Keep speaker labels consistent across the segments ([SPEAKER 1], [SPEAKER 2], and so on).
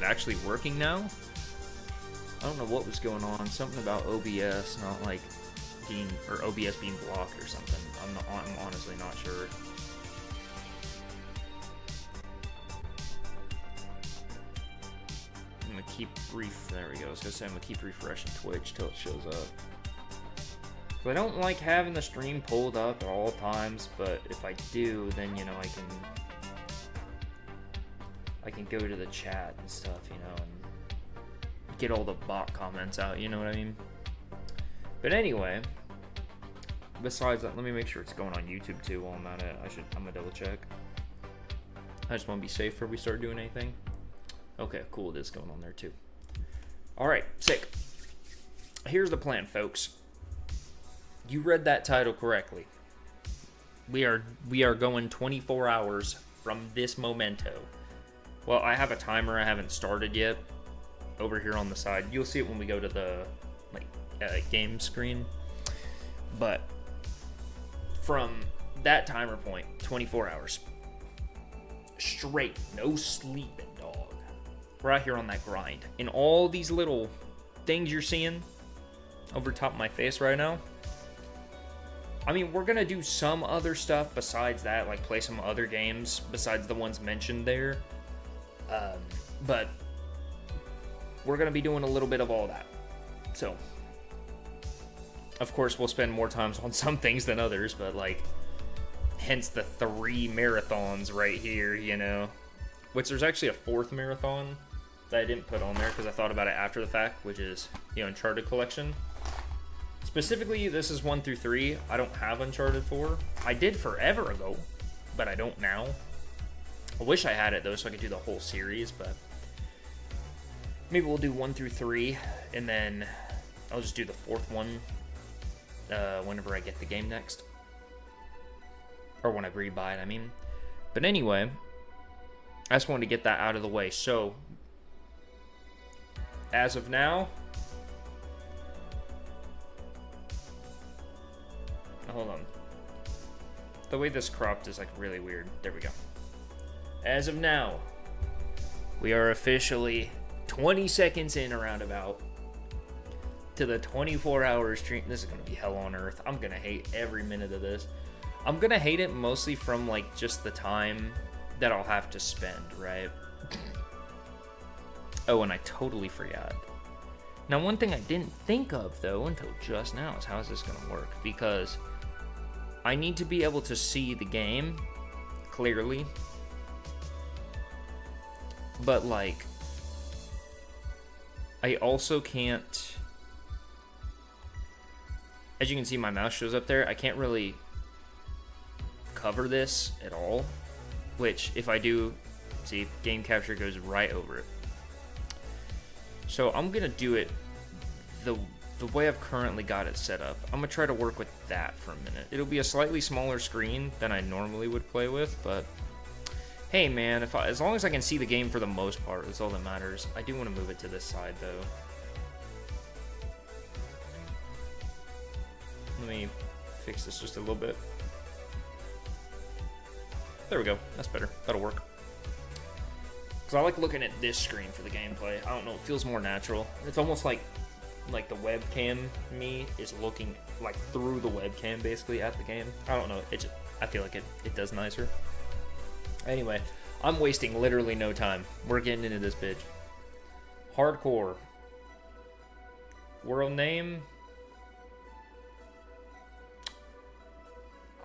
[SPEAKER 1] it actually working now? I don't know what was going on. Something about OBS not like being, or OBS being blocked or something. I'm honestly not sure. I'm gonna keep there we go. I was gonna say I'm gonna keep refreshing Twitch till it shows up. I don't like having the stream pulled up at all times, but if I do, then you know I can go to the chat and stuff, you know, and get all the bot comments out, you know what I mean? But anyway, besides that, let me make sure it's going on YouTube too while I'm at it. I'm gonna double check. I just want to be safe before we start doing anything. Okay, cool, it is going on there too. Alright, sick. Here's the plan, folks. You read that title correctly. We are going 24 hours from this momento. Well, I have a timer I haven't started yet over here on the side. You'll see it when we go to the game screen. But from that timer point, 24 hours. Straight, no sleeping, dog. We're out here on that grind. And all these little things you're seeing over top of my face right now, I mean, we're gonna do some other stuff besides that, like play some other games besides the ones mentioned there. But we're gonna be doing a little bit of all that. So, of course, we'll spend more time on some things than others, but like, hence the 3 marathons right here, you know. Which there's actually a 4th marathon that I didn't put on there because I thought about it after the fact, which is the Uncharted collection. Specifically, this is 1 through 3. I don't have Uncharted 4. I did forever ago, but I don't now. I wish I had it, though, so I could do the whole series, but maybe we'll do 1 through 3, and then I'll just do the 4th one whenever I get the game next. Or when I rebuy it, I mean. But anyway, I just wanted to get that out of the way. So, as of now, hold on. The way this cropped is like really weird. There we go. As of now, we are officially 20 seconds in around about to the 24-hour stream. This is going to be hell on earth. I'm going to hate every minute of this. I'm going to hate it mostly from like just the time that I'll have to spend, right? Oh, and I totally forgot. Now, one thing I didn't think of, though, until just now is how is this going to work? Because I need to be able to see the game clearly. But, like, I also can't... As you can see, my mouse shows up there. I can't really cover this at all. Which, if I do, see, game capture goes right over it. So I'm going to do it the way I've currently got it set up. I'm going to try to work with that for a minute. It'll be a slightly smaller screen than I normally would play with, but hey man, as long as I can see the game for the most part, that's all that matters. I do want to move it to this side though. Let me fix this just a little bit. There we go. That's better. That'll work. Because I like looking at this screen for the gameplay. I don't know. It feels more natural. It's almost like the webcam me is looking like through the webcam basically at the game. I don't know. I feel like it does nicer. Anyway, I'm wasting literally no time. We're getting into this bitch. Hardcore. World name.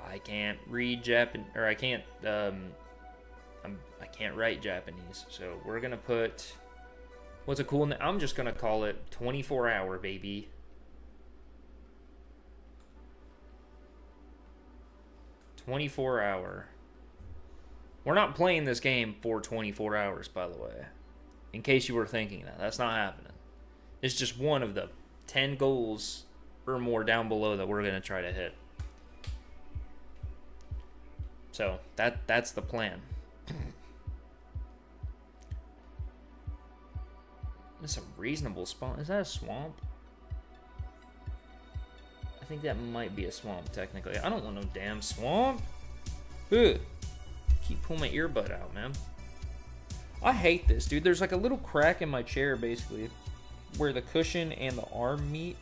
[SPEAKER 1] I can't read Japanese, or I can't write Japanese, so we're gonna put, what's a cool name? I'm just gonna call it 24 hour, baby. $24 We're not playing this game for 24 hours, by the way. In case you were thinking that. That's not happening. It's just one of the 10 goals or more down below that we're gonna try to hit. So, that's the plan. That's a reasonable spawn. Is that a swamp? I think that might be a swamp, technically. I don't want no damn swamp. Ugh. Keep pulling my earbud out, man. I hate this, dude. There's like a little crack in my chair, basically, where the cushion and the arm meet.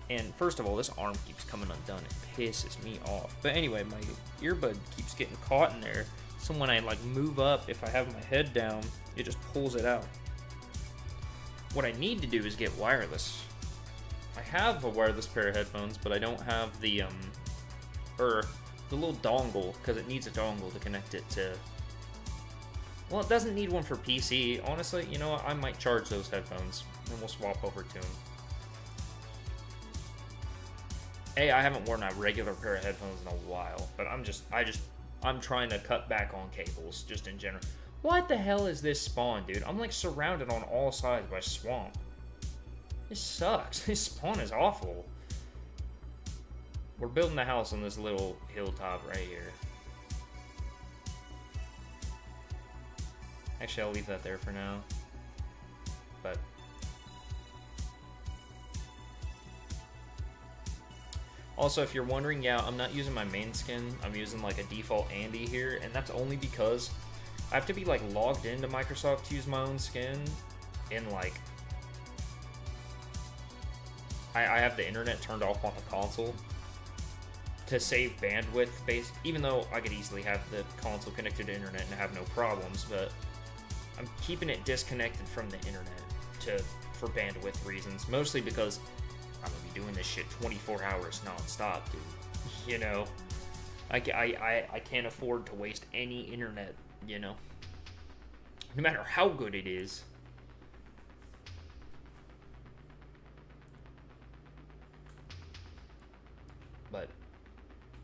[SPEAKER 1] And first of all, this arm keeps coming undone. It pisses me off. But anyway, my earbud keeps getting caught in there. So when I like move up, if I have my head down, it just pulls it out. What I need to do is get wireless. I have a wireless pair of headphones, but I don't have the little dongle, because it needs a dongle to connect it to. Well, it doesn't need one for PC. Honestly, you know what? I might charge those headphones, and we'll swap over to them. Hey, I haven't worn a regular pair of headphones in a while, but I'm trying to cut back on cables, just in general. What the hell is this spawn, dude? I'm like surrounded on all sides by swamp. This sucks. This spawn is awful. We're building the house on this little hilltop right here. Actually, I'll leave that there for now. But also, if you're wondering, yeah, I'm not using my main skin. I'm using like a default Andy here, and that's only because I have to be like logged into Microsoft to use my own skin. And like, I have the internet turned off on the console to save bandwidth base, even though I could easily have the console connected to internet and have no problems, but I'm keeping it disconnected from the internet for bandwidth reasons, mostly because I'm gonna be doing this shit 24 hours non-stop, dude. You know, I can't afford to waste any internet, you know, no matter how good it is. But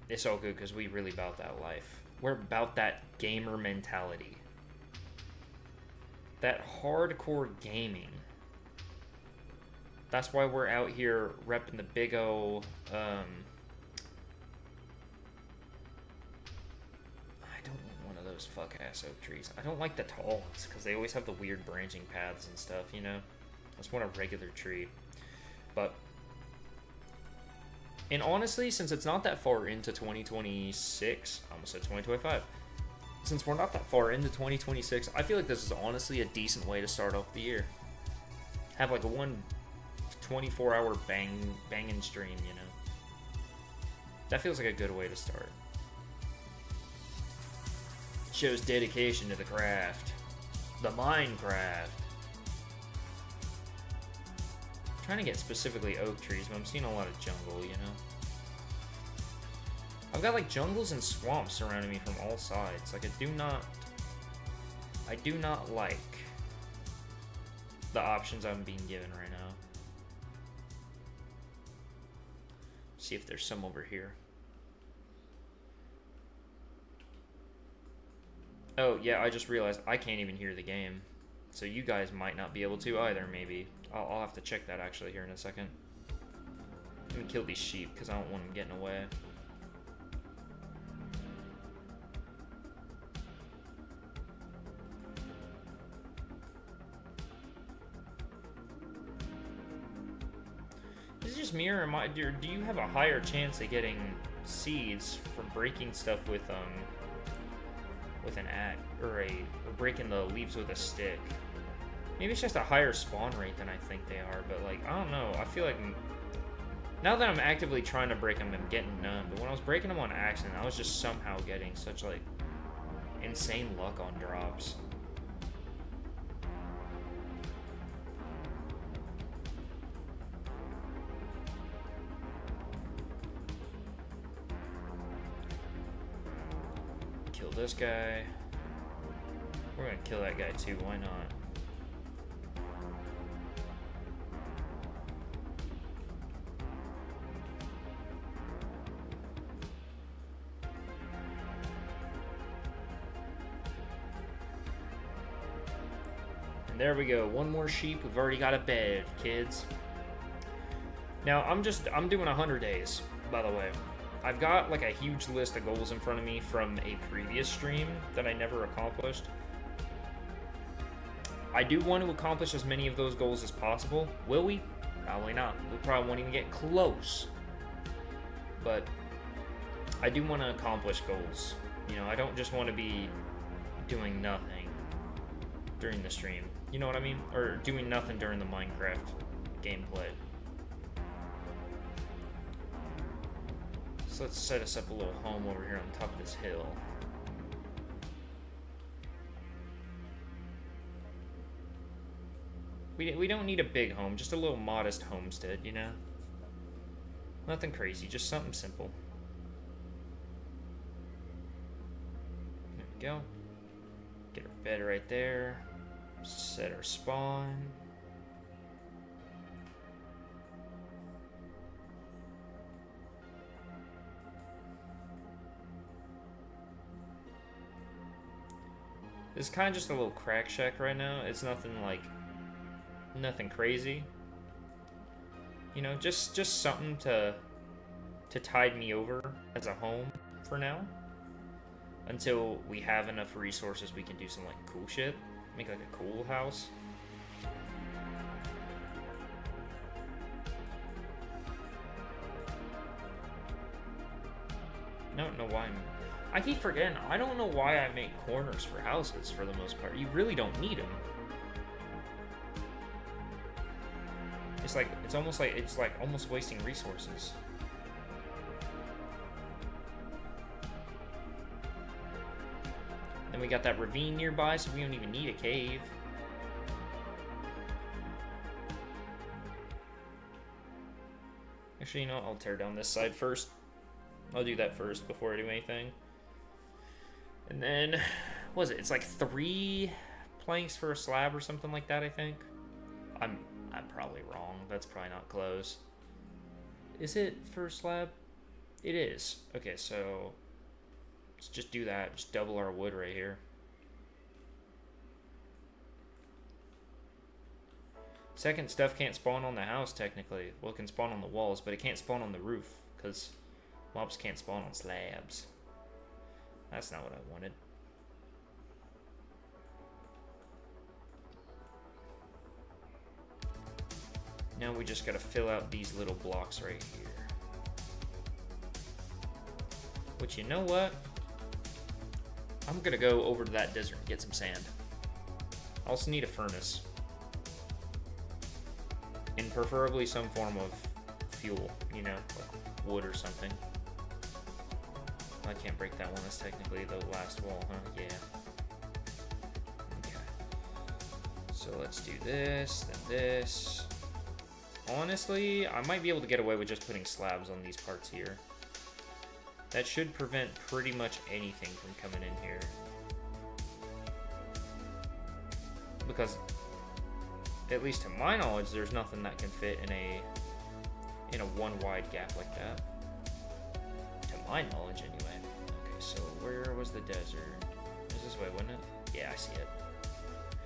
[SPEAKER 1] it's all good because we really about that life. We're about that gamer mentality. That hardcore gaming. That's why we're out here repping the big O. I don't want one of those fuck ass oak trees. I don't like the tall ones because they always have the weird branching paths and stuff, you know? I just want a regular tree. But, and honestly, since it's not that far into 2026, I almost said 2025. Since we're not that far into 2026, I feel like this is honestly a decent way to start off the year. Have like a 24-hour banging stream, you know. That feels like a good way to start. Shows dedication to the craft. The Minecraft. I'm trying to get specifically oak trees, but I'm seeing a lot of jungle, you know. I've got like jungles and swamps surrounding me from all sides. Like I do not like the options I'm being given right now. See if there's some over here. Oh yeah, I just realized I can't even hear the game. So you guys might not be able to either, maybe. I'll have to check that actually here in a second. Let me kill these sheep because I don't want them getting away. Is it just me, or do you have a higher chance of getting seeds from breaking stuff with an axe or breaking the leaves with a stick? Maybe it's just a higher spawn rate than I think they are, but like I don't know. I feel like now that I'm actively trying to break them, I'm getting none. But when I was breaking them on accident, I was just somehow getting such like insane luck on drops. Kill this guy. We're gonna kill that guy too, why not? And there we go, one more sheep. We've already got a bed, kids. Now I'm doing 100 days, by the way. I've got like a huge list of goals in front of me from a previous stream that I never accomplished. I do want to accomplish as many of those goals as possible. Will we? Probably not. We probably won't even get close. But I do want to accomplish goals. You know, I don't just want to be doing nothing during the stream. You know what I mean? Or doing nothing during the Minecraft gameplay. So let's set us up a little home over here on top of this hill. We don't need a big home, just a little modest homestead, you know? Nothing crazy, just something simple. There we go. Get our bed right there. Set our spawn. This is kind of just a little crack shack right now. It's nothing like, nothing crazy. You know, just something to tide me over as a home for now. Until we have enough resources, we can do some like cool shit. Make like a cool house. I don't know why I keep forgetting. I don't know why I make corners for houses for the most part. You really don't need them. It's like, it's almost wasting resources. Then we got that ravine nearby, so we don't even need a cave. Actually, you know what? I'll tear down this side first. I'll do that first before I do anything. And then, what is it? It's like 3 planks for a slab or something like that, I think. I'm probably wrong. That's probably not close. Is it for a slab? It is. Okay, so let's just do that. Just double our wood right here. Second, stuff can't spawn on the house, technically. Well, it can spawn on the walls, but it can't spawn on the roof, because mobs can't spawn on slabs. That's not what I wanted. Now we just gotta fill out these little blocks right here. Which, you know what? I'm gonna go over to that desert and get some sand. I also need a furnace. And preferably some form of fuel, you know, like wood or something. I can't break that one, that's technically the last wall, huh? Yeah. Okay. So let's do this, then this. Honestly, I might be able to get away with just putting slabs on these parts here. That should prevent pretty much anything from coming in here. Because, at least to my knowledge, there's nothing that can fit in a one wide gap like that. To my knowledge, anyway. Okay, so where was the desert? It was this way, wasn't it? Yeah, I see it.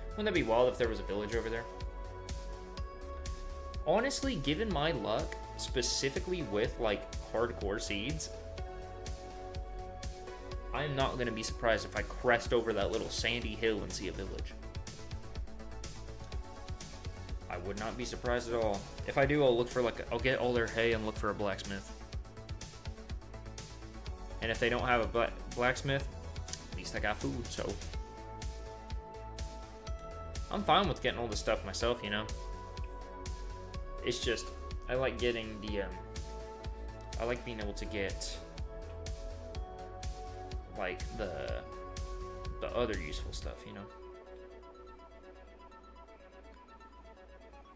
[SPEAKER 1] Wouldn't that be wild if there was a village over there? Honestly, given my luck, specifically with, like, hardcore seeds, I'm not going to be surprised if I crest over that little sandy hill and see a village. I would not be surprised at all. If I do, I'll look for, like, I'll get all their hay and look for a blacksmith. And if they don't have a blacksmith, at least I got food, so. I'm fine with getting all this stuff myself, you know. It's just, I like getting the, I like being able to get, like, the other useful stuff, you know?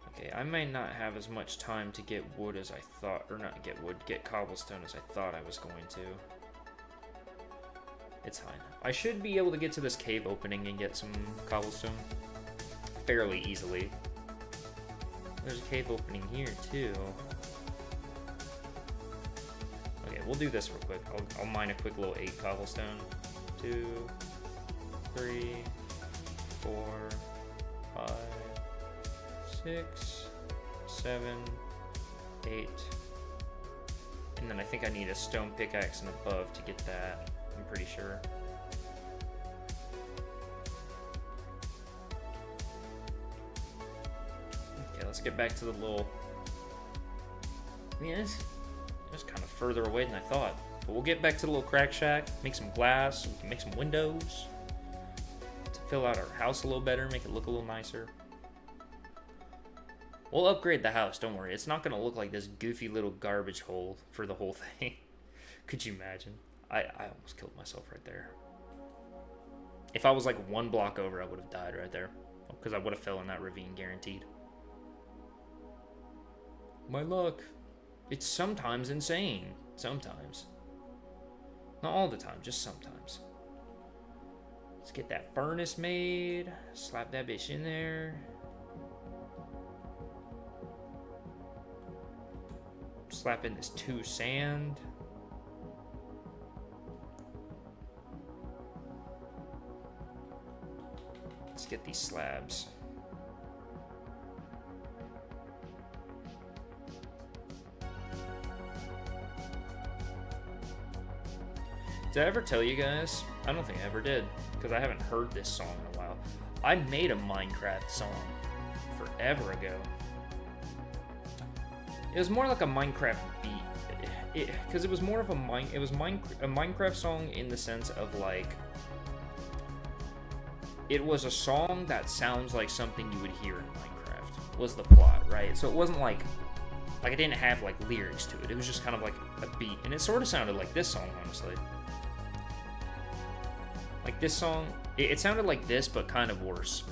[SPEAKER 1] Okay, I may not have as much time to get wood as I thought, or not get wood, get cobblestone as I thought I was going to. It's fine. I should be able to get to this cave opening and get some cobblestone fairly easily. There's a cave opening here, too. Okay, we'll do this real quick. I'll mine a quick little 8 cobblestone. 2, 3, 4, 5, 6, 7, 8. And then I think I need a stone pickaxe and above to get that. I'm pretty sure. Let's get back to the little... I mean, it's kind of further away than I thought. But we'll get back to the little crack shack, make some glass, we can make some windows. fill out our house a little better, make it look a little nicer. We'll upgrade the house, don't worry. It's not going to look like this goofy little garbage hole for the whole thing. Could you imagine? I almost killed myself right there. If I was like one block over, I would have died right there. Because I would have fell in that ravine, guaranteed. My luck. It's sometimes insane. Sometimes. Not all the time, just sometimes. Let's get that furnace made. Slap that bitch in there. Slap in this 2 sand. Let's get these slabs. Did I ever tell you guys? I don't think I ever did, because I haven't heard this song in a while. I made a Minecraft song forever ago. It was more like a Minecraft beat, because it was more of a Minecraft song in the sense of like, it was a song that sounds like something you would hear in Minecraft. Was the plot, right? So it wasn't like it didn't have like lyrics to it. It was just kind of like a beat, and it sort of sounded like this song, honestly. Like this song, it sounded like this, but kind of worse.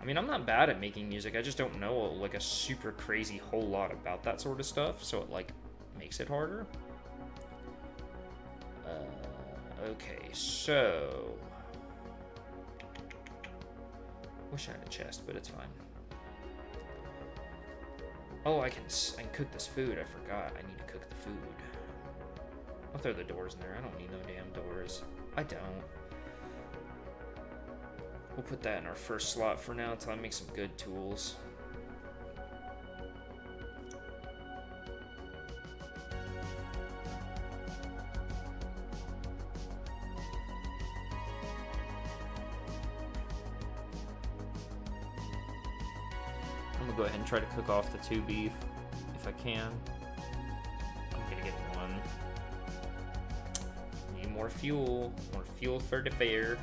[SPEAKER 1] I mean, I'm not bad at making music. I just don't know like a super crazy whole lot about that sort of stuff, so it like makes it harder. Okay, so wish I had a chest, but it's fine. Oh, I can cook this food. I forgot. I need to cook the food. I'll throw the doors in there. I don't need no damn doors. I don't. We'll put that in our first slot for now until I make some good tools. I'm gonna go ahead and try to cook off the 2 beef if I can. I'm gonna get 1. Need more fuel for the fire.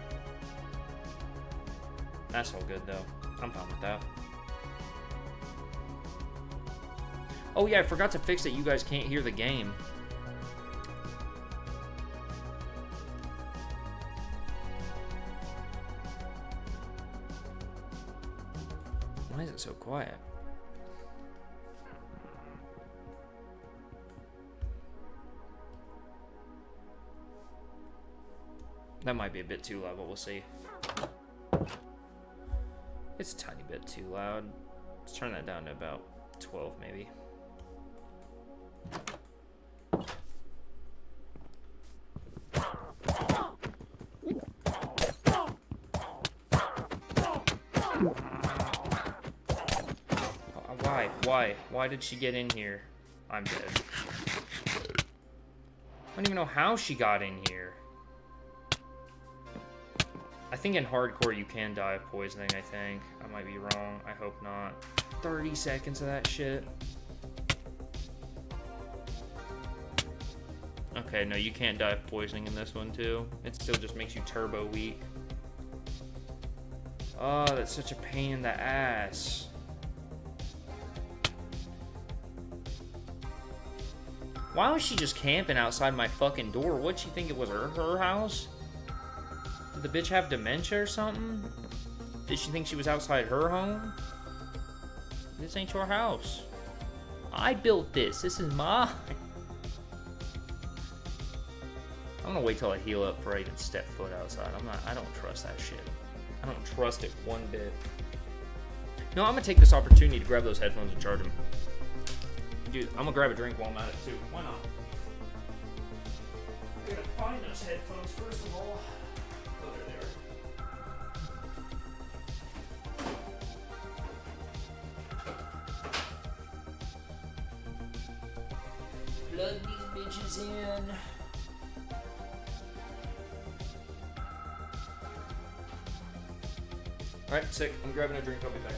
[SPEAKER 1] That's all good though. I'm fine with that. Oh yeah, I forgot to fix it. You guys can't hear the game. Why is it so quiet? That might be a bit too loud, but we'll see. It's a tiny bit too loud. Let's turn that down to about 12 maybe. Why did she get in here? I'm dead. I don't even know how she got in here. I think in hardcore you can die of poisoning, I think. I might be wrong. I hope not. 30 seconds of that shit. Okay, no, you can't die of poisoning in this one, too. It still just makes you turbo weak. Oh, that's such a pain in the ass. Why was she just camping outside my fucking door? What'd she think it was her house? Did the bitch have dementia or something? Did she think she was outside her home? This ain't your house. I built this. This is mine. I'm gonna wait till I heal up before I even step foot outside. I don't trust that shit. I don't trust it one bit. No, I'm gonna take this opportunity to grab those headphones and charge them. Dude, I'm gonna grab a drink while I'm at it too. Why not? I gotta find those headphones first of all. Oh, there they are. Plug these bitches in. Alright, sick. I'm grabbing a drink. I'll be back.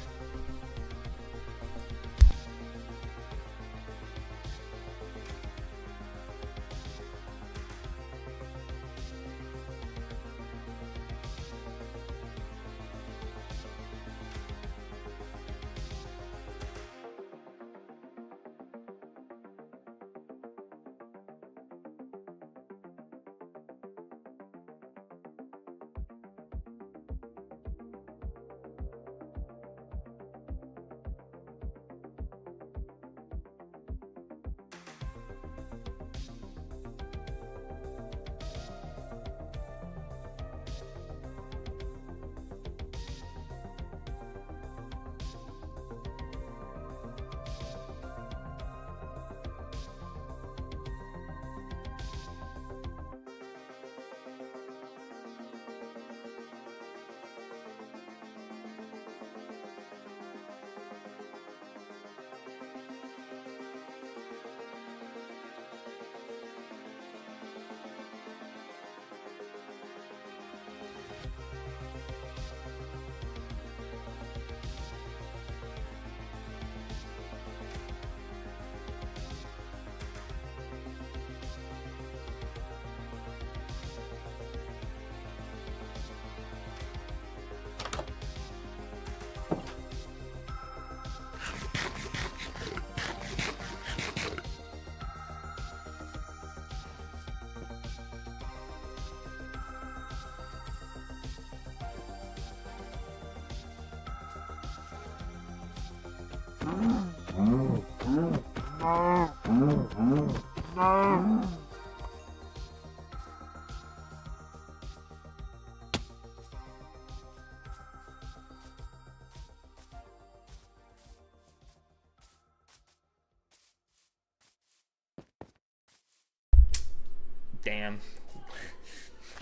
[SPEAKER 1] Damn.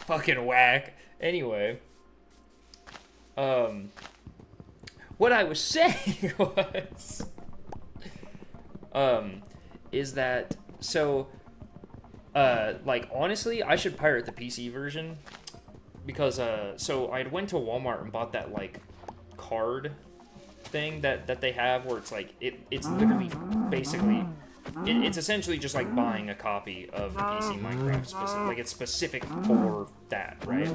[SPEAKER 1] Fucking whack. Anyway. What I was saying was... is that... So... like, honestly, I should pirate the PC version. Because, so I went to Walmart and bought that, like, card thing that they have where it's like, it's literally, basically... It's essentially just like buying a copy of the PC Minecraft specific. Like, it's specific for that, right?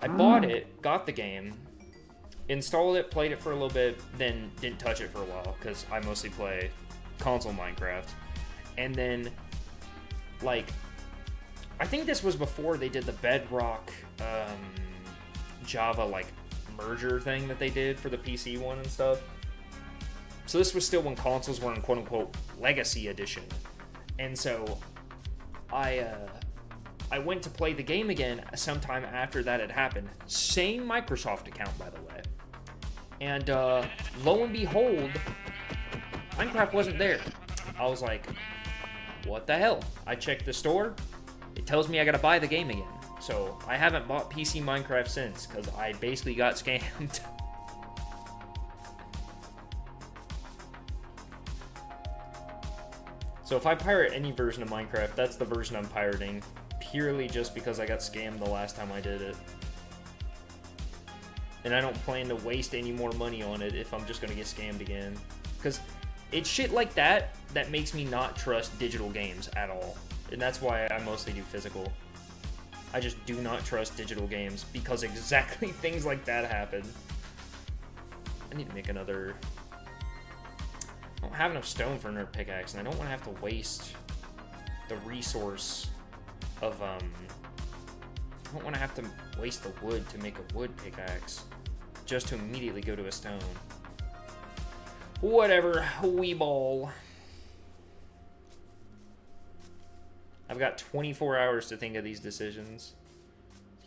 [SPEAKER 1] I bought it, got the game, installed it, played it for a little bit, then didn't touch it for a while because I mostly play console Minecraft. And then, like, I think this was before they did the Bedrock Java, like, merger thing that they did for the PC one and stuff. So this was still when consoles were in quote-unquote Legacy Edition. And so I went to play the game again sometime after that had happened. Same Microsoft account, by the way. And lo and behold, Minecraft wasn't there. I was like, what the hell? I checked the store. It tells me I gotta buy the game again. So I haven't bought PC Minecraft since, because I basically got scammed. So if I pirate any version of Minecraft, that's the version I'm pirating, purely just because I got scammed the last time I did it. And I don't plan to waste any more money on it if I'm just going to get scammed again. Because it's shit like that that makes me not trust digital games at all. And that's why I mostly do physical. I just do not trust digital games because exactly things like that happen. I need to make another... I don't have enough stone for another pickaxe, and I don't want to have to waste the resource of, I don't want to have to waste the wood to make a wood pickaxe just to immediately go to a stone. Whatever, wee ball. I've got 24 hours to think of these decisions.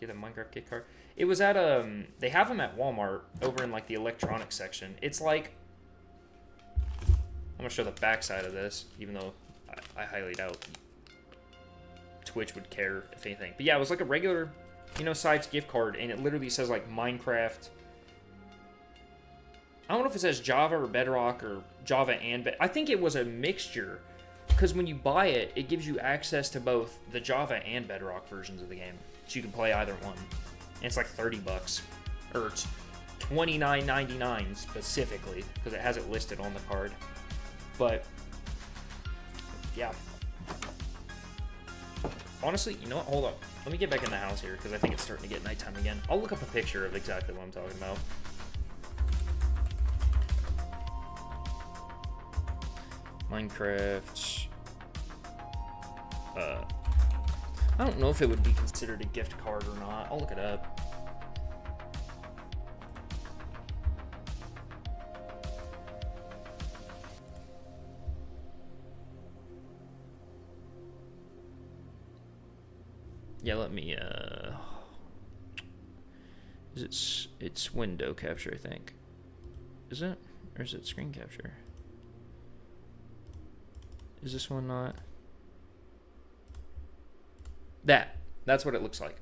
[SPEAKER 1] Get a Minecraft gift card. It was at, they have them at Walmart over in, like, the electronics section. It's like... I'm going to show the backside of this, even though I highly doubt Twitch would care, if anything. But yeah, it was like a regular, you know, size gift card, and it literally says, like, Minecraft. I don't know if it says Java or Bedrock or Java and I think it was a mixture, because when you buy it, it gives you access to both the Java and Bedrock versions of the game, so you can play either one. And it's like $30, or it's $29.99 specifically, because it has it listed on the card. But, yeah. Honestly, you know what? Hold up. Let me get back in the house here, because I think it's starting to get nighttime again. I'll look up a picture of exactly what I'm talking about. Minecraft. I don't know if it would be considered a gift card or not. I'll look it up. Yeah, let me, it's window capture, I think. Is it? Or is it screen capture? Is this one not? That's what it looks like.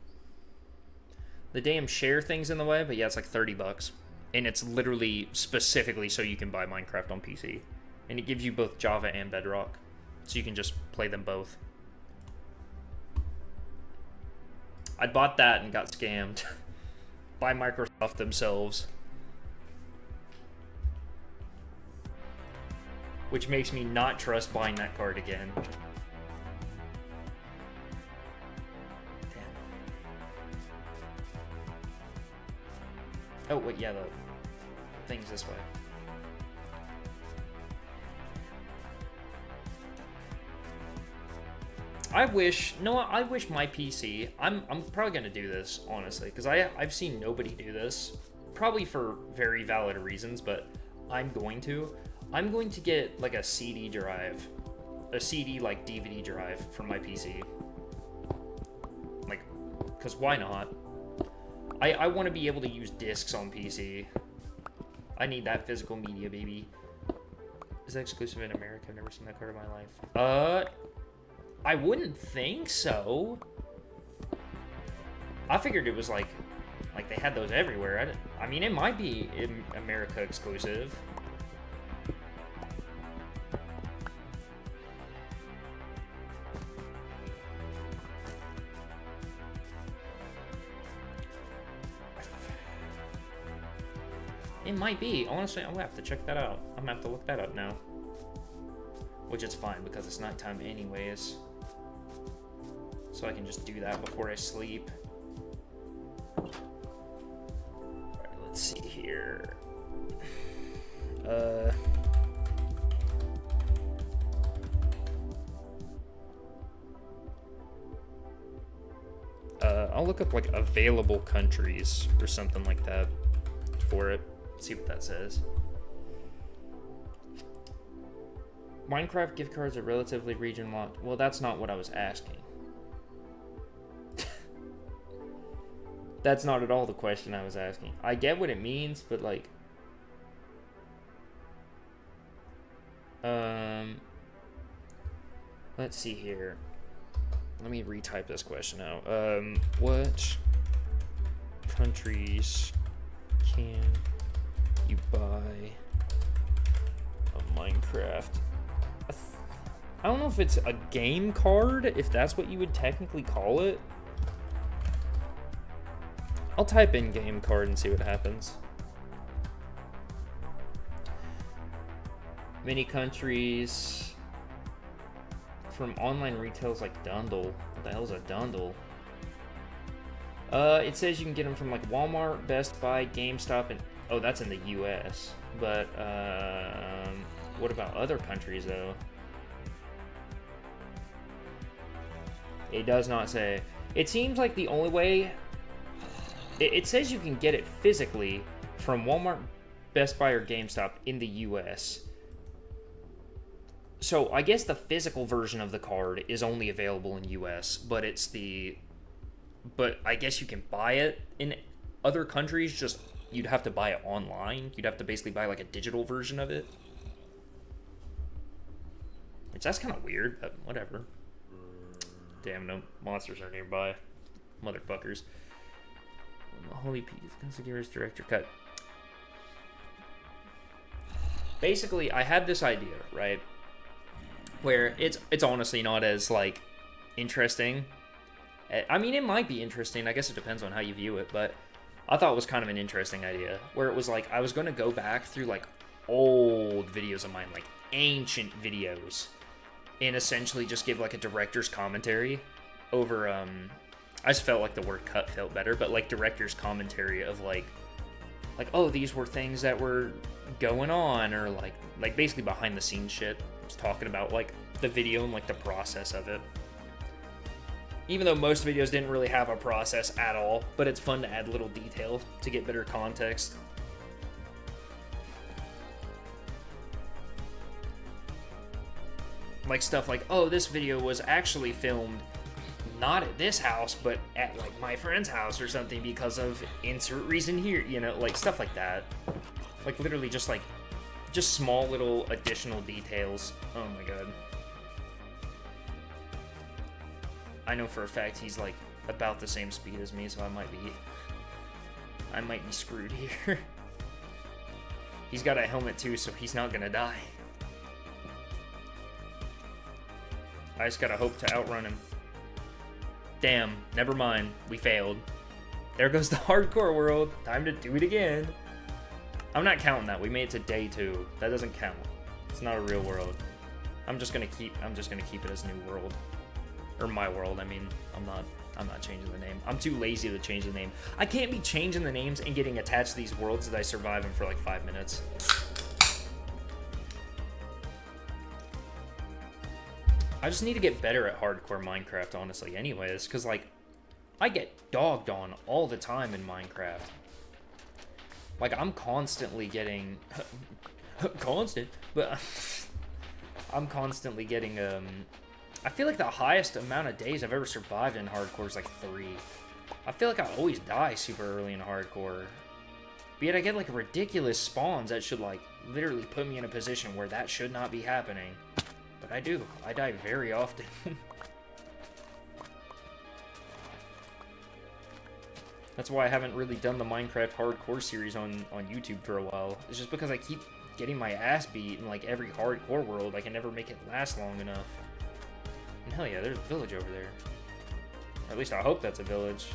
[SPEAKER 1] The damn share thing's in the way, but yeah, it's like $30. And it's literally specifically so you can buy Minecraft on PC. And it gives you both Java and Bedrock. So you can just play them both. I bought that and got scammed by Microsoft themselves. Which makes me not trust buying that card again. Damn. Oh, wait, yeah, the thing's this way. I wish my PC, I'm probably going to do this, honestly, because I've seen nobody do this, probably for very valid reasons, but I'm going to. I'm going to get like a CD drive, a CD like DVD drive for my PC. Like, because why not? I want to be able to use discs on PC. I need that physical media, baby. Is that exclusive in America? I've never seen that card in my life. I wouldn't think so. I figured it was like they had those everywhere. I mean, it might be in America exclusive. It might be. Honestly, I'm gonna have to check that out. I'm gonna have to look that up now. Which is fine because it's nighttime anyways. So I can just do that before I sleep. Alright, let's see here. I'll look up like available countries or something like that for it. See what that says. Minecraft gift cards are relatively region locked. Well, that's not what I was asking. That's not at all the question I was asking. I get what it means, but like... Let's see here. Let me retype this question out. What countries can you buy a Minecraft? I don't know if it's a game card, if that's what you would technically call it. I'll type in game card and see what happens. Many countries from online retails like Dundle. What the hell is a Dundle? It says you can get them from like Walmart, Best Buy, GameStop, and oh, that's in the US. But what about other countries though? It does not say. It seems like the only way. It says you can get it physically from Walmart, Best Buy, or GameStop in the US. So I guess the physical version of the card is only available in US, but it's the... But I guess you can buy it in other countries, just you'd have to buy it online. You'd have to basically buy like a digital version of it. Which that's kind of weird, but whatever. Damn, no monsters are nearby. Motherfuckers. Holy Peas, Consider's director cut. Basically, I had this idea, right? Where it's honestly not as, like, interesting. I mean, it might be interesting. I guess it depends on how you view it, but I thought it was kind of an interesting idea. Where it was like, I was going to go back through, like, old videos of mine, like, ancient videos, and essentially just give, like, a director's commentary over, I just felt like the word cut felt better, but, like, director's commentary of, like, oh, these were things that were going on, or, like basically behind-the-scenes shit. Just talking about, like, the video and, like, the process of it. Even though most videos didn't really have a process at all, but it's fun to add little detail to get better context. Like stuff like, oh, this video was actually filmed not at this house, but at, like, my friend's house or something because of insert reason here, you know, like, stuff like that. Like, literally just, like, just small little additional details. Oh my god. I know for a fact he's, like, about the same speed as me, so I might be screwed here. He's got a helmet too, so he's not gonna die. I just gotta hope to outrun him. Damn, never mind. We failed. There goes the hardcore world. Time to do it again. I'm not counting that. We made it to day 2. That doesn't count. It's not a real world. I'm just gonna keep it as New World. Or My World, I mean. I'm not changing the name. I'm too lazy to change the name. I can't be changing the names and getting attached to these worlds that I survive in for like 5 minutes. I just need to get better at hardcore Minecraft, honestly, anyways, because, like, I get dogged on all the time in Minecraft. Like, I'm constantly getting... Constant. But I'm constantly getting, I feel like the highest amount of days I've ever survived in hardcore is like 3. I feel like I always die super early in hardcore. But yet I get like ridiculous spawns that should like literally put me in a position where that should not be happening. But I do. I die very often. That's why I haven't really done the Minecraft hardcore series on YouTube for a while. It's just because I keep getting my ass beat in like every hardcore world. I can never make it last long enough. And hell yeah, there's a village over there. Or at least I hope that's a village.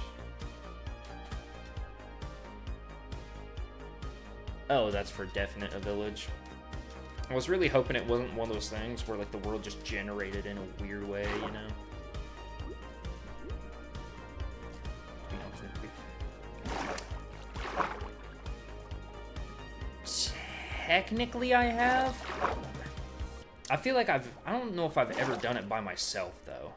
[SPEAKER 1] Oh, that's for definite a village. I was really hoping it wasn't one of those things where like the world just generated in a weird way, you know? Technically I have. I feel like I don't know if I've ever done it by myself though.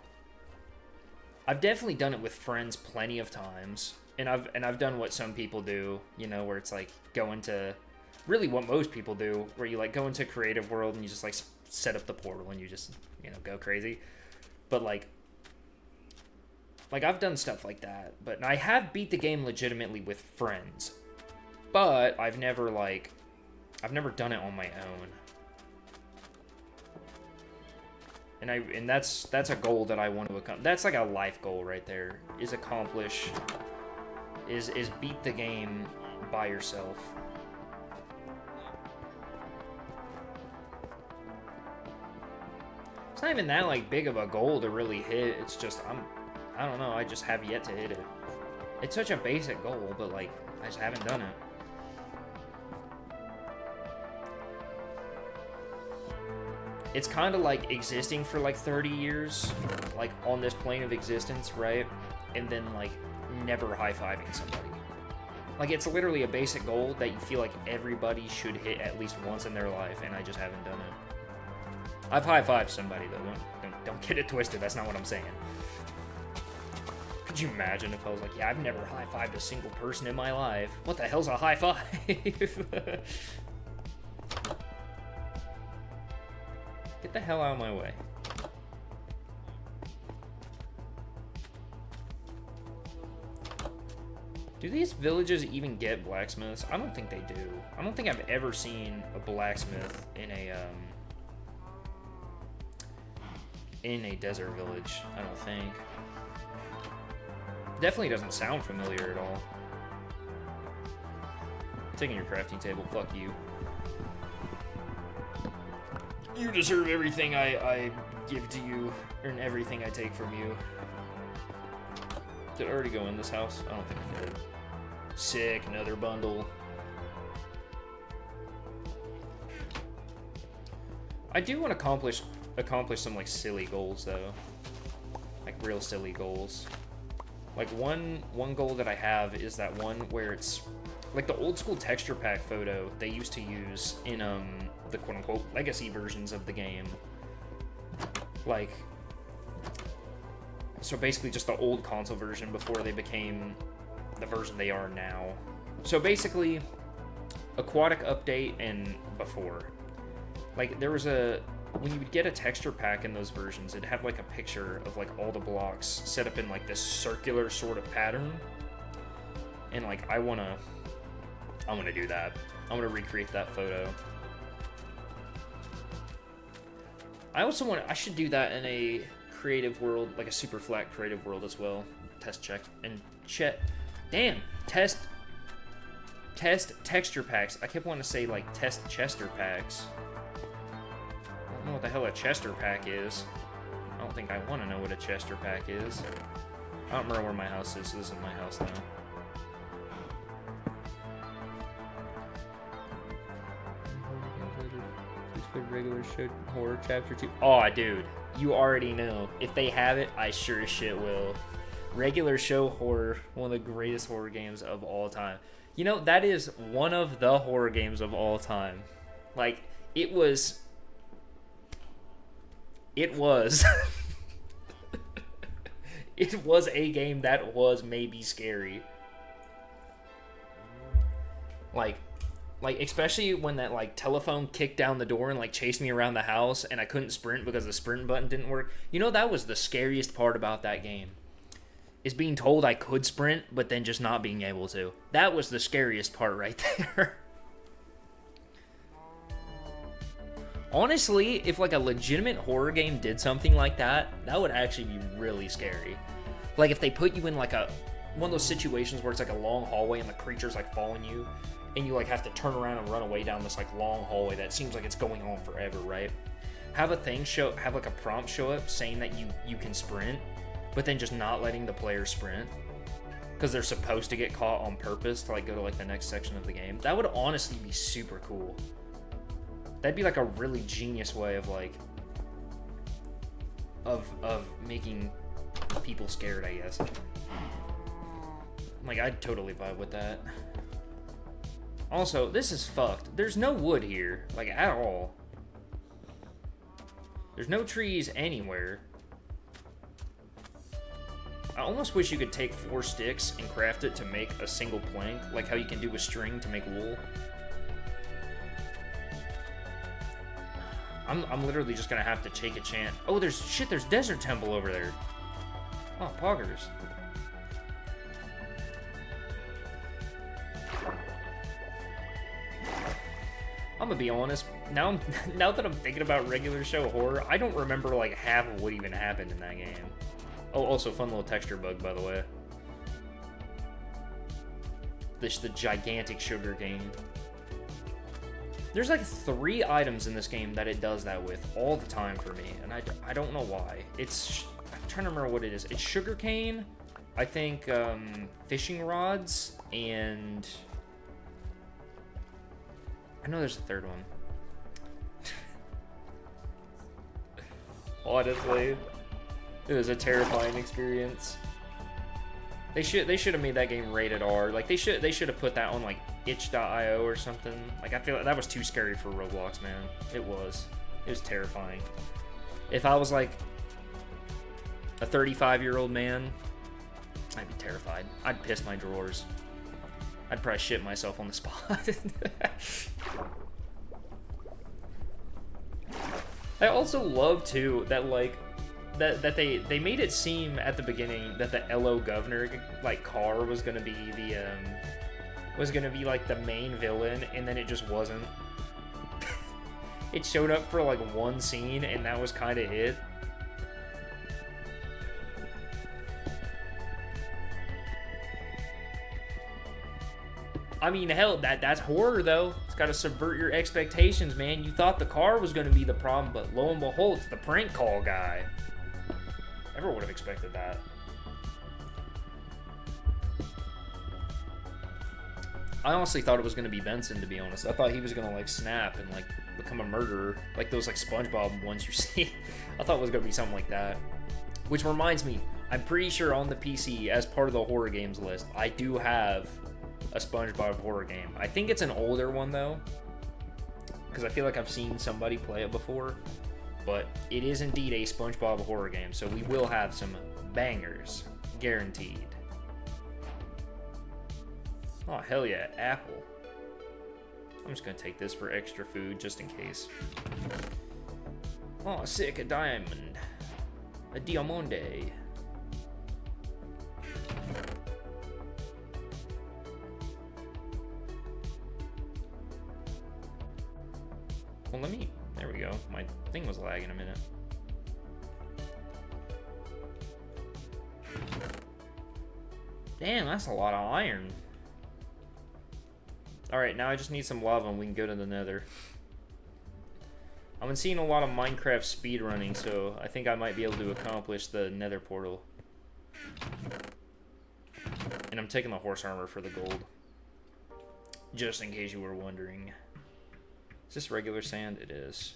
[SPEAKER 1] I've definitely done it with friends plenty of times. And I've done what some people do, you know, where it's like go into really what most people do, where you like go into creative world and you just like set up the portal and you just, you know, go crazy. But like I've done stuff like that, but I have beat the game legitimately with friends. But I've never done it on my own. And that's a goal that I want to accomplish. That's like a life goal right there. Is beat the game by yourself. It's not even that like big of a goal to really hit. It's just I don't know, I just have yet to hit it. It's such a basic goal, but like I just haven't done it. It's kind of like existing for like 30 years, like on this plane of existence, right? And then like never high-fiving somebody. Like it's literally a basic goal that you feel like everybody should hit at least once in their life, and I just haven't done it. I've high-fived somebody though, don't get it twisted, that's not what I'm saying. Could you imagine if I was like, yeah, I've never high-fived a single person in my life. What the hell's a high-five? Get the hell out of my way. Do these villages even get blacksmiths? I don't think they do. I don't think I've ever seen a blacksmith in a desert village. I don't think. Definitely doesn't sound familiar at all. Taking your crafting table, fuck you. You deserve everything I give to you, and everything I take from you. Did I already go in this house? I don't think I did. Sick, another bundle. I do want to accomplish some like silly goals though. Like real silly goals. Like one goal that I have is that one where it's like the old school texture pack photo they used to use in the quote-unquote legacy versions of the game. Like, so basically just the old console version before they became the version they are now. So basically, aquatic update and before. Like, there was when you would get a texture pack in those versions, it'd have like a picture of like all the blocks set up in like this circular sort of pattern. And like, I wanna do that. I wanna recreate that photo. I should do that in a creative world, like a super flat creative world as well. Test check and test texture packs. I kept wanting to say like test Chester packs. I don't know what the hell a Chester pack is. I don't think I want to know what a Chester pack is. I don't remember where my house is. This is my house now. Regular show horror chapter 2. Oh, dude, you already know. If they have it, I sure as shit will. Regular show horror, one of the greatest horror games of all time. You know, that is one of the horror games of all time. Like, it was it was a game that was maybe scary. Like, Like, especially when that, like, telephone kicked down the door and, like, chased me around the house and I couldn't sprint because the sprint button didn't work. You know, that was the scariest part about that game. Is being told I could sprint, but then just not being able to. That was the scariest part right there. Honestly, if, like, a legitimate horror game did something like that, that would actually be really scary. Like, if they put you in, like, one of those situations where it's, like, a long hallway and the creature's, like, following you, and you, like, have to turn around and run away down this, like, long hallway that seems like it's going on forever, right? Have like, a prompt show up saying that you can sprint, but then just not letting the player sprint because they're supposed to get caught on purpose to, like, go to, like, the next section of the game. That would honestly be super cool. That'd be, like, a really genius way of, like, of making people scared, I guess. Like, I'd totally vibe with that. Also, this is fucked. There's no wood here, like, at all. There's no trees anywhere. I almost wish you could take 4 sticks and craft it to make a single plank, like how you can do with string to make wool. I'm literally just gonna have to take a chance. Oh, there's Desert Temple over there. Oh, poggers. I'm gonna be honest, now that I'm thinking about regular show horror, I don't remember, like, half of what even happened in that game. Oh, also, fun little texture bug, by the way. The gigantic sugar cane. There's, like, 3 items in this game that it does that with all the time for me, and I don't know why. I'm trying to remember what it is. It's sugar cane, I think, fishing rods, and I know there's a third one. Honestly, it was a terrifying experience. They should have made that game rated R. Like, they should have put that on, like, itch.io or something. Like, I feel like that was too scary for Roblox, man. It was terrifying. If I was, like, a 35-year-old man, I'd be terrified. I'd piss my drawers. I'd probably shit myself on the spot. I also love, too, that, like, that they made it seem at the beginning that the LO governor, like, car was gonna be like the main villain, and then it just wasn't. It showed up for, like, one scene, and that was kind of it. I mean, hell, that's horror, though. It's got to subvert your expectations, man. You thought the car was going to be the problem, but lo and behold, it's the prank call guy. Never would have expected that. I honestly thought it was going to be Benson, to be honest. I thought he was going to, like, snap and, like, become a murderer. Like those, like, SpongeBob ones you see. I thought it was going to be something like that. Which reminds me, I'm pretty sure on the PC, as part of the horror games list, I do have a SpongeBob horror game. I think it's an older one, though, because I feel like I've seen somebody play it before. But it is indeed a SpongeBob horror game, so we will have some bangers, guaranteed. Oh, hell yeah, apple. I'm just gonna take this for extra food, just in case. Oh, sick, a diamond. A diamante. Well, there we go. My thing was lagging a minute. Damn, that's a lot of iron. Alright, now I just need some lava and we can go to the nether. I've been seeing a lot of Minecraft speedrunning, so I think I might be able to accomplish the nether portal. And I'm taking the horse armor for the gold. Just in case you were wondering. Is this regular sand? It is.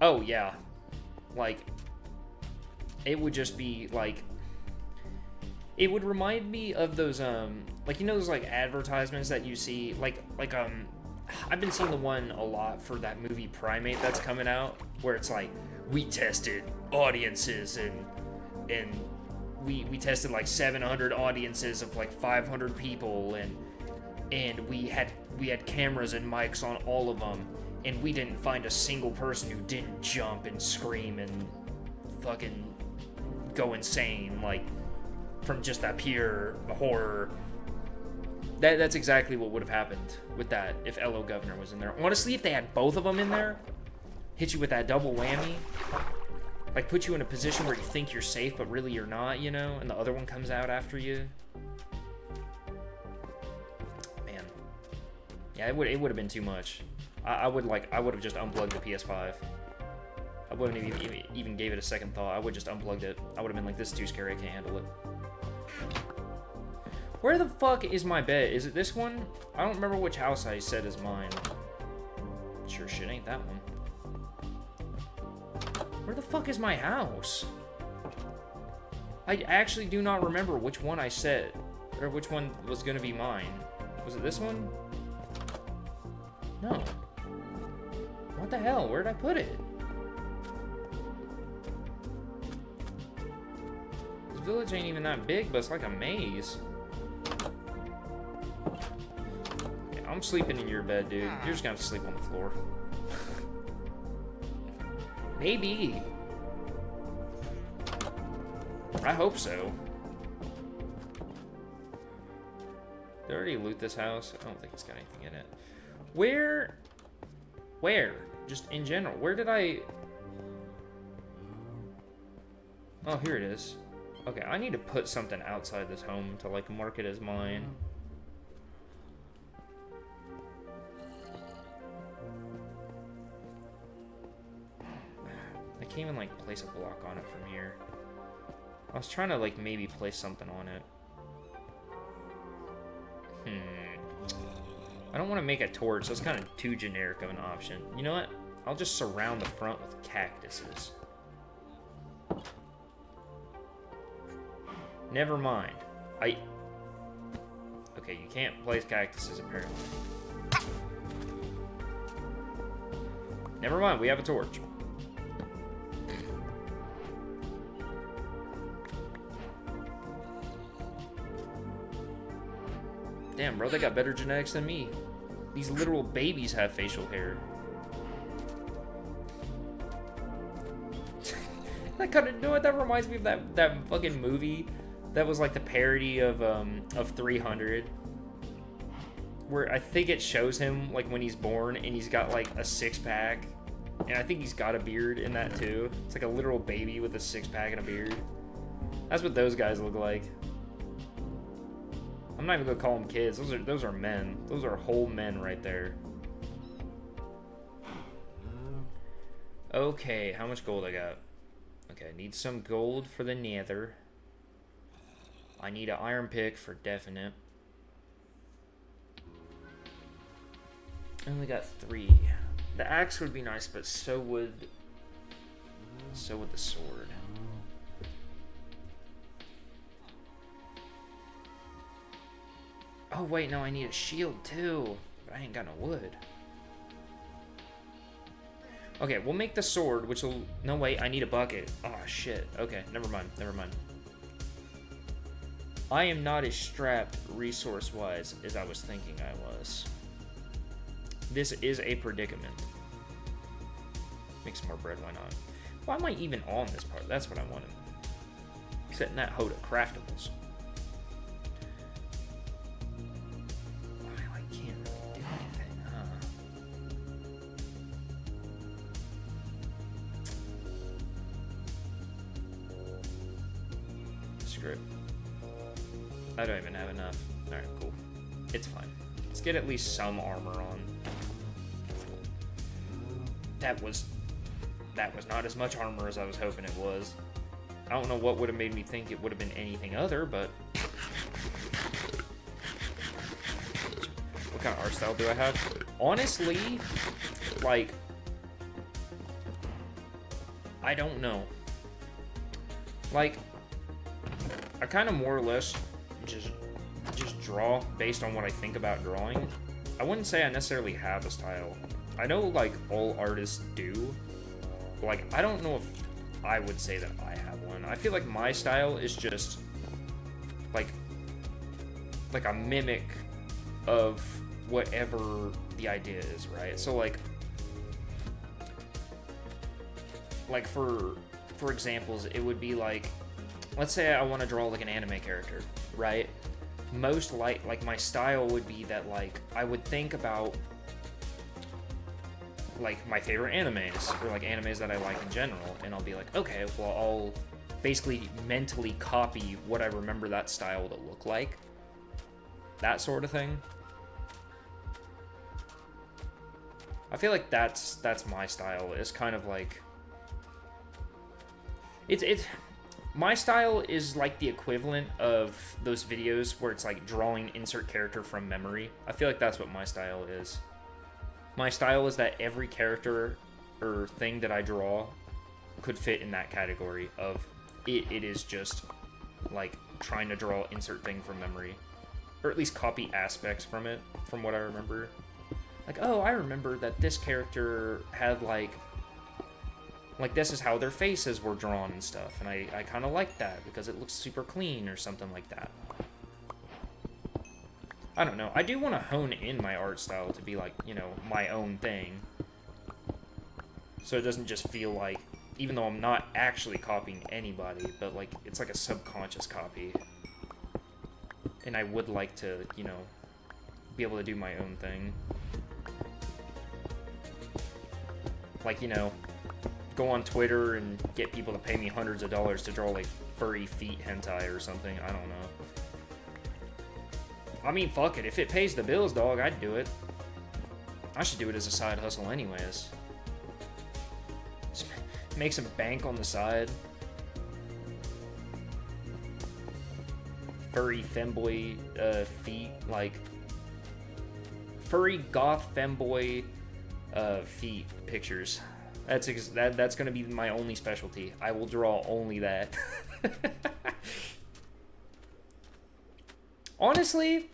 [SPEAKER 1] Oh, yeah. Like, it would just be, like, it would remind me of those, like, you know those, like, advertisements that you see, I've been seeing the one a lot for that movie Primate that's coming out, where it's like, we tested audiences, and we tested like 700 audiences of like 500 people, and we had cameras and mics on all of them, and we didn't find a single person who didn't jump and scream and fucking go insane, like, from just that pure horror. That's exactly what would have happened with that if LO Governor was in there. Honestly, if they had both of them in there, hit you with that double whammy, like put you in a position where you think you're safe, but really you're not, you know, and the other one comes out after you. Man. Yeah, it would have been too much. I would have just unplugged the PS5. I wouldn't even gave it a second thought. I would just unplugged it. I would have been like, this is too scary, I can't handle it. Where the fuck is my bed? Is it this one? I don't remember which house I said is mine. Sure shit ain't that one. Where the fuck is my house? I actually do not remember which one I said, or which one was gonna be mine. Was it this one? No. What the hell? Where'd I put it? This village ain't even that big, but it's like a maze. Yeah, I'm sleeping in your bed, dude. You're just gonna have to sleep on the floor. Maybe. I hope so. Did I already loot this house? I don't think it's got anything in it. Where? Just in general. Where did I... Oh, here it is. Okay, I need to put something outside this home to, like, mark it as mine. I can't even, like, place a block on it from here. I was trying to, like, maybe place something on it. I don't want to make a torch. That's kind of too generic of an option. You know what? I'll just surround the front with cactuses. Never mind. Okay, you can't place cactuses, apparently. Never mind, we have a torch. Damn, bro, they got better genetics than me. These literal babies have facial hair. That kind of, you know what, that reminds me of that fucking movie that was like the parody of 300, where I think it shows him like when he's born and he's got like a six-pack, and I think he's got a beard in that too. It's like a literal baby with a six-pack and a beard. That's what those guys look like. I'm not even gonna call them kids. Those are men. Those are whole men right there. Okay, how much gold I got? Okay, I need some gold for the nether. I need an iron pick for definite. I only got 3. The axe would be nice, but so would the sword. Oh wait, no, I need a shield too, but I ain't got no wood. Okay, we'll make the sword, which will... No, wait, I need a bucket. Oh, shit. Okay, never mind. I am not as strapped resource-wise as I was thinking I was. This is a predicament. Make some more bread, why not? Why am I even on this part? That's what I wanted. Setting that hoe to craftables. I don't even have enough. Alright, cool. It's fine. Let's get at least some armor on. That was not as much armor as I was hoping it was. I don't know what would have made me think it would have been anything other, but... What kind of art style do I have? Honestly, like... I don't know. Like... I kind of more or less just draw based on what I think about drawing. I wouldn't say I necessarily have a style. I know like all artists do, but like I don't know if I would say that I have one. I feel like my style is just like a mimic of whatever the idea is, right? So like for examples, it would be like, let's say I want to draw like an anime character, right? Most like my style would be that like I would think about like my favorite animes or like animes that I like in general, and I'll be like, okay, well, I'll basically mentally copy what I remember that style to look like, that sort of thing. I feel like that's my style. Is kind of like it's my style is like the equivalent of those videos where it's like drawing insert character from memory. I feel like that's what my style is. My style is that every character or thing that I draw could fit in that category of it is just like trying to draw insert thing from memory, or at least copy aspects from it, from what I remember. Like, oh, I remember that this character had like this is how their faces were drawn and stuff, and I kind of like that because it looks super clean or something like that. I don't know. I do want to hone in my art style to be like, you know, my own thing. So it doesn't just feel like, even though I'm not actually copying anybody, but like it's like a subconscious copy. And I would like to, you know, be able to do my own thing. Like, you know, go on Twitter and get people to pay me hundreds of dollars to draw like furry feet hentai or something. I don't know. I mean, fuck it. If it pays the bills, dog, I'd do it. I should do it as a side hustle anyways. Just make some bank on the side. Furry femboy feet, like furry goth femboy feet pictures. That's gonna be my only specialty. I will draw only that. Honestly,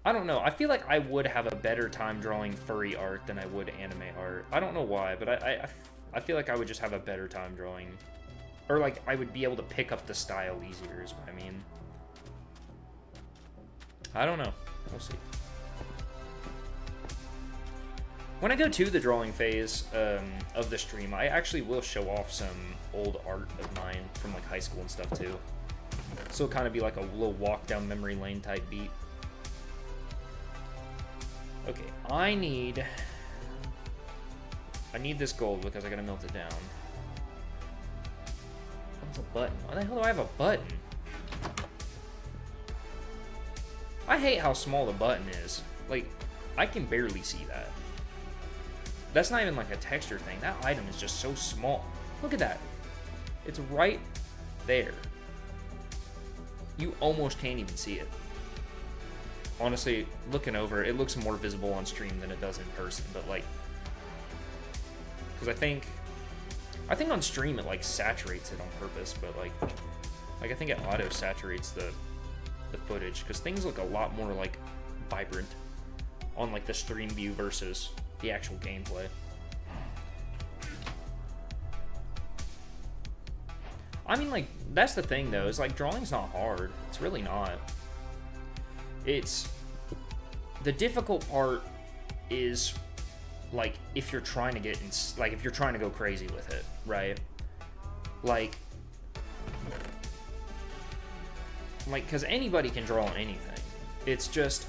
[SPEAKER 1] I don't know. I feel like I would have a better time drawing furry art than I would anime art. I don't know why, but I feel like I would just have a better time drawing, or like I would be able to pick up the style easier is what I mean. I don't know. We'll see. When I go to the drawing phase of the stream, I actually will show off some old art of mine from like high school and stuff too. So it'll kind of be like a little walk down memory lane type beat. Okay, I need this gold because I gotta melt it down. What's a button? Why the hell do I have a button? I hate how small the button is. Like, I can barely see that. That's not even like a texture thing. That item is just so small. Look at that. It's right there. You almost can't even see it. Honestly, looking over, it looks more visible on stream than it does in person, but like, because I think on stream it like saturates it on purpose, but like I think it auto saturates the footage because things look a lot more like vibrant on like the stream view versus the actual gameplay. I mean, like, that's the thing though, is like drawing's not hard. It's really not. It's the difficult part is like if you're trying to get in, like if you're trying to go crazy with it, right? Like because anybody can draw anything. It's just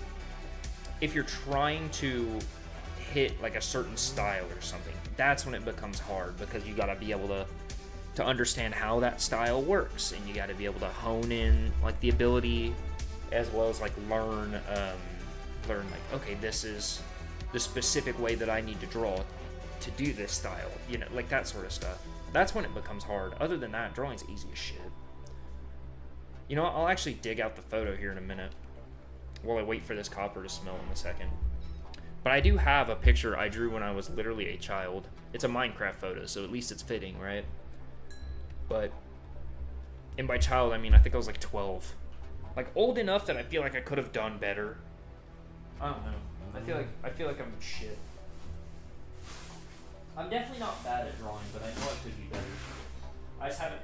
[SPEAKER 1] if you're trying to hit like a certain style or something, that's when it becomes hard because you gotta be able to understand how that style works, and you gotta be able to hone in like the ability as well as like learn like, okay, this is the specific way that I need to draw to do this style, you know, like that sort of stuff. That's when it becomes hard. Other than that, drawing's easy as shit. You know what? I'll actually dig out the photo here in a minute while I wait for this copper to smelt in a second. But I do have a picture I drew when I was literally a child. It's a Minecraft photo, so at least it's fitting, right? But, and by child, I mean, I think I was like 12. Like, old enough that I feel like I could have done better. I don't know. I feel like I'm shit. I'm definitely not bad at drawing, but I know I could be better. I just haven't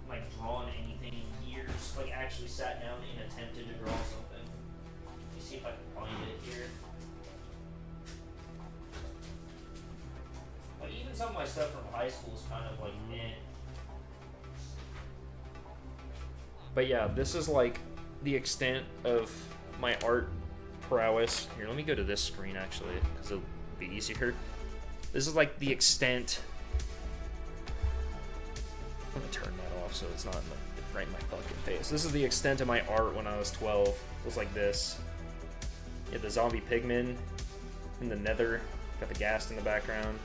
[SPEAKER 1] like drawn anything in years. Like actually sat down and attempted to draw something. Let me see if I can find it here. Like even some of my stuff from high school is kind of like eh. But yeah, this is like the extent of my art prowess. Here, let me go to this screen actually, because it'll be easier. This is like the extent. I'm gonna turn that off so it's not right in my fucking face. This is the extent of my art when I was 12. It was like this. Yeah, the zombie pigmen in the nether. Got the ghast in the background.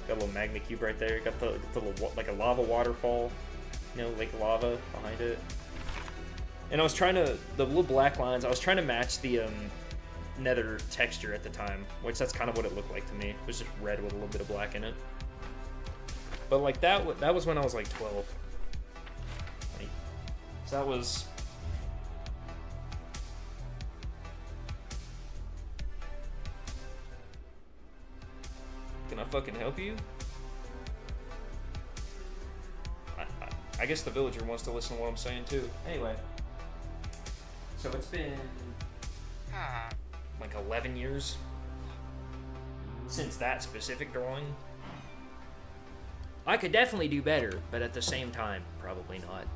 [SPEAKER 1] Got a little magma cube right there. Got the little, like a lava waterfall. You know, like lava behind it. And I was trying to, the little black lines, I was trying to match the nether texture at the time, which that's kind of what it looked like to me. It was just red with a little bit of black in it. But like that was when I was like 12. So that was... Can I fucking help you? I guess the villager wants to listen to what I'm saying too. Anyway. So it's been like 11 years since that specific drawing. I could definitely do better, but at the same time, probably not.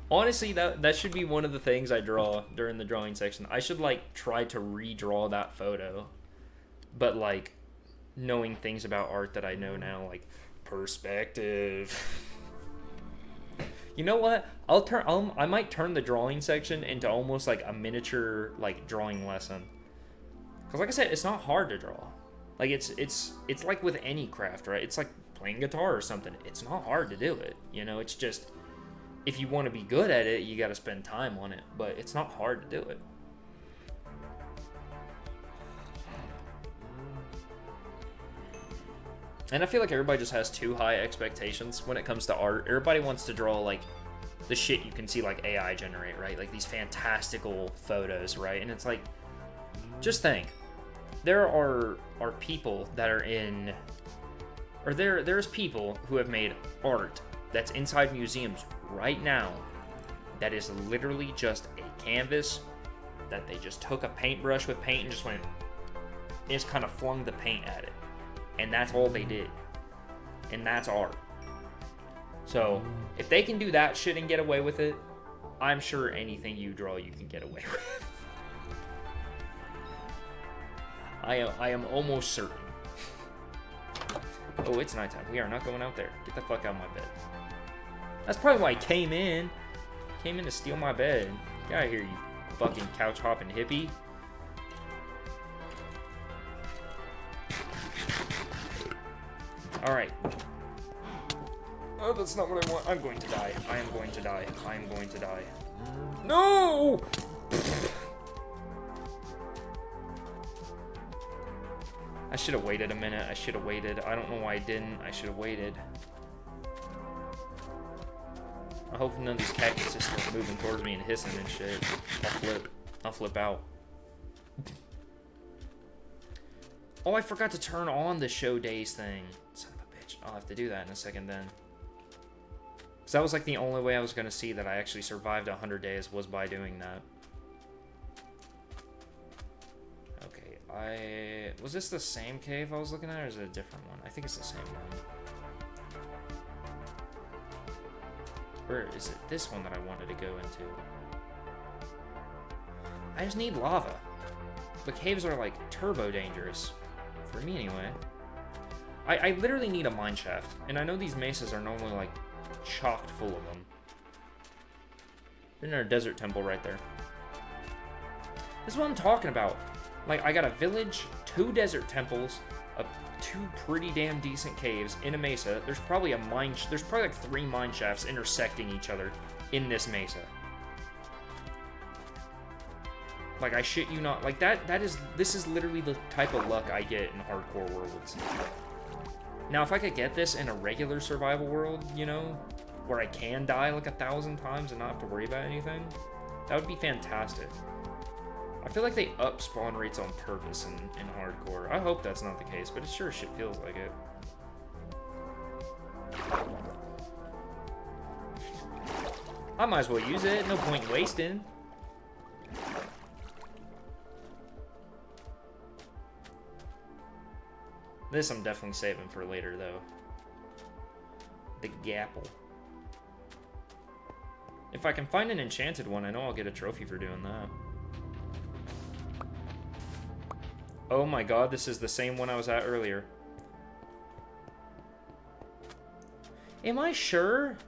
[SPEAKER 1] Honestly, that should be one of the things I draw during the drawing section. I should like try to redraw that photo, but like knowing things about art that I know now, like perspective. You know what? I might turn the drawing section into almost like a miniature like drawing lesson. Cause like I said, it's not hard to draw. Like it's like with any craft, right? It's like playing guitar or something. It's not hard to do it. You know, it's just if you want to be good at it, you got to spend time on it. But it's not hard to do it. And I feel like everybody just has too high expectations when it comes to art. Everybody wants to draw like the shit you can see like AI generate, right? Like these fantastical photos, right? And it's like, just think, there are people that are in, or there's people who have made art that's inside museums right now that is literally just a canvas that they just took a paintbrush with paint and just went, and just kind of flung the paint at it. And that's all they did. And that's art. So, if they can do that shit and get away with it, I'm sure anything you draw you can get away with. I am almost certain. Oh, it's nighttime. We are not going out there. Get the fuck out of my bed. That's probably why I came in. Came in to steal my bed. Get out of here, you fucking couch hopping hippie. Alright. Oh, that's not what I want. I'm going to die. I am going to die. I am going to die. No! I should have waited a minute. I should have waited. I don't know why I didn't. I should have waited. I hope none of these cactuses start moving towards me and hissing and shit. I'll flip out. Oh, I forgot to turn on the show days thing. Son of a bitch. I'll have to do that in a second then. Because that was like the only way I was going to see that I actually survived 100 days was by doing that. Okay, was this the same cave I was looking at, or is it a different one? I think it's the same one. Or is it this one that I wanted to go into? I just need lava. The caves are like turbo dangerous. For me anyway. I literally need a mine shaft. And I know these mesas are normally like chocked full of them. There's our desert temple right there. This is what I'm talking about. Like, I got a village, 2 desert temples, 2 pretty damn decent caves in a mesa. There's probably there's probably like 3 mine shafts intersecting each other in this mesa. Like, I shit you not. Like, this is literally the type of luck I get in hardcore worlds. Now, if I could get this in a regular survival world, you know, where I can die like 1,000 times and not have to worry about anything, that would be fantastic. I feel like they up spawn rates on purpose in hardcore. I hope that's not the case, but it sure shit feels like it. I might as well use it. No point in wasting. This I'm definitely saving for later, though. The Gapple. If I can find an enchanted one, I know I'll get a trophy for doing that. Oh my god, this is the same one I was at earlier. Am I sure?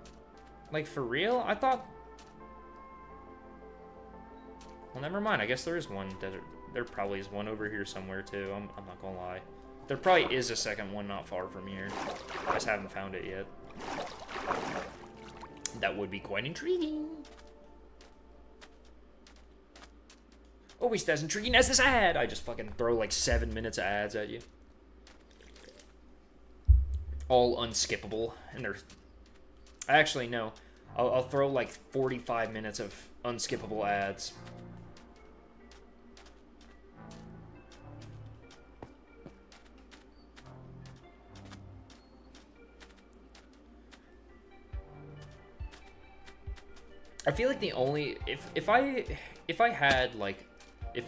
[SPEAKER 1] Like, for real? I thought... Well, never mind. I guess there is one desert. There probably is one over here somewhere, too. I'm not gonna lie. There probably is a second one not far from here. I just haven't found it yet. That would be quite intriguing. Always as intriguing as this ad! I just fucking throw like 7 minutes of ads at you. All unskippable. And they're... Actually, no. I'll throw like 45 minutes of unskippable ads. I feel like the only... If I had like... If...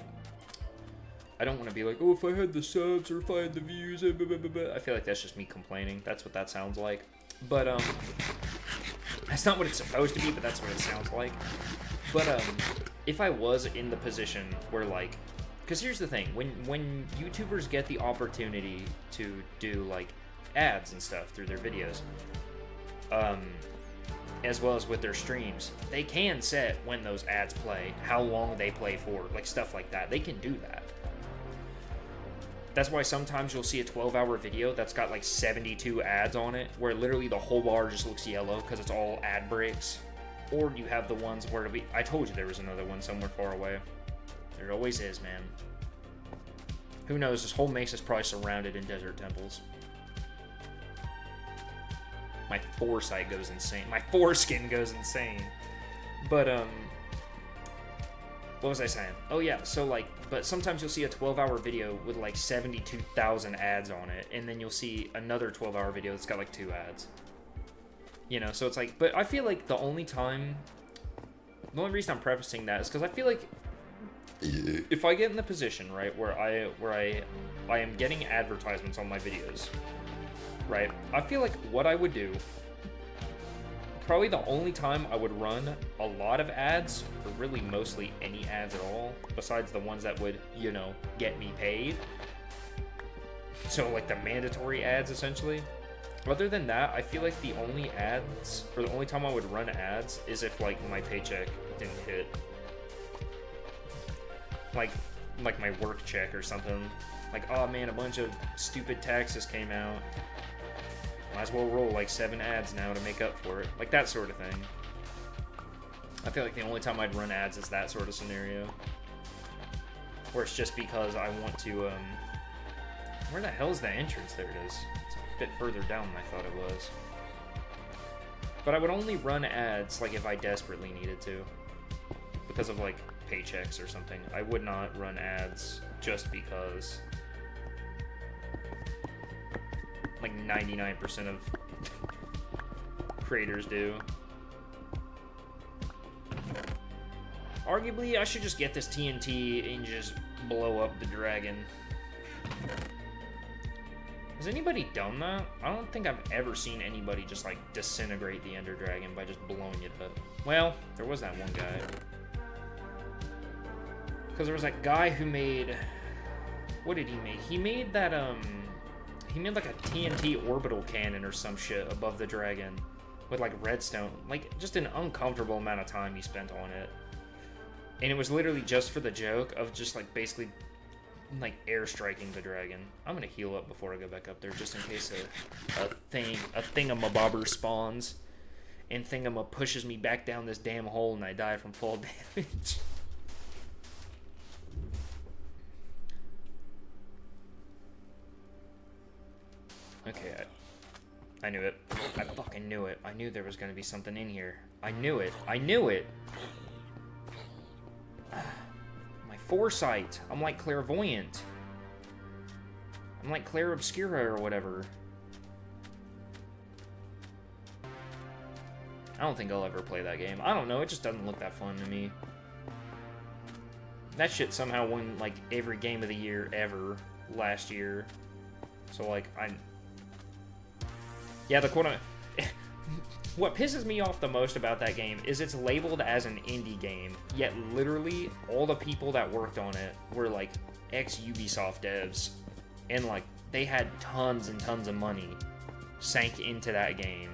[SPEAKER 1] I don't want to be like, oh, if I had the subs or if I had the views, blah, blah, blah, blah. I feel like that's just me complaining. That's what that sounds like. But, that's not what it's supposed to be, but that's what it sounds like. But, if I was in the position where, like... Because here's the thing. When YouTubers get the opportunity to do, like, ads and stuff through their videos, as well as with their streams, they can set when those ads play, how long they play for, like, stuff like that. They can do that. That's why sometimes you'll see a 12-hour video that's got like 72 ads on it, where literally the whole bar just looks yellow because it's all ad breaks. Or you have the ones where I told you there was another one somewhere far away. There always is, man. Who knows? This whole mesa is probably surrounded in desert temples. My foresight goes insane. My foreskin goes insane. But, what was I saying? Oh, yeah, so, like, but sometimes you'll see a 12-hour video with, like, 72,000 ads on it, and then you'll see another 12-hour video that's got, like, 2 ads. You know, so it's like, but I feel like the only reason I'm prefacing that is because I feel like if I get in the position, right, where I am getting advertisements on my videos, right, I feel like what I would do, probably the only time I would run a lot of ads, or really mostly any ads at all, besides the ones that would, you know, get me paid. So, like, the mandatory ads, essentially. Other than that, I feel like the only ads, or the only time I would run ads, is if, like, my paycheck didn't hit. Like my work check or something. Like, oh man, a bunch of stupid taxes came out. Might as well roll like 7 ads now to make up for it. Like that sort of thing. I feel like the only time I'd run ads is that sort of scenario. Where it's just because I want to, where the hell is the entrance? There it is. It's a bit further down than I thought it was. But I would only run ads, like, if I desperately needed to. Because of, like, paychecks or something. I would not run ads just because... like 99% of creators do. Arguably, I should just get this TNT and just blow up the dragon. Has anybody done that? I don't think I've ever seen anybody just like disintegrate the Ender Dragon by just blowing it up. Well, there was that one guy. Because there was that guy who made... What did he make? He made that, he made like a TNT orbital cannon or some shit above the dragon with like redstone. Like just an uncomfortable amount of time he spent on it. And it was literally just for the joke of just like basically like airstriking the dragon. I'm gonna heal up before I go back up there just in case a thingamabobber spawns and thingama pushes me back down this damn hole and I die from fall damage. Okay, I knew it. I fucking knew it. I knew there was gonna be something in here. I knew it. I knew it! My foresight. I'm like clairvoyant. I'm like Claire Obscura or whatever. I don't think I'll ever play that game. I don't know, it just doesn't look that fun to me. That shit somehow won, like, every game of the year ever last year. So, like, yeah, the quote... What pisses me off the most about that game is it's labeled as an indie game, yet literally all the people that worked on it were, like, ex-Ubisoft devs. And, like, they had tons and tons of money sank into that game.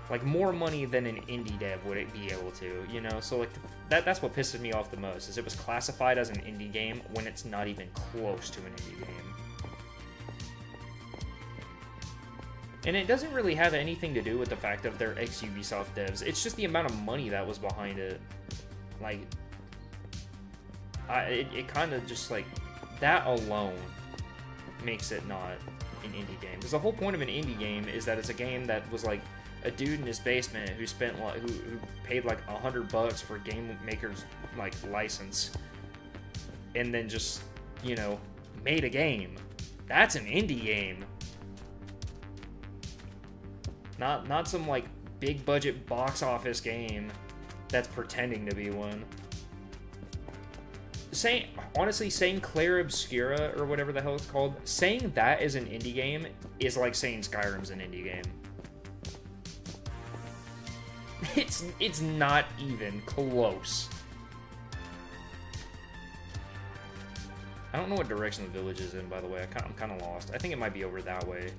[SPEAKER 1] Like, more money than an indie dev would it be able to, you know? So, like, that's what pisses me off the most, is it was classified as an indie game when it's not even close to an indie game. And it doesn't really have anything to do with the fact that they're ex-Ubisoft devs. It's just the amount of money that was behind it. Like, it kind of just, like, that alone makes it not an indie game. Because the whole point of an indie game is that it's a game that was, like, a dude in his basement who spent, like, who paid, like, $100 for Game Maker's, like, license. And then just, you know, made a game. That's an indie game. Not some, like, big budget box office game that's pretending to be one. Honestly, saying Claire Obscura or whatever the hell it's called, saying that is an indie game is like saying Skyrim's an indie game. It's not even close. I don't know what direction the village is in, by the way. I'm kind of lost. I think it might be over that way.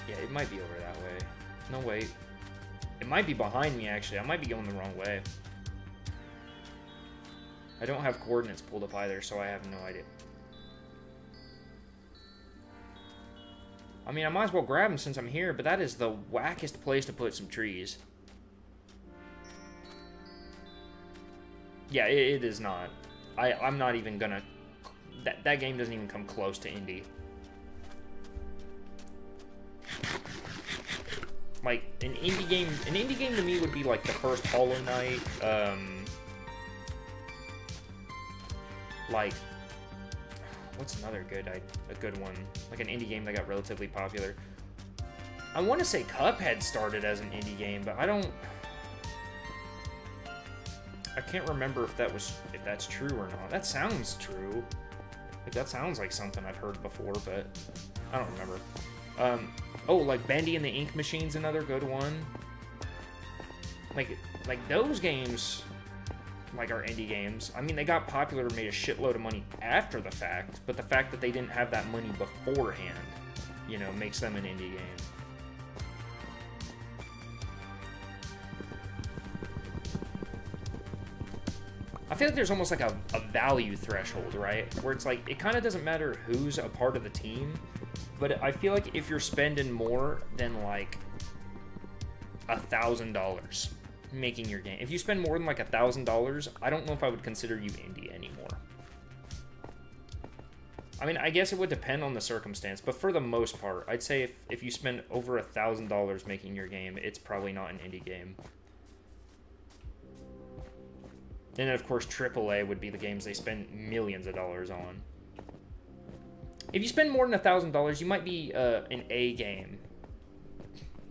[SPEAKER 1] Yeah, it might be over that way. No, wait. It might be behind me, actually. I might be going the wrong way. I don't have coordinates pulled up either, so I have no idea. I mean, I might as well grab them since I'm here, but that is the wackest place to put some trees. Yeah, it is not. I'm not even gonna... That game doesn't even come close to indie. Like, an indie game to me would be like the first Hollow Knight, like, what's another a good one? Like an indie game that got relatively popular. I want to say Cuphead started as an indie game, but I can't remember if that's true or not. That sounds true. Like, that sounds like something I've heard before, but I don't remember. Oh, like Bendy and the Ink Machine's another good one. Like those games, like, are indie games. I mean, they got popular and made a shitload of money after the fact, but the fact that they didn't have that money beforehand, you know, makes them an indie game. I feel like there's almost like a value threshold, right? Where it's like, it kind of doesn't matter who's a part of the team, but I feel like if you're spending more than, like, $1,000 making your game, if you spend more than, like, $1,000, I don't know if I would consider you indie anymore. I mean, I guess it would depend on the circumstance, but for the most part, I'd say if you spend over $1,000 making your game, it's probably not an indie game. And then, of course, AAA would be the games they spend millions of dollars on. If you spend more than $1,000, you might be an A game.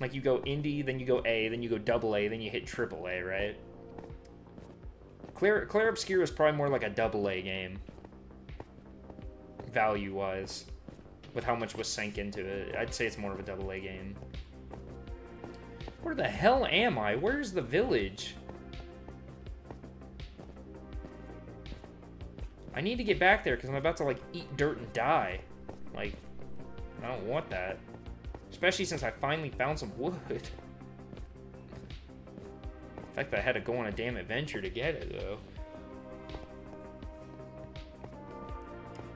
[SPEAKER 1] Like, you go indie, then you go A, then you go AA, then you hit AAA, right? Claire Obscura is probably more like a AA game, value-wise, with how much was sank into it. I'd say it's more of a AA game. Where the hell am I? Where's the village? I need to get back there because I'm about to, like, eat dirt and die. Like, I don't want that. Especially since I finally found some wood. In fact, I had to go on a damn adventure to get it, though.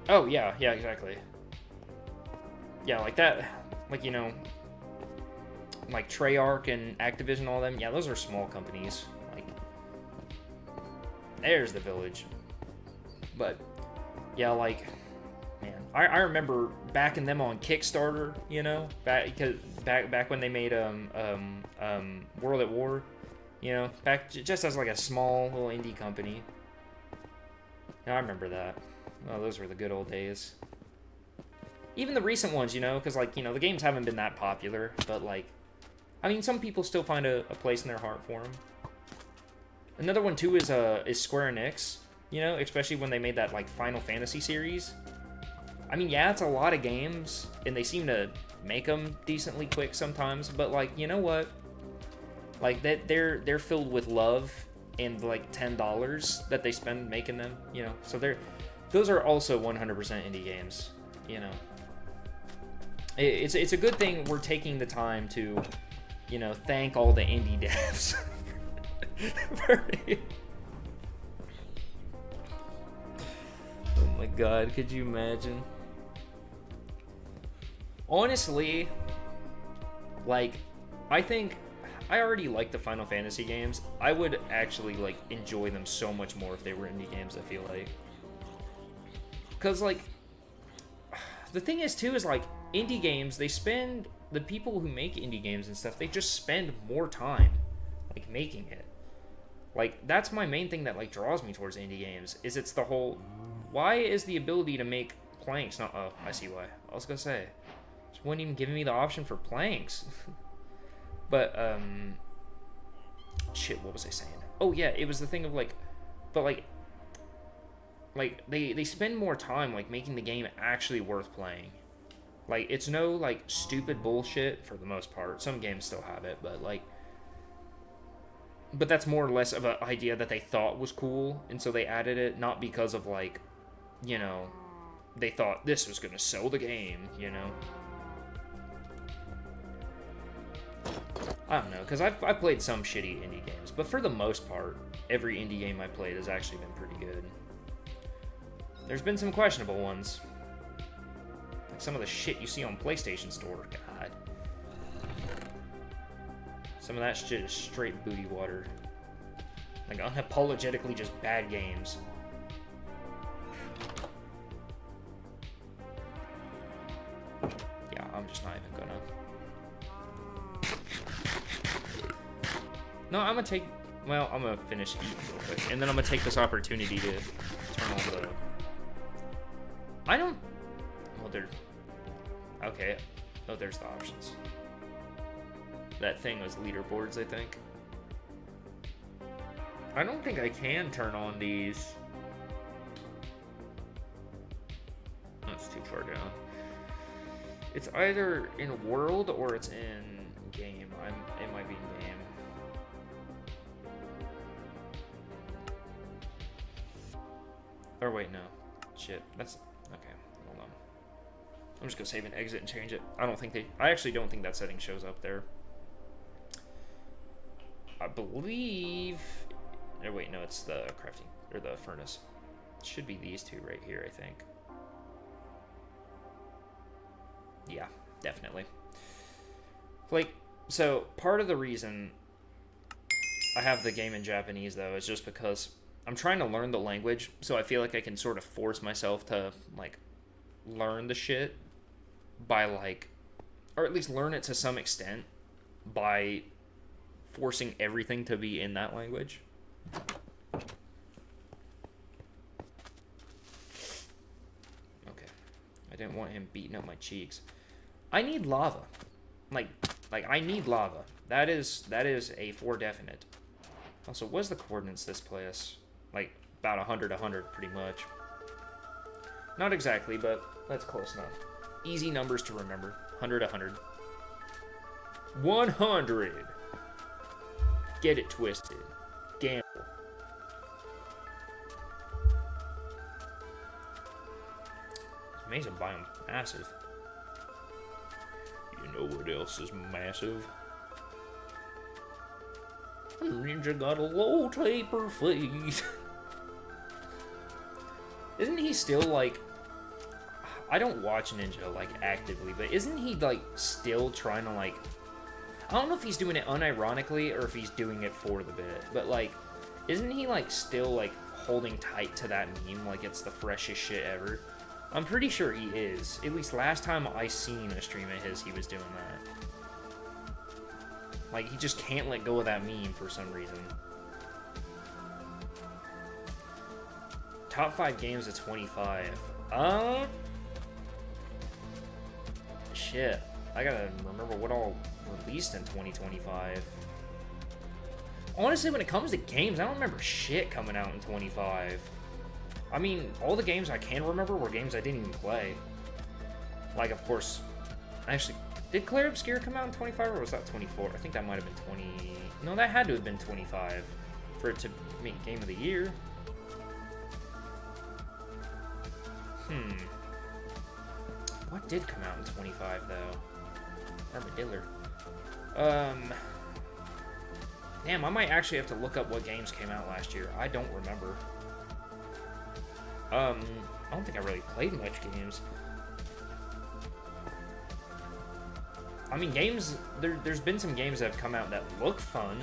[SPEAKER 1] Oh, yeah, exactly. Yeah, like that, like, you know, like Treyarch and Activision, all them, yeah, those are small companies. Like, there's the village. But, yeah, like, man, I remember backing them on Kickstarter, you know, back when they made World at War, you know, back just as like a small little indie company. Yeah, I remember that. Oh, those were the good old days. Even the recent ones, you know, because like, you know, the games haven't been that popular, but like, I mean, some people still find a place in their heart for them. Another one too is Square Enix, you know, especially when they made that like Final Fantasy series. I mean, yeah, it's a lot of games, and they seem to make them decently quick sometimes, but like, you know what? Like they're filled with love and like $10 that they spend making them, you know. So those are also 100% indie games, you know. It's a good thing we're taking the time to, you know, thank all the indie devs. Oh my god, could you imagine? Honestly, like, I think I already like the Final Fantasy games. I would actually like enjoy them so much more if they were indie games, I feel like. Cause like the thing is too is like indie games, the people who make indie games and stuff, they just spend more time like making it. Like, that's my main thing that like draws me towards indie games, is it's the whole, why is the ability to make planks not, oh, I see why. I was gonna say, just wouldn't even give me the option for planks. But shit, what was I saying? Oh yeah, it was the thing of like, but like they spend more time like making the game actually worth playing. Like, it's no like stupid bullshit for the most part. Some games still have it, but like, but that's more or less of an idea that they thought was cool, and so they added it, not because of like, you know, they thought this was gonna sell the game, you know. I don't know, because I've played some shitty indie games, but for the most part, every indie game I played has actually been pretty good. There's been some questionable ones. Like some of the shit you see on PlayStation Store, God. Some of that shit is straight booty water. Like, unapologetically just bad games. Yeah, I'm just not even gonna... No, I'm gonna take... Well, I'm gonna finish eating real quick. And then I'm gonna take this opportunity to turn on the... I don't... Well, there... Okay. Oh, there's the options. That thing was leaderboards, I think. I don't think I can turn on these. That's too far down. It's either in world or it's in game. It might be in game. Or wait, no. Shit. That's... Okay, hold on. I'm just gonna save and exit and change it. I actually don't think that setting shows up there. I believe... Oh, wait, no, it's the crafting, or the furnace. It should be these two right here, I think. Yeah, definitely. Like, so, part of the reason I have the game in Japanese, though, is just because I'm trying to learn the language, so I feel like I can sort of force myself to, like, learn the shit by, like, or at least learn it to some extent by forcing everything to be in that language. Okay. I didn't want him beating up my cheeks. I need lava. Like I need lava. That is a for definite. Also, what's the coordinates this place? Like about 100, 100 pretty much. Not exactly, but that's close enough. Easy numbers to remember. 100, 100. 100. Get it twisted. Gamble. Amazing biome. Massive. You know what else is massive? Ninja got a low taper face. Isn't he still like... I don't watch Ninja like actively, but isn't he like still trying to like... I don't know if he's doing it unironically or if he's doing it for the bit, but like, isn't he like still like holding tight to that meme like it's the freshest shit ever? I'm pretty sure he is. At least last time I seen a stream of his, he was doing that. Like, he just can't let go of that meme for some reason. Top 5 games of 25. Shit. I gotta remember what all released in 2025. Honestly, when it comes to games, I don't remember shit coming out in 25. I mean, all the games I can remember were games I didn't even play. Like, of course, actually, did Clair Obscure come out in 25 or was that 24? I think that might have been 20. No, that had to have been 25 for it to make Game of the Year. What did come out in 25 though? Armadillo. Damn, I might actually have to look up what games came out last year. I don't remember. I don't think I really played much games. I mean, games, there's been some games that have come out that look fun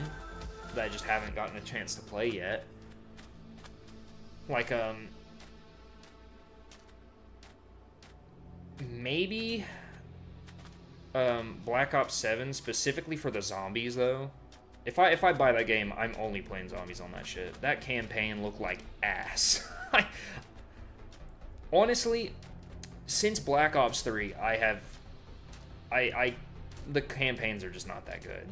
[SPEAKER 1] that I just haven't gotten a chance to play yet. Like, maybe Black Ops 7 specifically for the zombies though. If I buy that game, I'm only playing zombies on that shit. That campaign looked like ass. Honestly, since Black Ops 3, the campaigns are just not that good.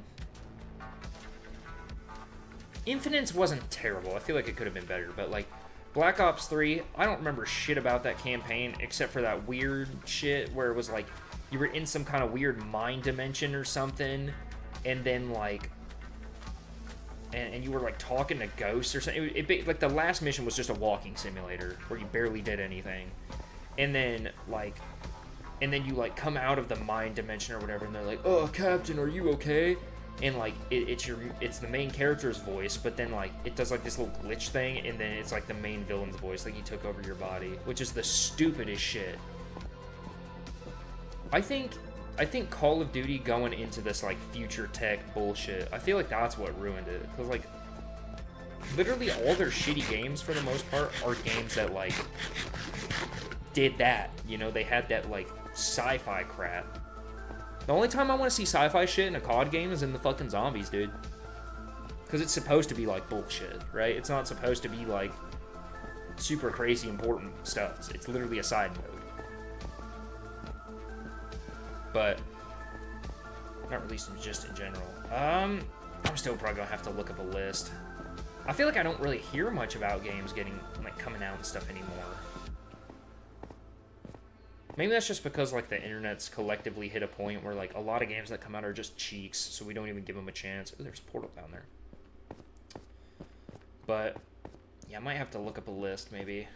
[SPEAKER 1] Infinite's wasn't terrible. I feel like it could have been better, but like Black Ops 3, I don't remember shit about that campaign except for that weird shit where it was like you were in some kind of weird mind dimension or something, and then like and you were like talking to ghosts or something. Like the last mission was just a walking simulator where you barely did anything, and then you like come out of the mind dimension or whatever, and they're like, "Oh, Captain, are you okay?" And like it's the main character's voice, but then like it does like this little glitch thing, and then it's like the main villain's voice, like he took over your body, which is the stupidest shit. I think Call of Duty going into this like future tech bullshit, I feel like that's what ruined it, because like literally all their shitty games for the most part are games that like did that, you know, they had that like sci-fi crap. The only time I want to see sci-fi shit in a COD game is in the fucking zombies, dude. Because it's supposed to be like bullshit, right? It's not supposed to be like super crazy important stuff. It's literally a side mode. But not released just in general. I'm still probably gonna have to look up a list. I feel like I don't really hear much about games getting like coming out and stuff anymore. Maybe that's just because like the internet's collectively hit a point where like a lot of games that come out are just cheeks, so we don't even give them a chance. Ooh, there's a portal down there. But yeah, I might have to look up a list maybe.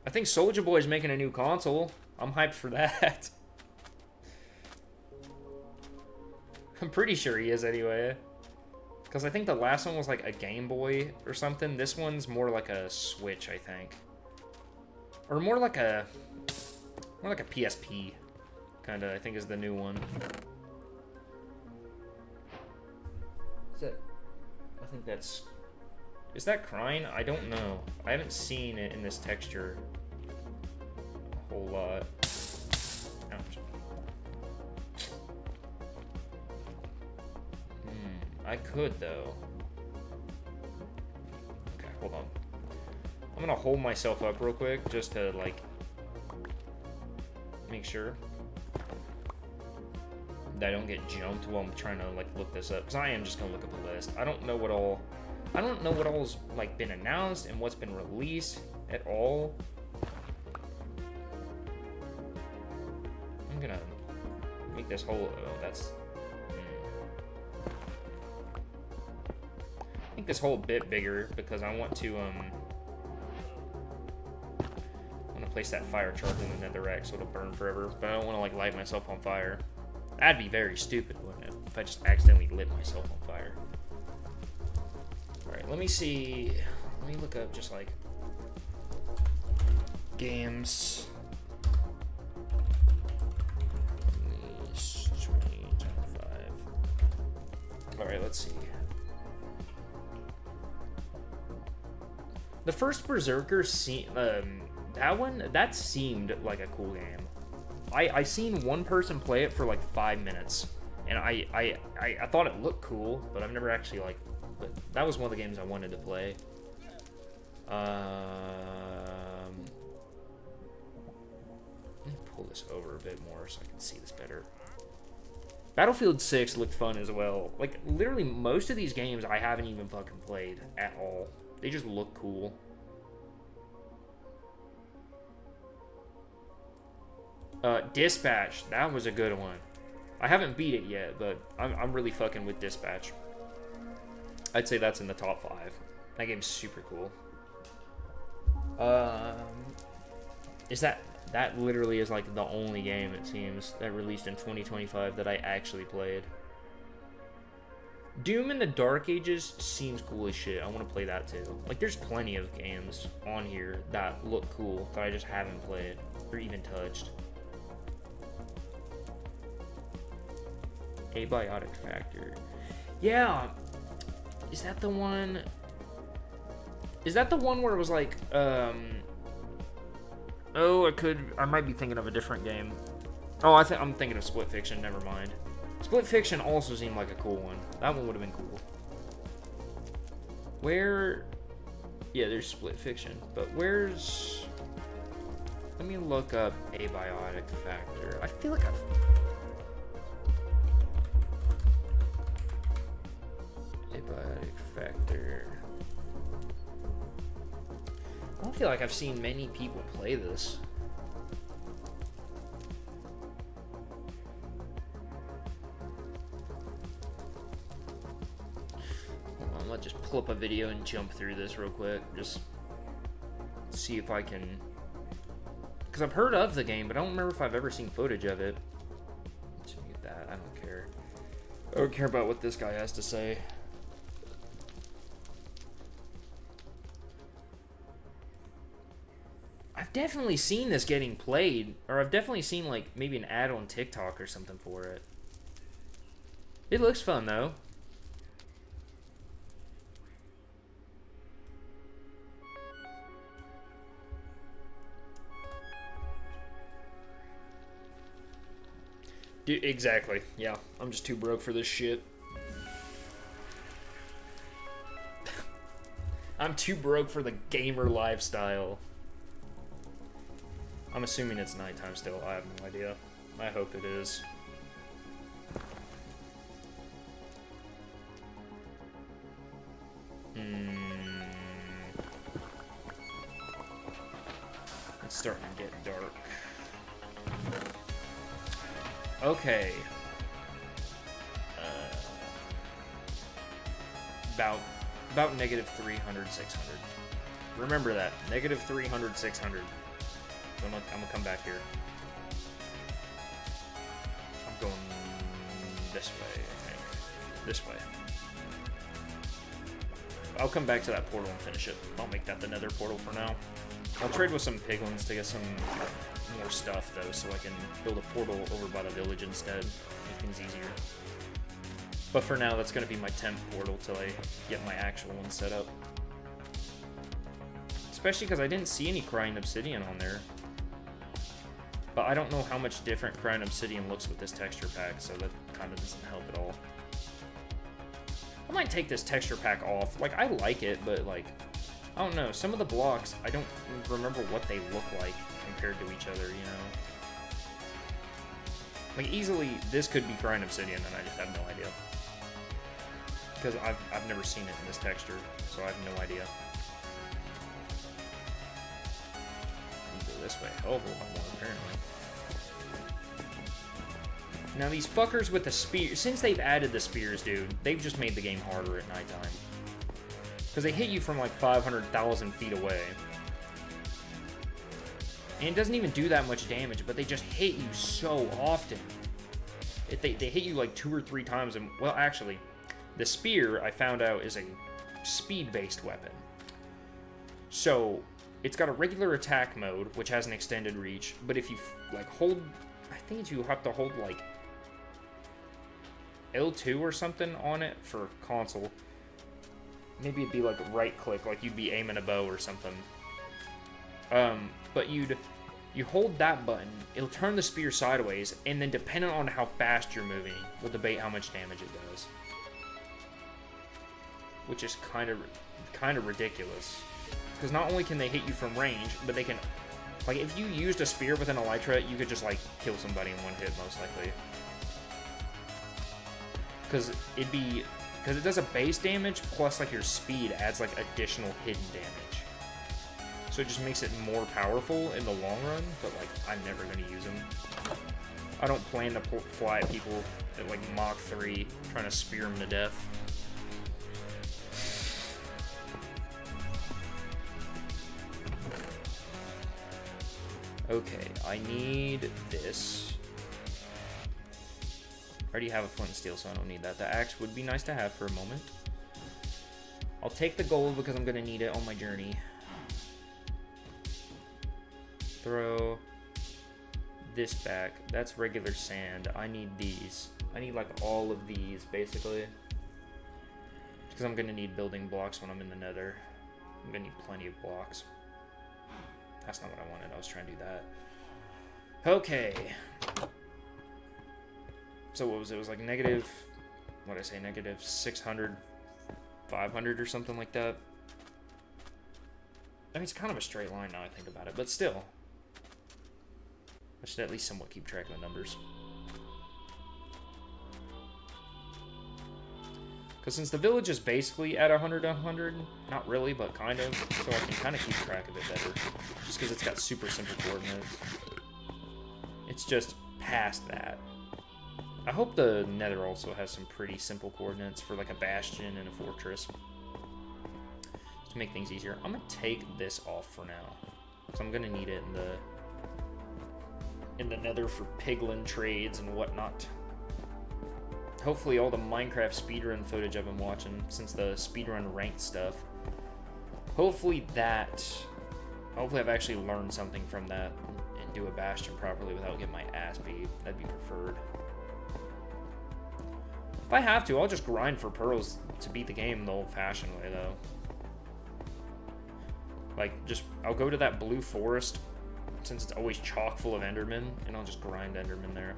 [SPEAKER 1] I think Soulja Boy's making a new console. I'm hyped for that. I'm pretty sure he is anyway. Because I think the last one was like a Game Boy or something. This one's more like a Switch, I think. Or more like a PSP. Kinda, I think is the new one. I think that's... Is that crying? I don't know. I haven't seen it in this texture a whole lot. Ouch. I could, though. Okay, hold on. I'm gonna hold myself up real quick just to, like, make sure that I don't get jumped while I'm trying to, like, look this up. Because I am just gonna look up a list. I don't know what all's like been announced and what's been released at all. I'm gonna make this whole make this whole bit bigger because I want to place that fire charge in the netherrack so it'll burn forever, but I don't want to like light myself on fire. That'd be very stupid, wouldn't it, if I just accidentally lit myself on fire. Alright, let me see. Let me look up just like games. Release 2025. Alright, let's see. The first Berserker, that seemed like a cool game. I seen one person play it for like 5 minutes, and I thought it looked cool, but I've never actually like. But that was one of the games I wanted to play. Let me pull this over a bit more so I can see this better. Battlefield 6 looked fun as well. Like, literally most of these games I haven't even fucking played at all. They just look cool. Dispatch, that was a good one. I haven't beat it yet, but I'm really fucking with Dispatch. I'd say that's in the top 5. That game's super cool. Is that literally is like the only game, it seems, that released in 2025 that I actually played. Doom in the Dark Ages seems cool as shit. I want to play that too. Like, there's plenty of games on here that look cool that I just haven't played or even touched. Abiotic Factor. Yeah. Is that the one? Is that the one where it was like, oh, I might be thinking of a different game. Oh, I'm thinking of Split Fiction, never mind. Split Fiction also seemed like a cool one. That one would have been cool. Where? Yeah, there's Split Fiction, but where's... Let me look up Abiotic Factor. I feel like I've... Abiotic Factor. I don't feel like I've seen many people play this. Hold on, let's just pull up a video and jump through this real quick. Just see if I can... Because I've heard of the game, but I don't remember if I've ever seen footage of it. Let's mute that. I don't care. I don't care about what this guy has to say. I've definitely seen this getting played, or I've definitely seen like maybe an ad on TikTok or something for it. It looks fun though. Dude, exactly. Yeah, I'm just too broke for this shit. I'm too broke for the gamer lifestyle. I'm assuming it's nighttime still. I have no idea. I hope it is. It's starting to get dark. Okay. About negative 300, 600. Remember that. Negative 300, 600. I'm gonna come back here. I'm going this way, I think. This way. I'll come back to that portal and finish it. I'll make that the nether portal for now. I'll trade with some piglins to get some more stuff, though, so I can build a portal over by the village instead. Make things easier. But for now, that's going to be my temp portal till I get my actual one set up. Especially because I didn't see any crying obsidian on there. But I don't know how much different crying obsidian looks with this texture pack, so that kind of doesn't help at all. I might take this texture pack off. Like, I like it, but, like, I don't know. Some of the blocks, I don't remember what they look like compared to each other, you know? Like, easily, this could be crying obsidian, and I just have no idea. Because I've never seen it in this texture, so I have no idea. This way. Hell of a lot more, apparently. Now, these fuckers with the spear... Since they've added the spears, dude, they've just made the game harder at nighttime. Because they hit you from, like, 500,000 feet away. And it doesn't even do that much damage, but they just hit you so often. They hit you, like, 2 or 3 times. And, well, actually, the spear, I found out, is a speed-based weapon. So... It's got a regular attack mode, which has an extended reach, but if you, like, hold... I think you have to hold, like, L2 or something on it for console. maybe it'd be like right click, like you'd be aiming a bow or something. But you hold that button, it'll turn the spear sideways, and then depending on how fast you're moving, will debate how much damage it does. Which is kind of ridiculous. Because not only can they hit you from range, but they can, like, if you used a spear with an elytra, you could just, like, kill somebody in one hit, most likely. Because it does a base damage, plus, like, your speed adds, like, additional hidden damage. So it just makes it more powerful in the long run, but, like, I'm never going to use them. I don't plan to fly at people at, like, Mach 3, trying to spear them to death. Okay, I need this. I already have a flint and steel, so I don't need that. The axe would be nice to have for a moment. I'll take the gold because I'm going to need it on my journey. Throw this back. That's regular sand. I need these. I need, like, all of these, basically. Because I'm going to need building blocks when I'm in the nether. I'm going to need plenty of blocks. That's not what I wanted. I was trying to do that. Okay. So what was it? It was like negative... What did I say? Negative 600... 500 or something like that. I mean, it's kind of a straight line now I think about it. But still. I should at least somewhat keep track of the numbers. Because since the village is basically at 100 to 100, not really, but kind of, so I can kind of keep track of it better. Just because it's got super simple coordinates. It's just past that. I hope the nether also has some pretty simple coordinates for like a bastion and a fortress. To make things easier. I'm going to take this off for now. Because I'm going to need it in the nether for piglin trades and whatnot. Hopefully all the Minecraft speedrun footage I've been watching since the speedrun ranked stuff. Hopefully I've actually learned something from that and do a bastion properly without getting my ass beat. That'd be preferred. If I have to, I'll just grind for pearls to beat the game the old-fashioned way, though. Like, I'll go to that blue forest, since it's always chock full of endermen, and I'll just grind endermen there.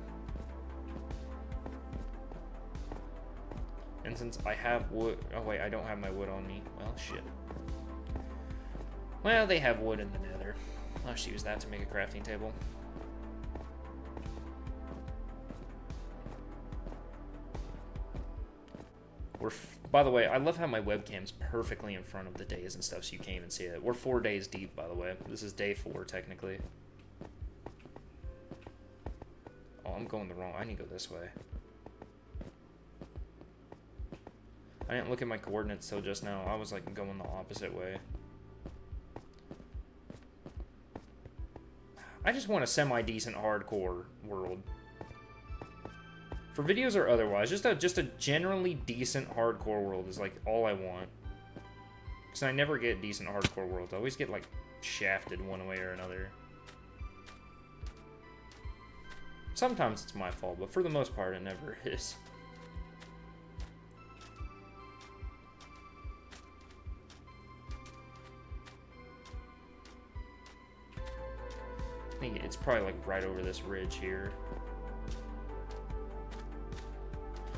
[SPEAKER 1] And since I have wood... Oh, wait, I don't have my wood on me. Well, shit. Well, they have wood in the nether. I'll just use that to make a crafting table. By the way, I love how my webcam's perfectly in front of the days and stuff, so you can't even see it. We're 4 days deep, by the way. This is day 4, technically. Oh, I'm going the wrong... I need to go this way. I didn't look at my coordinates till just now. I was like going the opposite way. I just want a semi-decent hardcore world. For videos or otherwise, just a generally decent hardcore world is like all I want. Because I never get decent hardcore worlds. I always get like shafted one way or another. Sometimes it's my fault, but for the most part it never is. I think it's probably like right over this ridge here.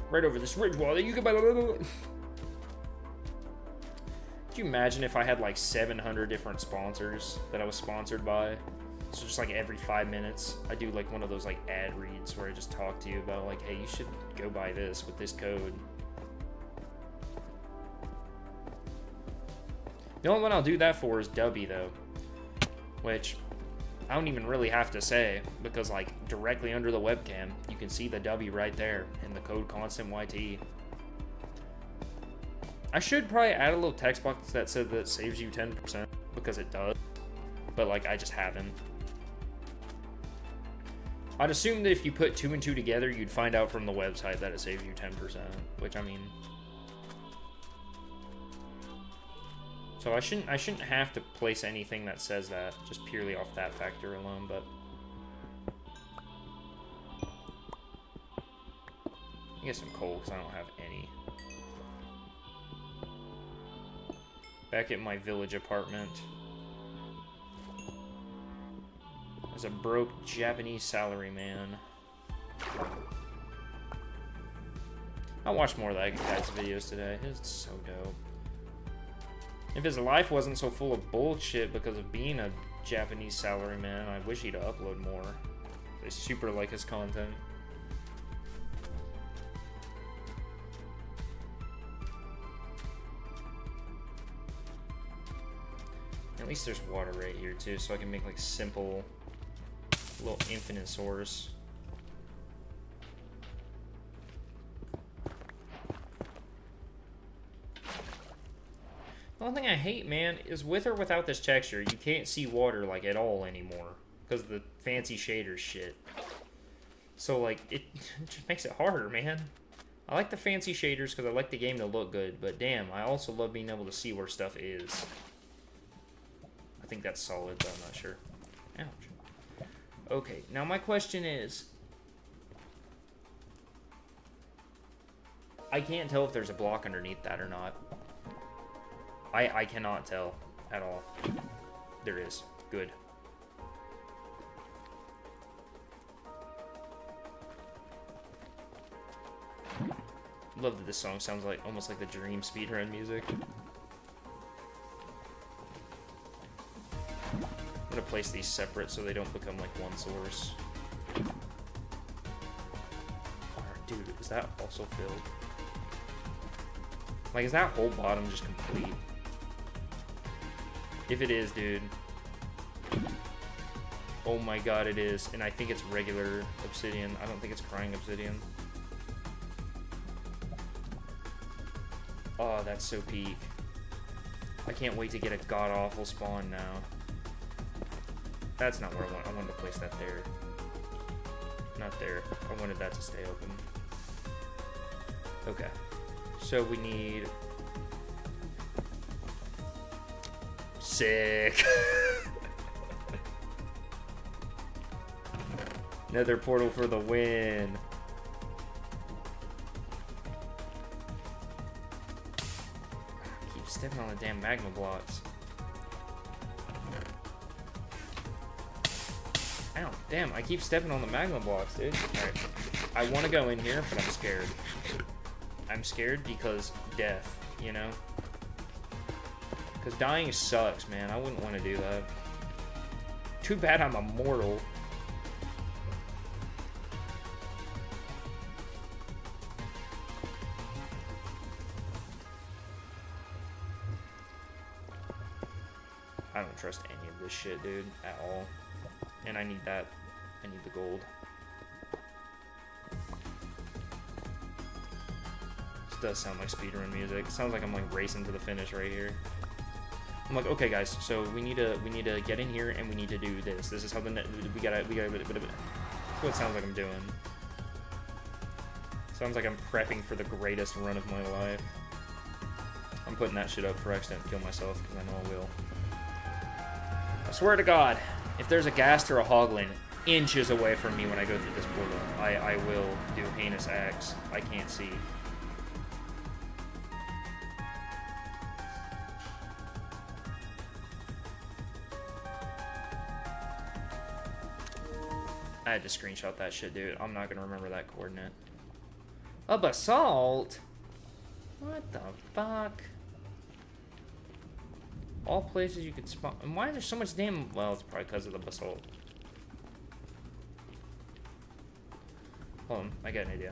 [SPEAKER 1] Right over this ridge wall that you could... Could you imagine if I had like 700 different sponsors that I was sponsored by? So just like every 5 minutes, I do like one of those like ad reads where I just talk to you about like, hey, you should go buy this with this code. The only one I'll do that for is Dubby though, which I don't even really have to say, because like directly under the webcam, you can see the W right there in the code ConstantYT. I should probably add a little text box that said that saves you 10%, because it does, but like I just haven't. I'd assume that if you put 2 and 2 together, you'd find out from the website that it saves you 10%, which I mean... So I shouldn't have to place anything that says that, just purely off that factor alone, but... I get some coal, because I don't have any. Back at my village apartment. As a broke Japanese salaryman. I watched more of that guy's videos today. It's so dope. If his life wasn't so full of bullshit because of being a Japanese salaryman, I wish he'd upload more. I super like his content. At least there's water right here too, so I can make like simple little infinite source. The one thing I hate, man, is with or without this texture, you can't see water like at all anymore because of the fancy shaders shit. So like it just makes it harder, man. I like the fancy shaders because I like the game to look good, but damn, I also love being able to see where stuff is. I think that's solid, but I'm not sure. Ouch. Okay, now my question is, I can't tell if there's a block underneath that or not. I cannot tell at all. There is. Good. Love that this song sounds like almost like the Dream speedrun music. I'm gonna place these separate so they don't become like one source. Dude, is that also filled? Like, is that whole bottom just complete? If it is, dude. Oh my god, it is. And I think it's regular obsidian. I don't think it's crying obsidian. Oh, that's so peak. I can't wait to get a god-awful spawn now. That's not where I want. I wanted to place that there. Not there. I wanted that to stay open. Okay. So we need... Sick. Nether portal for the win. Keep stepping on the damn magma blocks. Ow, damn, I keep stepping on the magma blocks, dude. Alright. I want to go in here, but I'm scared. I'm scared because death, you know? Because dying sucks, man. I wouldn't want to do that. Too bad I'm immortal. I don't trust any of this shit, dude, at all. And I need that. I need the gold. This does sound like speedrun music. It sounds like I'm like racing to the finish right here. I'm like, okay, guys. So we need to get in here and we need to do this. This is how we gotta. That's what it sounds like I'm doing. Sounds like I'm prepping for the greatest run of my life. I'm putting that shit up for accident to kill myself because I know I will. I swear to God, if there's a ghast or a hoglin inches away from me when I go through this portal, I will do heinous acts I can't see. I had to screenshot that shit, dude. I'm not gonna remember that coordinate. A basalt? What the fuck? All places you could spawn. And why is there so much damn... Well, it's probably because of the basalt. Hold on, I got an idea.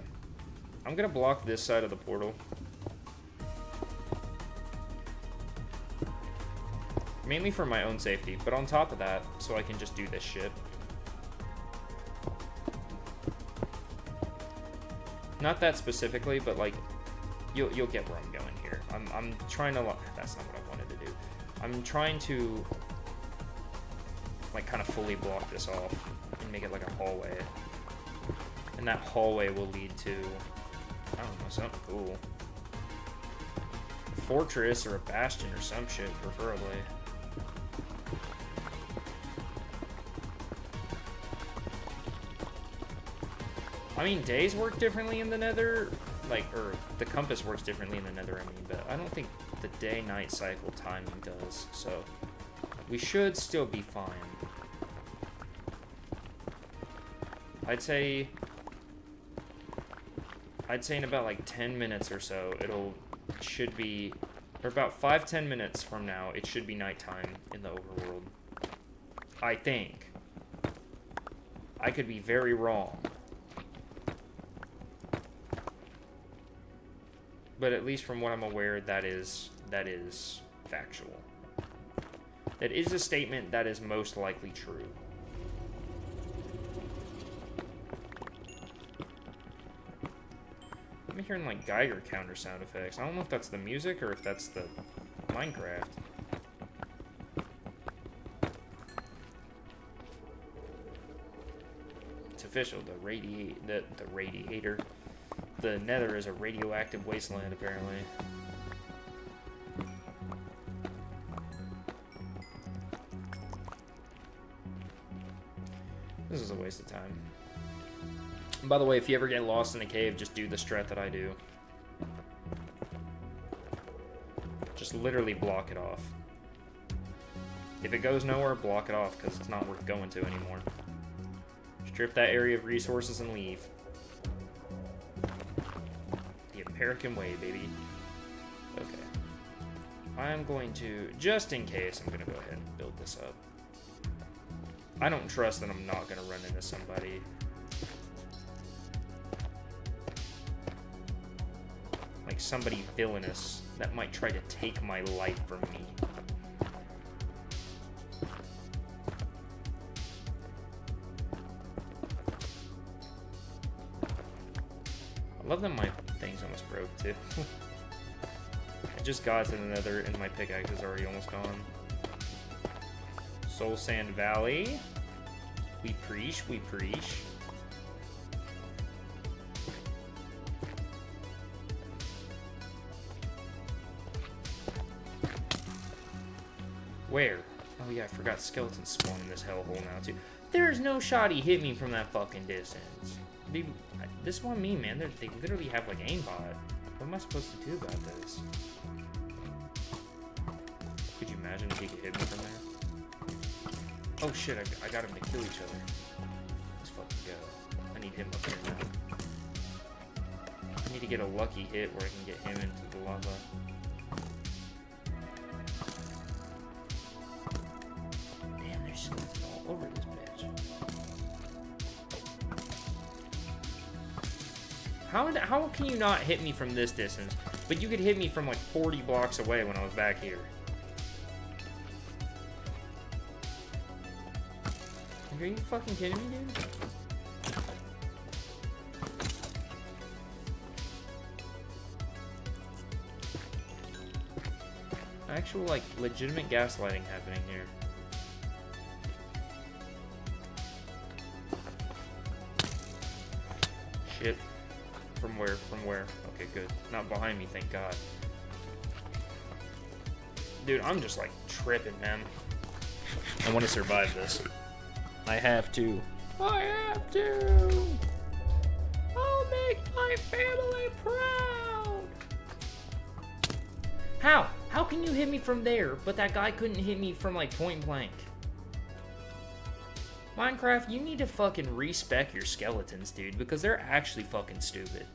[SPEAKER 1] I'm gonna block this side of the portal. Mainly for my own safety, but on top of that, so I can just do this shit. Not that specifically, but like, you'll get where I'm going here. I'm trying to... That's not what I wanted to do. I'm trying to, like, kind of fully block this off and make it like a hallway. And that hallway will lead to, I don't know, something cool. A fortress or a bastion or some shit, preferably. I mean, days work differently in the nether, like, or the compass works differently in the nether, I mean, but I don't think the day-night cycle timing does, so we should still be fine. I'd say in about like 10 minutes or so, should be, or about 5-10 minutes from now, it should be nighttime in the overworld. I think. I could be very wrong. But at least from what I'm aware, that is factual. That is a statement that is most likely true. I'm hearing like Geiger counter sound effects. I don't know if that's the music or if that's the Minecraft. It's official. The radiator. The Nether is a radioactive wasteland, apparently. This is a waste of time. And by the way, if you ever get lost in a cave, just do the strat that I do. Just literally block it off. If it goes nowhere, block it off, because it's not worth going to anymore. Strip that area of resources and leave. The American way, baby. Okay. I'm going to, just in case, I'm going to go ahead and build this up. I don't trust that I'm not going to run into somebody. Like somebody villainous that might try to take my life from me. I love that my thing's almost broke too. I just got to the Nether and my pickaxe is already almost gone. Soul Sand Valley. We preach, we preach. Where? Oh yeah, I forgot skeletons spawn in this hellhole now too. There's no shot he hit me from that fucking distance. Dude, this one me, man. They literally have like aimbot. What am I supposed to do about this? Could you imagine if he could hit me from there? Oh shit, I got him to kill each other. Let's fucking go. I need him up there now. I need to get a lucky hit where I can get him into the lava. Damn, there's skeletons all over this bitch. How can you not hit me from this distance, but you could hit me from like 40 blocks away when I was back here? Are you fucking kidding me, dude? Actual, like, legitimate gaslighting happening here. Shit. From where? From where? Okay, good. Not behind me, thank God. Dude, I'm just, like, tripping, man. I want to survive this. I have to. I have to! I'll make my family proud! How? How can you hit me from there, but that guy couldn't hit me from, like, point blank? Minecraft, you need to fucking respec your skeletons, dude, because they're actually fucking stupid.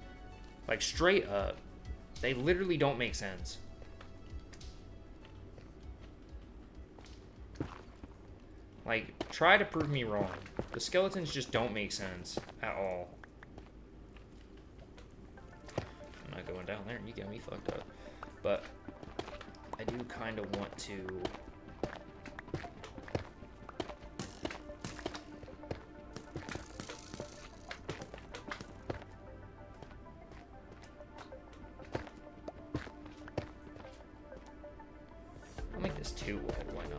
[SPEAKER 1] Like, straight up. They literally don't make sense. Like, try to prove me wrong. The skeletons just don't make sense at all. I'm not going down there, you got me fucked up. But I do kind of want to... I'll make this 2 wide, why not?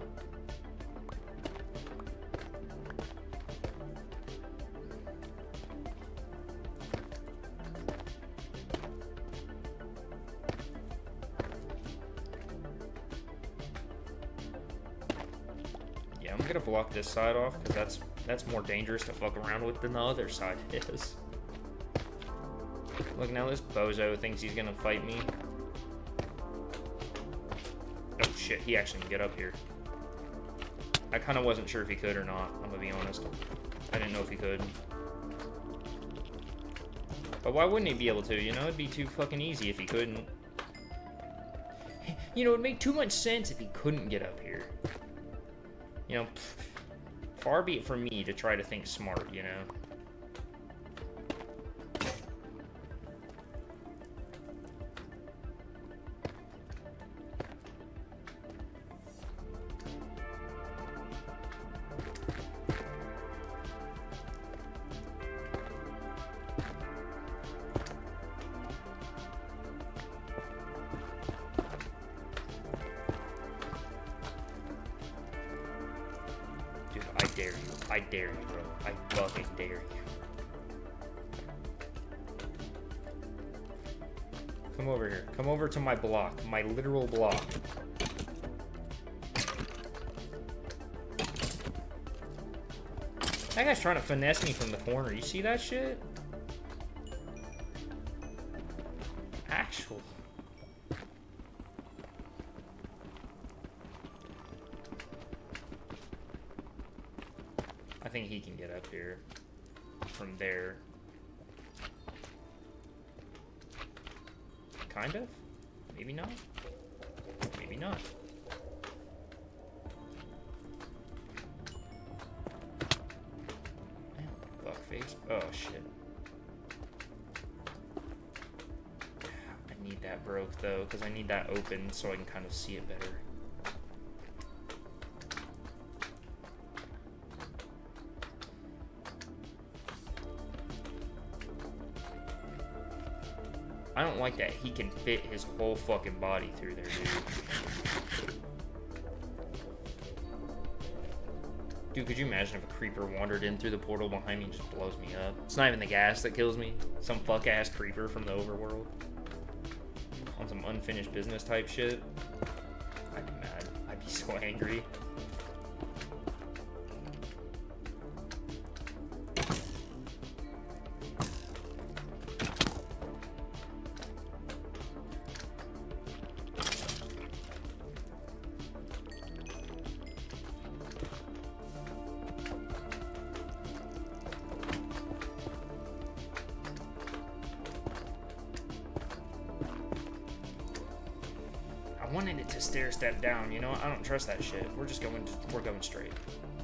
[SPEAKER 1] I'm gonna block this side off because that's more dangerous to fuck around with than the other side is. Look, now this bozo thinks he's gonna fight me. Oh shit, he actually can get up here. I kind of wasn't sure if he could or not, I'm gonna be honest. I didn't know if he could. But why wouldn't he be able to, you know? It'd be too fucking easy if he couldn't. You know, it'd make too much sense if he couldn't get up here. You know, far be it from me to try to think smart, you know? I dare you, bro. I fucking dare you. Come over here. Come over to my block. My literal block. That guy's trying to finesse me from the corner. You see that shit? Actual. I think he can get up here from there. Kind of? Maybe not? Maybe not. Fuckface. Oh, shit. I need that broke, though, because I need that open so I can kind of see it better. I don't like that he can fit his whole fucking body through there, dude. Dude, could you imagine if a creeper wandered in through the portal behind me and just blows me up? It's not even the gas that kills me. Some fuck-ass creeper from the overworld. On some unfinished business type shit. I'd be mad. I'd be so angry. I wanted it to stair step down, you know? I don't trust that shit. We're going straight.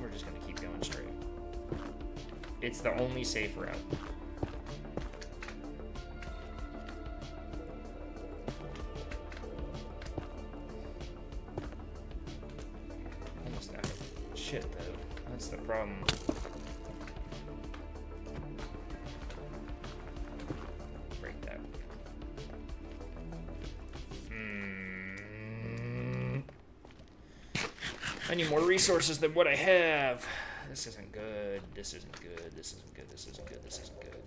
[SPEAKER 1] We're just gonna keep going straight. It's the only safe route. Almost out of shit, though. That's the problem. Break that. I need more resources than what I have. This isn't good. This isn't good. This isn't good. This isn't good. This isn't good.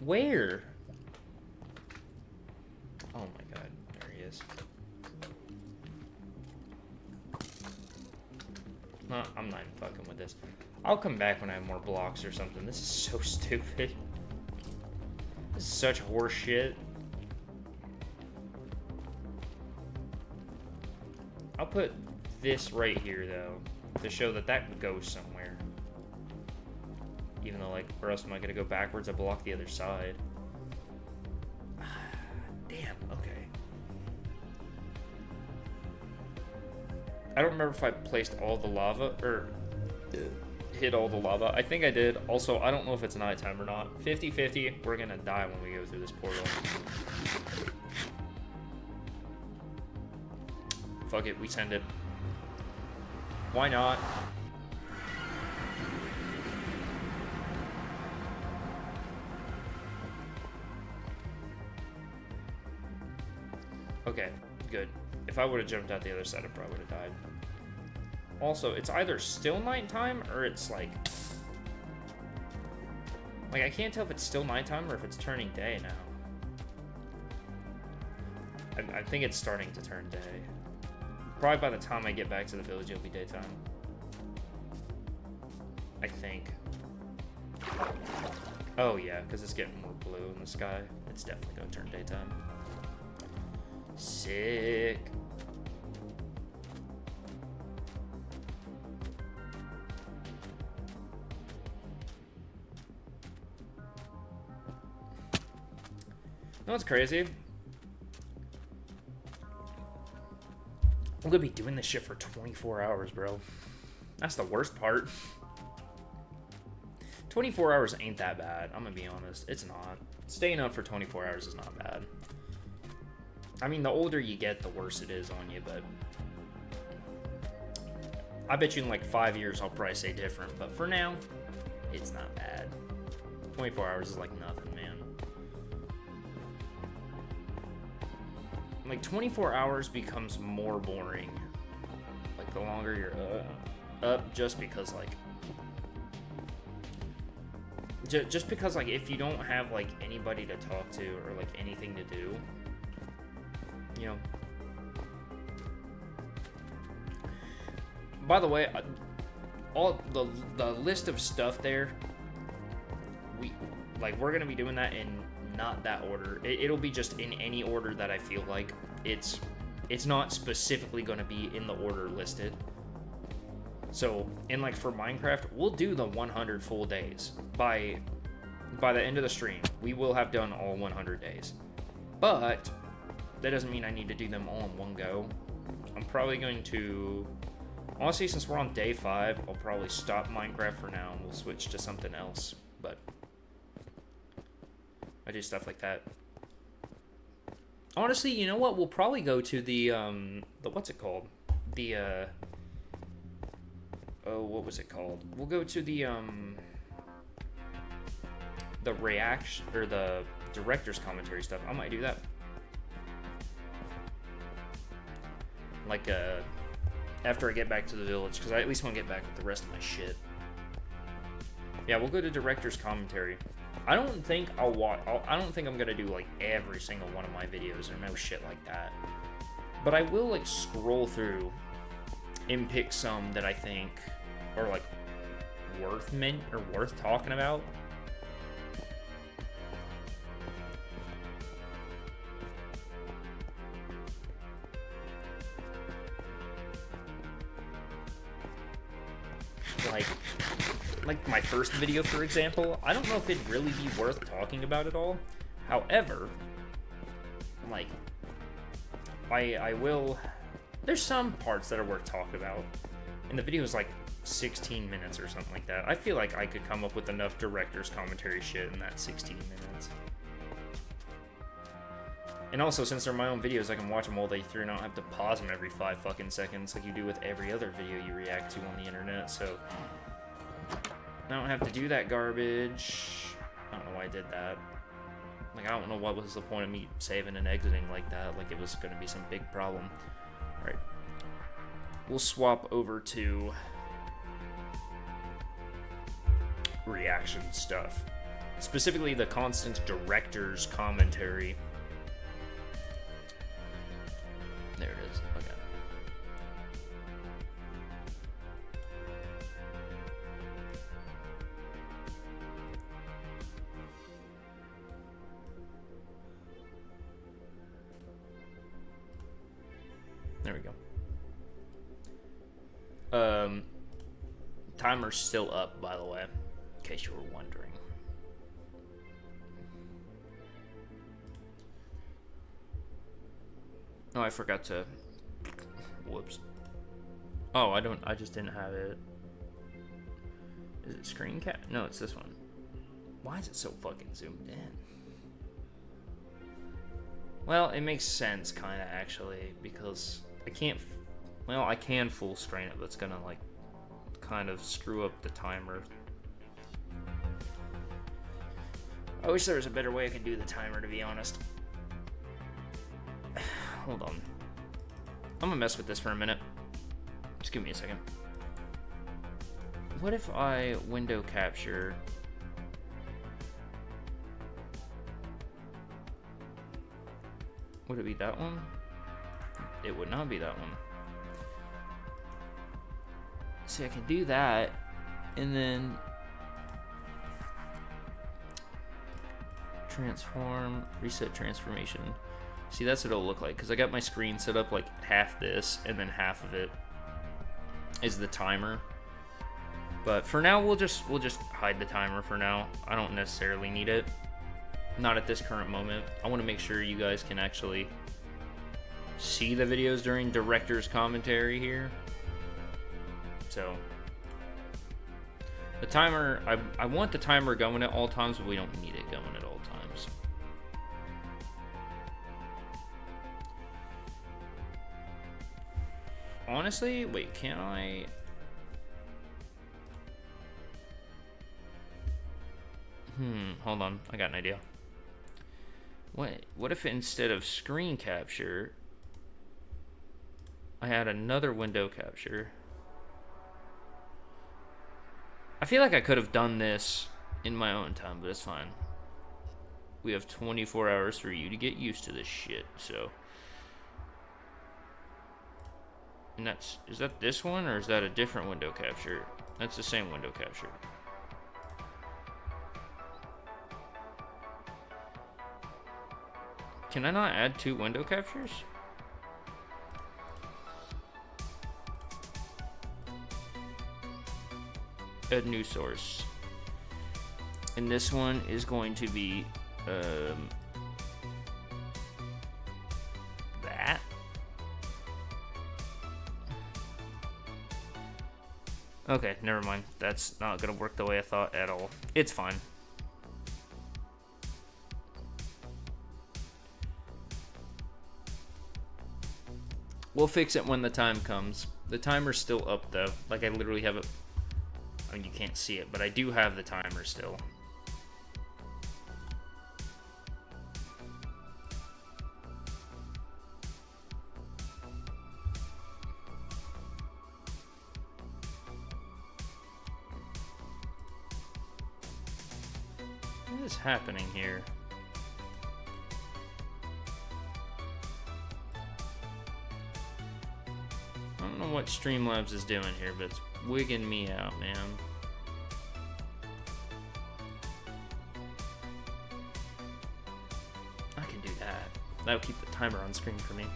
[SPEAKER 1] Where? Oh my god. There he is. No, I'm not even fucking with this. I'll come back when I have more blocks or something. This is so stupid. This is such horse shit. I'll put this right here, though, to show that that goes somewhere. Even though, like, where else am I going to go backwards? I block the other side. Damn, okay. I don't remember if I placed all the lava, or hit all the lava. I think I did. Also, I don't know if it's nighttime or not. 50-50, we're gonna die when we go through this portal. Fuck it, we send it. Why not? Okay, good. If I would have jumped out the other side, I probably would have died. Also, it's either still nighttime or it's like I can't tell if it's still nighttime or if it's turning day now. I think it's starting to turn day. Probably by the time I get back to the village, it'll be daytime. I think. Oh yeah, because it's getting more blue in the sky. It's definitely gonna turn daytime. Sick. You know what's crazy? I'm gonna be doing this shit for 24 hours, bro. That's the worst part. 24 hours ain't that bad. I'm gonna be honest. It's not. Staying up for 24 hours is not bad. I mean, the older you get, the worse it is on you, but I bet you in like 5 years I'll probably say different, but for now, it's not bad. 24 hours is like nothing, man. Like 24 hours becomes more boring like the longer you're up, just because like just because like if you don't have like anybody to talk to or like anything to do, you know. By the way, all the list of stuff there, we're gonna be doing that in not that order. It'll be just in any order that I feel like. It's not specifically gonna be in the order listed. So, in like for Minecraft, we'll do the 100 full days. By the end of the stream, we will have done all 100 days. But that doesn't mean I need to do them all in one go. I'm probably going to, honestly, since we're on day 5, I'll probably stop Minecraft for now and we'll switch to something else. But I do stuff like that. Honestly, you know what? We'll probably go to the what's it called? What was it called? We'll go to the reaction or the director's commentary stuff. I might do that. Like after I get back to the village, because I at least want to get back with the rest of my shit. Yeah, we'll go to director's commentary. I don't think I don't think I'm gonna do like every single one of my videos or no shit like that. But I will like scroll through and pick some that I think are like worth talking about. Like my first video, for example, I don't know if it'd really be worth talking about at all. However, like, I will, there's some parts that are worth talking about. And the video is like 16 minutes or something like that. I feel like I could come up with enough director's commentary shit in that 16 minutes. And also, since they're my own videos, I can watch them all day through and I don't have to pause them every 5 fucking seconds like you do with every other video you react to on the internet, so I don't have to do that garbage. I don't know why I did that. Like, I don't know what was the point of me saving and exiting like that. Like, it was going to be some big problem. Alright. We'll swap over to reaction stuff. Specifically, the constant director's commentary. There it is. Okay. There we go. Timer's still up, by the way, in case you were wondering. Oh, I forgot to. Whoops. Oh, I just didn't have it. Is it screen cap? No, it's this one. Why is it so fucking zoomed in? Well, it makes sense, kind of, actually, because I can't. Well, I can full screen it, but it's gonna, like, kind of screw up the timer. I wish there was a better way I could do the timer, to be honest. Hold on. I'm gonna mess with this for a minute. Just give me a second. What if I window capture? Would it be that one? It would not be that one. See, I can do that. And then transform, reset transformation. See, that's what it'll look like, because I got my screen set up like half this, and then half of it is the timer. But for now, we'll just hide the timer for now. I don't necessarily need it. Not at this current moment. I want to make sure you guys can actually see the videos during director's commentary here. So the timer, I want the timer going at all times, but we don't need it going at all times. Honestly, wait, can I? Hold on, I got an idea. What if instead of screen capture, I had another window capture? I feel like I could have done this in my own time, but it's fine. We have 24 hours for you to get used to this shit, so. And is that this one, or is that a different window capture? That's the same window capture. Can I not add 2 window captures? Add new source. And this one is going to be that. Okay, never mind. That's not gonna work the way I thought at all. It's fine. We'll fix it when the time comes. The timer's still up though. Like I literally have it. I mean, you can't see it, but I do have the timer still. What is happening here? I don't know what Streamlabs is doing here, but it's wigging me out, man. I can do that. That'll keep the timer on screen for me.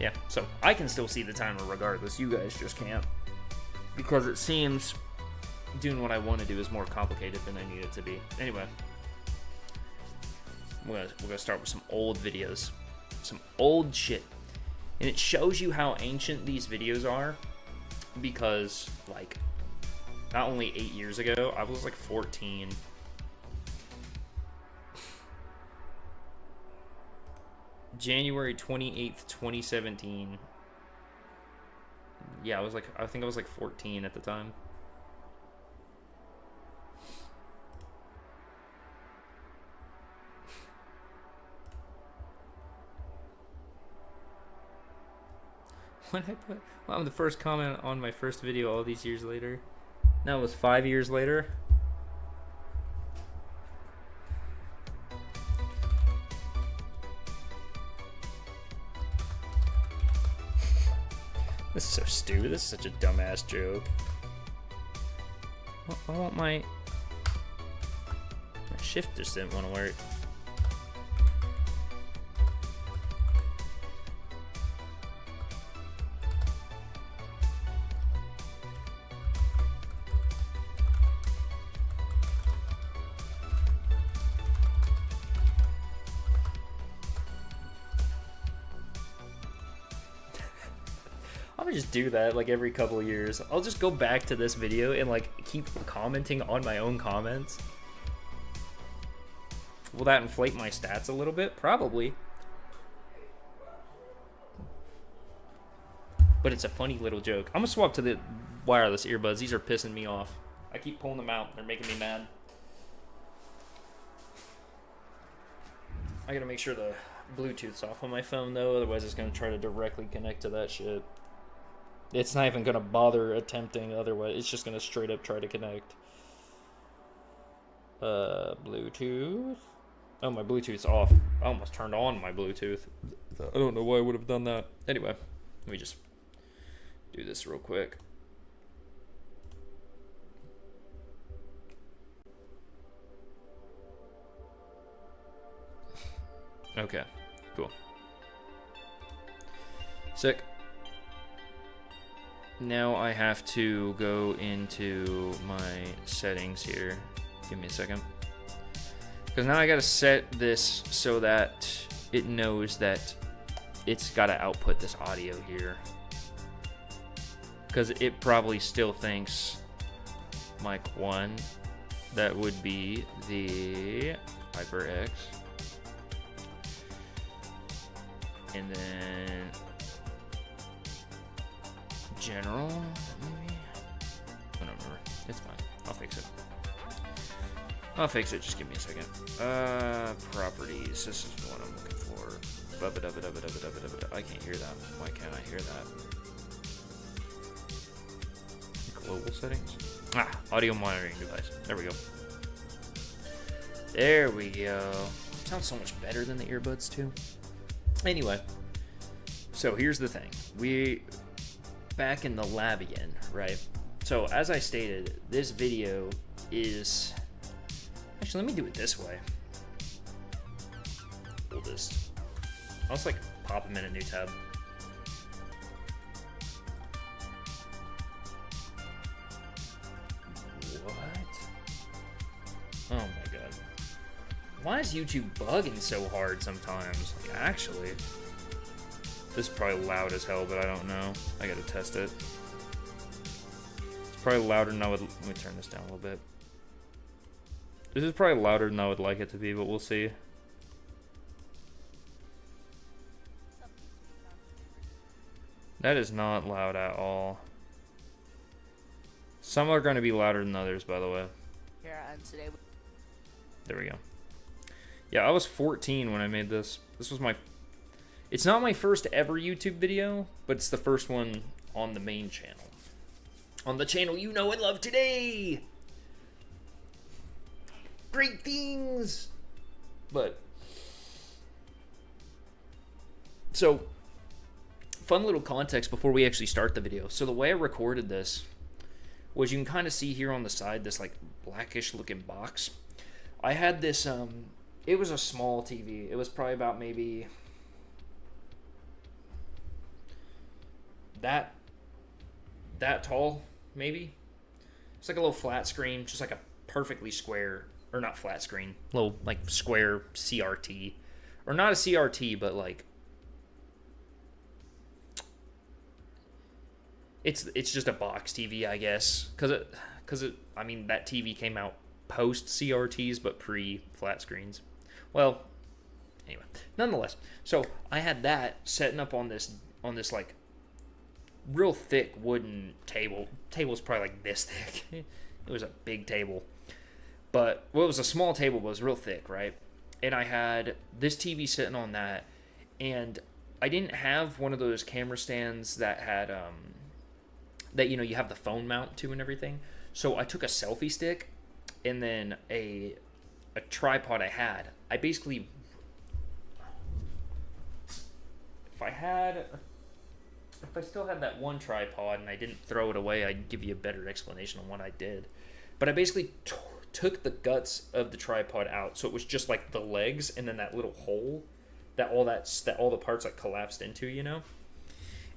[SPEAKER 1] Yeah, so I can still see the timer regardless. You guys just can't. Because it seems doing what I want to do is more complicated than I need it to be. Anyway, we're gonna start with some old videos. Some old shit. And it shows you how ancient these videos are, because, like, not only 8 years ago, I was like 14. January 28th, 2017. Yeah, I think I was like 14 at the time. When I put, well, I'm the first comment on my first video all these years later. Now it was 5 years later. This is so stupid. This is such a dumbass joke. I want my shift just didn't want to work. I'm gonna just do that like every couple of years. I'll just go back to this video and like keep commenting on my own comments. Will that inflate my stats a little bit? Probably. But it's a funny little joke. I'm gonna swap to the wireless earbuds. These are pissing me off. I keep pulling them out. They're making me mad. I gotta make sure the Bluetooth's off on my phone though, otherwise it's gonna try to directly connect to that shit. It's not even gonna bother attempting otherwise. It's just gonna straight up try to connect. Bluetooth. Oh, my Bluetooth's off. I almost turned on my Bluetooth. I don't know why I would have done that. Anyway, let me just do this real quick. Okay, cool. Sick. Now I have to go into my settings here. Give me a second. Because now I gotta set this so that it knows that it's gotta output this audio here. Because it probably still thinks mic 1, that would be the HyperX. And then general, maybe? I don't remember. It's fine. I'll fix it. Just give me a second. Properties. This is what I'm looking for. I can't hear that. Why can't I hear that? Global settings? Audio monitoring device. There we go. There we go. Sounds so much better than the earbuds too. Anyway, so here's the thing. We back in the lab again, right? So as I stated, this video is actually, let me do it this way. I'll just like pop them in a new tab. What? Oh my god. Why is YouTube bugging so hard sometimes? Like, actually, this is probably loud as hell, but I don't know. I gotta test it. It's probably louder than I would. Let me turn this down a little bit. This is probably louder than I would like it to be, but we'll see. That is not loud at all. Some are going to be louder than others, by the way. There we go. Yeah, I was 14 when I made this. This was my... It's not my first ever YouTube video, but it's the first one on the main channel. On the channel you know and love today! Great things! But... So... Fun little context before we actually start the video. So the way I recorded this was, you can kind of see here on the side this like blackish looking box. I had this it was a small TV. It was probably about maybe that tall, maybe. It's like a little flat screen, just like a perfectly square, or not flat screen, little like square CRT, or not a CRT, but like It's just a box TV, I guess, because I mean, that TV came out post CRTs but pre flat screens. Well, anyway, nonetheless, so I had that setting up on this like real thick wooden table. Table's probably like this thick. It was a big table, but well, it was a small table, but it was real thick, right? And I had this TV sitting on that, and I didn't have one of those camera stands that had that, you know, you have the phone mount to and everything. So I took a selfie stick and then a tripod I had. I basically, if I still had that one tripod and I didn't throw it away, I'd give you a better explanation on what I did. But I basically took the guts of the tripod out, so it was just like the legs and then that little hole that all the parts like collapsed into, you know.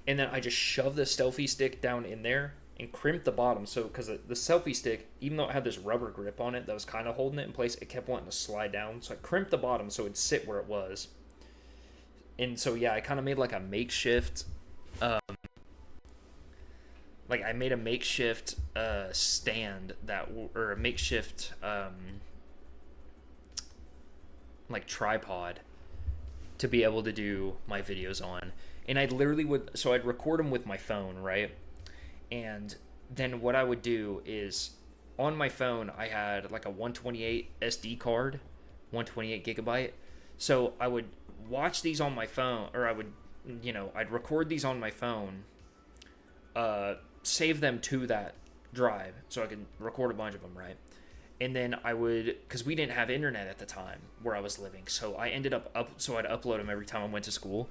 [SPEAKER 1] And then I just shoved the selfie stick down in there and crimped the bottom. So, because the selfie stick, even though it had this rubber grip on it that was kind of holding it in place, it kept wanting to slide down. So I crimped the bottom so it'd sit where it was. And so, yeah, I kind of made like a makeshift, stand or a makeshift, like tripod to be able to do my videos on. And I'd record them with my phone, right? And then what I would do is, on my phone, I had like a 128 SD card, 128 gigabyte. So I would watch these on my phone, or I'd record these on my phone, save them to that drive so I could record a bunch of them, right? And then I would, because we didn't have internet at the time where I was living, so I ended up so I'd upload them every time I went to school.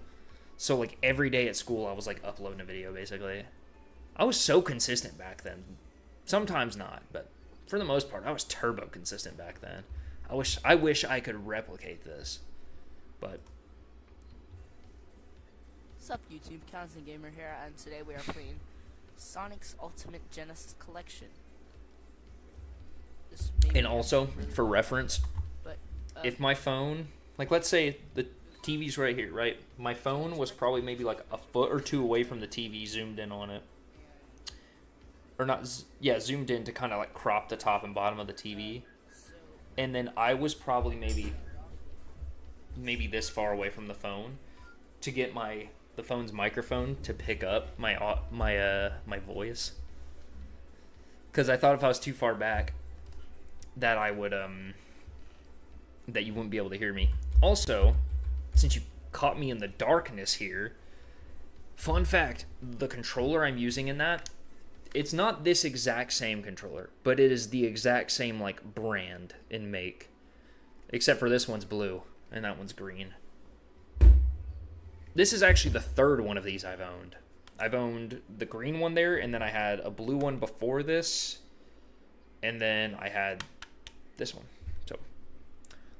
[SPEAKER 1] So, like, every day at school, I was, like, uploading a video, basically. I was so consistent back then. Sometimes not, but for the most part, I was turbo consistent back then. I wish I could replicate this. But
[SPEAKER 2] Sup YouTube, Constant Gamer here, and today we are playing Sonic's Ultimate Genesis Collection.
[SPEAKER 1] And also, for reference,
[SPEAKER 2] but,
[SPEAKER 1] if my phone, like let's say the TV's right here, right? My phone was probably maybe like a foot or two away from the TV, zoomed in on it. Or not, yeah, zoomed in to kind of like crop the top and bottom of the TV. And then I was probably maybe this far away from the phone to get the phone's microphone to pick up my voice, because I thought if I was too far back that I would that you wouldn't be able to hear me. Also, since you caught me in the darkness here, fun fact, the controller I'm using in that, it's not this exact same controller, but it is the exact same like brand and make, except for this one's blue and that one's green. This is actually the third one of these I've owned. I've owned the green one there, and then I had a blue one before this, and then I had this one. So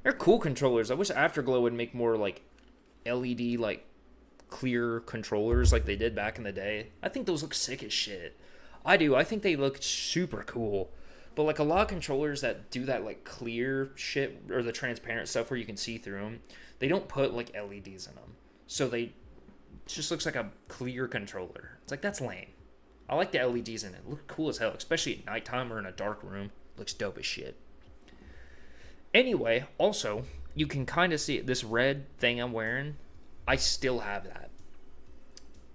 [SPEAKER 1] they're cool controllers. I wish Afterglow would make more like LED, like clear controllers like they did back in the day. I think those look sick as shit. I do. I think they look super cool. But like a lot of controllers that do that like clear shit, or the transparent stuff where you can see through them, they don't put like LEDs in them. So it just looks like a clear controller. It's like, that's lame. I like the LEDs in it. Look cool as hell, especially at nighttime or in a dark room. Looks dope as shit. Anyway, also, you can kind of see it. This red thing I'm wearing, I still have that.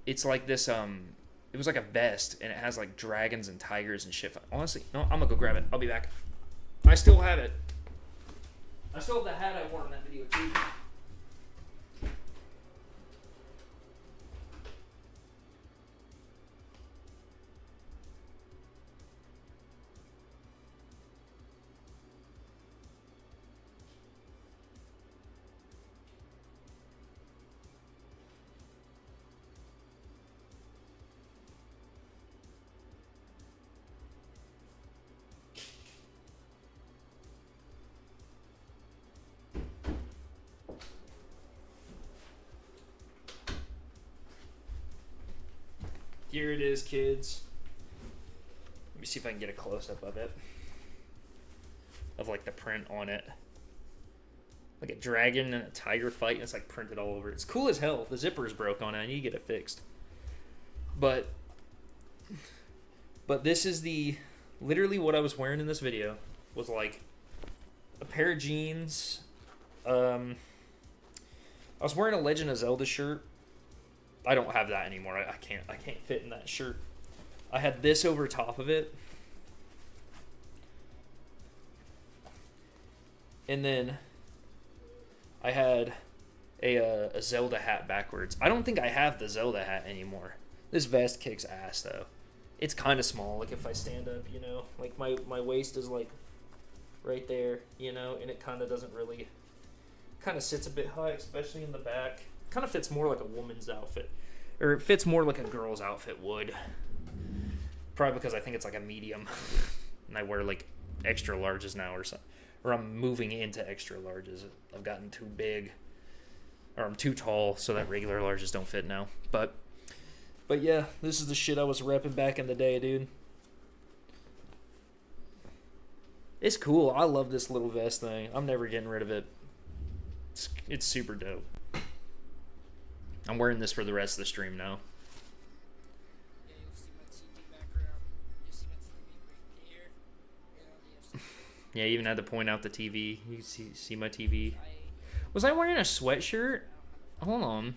[SPEAKER 1] It's like this, it was like a vest, and it has like dragons and tigers and shit. Honestly, no, I'm gonna go grab it. I'll be back. I still have it. I still have the hat I wore in that video too. Here it is, kids. Let me see if I can get a close-up of it. Of like the print on it. Like a dragon and a tiger fight, and it's like printed all over it. It's cool as hell. The zipper's broke on it. I need to get it fixed. But this is literally what I was wearing in this video. Was like a pair of jeans. I was wearing a Legend of Zelda shirt. I don't have that anymore. I can't fit in that shirt. I had this over top of it. And then I had a Zelda hat backwards. I don't think I have the Zelda hat anymore. This vest kicks ass though. It's kind of small. Like if I stand up, you know, like my waist is like right there, you know, and it kind of doesn't really, kind of sits a bit high, especially in the back. Kind of fits more like a woman's outfit, or it fits more like a girl's outfit would. Probably because I think it's like a medium, and I wear like extra larges now, or something. Or I'm moving into extra larges. I've gotten too big, or I'm too tall, so that regular larges don't fit now. But yeah, this is the shit I was repping back in the day, dude. It's cool. I love this little vest thing. I'm never getting rid of it. It's super dope. I'm wearing this for the rest of the stream now.
[SPEAKER 2] Yeah, you'll see my TV background. You'll see my TV right there.
[SPEAKER 1] Yeah, I even had to point out the TV. You can see my TV. Was I wearing a sweatshirt? Hold on.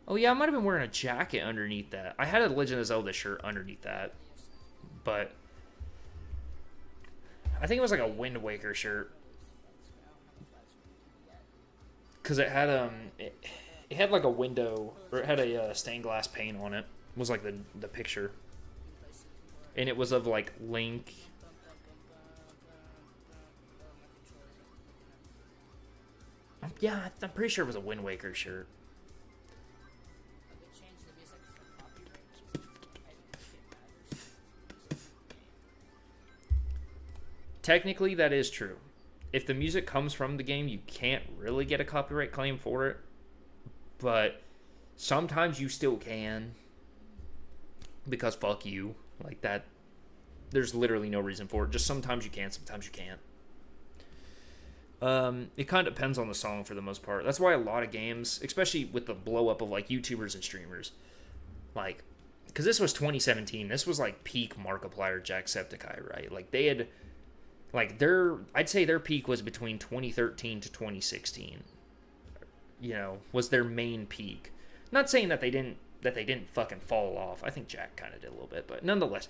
[SPEAKER 1] Oh yeah, I might have been wearing a jacket underneath that. I had a Legend of Zelda shirt underneath that. But I think it was like a Wind Waker shirt. Because it had it had like a window, or it had a stained glass pane on it. It was like the picture, and it was of like Link. Yeah, I'm pretty sure it was a Wind Waker shirt. Technically, that is true. If the music comes from the game, you can't really get a copyright claim for it. But sometimes you still can, because fuck you. Like that, there's literally no reason for it. Just sometimes you can, sometimes you can't. It kind of depends on the song for the most part. That's why a lot of games, especially with the blow up of like YouTubers and streamers, like, because this was 2017, this was like peak Markiplier Jacksepticeye, right? Like they had, like I'd say their peak was between 2013 to 2016. You know, was their main peak. Not saying that they didn't fucking fall off. I think Jack kind of did a little bit, but nonetheless,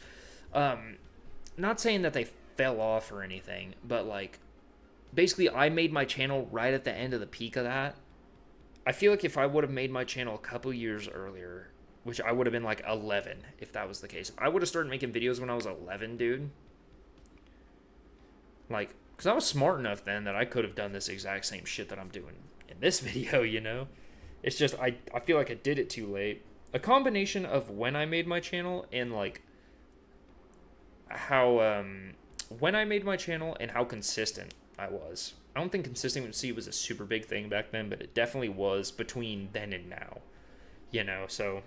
[SPEAKER 1] not saying that they fell off or anything, but like, basically I made my channel right at the end of the peak of that. I feel like if I would have made my channel a couple years earlier, which I would have been like 11 if that was the case. I would have started making videos when I was 11, dude. Like, because I was smart enough then that I could have done this exact same shit that I'm doing in this video, you know? It's just, I feel like I did it too late. A combination of when I made my channel and like how, when I made my channel and how consistent I was. I don't think consistency was a super big thing back then, but it definitely was between then and now, you know? So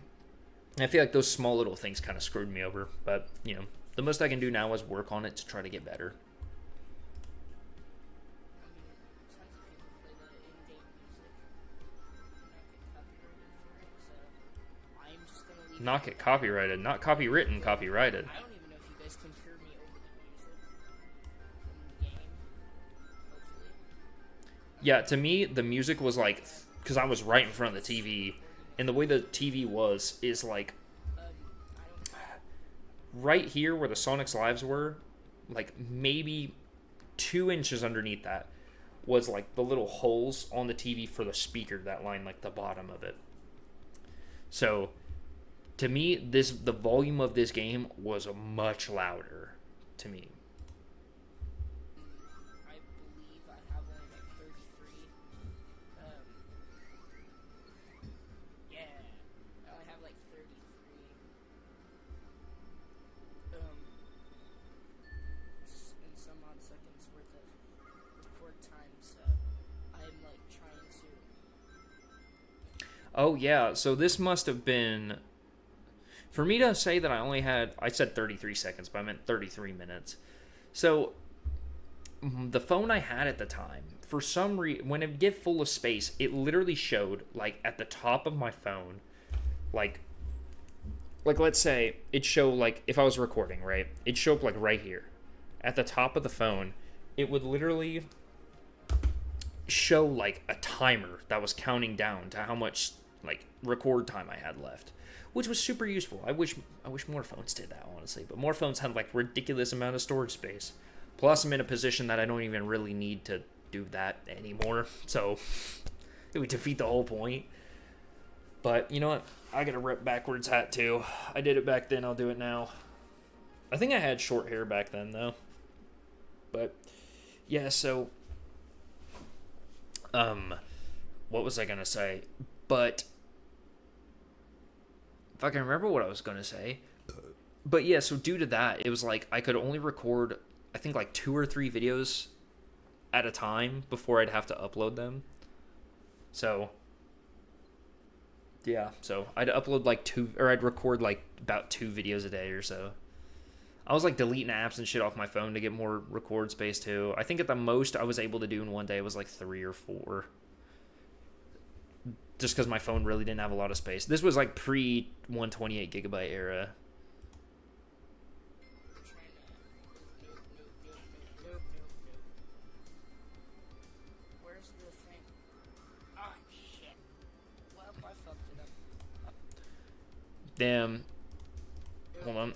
[SPEAKER 1] I feel like those small little things kind of screwed me over, but you know, the most I can do now is work on it to try to get better. Not get copyrighted, not copywritten, copyrighted.
[SPEAKER 2] I don't even know if you guys can hear me over the music from the game. Hopefully.
[SPEAKER 1] Yeah, to me, the music was like, because I was right in front of the TV, and the way the TV was is like, right here where the Sonic's Lives were, like maybe 2 inches underneath that was like the little holes on the TV for the speaker that line like the bottom of it. So to me, the volume of this game was much louder to me.
[SPEAKER 2] I believe I have only like 33. Yeah, I only have like 33. And some odd seconds worth of record time, so I'm like trying to.
[SPEAKER 1] Oh yeah, so this must have been, for me to say that I said 33 seconds, but I meant 33 minutes. So the phone I had at the time, for some reason, when it get full of space, it literally showed like at the top of my phone, like let's say it showed like if I was recording, right? It'd show up like right here at the top of the phone. It would literally show like a timer that was counting down to how much like record time I had left, which was super useful. I wish more phones did that, honestly, but more phones had like ridiculous amount of storage space. Plus I'm in a position that I don't even really need to do that anymore, so it would defeat the whole point. But you know what, I got a rip backwards hat too. I did it back then, I'll do it now. I think I had short hair back then though. But yeah, so what was I gonna say? But if I can remember what I was gonna say. But yeah, so due to that, it was like I could only record, I think, like 2 or 3 videos at a time before I'd have to upload them. So yeah, so I'd upload like 2, or I'd record like about 2 videos a day or so. I was like deleting apps and shit off my phone to get more record space too. I think at the most I was able to do in one day was like 3 or 4. Just because my phone really didn't have a lot of space. This was like pre 128 gigabyte era.
[SPEAKER 2] Where's the thing? Ah, shit. Well, I fucked it up.
[SPEAKER 1] Damn. Hold on.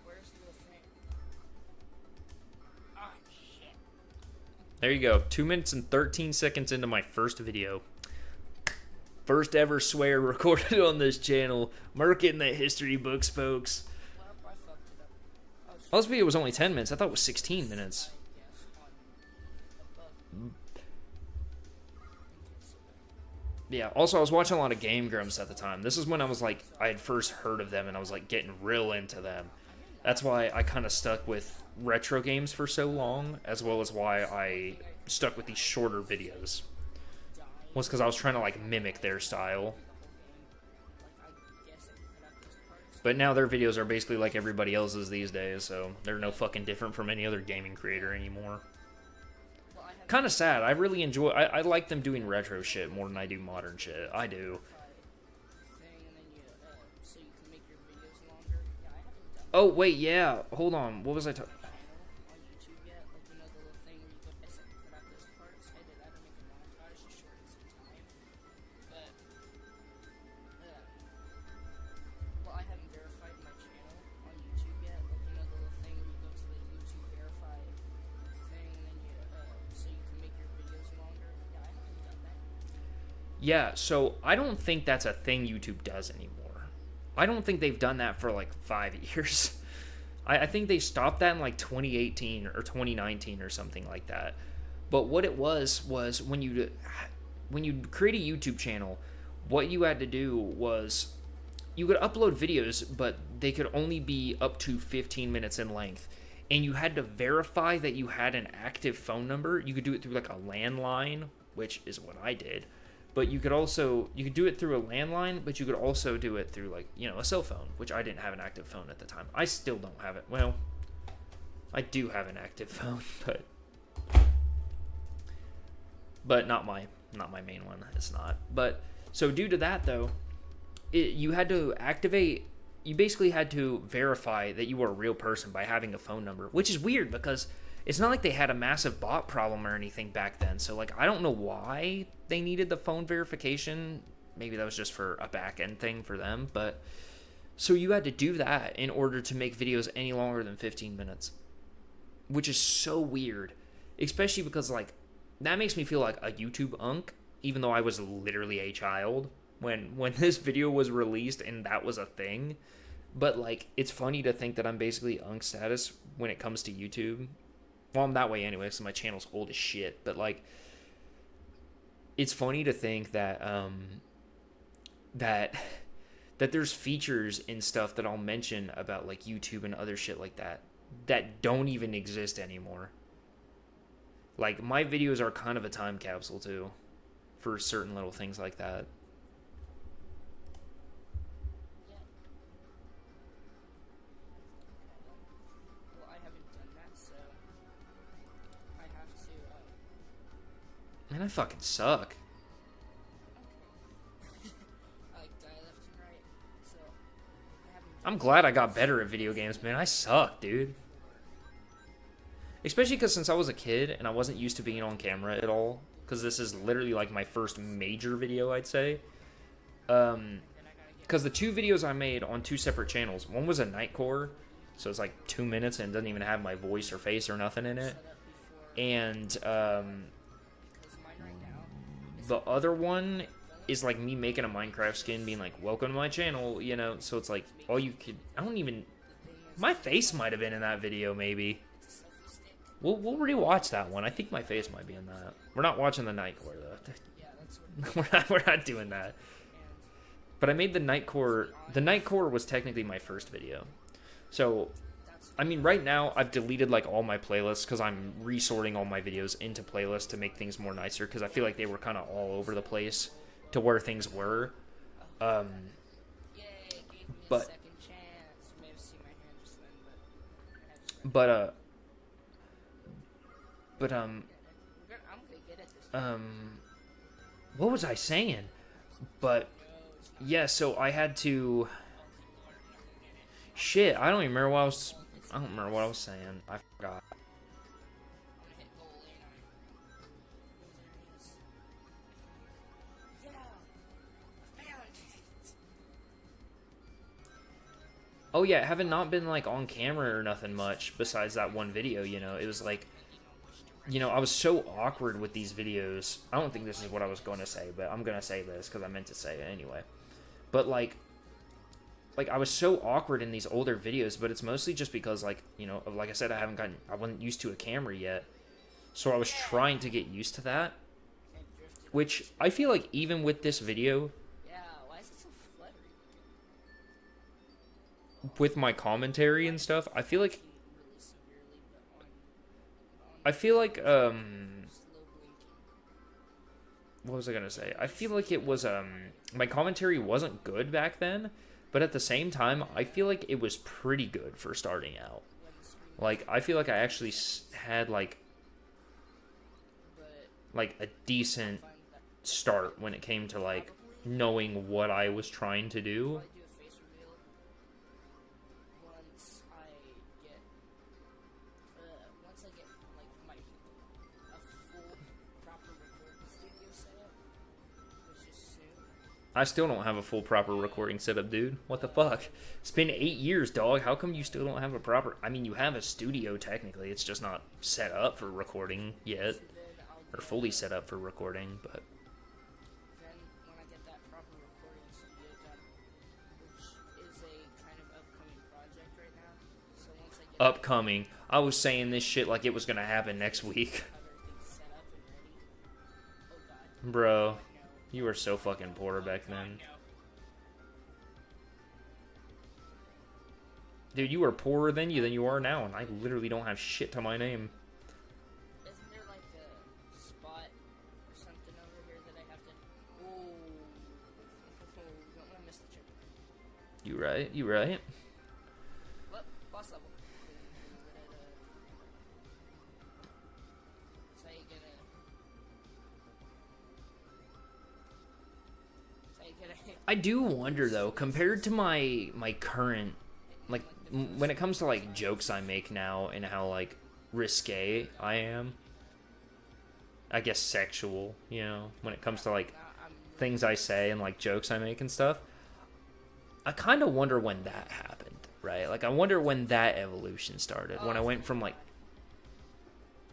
[SPEAKER 2] Where's the thing? Ah, shit.
[SPEAKER 1] There you go. 2 minutes and 13 seconds into my first video. First ever swear recorded on this channel. Mark it in the history books, folks.
[SPEAKER 2] Well, I fucked it up.
[SPEAKER 1] Oh, this video was only 10 minutes. I thought it was 16 minutes. Yeah, also I was watching a lot of Game Grumps at the time. This is when I was like, I had first heard of them and I was like getting real into them. That's why I kind of stuck with retro games for so long, as well as why I stuck with these shorter videos. was because I was trying to like mimic their style. But now their videos are basically like everybody else's these days, so they're no fucking different from any other gaming creator anymore. Kind of sad. I really enjoy... I like them doing retro shit more than I do modern shit. I do. Oh, wait, yeah. Hold on. What was I talking... Yeah, so I don't think that's a thing YouTube does anymore. I don't think they've done that for like 5 years. I think they stopped that in like 2018 or 2019 or something like that. But what it was when you create a YouTube channel, what you had to do was you could upload videos, but they could only be up to 15 minutes in length. And you had to verify that you had an active phone number. You could do it through like a landline, which is what I did. But you could do it through a landline, but you could also do it through like, a cell phone, which I didn't have an active phone at the time. I still don't have it. Well, I do have an active phone, but not my main one. It's not. But so due to that though, you basically had to verify that you were a real person by having a phone number, which is weird because it's not like they had a massive bot problem or anything back then. So, like, I don't know why they needed the phone verification. Maybe that was just for a back-end thing for them. But, so you had to do that in order to make videos any longer than 15 minutes. Which is so weird. Especially because, like, that makes me feel like a YouTube unk. Even though I was literally a child when this video was released and that was a thing. But, like, it's funny to think that I'm basically unk status when it comes to YouTube. Well, I'm that way anyway, so my channel's old as shit. But, like, it's funny to think that, that there's features and stuff that I'll mention about, like, YouTube and other shit like that don't even exist anymore. Like, my videos are kind of a time capsule, too, for certain little things like that. Man, I fucking suck. I'm glad I got better at video games, man. I suck, dude. Especially because since I was a kid and I wasn't used to being on camera at all, because this is literally like my first major video, I'd say. Because the two videos I made on two separate channels, one was a Nightcore, so it's like 2 minutes and it doesn't even have my voice or face or nothing in it. And, the other one is like me making a Minecraft skin being like, welcome to my channel, so it's like, my face might have been in that video, maybe. We'll rewatch that one. I think my face might be in that. We're not watching the Nightcore, though. we're not doing that. But I made the Nightcore. The Nightcore was technically my first video. So, I mean, right now, I've deleted, like, all my playlists because I'm resorting all my videos into playlists to make things more nicer because I feel like they were kind of all over the place to where things were. But what was I saying? But, yeah, so I had to... Shit, I don't remember what I was saying. I forgot. Oh yeah, having not been like on camera or nothing much besides that one video, it was like, I was so awkward with these videos. I don't think this is what I was going to say, but I'm going to say this because I meant to say it anyway. But like I was so awkward in these older videos, but it's mostly just because like I said, I wasn't used to a camera yet, so I was trying to get used to that, which I feel like even with this video,
[SPEAKER 2] why is it so fluttery?
[SPEAKER 1] With my commentary and stuff, I feel like what was I gonna say? I feel like it was my commentary wasn't good back then, but at the same time, I feel like it was pretty good for starting out.
[SPEAKER 2] when the stream was
[SPEAKER 1] Like I feel like I actually had
[SPEAKER 2] but
[SPEAKER 1] a decent
[SPEAKER 2] find that
[SPEAKER 1] start when it came to like knowing what I was trying to do.
[SPEAKER 2] probably do a face reveal once I get like my a full proper recording studio set up, which is soon.
[SPEAKER 1] I still don't have a full proper recording setup, dude. What the fuck? It's been 8 years, dog. How come you still don't have a proper... I mean, you have a studio, technically. It's just not set up for recording yet.
[SPEAKER 2] So then I'll
[SPEAKER 1] Or
[SPEAKER 2] get,
[SPEAKER 1] fully set up for recording, but...
[SPEAKER 2] then when I get that proper recording studio done, which is a kind of upcoming project right now. So once I get
[SPEAKER 1] Upcoming. I was saying this shit like it was gonna happen next week.
[SPEAKER 2] have everything set up and ready. Oh god,
[SPEAKER 1] Bro,
[SPEAKER 2] no.
[SPEAKER 1] you were so fucking poor back then.
[SPEAKER 2] No.
[SPEAKER 1] Dude, you were poorer than you are now, and I literally don't have shit to my name.
[SPEAKER 2] Isn't there like a spot or something over here that I have to? Oh, don't want to miss the chip.
[SPEAKER 1] You right, you right.
[SPEAKER 2] Well, boss level. So you get a. So you get a.
[SPEAKER 1] I do wonder, though, compared to my current... Like, when it comes to, like, jokes I make now and how, like, risque I am, I guess sexual, you know, when it comes to, like,
[SPEAKER 2] I'm
[SPEAKER 1] things I say and, like, jokes I make and stuff, I kind of wonder when that happened, right? Like, I wonder when that evolution started, when I went from, like,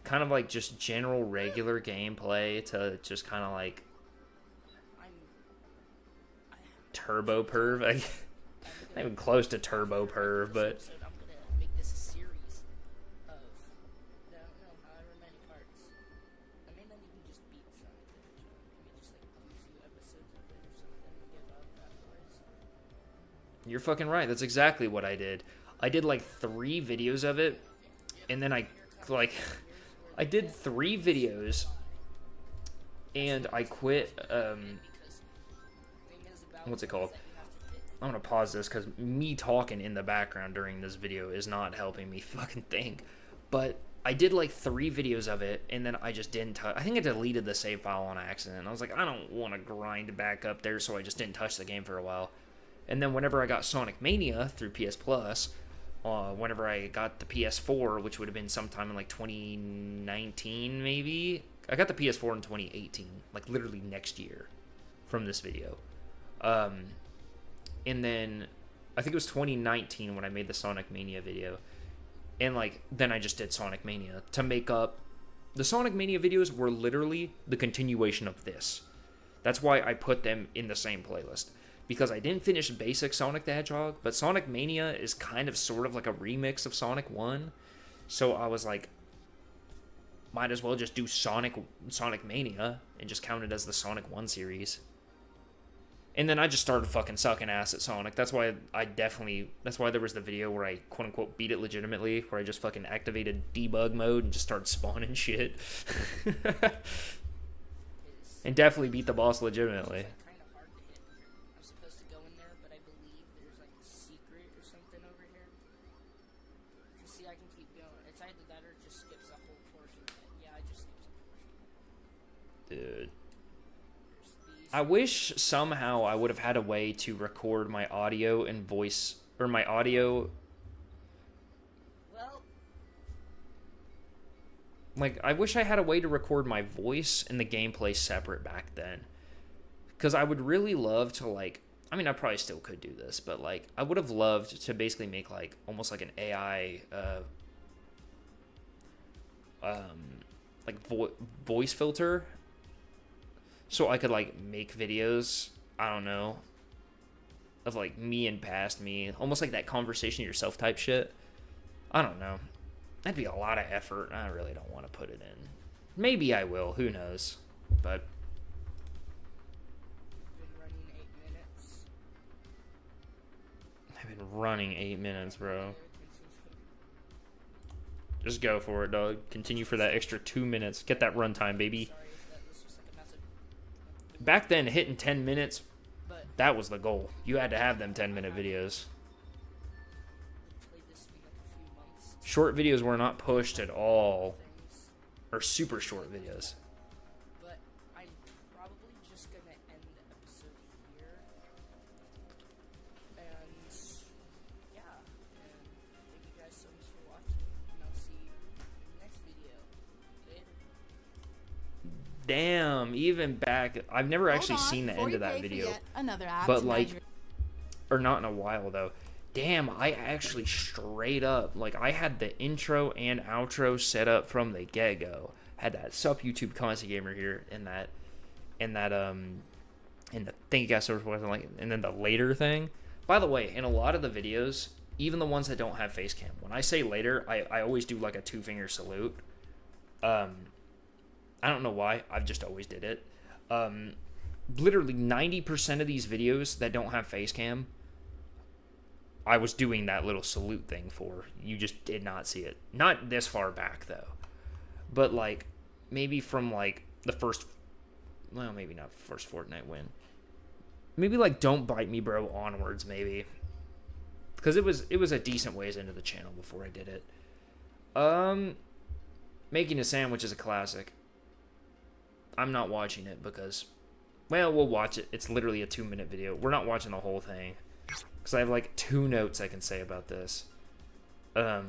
[SPEAKER 1] kind of, like, just general regular gameplay to just kind of, like,
[SPEAKER 2] I'm
[SPEAKER 1] turbo perv, not even close to turbo perv, but...
[SPEAKER 2] episode, I'm gonna make this a series of no, however many parts. I may not even just beat Sonic the Hedgehog. Maybe just like do a few episodes of it or something and give up afterwards.
[SPEAKER 1] You're fucking right. That's exactly what I did. I did like 3 videos of it, and then I did 3 videos, and I quit.
[SPEAKER 2] Because thing is about
[SPEAKER 1] What's it
[SPEAKER 2] is
[SPEAKER 1] called?
[SPEAKER 2] that you have to hit
[SPEAKER 1] I'm gonna pause this because me talking in the background during this video is not helping me fucking think. But I did like 3 videos of it, and then I just didn't touch. I think I deleted the save file on accident. I was like, I don't want to grind back up there, so I just didn't touch the game for a while. And then whenever I got Sonic Mania through PS Plus, whenever I got the PS4, which would have been sometime in like 2019 maybe, I got the PS4 in 2018, like literally next year from this video. And then I think it was 2019 when I made the Sonic Mania video. And like then I just did Sonic Mania to make up. The Sonic Mania videos were literally the continuation of this. That's why I put them in the same playlist. Because I didn't finish basic Sonic the Hedgehog, but Sonic Mania is kind of sort of like a remix of Sonic 1. So I was like, might as well just do Sonic Mania and just count it as the Sonic 1 series. And then I just started fucking sucking ass at Sonic. That's why there was the video where I quote unquote beat it legitimately, where I just fucking activated debug mode and just started spawning shit. And definitely beat the boss legitimately.
[SPEAKER 2] It's kind of hard to hit. I'm supposed to go in there, but I believe there's like a secret or something over here. See, I can keep going. It's either that or it just skips a whole portion. Yeah, I just skips a portion.
[SPEAKER 1] Dude.
[SPEAKER 2] There's these.
[SPEAKER 1] I wish somehow I would have had a way to record my audio and voice, or my audio.
[SPEAKER 2] Well,
[SPEAKER 1] Like, I wish I had a way to record my voice and the gameplay separate back then. Because I would really love to, like, I mean, I probably still could do this, but, like, I would have loved to basically make, like, almost like an AI, voice filter. So I could, like, make videos, I don't know, of, like, me and past me. Almost like that conversation yourself type shit. I don't know. That'd be a lot of effort, and I really don't want to put it in. Maybe I will, who knows. But
[SPEAKER 2] we've been running 8 minutes.
[SPEAKER 1] I've been running 8 minutes, bro.
[SPEAKER 2] Continue.
[SPEAKER 1] Just go for it, dog. Continue for that extra 2 minutes. Get that runtime, baby.
[SPEAKER 2] Sorry if that was just like a message.
[SPEAKER 1] back then, hitting 10 minutes,
[SPEAKER 2] But
[SPEAKER 1] that was the goal. You had to have them 10-minute videos.
[SPEAKER 2] played this in like a few months.
[SPEAKER 1] Short videos were not pushed at all,
[SPEAKER 2] Things.
[SPEAKER 1] or super short videos.
[SPEAKER 2] But I'm probably just gonna end the episode here. And yeah, and thank you guys so much for watching. And I'll see you in the next video. Later.
[SPEAKER 1] Damn, even back, I've never actually
[SPEAKER 3] Hold on,
[SPEAKER 1] seen the
[SPEAKER 3] before
[SPEAKER 1] end
[SPEAKER 3] you
[SPEAKER 1] of that
[SPEAKER 3] pay for
[SPEAKER 1] video.
[SPEAKER 3] yet another ad
[SPEAKER 1] But
[SPEAKER 3] to
[SPEAKER 1] like,
[SPEAKER 3] measure-
[SPEAKER 1] or not in a while though. Damn, I actually straight up, like, I had the intro and outro set up from the get-go. Had that Sup YouTube Constant Gamer here, and the thank you guys so much for watching, like, and then the later thing. By the way, in a lot of the videos, even the ones that don't have face cam, when I say later, I always do like a 2-finger salute. I don't know why, I've just always did it. Literally 90% of these videos that don't have face cam, I was doing that little salute thing for. You just did not see it. Not this far back though, but like maybe from like the first, well, maybe not first Fortnite win. Maybe like Don't Bite Me Bro onwards, maybe, because it was a decent ways into the channel before I did it. Making a Sandwich is a classic. I'm not watching it because, well, we'll watch it. It's literally a 2-minute video. We're not watching the whole thing because I have like 2 notes I can say about this. I'll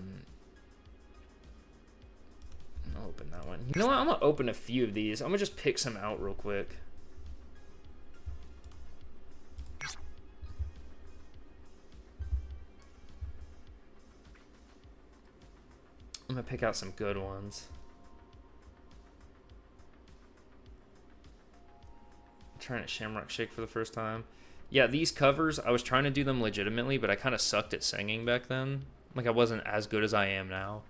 [SPEAKER 1] open that one. You know what? I'm gonna open a few of these. I'm gonna just pick some out real quick. I'm gonna pick out some good ones. Trying to Shamrock Shake for the first time. Yeah, these covers, I was trying to do them legitimately, but I kind of sucked at singing back then. Like, I wasn't as good as I am now.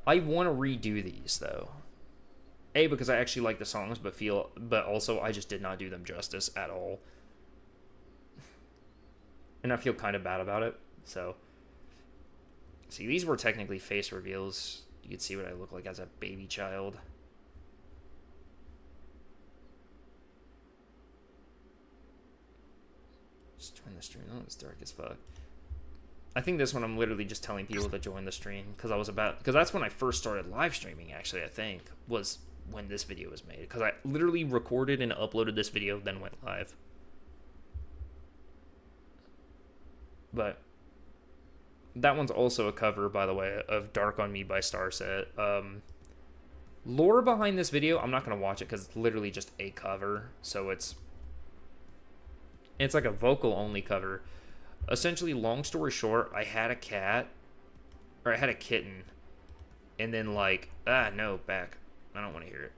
[SPEAKER 1] I want to redo these, though. A, because I actually like the songs, but also I just did not do them justice at all. And I feel kind of bad about it, so. See, these were technically face reveals. You could see what I look like as a baby child. Just join the stream. Oh, it's dark as fuck. I think this one I'm literally just telling people to join the stream because that's when I first started live streaming. Actually, I think was when this video was made because I literally recorded and uploaded this video, then went live. But that one's also a cover, by the way, of "Dark on Me" by Starset. Lore behind this video, I'm not gonna watch it because it's literally just a cover, so it's like a vocal only cover. Essentially, long story short, I had a cat, or I had a kitten, and then like, no, back. I don't want to hear it.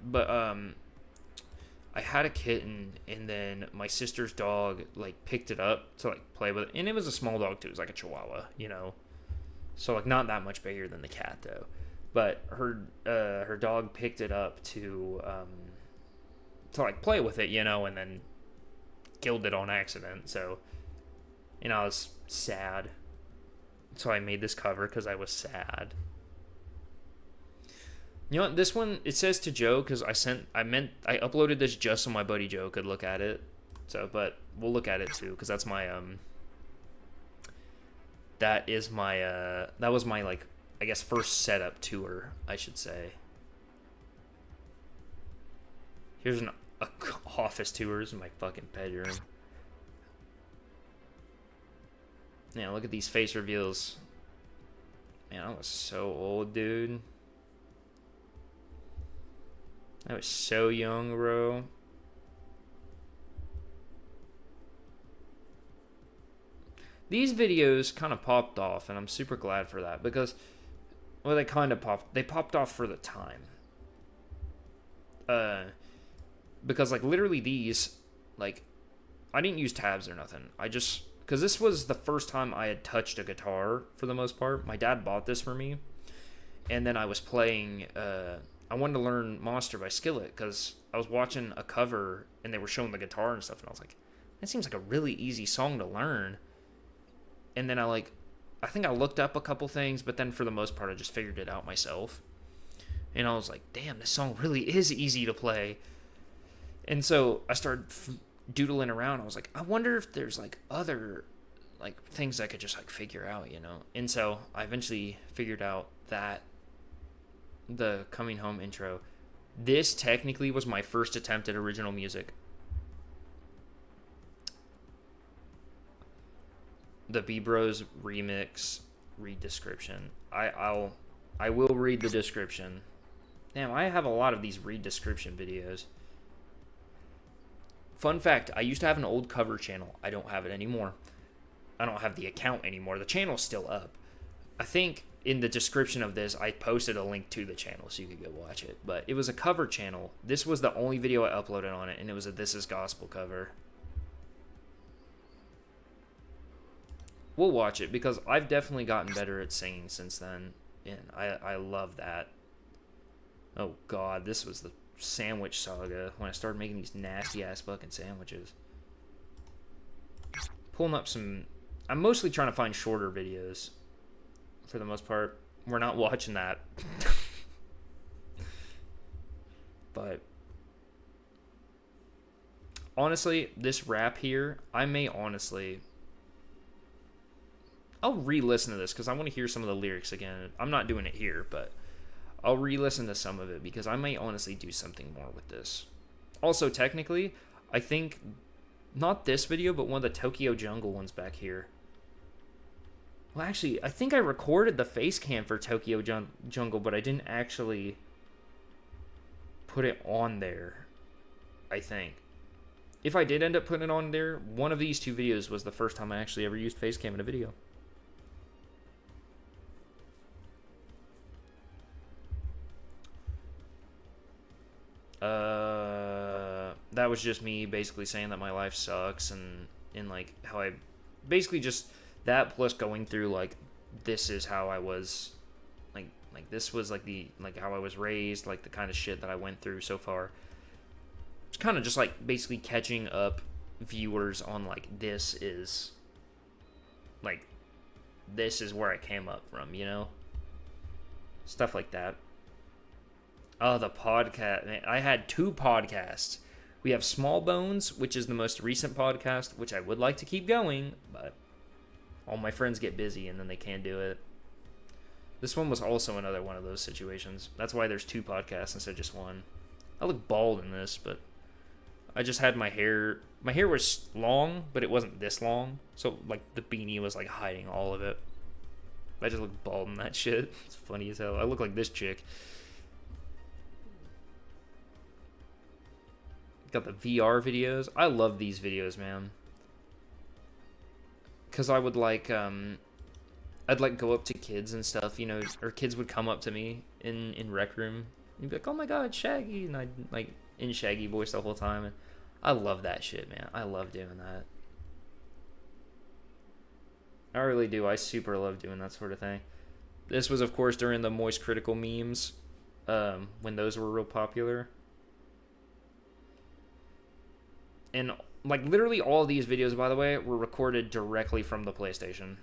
[SPEAKER 1] But I had a kitten, and then my sister's dog like picked it up to like play with it, and it was a small dog too. It was like a Chihuahua, you know, so like not that much bigger than the cat though. But her dog picked it up to like play with it, you know, and then killed it on accident. So, you know, I was sad. So I made this cover because I was sad. You know what? This one, it says to Joe because I uploaded this just so my buddy Joe could look at it. So, but we'll look at it too because that's my that was my like, I guess, first setup tour, I should say. Here's an office tours in my fucking bedroom. Yeah, look at these face reveals. Man, I was so old, dude. I was so young, bro. These videos kind of popped off, and I'm super glad for that because, well, they popped off for the time. Because like literally these, like, I didn't use tabs or nothing. Because this was the first time I had touched a guitar for the most part. My dad bought this for me, and then I was playing. I wanted to learn Monster by Skillet because I was watching a cover and they were showing the guitar and stuff, and I was like, that seems like a really easy song to learn. And then I think I looked up a couple things, but then for the most part I just figured it out myself. And I was like, damn, this song really is easy to play. And so I started doodling around. I was like, I wonder if there's like other like things I could just like figure out, you know? And so I eventually figured out that the Coming Home intro, this technically was my first attempt at original music. The B-Bros remix, read description. I will read the description. Damn, I have a lot of these read description videos. Fun fact, I used to have an old cover channel. I don't have it anymore. I don't have the account anymore. The channel's still up. I think in the description of this, I posted a link to the channel so you could go watch it. But it was a cover channel. This was the only video I uploaded on it, and it was a This Is Gospel cover. We'll watch it because I've definitely gotten better at singing since then. And I love that. Oh god, this was the sandwich saga when I started making these nasty ass fucking sandwiches. Pulling up some... I'm mostly trying to find shorter videos for the most part. We're not watching that. But honestly, this rap here, I may honestly... I'll re-listen to this because I want to hear some of the lyrics again. I'm not doing it here, but I'll re-listen to some of it because I may honestly do something more with this. Also, technically, I think not this video, but one of the Tokyo Jungle ones back here. Well, actually, I think I recorded the face cam for Tokyo Jungle, but I didn't actually put it on there, I think. If I did end up putting it on there, one of these two videos was the first time I actually ever used face cam in a video. That was just me basically saying that my life sucks and like how I basically just that plus going through like this is how I was like this was like the like how I was raised, like the kind of shit that I went through so far. It's kind of just like basically catching up viewers on like this is where I came up from, you know? Stuff like that. Oh, the podcast. Man, I had 2 podcasts. We have Small Bones, which is the most recent podcast, which I would like to keep going, but all my friends get busy and then they can't do it. This one was also another one of those situations. That's why there's 2 podcasts instead of just one. I look bald in this, but I just had my hair... My hair was long, but it wasn't this long. So, like, the beanie was, like, hiding all of it. I just look bald in that shit. It's funny as hell. I look like this chick. Got the VR videos. I love these videos, man. Because I would like, I'd like go up to kids and stuff, you know, or kids would come up to me in Rec Room. You'd be like, oh my god, Shaggy. And I'd like in Shaggy voice the whole time. And I love that shit, man. I love doing that. I really do. I super love doing that sort of thing. This was, of course, during the Moist Critical memes, when those were real popular. And, like, literally all of these videos, by the way, were recorded directly from the PlayStation.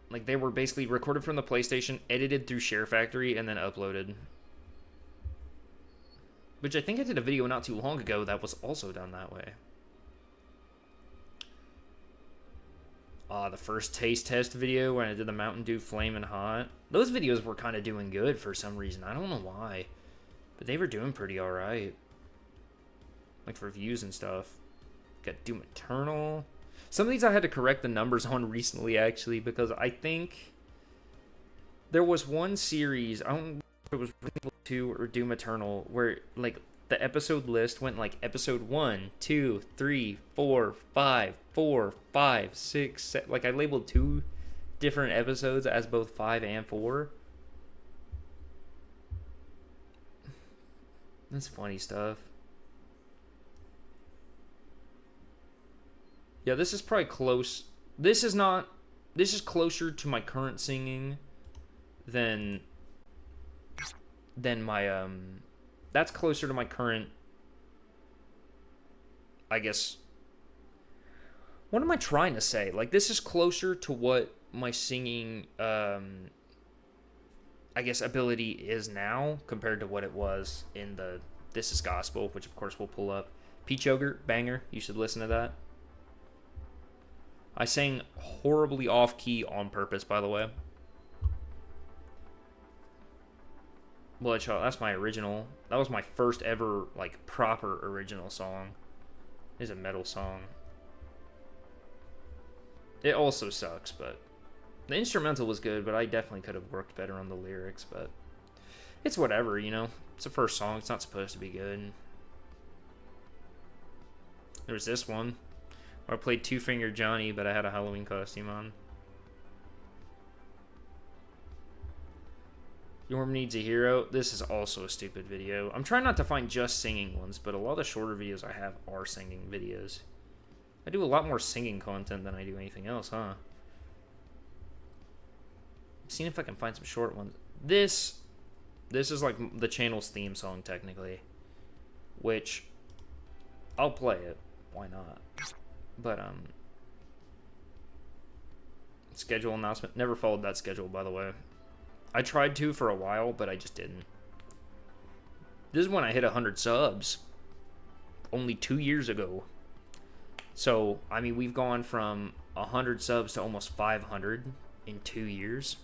[SPEAKER 1] Like, they were basically recorded from the PlayStation, edited through Share Factory, and then uploaded. Which I think I did a video not too long ago that was also done that way. The first taste test video when I did the Mountain Dew Flamin' Hot. Those videos were kind of doing good for some reason. I don't know why. But they were doing pretty alright. Like for views and stuff. Got Doom Eternal. Some of these I had to correct the numbers on recently, actually, because I think there was one series, I don't know if it was Resident Evil 2 or Doom Eternal, where, like, the episode list went, like, episode 1, 2, 3, 4, 5, 4, 5, 6, 7. Like, I labeled 2 different episodes as both 5 and 4. That's funny stuff. Yeah, this is probably close. This is closer to my current singing than my, that's closer to my current, I guess, what am I trying to say? Like, this is closer to what my singing, I guess, ability is now compared to what it was in the This Is Gospel, which of course we'll pull up. Peach Yogurt, banger. You should listen to that. I sang horribly off key on purpose, by the way. Bloodshot, that's my original. That was my first ever, like, proper original song. It's a metal song. It also sucks, but the instrumental was good, but I definitely could have worked better on the lyrics, but it's whatever, you know? It's the first song, it's not supposed to be good. There's this one, where I played Two Finger Johnny, but I had a Halloween costume on. Yorm Needs a Hero. This is also a stupid video. I'm trying not to find just singing ones, but a lot of the shorter videos I have are singing videos. I do a lot more singing content than I do anything else, huh? Seeing if I can find some short ones. This is like the channel's theme song, technically. Which, I'll play it. Why not? But, schedule announcement. Never followed that schedule, by the way. I tried to for a while, but I just didn't. This is when I hit 100 subs. Only 2 years ago. So, I mean, we've gone from 100 subs to almost 500 in 2 years.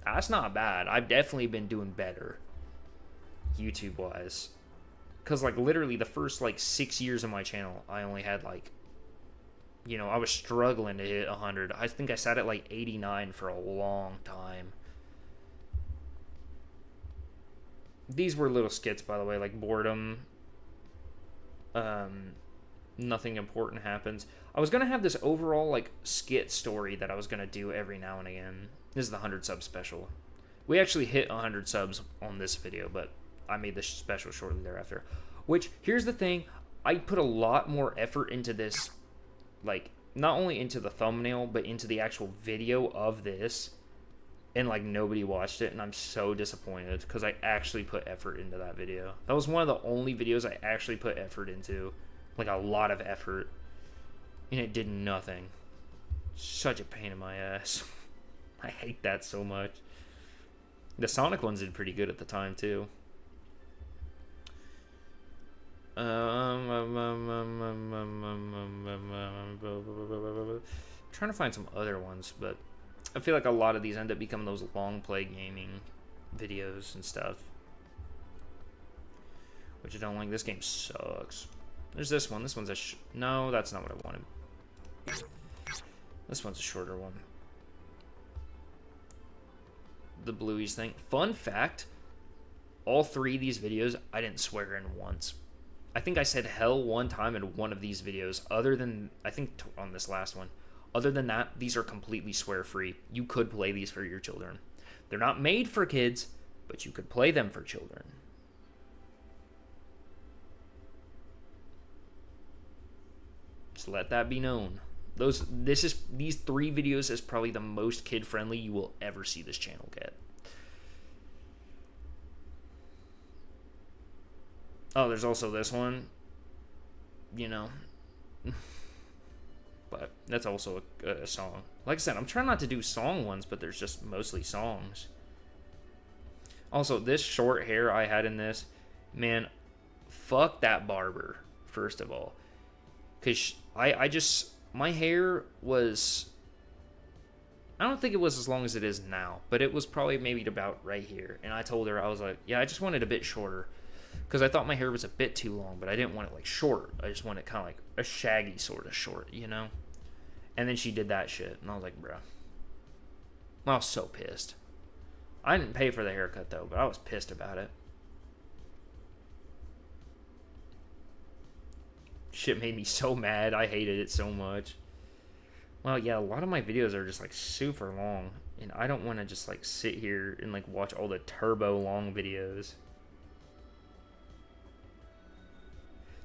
[SPEAKER 1] That's not bad. I've definitely been doing better, YouTube-wise. Because, like, literally the first, like, 6 years of my channel, I only had, like, you know, I was struggling to hit 100. I think I sat at, like, 89 for a long time. These were little skits, by the way, like Boredom. Nothing important happens. I was going to have this overall, like, skit story that I was going to do every now and again. This is the 100 sub special. We actually hit 100 subs on this video, but I made this special shortly thereafter. Which, here's the thing. I put a lot more effort into this, like, not only into the thumbnail, but into the actual video of this. And, like, nobody watched it, and I'm so disappointed because I actually put effort into that video. That was one of the only videos I actually put effort into. Like, a lot of effort. And it did nothing. Such a pain in my ass. I hate that so much. The Sonic ones did pretty good at the time, too. Trying to find some other ones, but I feel like a lot of these end up becoming those long play gaming videos and stuff, which I don't like. This game sucks. There's this one. This one's a no, that's not what I wanted. This one's a shorter one. The Blueies thing. Fun fact, all three of these videos I didn't swear in once. I think I said hell one time in one of these videos, other than, I think on this last one. Other than that, these are completely swear-free. You could play these for your children. They're not made for kids, but you could play them for children. Just let that be known. These three videos is probably the most kid-friendly you will ever see this channel get. Oh, there's also this one. You know. But that's also a song. Like I said, I'm trying not to do song ones, but there's just mostly songs. Also, this short hair I had in this, man, fuck that barber, first of all. Because my hair was, I don't think it was as long as it is now, but it was probably maybe about right here. And I told her, I was like, yeah, I just want it a bit shorter. Because I thought my hair was a bit too long, but I didn't want it, like, short. I just want it kind of like a shaggy sort of short, you know? And then she did that shit, and I was like, bro. I was so pissed. I didn't pay for the haircut, though, but I was pissed about it. Shit made me so mad. I hated it so much. Well, yeah, a lot of my videos are just, like, super long, and I don't want to just, like, sit here and, like, watch all the turbo long videos.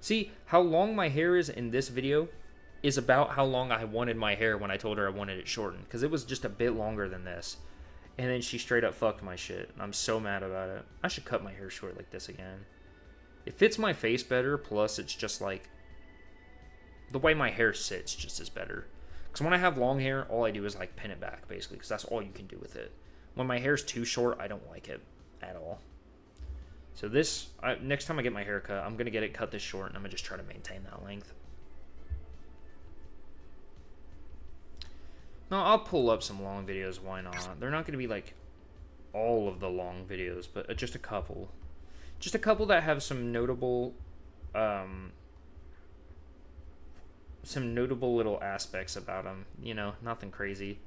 [SPEAKER 1] See, how long my hair is in this video is about how long I wanted my hair when I told her I wanted it shortened. Because it was just a bit longer than this. And then she straight up fucked my shit. And I'm so mad about it. I should cut my hair short like this again. It fits my face better, plus it's just like, the way my hair sits just is better. Because when I have long hair, all I do is like pin it back, basically, because that's all you can do with it. When my hair's too short, I don't like it at all. So next time I get my hair cut, I'm going to get it cut this short, and I'm going to just try to maintain that length. No, I'll pull up some long videos, why not? They're not going to be like all of the long videos, but just a couple. Just a couple that have some notable little aspects about them. You know, nothing crazy.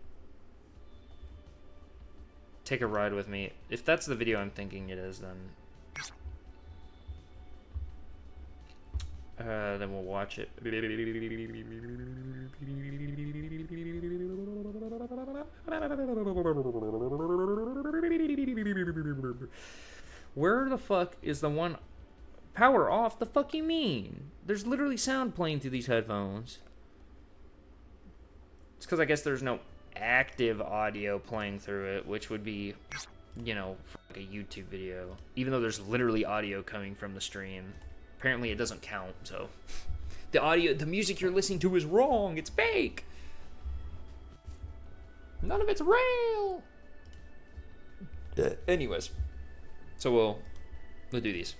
[SPEAKER 1] Take a ride with me. If that's the video I'm thinking it is, then we'll watch it. Where the fuck is the one? Power off? The fuck you mean? There's literally sound playing through these headphones. It's because I guess there's no active audio playing through it, which would be, you know, for like a YouTube video. Even though there's literally audio coming from the stream. Apparently it doesn't count, so. The music you're listening to is wrong. It's fake. None of it's real. Anyways. So we'll do these.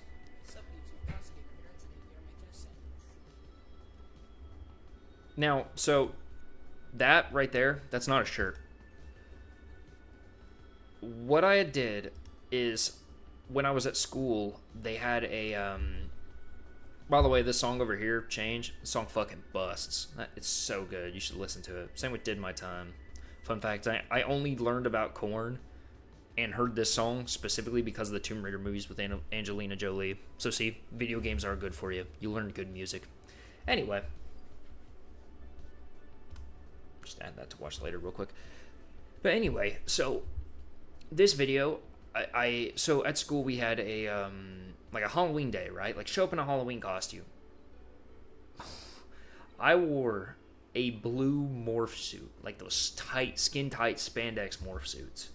[SPEAKER 1] Now, so that right there, that's not a shirt. What I did is when I was at school, they had a by the way, this song over here, Change, the song fucking busts. It's so good. You should listen to it. Same with Did My Time. Fun fact, I only learned about Korn and heard this song specifically because of the Tomb Raider movies with Angelina Jolie. So see, video games are good for you. You learn good music. Anyway. Just add that to watch later real quick. But anyway, so this video, so at school we had a like a Halloween day, right? Like show up in a Halloween costume. I wore a blue morph suit, like those tight, skin tight spandex morph suits.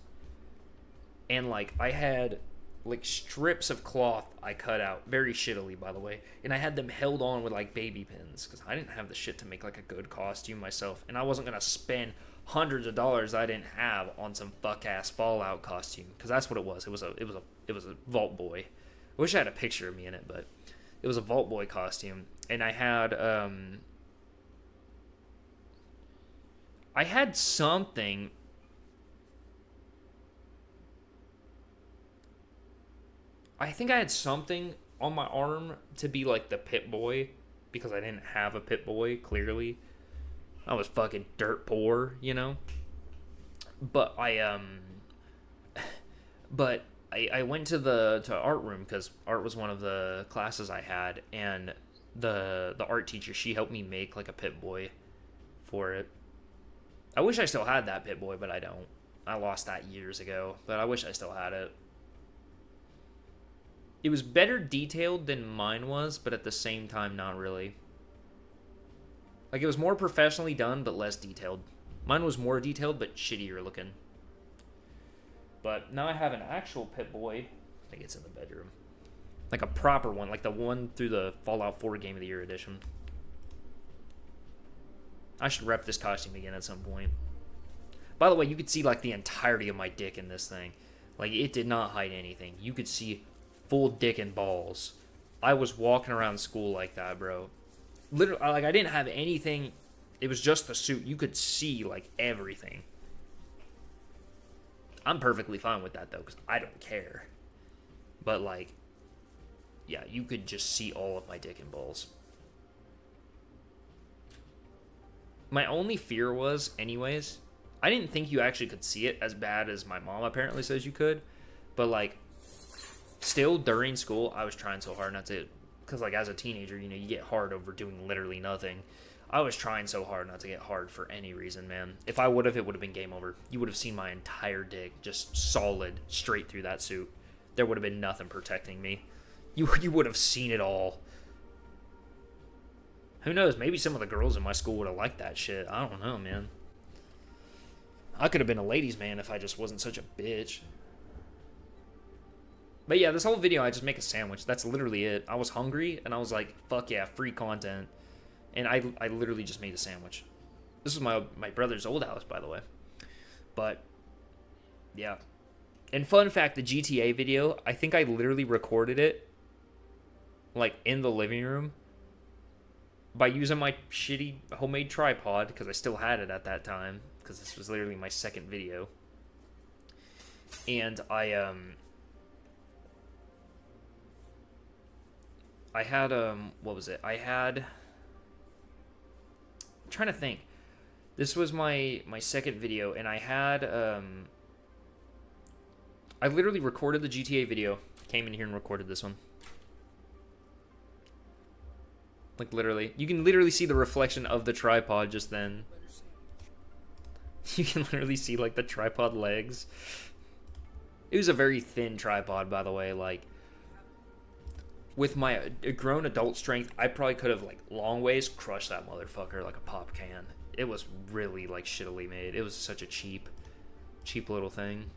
[SPEAKER 1] And like I had like strips of cloth I cut out, very shittily by the way, and I had them held on with like baby pins because I didn't have the shit to make like a good costume myself, and I wasn't gonna spend hundreds of dollars I didn't have on some fuck ass Fallout costume, because that's what it was. It was a Vault Boy. I wish I had a picture of me in it, but it was a Vault Boy costume, and I had something. I think I had something on my arm to be like the Pit Boy, because I didn't have a Pit Boy, clearly. I was fucking dirt poor, you know? But I went to art room, because art was one of the classes I had, and the art teacher, she helped me make like a Pit Boy for it. I wish I still had that Pit Boy, but I don't. I lost that years ago, but I wish I still had it. It was better detailed than mine was, but at the same time, not really. Like, it was more professionally done, but less detailed. Mine was more detailed, but shittier looking. But now I have an actual Pit Boy. I think it's in the bedroom. Like a proper one, like the one through the Fallout 4 Game of the Year edition. I should rep this costume again at some point. By the way, you could see, like, the entirety of my dick in this thing. Like, it did not hide anything. You could see full dick and balls. I was walking around school like that, bro. Literally, like, I didn't have anything. It was just the suit. You could see, like, everything. I'm perfectly fine with that, though, because I don't care. But, like, yeah, you could just see all of my dick and balls. My only fear was, anyways, I didn't think you actually could see it as bad as my mom apparently says you could. But, like, still during school, I was trying so hard not to, because like as a teenager, you know, you get hard over doing literally nothing. I was trying so hard not to get hard for any reason, man. If I would have, it would have been game over. You would have seen my entire dick just solid straight through that suit. There would have been nothing protecting me. You would have seen it all. Who knows? Maybe some of the girls in my school would have liked that shit. I don't know, man. I could have been a ladies' man if I just wasn't such a bitch. But yeah, this whole video, I just make a sandwich. That's literally it. I was hungry, and I was like, fuck yeah, free content. And I literally just made a sandwich. This is my brother's old house, by the way. But yeah. And fun fact, the GTA video, I think I literally recorded it like in the living room by using my shitty homemade tripod because I still had it at that time because this was literally my second video. And I had what was it? I'm trying to think. This was my second video, and I had I literally recorded the GTA video, came in here and recorded this one. Like literally, you can literally see the reflection of the tripod just then. You can literally see like the tripod legs. It was a very thin tripod, by the way. Like with my grown adult strength, I probably could have like long ways crushed that motherfucker like a pop can. It was really like shittily made. It was such a cheap little thing.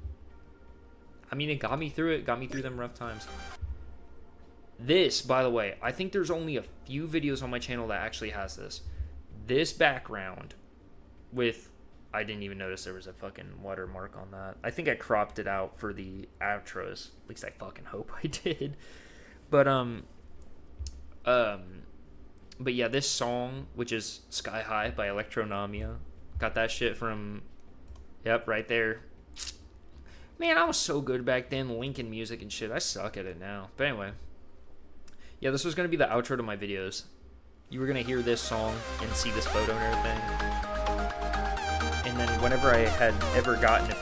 [SPEAKER 1] I mean, it got me through it. Got me through them rough times. This, by the way, I think there's only a few videos on my channel that actually has this. This background with, I didn't even notice there was a fucking watermark on that. I think I cropped it out for the outros. At least I fucking hope I did. But yeah, this song, which is Sky High by Electronomia, got that shit from, yep, right there. Man, I was so good back then, linking music and shit. I suck at it now. But anyway, yeah, this was going to be the outro to my videos. You were going to hear this song and see this photo and everything. And then whenever I had ever gotten,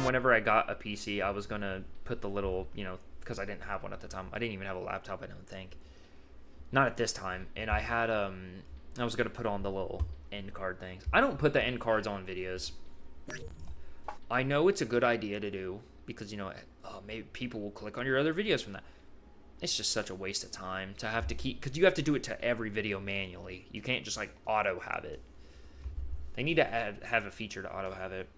[SPEAKER 1] whenever I got a PC, I was going to put the little, you know, because I didn't have one at the time. I didn't even have a laptop, I don't think. Not at this time. And I had, I was going to put on the little end card things. I don't put the end cards on videos. I know it's a good idea to do because, you know, maybe people will click on your other videos from that. It's just such a waste of time to have to keep, because you have to do it to every video manually. You can't just like auto have it. They need to have a feature to auto have it.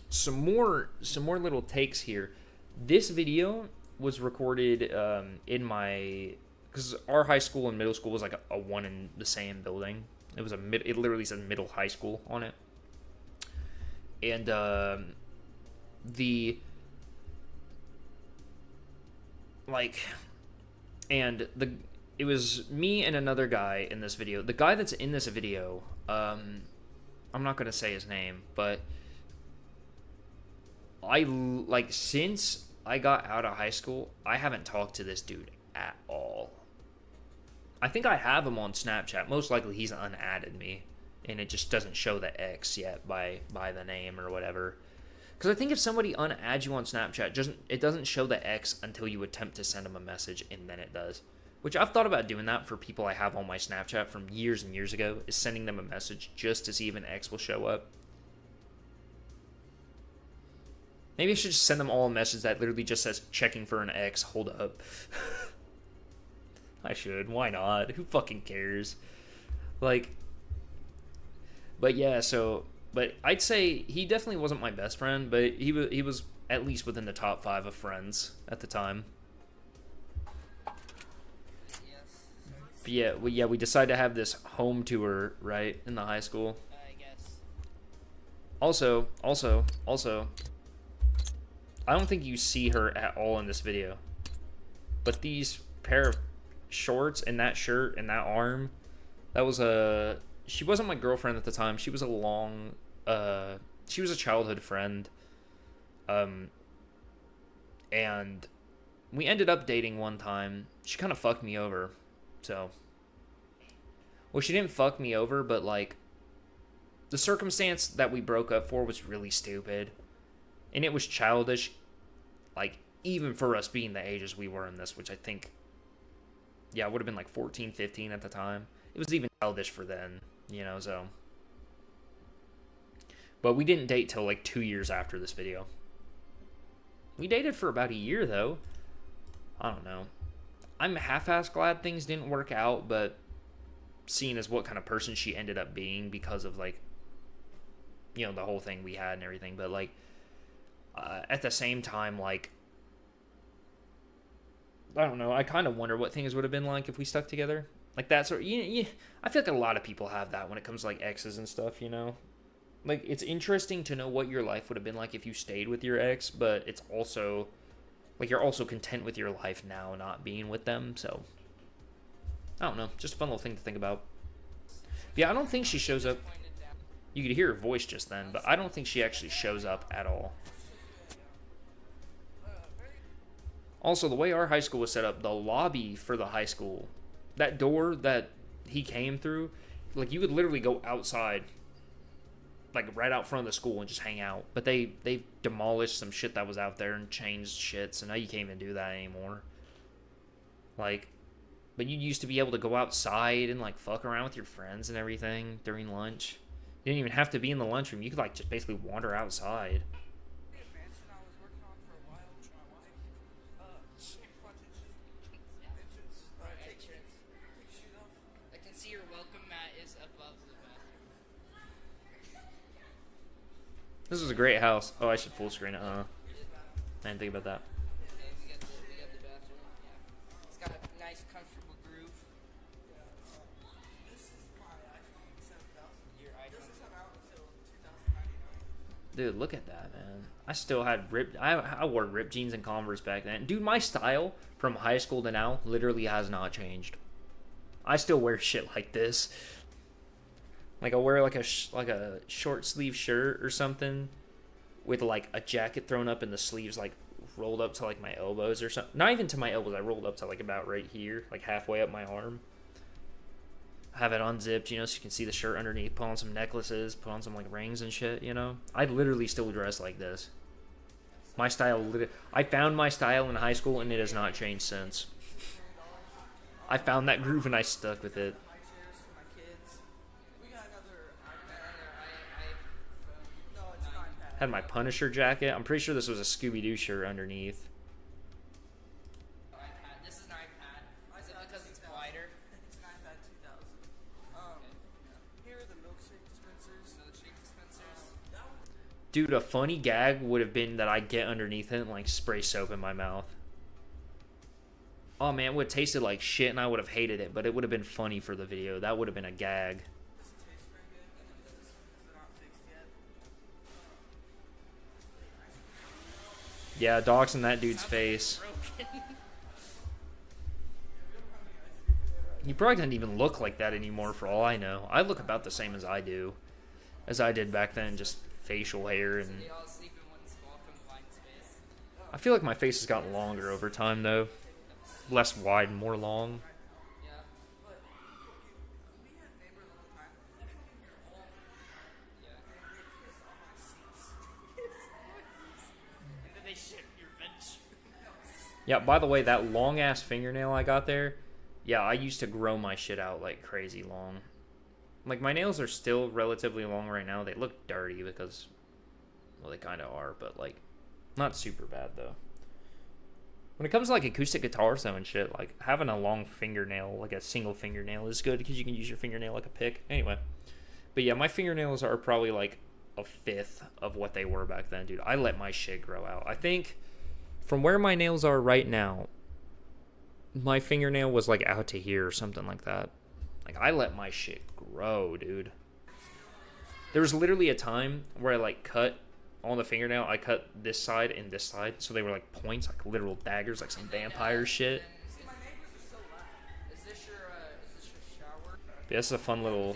[SPEAKER 1] Some more little takes here. This video was recorded in my, because our high school and middle school was like a one in the same building. It was it literally said middle high school on it. And it was me and another guy in this video. The guy that's in this video, I'm not gonna say his name, but since I got out of high school, I haven't talked to this dude at all. I think I have him on Snapchat. Most likely he's unadded me, and it just doesn't show the X yet by the name or whatever. Because I think if somebody unadds you on Snapchat, it doesn't show the X until you attempt to send them a message, and then it does. Which I've thought about doing that for people I have on my Snapchat from years and years ago, is sending them a message just to see if an X will show up. Maybe I should just send them all a message that literally just says, checking for an X, hold up. I should. Why not? Who fucking cares? Like, but yeah, but I'd say he definitely wasn't my best friend, but he was at least within the top 5 of friends at the time. But yeah, we decided to have this home tour, right, in the high school.
[SPEAKER 2] I guess.
[SPEAKER 1] Also, I don't think you see her at all in this video. But these pair of shorts and that shirt and that arm, that was she wasn't my girlfriend at the time. She was she was a childhood friend. And we ended up dating one time. She kind of fucked me over. So, well, she didn't fuck me over, but like the circumstance that we broke up for was really stupid. And it was childish, like, even for us being the ages we were in this, which I think, yeah, it would have been like 14, 15 at the time. It was even childish for then, you know, so. But we didn't date till like 2 years after this video. We dated for about a year, though. I don't know. I'm half-ass glad things didn't work out, but seeing as what kind of person she ended up being because of, like, you know, the whole thing we had and everything, but, like, at the same time, like, I don't know, I kind of wonder what things would have been like if we stuck together. Like that sort. I feel like a lot of people have that when it comes to like exes and stuff. You know, like it's interesting to know what your life would have been like if you stayed with your ex, but it's also like you're also content with your life now, not being with them. So I don't know, just a fun little thing to think about. But yeah, I don't think she shows up. You could hear her voice just then, but I don't think she actually shows up at all. Also, the way our high school was set up, the lobby for the high school, that door that he came through, like you could literally go outside, like right out front of the school and just hang out. But they demolished some shit that was out there and changed shit, so now you can't even do that anymore. Like, but you used to be able to go outside and like fuck around with your friends and everything during lunch. You didn't even have to be in the lunchroom. You could like just basically wander outside. This is a great house. Oh, I should full screen it, huh? I didn't think about that.
[SPEAKER 2] It's got a nice, comfortable groove.
[SPEAKER 1] Dude, look at that, man. I still had ripped. I wore ripped jeans and Converse back then. Dude, my style from high school to now literally has not changed. I still wear shit like this. Like I wear like a short sleeve shirt or something with like a jacket thrown up and the sleeves like rolled up to like my elbows or something. Not even to my elbows. I rolled up to like about right here, like halfway up my arm. Have it unzipped, you know, so you can see the shirt underneath. Put on some necklaces, put on some like rings and shit, you know. I literally still dress like this. My style, I found my style in high school and it has not changed since. I found that groove and I stuck with it. Had my Punisher jacket. I'm pretty sure this was a Scooby-Doo shirt underneath.
[SPEAKER 2] This is an iPad. Is it because it's wider? It's an iPad 2000. Here are the milkshake dispensers.
[SPEAKER 1] Dude, a funny gag would have been that I get underneath it and like spray soap in my mouth. Oh man, it would have tasted like shit and I would have hated it, but it would have been funny for the video. That would have been a gag. Yeah, doxing that dude's face. He probably doesn't even look like that anymore for all I know. I look about the same as I did back then, just facial hair and... I feel like my face has gotten longer over time though. Less wide and more long. Yeah, by the way, that long-ass fingernail I got there, yeah, I used to grow my shit out like crazy long. Like, my nails are still relatively long right now. They look dirty because, well, they kind of are, but, like, not super bad, though. When it comes to, like, acoustic guitars, though, and shit, like, having a long fingernail, like a single fingernail, is good because you can use your fingernail like a pick. Anyway. But, yeah, my fingernails are probably, like, a fifth of what they were back then, dude. I let my shit grow out. I think... From where my nails are right now, my fingernail was like out to here or something like that. Like, I let my shit grow, dude. There was literally a time where I like cut on the fingernail. I cut this side and this side, so they were like points, like literal daggers, like some vampire shit. Yeah, this is a fun little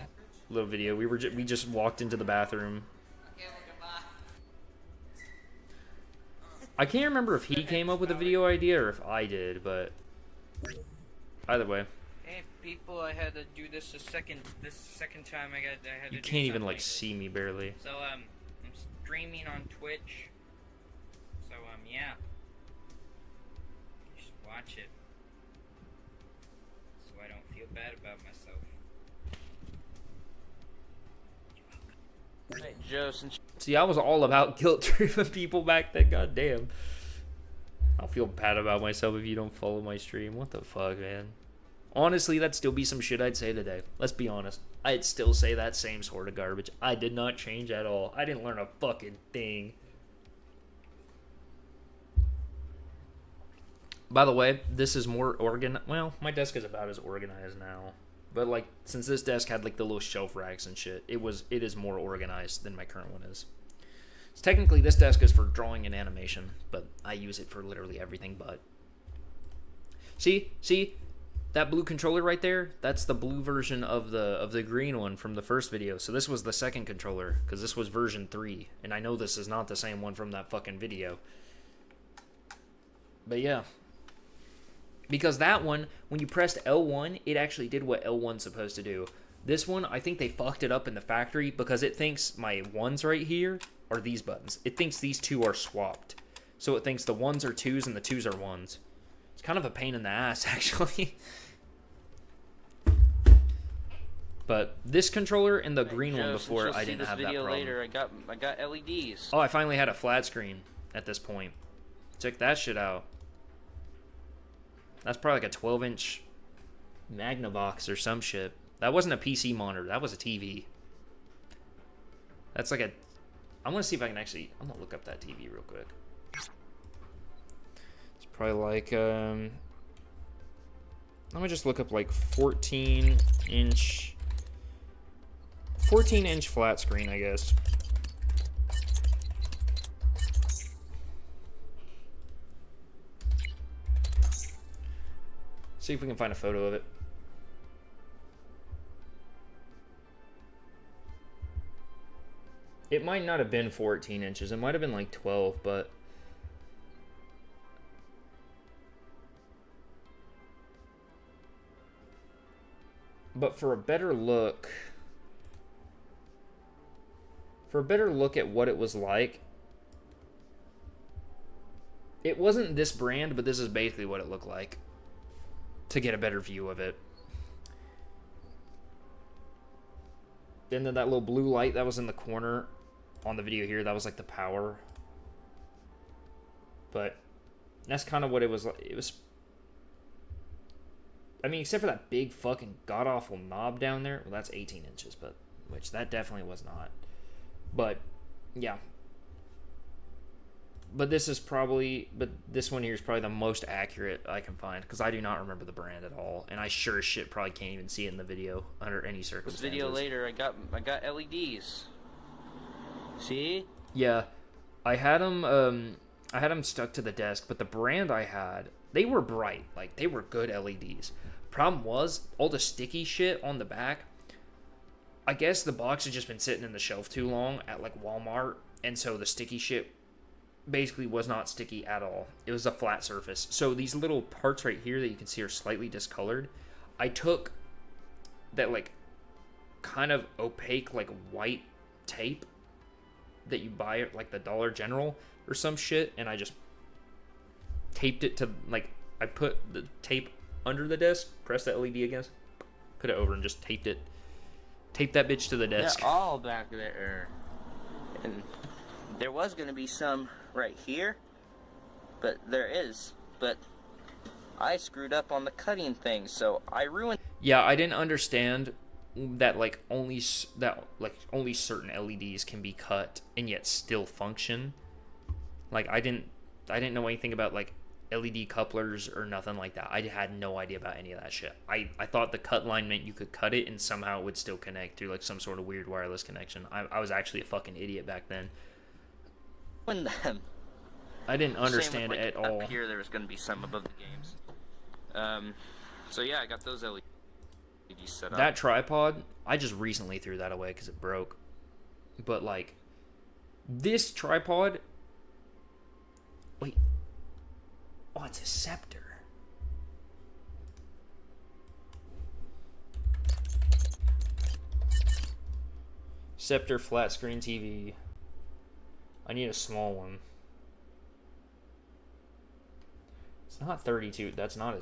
[SPEAKER 1] video. We just walked into the bathroom. I can't remember if he came up with a video idea or if I did, but either way.
[SPEAKER 3] Hey people, I had to do this second time. I had to
[SPEAKER 1] You
[SPEAKER 3] do
[SPEAKER 1] can't even
[SPEAKER 3] something
[SPEAKER 1] like see me barely.
[SPEAKER 3] So I'm streaming on Twitch. So yeah. You should watch it. So I don't feel bad about myself. Hey Joe, since
[SPEAKER 1] See, I was all about guilt tripping people back then. God damn. I'll feel bad about myself if you don't follow my stream. What the fuck, man? Honestly, that'd still be some shit I'd say today. Let's be honest. I'd still say that same sort of garbage. I did not change at all. I didn't learn a fucking thing. By the way, this is more organized. Well, my desk is about as organized now. But like, since this desk had like the little shelf racks and shit, it is more organized than my current one is. So technically, this desk is for drawing and animation, but I use it for literally everything but. See, that blue controller right there? That's the blue version of the green one from the first video. So this was the second controller, because this was version 3, and I know this is not the same one from that fucking video. But yeah. Because that one, when you pressed L1, it actually did what L1's supposed to do. This one, I think they fucked it up in the factory because it thinks my 1s right here are these buttons. It thinks these two are swapped. So it thinks the 1s are 2s and the 2s are 1s. It's kind of a pain in the ass, actually. But this controller and the green one before, I didn't have that problem.
[SPEAKER 3] Later, I got LEDs.
[SPEAKER 1] Oh, I finally had a flat screen at this point. Check that shit out. That's probably like a 12-inch Magnavox or some shit. That wasn't a PC monitor. That was a TV. That's like a... I want to see if I can actually... I'm going to look up that TV real quick. It's probably like... Let me just look up like 14-inch... 14-inch flat screen, I guess. See if we can find a photo of it. It might not have been 14 inches. It might have been like 12, but... But for a better look... For a better look at what it was like... It wasn't this brand, but this is basically what it looked like. To get a better view of it. And then that little blue light that was in the corner on the video here, that was like the power. But that's kind of what it was like. It was... I mean, except for that big fucking god-awful knob down there. Well, that's 18 inches, but... Which that definitely was not. But, yeah. But this is probably... But this one here is probably the most accurate I can find. Because I do not remember the brand at all. And I sure as shit probably can't even see it in the video. Under any circumstances.
[SPEAKER 3] This video later, I got LEDs. See?
[SPEAKER 1] Yeah. I had them stuck to the desk. But the brand I had... They were bright. Like, they were good LEDs. Problem was, all the sticky shit on the back... I guess the box had just been sitting in the shelf too long at, like, Walmart. And so the sticky shit... basically was not sticky at all. It was a flat surface. So these little parts right here that you can see are slightly discolored. I took that like kind of opaque like white tape that you buy at like the Dollar General or some shit, and I just taped it to like, I put the tape under the desk, pressed the LED against, put it over and just taped that bitch to the desk.
[SPEAKER 3] Yeah, all back there. And there was going to be some right here, but I screwed up on the cutting thing, so I ruined.
[SPEAKER 1] Yeah, I didn't understand that only certain LEDs can be cut and yet still function. Like I didn't know anything about like LED couplers or nothing like that. I had no idea about any of that shit. I thought the cut line meant you could cut it and somehow it would still connect through like some sort of weird wireless connection. I was actually a fucking idiot back then.
[SPEAKER 3] Them.
[SPEAKER 1] I didn't understand it at all.
[SPEAKER 3] Up here, there was going to be some above the games. So yeah, I got those LEDs set up.
[SPEAKER 1] That tripod, I just recently threw that away because it broke. But like, this tripod. Wait. Oh, it's a Scepter. Scepter flat screen TV. I need a small one. It's not 32. That's not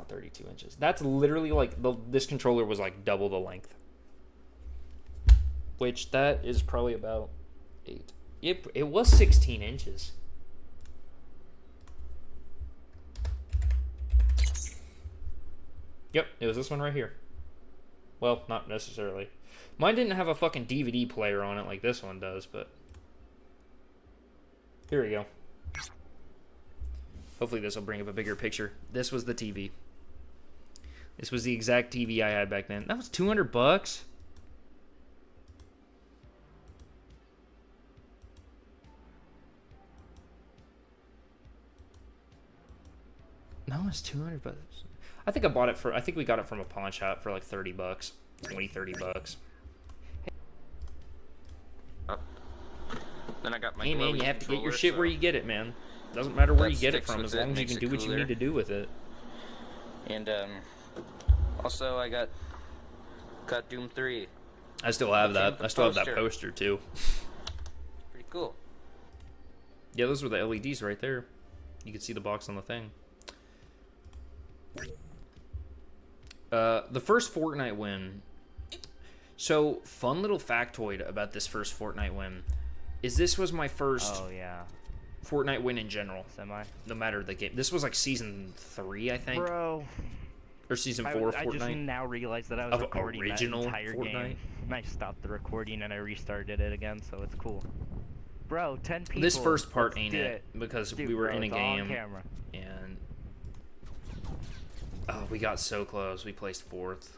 [SPEAKER 1] 32 inches. That's literally like this controller was like double the length. Which that is probably about 8. It was 16 inches. Yep, it was this one right here. Well, not necessarily. Mine didn't have a fucking DVD player on it like this one does, but here we go. Hopefully this will bring up a bigger picture. This was the TV. This was the exact TV I had back then. That was $200. That was $200. I think I bought it for. I think we got it from a pawn shop for like $30, 20, $30.
[SPEAKER 3] Then I got my.
[SPEAKER 1] Hey man,
[SPEAKER 3] glowy
[SPEAKER 1] you have to get your
[SPEAKER 3] controller,
[SPEAKER 1] shit where
[SPEAKER 3] so
[SPEAKER 1] you get it, man. Doesn't matter where
[SPEAKER 3] that
[SPEAKER 1] you get it
[SPEAKER 3] sticks
[SPEAKER 1] from,
[SPEAKER 3] with
[SPEAKER 1] as
[SPEAKER 3] it,
[SPEAKER 1] long as you
[SPEAKER 3] makes
[SPEAKER 1] can
[SPEAKER 3] it
[SPEAKER 1] do what you
[SPEAKER 3] cooler.
[SPEAKER 1] need to do with it.
[SPEAKER 3] And also I got Doom 3.
[SPEAKER 1] I still have that.
[SPEAKER 3] the
[SPEAKER 1] I still have that
[SPEAKER 3] poster.
[SPEAKER 1] poster too.
[SPEAKER 3] Pretty cool.
[SPEAKER 1] Yeah, those were the LEDs right there. You could see the box on the thing. The first Fortnite win. So, fun little factoid about this first Fortnite win is this was my first
[SPEAKER 4] Oh yeah.
[SPEAKER 1] Fortnite win in general.
[SPEAKER 4] Semi.
[SPEAKER 1] No matter the game. This was like season 3, I think,
[SPEAKER 4] Bro,
[SPEAKER 1] or season
[SPEAKER 4] I
[SPEAKER 1] 4 of
[SPEAKER 4] just
[SPEAKER 1] Fortnite.
[SPEAKER 4] now realized that I was
[SPEAKER 1] Of
[SPEAKER 4] recording
[SPEAKER 1] original
[SPEAKER 4] that entire
[SPEAKER 1] Fortnite?
[SPEAKER 4] game. And I stopped the recording and I restarted it again, so it's cool. Bro, 10 people.
[SPEAKER 1] This first part
[SPEAKER 4] Let's
[SPEAKER 1] ain't
[SPEAKER 4] do
[SPEAKER 1] it because
[SPEAKER 4] Dude,
[SPEAKER 1] we were
[SPEAKER 4] bro,
[SPEAKER 1] in a
[SPEAKER 4] it's all on
[SPEAKER 1] game
[SPEAKER 4] camera.
[SPEAKER 1] and we got so close. We placed 4th.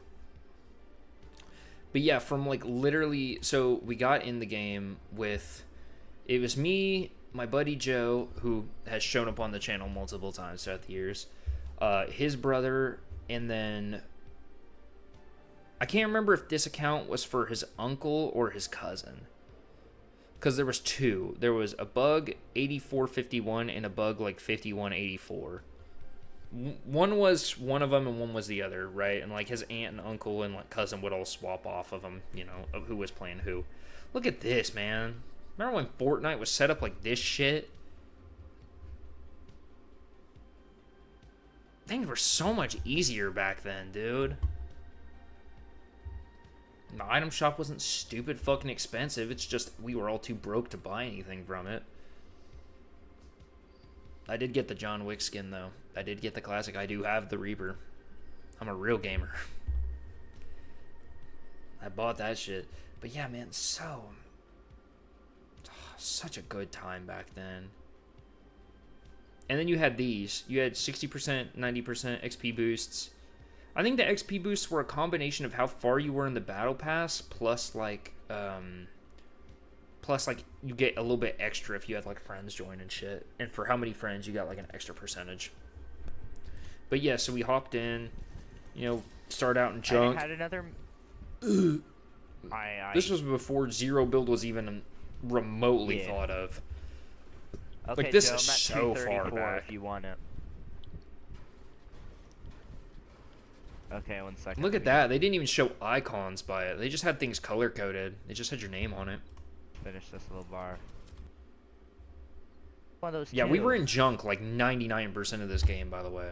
[SPEAKER 1] But yeah, from like literally, so we got in the game with, it was me, my buddy Joe, who has shown up on the channel multiple times throughout the years, his brother, and then I can't remember if this account was for his uncle or his cousin, because there was 2. There was a bug 8451 and a bug like 5184. One was one of them and one was the other, right? And like his aunt and uncle and like cousin would all swap off of them, you know, of who was playing who. Look at this, man. Remember when Fortnite was set up like this shit? Things were so much easier back then, dude. The item shop wasn't stupid fucking expensive. It's just we were all too broke to buy anything from it. I did get the John Wick skin, though. I did get the classic. I do have the Reaper. I'm a real gamer. I bought that shit. But yeah, man, such a good time back then. And then you had these. You had 60%, 90% XP boosts. I think the XP boosts were a combination of how far you were in the battle pass, plus like you get a little bit extra if you had like friends join and shit. And for how many friends, you got like an extra percentage. But yeah, so we hopped in, you know, start out in junk.
[SPEAKER 4] I had another.
[SPEAKER 1] This was before Zero Build was even remotely thought of.
[SPEAKER 4] Okay,
[SPEAKER 1] like, this
[SPEAKER 4] Joe,
[SPEAKER 1] is
[SPEAKER 4] I'm at
[SPEAKER 1] so far
[SPEAKER 4] 234
[SPEAKER 1] back.
[SPEAKER 4] if you want it. Okay, 1 second.
[SPEAKER 1] Look at that. They didn't even show icons by it. They just had things color coded. They just had your name on it.
[SPEAKER 4] Finish this little bar. One of those.
[SPEAKER 1] Yeah, we
[SPEAKER 4] two.
[SPEAKER 1] were in junk like 99% of this game, by the way.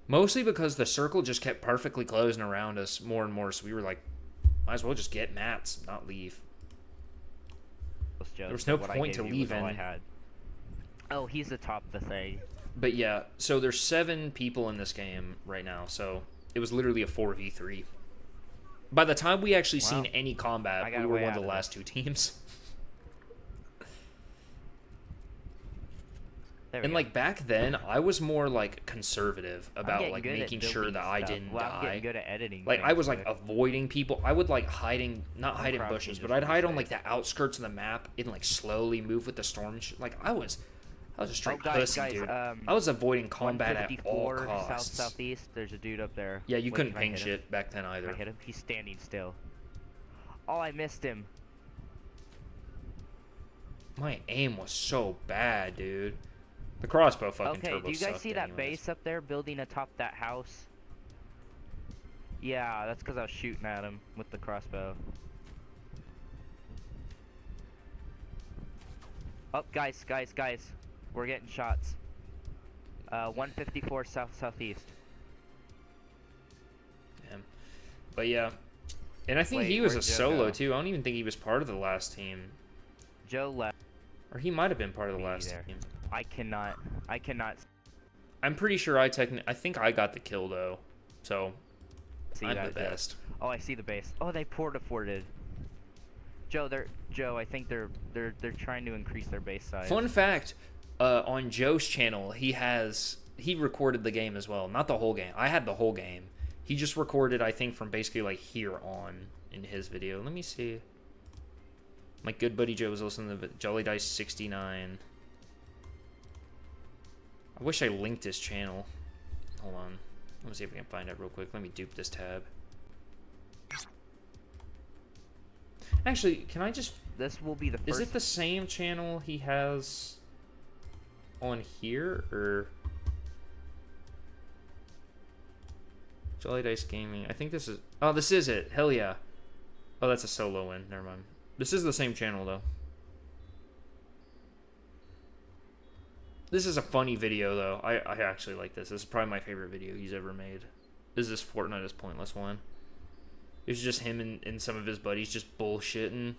[SPEAKER 1] Mostly because the circle just kept perfectly closing around us more and more, so we were like, might as well just get mats, not leave. There was no
[SPEAKER 4] What I
[SPEAKER 1] point to
[SPEAKER 4] gave you was all I
[SPEAKER 1] leaving.
[SPEAKER 4] had. Oh, he's the top of the thing.
[SPEAKER 1] But yeah, so there's 7 people in this game right now, so it was literally a 4v3. By the time we actually
[SPEAKER 4] Wow.
[SPEAKER 1] seen any combat,
[SPEAKER 4] I got
[SPEAKER 1] we
[SPEAKER 4] a
[SPEAKER 1] were
[SPEAKER 4] way
[SPEAKER 1] one of
[SPEAKER 4] out
[SPEAKER 1] the
[SPEAKER 4] of
[SPEAKER 1] last 2 teams.
[SPEAKER 4] There we
[SPEAKER 1] And
[SPEAKER 4] go.
[SPEAKER 1] like back then, I was more like conservative
[SPEAKER 4] I'm
[SPEAKER 1] about
[SPEAKER 4] getting
[SPEAKER 1] like
[SPEAKER 4] good at
[SPEAKER 1] making sure
[SPEAKER 4] building
[SPEAKER 1] that I
[SPEAKER 4] stuff.
[SPEAKER 1] didn't
[SPEAKER 4] Well, I'm getting
[SPEAKER 1] die.
[SPEAKER 4] good at editing.
[SPEAKER 1] Like I
[SPEAKER 4] things,
[SPEAKER 1] was like
[SPEAKER 4] but-
[SPEAKER 1] avoiding people. I would like not hide in
[SPEAKER 4] crouching
[SPEAKER 1] bushes, but
[SPEAKER 4] just
[SPEAKER 1] I'd
[SPEAKER 4] to be
[SPEAKER 1] hide on
[SPEAKER 4] safe.
[SPEAKER 1] like the outskirts of the map and like slowly move with the storm. And shit. Like I was a straight
[SPEAKER 4] guys,
[SPEAKER 1] pussy, dude.
[SPEAKER 4] guys,
[SPEAKER 1] I was avoiding combat at all
[SPEAKER 4] 154
[SPEAKER 1] costs.
[SPEAKER 4] southeast. There's a dude up there.
[SPEAKER 1] Yeah, you
[SPEAKER 4] Wait,
[SPEAKER 1] couldn't
[SPEAKER 4] can I
[SPEAKER 1] ping
[SPEAKER 4] hit him?
[SPEAKER 1] shit back then
[SPEAKER 4] Can
[SPEAKER 1] either.
[SPEAKER 4] I hit him? He's standing still. Oh, I missed him.
[SPEAKER 1] My aim was so bad, dude. The crossbow fucking
[SPEAKER 4] Okay,
[SPEAKER 1] turbo
[SPEAKER 4] do you guys
[SPEAKER 1] sucked
[SPEAKER 4] see that
[SPEAKER 1] anyways.
[SPEAKER 4] base up there building atop that house? Yeah, that's because I was shooting at him with the crossbow. Oh, guys. We're getting shots. 154 southeast.
[SPEAKER 1] Yeah. But yeah. And I think
[SPEAKER 4] Wait,
[SPEAKER 1] he was a
[SPEAKER 4] where'd Joe
[SPEAKER 1] solo
[SPEAKER 4] go?
[SPEAKER 1] too. I don't even think he was part of the last team.
[SPEAKER 4] Joe left.
[SPEAKER 1] Or he might have been part of the
[SPEAKER 4] Me
[SPEAKER 1] last
[SPEAKER 4] either.
[SPEAKER 1] team.
[SPEAKER 4] I cannot.
[SPEAKER 1] I'm pretty sure I think I got the kill though. So
[SPEAKER 4] See
[SPEAKER 1] I'm
[SPEAKER 4] that
[SPEAKER 1] the
[SPEAKER 4] Joe.
[SPEAKER 1] best.
[SPEAKER 4] Oh, I see the base. Oh, they ported. Joe, I think they're trying to increase their base size.
[SPEAKER 1] Fun fact, on Joe's channel, he recorded the game as well. Not the whole game. I had the whole game. He just recorded, I think, from basically like here on in his video. Let me see. My good buddy Joe was listening to Jolly Dice 69. I wish I linked his channel. Hold on. Let me see if we can find it real quick. Let me dupe this tab. Actually, can I just...
[SPEAKER 4] This will be the first...
[SPEAKER 1] Is it the same channel he has on here, or... Jolly Dice Gaming. I think this is... Oh, this is it. Hell yeah. Oh, that's a solo win. Never mind. This is the same channel, though. This is a funny video, though. I actually like this. This is probably my favorite video he's ever made. Is this Fortnite is Pointless one. It was just him and some of his buddies just bullshitting.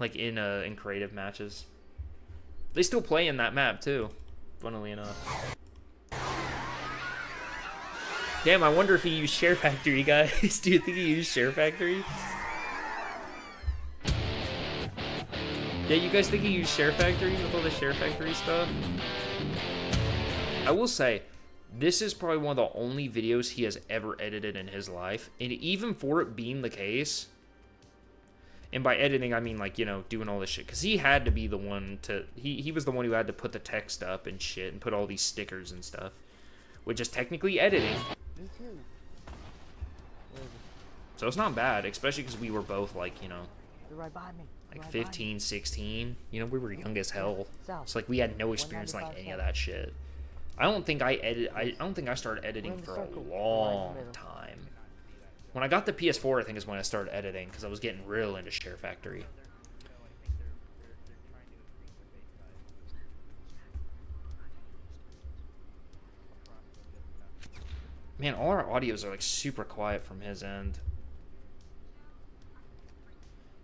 [SPEAKER 1] Like, in creative matches. They still play in that map, too. Funnily enough. Damn, I wonder if he used Share Factory, guys. Do you think he used Share Factory? Yeah, you guys think he used Share Factory with all the Share Factory stuff? I will say, this is probably one of the only videos he has ever edited in his life. And even for it being the case, and by editing, I mean, like, you know, doing all this shit. Because he had to be the one to... He was the one who had to put the text up and shit and put all these stickers and stuff. Which is technically editing.
[SPEAKER 5] Me too.
[SPEAKER 1] So it's not bad, especially because we were both, like, you know...
[SPEAKER 5] They're right behind me.
[SPEAKER 1] Like 15, 16. You know, we were young as hell. It's like we had no experience in like any of that shit. I don't think I don't think I started editing for a long time. When I got the PS4, I think is when I started editing because I was getting real into Share Factory. Man, all our audios are like super quiet from his end.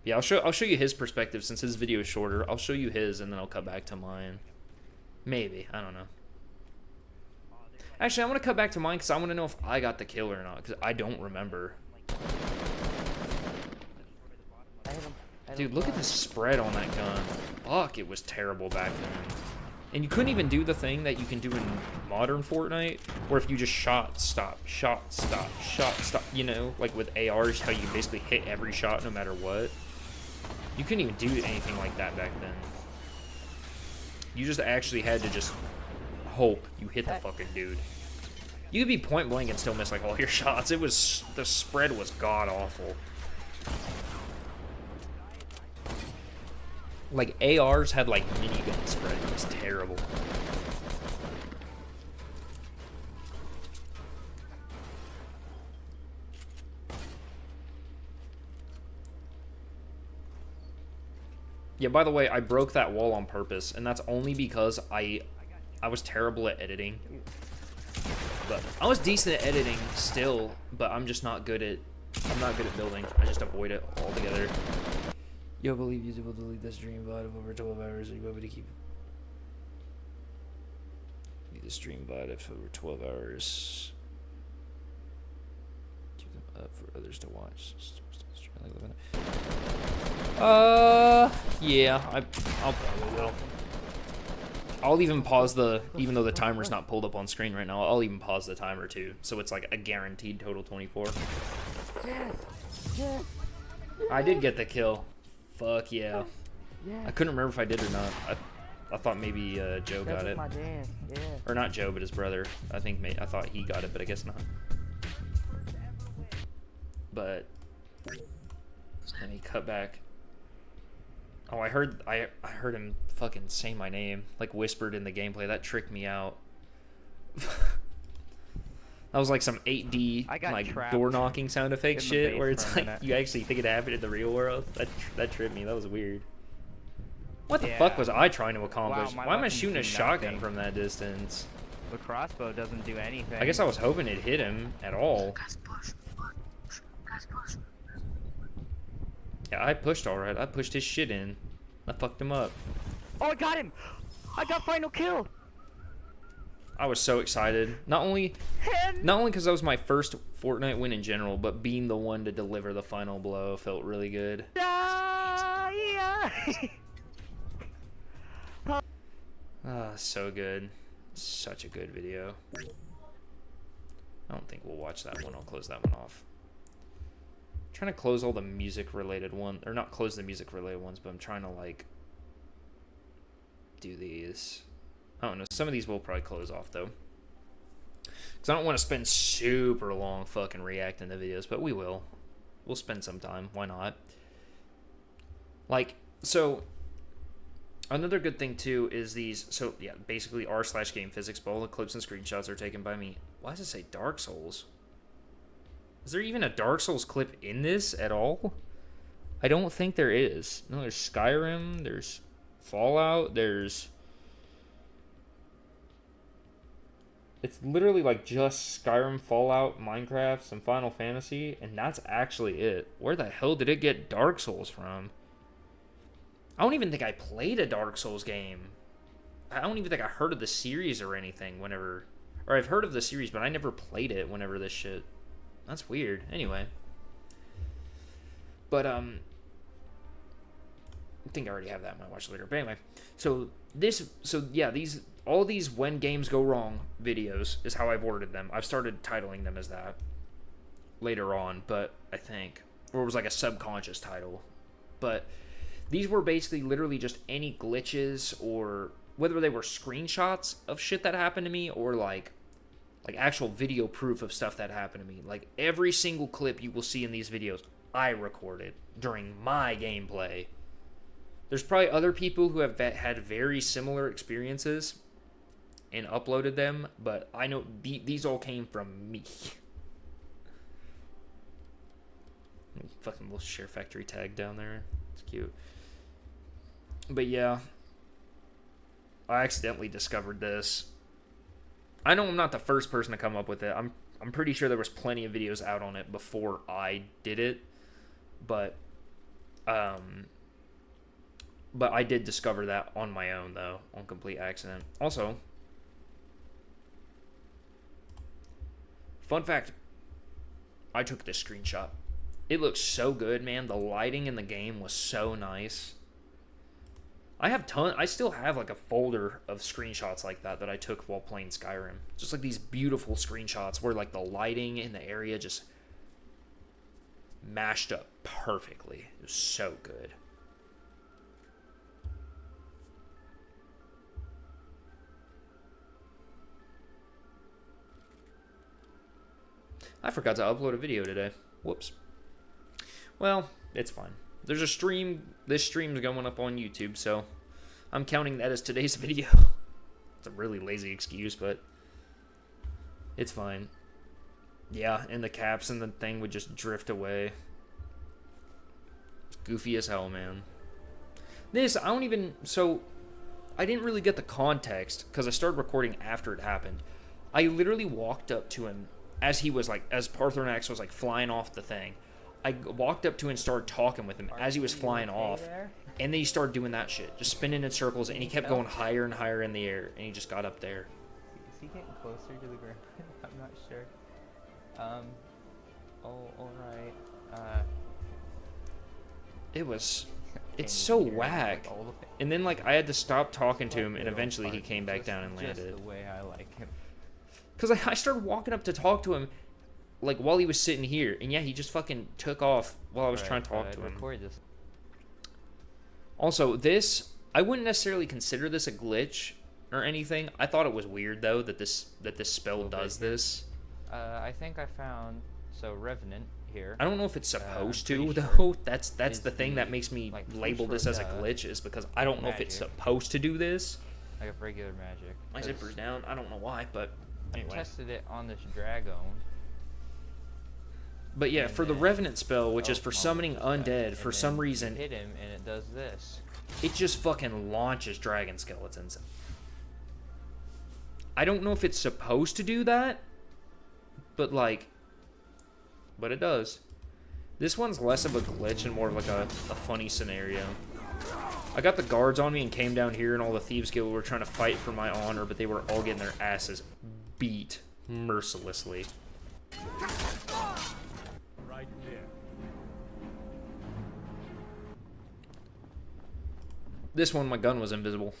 [SPEAKER 1] Yeah, I'll show you his perspective since his video is shorter. I'll show you his and then I'll cut back to mine. Maybe, I don't know. Actually, I want to cut back to mine because I want to know if I got the kill or not because I don't remember. Dude, look at the spread on that gun. Fuck, it was terrible back then. And you couldn't even do the thing that you can do in modern Fortnite, where if you just shot, stop, you know, like with ARs, how you basically hit every shot no matter what. You couldn't even do anything like that back then. You just actually had to just hope you hit the fucking dude. You could be point blank and still miss like all your shots. It was, the spread was god awful. Like ARs had like minigun spread. It was terrible. Yeah, by the way, I broke that wall on purpose, and that's only because I was terrible at editing. But I was decent at editing still, but I'm just not good at building. I just avoid it altogether. Yo, believe YouTube will delete this stream VOD of over 12 hours. Are you able to keep the stream VOD of over 12 hours? Keep them up for others to watch. Yeah, I'll probably will. I'll even pause even though the timer's not pulled up on screen right now, I'll even pause the timer too. So it's like a guaranteed total 24. I did get the kill. Fuck yeah. I couldn't remember if I did or not. I thought maybe Joe got it. Or not Joe, but his brother. I thought he got it, but I guess not. But let me cut back. Oh, I heard him fucking say my name, like whispered in the gameplay. That tricked me out. That was like some 8D like door knocking sound effect shit, where it's like you actually think it happened in the real world. That tripped me. That was weird. What the fuck was I trying to accomplish? Why am I shooting a shotgun from that distance?
[SPEAKER 4] The crossbow doesn't do anything.
[SPEAKER 1] I guess I was hoping it hit him at all. Yeah, I pushed alright. I pushed his shit in. I fucked him up.
[SPEAKER 4] Oh, I got him! I got final kill!
[SPEAKER 1] I was so excited. Not only because that was my first Fortnite win in general, but being the one to deliver the final blow felt really good. So good. Such a good video. I don't think we'll watch that one. I'll close that one off. I'm trying to close all the music related ones, or not close the music related ones, but I'm trying to like do these. I don't know. Some of these we'll probably close off though, because I don't want to spend super long fucking reacting to videos, but we will. We'll spend some time. Why not? Like, so another good thing too is these. So yeah, basically r/game physics, but all the clips and screenshots are taken by me. Why does it say Dark Souls? Is there even a Dark Souls clip in this at all? I don't think there is. No, there's Skyrim, there's Fallout, there's... It's literally like just Skyrim, Fallout, Minecraft, some Final Fantasy, and that's actually it. Where the hell did it get Dark Souls from? I don't even think I played a Dark Souls game. I don't even think I heard of the series or anything whenever... Or I've heard of the series, but I never played it whenever this shit... That's weird. Anyway. But, I think I already have that in my watch later. But anyway. So yeah, all these when games go wrong videos is how I've ordered them. I've started titling them as that later on, but I think. Or it was like a subconscious title. But these were basically literally just any glitches, or whether they were screenshots of shit that happened to me, or like actual video proof of stuff that happened to me. Like every single clip you will see in these videos, I recorded during my gameplay. There's probably other people who have had very similar experiences and uploaded them, but I know these all came from me. Fucking little Share Factory tag down there. It's cute. But yeah, I accidentally discovered this. I know I'm not the first person to come up with it. I'm pretty sure there was plenty of videos out on it before I did it, but I did discover that on my own though, on complete accident. Also, fun fact, I took this screenshot. It looks so good, man. The lighting in the game was so nice. I still have like a folder of screenshots like that I took while playing Skyrim. Just like these beautiful screenshots where like the lighting in the area just mashed up perfectly. It was so good. I forgot to upload a video today. Whoops. Well, it's fine. There's a stream. This stream's going up on YouTube, so I'm counting that as today's video. It's a really lazy excuse, but it's fine. Yeah, and the caps and the thing would just drift away. It's goofy as hell, man. This, I don't even... So, I didn't really get the context, because I started recording after it happened. I literally walked up to him as he was like... As Parthenax was like flying off the thing. I walked up to him and started talking with him as he was flying off. And then he started doing that shit. Just spinning in circles, and he kept going higher and higher in the air. And he just got up there.
[SPEAKER 6] Is he getting closer to the ground? I'm not sure. Alright.
[SPEAKER 1] It was... It's so whack. And then, like, I had to stop talking to him, and eventually he came back down and landed.
[SPEAKER 6] Just the way I like him.
[SPEAKER 1] Because I started walking up to talk to him, like, while he was sitting here. And yeah, he just fucking took off while I was trying to talk to him. Also, this... I wouldn't necessarily consider this a glitch or anything. I thought it was weird, though, that this spell does this.
[SPEAKER 6] I think I found... So, Revenant here.
[SPEAKER 1] I don't know if it's supposed to, though.
[SPEAKER 6] Sure
[SPEAKER 1] That's the thing that makes me
[SPEAKER 6] like,
[SPEAKER 1] label this as a glitch, is because I don't know if it's supposed to do this.
[SPEAKER 6] Like a regular magic.
[SPEAKER 1] My zipper's down. I don't know why, but anyway.
[SPEAKER 6] I tested it on this Dragon.
[SPEAKER 1] But yeah, for the Revenant spell, which is for summoning undead, for some reason,
[SPEAKER 6] hit him and it does this.
[SPEAKER 1] It just fucking launches dragon skeletons. I don't know if it's supposed to do that, but it does. This one's less of a glitch and more of like a funny scenario. I got the guards on me and came down here, and all the Thieves Guild were trying to fight for my honor, but they were all getting their asses beat mercilessly.
[SPEAKER 7] Right there.
[SPEAKER 1] This one, my gun was invisible.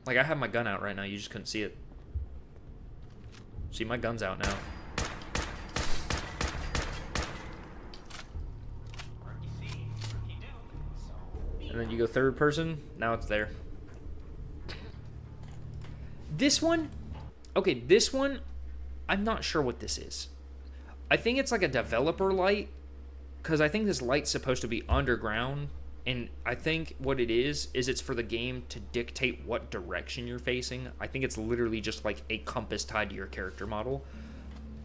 [SPEAKER 1] Like, I have my gun out right now, you just couldn't see it. See, my gun's out now. And then you go third person, now it's there. This one, okay, this one, I'm not sure what this is. I think it's like a developer light, because I think this light's supposed to be underground, and I think what it is it's for the game to dictate what direction you're facing. I think it's literally just like a compass tied to your character model.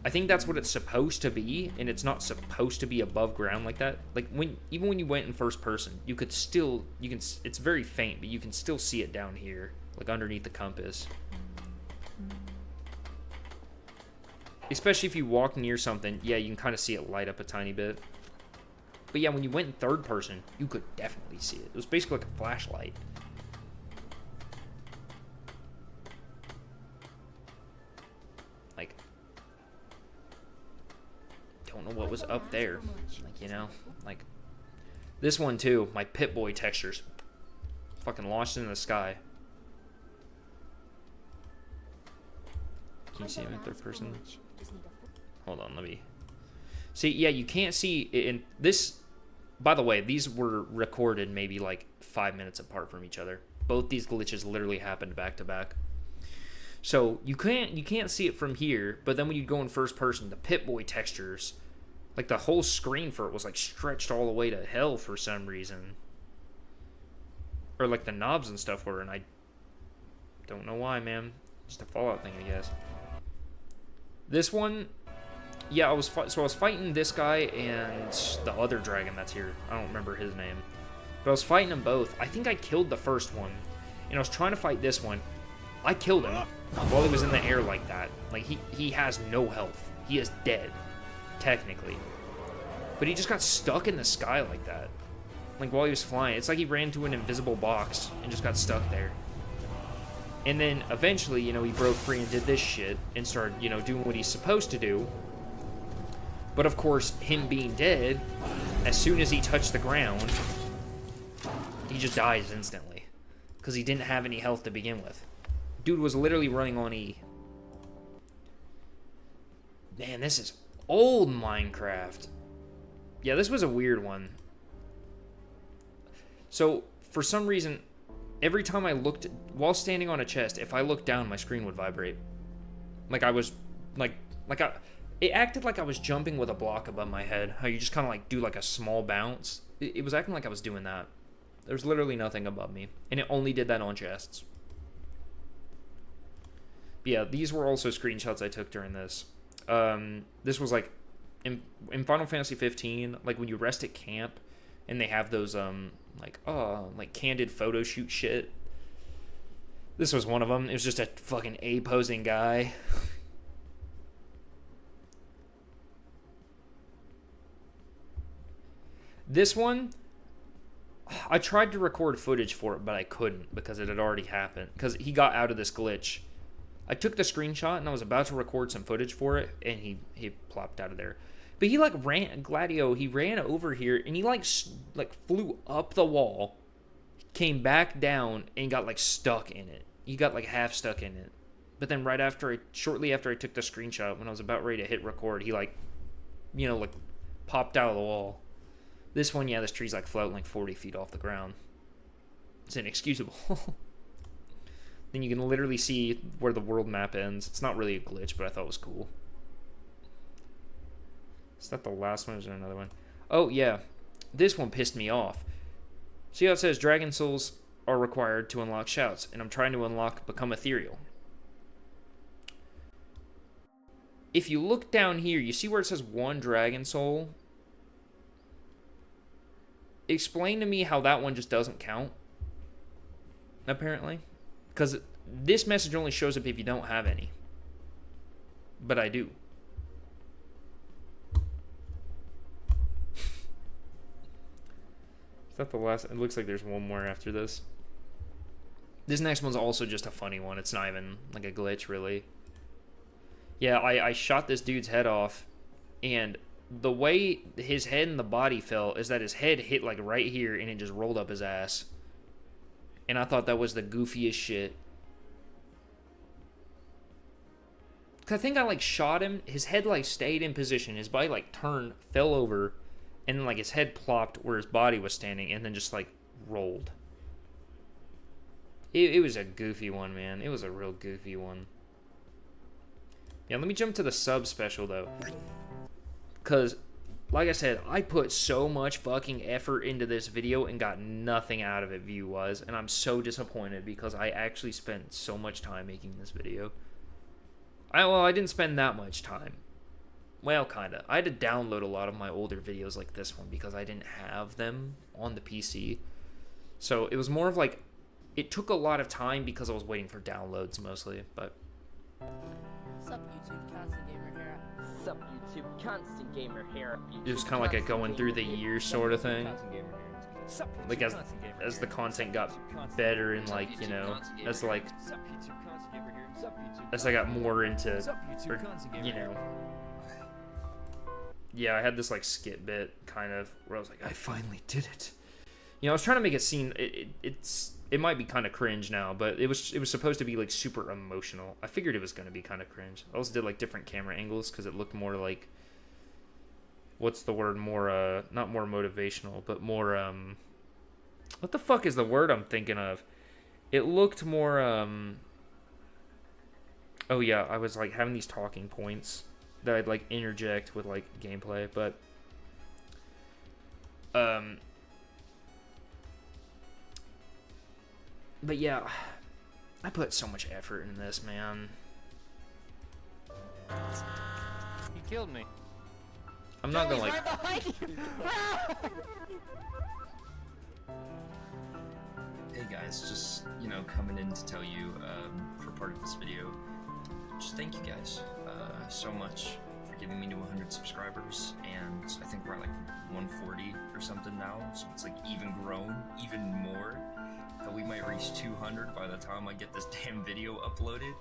[SPEAKER 1] I think that's what it's supposed to be, and it's not supposed to be above ground like that. Like even when you went in first person, it's very faint, but you can still see it down here, like underneath the compass. Especially if you walk near something, yeah, you can kind of see it light up a tiny bit. But yeah, when you went in third person, you could definitely see it. It was basically like a flashlight. Like, don't know what was up there. Like, you know, like this one too. My Pip-Boy textures, fucking launched into the sky. Can you see him in third person? Hold on, let me see. Yeah, you can't see in this. By the way, these were recorded maybe like 5 minutes apart from each other. Both these glitches literally happened back to back. So you can't see it from here. But then when you go in first person, the Pip-Boy textures, like the whole screen for it was like stretched all the way to hell for some reason. Or like the knobs and stuff were, and I don't know why, man. Just a Fallout thing, I guess. This one, yeah, I was fighting this guy and the other dragon that's here. I don't remember his name, but I was fighting them both. I think I killed the first one, and I was trying to fight this one. I killed him while he was in the air like that. Like he has no health. He is dead, technically, but he just got stuck in the sky like that. Like while he was flying, it's like he ran to an invisible box and just got stuck there. And then eventually, you know, he broke free and did this shit and started, you know, doing what he's supposed to do. But of course, him being dead, as soon as he touched the ground, he just dies instantly. Because he didn't have any health to begin with. Dude was literally running on E. Man, this is old Minecraft. Yeah, this was a weird one. So, for some reason, every time I looked, while standing on a chest, if I looked down, my screen would vibrate. Like I was, it acted like I was jumping with a block above my head. How you just kind of like do like a small bounce. It was acting like I was doing that. There's literally nothing above me. And it only did that on chests. But yeah, these were also screenshots I took during this. This was like, in Final Fantasy 15, like when you rest at camp, and they have those, like candid photo shoot shit. This was one of them. It was just a fucking A-posing guy. This one, I tried to record footage for it, but I couldn't because it had already happened. Because he got out of this glitch. I took the screenshot and I was about to record some footage for it, and he plopped out of there. But he like ran, Gladio, he ran over here and he like flew up the wall, came back down and got like stuck in it. He got like half stuck in it. But then shortly after I took the screenshot, when I was about ready to hit record, he like, you know, like popped out of the wall. This one, yeah, this tree's like floating like 40 feet off the ground. It's inexcusable. Then you can literally see where the world map ends. It's not really a glitch, but I thought it was cool. Is that the last one or is there another one? Oh, yeah. This one pissed me off. See how it says Dragon Souls are required to unlock shouts, and I'm trying to unlock Become Ethereal. If you look down here, you see where it says 1 Dragon Soul? Explain to me how that one just doesn't count, apparently. Because this message only shows up if you don't have any. But I do. Is that the last? It looks like there's one more after this. This next one's also just a funny one. It's not even like a glitch, really. Yeah, I shot this dude's head off, and the way his head and the body fell is that his head hit like right here, and it just rolled up his ass. And I thought that was the goofiest shit. Cause I think I like shot him. His head like stayed in position. His body like turned, fell over, and then like his head plopped where his body was standing, and then just like rolled. It was a goofy one, man. It was a real goofy one. Yeah, let me jump to the sub special, though. Because, like I said, I put so much fucking effort into this video and got nothing out of it view-wise. And I'm so disappointed because I actually spent so much time making this video. I didn't spend that much time. Well, kinda. I had to download a lot of my older videos like this one because I didn't have them on the PC. So it was more of like, it took a lot of time because I was waiting for downloads mostly, but...
[SPEAKER 2] Sup YouTube, Constant Gamer here.
[SPEAKER 3] Sup YouTube, Constant Gamer here.
[SPEAKER 1] It was kind of like a going through the years sort of thing. Like as the content got better and like, you know, as like... As I got more into, or, you know... Yeah, I had this like skit bit kind of where I was like, I finally did it. You know, I was trying to make it seem it might be kind of cringe now, but it was supposed to be like super emotional. I figured it was going to be kind of cringe. I also did like different camera angles because it looked more like, what's the word, more not more motivational, but more what the fuck is the word I'm thinking of? It looked more oh yeah, I was like having these talking points that I'd like interject with like gameplay, but yeah, I put so much effort in this, man.
[SPEAKER 6] You killed me.
[SPEAKER 1] I'm not gonna like.
[SPEAKER 7] Hey guys, just, you know, coming in to tell you for part of this video, just thank you guys so much for getting me to 100 subscribers, and I think we're at like 140 or something now, so it's like even grown, even more. We might reach 200 by the time I get this damn video uploaded.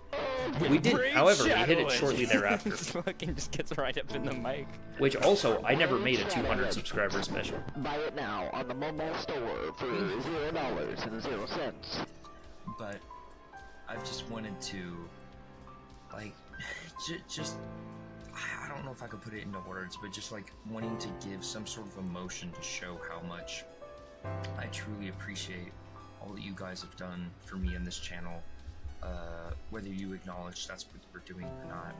[SPEAKER 1] We did, however, we hit it shortly thereafter.
[SPEAKER 6] This fucking just gets right up in the mic.
[SPEAKER 1] Which also, I never made a 200 subscriber special.
[SPEAKER 5] Buy it now on the mobile store for $0.00.
[SPEAKER 7] But I've just wanted to, like, just I don't know if I could put it into words, but just like wanting to give some sort of emotion to show how much I truly appreciate all that you guys have done for me in this channel, whether you acknowledge that's what we're doing or not.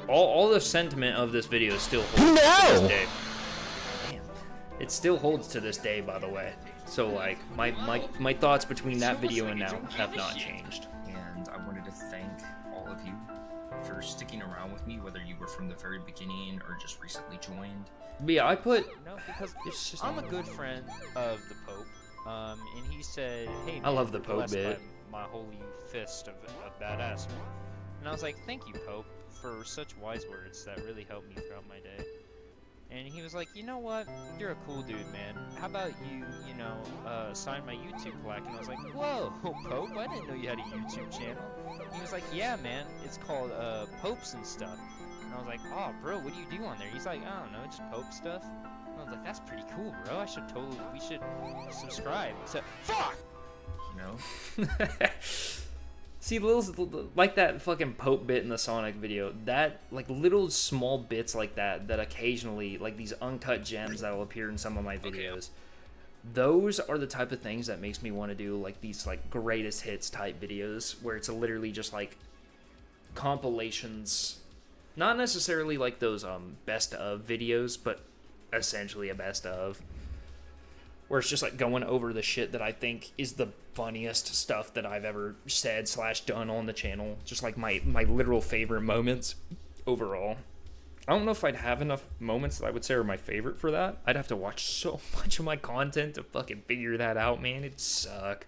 [SPEAKER 1] All the sentiment of this video still holds to this day. Damn. It still holds to this day, by the way. So like, my thoughts between that video and now have not changed.
[SPEAKER 7] And I wanted to thank all of you for sticking around with me, whether you were from the very beginning or just recently joined.
[SPEAKER 1] But yeah, I put...
[SPEAKER 6] No, because
[SPEAKER 1] it's just
[SPEAKER 6] I'm a good friend of the Pope, and he said, hey, man,
[SPEAKER 1] I love the Pope
[SPEAKER 6] blessed
[SPEAKER 1] bit.
[SPEAKER 6] by my holy fist of badass. And I was like, thank you, Pope, for such wise words that really helped me throughout my day. And he was like, you know what? You're a cool dude, man. How about you know, sign my YouTube plaque? And I was like, whoa, Pope, I didn't know you had a YouTube channel. And he was like, yeah, man, it's called Popes and Stuff. And I was like, oh, bro, what do you do on there? He's like, I don't know, just Pope stuff. And I was like, that's pretty cool, bro. We should subscribe. So, fuck!
[SPEAKER 7] You know?
[SPEAKER 1] See, little, like that fucking Pope bit in the Sonic video, that, like, little small bits like that occasionally, like these uncut gems that will appear in some of my videos, those are the type of things that makes me want to do, like, these, like, greatest hits type videos, where it's literally just, like, compilations, not necessarily, like, those, best of videos, but essentially a best of, where it's just like going over the shit that I think is the funniest stuff that I've ever said / done on the channel. Just like my literal favorite moments overall. I don't know if I'd have enough moments that I would say are my favorite for that. I'd have to watch so much of my content to fucking figure that out, man. It'd suck.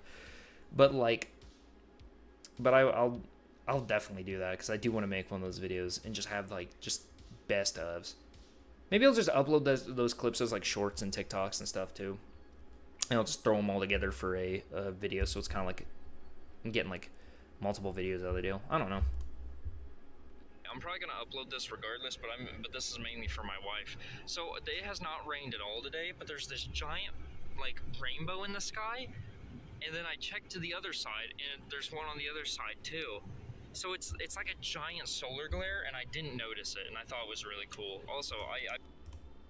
[SPEAKER 1] But like, I'll definitely do that because I do want to make one of those videos and just have like just best ofs. Maybe I'll just upload those clips as like shorts and TikToks and stuff too. And I'll just throw them all together for a video, so it's kind of like I'm getting like multiple videos out of the deal. I don't know.
[SPEAKER 8] I'm probably gonna upload this regardless, but this is mainly for my wife. So it has not rained at all today, but there's this giant like rainbow in the sky, and then I checked to the other side, and there's one on the other side too. So it's like a giant solar glare, and I didn't notice it, and I thought it was really cool. Also, I've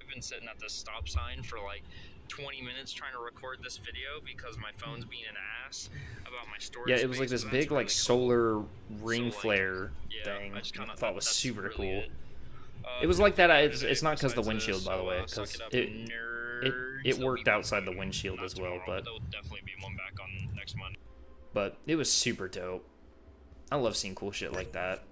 [SPEAKER 8] been sitting at this stop sign for like 20 minutes trying to record this video because my phone's being an ass about my storage.
[SPEAKER 1] Yeah, it was like
[SPEAKER 8] space,
[SPEAKER 1] this
[SPEAKER 8] so
[SPEAKER 1] big
[SPEAKER 8] that's
[SPEAKER 1] like
[SPEAKER 8] really
[SPEAKER 1] solar
[SPEAKER 8] cool.
[SPEAKER 1] ring
[SPEAKER 8] So, like,
[SPEAKER 1] flare
[SPEAKER 8] yeah,
[SPEAKER 1] thing.
[SPEAKER 8] I just kinda
[SPEAKER 1] I thought was
[SPEAKER 8] that's
[SPEAKER 1] super
[SPEAKER 8] really
[SPEAKER 1] cool.
[SPEAKER 8] it.
[SPEAKER 1] It was like that. It's not because the
[SPEAKER 8] besides
[SPEAKER 1] windshield,
[SPEAKER 8] this,
[SPEAKER 1] by the
[SPEAKER 8] so,
[SPEAKER 1] way,
[SPEAKER 8] suck
[SPEAKER 1] because
[SPEAKER 8] it up,
[SPEAKER 1] it
[SPEAKER 8] nerds. There'll
[SPEAKER 1] worked
[SPEAKER 8] be one
[SPEAKER 1] outside the
[SPEAKER 8] coming,
[SPEAKER 1] windshield
[SPEAKER 8] not
[SPEAKER 1] as well,
[SPEAKER 8] tomorrow,
[SPEAKER 1] but
[SPEAKER 8] there'll definitely be one back on next Monday.
[SPEAKER 1] it was super dope. I love seeing cool shit like that.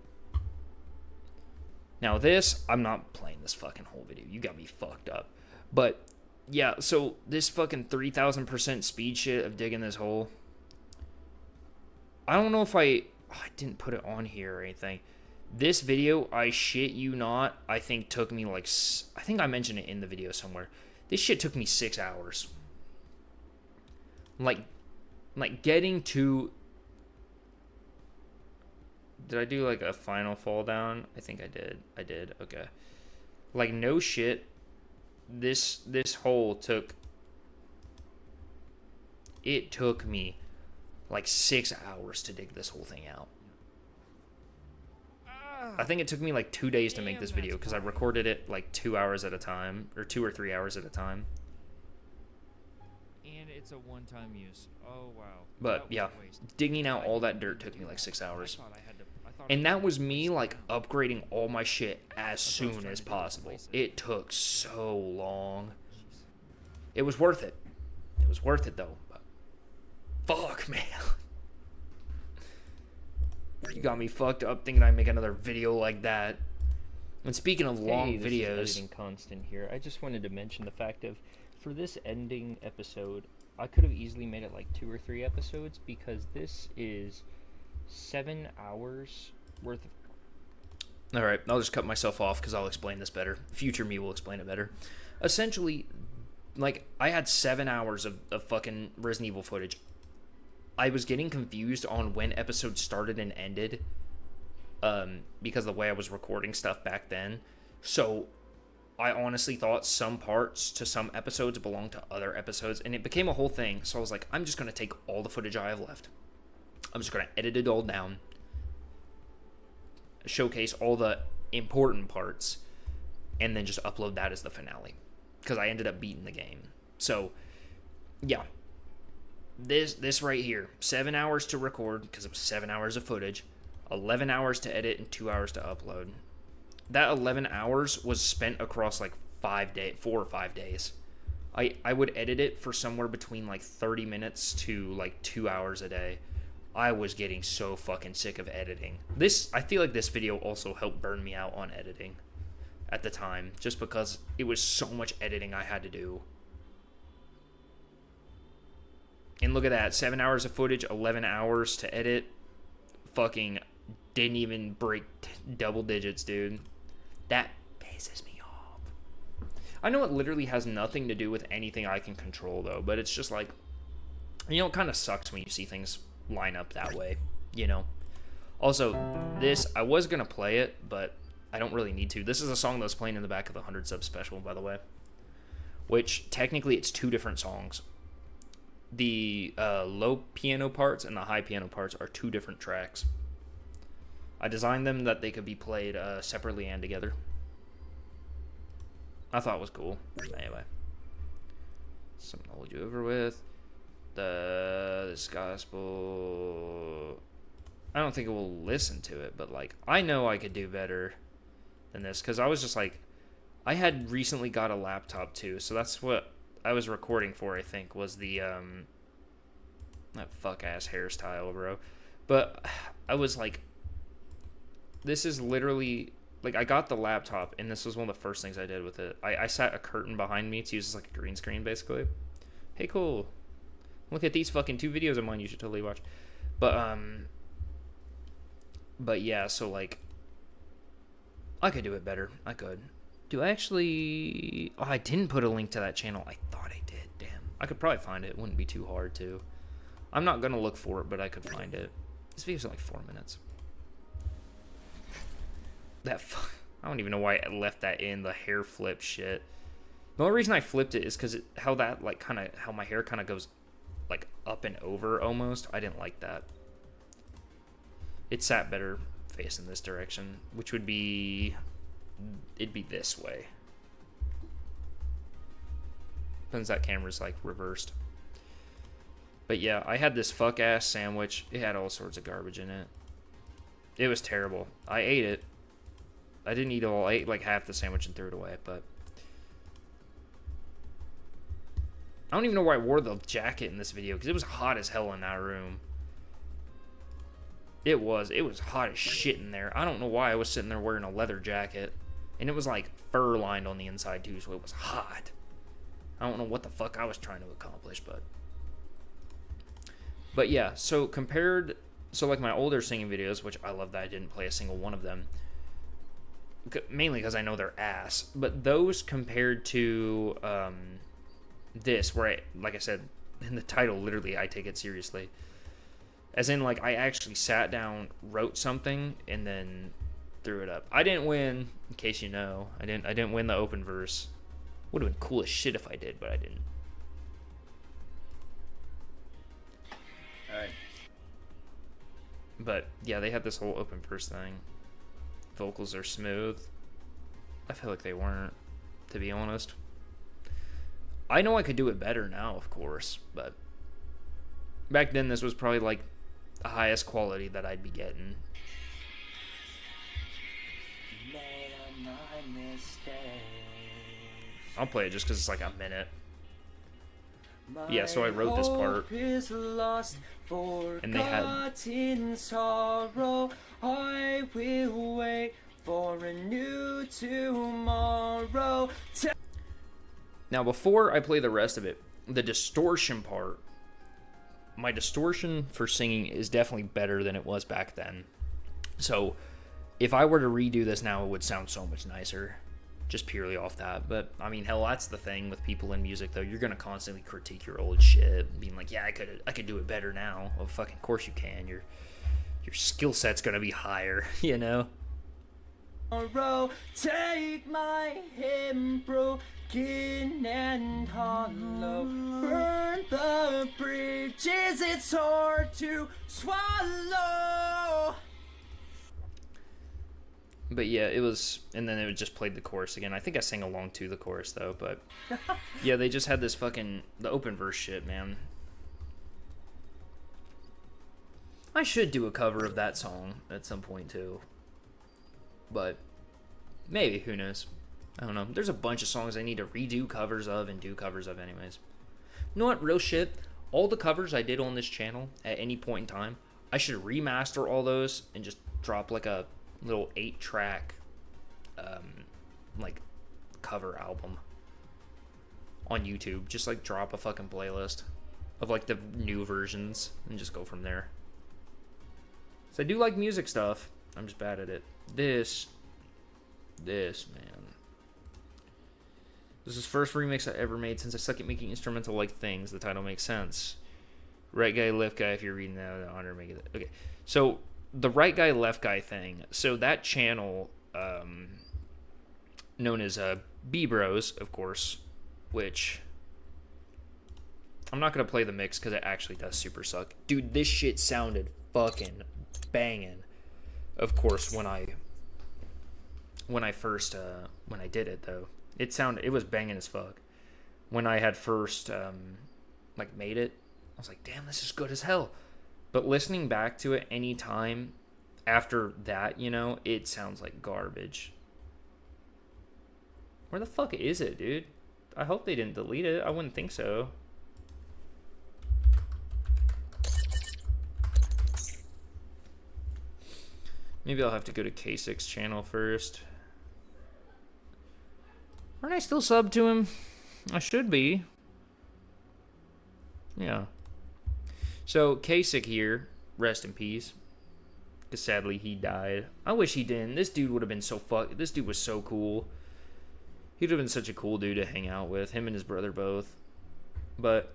[SPEAKER 1] Now this, I'm not playing this fucking whole video. You got me fucked up. But yeah, so this fucking 3,000% speed shit of digging this hole. I don't know if I didn't put it on here or anything. This video, I shit you not, I think took me like, I think I mentioned it in the video somewhere. This shit took me 6 hours. Like getting to... Did I do like a final fall down? I think I did. I did. Okay. Like no shit. This hole took... It took me like 6 hours to dig this whole thing out. I think it took me like 2 days to make this video because I recorded it like 2 hours at a time, or 2 or 3 hours at a time.
[SPEAKER 9] And it's a one-time use. Oh wow.
[SPEAKER 1] But yeah, digging out all that dirt took me like 6 hours. And that was me like upgrading all my shit as soon as possible. It took so long. It was worth it. It was worth it though. But fuck, man. You got me fucked up thinking I'd make another video like that. And speaking of long
[SPEAKER 4] this
[SPEAKER 1] videos,
[SPEAKER 4] is Editing Constant here. I just wanted to mention the fact of, for this ending episode, I could have easily made it like 2 or 3 episodes because this is 7 hours worth of...
[SPEAKER 1] Alright, I'll just cut myself off because I'll explain this better. Future me will explain it better. Essentially, like, I had 7 hours of fucking Resident Evil footage. I was getting confused on when episodes started and ended because the way I was recording stuff back then. So I honestly thought some parts to some episodes belonged to other episodes, and it became a whole thing. So I was like, I'm just going to take all the footage I have left. I'm just going to edit it all down, showcase all the important parts, and then just upload that as the finale. Because I ended up beating the game. So, yeah. This right here, 7 hours to record, because it was 7 hours of footage, 11 hours to edit, and 2 hours to upload. That 11 hours was spent across like 4 or 5 days. I would edit it for somewhere between like 30 minutes to like 2 hours a day. I was getting so fucking sick of editing. I feel like this video also helped burn me out on editing at the time, just because it was so much editing I had to do. And look at that, 7 hours of footage, 11 hours to edit. Fucking didn't even break double digits, dude. That pisses me off. I know it literally has nothing to do with anything I can control, though, but it's just like, you know, it kind of sucks when you see things line up that way, you know? Also, I was going to play it, but I don't really need to. This is a song that was playing in the back of the 100 sub special, by the way. Which, technically, it's 2 different songs. The low piano parts and the high piano parts are 2 different tracks. I designed them that they could be played separately and together. I thought it was cool. Anyway. Something to hold you over with. This gospel... I don't think it will listen to it, but like, I know I could do better than this, because I was just like, I had recently got a laptop too, so that's what I was recording for, I think, was the, that fuck-ass hairstyle, bro. But I was like, this is literally, like, I got the laptop, and this was one of the first things I did with it. I sat a curtain behind me to use as, like, a green screen, basically. Hey, cool. Look at these fucking 2 videos of mine you should totally watch. But yeah, so, like, I could do it better. I could. Do I actually... Oh, I didn't put a link to that channel. I thought I did. Damn. I could probably find it. It wouldn't be too hard, too. I'm not going to look for it, but I could find it. This video's like 4 minutes. I don't even know why I left that in, the hair flip shit. The only reason I flipped it is because how that, like, kind of... How my hair kind of goes, like, up and over, almost. I didn't like that. It sat better facing this direction, which would be... It'd be this way. Since that camera's like reversed. But yeah, I had this fuck ass sandwich. It had all sorts of garbage in it. It was terrible. I ate it. I didn't eat it all. I ate like half the sandwich and threw it away, but I don't even know why I wore the jacket in this video, because it was hot as hell in that room. It was hot as shit in there. I don't know why I was sitting there wearing a leather jacket. And it was like fur lined on the inside too, so it was hot. I don't know what the fuck I was trying to accomplish, but yeah, so like my older singing videos, which I love that I didn't play a single one of them, mainly because I know they're ass, but those compared to this, where like I said in the title, literally I take it seriously, as in like I actually sat down, wrote something, and then threw it up. I didn't win, in case you know. I didn't win the open verse. Would have been cool as shit if I did, but I didn't.
[SPEAKER 3] Alright.
[SPEAKER 1] But yeah, they had this whole open verse thing. Vocals are smooth. I feel like they weren't, to be honest. I know I could do it better now, of course, but back then this was probably like the highest quality that I'd be getting. I'll play it just because it's like a minute. Yeah, so I wrote this part, and they had sorrow. I will wait for a new tomorrow. Now, before I play the rest of it, the distortion part, my distortion for singing is definitely better than it was back then. So, if I were to redo this now, it would sound so much nicer. Just purely off that. But I mean, hell, that's the thing with people in music, though. You're gonna constantly critique your old shit, being like, yeah, I could do it better now. Well, fucking course you can. Your skill set's gonna be higher, you know. Take my hand broken and hollow, burn the bridges it's hard to swallow. But yeah, it was, and then it just played the chorus again. I think I sang along to the chorus though, but yeah, they just had this fucking, the open verse shit, man. I should do a cover of that song at some point too. But maybe, who knows? I don't know. There's a bunch of songs I need to redo covers of and do covers of anyways. You know what, real shit? All the covers I did on this channel at any point in time, I should remaster all those and just drop like a little 8-track like cover album on YouTube. Just like drop a fucking playlist of like the new versions and just go from there. So I do like music stuff. I'm just bad at it. This man. This is the first remix I ever made since I suck at making instrumental like things. The title makes sense. Right guy, left guy, if you're reading that, the honor make it. Okay. So the right guy, left guy thing. So that channel, known as B Bros, of course, which I'm not gonna play the mix because it actually does super suck. Dude, this shit sounded fucking banging. Of course, when I did it though, it was banging as fuck. When I had first like made it, I was like, damn, this is good as hell. But listening back to it any time after that, you know, it sounds like garbage. Where the fuck is it, dude? I hope they didn't delete it. I wouldn't think so. Maybe I'll have to go to K6's channel first. Aren't I still subbed to him? I should be. Yeah. So, Kasich here, rest in peace. Because sadly, he died. I wish he didn't. This dude would have been so this dude was so cool. He would have been such a cool dude to hang out with. Him and his brother both. But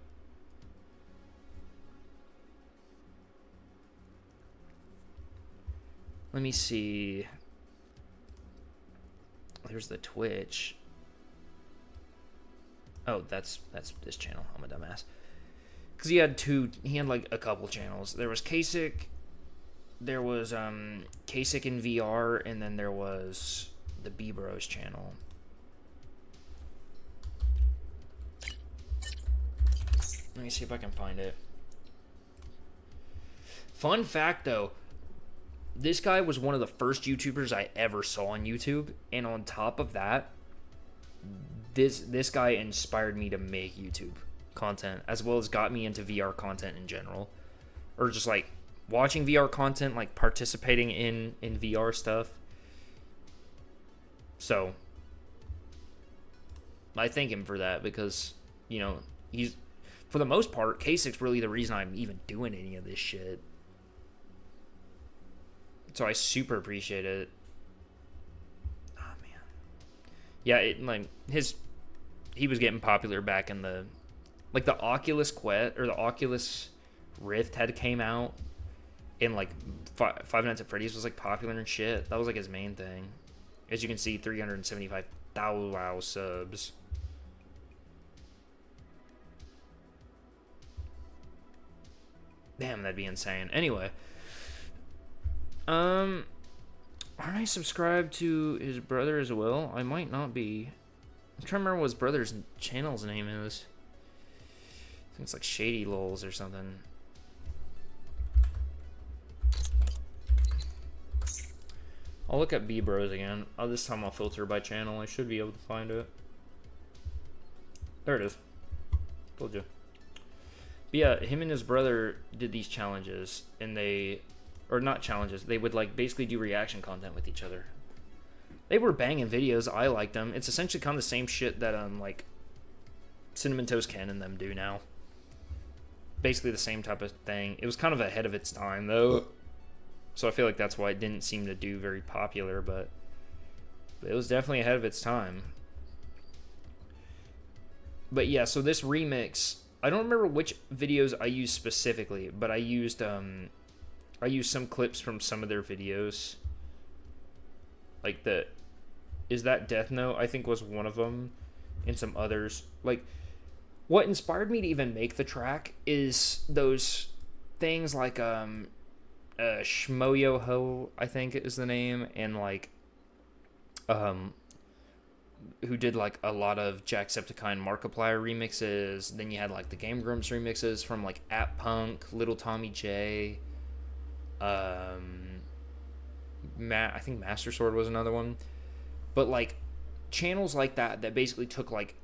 [SPEAKER 1] let me see. There's the Twitch. Oh, that's this channel. I'm a dumbass. Because he had like a couple channels. There was Kasich, there was Kasich in VR, and then there was the B Bros channel. Let me see if I can find it. Fun fact, though. This guy was one of the first YouTubers I ever saw on YouTube. And on top of that, this guy inspired me to make YouTube content, as well as got me into VR content in general. Or just, like, watching VR content, like, participating in VR stuff. So, I thank him for that because, you know, he's, for the most part, Kasic's really the reason I'm even doing any of this shit. So I super appreciate it. Oh, man. Yeah, he was getting popular back in the, like, the Oculus Quest, or the Oculus Rift came out, and, like, Five Nights at Freddy's was, like, popular and shit. That was, like, his main thing. As you can see, 375,000 subs. Damn, that'd be insane. Anyway. Aren't I subscribed to his brother as well? I might not be. I'm trying to remember what his brother's channel's name is. I think it's like Shady Lols or something. I'll look at B-Bros again. Oh, this time I'll filter by channel. I should be able to find it. There it is. Told you. But yeah, him and his brother did these challenges, and they... Or not challenges. They would, like, basically do reaction content with each other. They were banging videos. I liked them. It's essentially kind of the same shit that, like, Cinnamon Toast Ken and them do now. Basically the same type of thing. It was kind of ahead of its time, though. So I feel like that's why it didn't seem to do very popular, but it was definitely ahead of its time. But yeah, so this remix, I don't remember which videos I used specifically, but I used some clips from some of their videos. Like the Is That Death Note, I think, was one of them, and some others. Like, what inspired me to even make the track is those things like Shmoyo Ho, I think is the name, and like who did like a lot of Jacksepticeye and Markiplier remixes. Then you had like the Game Grumps remixes from like App Punk, Little Tommy J, I think Master Sword was another one. But like channels like that basically took like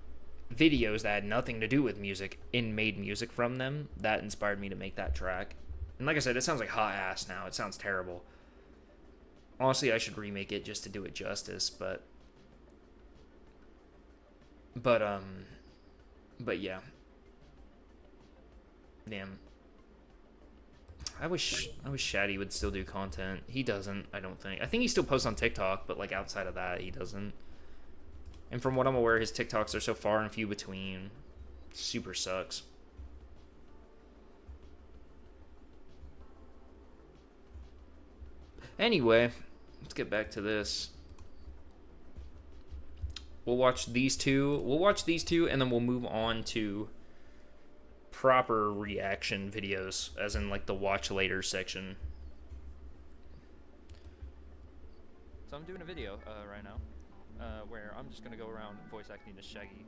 [SPEAKER 1] videos that had nothing to do with music and made music from them, that inspired me to make that track. And like I said, it sounds like hot ass now. It sounds terrible. Honestly, I should remake it just to do it justice, but yeah. Damn. I wish Shaddy would still do content. He doesn't, I don't think. I think he still posts on TikTok, but like outside of that, he doesn't. And from what I'm aware, his TikToks are so far and few between. Super sucks. Anyway, let's get back to this. We'll watch these two. And then we'll move on to proper reaction videos, as in like the watch later section.
[SPEAKER 6] So I'm doing a video right now where I'm just gonna go around voice acting as Shaggy.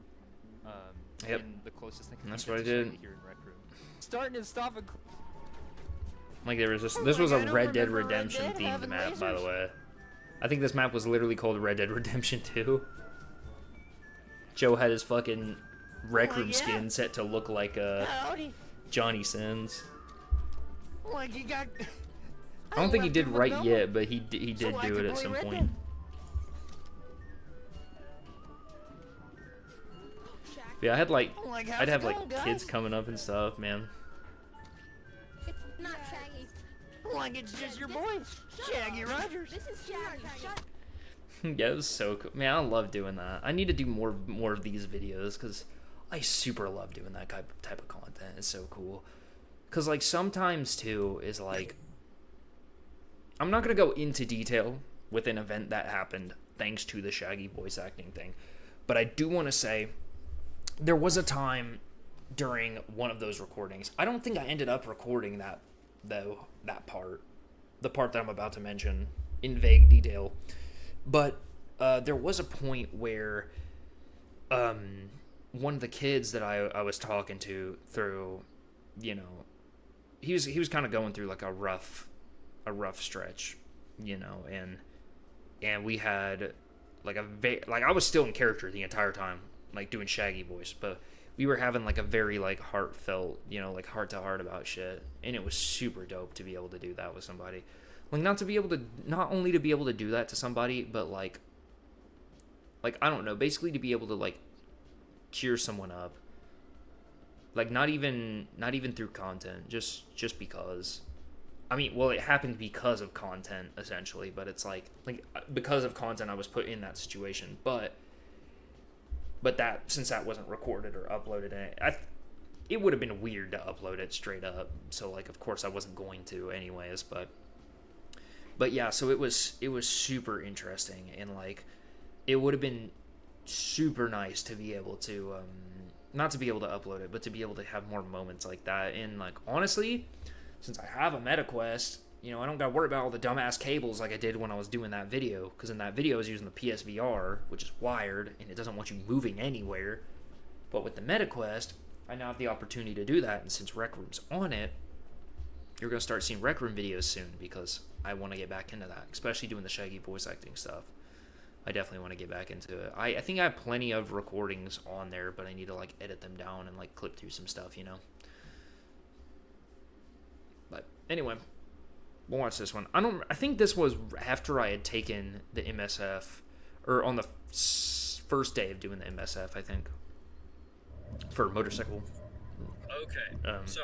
[SPEAKER 1] Yep.
[SPEAKER 6] And the closest thing.
[SPEAKER 1] And that's what I did.
[SPEAKER 6] Here in Rec Room. Starting and stopping.
[SPEAKER 1] Like there was this was a Red Dead Redemption themed map, by the way. I think this map was literally called Red Dead Redemption 2. Joe had his fucking Rec Room skin set to look like Johnny Sins.
[SPEAKER 5] Like you got...
[SPEAKER 1] I don't think he did right yet, but he did do it at some point. Yeah, I'd have like kids coming up and stuff, man.
[SPEAKER 10] Not Shaggy.
[SPEAKER 5] Like it's just your boy, Shaggy Rogers.
[SPEAKER 10] This is Shaggy.
[SPEAKER 1] Yeah, it was so cool. Man, I love doing that. I need to do more of these videos because I super love doing that type of content. It's so cool. Because like sometimes too is like, I'm not gonna go into detail with an event that happened thanks to the Shaggy voice acting thing, but I do want to say there was a time during one of those recordings. I don't think I ended up recording that though. The part that I'm about to mention in vague detail. But there was a point where one of the kids that I was talking to through, you know, he was kind of going through like a rough stretch, you know, and we had like I was still in character the entire time, like doing Shaggy voice, but we were having like a very like heartfelt, you know, like heart to heart about shit, and it was super dope to be able to do that with somebody. Like not only to be able to do that to somebody, but like I don't know, basically to be able to like cheer someone up. Like not even through content, just because. I mean, well, it happened because of content essentially, but it's like because of content I was put in that situation, but that since that wasn't recorded or uploaded, it would have been weird to upload it straight up. So like, of course, I wasn't going to anyways. But yeah, so it was super interesting, and like, it would have been super nice to be able to not to be able to upload it, but to be able to have more moments like that. And like, honestly, since I have a MetaQuest, you know, I don't got to worry about all the dumbass cables like I did when I was doing that video, because in that video I was using the PSVR, which is wired, and it doesn't want you moving anywhere. But with the MetaQuest, I now have the opportunity to do that, and since Rec Room's on it, you're going to start seeing Rec Room videos soon, because I want to get back into that, especially doing the Shaggy voice acting stuff. I definitely want to get back into it. I think I have plenty of recordings on there, but I need to like edit them down and like clip through some stuff, you know. But anyway, we'll watch this one. I think this was after I had taken the MSF, or on the first day of doing the MSF, I think, for motorcycle.
[SPEAKER 8] Okay. So,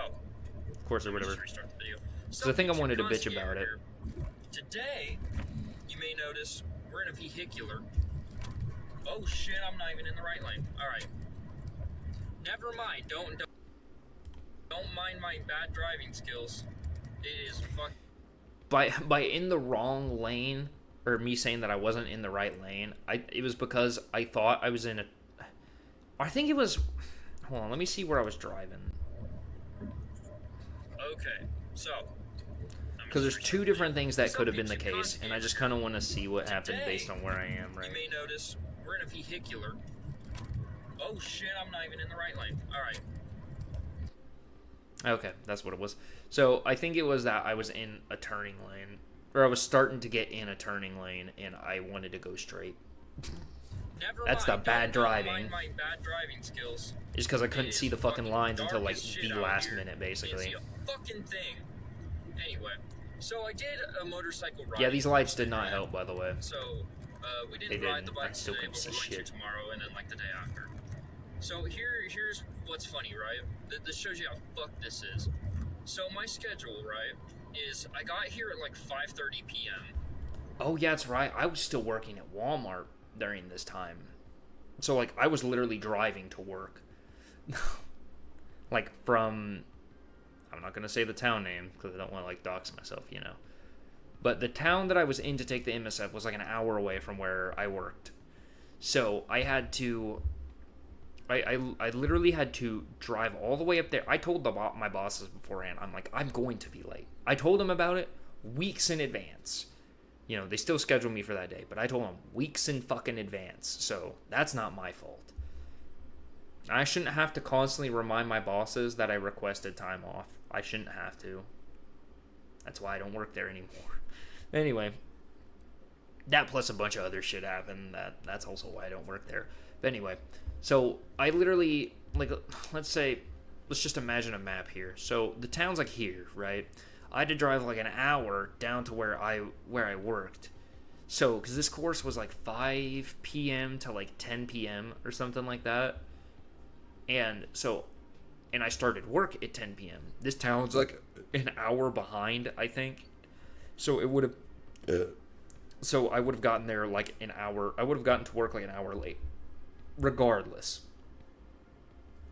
[SPEAKER 1] course or whatever.
[SPEAKER 8] Restart the video.
[SPEAKER 1] So I think I wanted to bitch about it.
[SPEAKER 8] Today, you may notice we're in a vehicular. Oh shit! I'm not even in the right lane. All right. Never mind. Don't mind my bad driving skills. It is fuck.
[SPEAKER 1] By in the wrong lane, or me saying that I wasn't in the right lane, it was because I thought I was in a. I think it was. Hold on, let me see where I was driving.
[SPEAKER 8] Okay, so.
[SPEAKER 1] Because there's two different things that could have been the case, and I just kind of want to see what happened based on where I am, right?
[SPEAKER 8] You may notice we're in a vehicular. Oh shit! I'm not even in the right lane. All right.
[SPEAKER 1] Okay, that's what it was. So I think it was that I was in a turning lane, or I was starting to get in a turning lane, and I wanted to go straight. That's the bad driving.
[SPEAKER 8] My bad driving skills.
[SPEAKER 1] Just because I couldn't see the fucking lines until like the last minute, basically.
[SPEAKER 8] Can't see a fucking thing. Anyway, so I did a motorcycle ride.
[SPEAKER 1] Yeah, these lights did not help, by the way.
[SPEAKER 8] So we didn't ride the bike today, but we're going to tomorrow, and then like the day after. So here's what's funny, right? This shows you how fucked this is. So my schedule, right, is I got here at like 5:30 p.m.
[SPEAKER 1] Oh yeah, that's right. I was still working at Walmart during this time. So like I was literally driving to work. Like from, I'm not going to say the town name because I don't want to like dox myself, you know. But the town that I was in to take the MSF was like an hour away from where I worked. So I had to I literally had to drive all the way up there. I told my bosses beforehand, I'm like, I'm going to be late. I told them about it weeks in advance. You know, they still scheduled me for that day, but I told them weeks in fucking advance. So that's not my fault. I shouldn't have to constantly remind my bosses that I requested time off. I shouldn't have to. That's why I don't work there anymore. Anyway, that plus a bunch of other shit happened. That's also why I don't work there. But anyway, so I literally, like, let's just imagine a map here. So the town's like here, right? I had to drive like an hour down to where I worked. So, because this course was like 5 p.m. to like 10 p.m. or something like that. And so, and I started work at 10 p.m. This town's like an hour behind, I think. So it would have, so I would have gotten there like an hour, I would have gotten to work like an hour late. Regardless.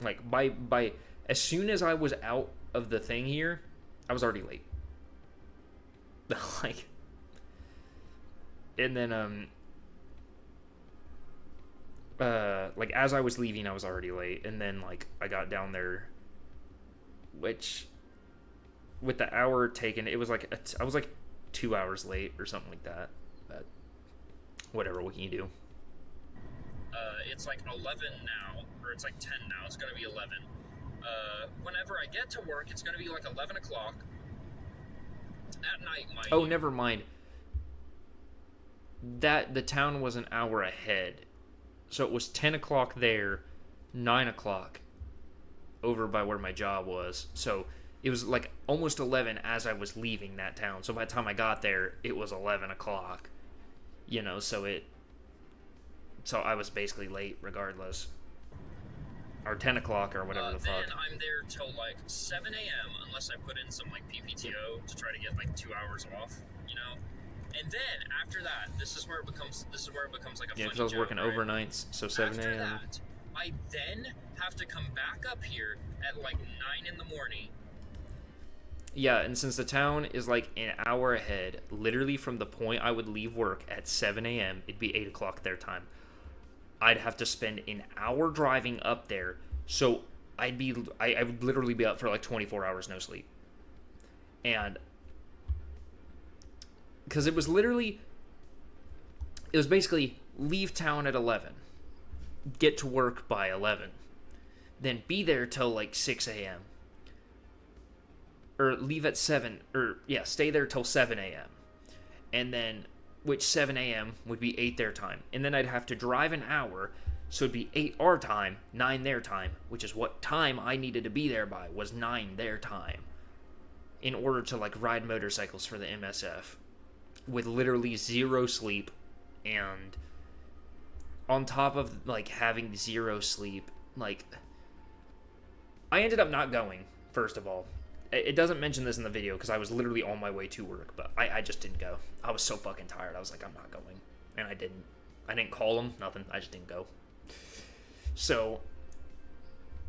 [SPEAKER 1] Like, by as soon as I was out of the thing here, I was already late. Like, and then, like, as I was leaving, I was already late, and then, like, I got down there, which, with the hour taken, it was like, I was like 2 hours late, or something like that, but, whatever, what can you do?
[SPEAKER 8] It's like 11 now, or it's like 10 now. It's gonna be 11. Whenever I get to work, it's gonna be like 11 o'clock at night.
[SPEAKER 1] Oh, never mind. That the town was an hour ahead, so it was 10 o'clock there, 9 o'clock over by where my job was. So it was like almost 11 as I was leaving that town. So by the time I got there, it was 11 o'clock. You know, so I was basically late regardless. Or 10 o'clock or whatever the fuck.
[SPEAKER 8] Then I'm there till like 7 a.m. unless I put in some like PPTO to try to get like 2 hours off, you know? And then after that, this is where it becomes like a
[SPEAKER 1] Yeah,
[SPEAKER 8] funny
[SPEAKER 1] because I was
[SPEAKER 8] joke,
[SPEAKER 1] working
[SPEAKER 8] right?
[SPEAKER 1] overnights, so 7
[SPEAKER 8] After
[SPEAKER 1] a.m.
[SPEAKER 8] that, I then have to come back up here at like 9 in the morning.
[SPEAKER 1] Yeah, and since the town is like an hour ahead, literally from the point I would leave work at 7 a.m., it'd be 8 o'clock their time. I'd have to spend an hour driving up there, so I would literally be up for like 24 hours, no sleep. And because it was basically leave town at 11, get to work by 11, then be there till like 6 a.m. Or leave at 7, stay there till 7 a.m. And then, which 7 a.m. would be 8 their time. And then I'd have to drive an hour, so it'd be 8 our time, 9 their time, which is what time I needed to be there by, was 9 their time, in order to like ride motorcycles for the MSF, with literally zero sleep. And on top of like having zero sleep, like, I ended up not going, first of all. It doesn't mention this in the video because I was literally on my way to work, but I just didn't go. I was so fucking tired. I was like, I'm not going. And I didn't. I didn't call them, nothing. I just didn't go. So,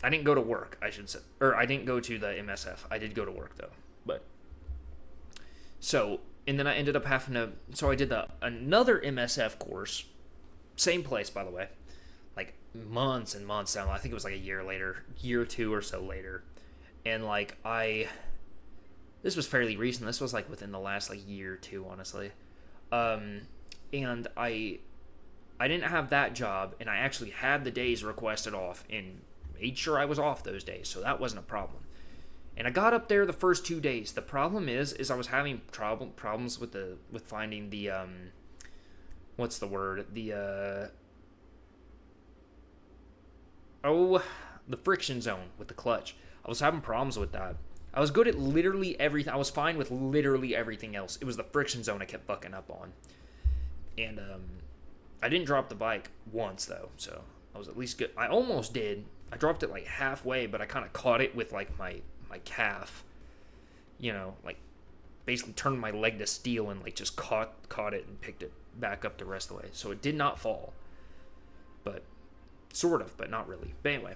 [SPEAKER 1] I didn't go to work, I should say. Or, I didn't go to the MSF. I did go to work, though. But, so, and then I ended up having to, so I did another MSF course. Same place, by the way. Like, months and months down. I think it was like a year later. Year or two or so later. And, like, this was fairly recent. This was, like, within the last, like, year or two, honestly. And I didn't have that job, and I actually had the days requested off, and made sure I was off those days, so that wasn't a problem. And I got up there the first 2 days. The problem is I was having problems with finding the, what's the word? The friction zone with the clutch. I was having problems with that. I was good at literally everything. I was fine with literally everything else. It was the friction zone I kept fucking up on. And I didn't drop the bike once, though, so I was at least good. I almost did. I dropped it like halfway, but I kind of caught it with like my calf. You know, like basically turned my leg to steel and like just caught it and picked it back up the rest of the way. So it did not fall. But sort of, but not really. But anyway,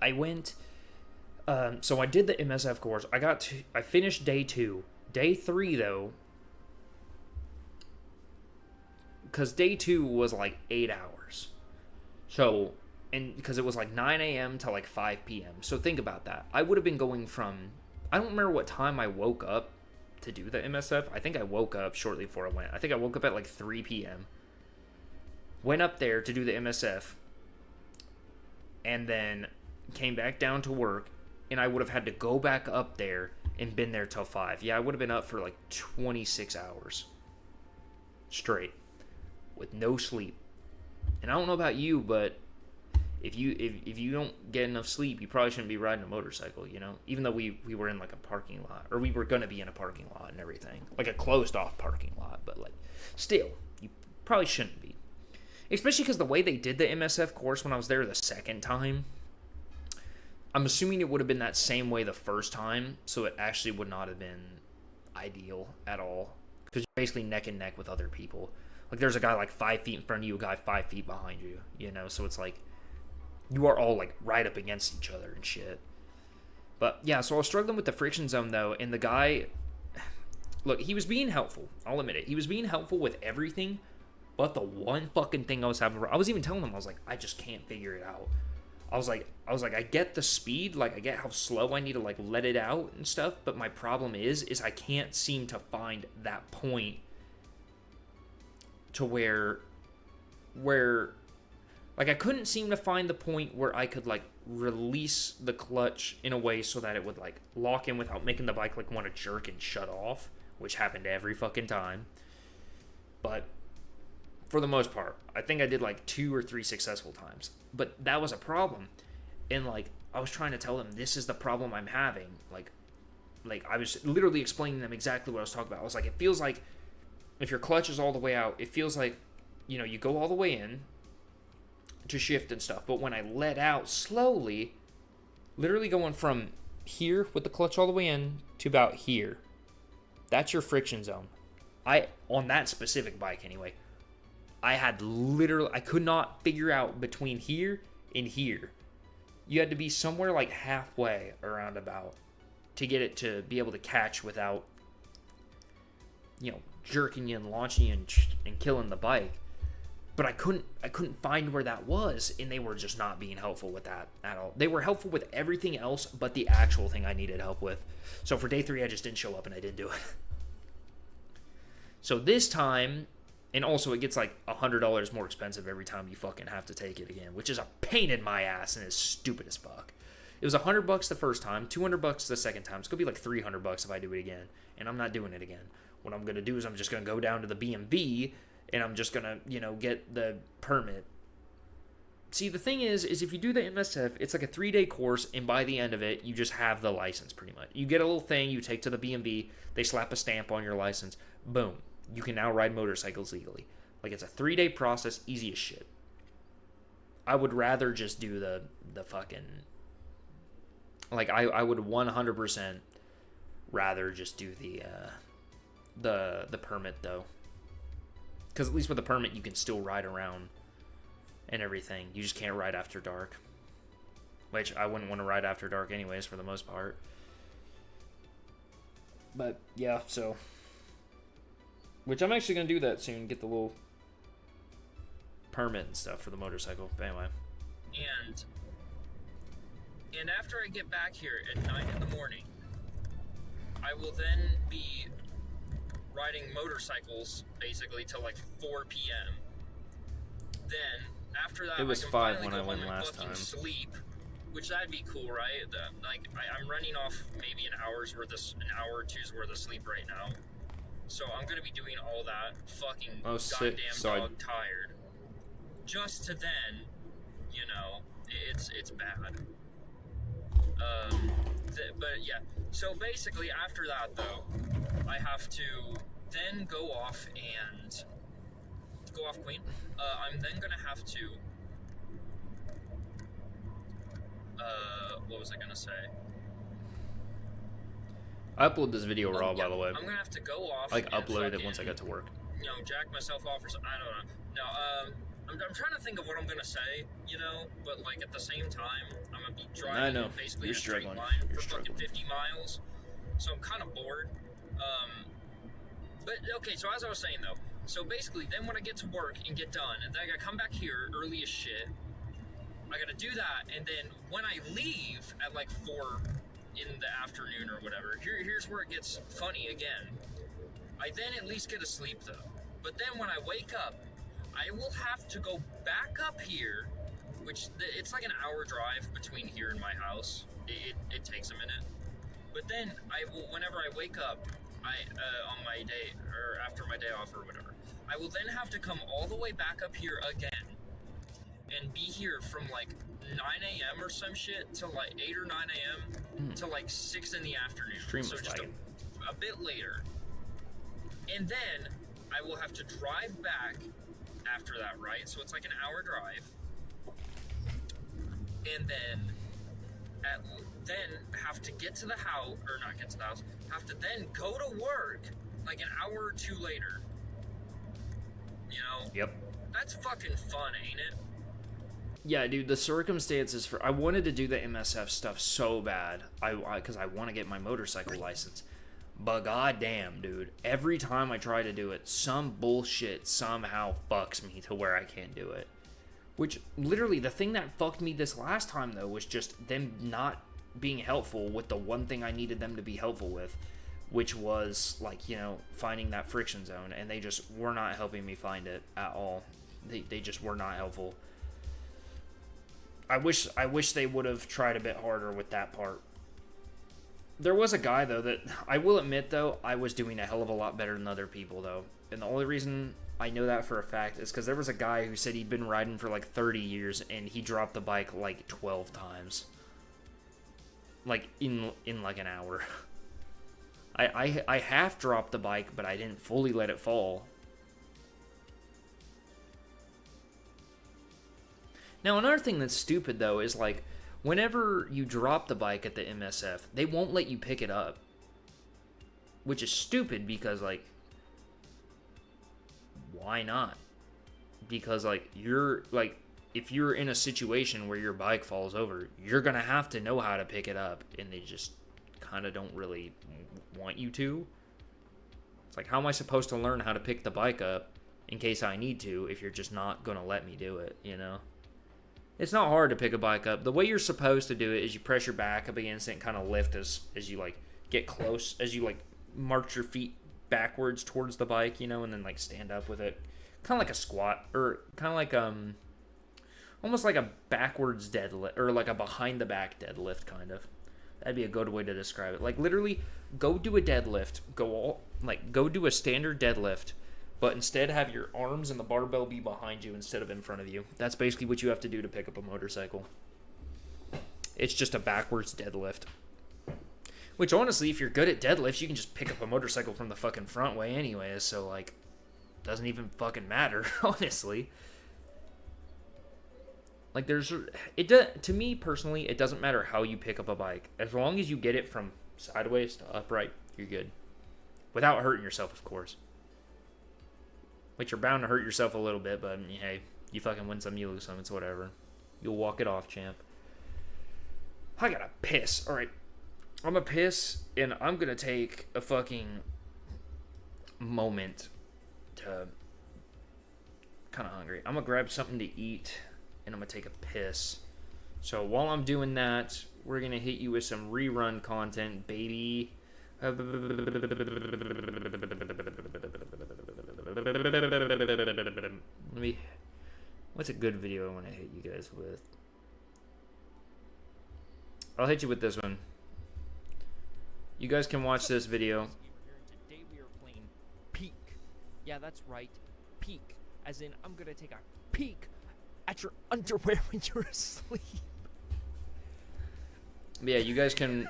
[SPEAKER 1] I went. So I did the MSF course. I finished day 2. Day 3, though, because day 2 was like 8 hours. So, and because it was like 9 a.m. to like 5 p.m. So think about that. I would have been going from, I don't remember what time I woke up to do the MSF. I think I woke up shortly before I went. I think I woke up at like 3 p.m. Went up there to do the MSF. And then came back down to work. And I would have had to go back up there and been there till 5. Yeah, I would have been up for like 26 hours straight with no sleep. And I don't know about you, but if you don't get enough sleep, you probably shouldn't be riding a motorcycle, you know? Even though we were in like a parking lot, or we were going to be in a parking lot and everything. Like a closed off parking lot, but like still, you probably shouldn't be. Especially because the way they did the MSF course when I was there the second time, I'm assuming it would have been that same way the first time, so it actually would not have been ideal at all. Because you're basically neck and neck with other people. Like, there's a guy like 5 feet in front of you, a guy 5 feet behind you, you know? So it's like, you are all like right up against each other and shit. But yeah, so I was struggling with the friction zone though, and the guy, look, he was being helpful. I'll admit it. He was being helpful with everything, but the one fucking thing I was having, I was even telling him, I was like, I just can't figure it out. I was like, I get the speed, like I get how slow I need to like let it out and stuff, but my problem is I can't seem to find that point to where Like, I couldn't seem to find the point where I could, like, release the clutch in a way so that it would, like, lock in without making the bike, like, want to jerk and shut off, which happened every fucking time. But for the most part, I think I did, like, 2 or 3 successful times. But that was a problem. And, like, I was trying to tell them, this is the problem I'm having. Like, I was literally explaining to them exactly what I was talking about. I was like, it feels like if your clutch is all the way out, it feels like, you know, you go all the way in to shift and stuff. But when I let out slowly, literally going from here with the clutch all the way in to about here, that's your friction zone. On that specific bike anyway, I could not figure out between here and here. You had to be somewhere like halfway around about to get it to be able to catch without, you know, jerking you and launching you and killing the bike. But I couldn't find where that was, and they were just not being helpful with that at all. They were helpful with everything else but the actual thing I needed help with. So for day 3, I just didn't show up and I didn't do it. So this time, and also it gets like $100 more expensive every time you fucking have to take it again, which is a pain in my ass and is stupid as fuck. It was $100 the first time, $200 the second time. It's gonna be like $300 if I do it again, and I'm not doing it again. What I'm gonna do is I'm just gonna go down to the BMV and I'm just gonna, you know, get the permit. See, the thing is if you do the MSF, it's like a 3-day course, and by the end of it, you just have the license pretty much. You get a little thing you take to the BMV, they slap a stamp on your license, boom. You can now ride motorcycles legally. Like, it's a 3-day process, easy as shit. I would rather just do the fucking... Like, I would 100% rather just do the permit, though. Because at least with the permit, you can still ride around and everything. You just can't ride after dark. Which, I wouldn't want to ride after dark anyways, for the most part. But, yeah, so... Which I'm actually going to do that soon, get the little permit and stuff for the motorcycle. But anyway.
[SPEAKER 8] And after I get back here at 9 in the morning, I will then be riding motorcycles basically till like 4 p.m. Then, after that,
[SPEAKER 1] it was
[SPEAKER 8] I can
[SPEAKER 1] 5
[SPEAKER 8] finally
[SPEAKER 1] when I
[SPEAKER 8] go
[SPEAKER 1] went
[SPEAKER 8] home and
[SPEAKER 1] last
[SPEAKER 8] fucking
[SPEAKER 1] time.
[SPEAKER 8] sleep, which that'd be cool, right? I'm running off maybe an hour or two's worth of sleep right now. So I'm gonna be doing all that fucking goddamn dog tired, just to then, you know, it's bad. But yeah. So basically, after that though, I have to then go off Queen. I'm then gonna have to. What was I gonna say?
[SPEAKER 1] I upload this video raw,
[SPEAKER 8] yeah,
[SPEAKER 1] by the way.
[SPEAKER 8] I'm gonna have to go off.
[SPEAKER 1] Like, upload it once I get to work.
[SPEAKER 8] You know, jack myself off or something. I don't know. No, I'm trying to think of what I'm gonna say, you know, but like at the same time, I'm gonna be driving
[SPEAKER 1] I know.
[SPEAKER 8] basically
[SPEAKER 1] You're
[SPEAKER 8] a straight
[SPEAKER 1] struggling.
[SPEAKER 8] line
[SPEAKER 1] You're
[SPEAKER 8] for
[SPEAKER 1] struggling.
[SPEAKER 8] fucking 50 miles. So I'm kind of bored. But okay, so as I was saying though, so basically then when I get to work and get done, and then I gotta come back here early as shit. I gotta do that, and then when I leave at like 4 in the afternoon or whatever, here's where it gets funny again. I then at least get a sleep though. But then when I wake up, I will have to go back up here, which it's like an hour drive between here and my house. It takes a minute. But then whenever I wake up, on my day or after my day off or whatever, I will then have to come all the way back up here again and be here from like 9 a.m. or some shit till like 8 or 9 a.m. till like 6 in the afternoon.
[SPEAKER 1] Stream
[SPEAKER 8] so
[SPEAKER 1] was
[SPEAKER 8] just
[SPEAKER 1] lagging.
[SPEAKER 8] a bit later. And then I will have to drive back after that, right? So it's like an hour drive. And then have to get to the house, or not get to the house, have to then go to work like an hour or two later. You know?
[SPEAKER 1] Yep.
[SPEAKER 8] That's fucking fun, ain't it?
[SPEAKER 1] Yeah, dude, the circumstances for... I wanted to do the MSF stuff so bad, because I want to get my motorcycle license. But goddamn, dude, every time I try to do it, some bullshit somehow fucks me to where I can't do it. Which, literally, the thing that fucked me this last time, though, was just them not being helpful with the one thing I needed them to be helpful with, which was, like, you know, finding that friction zone, and they just were not helping me find it at all. They just were not helpful. I wish they would have tried a bit harder with that part. There was a guy, though, that I will admit, though, I was doing a hell of a lot better than other people, though. And the only reason I know that for a fact is because there was a guy who said he'd been riding for like 30 years and he dropped the bike like 12 times. Like in like an hour. I half dropped the bike, but I didn't fully let it fall. Now, another thing that's stupid, though, is like, whenever you drop the bike at the MSF, they won't let you pick it up. Which is stupid because, like, why not? Because, like, if you're in a situation where your bike falls over, you're going to have to know how to pick it up, and they just kind of don't really want you to. It's like, how am I supposed to learn how to pick the bike up in case I need to if you're just not going to let me do it, you know? It's not hard to pick a bike up. The way you're supposed to do it is you press your back up against it and kind of lift as you, like, get close, as you, like, march your feet backwards towards the bike, you know, and then, like, stand up with it. Kind of like a squat, or kind of like, almost like a backwards deadlift, or like a behind-the-back deadlift, kind of. That'd be a good way to describe it. Like, literally, go do a deadlift, go do a standard deadlift, but instead have your arms and the barbell be behind you instead of in front of you. That's basically what you have to do to pick up a motorcycle. It's just a backwards deadlift. Which, honestly, if you're good at deadlifts, you can just pick up a motorcycle from the fucking front way anyways, so, like, doesn't even fucking matter, honestly. Like, to me, personally, it doesn't matter how you pick up a bike. As long as you get it from sideways to upright, you're good. Without hurting yourself, of course. Which you're bound to hurt yourself a little bit, but hey, you fucking win some, you lose some, it's whatever. You'll walk it off, champ. I gotta piss. Alright. I'm gonna piss, and I'm gonna take a fucking moment to... Kinda hungry. I'm gonna grab something to eat, and I'm gonna take a piss. So while I'm doing that, we're gonna hit you with some rerun content, baby. What's a good video I want to hit you guys with? I'll hit you with this one. You guys can watch this video.
[SPEAKER 4] Today we are playing Peek. Yeah, that's right. Peek. As in, I'm gonna take a peek at your underwear when you're asleep.
[SPEAKER 1] Yeah, you guys can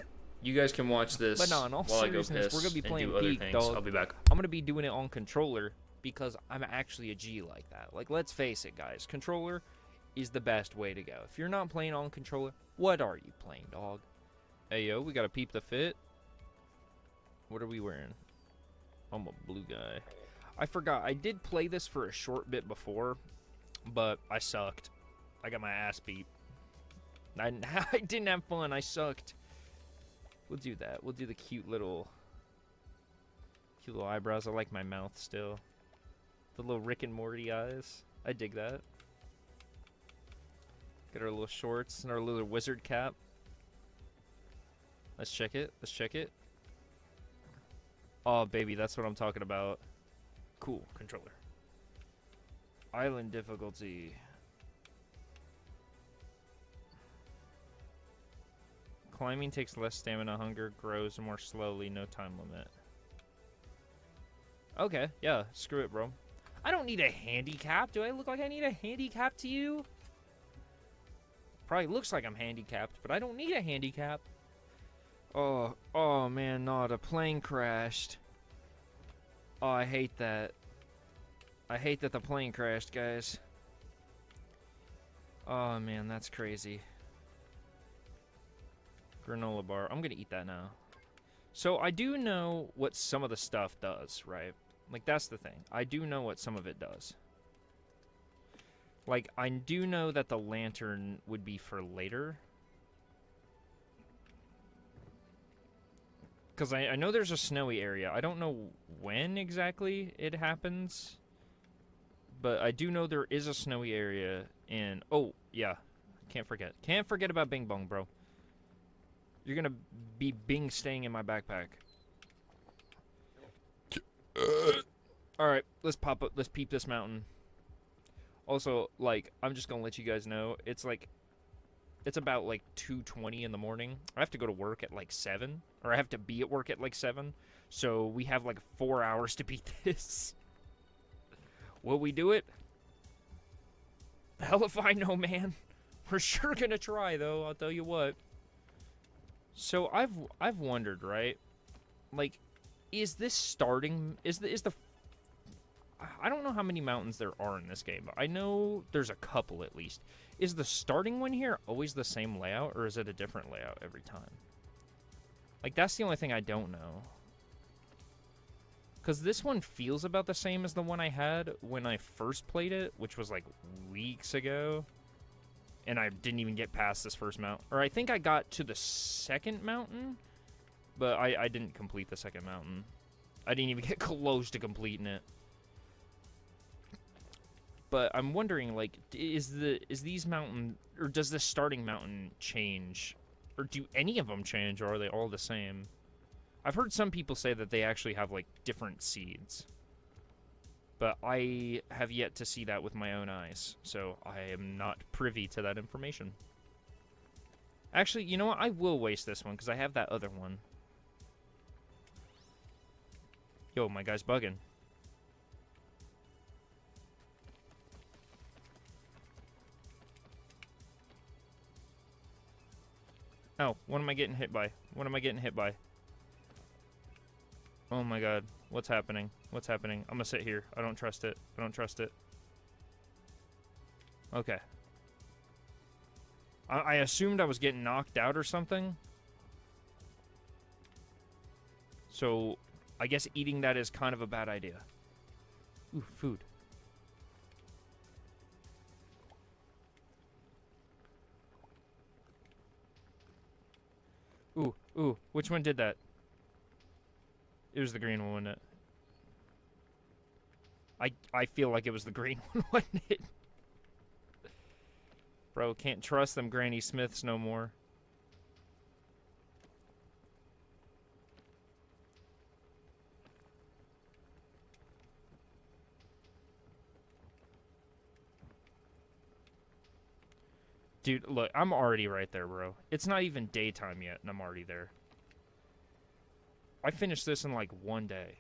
[SPEAKER 1] watch this.
[SPEAKER 4] But no, in all
[SPEAKER 1] while I go
[SPEAKER 4] seriousness,
[SPEAKER 1] piss
[SPEAKER 4] we're gonna be
[SPEAKER 1] and
[SPEAKER 4] playing
[SPEAKER 1] do other
[SPEAKER 4] Peek,
[SPEAKER 1] things.
[SPEAKER 4] dog.
[SPEAKER 1] I'll be back.
[SPEAKER 4] I'm gonna be doing it on controller because I'm actually a G like that. Like, let's face it, guys. Controller is the best way to go. If you're not playing on controller, what are you playing, dog? Hey, yo, we gotta peep the fit. What are we wearing? I'm a blue guy. I forgot. I did play this for a short bit before, but I sucked. I got my ass beat. I didn't have fun. I sucked. We'll do that. We'll do the cute little eyebrows. I like my mouth still. The little Rick and Morty eyes. I dig that. Get our little shorts and our little wizard cap. Let's check it. Let's check it. Oh, baby, that's what I'm talking about. Cool. Controller. Island difficulty. Climbing takes less stamina. Hunger grows more slowly. No time limit. Okay, yeah. Screw it, bro. I don't need a handicap. Do I look like I need a handicap to you? Probably looks like I'm handicapped, but I don't need a handicap. Oh man, no, the plane crashed. Oh, I hate that. I hate that the plane crashed, guys. Oh man, that's crazy. Granola bar. I'm gonna eat that now. So I do know what some of the stuff does, right? Like, that's the thing. I do know what some of it does. Like, I do know that the lantern would be for later. Because I know there's a snowy area. I don't know when exactly it happens. But I do know there is a snowy area. And, oh, yeah. Can't forget. Can't forget about Bing Bong, bro. You're gonna be Bing staying in my backpack. Alright, let's pop up. Let's peep this mountain. Also, like, I'm just gonna let you guys know. It's like It's about like 2:20 in the morning. I have to go to work at like 7, or I have to be at work at like 7. So we have like 4 hours to beat this. Will we do it? Hell if I know, man. We're sure gonna try, though. I'll tell you what. So I've wondered, right? Like, is this starting? Is the I don't know how many mountains there are in this game, but I know there's a couple at least. Is the starting one here always the same layout, or is it a different layout every time? Like, that's the only thing I don't know. Because this one feels about the same as the one I had when I first played it, which was like weeks ago. And I didn't even get past this first mountain. Or I think I got to the second mountain, but I didn't complete the second mountain. I didn't even get close to completing it. But I'm wondering, like, is these mountain, or does the starting mountain change? Or do any of them change, or are they all the same? I've heard some people say that they actually have, like, different seeds. But I have yet to see that with my own eyes, so I am not privy to that information. Actually, you know what? I will waste this one, because I have that other one. Yo, my guy's bugging. Oh, what am I getting hit by? What am I getting hit by? Oh my god. What's happening? What's happening? I'm gonna sit here. I don't trust it. I don't trust it. Okay. I assumed I was getting knocked out or something. So, I guess eating that is kind of a bad idea. Ooh, food. Ooh, which one did that? It was the green one, wasn't it? I feel like it was the green one, wasn't it? Bro, can't trust them Granny Smiths no more. Dude, look, I'm already right there, bro. It's not even daytime yet, and I'm already there. I finished this in, like, one day.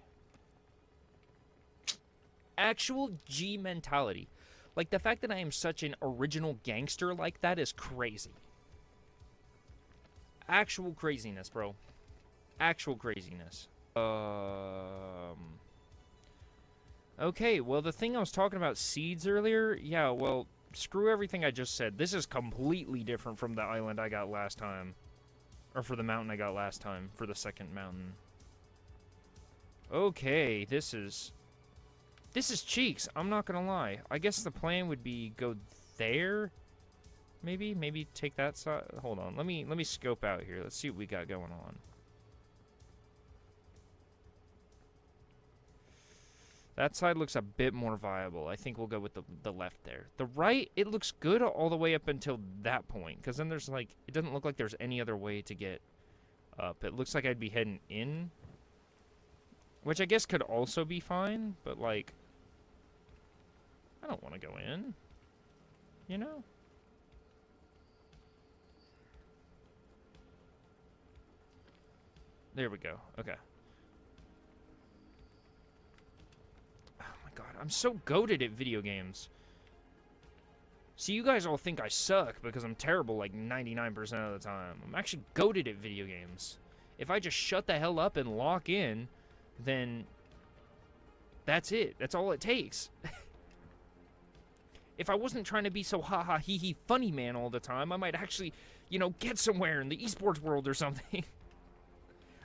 [SPEAKER 4] Actual G mentality. Like, the fact that I am such an original gangster like that is crazy. Actual craziness, bro. Actual craziness. Okay, well, the thing I was talking about seeds earlier, yeah, well, screw everything I just said. This is completely different from the island I got last time. Or for the mountain I got last time, for the second mountain. Okay, this is cheeks, I'm not gonna lie. I guess the plan would be go there? Maybe take that side. Hold on, let me scope out here. Let's see what we got going on. That side looks a bit more viable. I think we'll go with the left there. The right, it looks good all the way up until that point. Because then there's like, it doesn't look like there's any other way to get up. It looks like I'd be heading in. Which I guess could also be fine. But like, I don't want to go in. You know? There we go. Okay. God, I'm so goated at video games. See, you guys all think I suck because I'm terrible like 99% of the time. I'm actually goated at video games. If I just shut the hell up and lock in, then that's it. That's all it takes. If I wasn't trying to be so ha-ha hee-hee funny man all the time, I might actually, you know, get somewhere in the esports world or something.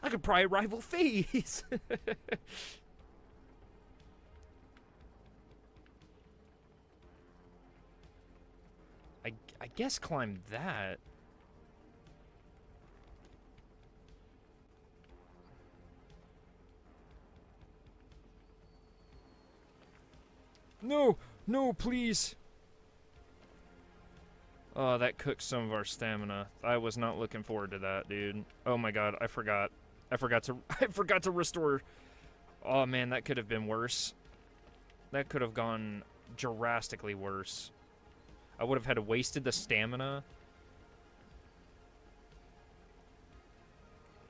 [SPEAKER 4] I could probably rival FaZe. I guess climb that. No, no, please. Oh, that cooked some of our stamina. I was not looking forward to that, dude. Oh my god, I forgot to restore. Oh man, that could have been worse. That could have gone drastically worse. I would have had wasted the stamina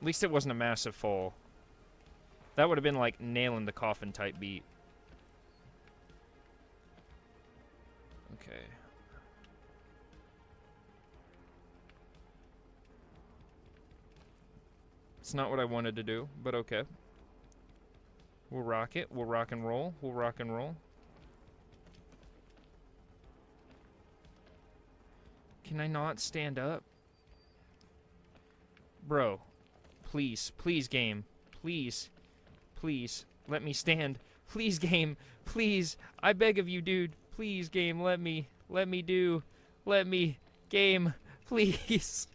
[SPEAKER 4] At least it wasn't a massive fall. That would have been like nailing the coffin type beat. Okay. It's not what I wanted to do, but okay. We'll rock it. We'll rock and roll. We'll rock and roll. Can I not stand up? Bro. Please. Please, game. Please. Please. Let me stand. Please, game. Please. I beg of you, dude. Please, game. Let me. Let me do. Let me. Game. Please.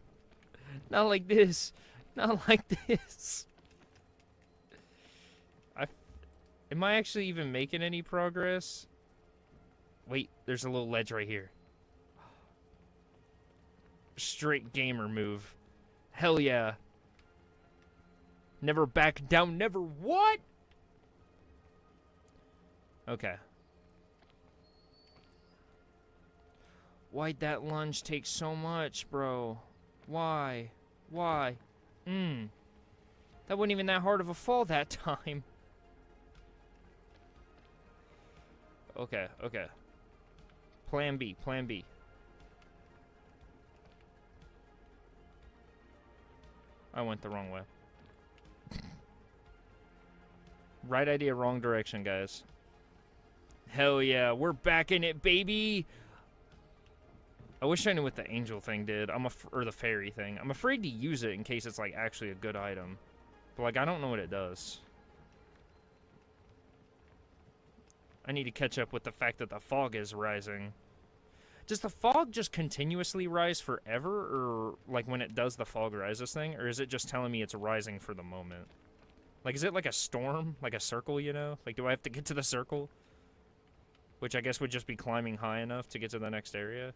[SPEAKER 4] Not like this. Not like this. Am I actually even making any progress? Wait, there's a little ledge right here. Straight gamer move. Hell yeah. Never back down, never what? Okay. Why'd that lunge take so much, bro? Why? Why? That wasn't even that hard of a fall that time. Okay, okay. Plan B, plan B. I went the wrong way. Right idea, wrong direction, guys. Hell yeah, we're back in it, baby! I wish I knew what the angel thing did. Or the fairy thing. I'm afraid to use it in case it's, like, actually a good item. But, like, I don't know what it does. I need to catch up with the fact that the fog is rising. Does the fog just continuously rise forever? Or, like, when it does the fog rises thing? Or is it just telling me it's rising for the moment? Like, is it like a storm? Like a circle, you know? Like, do I have to get to the circle? Which I guess would just be climbing high enough to get to the next area.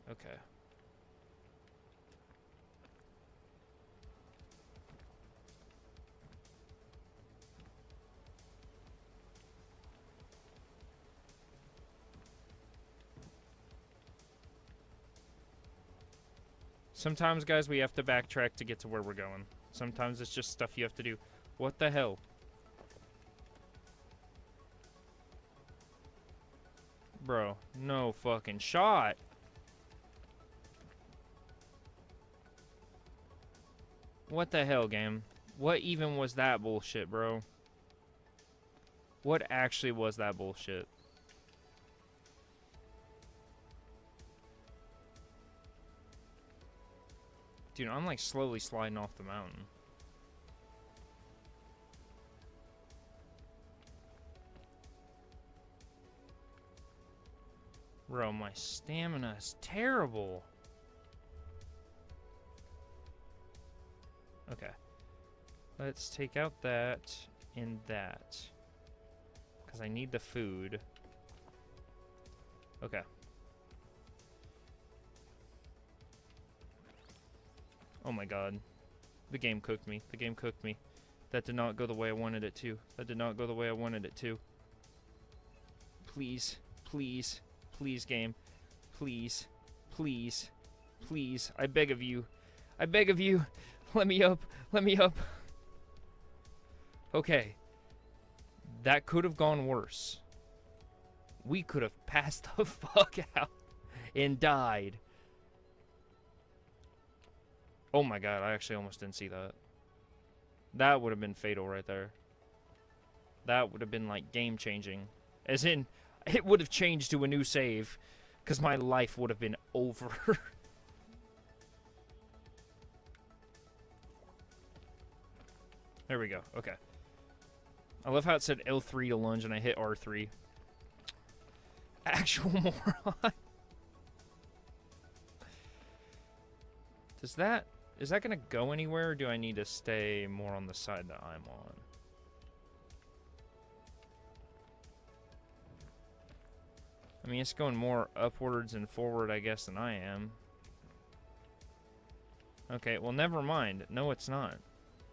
[SPEAKER 4] Okay. Sometimes, guys, we have to backtrack to get to where we're going. Sometimes it's just stuff you have to do. What the hell? Bro, no fucking shot. What the hell, game? What even was that bullshit, bro? What actually was that bullshit? Dude, I'm like slowly sliding off the mountain. Bro, my stamina is terrible. Okay. Let's take out that and that. Because I need the food. Okay. Oh my god. The game cooked me. The game cooked me. That did not go the way I wanted it to. That did not go the way I wanted it to. Please. Please. Please, game. Please. Please. Please. I beg of you. I beg of you. Let me up. Let me up. Okay. That could have gone worse. We could have passed the fuck out and died. Oh my god, I actually almost didn't see that. That would have been fatal right there. That would have been like game changing. As in, it would have changed to a new save. Because my life would have been over. There we go, okay. I love how it said L3 to lunge and I hit R3. Actual moron. Is that gonna go anywhere, or do I need to stay more on the side that I'm on? I mean, it's going more upwards and forward, I guess, than I am.
[SPEAKER 6] Okay, well, never mind. No, it's not.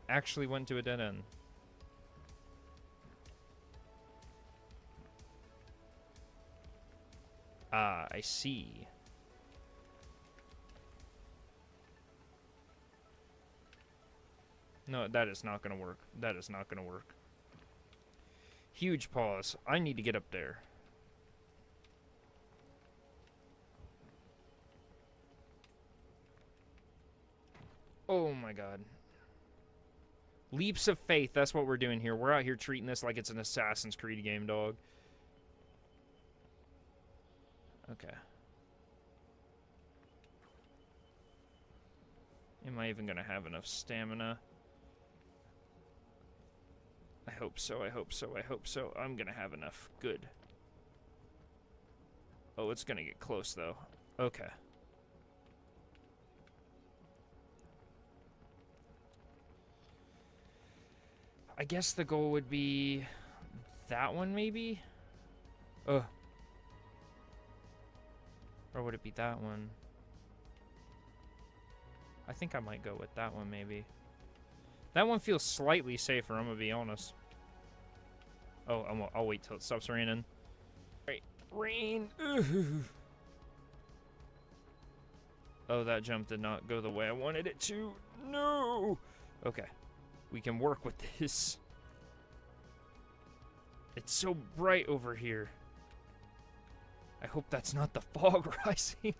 [SPEAKER 6] Actually went to a dead end. Ah, I see. No, that is not gonna work. That is not gonna work. Huge pause. I need to get up there. Oh my god. Leaps of faith, that's what we're doing here. We're out here treating this like it's an Assassin's Creed game, dog. Okay. Am I even gonna have enough stamina? I hope so, I hope so, I hope so. I'm gonna have enough. Good. Oh, it's gonna get close, though. Okay. I guess the goal would be that one, maybe? Ugh. Or would it be that one? I think I might go with that one, maybe. That one feels slightly safer, I'm gonna be honest. Oh, I'll wait till it stops raining. Alright, rain! Ugh. Oh, that jump did not go the way I wanted it to. No! Okay. We can work with this. It's so bright over here. I hope that's not the fog rising.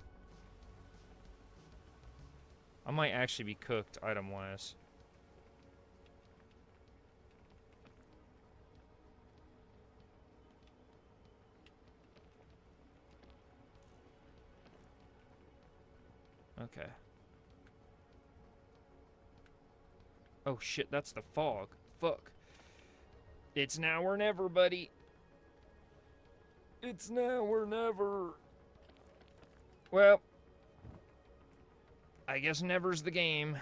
[SPEAKER 6] I might actually be cooked item-wise. Okay. Oh shit, that's the fog. Fuck. It's now or never, buddy. It's now or never. Well, I guess never's the game.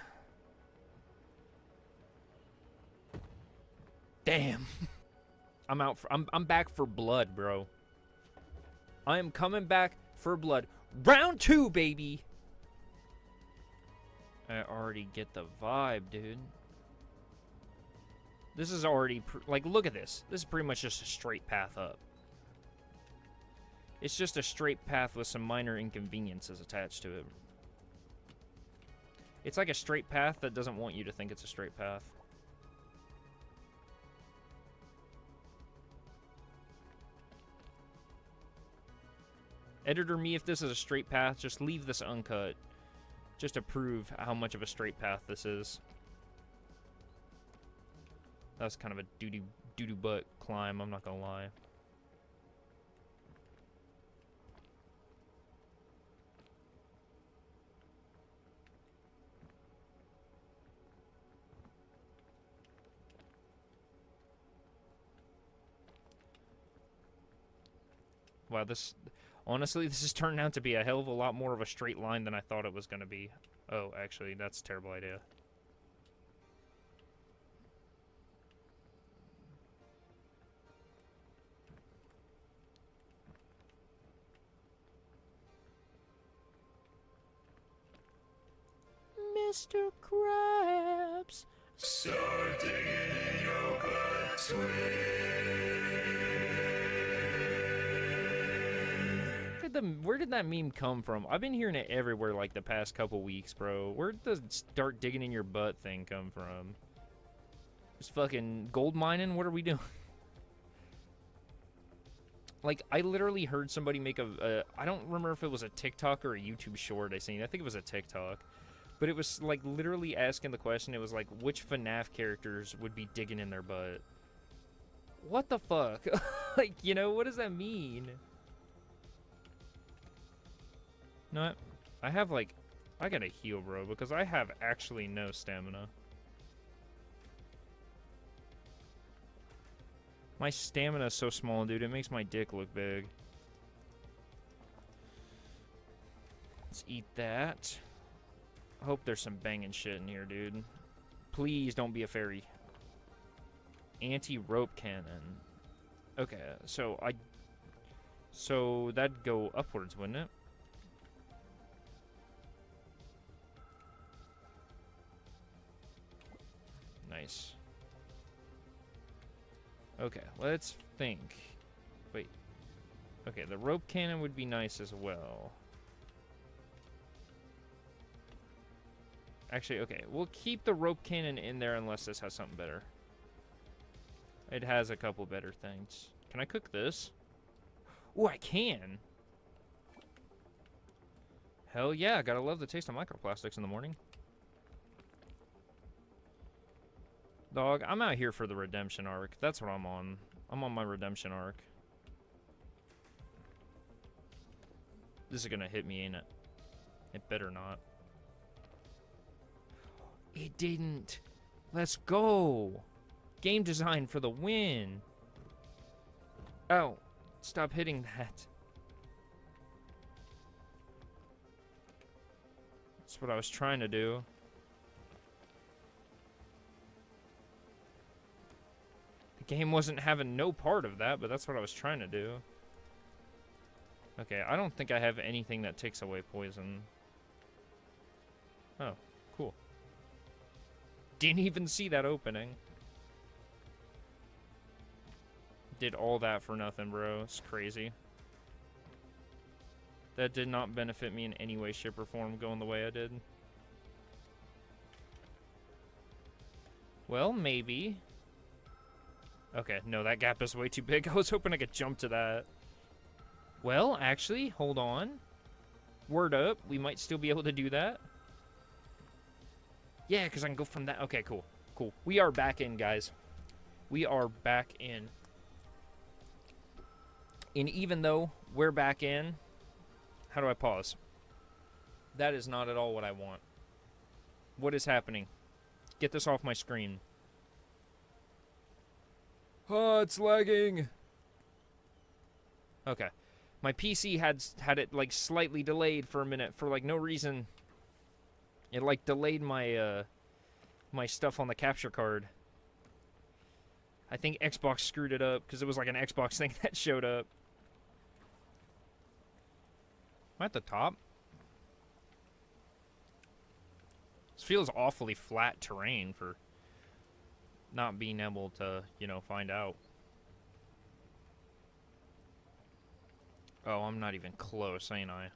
[SPEAKER 6] Damn. I'm out for, I'm back for blood, bro. I am coming back for blood. Round 2, baby. I already get the vibe, dude. This is already, like, look at this. This is pretty much just a straight path up. It's just a straight path with some minor inconveniences attached to it. It's like a straight path that doesn't want you to think it's a straight path. Editor me, if this is a straight path, just leave this uncut. Just to prove how much of a straight path this is. That was kind of a doo-doo butt climb, I'm not gonna lie. Wow, this... Honestly, this is turning out to be a hell of a lot more of a straight line than I thought it was gonna be. Oh, actually, that's a terrible idea. Mr. Krabs.
[SPEAKER 10] Start digging in your butt twin.
[SPEAKER 6] Where did that meme come from? I've been hearing it everywhere like the past couple weeks, bro. Where did the start digging in your butt thing come from? Just fucking gold mining? What are we doing? Like, I literally heard somebody make I don't remember if it was a TikTok or a YouTube short I seen. I think it was a TikTok. But it was, like, literally asking the question. It was like, which FNAF characters would be digging in their butt? What the fuck? Like, you know, what does that mean? No, I have, like, I gotta heal, bro, because I have actually no stamina. My stamina is so small, dude, it makes my dick look big. Let's eat that. I hope there's some banging shit in here, dude. Please don't be a fairy. Anti-rope cannon. Okay, so that'd go upwards, wouldn't it? Okay, let's think. Wait. Okay, the rope cannon would be nice as well. Actually, okay, we'll keep the rope cannon in there unless this has something better. It has a couple better things. Can I cook this? Oh, I can! Hell yeah, gotta love the taste of microplastics in the morning. Dog, I'm out here for the redemption arc. That's what I'm on. I'm on my redemption arc. This is gonna hit me, ain't it? It better not. It didn't. Let's go. Game design for the win. Oh, stop hitting that. That's what I was trying to do. The game wasn't having no part of that, but that's what I was trying to do. Okay, I don't think I have anything that takes away poison. Oh, cool. Didn't even see that opening. Did all that for nothing, bro. It's crazy. That did not benefit me in any way, shape, or form going the way I did. Well, maybe. Okay, no, that gap is way too big. I was hoping I could jump to that. Well, actually, hold on. Word up, we might still be able to do that. Yeah, because I can go from that. Okay, cool. Cool. We are back in, guys. We are back in. And even though we're back in, how do I pause? That is not at all what I want. What is happening? Get this off my screen. Oh, it's lagging. Okay. My PC had it like slightly delayed for a minute for like no reason. It like delayed my my stuff on the capture card. I think Xbox screwed it up because it was like an Xbox thing that showed up. Am I at the top? This feels awfully flat terrain for not being able to, you know, find out. Oh, I'm not even close, ain't I?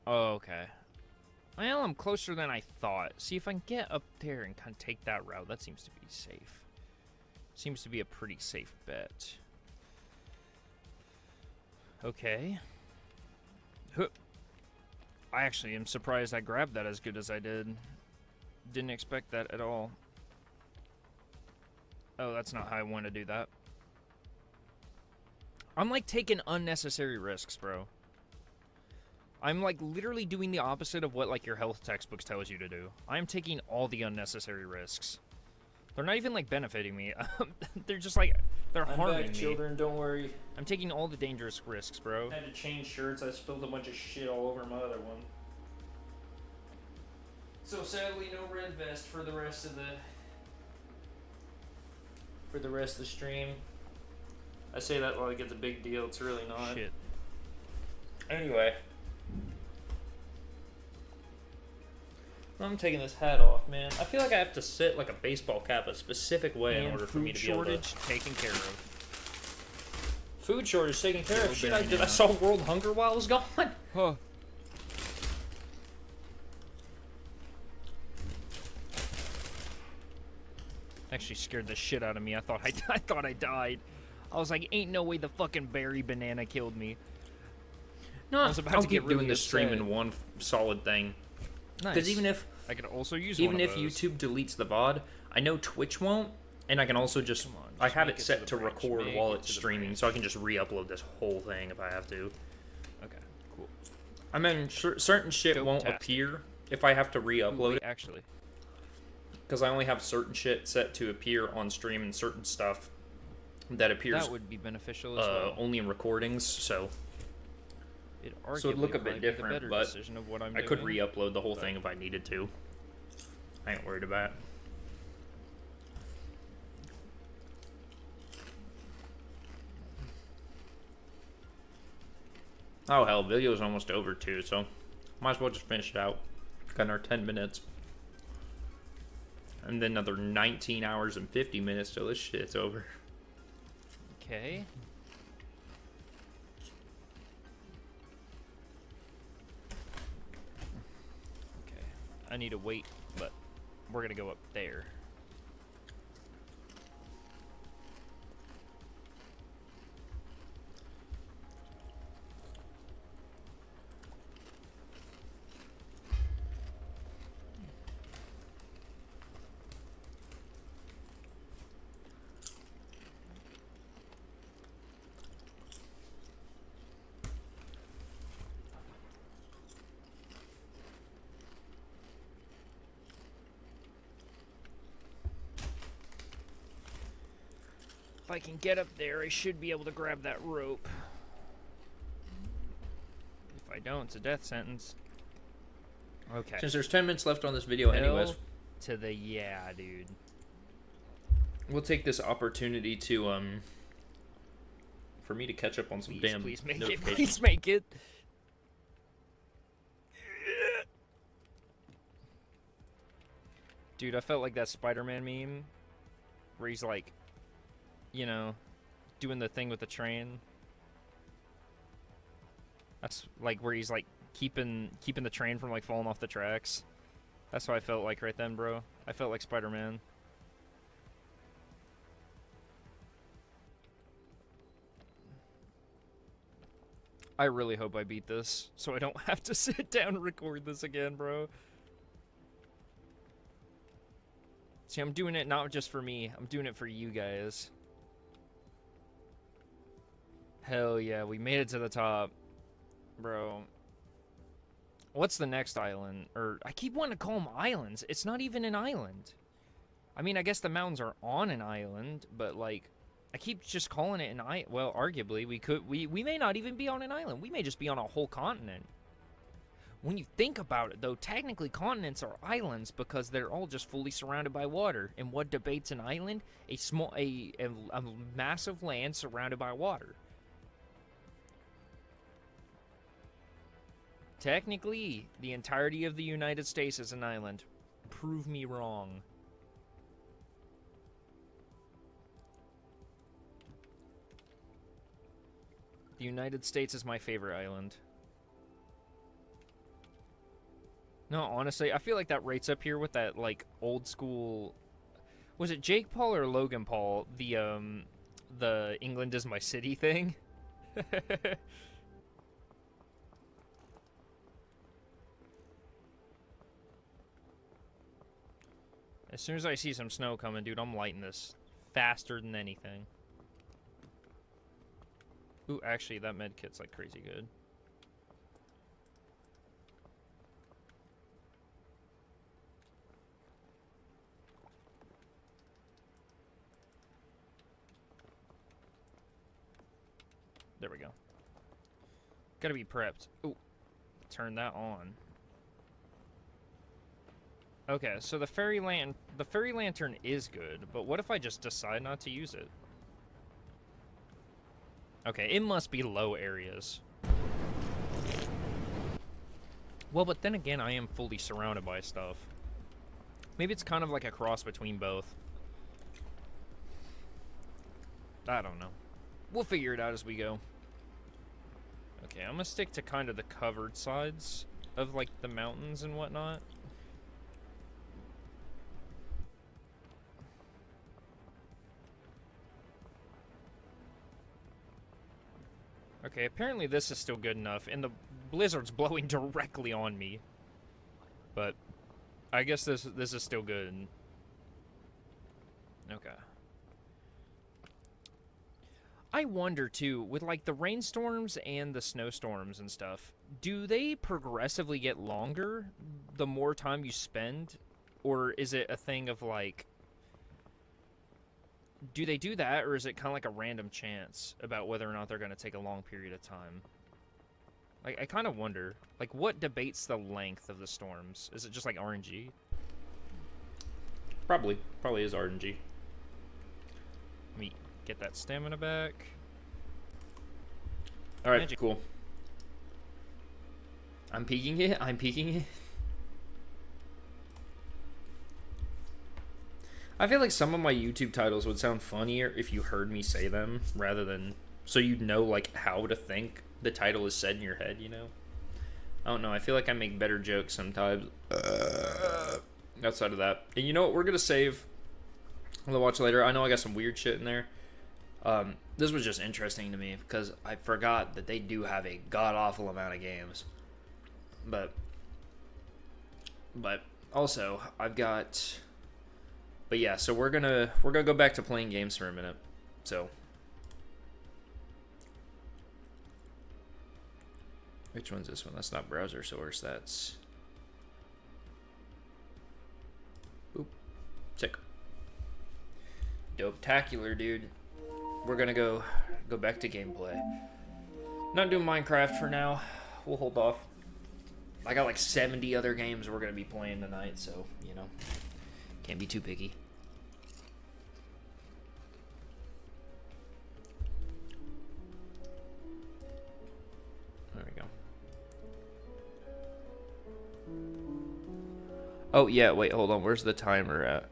[SPEAKER 6] Oh, okay. Well, I'm closer than I thought. See, if I can get up there and kind of take that route, that seems to be safe. Seems to be a pretty safe bet. Okay. I actually am surprised I grabbed that as good as I did. Didn't expect that at all. Oh, that's not how I want to do that. I'm like taking unnecessary risks, bro. I'm like literally doing the opposite of what like your health textbooks tells you to do. I'm taking all the unnecessary risks. They're not even like benefiting me. They're just like they're harming me.
[SPEAKER 1] Children, don't worry.
[SPEAKER 6] I'm taking all the dangerous risks, bro.
[SPEAKER 1] I had to change shirts. I spilled a bunch of shit all over my other one. So sadly, no red vest for the rest of the stream. I say that like it's a big deal. It's really not.
[SPEAKER 6] Shit.
[SPEAKER 1] Anyway. I'm taking this hat off, man. I feel like I have to sit like a baseball cap a specific way in order for me to be able to...
[SPEAKER 6] Food shortage taken care of.
[SPEAKER 1] Food shortage taken care of? Shit, I saw world hunger while I was gone.
[SPEAKER 6] Huh. Actually scared the shit out of me. I thought I died. I was like, ain't no way the fucking berry banana killed me.
[SPEAKER 1] No,
[SPEAKER 6] I was about to get
[SPEAKER 1] doing
[SPEAKER 6] really
[SPEAKER 1] the stream
[SPEAKER 6] upset.
[SPEAKER 1] in one solid thing.
[SPEAKER 6] Nice.
[SPEAKER 1] Because even if
[SPEAKER 6] I could also use one of those.
[SPEAKER 1] YouTube deletes the VOD, I know Twitch won't, and I can also just I have it set to record while it's streaming, so I can just re-upload this whole thing if I have to.
[SPEAKER 6] Okay, cool.
[SPEAKER 1] I mean, certain shit won't appear if I have to re-upload it.
[SPEAKER 6] Actually.
[SPEAKER 1] Because I only have certain shit set to appear on stream and certain stuff that appears
[SPEAKER 6] That would be beneficial as well.
[SPEAKER 1] only in recordings, so... So it'd look a bit different, but I could re-upload the whole thing if I needed to. I ain't worried about it. Oh hell, video's almost over too, so might as well just finish it out. Got our 10 minutes. And then another 19 hours and 50 minutes till this shit's over.
[SPEAKER 6] Okay. Okay. I need to wait, but we're gonna go up there. If I can get up there, I should be able to grab that rope. If I don't, it's a death sentence. Okay.
[SPEAKER 1] Since there's 10 minutes left on this video anyways,
[SPEAKER 6] Hell to the yeah, dude.
[SPEAKER 1] we'll take this opportunity to, for me to catch up on some damn
[SPEAKER 6] Please make it.
[SPEAKER 1] notifications.
[SPEAKER 6] Please make it. Dude, I felt like that Spider-Man meme where he's like, you know, doing the thing with the train. That's like where he's like keeping the train from like falling off the tracks. That's what I felt like right then, bro. I felt like Spider-Man. I really hope I beat this, so I don't have to sit down and record this again, bro. See, I'm doing it not just for me. I'm doing it for you guys. Hell yeah, we made it to the top. Bro. What's the next island? Or, I keep wanting to call them islands. It's not even an island. I mean, I guess the mountains are on an island, but, like, I keep just calling it an island. Well, arguably, we may not even be on an island. We may just be on a whole continent. When you think about it, though, technically continents are islands because they're all just fully surrounded by water. And what debates an island? A massive land surrounded by water. Technically, the entirety of the United States is an island. Prove me wrong. The United States is my favorite island. No, honestly, I feel like that rates up here with that, like, old school... Was it Jake Paul or Logan Paul? The England is my city thing? As soon as I see some snow coming, dude, I'm lighting this faster than anything. Ooh, actually, that med kit's, like, crazy good. There we go. Gotta be prepped. Ooh, turn that on. Okay, so the fairy lantern is good, but what if I just decide not to use it? Okay, it must be low areas. Well, but then again, I am fully surrounded by stuff. Maybe it's kind of like a cross between both. I don't know. We'll figure it out as we go. Okay, I'm gonna stick to kind of the covered sides of, like, the mountains and whatnot. Okay, apparently this is still good enough, and the blizzard's blowing directly on me. But I guess this is still good. Okay. I wonder, too, with, like, the rainstorms and the snowstorms and stuff, do they progressively get longer the more time you spend? Or is it a thing of, like... Do they do that, or is it kind of like a random chance about whether or not they're going to take a long period of time? Like, I kind of wonder. Like, what debates the length of the storms? Is it just like RNG?
[SPEAKER 1] Probably is RNG.
[SPEAKER 6] Let me get that stamina back.
[SPEAKER 1] Alright, Magic. Cool. I'm peeking it. I feel like some of my YouTube titles would sound funnier if you heard me say them rather than so you'd know like how to think the title is said in your head, you know? I don't know. I feel like I make better jokes sometimes. Outside of that. And you know what? We're going to save. I'll watch later. I know I got some weird shit in there. This was just interesting to me because I forgot that they do have a god-awful amount of games. But also, I've got... But yeah, so we're gonna go back to playing games for a minute. So... Which one's this one? That's not browser source. That's... Oop. Check. Dope-tacular, dude. We're gonna go back to gameplay. Not doing Minecraft for now. We'll hold off. I got like 70 other games we're gonna be playing tonight, so, you know. Can't be too picky. There we go. Oh, yeah, wait, hold on. Where's the timer at?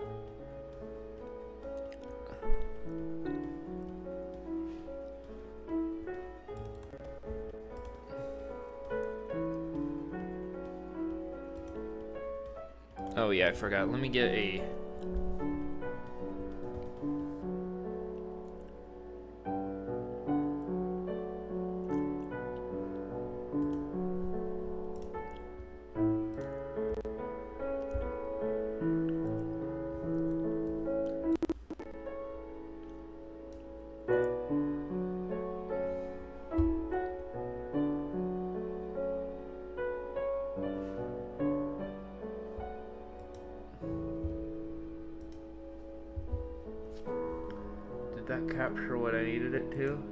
[SPEAKER 1] Oh, yeah, I forgot. Let me get a... Did that capture what I needed it to?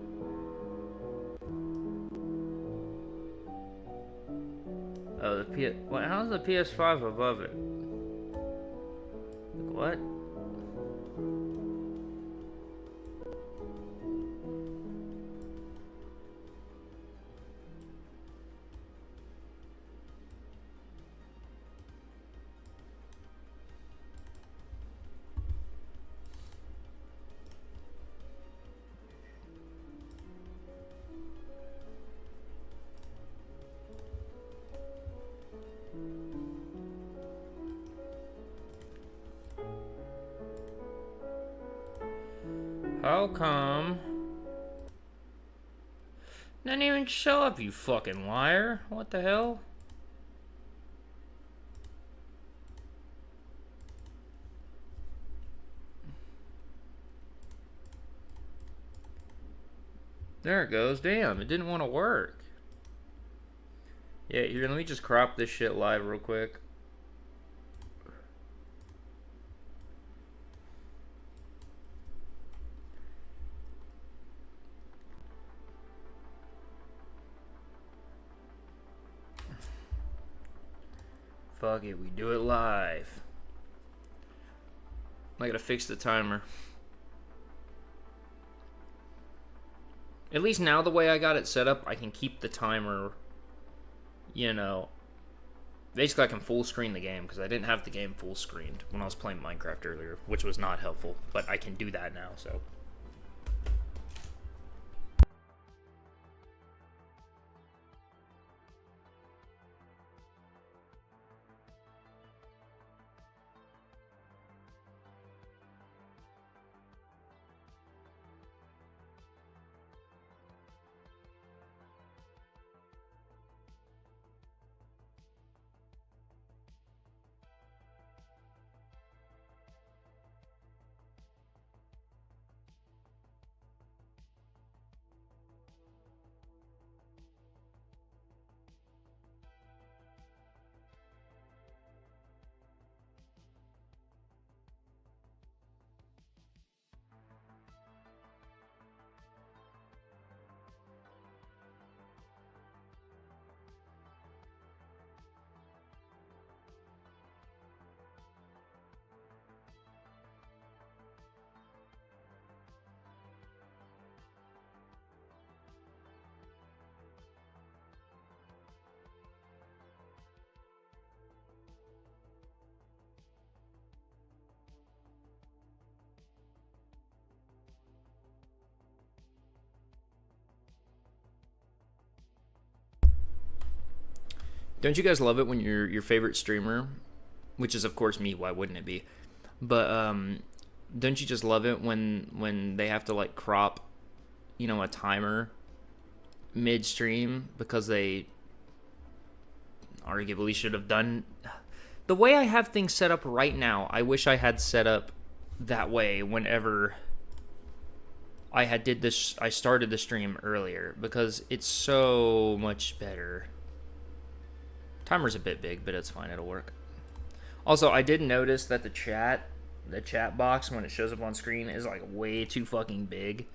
[SPEAKER 1] Oh, the P... What? How's the PS5 above it? What? How come? Didn't even show up, you fucking liar. What the hell? There it goes. Damn, it didn't want to work. Yeah, here, let me just crop this shit live real quick. Fuck it, we do it live. I gotta fix the timer. At least now the way I got it set up, I can keep the timer, you know. Basically, I can full screen the game, because I didn't have the game full screened when I was playing Minecraft earlier, which was not helpful, but I can do that now, so. Don't you guys love it when your favorite streamer, which is of course me, why wouldn't it be? But don't you just love it when they have to like crop, a timer midstream because they arguably should have done the way I have things set up right now. I wish I had set up that way whenever I started the stream earlier, because it's so much better. Timer's a bit big, but it's fine, it'll work. Also, I did notice that the chat box when it shows up on screen is like way too fucking big.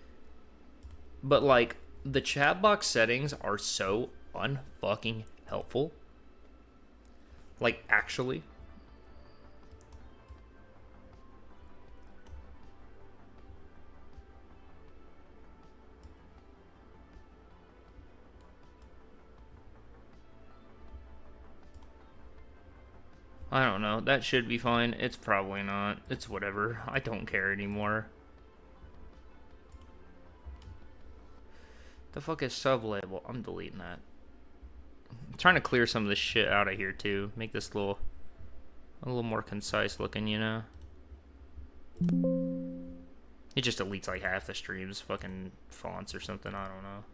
[SPEAKER 1] But like the chat box settings are so unfucking helpful. Like actually. I don't know. That should be fine. It's probably not. It's whatever. I don't care anymore. The fuck is sub-label? I'm deleting that. I'm trying to clear some of this shit out of here too. Make this a little more concise looking, It just deletes like half the stream's fucking fonts or something. I don't know.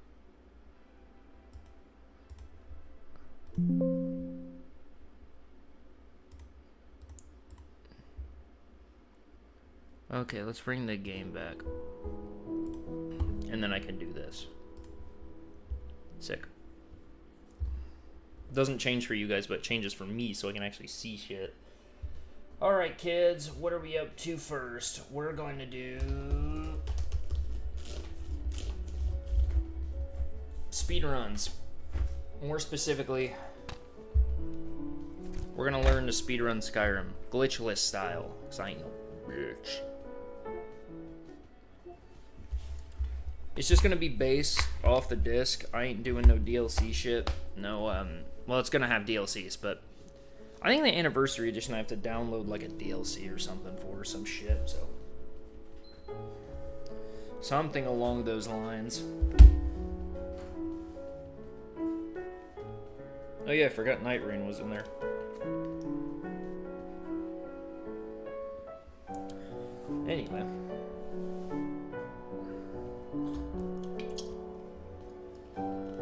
[SPEAKER 1] Okay, let's bring the game back. And then I can do this. Sick. Doesn't change for you guys, but it changes for me so I can actually see shit. Alright, kids, what are we up to first? We're going to do speedruns. More specifically, we're going to learn to speedrun Skyrim. Glitchless style. Because I ain't no bitch. It's just gonna be based off the disc. I ain't doing no DLC shit. No, well, it's gonna have DLCs, but I think the anniversary edition I have to download like a DLC or something for some shit, so. Something along those lines. Oh yeah, I forgot Night Rain was in there. Anyway.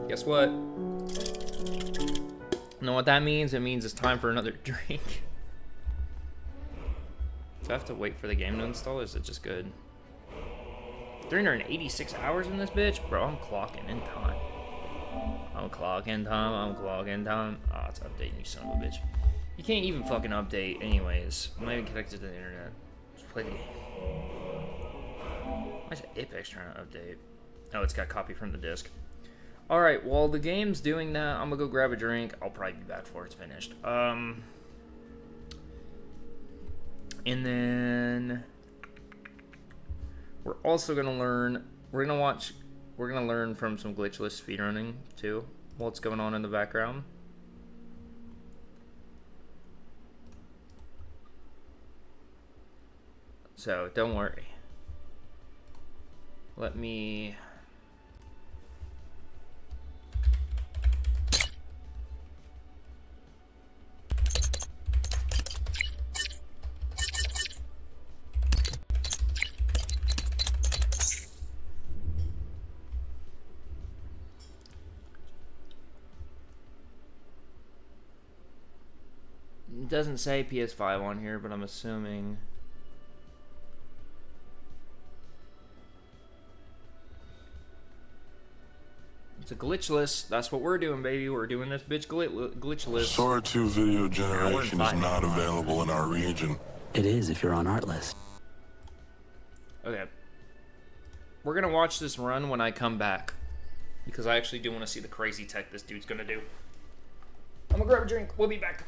[SPEAKER 1] Guess what? Know what that means? It means it's time for another drink. Do I have to wait for the game to install, or is it just good? 386 hours in this bitch? Bro, I'm clocking in time. I'm clocking time. Ah, it's updating, you son of a bitch. You can't even fucking update anyways. I'm not even connected to the internet. Just play the game. Why is Apex trying to update? Oh, it's got copy from the disc. Alright, while the game's doing that, I'm gonna go grab a drink. I'll probably be back before it's finished. And then we're also gonna learn, we're gonna learn from some glitchless speedrunning too, what's going on in the background. So don't worry. Let me It doesn't say PS5 on here, but I'm assuming. It's a glitchless. That's what we're doing, baby. We're doing this bitch glitchless.
[SPEAKER 10] Sword 2 video generation is not available in our region.
[SPEAKER 11] It is if you're on Artlist.
[SPEAKER 1] Okay. We're gonna watch this run when I come back, because I actually do want to see the crazy tech this dude's gonna do. I'm gonna grab a drink. We'll be back.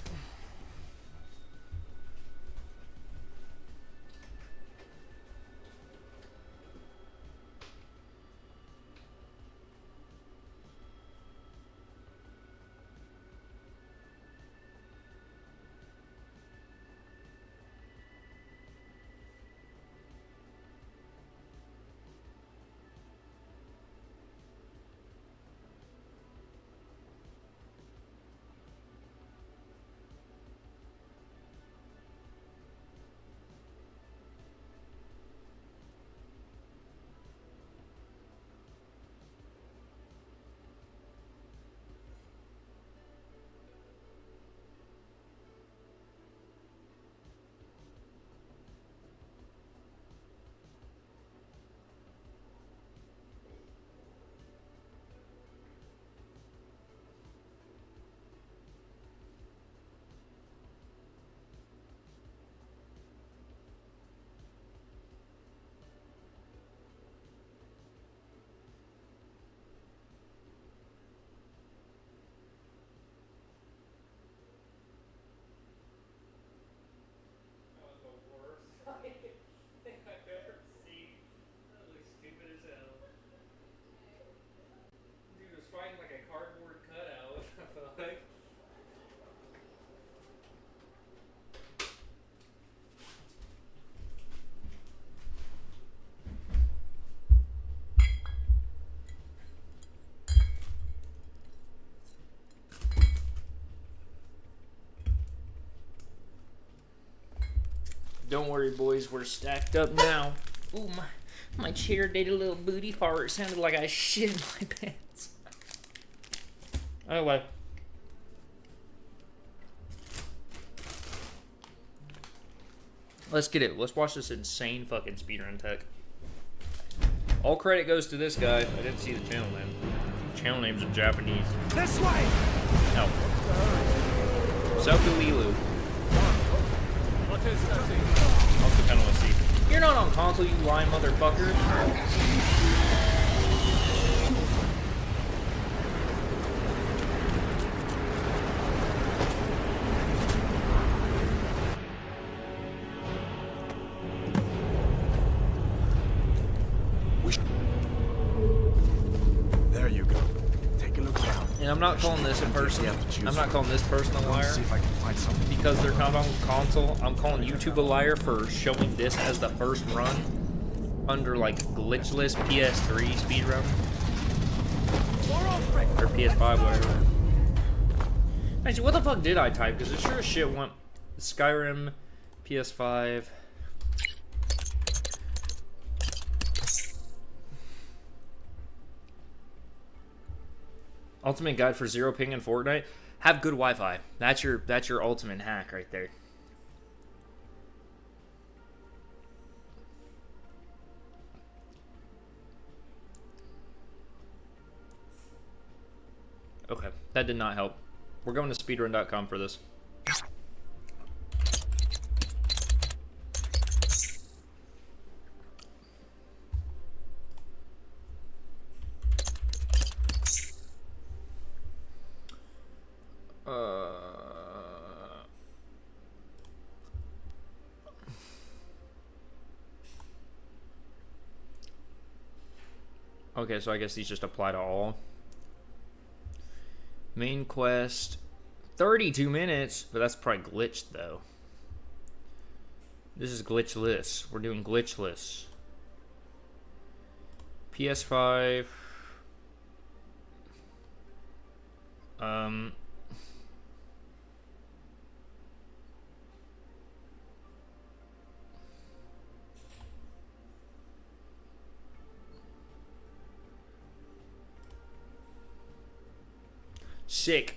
[SPEAKER 1] Don't worry, boys. We're stacked up now. Ooh, my chair did a little booty fart. It sounded like I shit in my pants. Anyway. Let's get it. Let's watch this insane fucking speedrun tech. All credit goes to this guy. I didn't see the channel name. Channel name's in Japanese.
[SPEAKER 10] This way!
[SPEAKER 1] No. Sokulilu.
[SPEAKER 10] What is that?
[SPEAKER 1] Also kind of want to see. You're not on console, you lying motherfucker.
[SPEAKER 10] There you go. Take a look down.
[SPEAKER 1] And I'm not calling this a person. I'm not calling this person a liar
[SPEAKER 10] See if I can find something.
[SPEAKER 1] because they're not on console. I'm calling YouTube a liar for showing this as the first run under like glitchless PS3 speedrun or PS5, whatever. Actually, what the fuck did I type? Because it sure as shit went Skyrim, PS5. Ultimate guide for zero ping in Fortnite. Have good Wi-Fi. That's your ultimate hack right there. Okay, that did not help. We're going to speedrun.com for this. Okay, so I guess these just apply to all. Main quest, 32 minutes, but that's probably glitched though. This is glitchless. We're doing glitchless. PS5. Sick.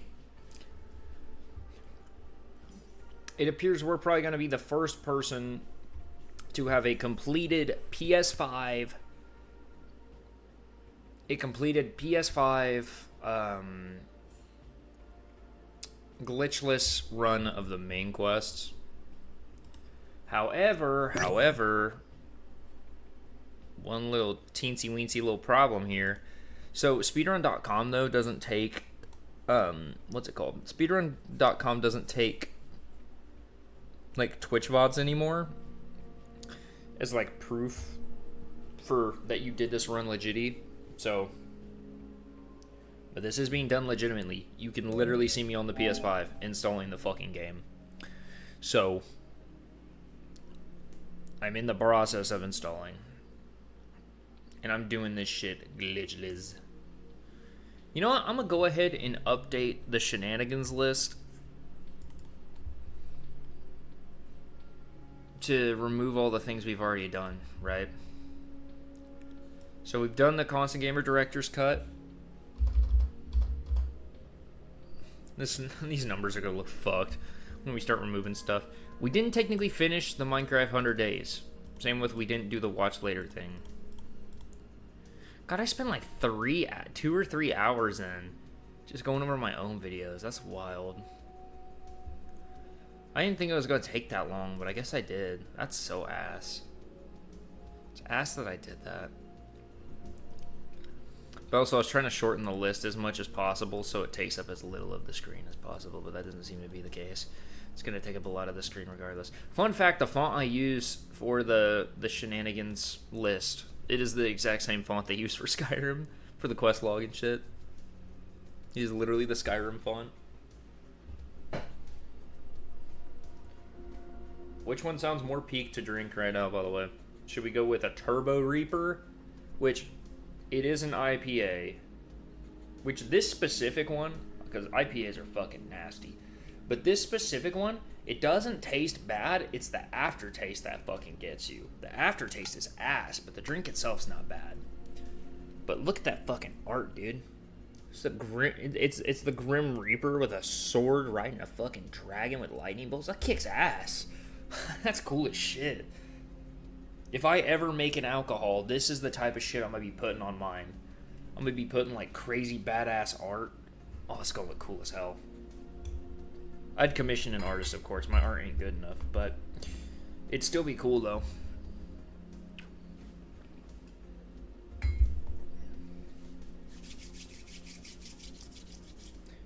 [SPEAKER 1] It appears we're probably going to be the first person to have a completed PS5. A completed PS5 glitchless run of the main quests. However, one little teensy weensy little problem here. So speedrun.com though doesn't take what's it called? Speedrun.com doesn't take like Twitch VODs anymore as like proof for that you did this run legitly. So, but this is being done legitimately. You can literally see me on the PS5 installing the fucking game. So, I'm in the process of installing. And I'm doing this shit glitchless. You know what? I'm going to go ahead and update the shenanigans list to remove all the things we've already done, right? So we've done the Constant Gamer Director's Cut. These numbers are going to look fucked when we start removing stuff. We didn't technically finish the Minecraft 100 Days. Same with we didn't do the watch later thing. God, I spent like 2 or 3 hours in just going over my own videos. That's wild. I didn't think it was going to take that long, but I guess I did. That's so ass. It's ass that I did that. But also, I was trying to shorten the list as much as possible so it takes up as little of the screen as possible, but that doesn't seem to be the case. It's going to take up a lot of the screen regardless. Fun fact, the font I use for the shenanigans list, it is the exact same font they use for Skyrim, for the quest log and shit. It is literally the Skyrim font. Which one sounds more peak to drink right now, by the way? Should we go with a Turbo Reaper? Which, it is an IPA. Which, this specific one, because IPAs are fucking nasty. But this specific one, it doesn't taste bad. It's the aftertaste that fucking gets you. The aftertaste is ass, but the drink itself's not bad. But look at that fucking art, dude. It's the Grim Reaper with a sword riding a fucking dragon with lightning bolts. That kicks ass. That's cool as shit. If I ever make an alcohol, this is the type of shit I'm gonna be putting on mine. I'm gonna be putting like crazy badass art. Oh, it's gonna look cool as hell. I'd commission an artist, of course. My art ain't good enough, but it'd still be cool though.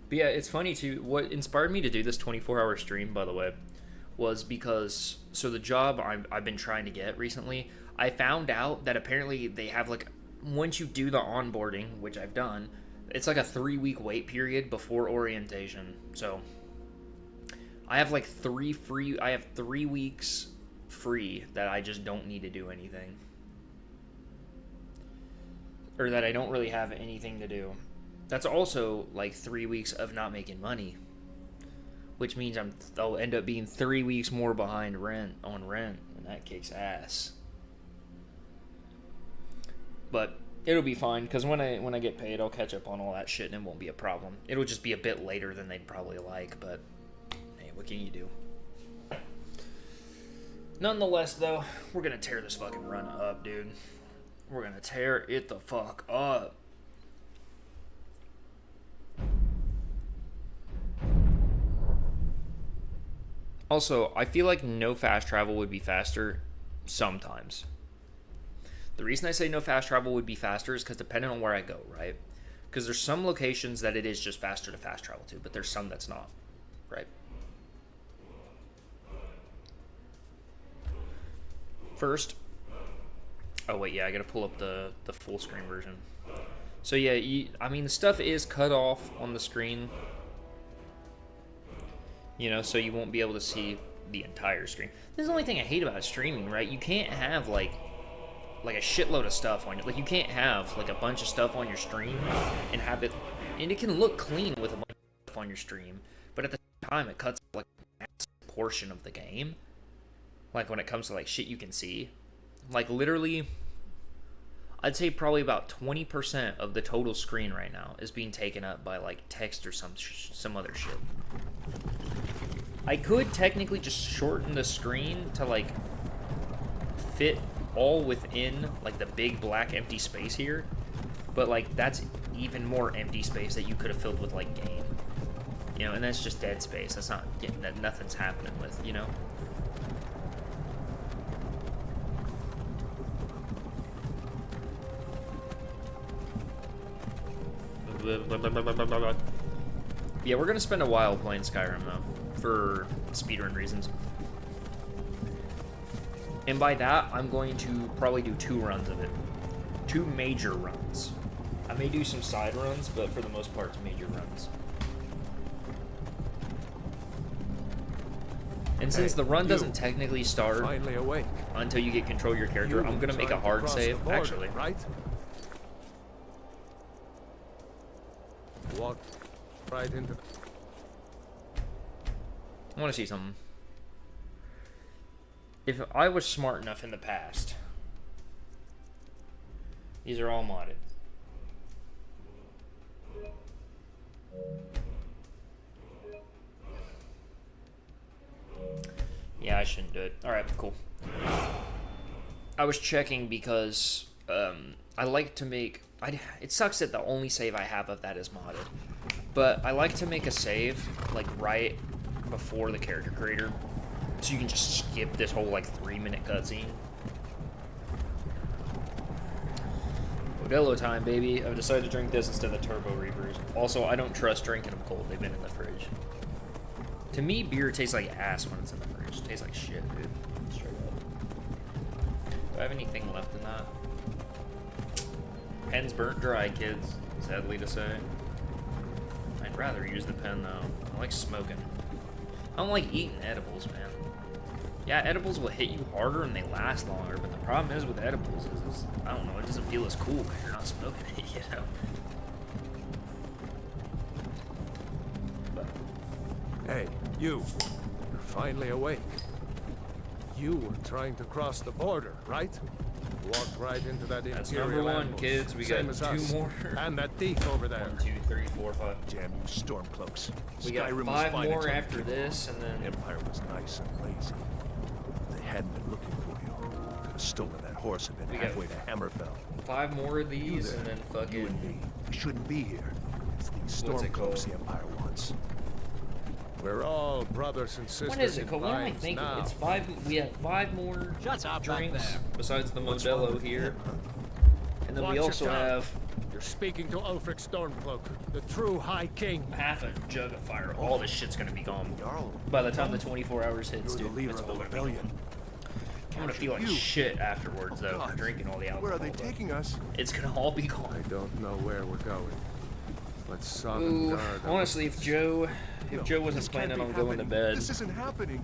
[SPEAKER 1] But yeah, it's funny too. What inspired me to do this 24-hour stream, by the way, was because, so the job I've been trying to get recently, I found out that apparently they have like, once you do the onboarding, which I've done, it's like a 3-week wait period before orientation. So I have like 3 weeks free that I just don't need to do anything. Or that I don't really have anything to do. That's also like 3 weeks of not making money, which means I'll end up being 3 weeks more behind on rent, and that kicks ass. But it'll be fine, because when I get paid, I'll catch up on all that shit, and it won't be a problem. It'll just be a bit later than they'd probably like, but hey, what can you do? Nonetheless, though, we're gonna tear this fucking run up, dude. We're gonna tear it the fuck up. Also, I feel like no fast travel would be faster sometimes. The reason I say no fast travel would be faster is because depending on where I go, right? Because there's some locations that it is just faster to fast travel to, but there's some that's not, right? First, oh wait, yeah, I gotta pull up the full screen version. So yeah, I mean, the stuff is cut off on the screen, you know, so you won't be able to see the entire screen. This is the only thing I hate about streaming, right? You can't have like a shitload of stuff on it. Like, you can't have like a bunch of stuff on your stream and have it, and it can look clean with a bunch of stuff on your stream, but at the same time it cuts like a massive portion of the game. Like when it comes to like shit you can see, like literally, I'd say probably about 20% of the total screen right now is being taken up by like text or some other shit. I could technically just shorten the screen to like fit all within like the big black empty space here, but like that's even more empty space that you could have filled with like game, you know, and that's just dead space. That's not getting that nothing's happening with, you know. Yeah, we're gonna spend a while playing Skyrim though, for speedrun reasons. And by that, I'm going to probably do 2 runs of it. 2 major runs. I may do some side runs, but for the most part, it's major runs. And since the run doesn't technically start until you get control of your character, I'm gonna make a hard save, actually.
[SPEAKER 12] Right? Walk right into.
[SPEAKER 1] I want to see something. If I was smart enough in the past, these are all modded. Yeah, I shouldn't do it. Alright, cool. I was checking because I like to make... it sucks that the only save I have of that is modded. But I like to make a save, like, right before the character creator. So you can just skip this whole, like, 3-minute cutscene. Modelo time, baby. I've decided to drink this instead of Turbo Reapers. Also, I don't trust drinking them cold. They've been in the fridge. To me, beer tastes like ass when it's in the fridge. It tastes like shit, dude. Straight up. Do I have anything left in that? Pen's burnt dry, kids. Sadly to say. I'd rather use the pen, though. I like smoking. I don't like eating edibles, man. Yeah, edibles will hit you harder and they last longer, but the problem is with edibles is, I don't know, it doesn't feel as cool when you're not smoking it, you know?
[SPEAKER 12] Hey, You're finally awake. You were trying to cross the border, right? Walked right into that
[SPEAKER 1] That's
[SPEAKER 12] Imperial
[SPEAKER 1] number 1,
[SPEAKER 12] ambush,
[SPEAKER 1] kids. We
[SPEAKER 12] same
[SPEAKER 1] got
[SPEAKER 12] as
[SPEAKER 1] 2
[SPEAKER 12] us.
[SPEAKER 1] more.
[SPEAKER 12] And that thief over there.
[SPEAKER 1] 1, 2, 3, 4, 5.
[SPEAKER 12] Damn you stormcloaks.
[SPEAKER 1] We got
[SPEAKER 12] Skyrim was
[SPEAKER 1] 5
[SPEAKER 12] fine
[SPEAKER 1] more
[SPEAKER 12] until you
[SPEAKER 1] after
[SPEAKER 12] came
[SPEAKER 1] this, and then
[SPEAKER 12] Empire was nice and lazy. If they hadn't been looking for you, could have stolen that horse and
[SPEAKER 1] We
[SPEAKER 12] been
[SPEAKER 1] got
[SPEAKER 12] halfway to Hammerfell.
[SPEAKER 1] 5 more of
[SPEAKER 12] You
[SPEAKER 1] these,
[SPEAKER 12] there,
[SPEAKER 1] and then
[SPEAKER 12] You
[SPEAKER 1] fucking.
[SPEAKER 12] and me, we shouldn't be here. It's these
[SPEAKER 1] What's it called?
[SPEAKER 12] stormcloaks the Empire wants. We're all brothers and sisters.
[SPEAKER 1] What is it
[SPEAKER 12] in
[SPEAKER 1] called? What am I
[SPEAKER 12] binds
[SPEAKER 1] thinking?
[SPEAKER 12] now.
[SPEAKER 1] It's 5. We have 5 more
[SPEAKER 5] Shut up back
[SPEAKER 1] drinks
[SPEAKER 5] there.
[SPEAKER 1] besides the
[SPEAKER 12] What's wrong
[SPEAKER 1] Modelo
[SPEAKER 12] with
[SPEAKER 1] here,
[SPEAKER 12] him, huh?
[SPEAKER 1] and then
[SPEAKER 12] Watch
[SPEAKER 1] we
[SPEAKER 12] your
[SPEAKER 1] also
[SPEAKER 12] tongue.
[SPEAKER 1] have
[SPEAKER 12] You're speaking to Ulfric Stormcloak, the true High King.
[SPEAKER 1] half a jug of fire. All this shit's gonna be gone
[SPEAKER 12] Jarl,
[SPEAKER 1] by the time the 24 hours hits,
[SPEAKER 12] you're the
[SPEAKER 1] dude.
[SPEAKER 12] leader
[SPEAKER 1] It's
[SPEAKER 12] of the
[SPEAKER 1] all gonna be
[SPEAKER 12] rebellion.
[SPEAKER 1] gone. I'm gonna feel like
[SPEAKER 12] You.
[SPEAKER 1] shit afterwards, though, for
[SPEAKER 12] God.
[SPEAKER 1] drinking all the alcohol.
[SPEAKER 12] Where are they
[SPEAKER 1] but
[SPEAKER 12] taking us?
[SPEAKER 1] It's gonna all be gone.
[SPEAKER 12] I don't know where we're going. Let's
[SPEAKER 1] Ooh,
[SPEAKER 12] guard.
[SPEAKER 1] honestly, if Joe wasn't planning on going to bed,
[SPEAKER 12] This isn't happening.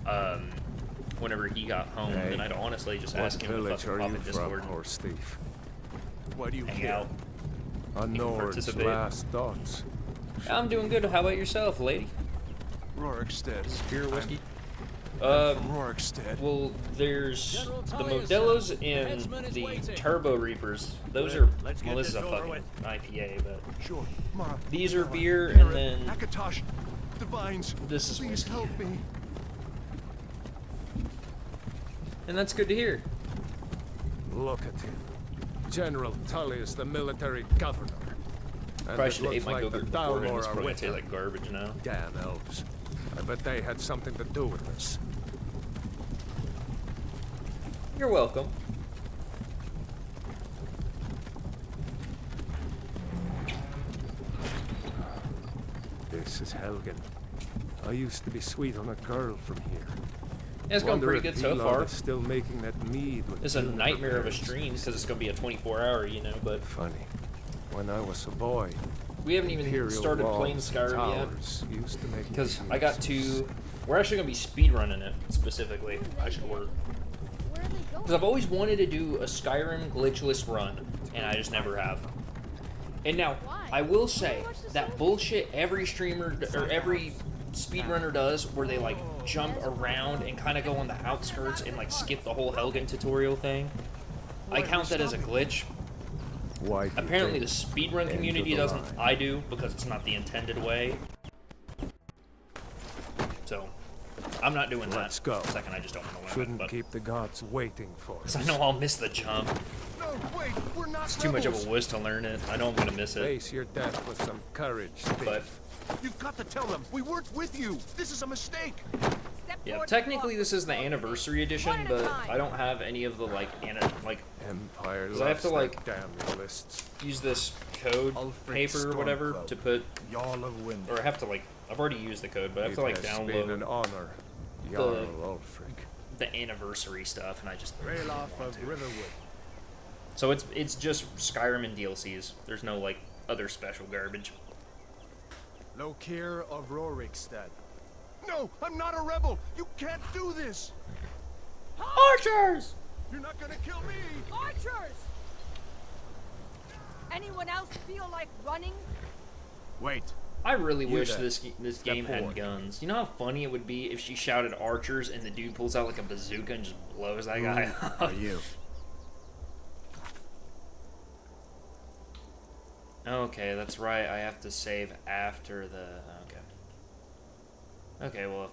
[SPEAKER 1] whenever he got home,
[SPEAKER 12] Hey,
[SPEAKER 1] then I'd honestly just
[SPEAKER 12] What
[SPEAKER 1] ask him to
[SPEAKER 12] village
[SPEAKER 1] fucking
[SPEAKER 12] are
[SPEAKER 1] pop
[SPEAKER 12] you
[SPEAKER 1] in
[SPEAKER 12] from,
[SPEAKER 1] Discord
[SPEAKER 12] horse thief? Why do you
[SPEAKER 1] and hang
[SPEAKER 12] care?
[SPEAKER 1] out.
[SPEAKER 12] A Nord's
[SPEAKER 1] participate.
[SPEAKER 12] last thoughts.
[SPEAKER 1] I'm doing good. How about yourself, lady?
[SPEAKER 12] Rorikstead.
[SPEAKER 1] Beer, whiskey?
[SPEAKER 12] I'm from Rorikstead.
[SPEAKER 1] Well, there's
[SPEAKER 5] General
[SPEAKER 1] the
[SPEAKER 5] Tullius,
[SPEAKER 1] Modelo's
[SPEAKER 5] sir.
[SPEAKER 1] and
[SPEAKER 5] Headsman is
[SPEAKER 1] the
[SPEAKER 5] waiting.
[SPEAKER 1] Turbo Reapers. Those
[SPEAKER 12] Good.
[SPEAKER 1] are,
[SPEAKER 12] Let's
[SPEAKER 1] well,
[SPEAKER 12] get
[SPEAKER 1] this is
[SPEAKER 12] this
[SPEAKER 1] a
[SPEAKER 12] over
[SPEAKER 1] fucking
[SPEAKER 12] with.
[SPEAKER 1] IPA, but
[SPEAKER 12] Sure. Mara,
[SPEAKER 1] these are
[SPEAKER 12] Mara,
[SPEAKER 1] beer,
[SPEAKER 12] Garrett,
[SPEAKER 1] and then
[SPEAKER 12] Akatosh, Divines.
[SPEAKER 1] this is
[SPEAKER 12] Please
[SPEAKER 1] whiskey.
[SPEAKER 12] help me.
[SPEAKER 1] And that's good to hear.
[SPEAKER 12] Look at him. General Tullius, the military governor. And
[SPEAKER 1] Probably
[SPEAKER 12] it
[SPEAKER 1] should have ate
[SPEAKER 12] looks
[SPEAKER 1] my
[SPEAKER 12] like the
[SPEAKER 1] Go-Gurt beforehand.
[SPEAKER 12] Dalmor
[SPEAKER 1] It's
[SPEAKER 12] are
[SPEAKER 1] probably gonna
[SPEAKER 12] with
[SPEAKER 1] taste
[SPEAKER 12] him.
[SPEAKER 1] like garbage now.
[SPEAKER 12] Damn elves. I bet they had something to do with this.
[SPEAKER 1] You're welcome.
[SPEAKER 12] This is Helgen. I used to be sweet on a girl from here.
[SPEAKER 1] Yeah, it's going
[SPEAKER 12] Wonder
[SPEAKER 1] pretty
[SPEAKER 12] if
[SPEAKER 1] good so
[SPEAKER 12] Elon
[SPEAKER 1] far.
[SPEAKER 12] is still making that mead with
[SPEAKER 1] It's a
[SPEAKER 12] juniper
[SPEAKER 1] nightmare of a
[SPEAKER 12] berries.
[SPEAKER 1] stream because it's gonna be a 24-hour, you know. But
[SPEAKER 12] Funny. When I was a boy,
[SPEAKER 1] we haven't even
[SPEAKER 12] Imperial
[SPEAKER 1] started playing
[SPEAKER 12] walls and
[SPEAKER 1] Skyrim yet
[SPEAKER 12] towers used to make me
[SPEAKER 1] because
[SPEAKER 12] feel
[SPEAKER 1] I got
[SPEAKER 12] so
[SPEAKER 1] to. We're actually gonna be speedrunning it specifically. I should work because I've always wanted to do a Skyrim glitchless run, and I just never have. And now I will say that bullshit every streamer or every speedrunner does, where they like jump around and kind of go on the outskirts and like skip the whole Helgen tutorial thing. I count that as a glitch.
[SPEAKER 12] Why do you
[SPEAKER 1] Apparently the
[SPEAKER 12] think?
[SPEAKER 1] speedrun
[SPEAKER 12] End of
[SPEAKER 1] community
[SPEAKER 12] the
[SPEAKER 1] doesn't.
[SPEAKER 12] line.
[SPEAKER 1] I do, because it's not the intended way. So, I'm not doing that.
[SPEAKER 12] Let's go.
[SPEAKER 1] Second, I just don't want to learn it,
[SPEAKER 12] Shouldn't
[SPEAKER 1] but
[SPEAKER 12] keep the gods waiting for us.
[SPEAKER 1] because I know I'll miss the jump.
[SPEAKER 12] No, wait, we're not
[SPEAKER 1] It's too much of a whiz to learn it. I know I'm gonna miss it.
[SPEAKER 12] Face your death with some courage, thief.
[SPEAKER 1] But
[SPEAKER 12] You've got to tell them we weren't with you. This is a mistake.
[SPEAKER 1] yeah, technically this is the anniversary edition, but I don't have any of the like
[SPEAKER 12] Empire
[SPEAKER 1] because I have to
[SPEAKER 12] loves
[SPEAKER 1] like
[SPEAKER 12] their damn lists.
[SPEAKER 1] use this code
[SPEAKER 12] Ulfric
[SPEAKER 1] paper or whatever
[SPEAKER 12] Stormcloak,
[SPEAKER 1] to put,
[SPEAKER 12] Jarl of Wind.
[SPEAKER 1] or I have to like I've already used the code, but I have to like
[SPEAKER 12] It has been an
[SPEAKER 1] download
[SPEAKER 12] honor, Jarl Ulfric.
[SPEAKER 1] the anniversary stuff, and I just
[SPEAKER 12] Ralof of Riverwood.
[SPEAKER 1] So it's just Skyrim and DLCs. There's no like other special garbage.
[SPEAKER 12] Lokir of Rorikstead. No, I'm not a rebel. You can't do this.
[SPEAKER 1] Archers!
[SPEAKER 12] You're not gonna kill me.
[SPEAKER 13] Archers! Anyone else feel like running?
[SPEAKER 12] Wait.
[SPEAKER 1] I really
[SPEAKER 12] You
[SPEAKER 1] wish
[SPEAKER 12] there.
[SPEAKER 1] this
[SPEAKER 12] Step
[SPEAKER 1] game had
[SPEAKER 12] forward.
[SPEAKER 1] guns. You know how funny it would be if she shouted archers and the dude pulls out like a bazooka and just blows that guy up.
[SPEAKER 12] Are you?
[SPEAKER 1] Okay, that's right. I have to save after the. Okay. Okay, well.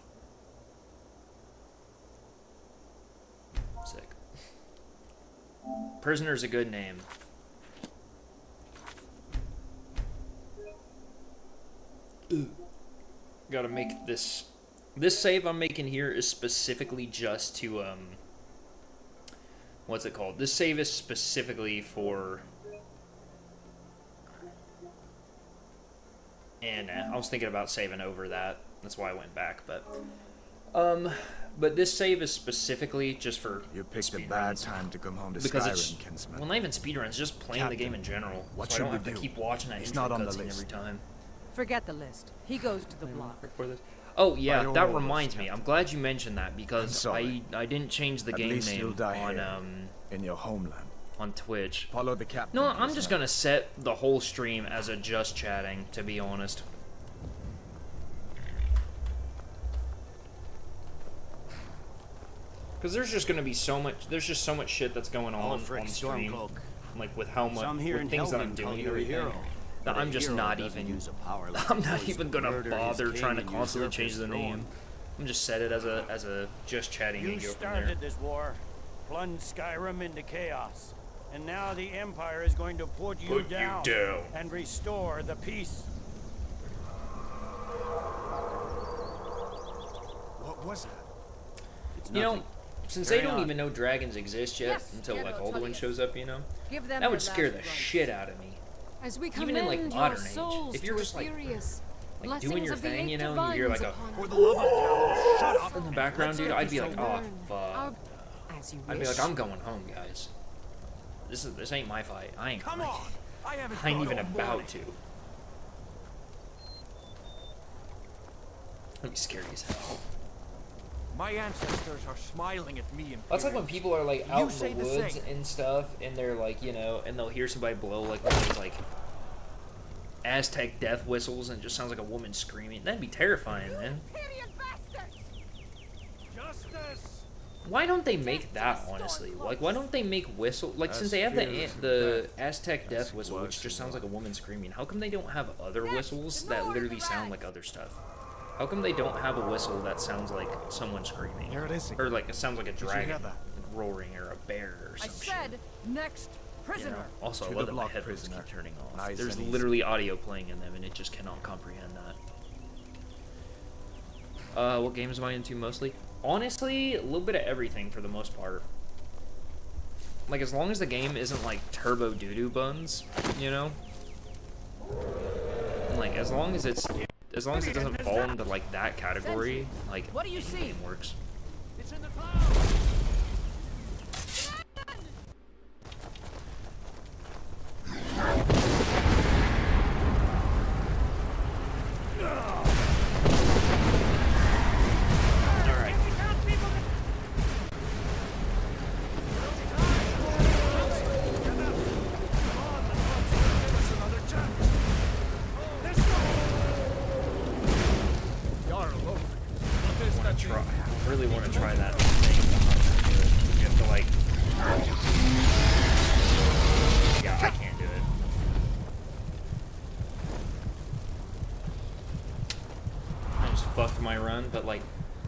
[SPEAKER 1] Sick. Prisoner's a good name. Ooh. Gotta make this. This save I'm making here is specifically just to, what's it called? This save is specifically for. And I was thinking about saving over that. That's why I went back, but this save is specifically just for
[SPEAKER 14] You picked a
[SPEAKER 1] speedruns.
[SPEAKER 14] bad time to come home to
[SPEAKER 1] Because
[SPEAKER 14] Skyrim,
[SPEAKER 1] it's
[SPEAKER 14] kinsman.
[SPEAKER 1] well, not even speedruns, just playing the game in general.
[SPEAKER 14] What
[SPEAKER 1] so I
[SPEAKER 14] should
[SPEAKER 1] don't
[SPEAKER 14] we
[SPEAKER 1] have to
[SPEAKER 14] do?
[SPEAKER 1] keep watching that
[SPEAKER 14] He's
[SPEAKER 1] intro
[SPEAKER 14] not on the
[SPEAKER 1] cutscene
[SPEAKER 14] list.
[SPEAKER 1] every time.
[SPEAKER 13] Forget the list. He goes to the block.
[SPEAKER 1] Oh yeah,
[SPEAKER 14] By your
[SPEAKER 1] that
[SPEAKER 14] orders,
[SPEAKER 1] reminds me. I'm glad you mentioned that
[SPEAKER 14] I'm
[SPEAKER 1] because
[SPEAKER 14] sorry.
[SPEAKER 1] I didn't change the
[SPEAKER 14] At
[SPEAKER 1] game
[SPEAKER 14] least you'll
[SPEAKER 1] name
[SPEAKER 14] die
[SPEAKER 1] on
[SPEAKER 14] here, in your homeland.
[SPEAKER 1] on Twitch.
[SPEAKER 14] Follow the captain.
[SPEAKER 1] No, I'm
[SPEAKER 14] kinsman.
[SPEAKER 1] just gonna set the whole stream as a just chatting. To be honest. Because there's just gonna be so much. There's just so much shit that's going on stream, like with how much with things that I'm doing and everything. That I'm just not even. I'm not even gonna bother trying to constantly change the name. I'm just set it as a just chatting and go from there.
[SPEAKER 15] You started this war, plunged Skyrim into chaos, and now the Empire is going to put you down and restore the peace.
[SPEAKER 14] What was that?
[SPEAKER 1] You know, since they don't even know dragons exist yet until like Alduin shows up, you know, that would scare the shit out of me.
[SPEAKER 16] As we come
[SPEAKER 1] Even in like
[SPEAKER 16] in,
[SPEAKER 1] modern
[SPEAKER 16] your
[SPEAKER 1] age,
[SPEAKER 16] souls
[SPEAKER 1] if you're
[SPEAKER 16] to
[SPEAKER 1] just like
[SPEAKER 16] Assyrius.
[SPEAKER 1] doing your
[SPEAKER 16] Blessings of the
[SPEAKER 1] thing, you
[SPEAKER 16] eight
[SPEAKER 1] know, and you hear like a
[SPEAKER 16] divines
[SPEAKER 14] For the love of God, shut up.
[SPEAKER 1] in the background, dude, I'd be like, oh fuck.
[SPEAKER 16] As you
[SPEAKER 1] I'd be
[SPEAKER 16] wish.
[SPEAKER 1] like, I'm going home, guys. This ain't my fight. I ain't
[SPEAKER 14] I
[SPEAKER 1] ain't even about to. I'd be scary as hell.
[SPEAKER 14] My ancestors are smiling at me.
[SPEAKER 1] That's like when people are like out in the woods and stuff, and they're like, you know, and they'll hear somebody blow like one of those like Aztec death whistles, and it just sounds like a woman screaming. That'd be terrifying, man. Why don't they make that, honestly? Like, why don't they make whistle? Like, since they have the Aztec death whistle, which just sounds like a woman screaming, how come they don't have other whistles that literally sound like other stuff? How come they don't have a whistle that sounds like someone screaming?
[SPEAKER 14] There it is.
[SPEAKER 1] Or like it sounds like a
[SPEAKER 14] Did you
[SPEAKER 1] dragon
[SPEAKER 14] hear that?
[SPEAKER 1] roaring or a bear or some shit.
[SPEAKER 13] I said next prisoner.
[SPEAKER 1] You know? Also, I
[SPEAKER 14] To
[SPEAKER 1] love
[SPEAKER 14] the
[SPEAKER 1] that my
[SPEAKER 14] block,
[SPEAKER 1] headphones
[SPEAKER 14] prisoner.
[SPEAKER 1] keep turning off.
[SPEAKER 14] Nice
[SPEAKER 1] There's
[SPEAKER 14] and easy.
[SPEAKER 1] literally audio playing in them, and it just cannot comprehend that. What games am I into mostly? Honestly, a little bit of everything for the most part. Like, as long as the game isn't like turbo doo-doo buns, you know? And, like, as long as it doesn't fall into like that category, like
[SPEAKER 13] What do you
[SPEAKER 1] any
[SPEAKER 13] see?
[SPEAKER 1] game works.
[SPEAKER 15] It's in the clouds.
[SPEAKER 1] Alright. I really want to try that thing. You have to like. Yeah, I can't do it. I just fucked my run, but like,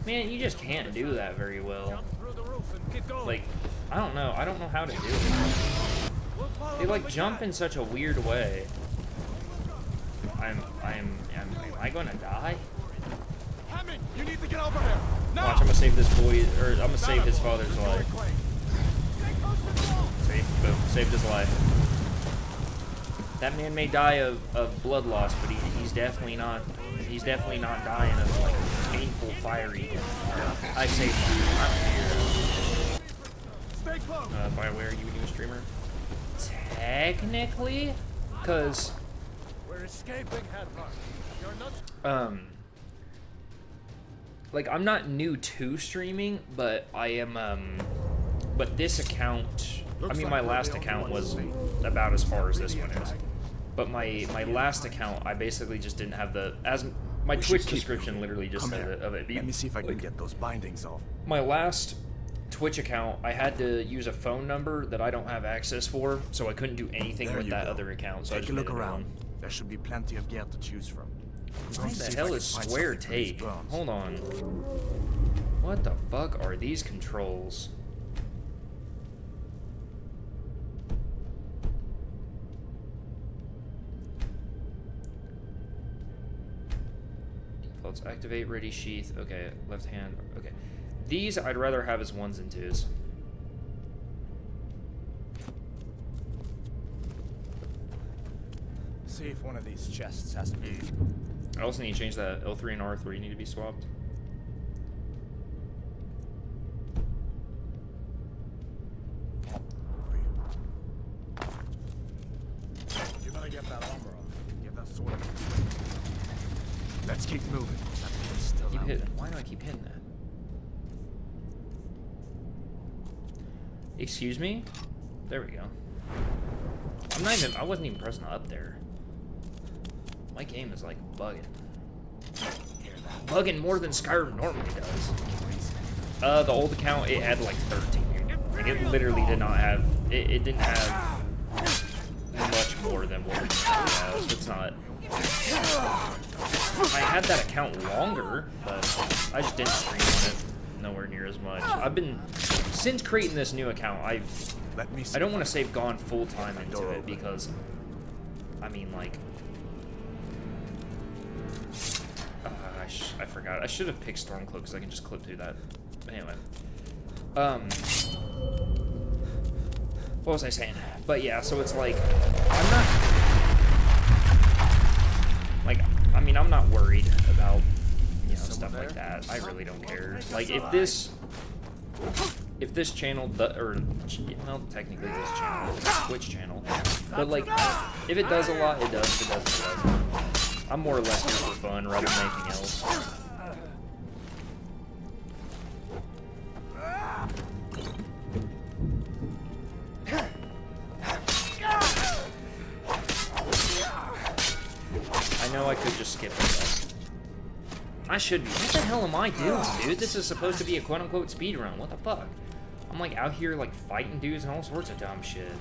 [SPEAKER 1] man, you just can't do that very well. Like, I don't know how to do it. They like jump in such a weird way. Am I gonna die?
[SPEAKER 14] You need to get over here.
[SPEAKER 1] Watch, I'm gonna save this boy, or I'm gonna save his father's life. Boom, saved his life. That man may die of blood loss, but he's definitely not dying of like painful fiery. I saved him. I'm here. BioWare, are you a new streamer? Technically, cause
[SPEAKER 15] We're escaping, Hadvar. You're not.
[SPEAKER 1] Like, I'm not new to streaming, but I am, but this account, I mean, my last account was about as far as this one is. But my last account, I basically just didn't have my Twitch description literally just said it, of it.
[SPEAKER 14] Let me see if I can get those bindings off.
[SPEAKER 1] My last Twitch account, I had to use a phone number that I don't have access for, so I couldn't do anything
[SPEAKER 14] There
[SPEAKER 1] with
[SPEAKER 14] you
[SPEAKER 1] that
[SPEAKER 14] go.
[SPEAKER 1] other account, so I
[SPEAKER 14] Take
[SPEAKER 1] just
[SPEAKER 14] a look
[SPEAKER 1] made a new
[SPEAKER 14] around.
[SPEAKER 1] one.
[SPEAKER 14] There should be plenty of gear to choose from.
[SPEAKER 1] What the hell is square tape? Hold on. What the fuck are these controls? Defaults activate, ready sheath. Okay, left hand. Okay. These I'd rather have as ones and twos.
[SPEAKER 14] See if one of these chests has to be.
[SPEAKER 1] I also need to change that L3 and R3 need to be swapped.
[SPEAKER 14] You better get that armor on. Get that sword. Let's keep moving. That thing's still
[SPEAKER 1] Keep
[SPEAKER 14] out
[SPEAKER 1] hitting.
[SPEAKER 14] there.
[SPEAKER 1] Why do I keep hitting that? Excuse me? There we go. I wasn't even pressing up there. My game is like bugging. Bugging more than Skyrim normally does. The old account, it had like 13. Like, it literally did not have... It didn't have much more than what it has. It's not... I had that account longer, but I just didn't stream on it nowhere near as much. I've been... Since creating this new account, I don't want to say gone full-time into it, because... I mean, like... I forgot. I should have picked Stormcloak because I can just clip through that. But anyway. What was I saying? But yeah, so it's like, I'm not... Like, I mean, I'm not worried about, you know, stuff like that. I really don't care. Like, if this channel, or, well, technically this channel, Twitch channel, but like, if it does a lot, it does. If it doesn't, it doesn't. I'm more or less here for fun rather than anything else. I know I could just skip this. I should be. What the hell am I doing, dude? This is supposed to be a quote-unquote speedrun. What the fuck? I'm like out here like fighting dudes and all sorts of dumb shit.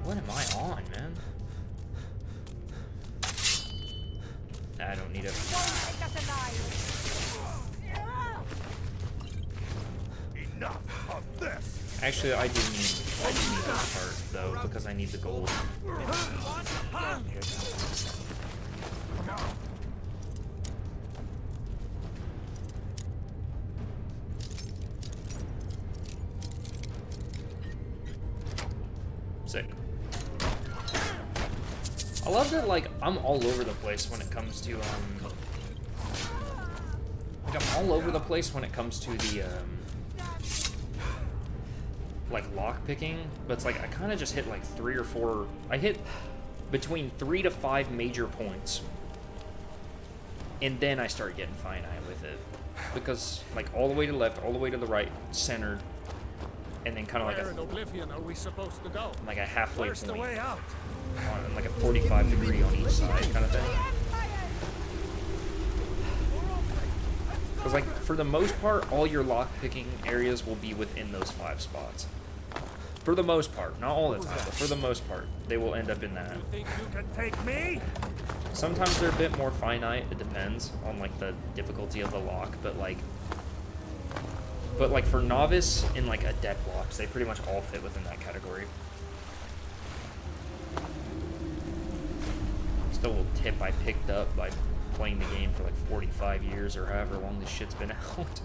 [SPEAKER 1] What am I on, man? I don't need it.
[SPEAKER 12] Enough of this.
[SPEAKER 1] Actually, I do need this part though because I need the gold. Sick. I love that, like, I'm all over the place when it comes to, like, I'm all over the place when it comes to the, like, lock picking, but it's like, I kind of just hit, like, 3 or 4, I hit between 3 to 5 major points, and then I start getting finite with it, because, like, all the way to the left, all the way to the right, centered, and then kind of like
[SPEAKER 12] Where in Oblivion are we supposed to go?
[SPEAKER 1] like a halfway
[SPEAKER 12] Where's
[SPEAKER 1] point.
[SPEAKER 12] the way out?
[SPEAKER 1] On like a 45 degree on each side kind of thing. Because like for the most part, all your lock picking areas will be within those 5 spots. For the most part, not all the time, but for the most part, they will end up in that.
[SPEAKER 12] You think you can take me?
[SPEAKER 1] Sometimes they're a bit more finite. It depends on like the difficulty of the lock, but like for novice and like adept locks, they pretty much all fit within that category. Still a tip I picked up by playing the game for like 45 years or however long this shit's been out.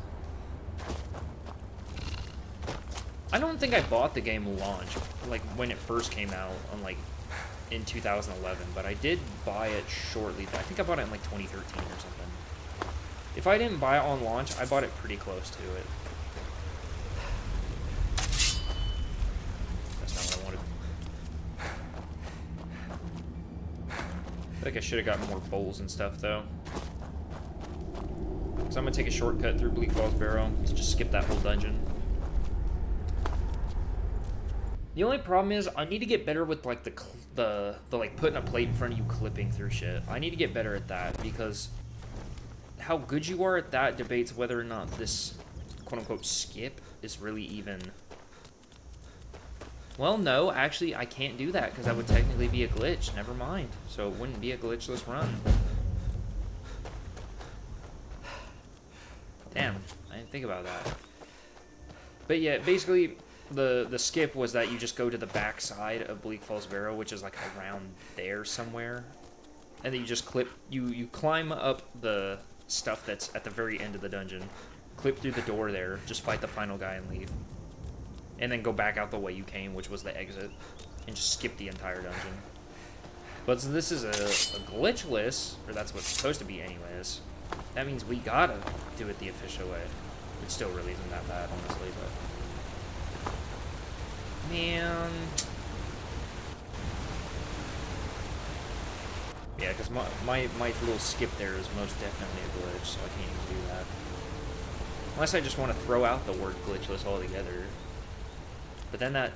[SPEAKER 1] I don't think I bought the game launch, like when it first came out on like in 2011, but I did buy it shortly. I think I bought it in like 2013 or something. If I didn't buy it on launch, I bought it pretty close to it. That's not what I wanted. I feel like I should have gotten more bowls and stuff though. So I'm gonna take a shortcut through Bleak Falls Barrow to just skip that whole dungeon. The only problem is I need to get better with like the like putting a plate in front of you clipping through shit. I need to get better at that because how good you are at that debates whether or not this quote-unquote skip is really even... Well, no, actually I can't do that because that would technically be a glitch. Never mind. So it wouldn't be a glitchless run. Damn, I didn't think about that. But yeah, basically the skip was that you just go to the back side of Bleak Falls Barrow, which is like around there somewhere. And then you just clip, you climb up the stuff that's at the very end of the dungeon, clip through the door there, just fight the final guy and leave. And then go back out the way you came, which was the exit, and just skip the entire dungeon. But since this is a glitchless, or that's what it's supposed to be anyways, that means we gotta do it the official way. Which still really isn't that bad, honestly, but... Man... Yeah, because my little skip there is most definitely a glitch, so I can't even do that. Unless I just want to throw out the word glitchless altogether. But then that...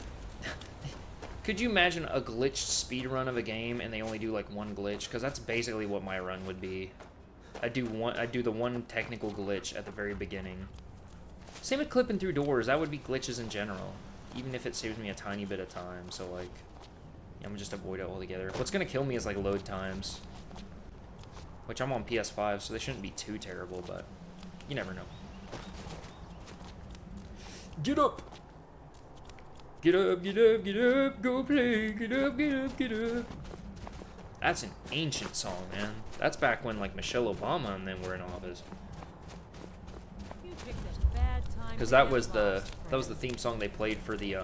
[SPEAKER 1] Could you imagine a glitched speedrun of a game and they only do like one glitch? Because that's basically what my run would be. I do the one technical glitch at the very beginning. Same with clipping through doors. That would be glitches in general, even if it saves me a tiny bit of time. So like, yeah, I'm gonna just avoid it altogether. What's gonna kill me is like load times, which I'm on PS5, so they shouldn't be too terrible, but you never know. Get up! Get up, get up, get up, go play, get up, get up, get up. That's an ancient song, man. That's back when like Michelle Obama and them were in office. Because that was the theme song they played for the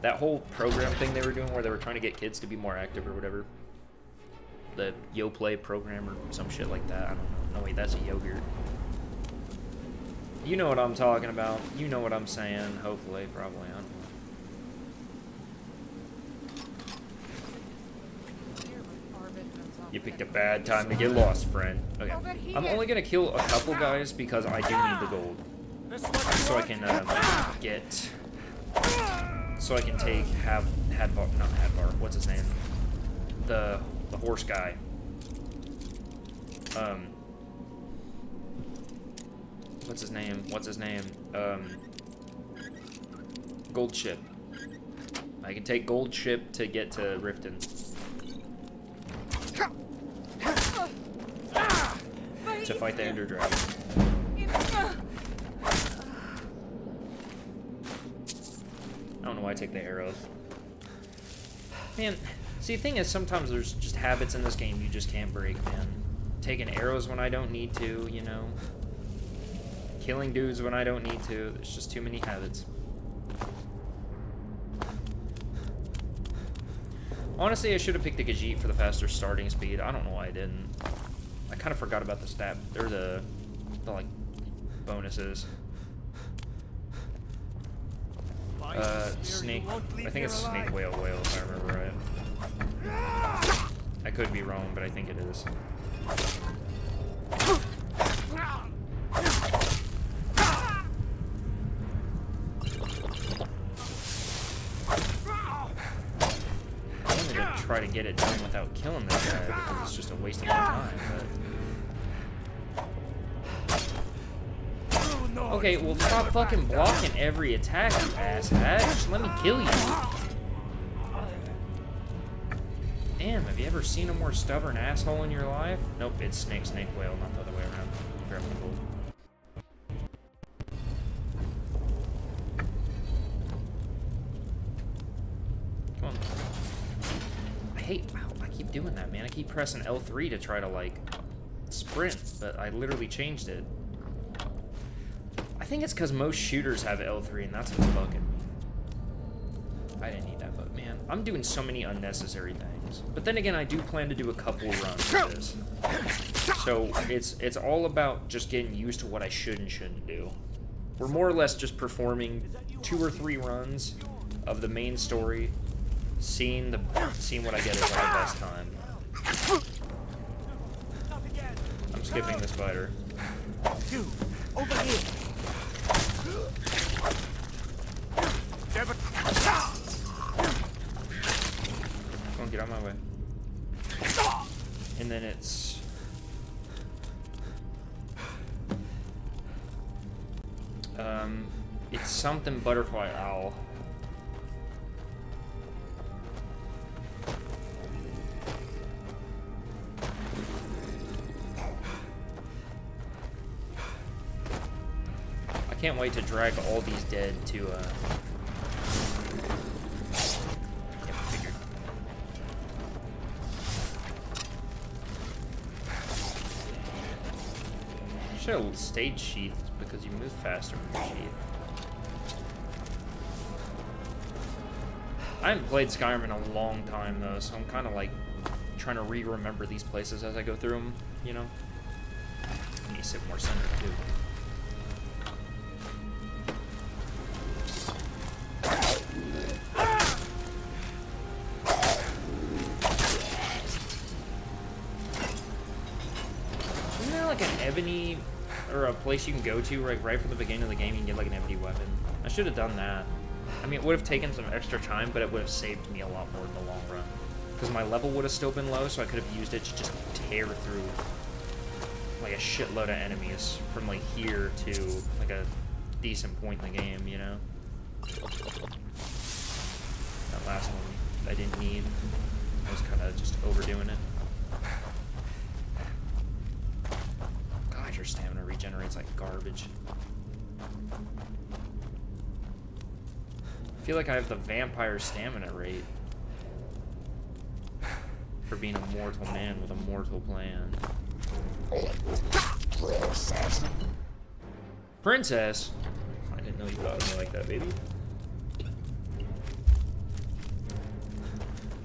[SPEAKER 1] that whole program thing they were doing where they were trying to get kids to be more active or whatever. The Yo Play program or some shit like that. I don't know. No wait, that's a yogurt. You know what I'm talking about. You know what I'm saying. Hopefully, probably. I don't know. You picked a bad time to get lost, friend. Okay. I'm only gonna kill a couple guys because I do need the gold. So I can get... So I can take not Hadvar, what's his name? The horse guy. What's his name? Gold Ship. I can take Gold Ship to get to Riften. To fight the Ender Dragon. I don't know why I take the arrows. Man, see, the thing is, sometimes there's just habits in this game you just can't break, man. Taking arrows when I don't need to, you know. Killing dudes when I don't need to. There's just too many habits. Honestly, I should have picked the Khajiit for the faster starting speed. I don't know why I didn't. I kind of forgot about the stat, or the like bonuses. Snake. I think it's snake whale if I remember right. I could be wrong, but I think it is. I wanted to try to get it done without killing this guy because it's just a waste of my time. But... Okay, well stop fucking blocking every attack, you asshat. Just let me kill you. Damn, have you ever seen a more stubborn asshole in your life? Nope, it's snake whale, not the other way around. Grab the gold. Come on. I keep doing that, man. I keep pressing L3 to try to, like, sprint, but I literally changed it. I think it's because most shooters have L3, and that's what's fucking me. I didn't need that, but man, I'm doing so many unnecessary things. But then again, I do plan to do a couple runs of this. So it's all about just getting used to what I should and shouldn't do. We're more or less just performing 2 or 3 runs of the main story, seeing what I get as our best time. I'm skipping the spider.
[SPEAKER 15] Dude, over here.
[SPEAKER 1] Come on, get out of my way. And then it's... it's something butterfly owl. I can't wait to drag all these dead to, should have stayed sheathed because you move faster when you're sheathed. I haven't played Skyrim in a long time though, so I'm kind of like trying to re-remember these places as I go through them, you know? I need to sit more centered too. Isn't there like an ebony or a place you can go to right from the beginning of the game? You can get like an ebony weapon. I should have done that. I mean, it would have taken some extra time, but it would have saved me a lot more in the long run. because my level would have still been low, so I could have used it to just tear through like a shitload of enemies from like here to like a decent point in the game, you know? That last one I didn't need. I was kind of just overdoing it. God, your stamina regenerates like garbage. I feel like I have the vampire stamina rate for being a mortal man with a mortal plan. Princess? I didn't know you thought of me like that, baby.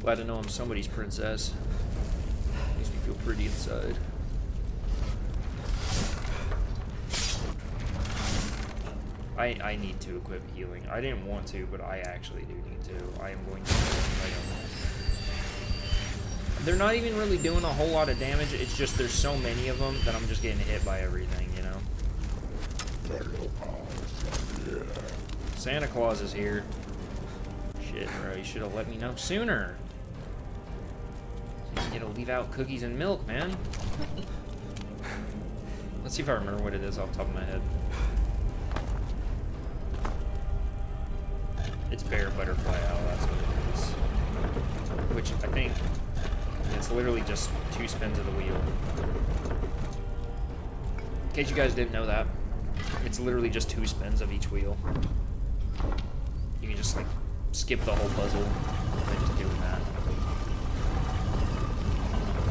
[SPEAKER 1] Glad to know I'm somebody's princess. Makes me feel pretty inside. I need to equip healing. I didn't want to, but I actually do need to. I am going to. They're not even really doing a whole lot of damage. It's just there's so many of them that I'm just getting hit by everything, you know? Santa Claus is here. Shit, bro, you should have let me know sooner. You get to leave out cookies and milk, man. Let's see if I remember what it is off the top of my head. It's bear butterfly owl, that's what it is. Which I think it's literally just 2 spins of the wheel. In case you guys didn't know that, it's literally just 2 spins of each wheel. You can just like skip the whole puzzle by just doing that.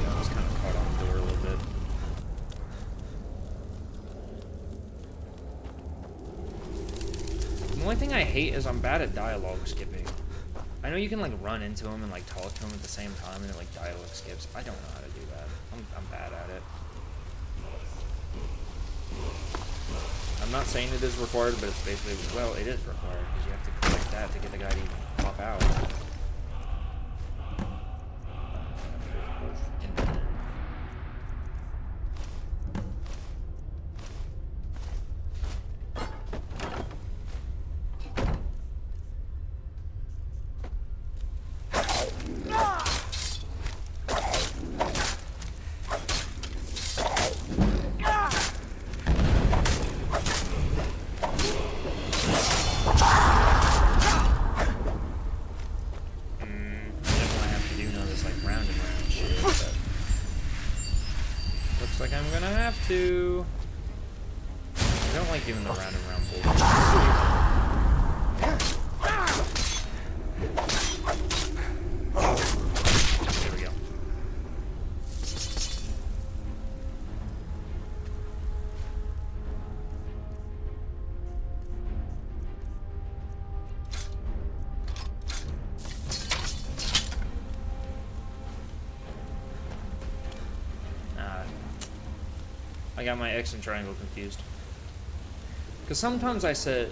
[SPEAKER 1] I was kind of caught on the door a little bit. The only thing I hate is I'm bad at dialogue skipping. I know you can like run into them and like talk to them at the same time and it like dialogue skips. I don't know how to do that. I'm bad at it. I'm not saying it is required, but it's basically, well, it is required because you have to collect that to get the guy to even pop out. I got my X and triangle confused. Because sometimes I set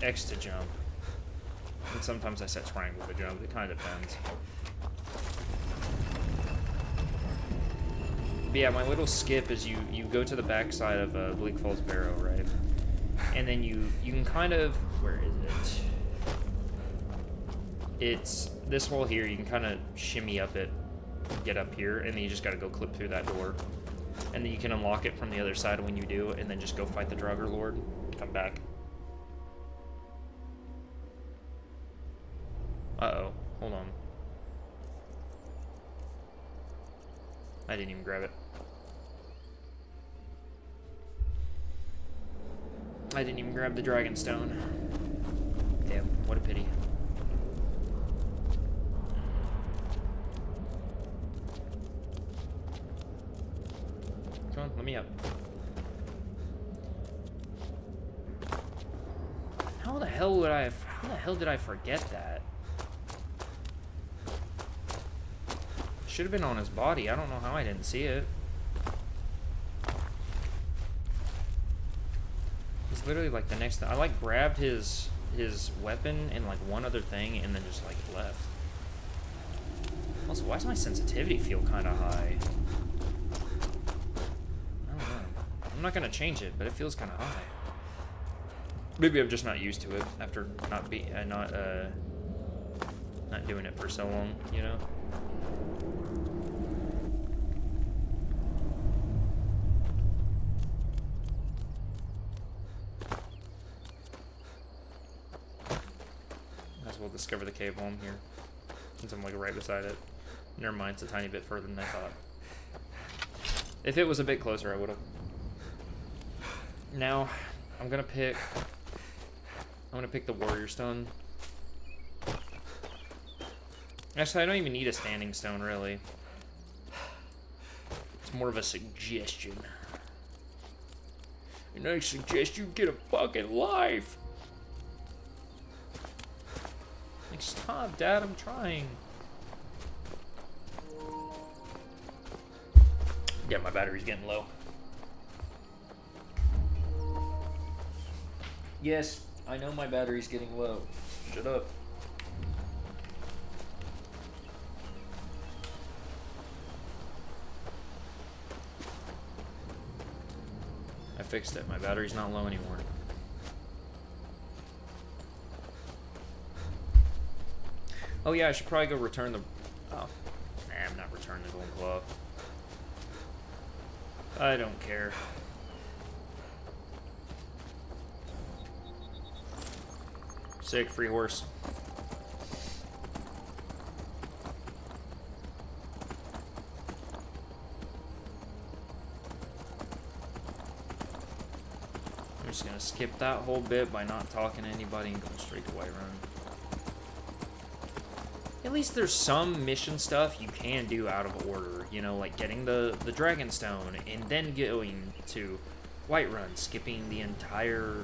[SPEAKER 1] X to jump, and sometimes I set triangle to jump. It kind of depends. But yeah, my little skip is you go to the backside of Bleak Falls Barrow, right? And then you can kind of, where is it? It's this wall here. You can kind of shimmy up it, get up here, and then you just got to go clip through that door. And then you can unlock it from the other side when you do, and then just go fight the Draugr Lord. Come back. Uh-oh. Hold on. I didn't even grab it. I didn't even grab the Dragon Stone. Damn, what a pity. Come on, let me up. How the hell did I forget that? Should have been on his body. I don't know how I didn't see it. It's literally like the next thing. I like grabbed his weapon and like one other thing and then just like left. Also, why does my sensitivity feel kind of high? I'm not gonna change it, but it feels kind of high. Maybe I'm just not used to it after not not doing it for so long, you know? Might as well discover the cave while I'm here, since I'm like right beside it. Never mind, it's a tiny bit further than I thought. If it was a bit closer, I would've. Now, I'm gonna pick the Warrior Stone. Actually, I don't even need a standing stone, really. It's more of a suggestion. And I suggest you get a fucking life! Like, stop, Dad, I'm trying. Yeah, my battery's getting low. Yes, I know my battery's getting low. Shut up. I fixed it. My battery's not low anymore. Oh yeah, I should probably go return the... Oh. Nah, I'm not returning the golden claw. I don't care. Sick, free horse. I'm just gonna skip that whole bit by not talking to anybody and going straight to Whiterun. At least there's some mission stuff you can do out of order, you know, like getting the Dragon Stone and then going to Whiterun, skipping the entire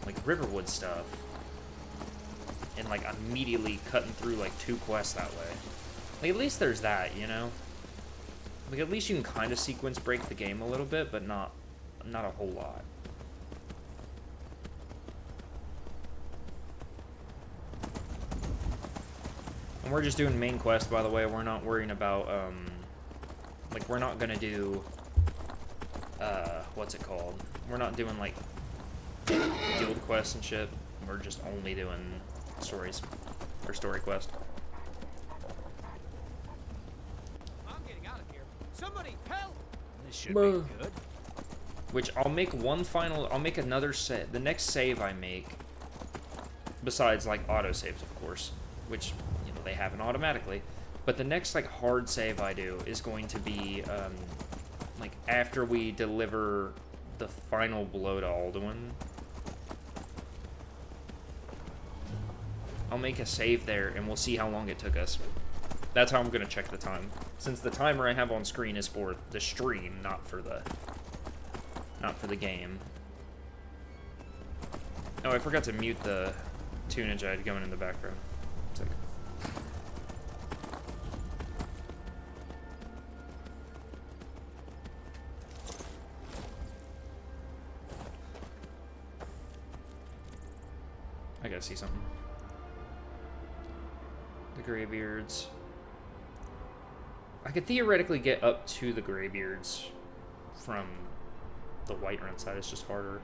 [SPEAKER 1] like Riverwood stuff, and like immediately cutting through like 2 quests that way. Like, at least there's that, you know? Like, at least you can kind of sequence break the game a little bit, but not a whole lot. And we're just doing main quest, by the way. We're not worrying about, like, we're not gonna do, what's it called? We're not doing, like, guild quests and shit. We're just only doing stories, or story quest.
[SPEAKER 15] I'm getting out of here. Somebody help!
[SPEAKER 6] This should be good.
[SPEAKER 1] Which I'll make I'll make another set. The next save I make, besides like auto saves, of course, which, you know, they happen automatically, but the next like hard save I do is going to be like after we deliver the final blow to Alduin. I'll make a save there and we'll see how long it took us. That's how I'm gonna check the time, since the timer I have on screen is for the stream, not for the game. Oh, I forgot to mute the tunage I had going in the background. It's like... I gotta see something. The Greybeards. I could theoretically get up to the Greybeards from the Whiterun side. It's just harder.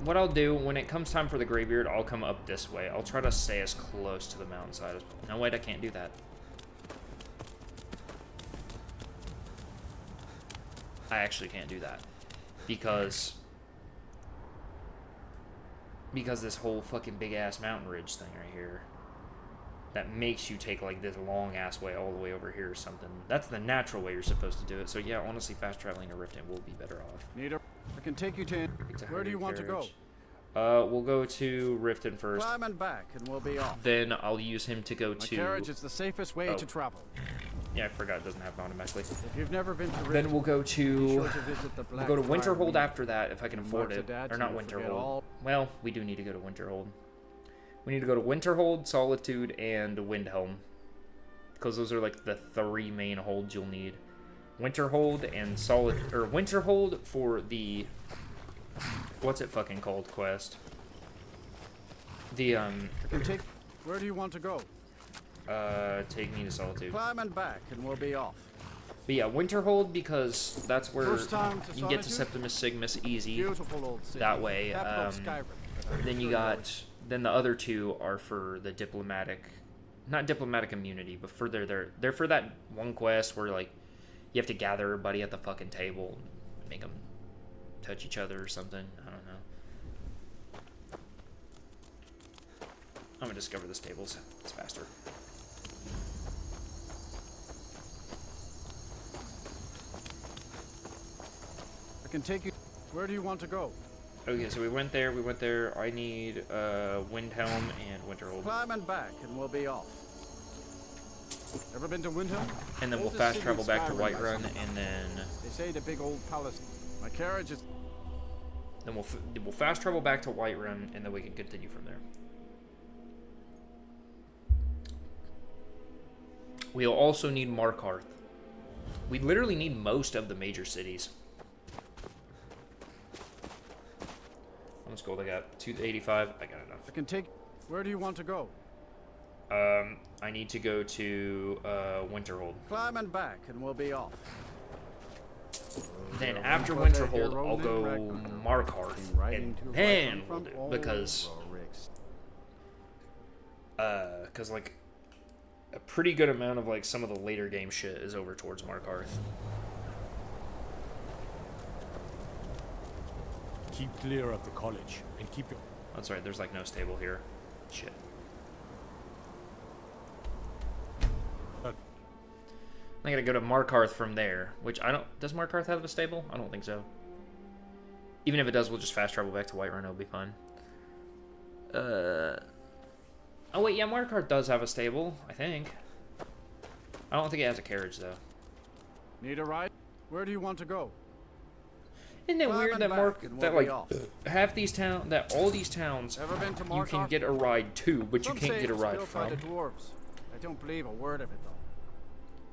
[SPEAKER 1] What I'll do, when it comes time for the Greybeard, I'll come up this way. I'll try to stay as close to the mountainside as... No, wait, I can't do that. I actually can't do that. Because this whole fucking big-ass mountain ridge thing right here, that makes you take, like, this long-ass way all the way over here or something. That's the natural way you're supposed to do it. So, yeah, honestly, fast-traveling to Riften will be better off.
[SPEAKER 14] I can take you to... Where do you want to go?
[SPEAKER 1] We'll go to Riften first.
[SPEAKER 14] Climb and back, and we'll be off.
[SPEAKER 1] Then I'll use him to go to...
[SPEAKER 14] My carriage is the safest way to travel.
[SPEAKER 1] Yeah, I forgot it doesn't happen automatically.
[SPEAKER 14] If you've never been to Riften,
[SPEAKER 1] then we'll go to...
[SPEAKER 14] sure to visit the
[SPEAKER 1] we'll go to Winterhold after that, if I can afford it.
[SPEAKER 14] Dad,
[SPEAKER 1] or not Winterhold. Well, we do need to go to Winterhold. We need to go to Winterhold, Solitude, and Windhelm. Because those are like the 3 main holds you'll need. Winterhold and Winterhold for the... What's it fucking called quest? The,
[SPEAKER 14] Where do you want to go?
[SPEAKER 1] Take me to Solitude.
[SPEAKER 14] Climb and back, and we'll be off.
[SPEAKER 1] But yeah, Winterhold, because that's where
[SPEAKER 14] First time to
[SPEAKER 1] you can get to
[SPEAKER 14] Solitude?
[SPEAKER 1] Septimus Sigmus easy.
[SPEAKER 14] Beautiful old city.
[SPEAKER 1] That way.
[SPEAKER 14] Capital of Skyrim.
[SPEAKER 1] Then you got, then the other two are for the diplomatic, not diplomatic immunity, but for they're for that one quest where like you have to gather everybody at the fucking table, and make them touch each other or something. I don't know. I'm gonna discover this tables. It's faster.
[SPEAKER 14] I can take you. Where do you want to go?
[SPEAKER 1] Okay, so we went there. I need Windhelm and Winterhold.
[SPEAKER 14] Climb and back, and we'll be off. Ever been to Windhelm?
[SPEAKER 1] And then we'll
[SPEAKER 14] Oldest
[SPEAKER 1] fast
[SPEAKER 14] city
[SPEAKER 1] travel
[SPEAKER 14] in
[SPEAKER 1] back to
[SPEAKER 14] Skyrim,
[SPEAKER 1] Whiterun,
[SPEAKER 14] I
[SPEAKER 1] and then
[SPEAKER 14] They say the big old palace. My carriage is.
[SPEAKER 1] then we'll fast travel back to Whiterun, and then we can continue from there. We'll also need Markarth. We literally need most of the major cities. How much gold I got? 285. I got enough.
[SPEAKER 14] I can take. Where do you want to go?
[SPEAKER 1] I need to go to Winterhold.
[SPEAKER 14] Climb and back, and we'll be off.
[SPEAKER 1] Then after Winterhold, I'll go Markarth, and then we'll do, because like a pretty good amount of like some of the later game shit is over towards Markarth.
[SPEAKER 12] Keep clear of the college and keep your.
[SPEAKER 1] That's right. There's like no stable here. Shit. I gotta go to Markarth from there, which I don't. Does Markarth have a stable? I don't think so. Even if it does, we'll just fast travel back to Whiterun. It'll be fine. Oh wait, yeah, Markarth does have a stable. I think. I don't think it has a carriage though.
[SPEAKER 14] Need a ride? Where do you want to go?
[SPEAKER 1] Isn't it
[SPEAKER 14] Climb
[SPEAKER 1] weird
[SPEAKER 14] and
[SPEAKER 1] that
[SPEAKER 14] back, and we'll be off.
[SPEAKER 1] half these all these towns,
[SPEAKER 14] Ever been to
[SPEAKER 1] you can
[SPEAKER 14] Markarth?
[SPEAKER 1] get a ride to, but you
[SPEAKER 14] Some
[SPEAKER 1] can't
[SPEAKER 14] say
[SPEAKER 1] get a
[SPEAKER 14] it's
[SPEAKER 1] ride
[SPEAKER 14] built by
[SPEAKER 1] from.
[SPEAKER 14] the dwarves. I don't believe a word of it though.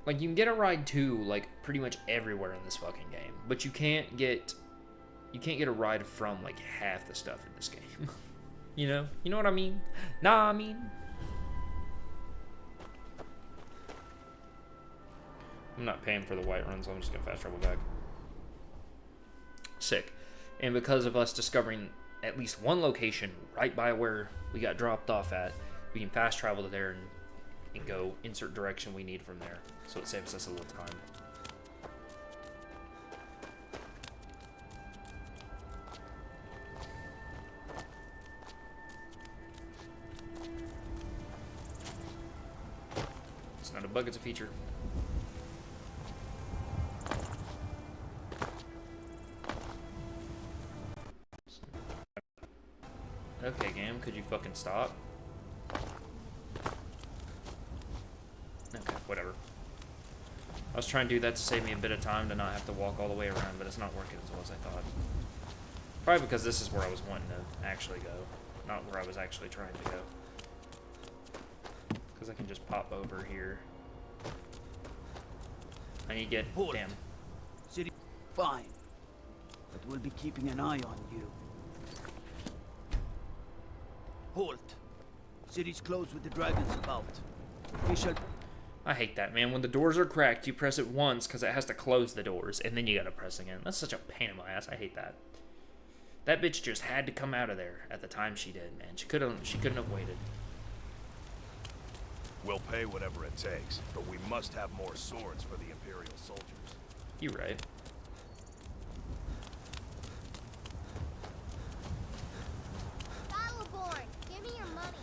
[SPEAKER 1] Like, you can get a ride to, like, pretty much everywhere in this fucking game. But you can't get a ride from, like, half the stuff in this game. You know? You know what I mean? Nah, I mean. I'm not paying for the Whiterun, so I'm just gonna fast travel back. Sick. And because of us discovering at least one location right by where we got dropped off at, we can fast travel to there and go insert direction we need from there. So it saves us a little time. It's not a bug, it's a feature. Okay, game, could you fucking stop? Okay, whatever. I was trying to do that to save me a bit of time to not have to walk all the way around, but it's not working as well as I thought. Probably because this is where I was wanting to actually go, not where I was actually trying to go. Because I can just pop over here. I need to get... Damn.
[SPEAKER 17] City, fine. But we'll be keeping an eye on you. Halt. City's closed with the dragons about. Official...
[SPEAKER 1] I hate that, man. When the doors are cracked, you press it once because it has to close the doors, and then you gotta press again. That's such a pain in my ass. I hate that. That bitch just had to come out of there at the time she did, man. She couldn't have waited.
[SPEAKER 18] We'll pay whatever it takes, but we must have more swords for the Imperial soldiers.
[SPEAKER 1] You're right.
[SPEAKER 19] Battleborn, give me your money.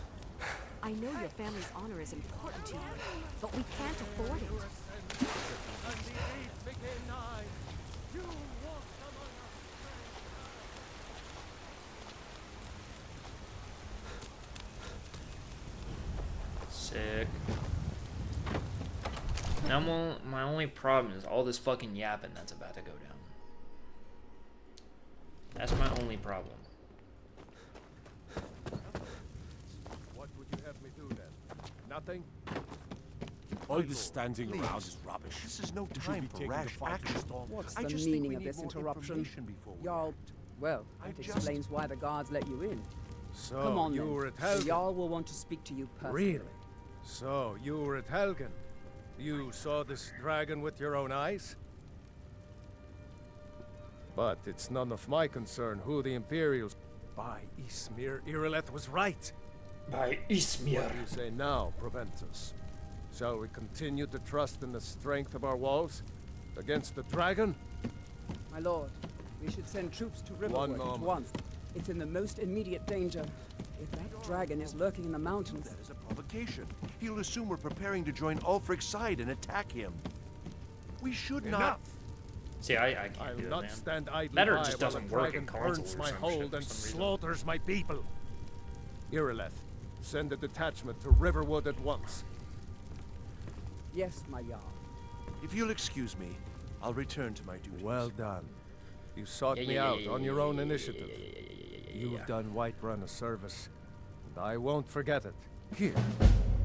[SPEAKER 16] I know your family's honor is important to you, but we can't afford it.
[SPEAKER 1] Sick. Now my only problem is all this fucking yapping that's about to go down. That's my only problem.
[SPEAKER 12] What would you have me do then? Nothing? All this standing around is rubbish.
[SPEAKER 18] This is no
[SPEAKER 12] We should
[SPEAKER 18] time
[SPEAKER 12] be
[SPEAKER 18] for
[SPEAKER 12] taking the
[SPEAKER 18] rash
[SPEAKER 12] fight to
[SPEAKER 18] action.
[SPEAKER 12] storm.
[SPEAKER 20] What's
[SPEAKER 18] I
[SPEAKER 20] the
[SPEAKER 18] just think
[SPEAKER 20] meaning
[SPEAKER 18] we
[SPEAKER 20] of
[SPEAKER 18] need
[SPEAKER 20] this
[SPEAKER 18] more
[SPEAKER 20] interruption?
[SPEAKER 18] information before we
[SPEAKER 20] Jarl,
[SPEAKER 18] act.
[SPEAKER 20] well,
[SPEAKER 18] I
[SPEAKER 20] it
[SPEAKER 18] just-
[SPEAKER 20] explains why the guards let you in.
[SPEAKER 12] So,
[SPEAKER 20] Come on
[SPEAKER 12] you
[SPEAKER 20] then.
[SPEAKER 12] were at
[SPEAKER 20] The
[SPEAKER 12] Helgen?
[SPEAKER 20] Jarl will want to speak to you personally.
[SPEAKER 12] Really? So, you were at Helgen? You saw this dragon with your own eyes? But it's none of my concern who the Imperials... By Ismir, Irileth was right.
[SPEAKER 1] By Ismir.
[SPEAKER 12] What do you say now, Proventus? Shall we continue to trust in the strength of our walls against the dragon?
[SPEAKER 20] My lord, we should send troops to Riverwood at once. It's in the most immediate danger. If that dragon is lurking in the mountains...
[SPEAKER 19] That is a provocation. He'll assume we're preparing to join Ulfric's side and attack him. We should not...
[SPEAKER 1] See, I can't do it,
[SPEAKER 12] not
[SPEAKER 1] man.
[SPEAKER 12] stand idly
[SPEAKER 1] That or
[SPEAKER 12] by
[SPEAKER 1] just
[SPEAKER 12] while
[SPEAKER 1] doesn't
[SPEAKER 12] the
[SPEAKER 1] work in
[SPEAKER 12] dragon
[SPEAKER 1] console
[SPEAKER 12] burns
[SPEAKER 1] or
[SPEAKER 12] my
[SPEAKER 1] some shit
[SPEAKER 12] hold
[SPEAKER 1] for
[SPEAKER 12] and
[SPEAKER 1] some reason.
[SPEAKER 12] slaughters my people. Irileth, send a detachment to Riverwood at once.
[SPEAKER 20] Yes, my Jarl.
[SPEAKER 19] If you'll excuse me, I'll return to my duties.
[SPEAKER 12] Well done. You sought me out on your own initiative. You've done Whiterun a service, and I won't forget it. Here,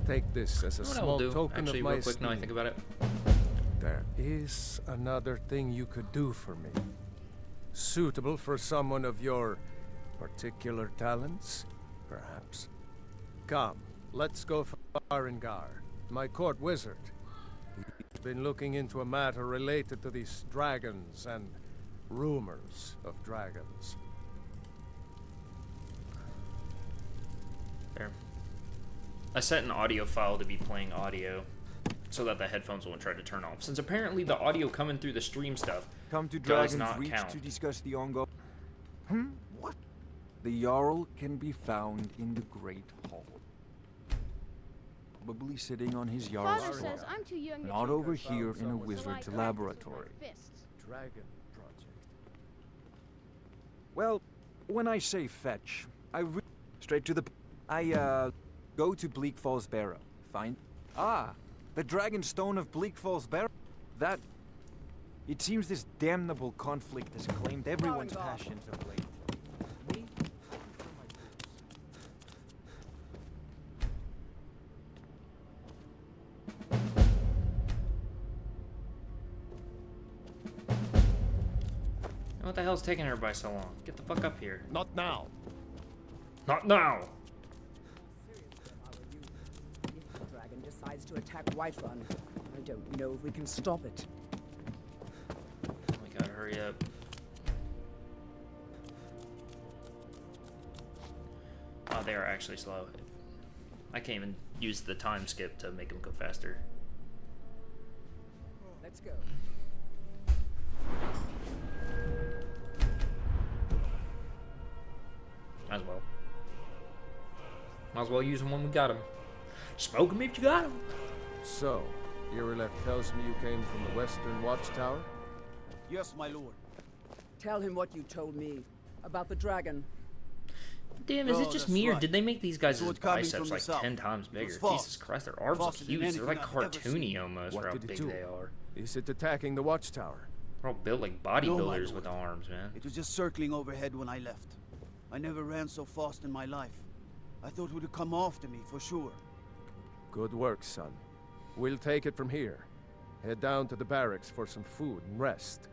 [SPEAKER 12] take this as a small token
[SPEAKER 1] Actually,
[SPEAKER 12] of my
[SPEAKER 1] real quick, now I
[SPEAKER 12] esteem.
[SPEAKER 1] think about it.
[SPEAKER 12] There is another thing you could do for me. Suitable for someone of your particular talents, perhaps. Come, let's go for Farengar, my court wizard. He's been looking into a matter related to these dragons and rumors of dragons.
[SPEAKER 1] There. I set an audio file to be playing audio so that the headphones won't try to turn off. Since apparently the audio coming through the stream stuff
[SPEAKER 21] Come to
[SPEAKER 1] does
[SPEAKER 21] Dragon's
[SPEAKER 1] not
[SPEAKER 21] Reach
[SPEAKER 1] count.
[SPEAKER 21] to discuss the ongoing... What? The Jarl can be found in the Great Hall. Probably sitting on his Jarl's
[SPEAKER 22] Father
[SPEAKER 21] throne.
[SPEAKER 22] says I'm too young to
[SPEAKER 21] Not
[SPEAKER 22] tinker,
[SPEAKER 21] over
[SPEAKER 22] so-
[SPEAKER 21] here in a
[SPEAKER 22] so I
[SPEAKER 21] wizard's
[SPEAKER 22] practice with my
[SPEAKER 21] laboratory.
[SPEAKER 22] fists.
[SPEAKER 12] Dragon Project.
[SPEAKER 21] Well, when I say fetch, straight to the... I go to Bleak Falls Barrow. Find... Ah, the Dragon Stone of Bleak Falls Barrow. That... It seems this damnable conflict has claimed everyone's passions of late.
[SPEAKER 1] What the hell's taking everybody so long? Get the fuck up here.
[SPEAKER 12] Not now.
[SPEAKER 1] Not now.
[SPEAKER 20] If the dragon decides to attack Whiterun, I don't know if we can stop it.
[SPEAKER 1] We gotta hurry up. Oh, they are actually slow. I can't even use the time skip to make them go faster.
[SPEAKER 20] Let's go.
[SPEAKER 1] Might as well. Might as well use them when we got them. Smoke them if you got them.
[SPEAKER 12] So, Irileth tells me you came from the Western Watchtower?
[SPEAKER 17] Yes, my lord.
[SPEAKER 20] Tell him what you told me about the dragon.
[SPEAKER 1] Damn, is it just me, or
[SPEAKER 17] right.
[SPEAKER 1] did they make these guys'
[SPEAKER 17] It was coming
[SPEAKER 1] biceps
[SPEAKER 17] from the
[SPEAKER 1] like
[SPEAKER 17] south.
[SPEAKER 1] 10 times
[SPEAKER 17] It was
[SPEAKER 1] bigger?
[SPEAKER 17] fast.
[SPEAKER 1] Jesus Christ, their arms look
[SPEAKER 17] Faster than
[SPEAKER 1] huge. They're like
[SPEAKER 17] anything I've ever
[SPEAKER 1] cartoony
[SPEAKER 17] seen.
[SPEAKER 1] almost
[SPEAKER 12] What
[SPEAKER 1] for how
[SPEAKER 12] did it
[SPEAKER 1] big
[SPEAKER 12] do?
[SPEAKER 1] they are.
[SPEAKER 12] Is it attacking the Watchtower?
[SPEAKER 1] They're all built like
[SPEAKER 17] No, my
[SPEAKER 1] bodybuilders
[SPEAKER 17] lord.
[SPEAKER 1] with arms, man.
[SPEAKER 17] It was just circling overhead when I left. I never ran so fast in my life. I thought it would come after me for sure.
[SPEAKER 12] Good work, son. We'll take it from here. Head down to the barracks for some food and rest.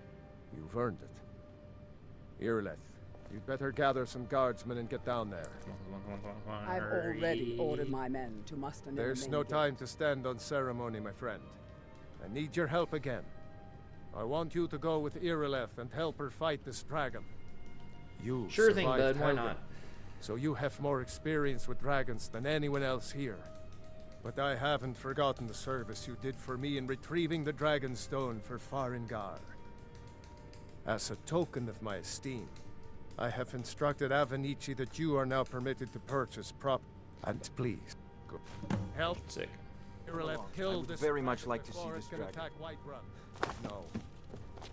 [SPEAKER 12] You've earned it. Irileth, you'd better gather some guardsmen and get down there.
[SPEAKER 20] I've already ordered my men to muster near the
[SPEAKER 12] There's
[SPEAKER 20] main
[SPEAKER 12] no
[SPEAKER 20] gate.
[SPEAKER 12] time to stand on ceremony, my friend. I need your help again. I want you to go with Irileth and help her fight this dragon. You
[SPEAKER 1] Sure thing,
[SPEAKER 12] survived
[SPEAKER 1] bud, why
[SPEAKER 12] Helgen,
[SPEAKER 1] not?
[SPEAKER 12] So you have more experience with dragons than anyone else here. But I haven't forgotten the service you did for me in retrieving the Dragon Stone for Farengar. As a token of my esteem, I have instructed Avenici that you are now permitted to purchase and please, go. Help.
[SPEAKER 1] Sick.
[SPEAKER 12] Irileth
[SPEAKER 21] I
[SPEAKER 12] killed
[SPEAKER 21] would
[SPEAKER 12] this
[SPEAKER 21] very
[SPEAKER 12] dragon
[SPEAKER 21] much like to
[SPEAKER 12] before
[SPEAKER 21] see
[SPEAKER 12] it
[SPEAKER 21] this
[SPEAKER 12] can
[SPEAKER 21] dragon.
[SPEAKER 12] attack Whiterun. No.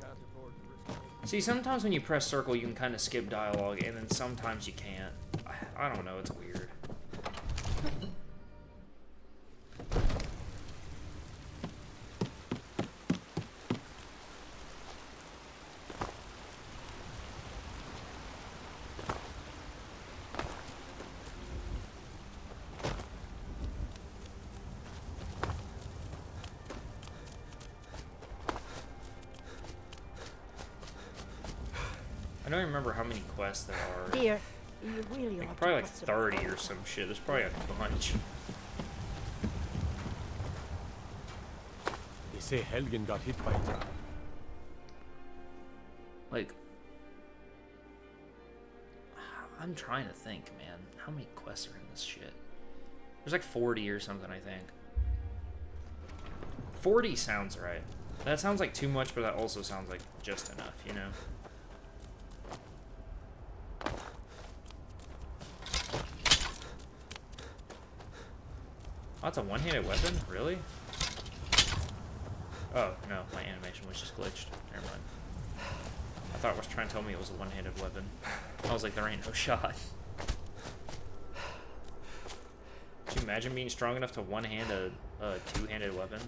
[SPEAKER 12] Can't afford to risk it.
[SPEAKER 1] See, sometimes when you press circle, you can kind of skip dialogue, and then sometimes you can't. I don't know, it's weird. I don't remember how many quests there are.
[SPEAKER 22] Dear, you really
[SPEAKER 1] Like,
[SPEAKER 22] ought
[SPEAKER 1] probably
[SPEAKER 22] to
[SPEAKER 1] like
[SPEAKER 22] put some-
[SPEAKER 1] 30 or some shit. There's probably a bunch.
[SPEAKER 2] say Helgen got hit by a trap.
[SPEAKER 1] Like, I'm trying to think, man. How many quests are in this shit? There's like 40 or something, I think. 40 sounds right. That sounds like too much, but that also sounds like just enough, you know? Oh, that's a one-handed weapon? Really? Oh, no. My animation was just glitched. Never mind. I thought it was trying to tell me it was a one-handed weapon. I was like, there ain't no shot. Could you imagine being strong enough to one-hand a two-handed weapon?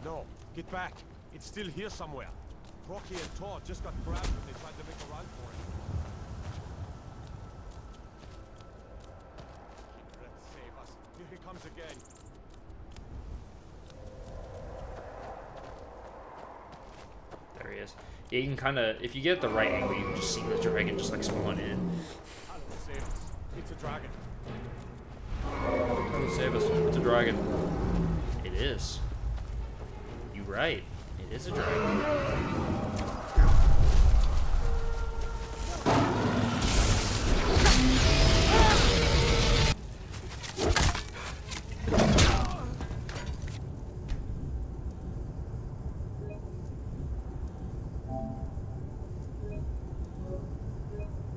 [SPEAKER 2] No, get back. It's still here somewhere. Rocky and Todd just got grabbed when they tried to make a run for it. Let's save us. Here he comes again.
[SPEAKER 1] There he is. Yeah, you can kind of, if you get the right angle, you can just see the dragon just like spawn in.
[SPEAKER 2] Hello, save us. It's a dragon.
[SPEAKER 1] Come save us. It's a dragon. It is. You're right. It is a dragon.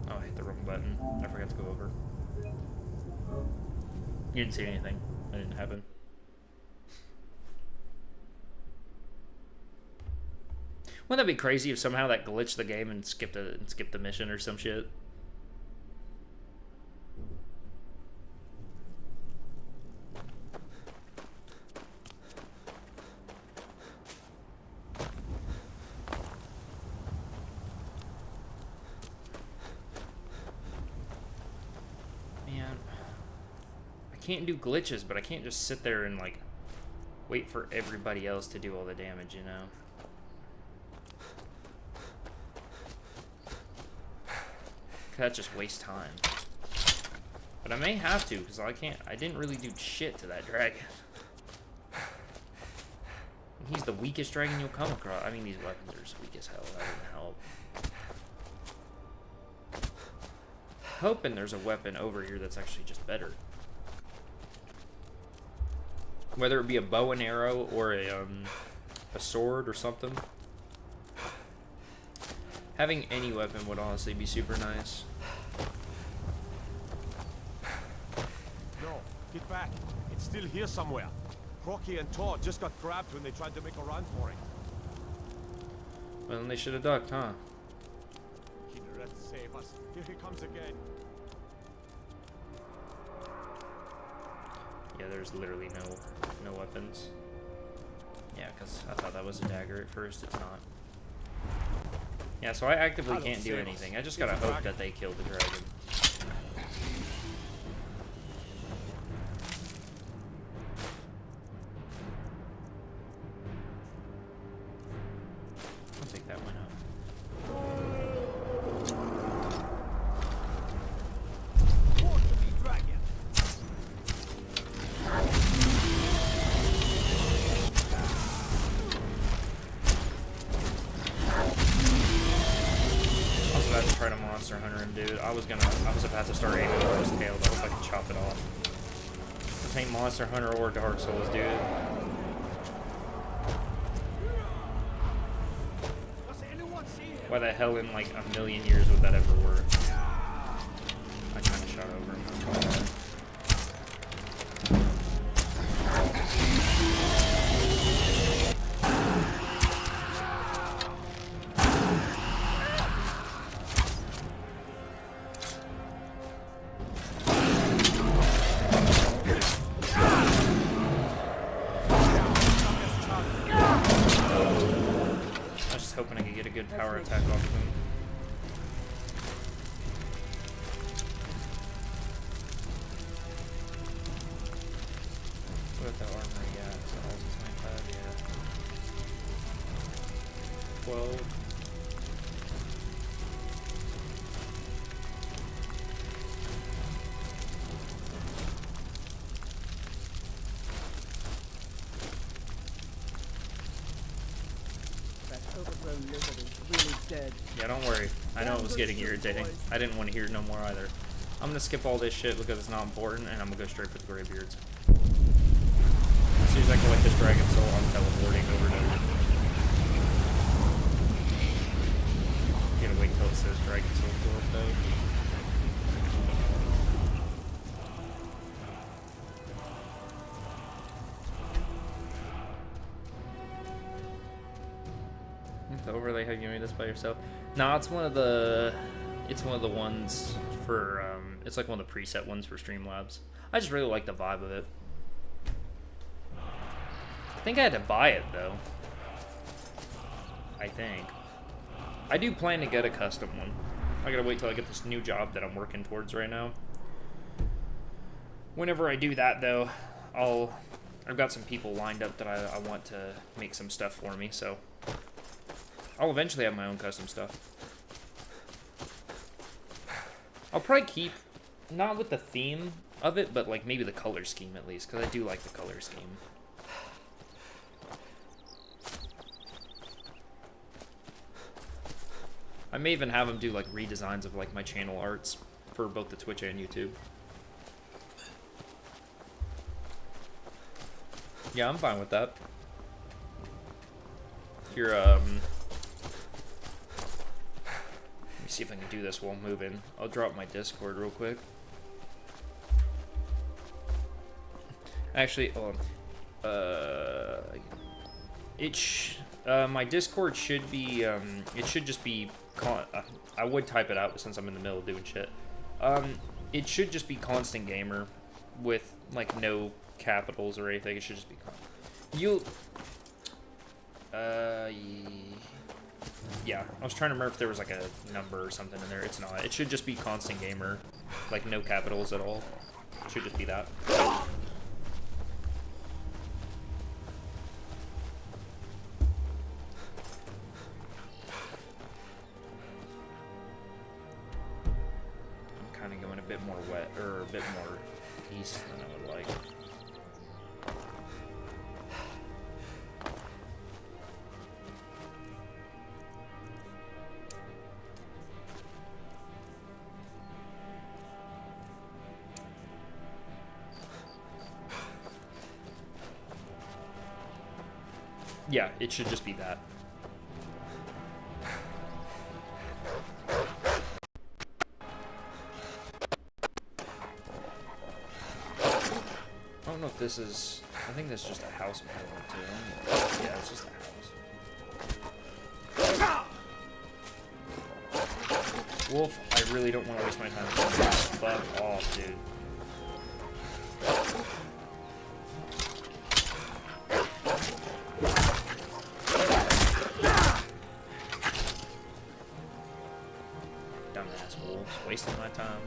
[SPEAKER 1] Oh, I hit the wrong button. I forgot to go over. You didn't see anything. That didn't happen. Wouldn't that be crazy if somehow that glitched the game and skipped the mission or some shit? Man, I can't do glitches, but I can't just sit there and like wait for everybody else to do all the damage, you know? That just wastes time. But I may have to, because I didn't really do shit to that dragon. He's the weakest dragon you'll come across. I mean, these weapons are just weak as hell. That didn't help. Hoping there's a weapon over here that's actually just better. Whether it be a bow and arrow or a sword or something. Having any weapon would honestly be super nice.
[SPEAKER 2] No, get back. It's still here somewhere. Rocky and Todd just got grabbed when they tried to make a run for it.
[SPEAKER 1] Well, then they should have ducked, huh?
[SPEAKER 2] Kinneret, save us. Here he comes again.
[SPEAKER 1] Yeah, there's literally no weapons. Yeah, because I thought that was a dagger at first. It's not. Yeah, so I actively can't do anything. I just gotta hope that they kill the dragon. I'll take that one out. Monster Hunter him, dude. I was about to start aiming for his tail, but I hope I can chop it off. This ain't Monster Hunter or Dark Souls, dude. Why the hell in like a million years would that ever work? I kinda shot over him. Power attack off of him. Yeah, don't worry. I know it was getting irritating. I didn't want to hear no more either. I'm gonna skip all this shit because it's not important, and I'm gonna go straight for the Greybeards. As soon as I collect this Dragon Soul, I'm teleporting over to... Gonna wait until it says Dragon Soul Door, though. The overlay, have you made this by yourself? No, it's one of the ones for it's like one of the preset ones for Streamlabs. I just really like the vibe of it. I think I had to buy it though. I think. I do plan to get a custom one. I gotta wait till I get this new job that I'm working towards right now. Whenever I do that though, I've got some people lined up that I want to make some stuff for me, so I'll eventually have my own custom stuff. I'll probably keep, not with the theme of it, but like maybe the color scheme at least, because I do like the color scheme. I may even have them do like redesigns of like my channel arts for both the Twitch and YouTube. Yeah, I'm fine with that. If you're, let me see if I can do this while moving. I'll drop my Discord real quick. Actually, hold on. My Discord should be, it should just be, I would type it out since I'm in the middle of doing shit. It should just be Constant Gamer with, like, no capitals or anything. It should just be yeah, I was trying to remember if there was like a number or something in there. It's not. It should just be Constant Gamer, like no capitals at all. It should just be that. I'm kind of going a bit more wet, or a bit more east than I would like. Yeah, it should just be that. I don't know if this is... I think that's just a house I'm going to. Yeah, it's just a house. Wolf, I really don't want to waste my time. Fuck off, dude. Wasting my time.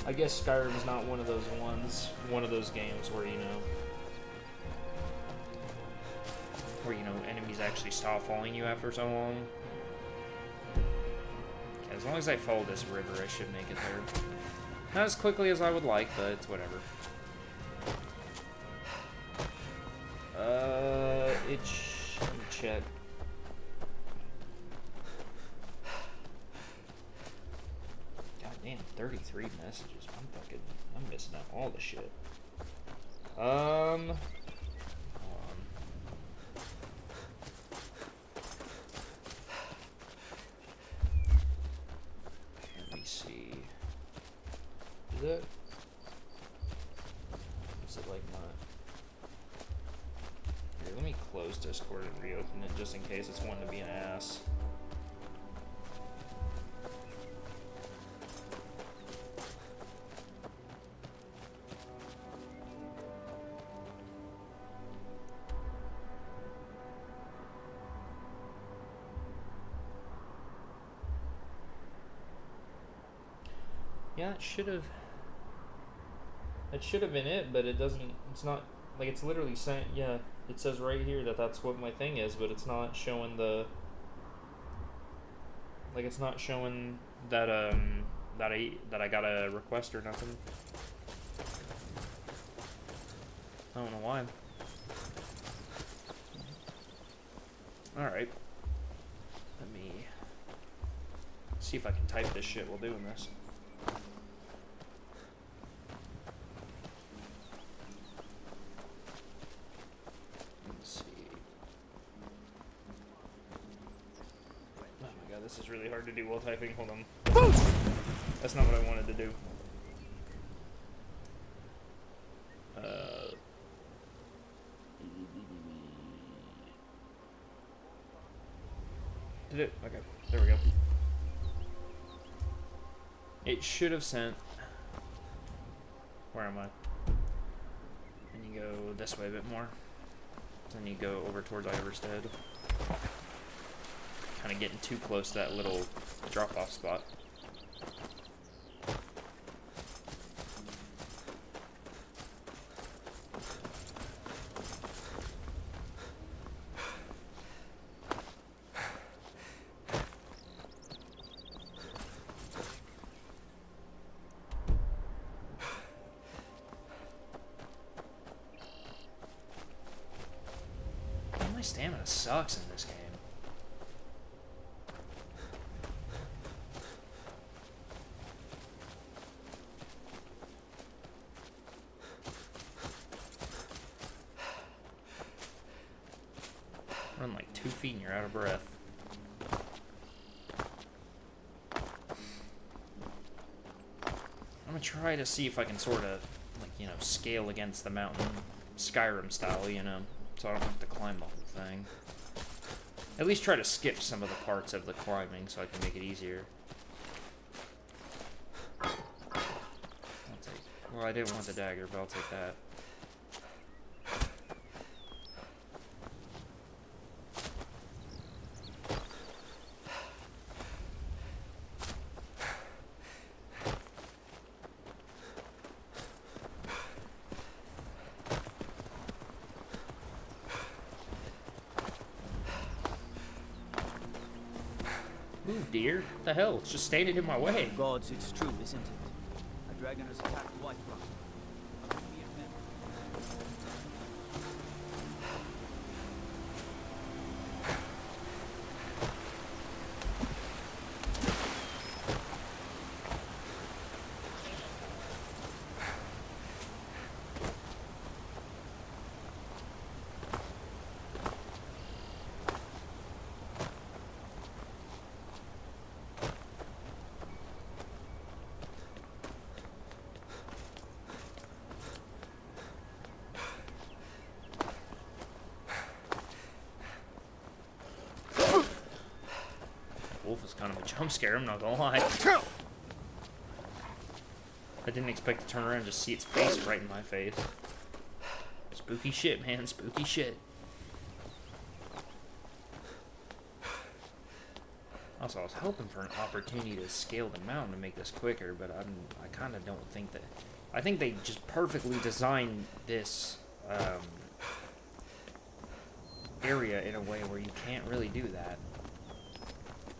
[SPEAKER 1] I guess Skyrim's not one of those games where, you know, enemies actually stop following you after so long. Okay, as long as I follow this river, I should make it there. Not as quickly as I would like, but it's whatever. Let me check. Damn, 33 messages. I'm missing out all the shit. Hold on. Let me see. Is it like not? Here, let me close Discord and reopen it just in case it's wanting to be an ass. Yeah, it should have been it, but it doesn't, it's not, like, it's literally saying, yeah, it says right here that that's what my thing is, but it's not showing the, like, it's not showing that, that I got a request or nothing. I don't know why. Alright. See if I can type this shit while doing this. Let's see. Oh my god, this is really hard to do while typing. Hold on. That's not what I wanted to do. Did it? Okay, there we go. It should have sent. Where am I? And you go this way a bit more. Then you go over towards Iverstead. Kind of getting too close to that little drop-off spot. My stamina sucks in this game. Run like 2 feet and you're out of breath. I'm gonna try to see if I can sort of, like, you know, scale against the mountain, Skyrim style, you know, so I don't have to climb the whole thing. At least try to skip some of the parts of the climbing so I can make it easier. Well, I didn't want the dagger, but I'll take that. Move, deer. What the hell? It's just standing in my way.
[SPEAKER 17] Gods, it's true, isn't it? A dragon has attacked White Rock.
[SPEAKER 1] Wolf is kind of a jump scare, I'm not gonna lie. I didn't expect to turn around and just see its face right in my face. Spooky shit, man, spooky shit. Also, I was hoping for an opportunity to scale the mountain to make this quicker, but I kind of don't think that. I think they just perfectly designed this area in a way where you can't really do that.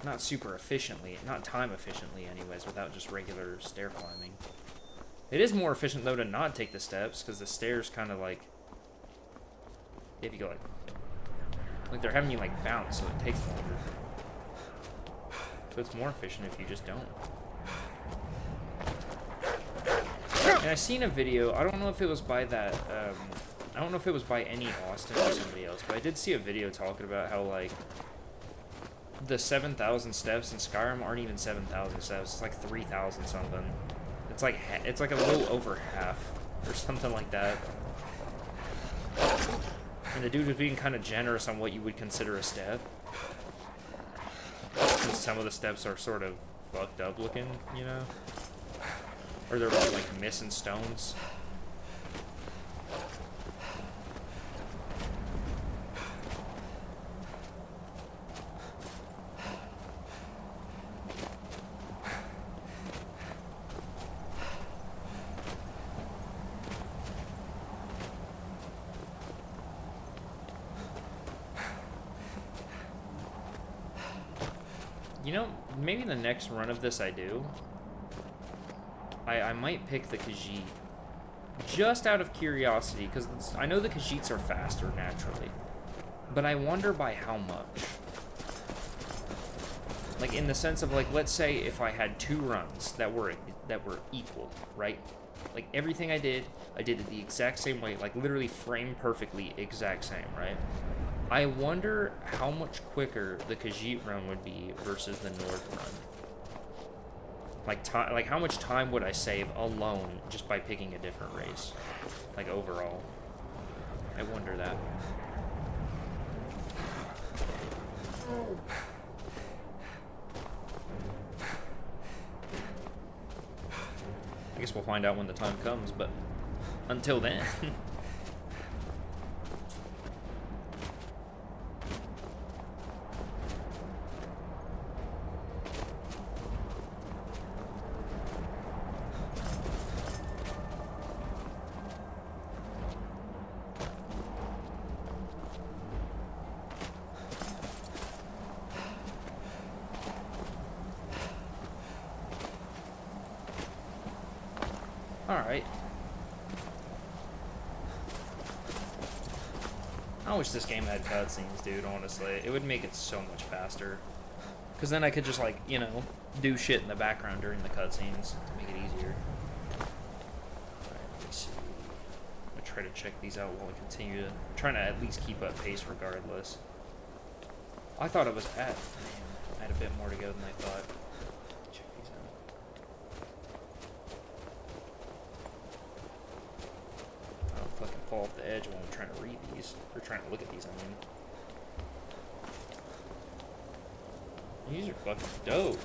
[SPEAKER 1] Not super efficiently, not time efficiently anyways, without just regular stair climbing. It is more efficient though to not take the steps, because the stairs kind of like, if you go like they're having you like bounce, so it takes longer. So it's more efficient if you just don't. And I seen a video, I don't know if it was by that, I don't know if it was by any Austin or somebody else, but I did see a video talking about how like, the 7,000 steps in Skyrim aren't even 7,000 steps. It's like 3,000 something. It's like a little over half or something like that. And the dude was being kind of generous on what you would consider a step. Because some of the steps are sort of fucked up looking, you know? Or they're like missing stones. You know, maybe the next run of this I do, I might pick the Khajiit. Just out of curiosity, because I know the Khajiits are faster naturally. But I wonder by how much. Like in the sense of like, let's say if I had 2 runs that were equal, right? Like everything I did it the exact same way, like literally frame perfectly, exact same, right? I wonder how much quicker the Khajiit run would be versus the Nord run. Like how much time would I save alone just by picking a different race? Like overall. I wonder that. I guess we'll find out when the time comes, but until then. Alright. I wish this game had cutscenes, dude, honestly. It would make it so much faster. Because then I could just, like, you know, do shit in the background during the cutscenes to make it easier. Alright, let's see. I'm gonna try to check these out while I continue to... I'm trying to at least keep up pace regardless. I thought it was at... Man, I had a bit more to go than I thought. Check these out. I don't fucking fall off the edge while I'm trying to read these. Or trying to look at these, I mean. These are fucking dope.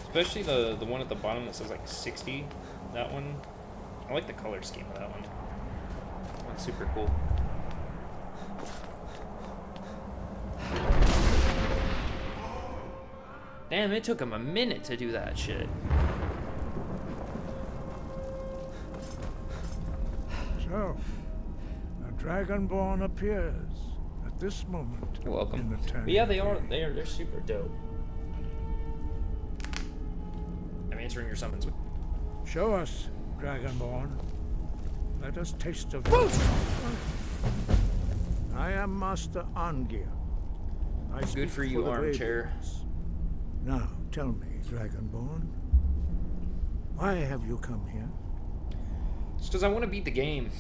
[SPEAKER 1] Especially the one at the bottom that says like 60. That one. I like the color scheme of that one. That's super cool. Damn, it took him a minute to do that shit.
[SPEAKER 7] So, a Dragonborn appears at this moment.
[SPEAKER 1] You're welcome.
[SPEAKER 7] In the
[SPEAKER 1] But yeah, they're super dope. I'm answering your summons.
[SPEAKER 7] Show us, Dragonborn. Let us taste of I am Master Angir. I speak
[SPEAKER 1] Good for you,
[SPEAKER 7] the
[SPEAKER 1] armchair.
[SPEAKER 7] Radiants. Now, tell me, Dragonborn, why have you come here?
[SPEAKER 1] It's because I want to beat the game.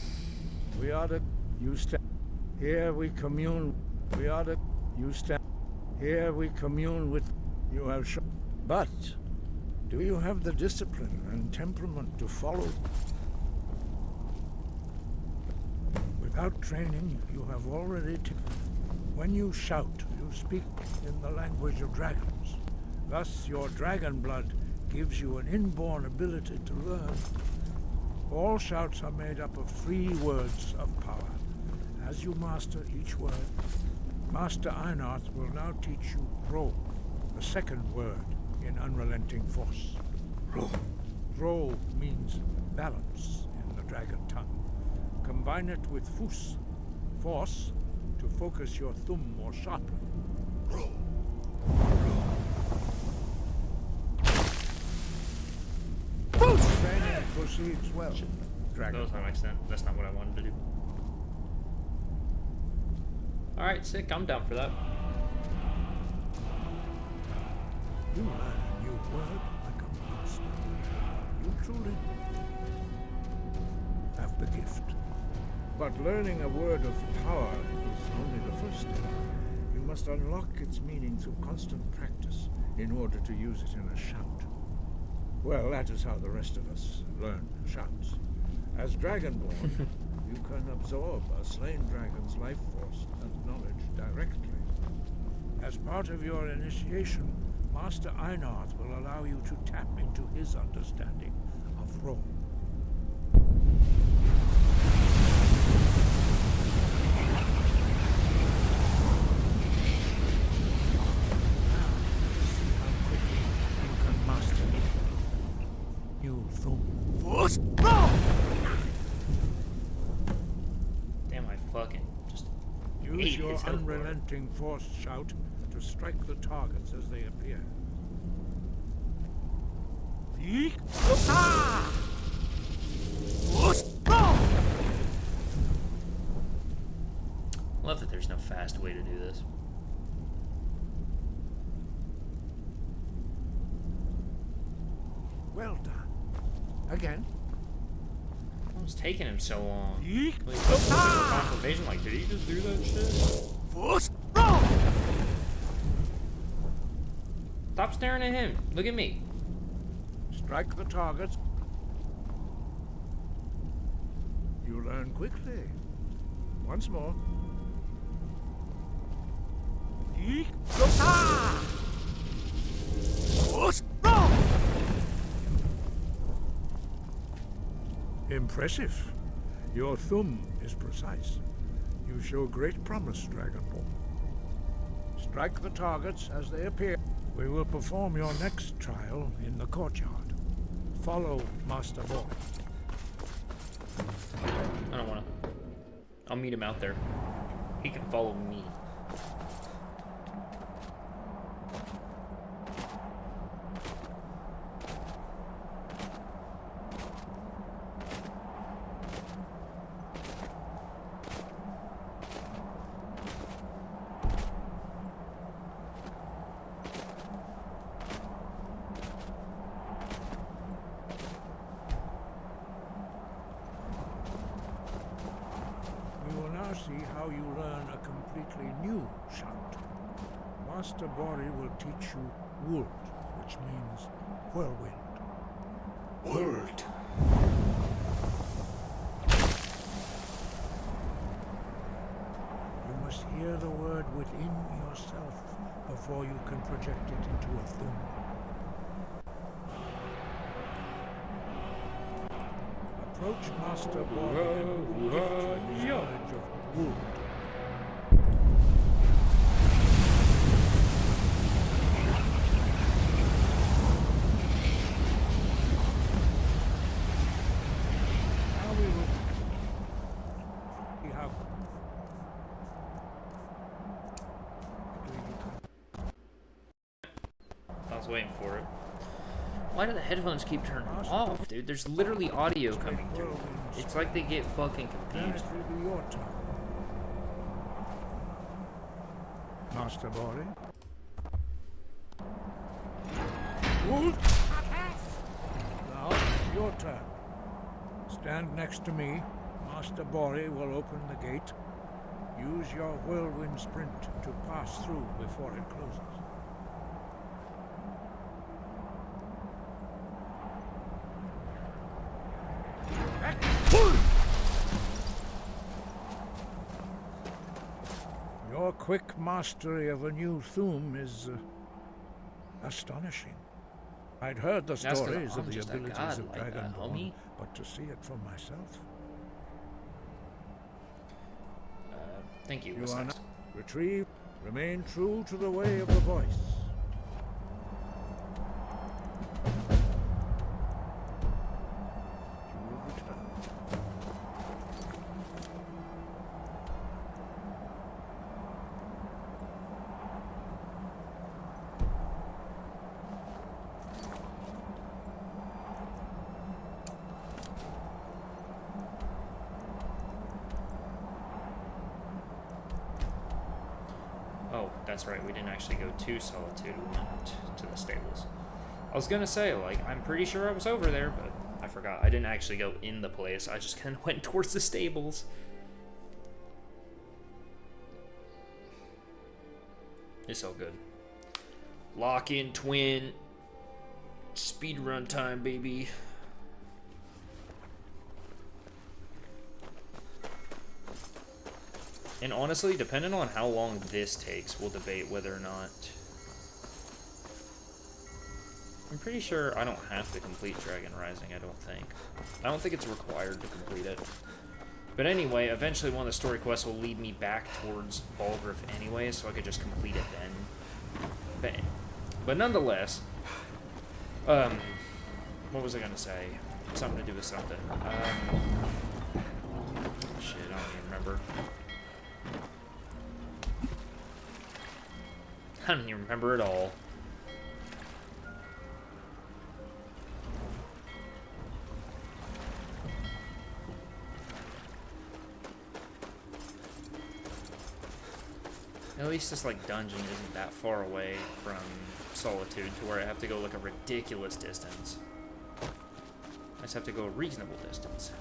[SPEAKER 7] We are the... You stand... Here we commune... We are the... You stand... Here we commune with... You have shown... But, do you have the discipline and temperament to follow? Without training, you have already... When you shout, you speak in the language of dragons. Thus, your dragon blood gives you an inborn ability to learn. All shouts are made up of 3 words of power. As you master each word, Master Einarth will now teach you Ro, the second word in unrelenting force. Ro. Ro means balance in the dragon tongue. Combine it with Fus, force, to focus your thumb more sharply. Ro. Training proceeds well.
[SPEAKER 1] That was not my extent. That's not what I wanted to do. Alright, sick. I'm down for that.
[SPEAKER 7] You learn a new word like a monster. You truly have the gift. But learning a word of power is only the first step. You must unlock its meaning through constant practice in order to use it in a shout. Well, that is how the rest of us learn shouts. As Dragonborn, you can absorb a slain dragon's life force and knowledge directly. As part of your initiation, Master Einarth will allow you to tap into his understanding of Ro.
[SPEAKER 1] Damn, I fucking just
[SPEAKER 7] Use your unrelenting force shout to strike the targets as they appear. Yeek! Ah!
[SPEAKER 1] Love that there's no fast way to do this.
[SPEAKER 7] Well done. Again.
[SPEAKER 1] What was taking him so long? Confirmation, like, did he just do that shit? Stop staring at him. Look at me.
[SPEAKER 7] Strike the target. You learn quickly. Once more. Impressive. Your thumb is precise. You show great promise, Dragonborn. Strike the targets as they appear. We will perform your next trial in the courtyard. Follow Master Boy.
[SPEAKER 1] I don't wanna. I'll meet him out there. He can follow me.
[SPEAKER 7] See how you learn a completely new shout. Master Bori will teach you Wuld, which means whirlwind.
[SPEAKER 1] Word.
[SPEAKER 7] You must hear the word within yourself before you can project it into a thum. Approach Master Bori and he will gift you his knowledge of Wuld. Now we will see how
[SPEAKER 1] I was waiting for it. Why do the headphones keep turning off, dude? There's literally audio coming through. It's like they get fucking confused.
[SPEAKER 7] Then it will be your turn. Master Bori. Wuld! Now it's your turn. Stand next to me. Master Bori will open the gate. Use your whirlwind sprint to pass through before it closes. Your quick mastery of a new thum is astonishing. I'd heard the
[SPEAKER 1] That's 'cause
[SPEAKER 7] stories
[SPEAKER 1] I'm
[SPEAKER 7] of the
[SPEAKER 1] just a
[SPEAKER 7] abilities
[SPEAKER 1] god
[SPEAKER 7] of
[SPEAKER 1] like that,
[SPEAKER 7] Dragonborn,
[SPEAKER 1] homie.
[SPEAKER 7] but to see it for myself.
[SPEAKER 1] Thank you.
[SPEAKER 7] You
[SPEAKER 1] What's
[SPEAKER 7] are
[SPEAKER 1] next?
[SPEAKER 7] not retrieve. Remain true to the way of the voice. You will return.
[SPEAKER 1] Oh, that's right. We didn't actually go to Solitude. We went to the stables. I was gonna say, like, I'm pretty sure I was over there, but I forgot. I didn't actually go in the place. I just kind of went towards the stables. It's all good. Lock in, twin. Speedrun time, baby. And honestly, depending on how long this takes, we'll debate whether or not... I'm pretty sure I don't have to complete Dragon Rising, I don't think. I don't think it's required to complete it. But anyway, eventually one of the story quests will lead me back towards Balgriff anyway, so I could just complete it then. But nonetheless, what was I gonna say? Something to do with something. Shit, I don't even remember. I don't even remember at all. At least this like dungeon isn't that far away from Solitude to where I have to go like a ridiculous distance. I just have to go a reasonable distance.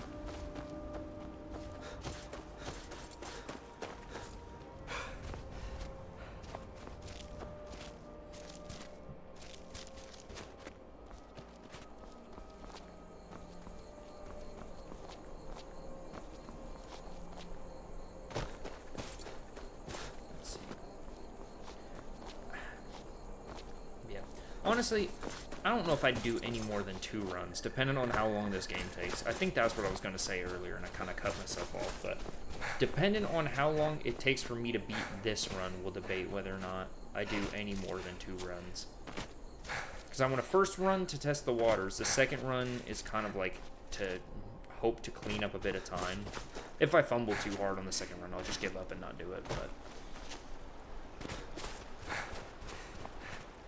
[SPEAKER 1] Honestly, I don't know if I'd do any more than 2 runs, depending on how long this game takes. I think that's what I was going to say earlier, and I kind of cut myself off. But depending on how long it takes for me to beat this run, we'll debate whether or not I do any more than 2 runs. Because I want a first run to test the waters. The second run is kind of like to hope to clean up a bit of time. If I fumble too hard on the second run, I'll just give up and not do it. But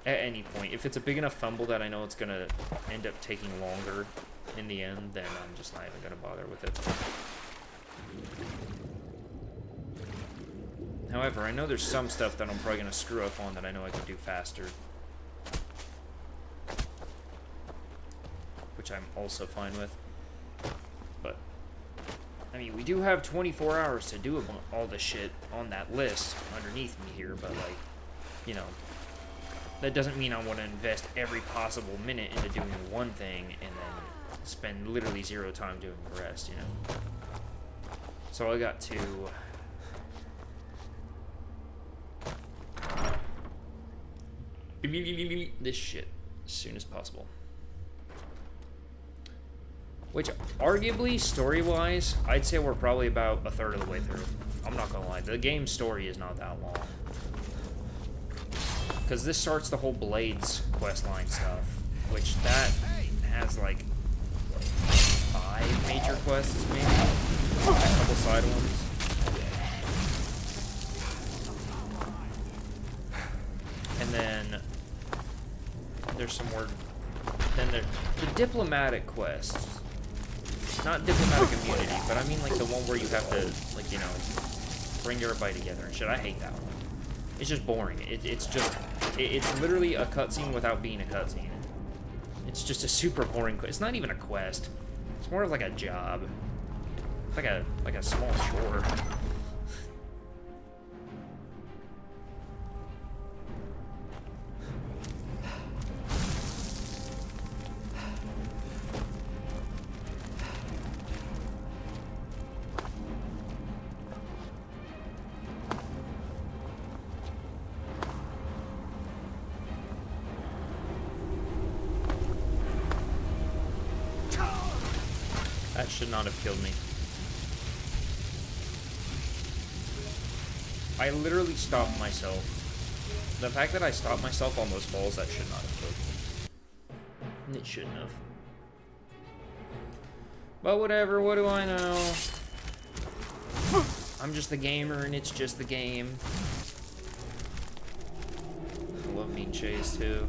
[SPEAKER 1] at any point, if it's a big enough fumble that I know it's gonna end up taking longer in the end, then I'm just not even gonna bother with it. However, I know there's some stuff that I'm probably gonna screw up on that I know I can do faster, which I'm also fine with. But I mean, we do have 24 hours to do all the shit on that list underneath me here, but like, you know, that doesn't mean I want to invest every possible minute into doing one thing and then spend literally 0 time doing the rest, you know? So I got to this shit as soon as possible. Which, arguably, story-wise, I'd say we're probably about 1/3 of the way through. I'm not gonna lie, the game's story is not that long. Because this starts the whole Blades questline stuff, which that has like 5 major quests, maybe, and a couple side ones. And then there's some more. Then the diplomatic quests, not diplomatic immunity, but I mean like the one where you have to, like, you know, bring everybody together and shit. I hate that one. It's just boring. It's literally a cutscene without being a cutscene. It's just a super boring quest. It's not even a quest. It's more of like a job. It's like a small chore. That should not have killed me. I literally stopped myself. The fact that I stopped myself on those falls, that should not have killed me. It shouldn't have. But whatever, what do I know? I'm just the gamer and it's just the game. I love being chased too.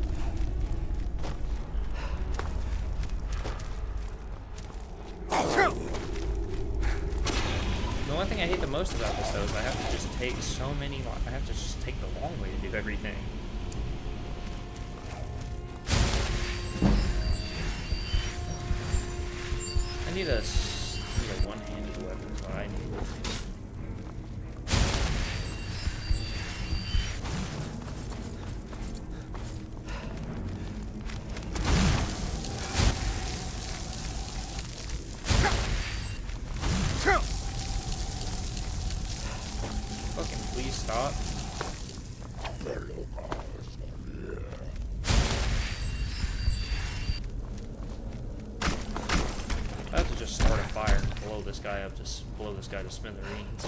[SPEAKER 1] The only thing I hate the most about this, though, is I have to just take so many. I have to just take the long way to do everything. I need a one-handed weapon. Is what I need. Stop. I have to just start a fire and blow this guy up, just blow this guy to smithereens.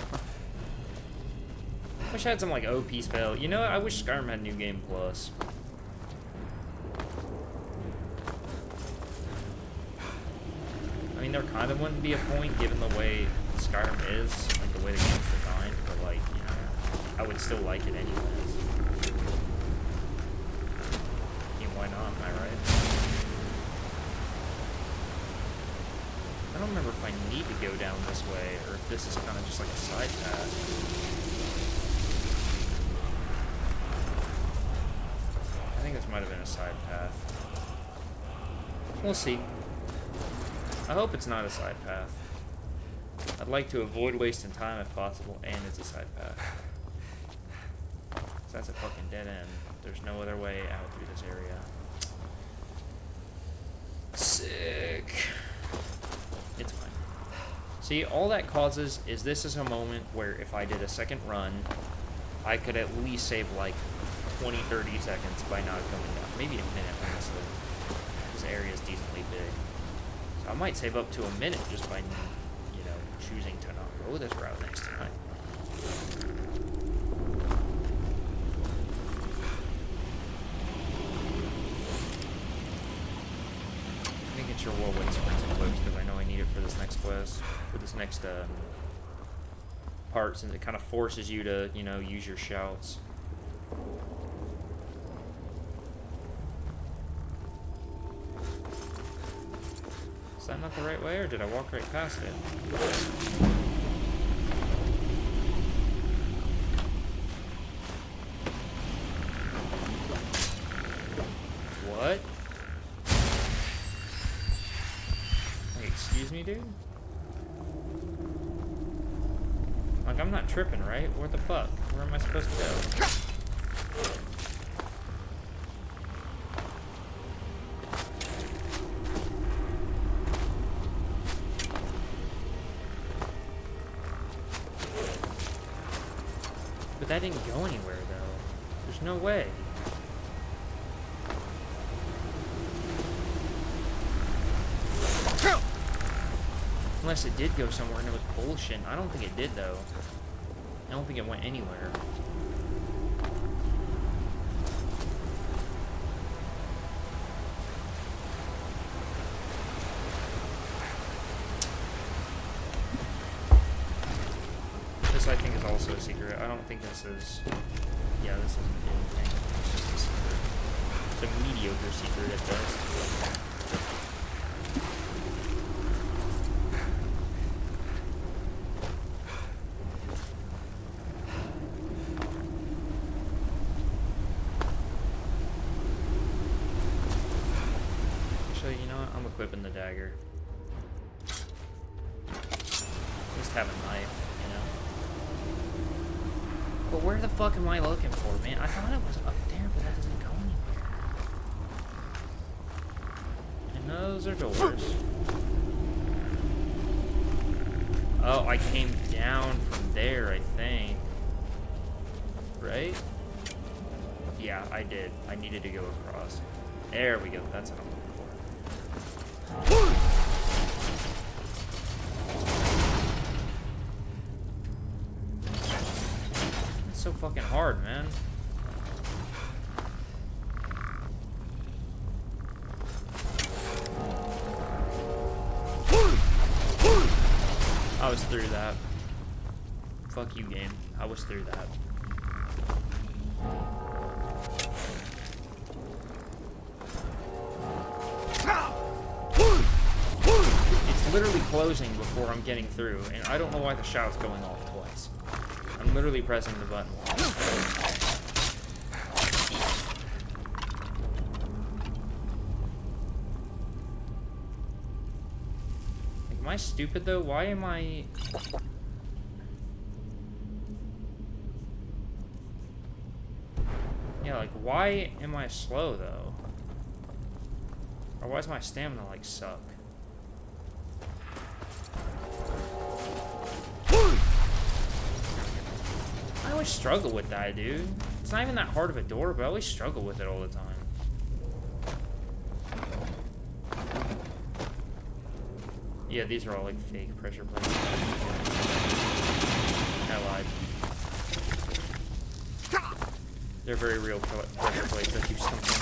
[SPEAKER 1] Wish I had some like OP spell. You know what? I wish Skyrim had New Game Plus. I mean, there kind of wouldn't be a point given the way Skyrim is, like the way the game's designed, but like, you know, I would still like it anyways. I mean, why not, am I right? I don't remember if I need to go down this way, or if this is kind of just like a side path. might have been a side path. We'll see. I hope it's not a side path. I'd like to avoid wasting time if possible, and it's a side path. So that's a fucking dead end. There's no other way out through this area. Sick. It's fine. See, all that causes is this is a moment where if I did a second run, I could at least save like 20, 30 seconds by not going down. Maybe a minute, honestly. This area is decently big. So I might save up to a minute just by, you know, choosing to not go this route next time. Making sure whirlwind sprint's equipped because I know I need it for this next quest, for this next part, since it kind of forces you to, you know, use your shouts. Is that not the right way, or did I walk right past it? What? Like, excuse me, dude? Like, I'm not tripping, right? What the fuck? Where am I supposed to go? But that didn't go anywhere, though. There's no way. Unless it did go somewhere and it was bullshit. I don't think it did, though. I don't think it went anywhere. This, I think, is also a secret. I don't think this is... Yeah, this isn't anything. It's just a secret. It's a mediocre secret at best. Equipping the dagger. Just have a knife, you know. But where the fuck am I looking for, man? I thought it was up there, but that doesn't go anywhere. And those are doors. Oh, I came down from there, I think. Right? Yeah, I did. I needed to go across. There we go. That's what I'm looking for. It's so fucking hard, man. I was through that. Fuck you, game. I was through that. Literally closing before I'm getting through, and I don't know why the shout's going off twice. I'm literally pressing the button. Like, am I stupid though? Why am I... Yeah, like, why am I slow though? Or why does my stamina like suck? I always struggle with that, dude. It's not even that hard of a door, but I always struggle with it all the time. Yeah, these are all like fake pressure plates. I lied. They're very real pressure plates that do something.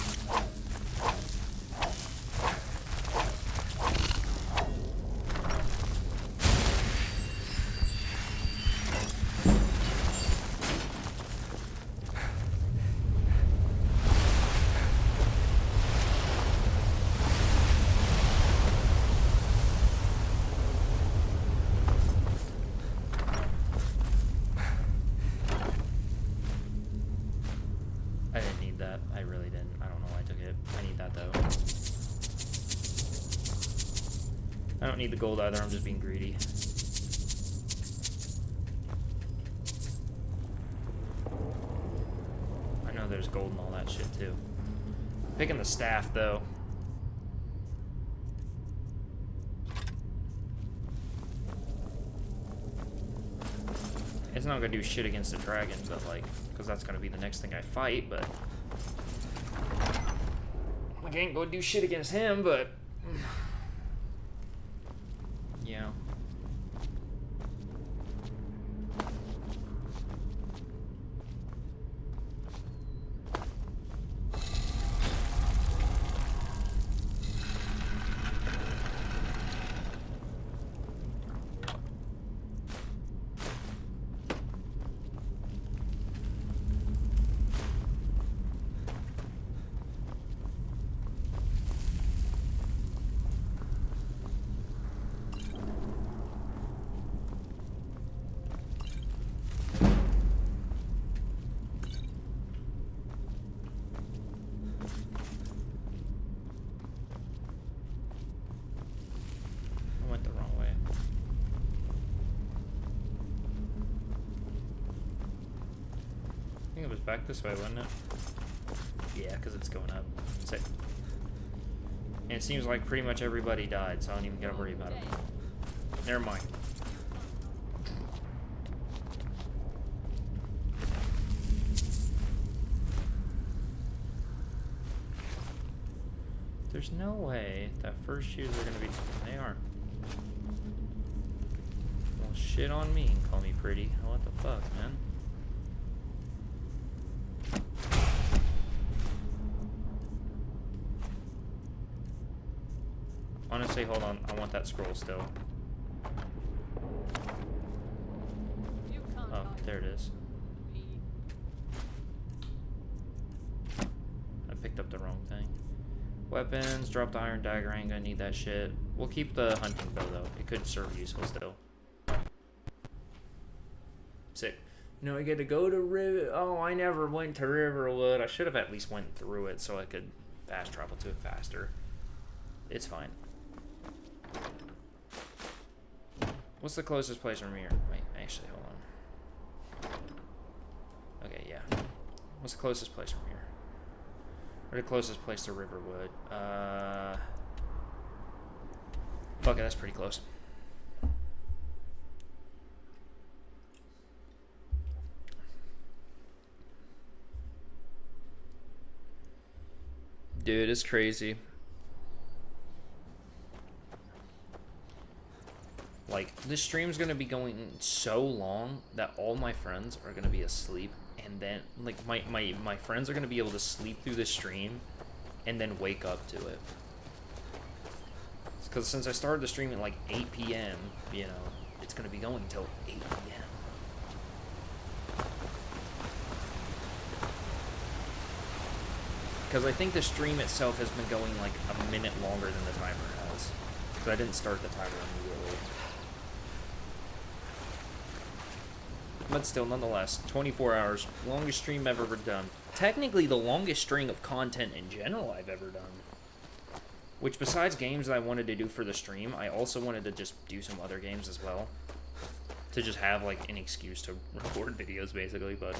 [SPEAKER 1] that. I really didn't. I don't know why I took it. I need that, though. I don't need the gold either. I'm just being greedy. I know there's gold and all that shit, too. Picking the staff, though. It's not gonna do shit against the dragon, but like, because that's gonna be the next thing I fight, but I can't go do shit against him, but yeah. Back this way, wasn't it? Yeah, because it's going up. Sick. And it seems like pretty much everybody died, so I don't even gotta worry about it. Never mind. There's no way that first shoes are gonna be... They are. Well, shit on me and call me pretty. What the fuck, man? Honestly, hold on. I want that scroll still. Oh, there it is. I picked up the wrong thing. Weapons, drop the iron dagger. I ain't gonna need that shit. We'll keep the hunting bow though. It could serve useful still. Sick. No, I get to go to River. Oh, I never went to Riverwood. I should have at least went through it so I could fast travel to it faster. It's fine. What's the closest place from here? Wait, actually, hold on. Okay, yeah. What's the closest place from here? Or the closest place to Riverwood? Fuck it, that's pretty close. Dude, it's crazy. Like, this stream's gonna be going so long that all my friends are gonna be asleep, and then, like, my friends are gonna be able to sleep through the stream, and then wake up to it. Because since I started the stream at, like, 8 p.m., you know, it's gonna be going until 8 p.m. Because I think the stream itself has been going, like, a minute longer than the timer has. Because I didn't start the timer immediately. But still, nonetheless, 24 hours, longest stream I've ever done. Technically, the longest string of content in general I've ever done. Which, besides games that I wanted to do for the stream, I also wanted to just do some other games as well. To just have, like, an excuse to record videos, basically, but...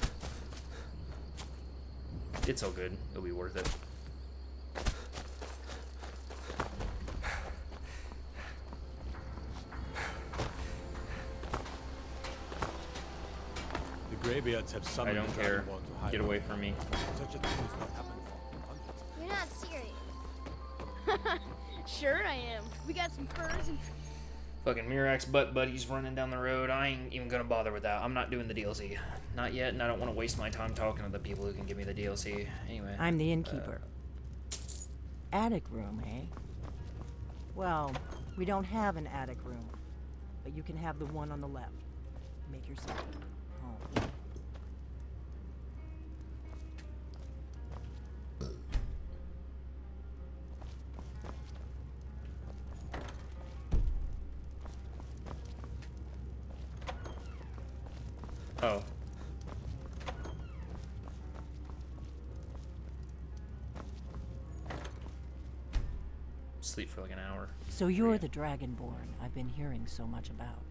[SPEAKER 1] It's all good. It'll be worth it.
[SPEAKER 2] Greybeards have summoned.
[SPEAKER 1] I don't care. Get away from me.
[SPEAKER 2] Such a thing has not happened for
[SPEAKER 3] You're not serious. Sure I am. We got some furs and...
[SPEAKER 1] Fucking Mirax butt buddies running down the road. I ain't even gonna bother with that. I'm not doing the DLC. Not yet, and I don't want to waste my time talking to the people who can give me the DLC. Anyway.
[SPEAKER 9] I'm the innkeeper. Attic room, eh? Well, we don't have an attic room, but you can have the one on the left. Make yourself home.
[SPEAKER 1] Oh. sleep for like an hour.
[SPEAKER 9] So you're the Dragonborn I've been hearing so much about.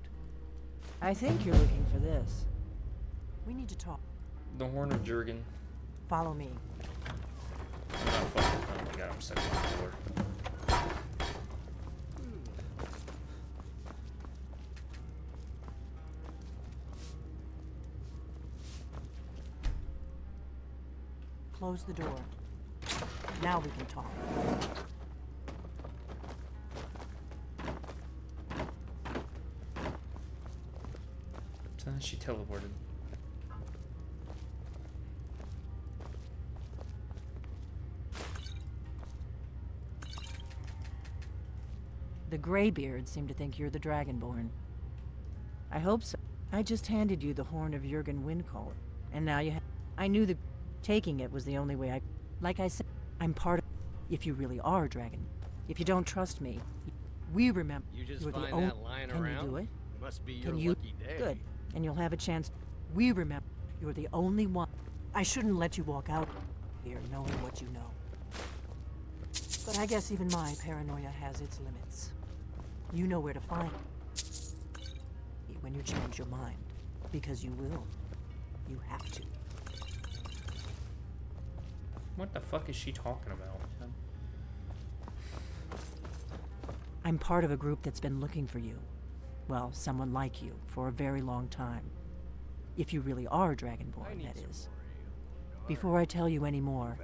[SPEAKER 9] I think you're looking for this. We need to talk.
[SPEAKER 1] The Horn of Jurgen.
[SPEAKER 9] Follow me.
[SPEAKER 1] Oh, fuck. Oh my god, I'm stuck on the floor.
[SPEAKER 9] Close the door. Now we can talk.
[SPEAKER 1] So she teleported.
[SPEAKER 9] The Greybeards seem to think you're the Dragonborn. I hope so. I just handed you the Horn of Jurgen Windcaller, and now you have... I knew that taking it was the only way I... Like I said, I'm part of... If you really are a dragon. If you don't trust me, we remember...
[SPEAKER 4] You just
[SPEAKER 9] you're
[SPEAKER 4] find
[SPEAKER 9] the only...
[SPEAKER 4] that lying
[SPEAKER 9] Can
[SPEAKER 4] around?
[SPEAKER 9] you do it?
[SPEAKER 4] Must be your
[SPEAKER 9] Can you...
[SPEAKER 4] lucky day.
[SPEAKER 9] Good. And you'll have a chance... We remember you're the only one. I shouldn't let you walk out here knowing what you know. But I guess even my paranoia has its limits. You know where to find me when you change your mind. Because you will. You have to.
[SPEAKER 1] What the fuck is she talking about?
[SPEAKER 9] I'm part of a group that's been looking for you. Well, someone like you, for a very long time. If you really are Dragonborn, that is. Before I tell you any more,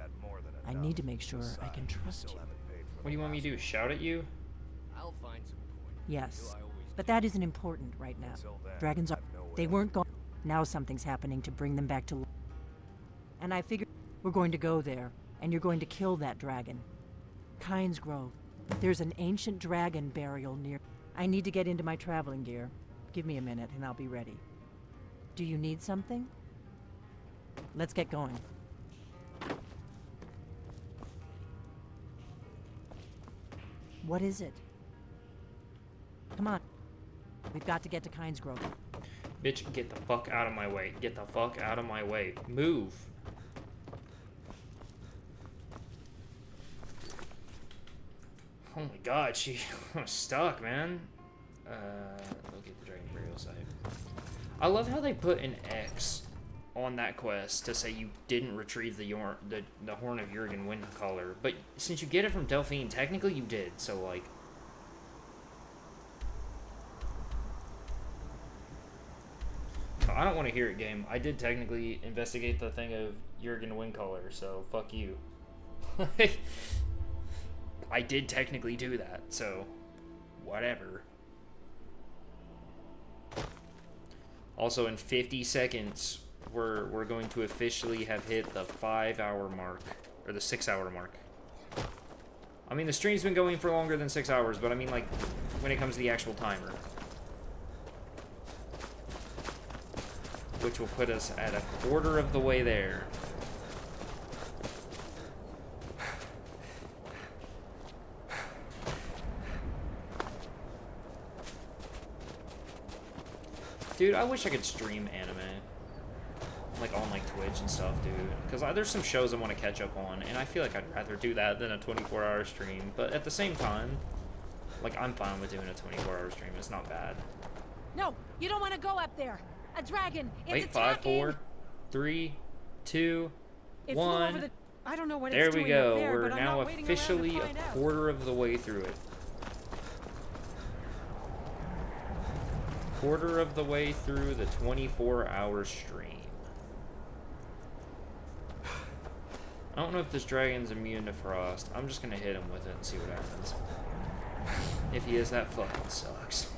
[SPEAKER 9] I need to make sure I can trust you.
[SPEAKER 1] What do you want me to do? Shout at you?
[SPEAKER 4] I'll find some point.
[SPEAKER 9] Yes, but that isn't important right now. Dragons are... They weren't gone. Now something's happening to bring them back to life. And I figured we're going to go there, and you're going to kill that dragon. Kynes Grove. There's an ancient dragon burial near... I need to get into my traveling gear. Give me a minute, and I'll be ready. Do you need something? Let's get going. What is it? Come on. We've got to get to Kynes Grove.
[SPEAKER 1] Bitch, get the fuck out of my way. Get the fuck out of my way. Move. Oh my god, I'm stuck, man. Locate the Dragon Burial Site. I love how they put an X on that quest to say you didn't retrieve the Horn of Jurgen Windcaller, but since you get it from Delphine, technically you did, so like... I don't want to hear it, game. I did technically investigate the thing of Jurgen Windcaller, so fuck you. I did technically do that, so whatever. Also, in 50 seconds, we're going to officially have hit the 5-hour mark, or the 6-hour mark. I mean, the stream's been going for longer than 6 hours, but I mean, like, when it comes to the actual timer. Which will put us at a quarter of the way there. Dude, I wish I could stream anime. Like, on, like, Twitch and stuff, dude. Because there's some shows I want to catch up on, and I feel like I'd rather do that than a 24-hour stream. But at the same time, like, I'm fine with doing a 24-hour stream. It's not bad.
[SPEAKER 16] No, you don't want to go up there. A dragon. It's
[SPEAKER 1] Wait,
[SPEAKER 16] attacking.
[SPEAKER 1] 5, 4, 3, 2,
[SPEAKER 16] It flew
[SPEAKER 1] 1.
[SPEAKER 16] over the... I don't know what
[SPEAKER 1] There
[SPEAKER 16] it's
[SPEAKER 1] we
[SPEAKER 16] doing up
[SPEAKER 1] go.
[SPEAKER 16] there,
[SPEAKER 1] We're
[SPEAKER 16] but I'm
[SPEAKER 1] now
[SPEAKER 16] not waiting around to
[SPEAKER 1] officially a
[SPEAKER 16] find out.
[SPEAKER 1] quarter of the way through it. Quarter of the way through the 24-hour stream. I don't know if this dragon's immune to frost. I'm just gonna hit him with it and see what happens. If he is, that fucking sucks.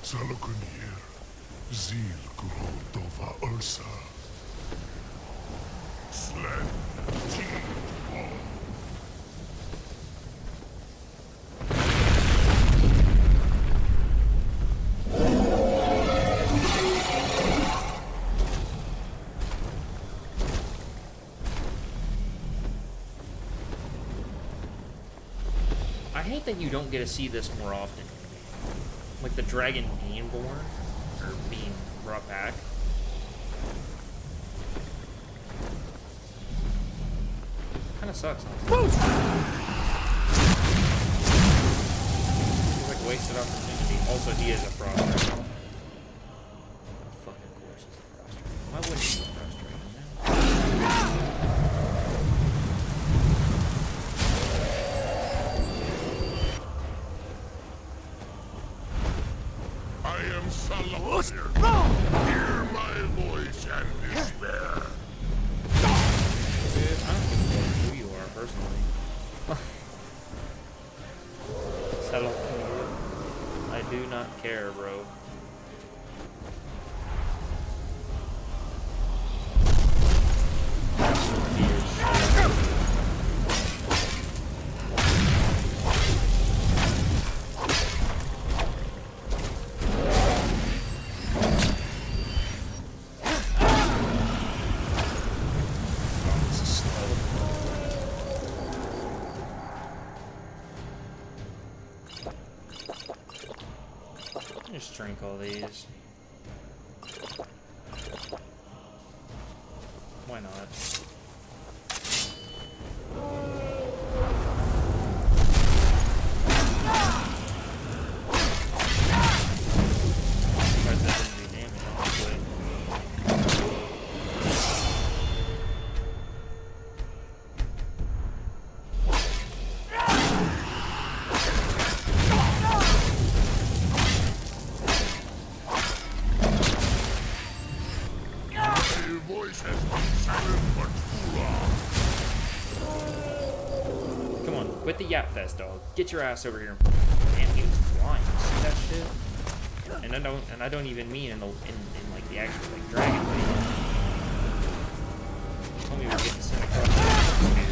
[SPEAKER 10] Salakun here. Zil Grodova Ursa. Sled T-Ball.
[SPEAKER 1] I hate that you don't get to see this more often. Like the dragon being born, or being brought back. Kinda sucks. Feels like a wasted opportunity. Also, he is a frost dragon. Fucking course he's a frost dragon. Why wouldn't he be a frost dragon now?
[SPEAKER 10] I am Salamander. Hear my voice and despair.
[SPEAKER 1] Dude, I don't give a fuck who you are, personally. Settle. I do not care, bro. Just drink all these. Why not? Surprised that didn't do damage, honestly. Come on, quit the yap fest, dog. Get your ass over here. Man, he was flying. See that shit? And I don't even mean in like the actual like dragon way. Tell me we're getting sent across the dude.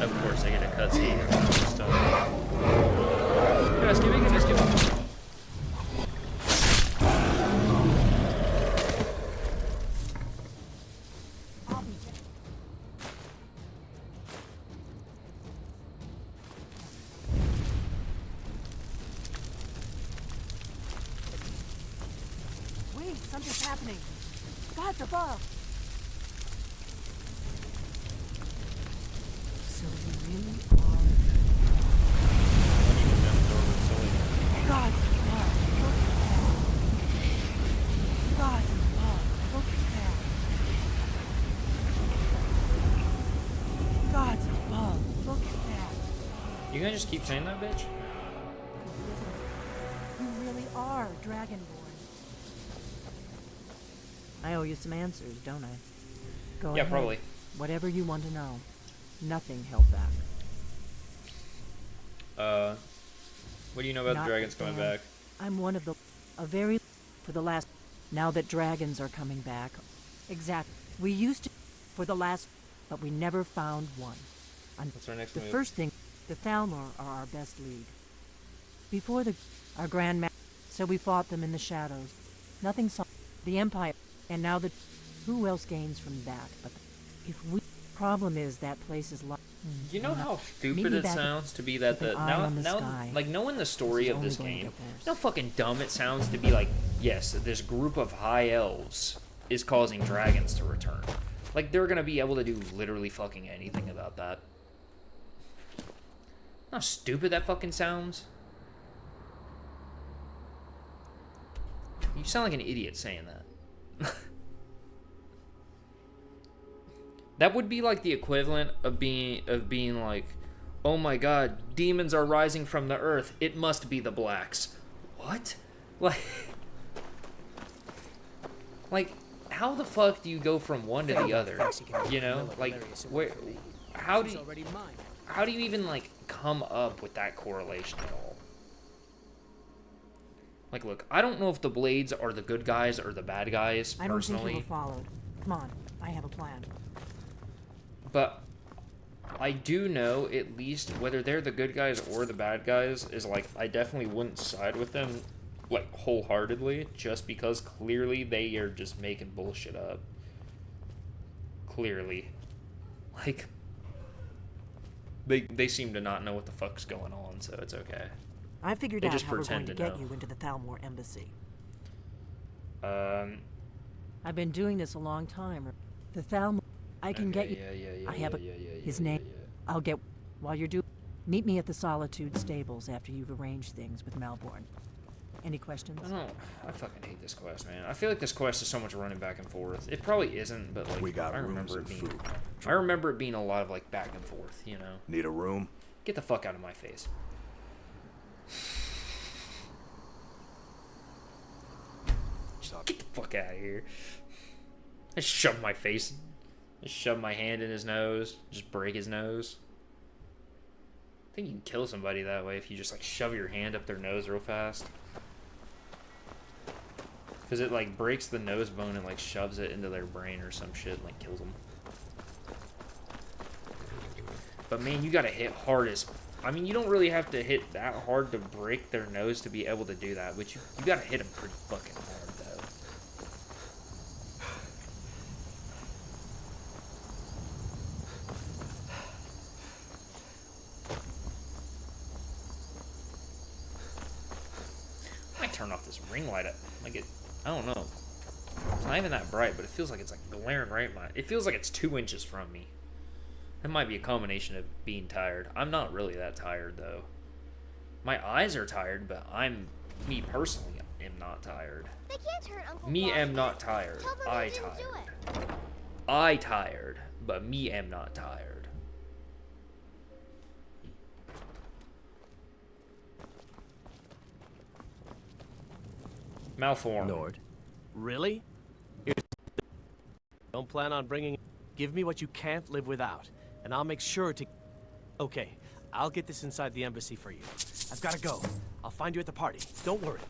[SPEAKER 1] Of course, I get a cutscene and stuff. Guys, give me.
[SPEAKER 9] Wait, something's happening. God's above. So you really are. God's above. Look at that. God's above. Look at that. God's above. Look at that.
[SPEAKER 1] You gonna just keep saying that, bitch?
[SPEAKER 9] You really are Dragonborn. I owe you some answers, don't I? Go
[SPEAKER 1] Yeah,
[SPEAKER 9] ahead.
[SPEAKER 1] probably.
[SPEAKER 9] Whatever you want to know. Nothing held back.
[SPEAKER 1] What do you know about
[SPEAKER 9] Not
[SPEAKER 1] the dragons
[SPEAKER 9] a
[SPEAKER 1] coming
[SPEAKER 9] fan.
[SPEAKER 1] back?
[SPEAKER 9] I'm one of the... For the last... Now that dragons are coming back. Exactly. We used to... For the last... But we never found one.
[SPEAKER 1] What's our next
[SPEAKER 9] The
[SPEAKER 1] move?
[SPEAKER 9] first thing... The Thalmor are our best lead. Before our Grand Master... So we fought them in the shadows. Nothing saw... The Empire... And now the... Who else gains from that? But if we... Problem is that place is locked.
[SPEAKER 1] You know how stupid it sounds to be that the like knowing the story of this game, you know how fucking dumb it sounds to be like, yes, this group of high elves is causing dragons to return. Like they're gonna be able to do literally fucking anything about that. How stupid that fucking sounds. You sound like an idiot saying that. That would be like the equivalent of being like, oh my god, demons are rising from the earth. It must be the blacks. What? Like how the fuck do you go from one to the other? You know, like, where, how do you even like come up with that correlation at all? Like, look, I don't know if the Blades are the good guys or the bad guys,
[SPEAKER 9] I don't think
[SPEAKER 1] personally.
[SPEAKER 9] you were followed. Come on, I have a plan.
[SPEAKER 1] But I do know, at least, whether they're the good guys or the bad guys, is like, I definitely wouldn't side with them, like, wholeheartedly, just because clearly they are just making bullshit up. Clearly. Like, they seem to not know what the fuck's going on, so it's okay.
[SPEAKER 9] I figured
[SPEAKER 1] They
[SPEAKER 9] out
[SPEAKER 1] just
[SPEAKER 9] how we're going
[SPEAKER 1] pretend
[SPEAKER 9] to
[SPEAKER 1] to
[SPEAKER 9] get
[SPEAKER 1] know.
[SPEAKER 9] you into the Thalmor embassy.
[SPEAKER 1] Um,
[SPEAKER 9] I've been doing this a long time. The Thalmor, I can get you. I have his name. I'll get while you're doing. Meet me at the Solitude stables after you've arranged things with Melbourne. Any questions?
[SPEAKER 1] I fucking hate this quest, man. I feel like this quest is so much running back and forth. It probably isn't, but like, I remember it being. I remember it being a lot of like back and forth, you know.
[SPEAKER 18] Need a room?
[SPEAKER 1] Get the fuck out of my face. Just get the fuck out of here. I shove my face. Just shove my hand in his nose. Just break his nose. I think you can kill somebody that way if you just like shove your hand up their nose real fast. Because it like breaks the nose bone and like shoves it into their brain or some shit and like kills them. But man, you gotta hit hard as... I mean, you don't really have to hit that hard to break their nose to be able to do that, but you gotta hit them pretty fucking hard, though. I might turn off this ring light. Like I don't know. It's not even that bright, but it feels like it's like glaring right in my... It feels like it's 2 inches from me. That might be a combination of being tired. I'm not really that tired, though. My eyes are tired, but me personally, am not tired.
[SPEAKER 3] They can't hurt Uncle
[SPEAKER 1] Me
[SPEAKER 3] Bob.
[SPEAKER 1] am not tired.
[SPEAKER 3] Tell them
[SPEAKER 1] I
[SPEAKER 3] you didn't do
[SPEAKER 1] tired.
[SPEAKER 3] it.
[SPEAKER 1] I tired, but me am not tired. Malform.
[SPEAKER 8] Lord. Really? Don't plan on bringing... Give me what you can't live without, and I'll make sure to... Okay, I'll get this inside the embassy for you. I've gotta go. I'll find you at the party. Don't worry.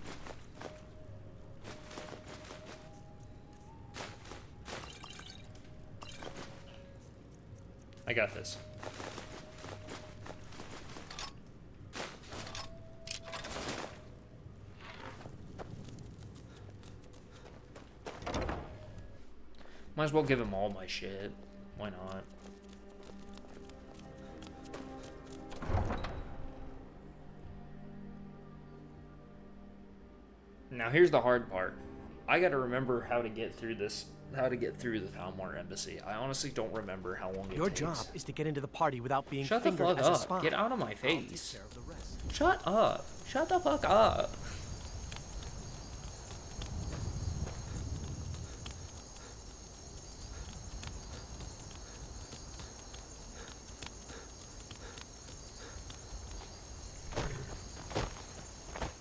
[SPEAKER 1] I got this. Might as well give him all my shit. Why not? Now here's the hard part. I gotta remember how to get through this. How to get through the Thalmor embassy. I honestly don't remember how long it takes.
[SPEAKER 8] Your job is to get into the party without being
[SPEAKER 1] Shut the
[SPEAKER 8] fingered
[SPEAKER 1] fuck
[SPEAKER 8] as a
[SPEAKER 1] up.
[SPEAKER 8] spy.
[SPEAKER 1] Get out of my face. Shut up. Shut the fuck up.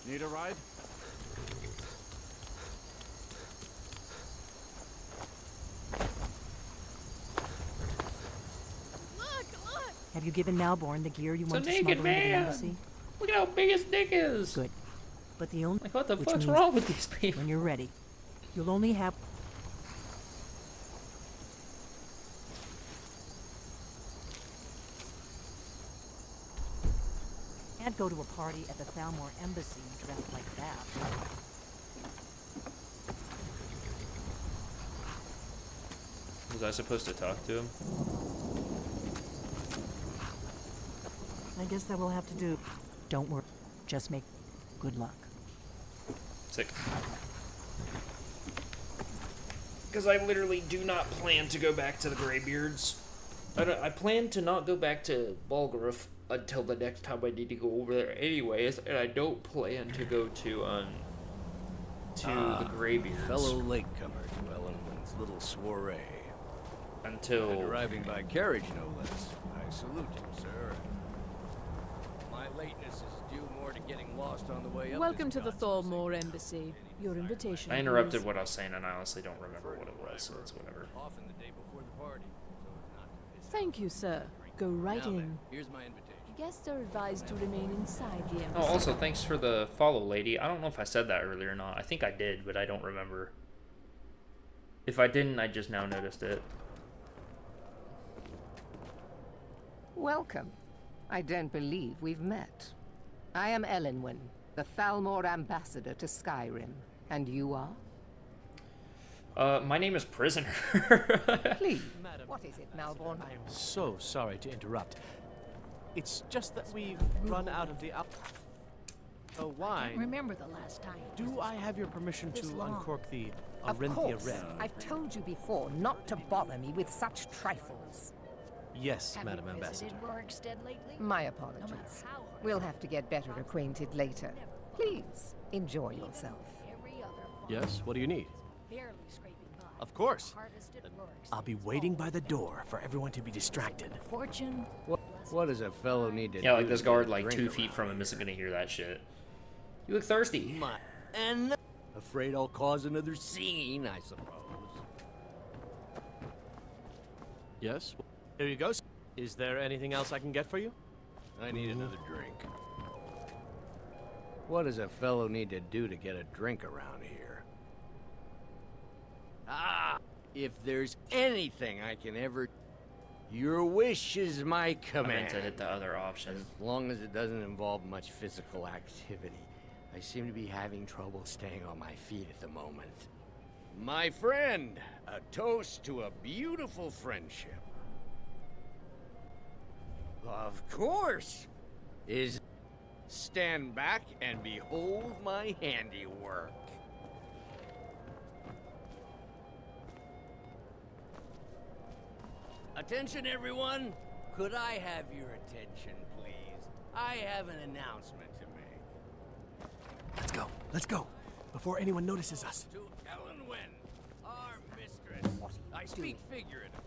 [SPEAKER 14] Need a ride?
[SPEAKER 9] Have you given Malborn the gear you
[SPEAKER 1] It's
[SPEAKER 9] want
[SPEAKER 1] a
[SPEAKER 9] to
[SPEAKER 1] naked
[SPEAKER 9] smuggle into the
[SPEAKER 1] man.
[SPEAKER 9] embassy?
[SPEAKER 1] Look at how big his dick is.
[SPEAKER 9] Good. But the only...
[SPEAKER 1] Like, what the
[SPEAKER 9] which
[SPEAKER 1] fuck's
[SPEAKER 9] means
[SPEAKER 1] wrong with these people?
[SPEAKER 9] When you're ready, you'll only have... Can't go to a party at the Thalmor embassy dressed like that.
[SPEAKER 1] Was I supposed to talk to him?
[SPEAKER 9] I guess that will have to do. Don't worry. Just make good luck.
[SPEAKER 1] Sick. Because I literally do not plan to go back to the Greybeards. I plan to not go back to Balgruuf until the next time I need to go over there anyways, and I don't plan to go to the Greybeards.
[SPEAKER 18] Fellow latecomer to Ellen's little soiree.
[SPEAKER 1] Until...
[SPEAKER 18] And arriving by carriage, no less. I salute you, sir. My lateness is due more
[SPEAKER 14] forward to getting lost on the way up.
[SPEAKER 5] Welcome to the Thormore Embassy. Your invitation.
[SPEAKER 1] I interrupted what I was saying, and I honestly don't remember what it was, so it's whatever.
[SPEAKER 14] Often the day before the party, so it's not.
[SPEAKER 5] Thank you, sir. Go right
[SPEAKER 14] Now
[SPEAKER 5] in.
[SPEAKER 14] then, here's my invitation.
[SPEAKER 5] Guests are advised to remain inside the embassy.
[SPEAKER 1] Oh, also, thanks for the follow, lady. I don't know if I said that earlier or not. I think I did, but I don't remember. If I didn't, I just now noticed it.
[SPEAKER 11] Welcome. I don't believe we've met. I am Elenwen, the Thalmor ambassador to Skyrim. And you are?
[SPEAKER 1] My name is Prisoner.
[SPEAKER 11] Please, what is it, Malborn?
[SPEAKER 8] I am so sorry to interrupt. It's just that we've run out of the wine.
[SPEAKER 3] Remember the last time.
[SPEAKER 8] Do I have your permission to uncork the
[SPEAKER 11] Of
[SPEAKER 8] Arinthia
[SPEAKER 11] course.
[SPEAKER 8] Red?
[SPEAKER 11] I've told you before not to bother me with such trifles.
[SPEAKER 8] Yes,
[SPEAKER 3] Have
[SPEAKER 8] Madam
[SPEAKER 3] you
[SPEAKER 8] Ambassador.
[SPEAKER 3] visited Rorikstead lately?
[SPEAKER 11] My
[SPEAKER 3] No
[SPEAKER 11] apologies.
[SPEAKER 3] matter how hard
[SPEAKER 11] We'll have to get better acquainted later. Please, enjoy yourself.
[SPEAKER 3] every other farm
[SPEAKER 8] Yes, what do you need?
[SPEAKER 3] barely scraping by.
[SPEAKER 8] Of course.
[SPEAKER 3] Harvested Rorikstead.
[SPEAKER 8] I'll be waiting by the door for everyone to be distracted.
[SPEAKER 3] Fortune.
[SPEAKER 14] What does a fellow need to do?
[SPEAKER 1] Yeah, like this
[SPEAKER 14] to
[SPEAKER 1] guard
[SPEAKER 14] get a
[SPEAKER 1] like
[SPEAKER 14] drink
[SPEAKER 1] 2
[SPEAKER 14] around
[SPEAKER 1] feet from him
[SPEAKER 14] here?
[SPEAKER 1] isn't gonna hear that shit. You look thirsty.
[SPEAKER 14] And afraid I'll cause another scene, I suppose.
[SPEAKER 8] Yes? Here you go. Is there anything else I can get for you?
[SPEAKER 14] I need another drink. What does a fellow need to do to get a drink around here? Ah! If there's anything I can ever... Your wish is my
[SPEAKER 1] I meant
[SPEAKER 14] command.
[SPEAKER 1] to hit the other option.
[SPEAKER 14] As long as it doesn't involve much physical activity. I seem to be having trouble staying on my feet at the moment. My friend, a toast to a beautiful friendship. Of course, is stand back and behold my handiwork. Attention, everyone. Could I have your attention, please? I have an announcement to make.
[SPEAKER 8] Let's go. Let's go. Before anyone notices us.
[SPEAKER 14] To Elenwen, our mistress. I speak figuratively.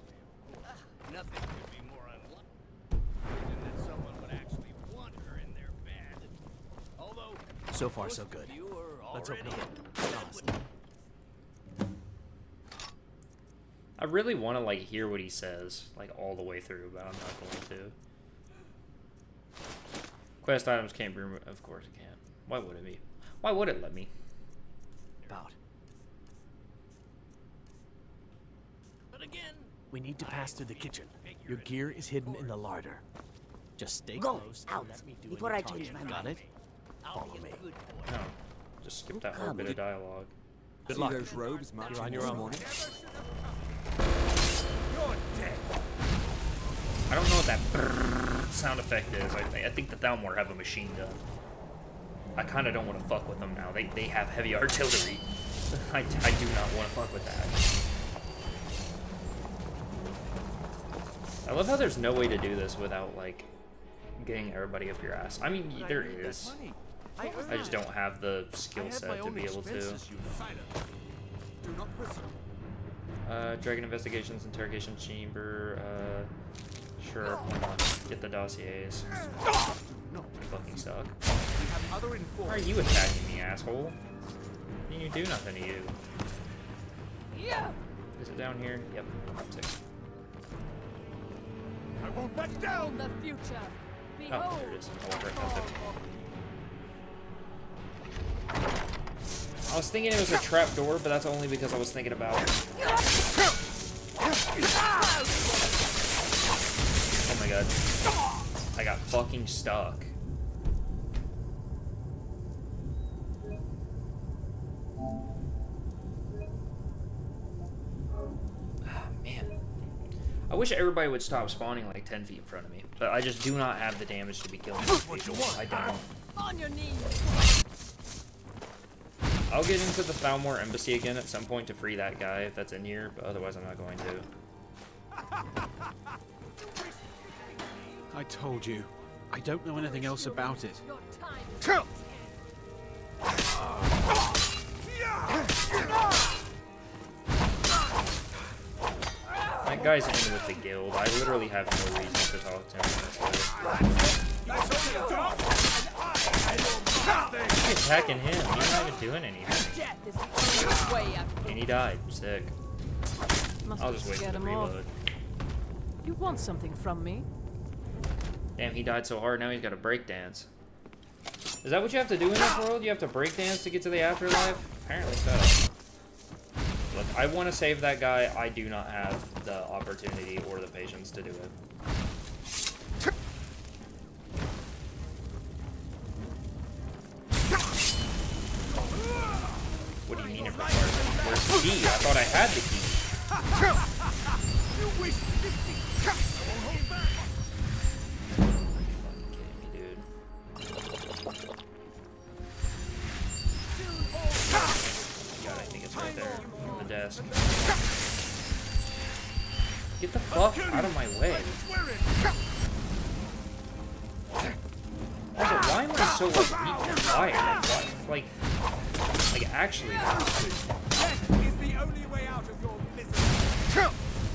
[SPEAKER 14] Nothing could be more unlikely than that someone would actually want her in their bed. Although,
[SPEAKER 8] So far, so
[SPEAKER 14] most
[SPEAKER 8] good.
[SPEAKER 14] of you are
[SPEAKER 8] Let's open
[SPEAKER 14] already
[SPEAKER 8] up.
[SPEAKER 1] I really want to like hear what he says, like all the way through, but I'm not going to. Quest items can't be removed. Of course it can't. Why would it be? Why would it let me?
[SPEAKER 8] About.
[SPEAKER 14] But again,
[SPEAKER 8] We need to pass through the kitchen. Your gear is hidden in the larder. Just stay
[SPEAKER 22] Go
[SPEAKER 8] close
[SPEAKER 22] out
[SPEAKER 8] and let me do
[SPEAKER 22] before
[SPEAKER 8] any
[SPEAKER 22] I change
[SPEAKER 8] talking.
[SPEAKER 22] my
[SPEAKER 8] Got
[SPEAKER 22] mind.
[SPEAKER 8] it? Follow me.
[SPEAKER 1] No. Just skip that whole bit of dialogue.
[SPEAKER 8] Good luck. You're on your own.
[SPEAKER 1] I don't know what that brrrr sound effect is. I think the Thalmor have a machine gun. I kind of don't want to fuck with them now. They have heavy artillery. I do not want to fuck with that. I love how there's no way to do this without, like, getting everybody up your ass. I mean, there is. I just don't have the skill set to be able to. Dragon Investigations, Interrogation Chamber, sure, why not? Get the dossiers. Fucking suck. Why are you attacking me, asshole? Didn't you do nothing to you?
[SPEAKER 3] Yeah.
[SPEAKER 1] Is it down here? Yep. Sick.
[SPEAKER 2] I won't back down!
[SPEAKER 3] The future.
[SPEAKER 1] Oh,
[SPEAKER 3] Behold.
[SPEAKER 1] there it is. I won't recognize it. I was thinking it was a trap door, but that's only because I was thinking about... Oh my god. I got fucking stuck. Man. I wish everybody would stop spawning like 10 feet in front of me, but I just do not have the damage to be killing these people. I don't.
[SPEAKER 3] On your knees.
[SPEAKER 1] I'll get into the Thalmor Embassy again at some point to free that guy if that's in here, but otherwise I'm not going to.
[SPEAKER 14] I told you. I don't know anything else about it.
[SPEAKER 1] That guy's in with the guild. I literally have no reason to talk to him. I'm attacking him. He's not even doing anything. And he died. Sick. I'll just wait for the reload.
[SPEAKER 5] You want something from me?
[SPEAKER 1] Damn, he died so hard, now he's got to break dance. Is that what you have to do in this world? You have to break dance to get to the afterlife? Apparently so. Look, I want to save that guy. I do not have the opportunity or the patience to do it. What do you mean it requires me? Where's the key? I thought I had the key.
[SPEAKER 2] You wasted 50.
[SPEAKER 1] God, I think it's right there on the desk. Get the fuck out of my way. Also, why am I so like weak to fire? Like, actually,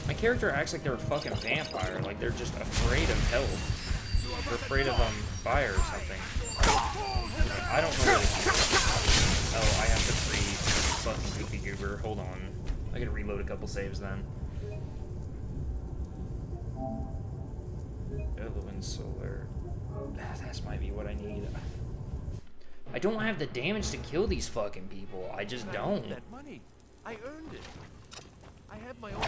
[SPEAKER 1] my character acts like they're a fucking vampire. Like they're just afraid of health. They're afraid of fire or something. Like, I don't know what it is. Oh, I have to free fucking Goofy Goober. Hold on. I gotta reload a couple saves then. Eloin Solar. That might be what I need. I don't have the damage to kill these fucking people. I just don't.
[SPEAKER 19] That money, I earned it. I have my own.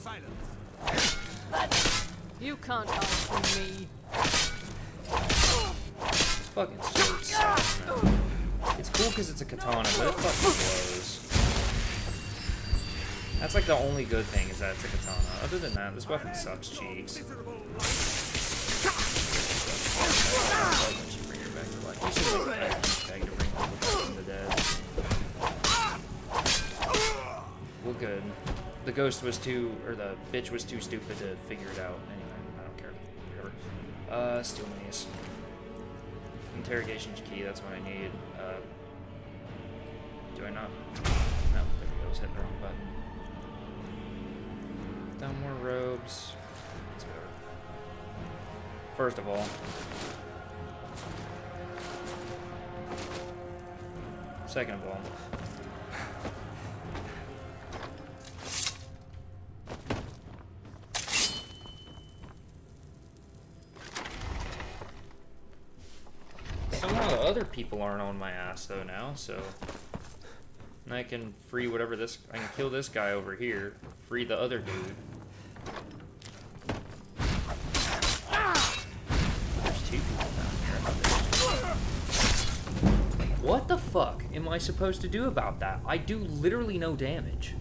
[SPEAKER 2] Silence.
[SPEAKER 5] You can't hide from me.
[SPEAKER 1] This fucking sword sucks, man. It's cool because it's a katana, but it fucking blows. That's like the only good thing is that it's a katana. Other than that, this weapon sucks cheeks. You seem like a bag to bring people back from the dead. We're good. The ghost was too, or the bitch was too stupid to figure it out. Anyway, I don't care. Whatever. Steal these. Interrogation key, that's what I need. Do I not? No, there we go. I was hitting the wrong button. Down more robes. Let's go. First of all. Second of all. Somehow the other people aren't on my ass though now, so and I can free whatever this. I can kill this guy over here, free the other dude. There's two people down here. What the fuck am I supposed to do about that? I do literally no damage.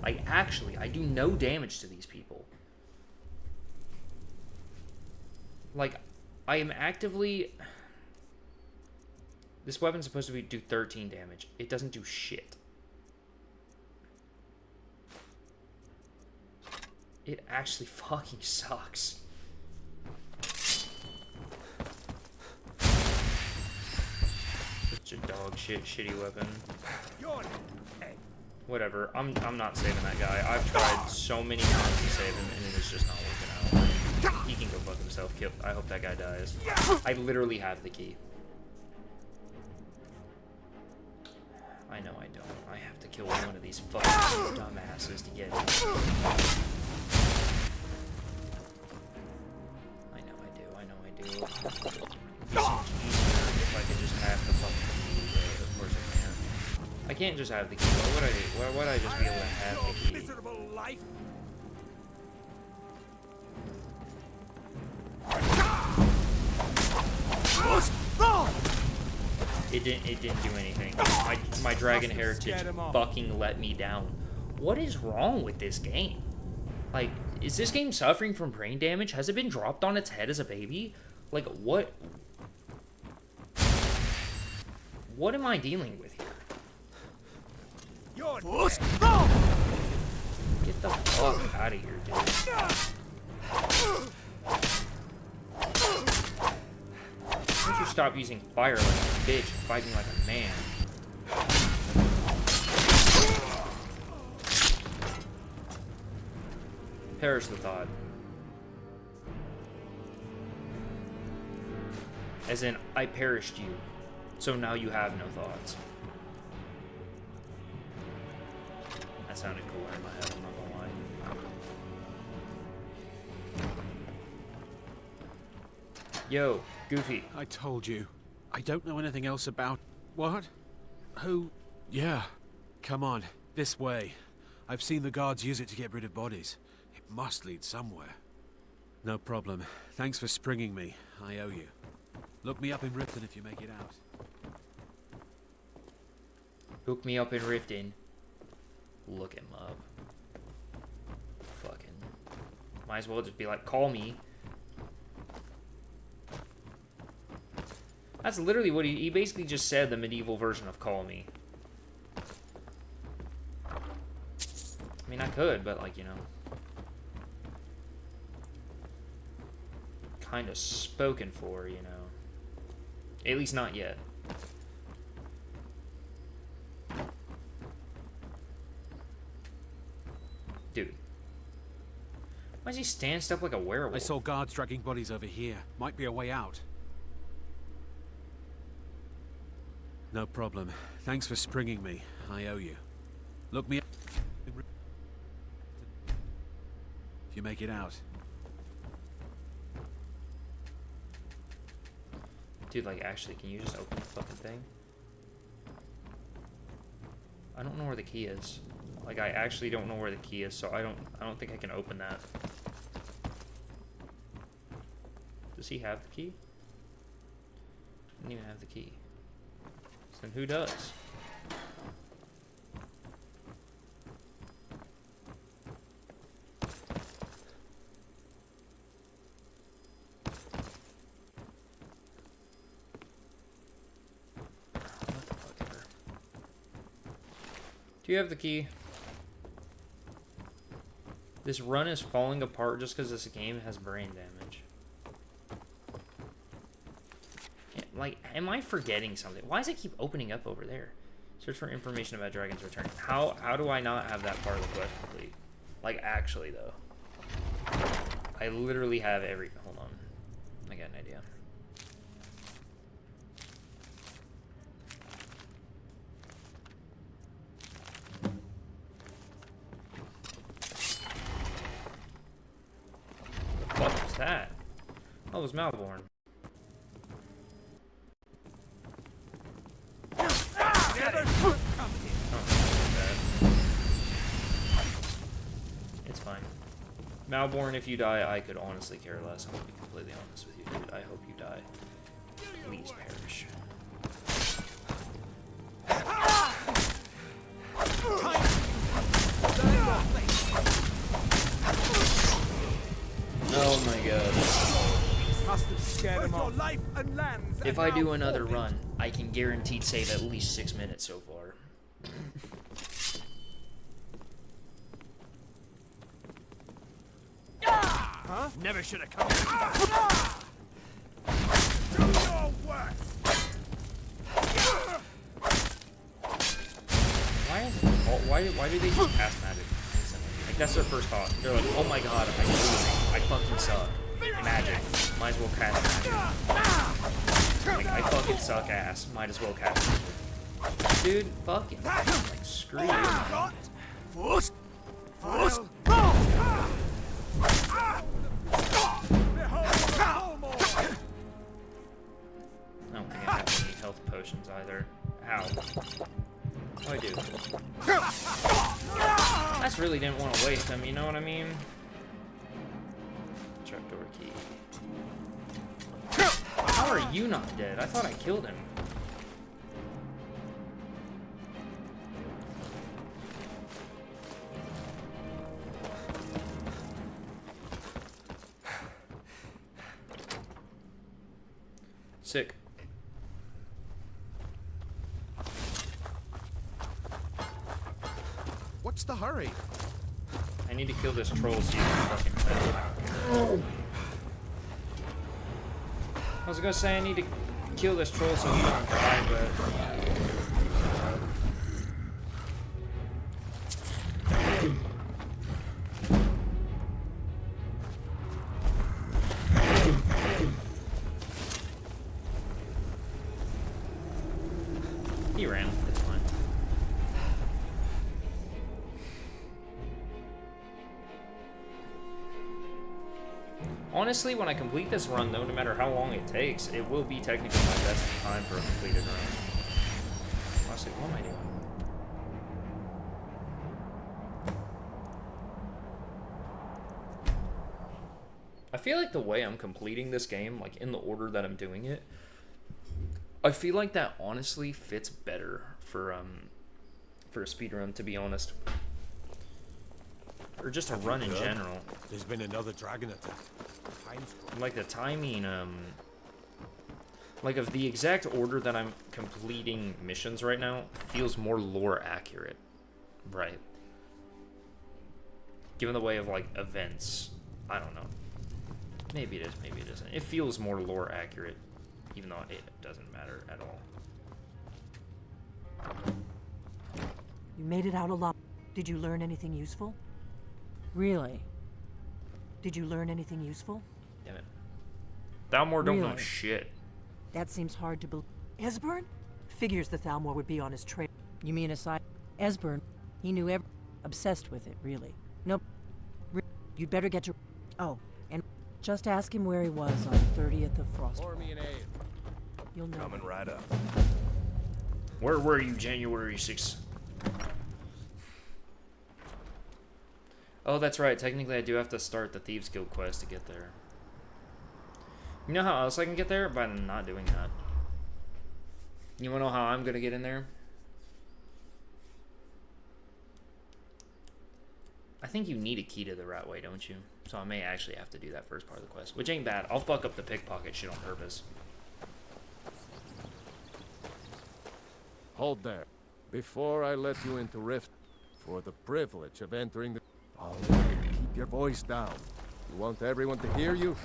[SPEAKER 1] Like, actually, I do no damage to these people. Like, I am actively... This weapon's supposed to do 13 damage. It doesn't do shit. It actually fucking sucks. Such a dog shit, shitty weapon. Whatever. I'm not saving that guy. I've tried so many times to save him, and it's just not working out. He can go fuck himself. I hope that guy dies. I literally have the key. I know I don't. I have to kill one of these fucking dumbasses to get it. I know I do. It'd be so much easier if I could just have the fucking key, but of course I can't. I can't just have the key. What would I do? Why would I just be able to have the key? It didn't do anything. My dragon heritage fucking let me down. What is wrong with this game? Like, is this game suffering from brain damage? Has it been dropped on its head as a baby? Like, what? What am I dealing with here? Get the fuck out of here, dude. Why don't you stop using fire like a bitch and fight me like a man? Perish the thought. As in, I perished you, so now you have no thoughts. That sounded cooler in my head, I'm not gonna lie. Yo, Goofy.
[SPEAKER 2] I told you. I don't know anything else about... What? Who? Yeah. Come on, this way. I've seen the guards use it to get rid of bodies. It must lead somewhere. No problem. Thanks for springing me. I owe you. Look me up in Riften if you make it out.
[SPEAKER 1] Hook me up in Riften. Look him up. Fucking. Might as well just be like, call me. That's literally what he basically just said, the medieval version of call me. I mean, I could, but like, you know. Kind of spoken for, you know. At least not yet. Dude. Why is he standing up like a werewolf?
[SPEAKER 2] I saw guards dragging bodies over here. Might be a way out. No problem. Thanks for springing me. I owe you. Look me up if you make it out.
[SPEAKER 1] Dude, like, actually, can you just open the fucking thing? I don't know where the key is. Like, I actually don't know where the key is, so I don't think I can open that. Does he have the key? Doesn't even have the key. So then who does? Do you have the key? This run is falling apart just because this game has brain damage. Like, am I forgetting something? Why does it keep opening up over there? Search for information about Dragon's Return. How do I not have that part of the quest complete? Like, actually, though. I literally have every... Hold on. I got an idea. What was that? Oh, it was Malborn. It's fine. Malborn, if you die, I could honestly care less. I'm gonna be completely honest with you, dude. I hope you die. Please perish. Oh my god.
[SPEAKER 2] Must have scared him off.
[SPEAKER 1] If I do another run, I can guaranteed save at least 6 minutes so far.
[SPEAKER 2] Huh? Never should have come. Do your worst.
[SPEAKER 1] Why do they just cast magic instantly? Like, that's their first thought. They're like, oh my god, I fucking suck. Magic. Might as well cast magic. Like, I fucking suck ass. Might as well cast magic. Dude, fucking. Like, screw you. Man. I don't think I have any health potions either. Ow. Oh, I do. I just really didn't want to waste them, you know what I mean? Trapdoor key. How are you not dead? I thought I killed him. Sick.
[SPEAKER 19] What's the hurry?
[SPEAKER 1] I need to kill this troll so you can fucking fail. I was gonna say I need to kill this troll so he don't die, but... Honestly, when I complete this run, though, no matter how long it takes, it will be technically my best time for a completed run. Honestly, what am I doing? I feel like the way I'm completing this game, like in the order that I'm doing it, I feel like that honestly fits better for a speedrun, to be honest. Or just a run in general.
[SPEAKER 2] There's been another dragon attack.
[SPEAKER 1] Like the timing, like of the exact order that I'm completing missions right now feels more lore accurate, right? Given the way of like events, I don't know. Maybe it is, maybe it isn't. It feels more lore accurate, even though it doesn't matter at all.
[SPEAKER 9] You made it out alive. Did you learn anything useful? Really? Did you learn anything useful?
[SPEAKER 1] Damn it. Thalmor don't know
[SPEAKER 9] Really?
[SPEAKER 1] shit.
[SPEAKER 9] That seems hard to believe. Esbern? Figures the Thalmor would be on his trail. You mean aside? Esbern, he knew every... Obsessed with it, really. Nope. You'd better get your... Oh, and just ask him where he was on the 30th of Frost. You'll know.
[SPEAKER 18] Coming right up.
[SPEAKER 1] Where were you January 6th? Oh, that's right. Technically, I do have to start the Thieves Guild quest to get there. You know how else I can get there? By not doing that. You wanna know how I'm gonna get in there? I think you need a key to the right way, don't you? So I may actually have to do that first part of the quest, which ain't bad. I'll fuck up the pickpocket shit on purpose.
[SPEAKER 12] Hold there. Before I let you into Rift, for the privilege of entering the... Oh, keep your voice down. You want everyone to hear you?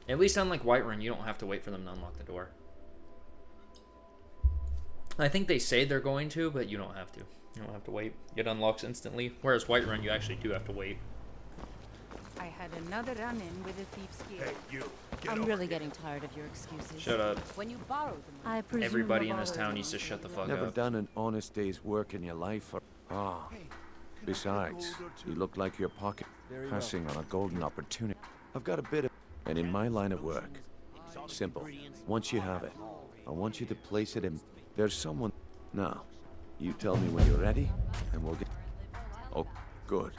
[SPEAKER 1] At least unlike Whiterun, you don't have to wait for them to unlock the door. I think they say they're going to, but you don't have to. You don't have to wait. It unlocks instantly. Whereas Whiterun, you actually do have to wait.
[SPEAKER 13] I had another run-in with a thief's gear.
[SPEAKER 18] Hey, you.
[SPEAKER 16] I'm really getting tired of your excuses.
[SPEAKER 1] Shut up.
[SPEAKER 13] When you borrow them,
[SPEAKER 16] I presume
[SPEAKER 1] Everybody
[SPEAKER 16] you're
[SPEAKER 1] in this
[SPEAKER 16] borrowing
[SPEAKER 1] town needs to shut the fuck
[SPEAKER 12] Never
[SPEAKER 1] up.
[SPEAKER 12] done an honest day's work in your life, or... Ah. Besides, you look like your pocket passing on a golden opportunity. I've got a bit of... And in my line of work, simple. Once you have it, I want you to place it in... There's someone... Now, you tell me when you're ready, and we'll get... Oh, good.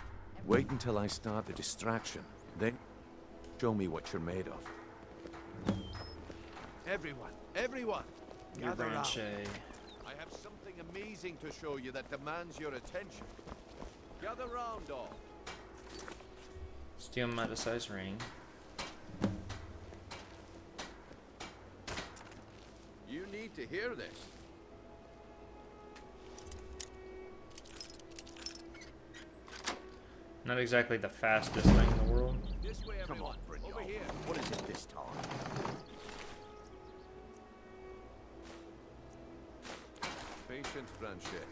[SPEAKER 12] Wait until I start the distraction. Then, show me what you're made of.
[SPEAKER 19] Everyone,
[SPEAKER 1] Your
[SPEAKER 19] gather round.
[SPEAKER 1] branch.
[SPEAKER 19] I have something amazing to show you that demands your attention. Gather round, all.
[SPEAKER 1] Steel metasized ring.
[SPEAKER 19] You need to hear this.
[SPEAKER 1] Not exactly the fastest thing in the world.
[SPEAKER 19] This way, everyone. Come on, over here. What is it this time? Patience, Branchet.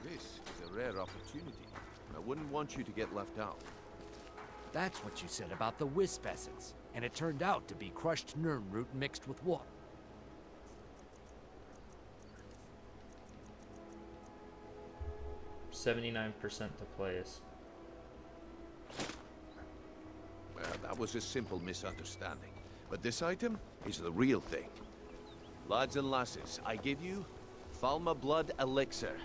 [SPEAKER 19] This is a rare opportunity. I wouldn't want you to get left out.
[SPEAKER 14] That's what you said about the wisp essence. And it turned out to be crushed nerm root mixed with water.
[SPEAKER 1] 79% to place.
[SPEAKER 19] Well, that was a simple misunderstanding. But this item is the real thing. Lads and lasses, I give you Falma Blood Elixir.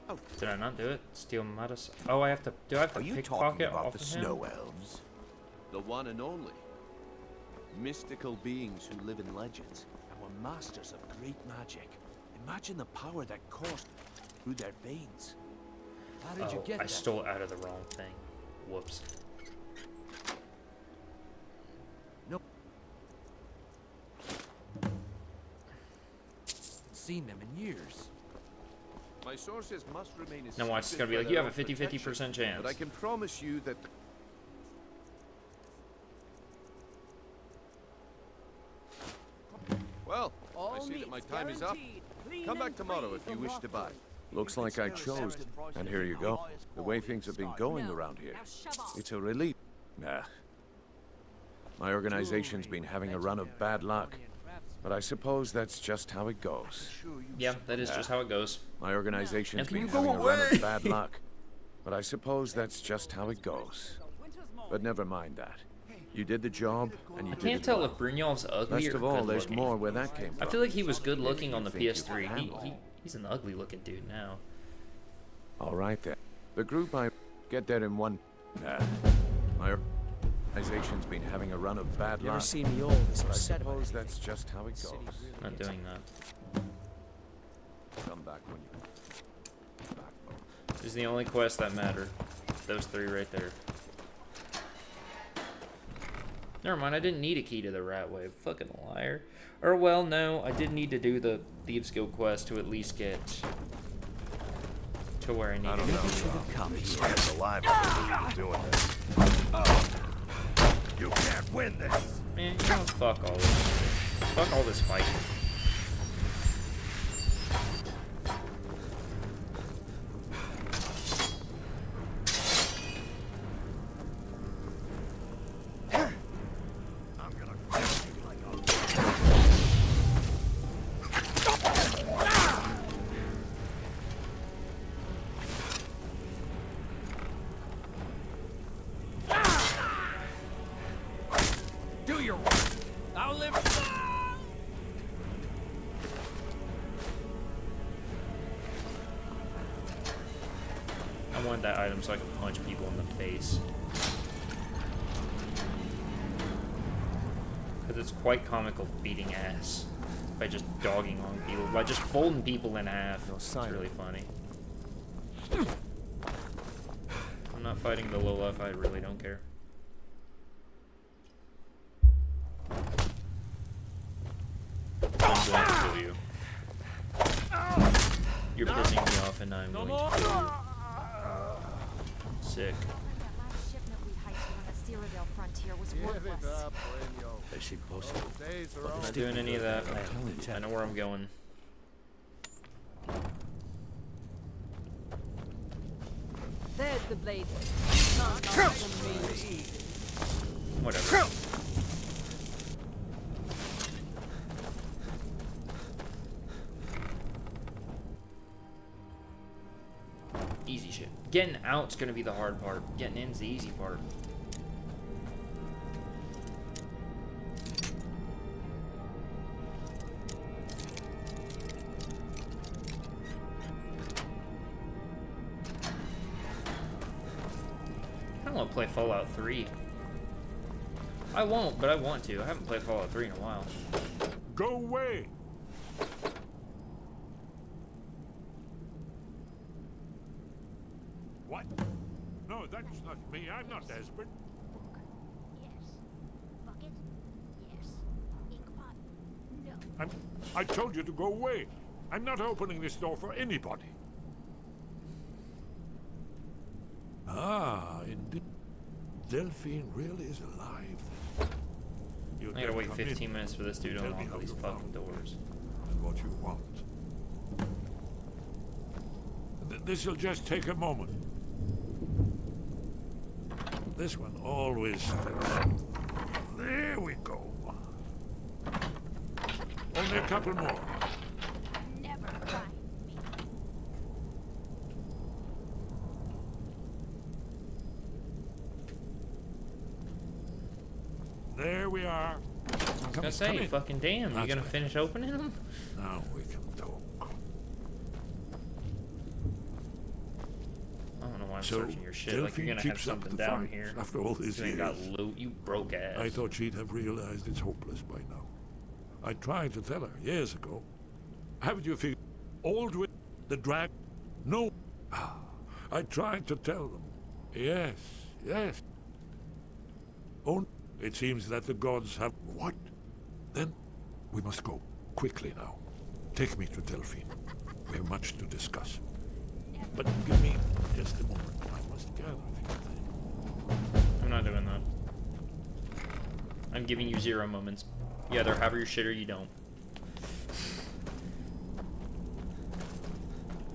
[SPEAKER 1] Oh, did I not do it? Steel metas. Oh, I have to. Do I have to pickpocket off of him?
[SPEAKER 19] Elves? The one and only. Mystical beings who live in legends and were masters of great magic. Imagine the power that coursed through their veins.
[SPEAKER 14] How did you get
[SPEAKER 1] I
[SPEAKER 14] that?
[SPEAKER 1] stole it out of the wrong thing. Whoops.
[SPEAKER 14] Nope. Seen them in years.
[SPEAKER 19] My sources must remain as
[SPEAKER 1] Now watch, it's
[SPEAKER 19] secret
[SPEAKER 1] gonna be
[SPEAKER 19] for
[SPEAKER 1] like, you
[SPEAKER 19] their
[SPEAKER 1] have a
[SPEAKER 19] own
[SPEAKER 1] 50-50%
[SPEAKER 19] protection,
[SPEAKER 1] chance.
[SPEAKER 19] But I can promise you that... Well, I see that my time is up. Come back tomorrow if you wish to buy.
[SPEAKER 12] Looks like I chose, and here you go. The way things have been going around here, it's a relief. Nah. My organization's been having a run of bad luck, but I suppose that's just how it goes.
[SPEAKER 1] Yeah, that is just how it goes.
[SPEAKER 12] My organization's
[SPEAKER 1] Anthony,
[SPEAKER 12] been
[SPEAKER 1] you go
[SPEAKER 12] having a run
[SPEAKER 1] away!
[SPEAKER 12] of bad luck, but I suppose that's just how it goes. But never mind that. You did the job, and you
[SPEAKER 1] I
[SPEAKER 12] did
[SPEAKER 1] can't
[SPEAKER 12] it
[SPEAKER 1] tell
[SPEAKER 12] well.
[SPEAKER 1] if Brynjolf's ugly
[SPEAKER 12] Best
[SPEAKER 1] or
[SPEAKER 12] of all,
[SPEAKER 1] good
[SPEAKER 12] there's
[SPEAKER 1] looking.
[SPEAKER 12] more where that came from.
[SPEAKER 1] I feel like he was good looking
[SPEAKER 12] If
[SPEAKER 1] on the
[SPEAKER 12] you think you
[SPEAKER 1] PS3.
[SPEAKER 12] can handle
[SPEAKER 1] He's an ugly looking dude now.
[SPEAKER 12] All right then. The group I get there in one. My organization's been having a run of bad luck.
[SPEAKER 8] You ever see me all this
[SPEAKER 12] But I
[SPEAKER 8] upset about
[SPEAKER 12] suppose that's just how it goes.
[SPEAKER 1] Not doing that.
[SPEAKER 12] Come back when you.
[SPEAKER 1] This is the only quest that matter. Those 3 right there. Never mind, I didn't need a key to the Rat Wave. Fucking liar. Or, well, no, I did need to do the Thieves Guild quest to at least get to where I needed to be.
[SPEAKER 18] It's alive while you're doing this. You can't win this.
[SPEAKER 1] Man, you know, fuck all this. Fuck all this fighting.
[SPEAKER 14] Do your work. I'll live.
[SPEAKER 1] I wanted that item so I could punch people in the face. Because it's quite comical beating ass by just dogging on people, by just folding people in half. It's really funny. I'm not fighting the low life, I really don't care. I'm going to kill you. You're pissing me off and I'm going to kill you. Sick. I'm not doing any of that. I know where I'm going.
[SPEAKER 5] There's the blade. Can't hide from me.
[SPEAKER 1] Whatever. Easy shit. Getting out's gonna be the hard part. Getting in's the easy part. I don't want to play Fallout 3. I won't, but I want to. I haven't played Fallout 3 in a while.
[SPEAKER 7] Go away! What? No, that's not me. I'm not desperate. I told you to go away. I'm not opening this door for anybody. Ah, indeed. Delphine really is alive. You
[SPEAKER 1] I gotta wait 15 minutes for this dude to unlock all these fucking doors.
[SPEAKER 7] And what you want. This'll just take a moment. This one always fits. There we go. Only a couple more.
[SPEAKER 3] Never find me.
[SPEAKER 7] There we are.
[SPEAKER 1] I was gonna say, fucking damn, you gonna finish opening them?
[SPEAKER 7] Now we can talk.
[SPEAKER 1] I don't know why I'm
[SPEAKER 7] So,
[SPEAKER 1] searching your shit. Like you're
[SPEAKER 7] Delphine
[SPEAKER 1] gonna have
[SPEAKER 7] keeps up
[SPEAKER 1] something
[SPEAKER 7] the
[SPEAKER 1] down
[SPEAKER 7] fight
[SPEAKER 1] here.
[SPEAKER 7] after all these
[SPEAKER 1] You ain't got
[SPEAKER 7] years.
[SPEAKER 1] loot, you broke ass.
[SPEAKER 7] I thought she'd have realized it's hopeless by now. I tried to tell her years ago. Haven't you figured? Aldwin, the drag? No. I tried to tell them. Yes, yes. Oh, it seems that the gods have... What? Then we must go. Quickly now. Take me to Delphine. We have much to discuss. But give me just a moment. I must gather things.
[SPEAKER 1] I'm not doing that. I'm giving you 0 moments. You either have your shit or you don't.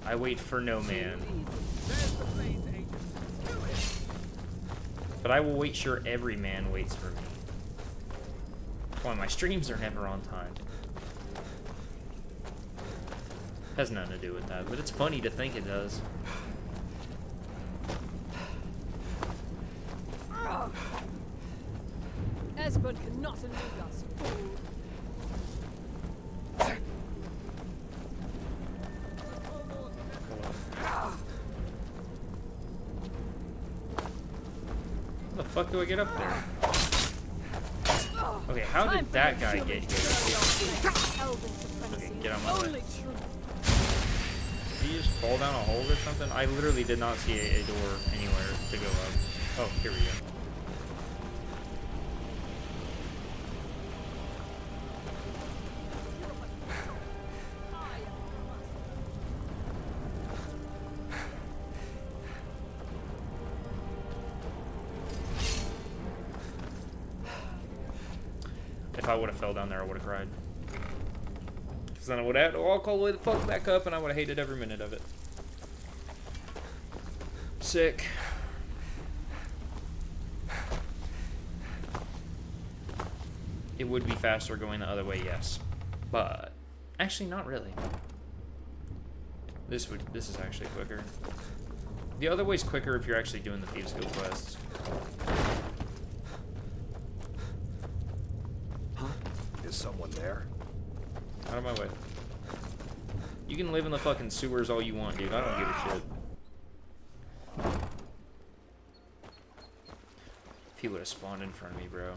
[SPEAKER 1] I wait for no man. But I will wait sure every man waits for me. That's why my streams are never on time. Has nothing to do with that, but it's funny to think it does.
[SPEAKER 5] but cannot elude us, fool.
[SPEAKER 1] How the fuck do I get up there? Okay, how did that guy get here? Okay, get on my way. Did he just fall down a hole or something? I literally did not see a door anywhere to go up. Oh, here we go. If I would have fell down there, I would have cried. Because then I would have had to walk all the way the fuck back up, and I would have hated every minute of it. Sick. It would be faster going the other way, yes. But actually not really. This is actually quicker. The other way's quicker if you're actually doing the Thieves Guild quests.
[SPEAKER 18] Is someone there?
[SPEAKER 1] Out of my way. You can live in the fucking sewers all you want, dude. I don't give a shit. If he would have spawned in front of me, bro.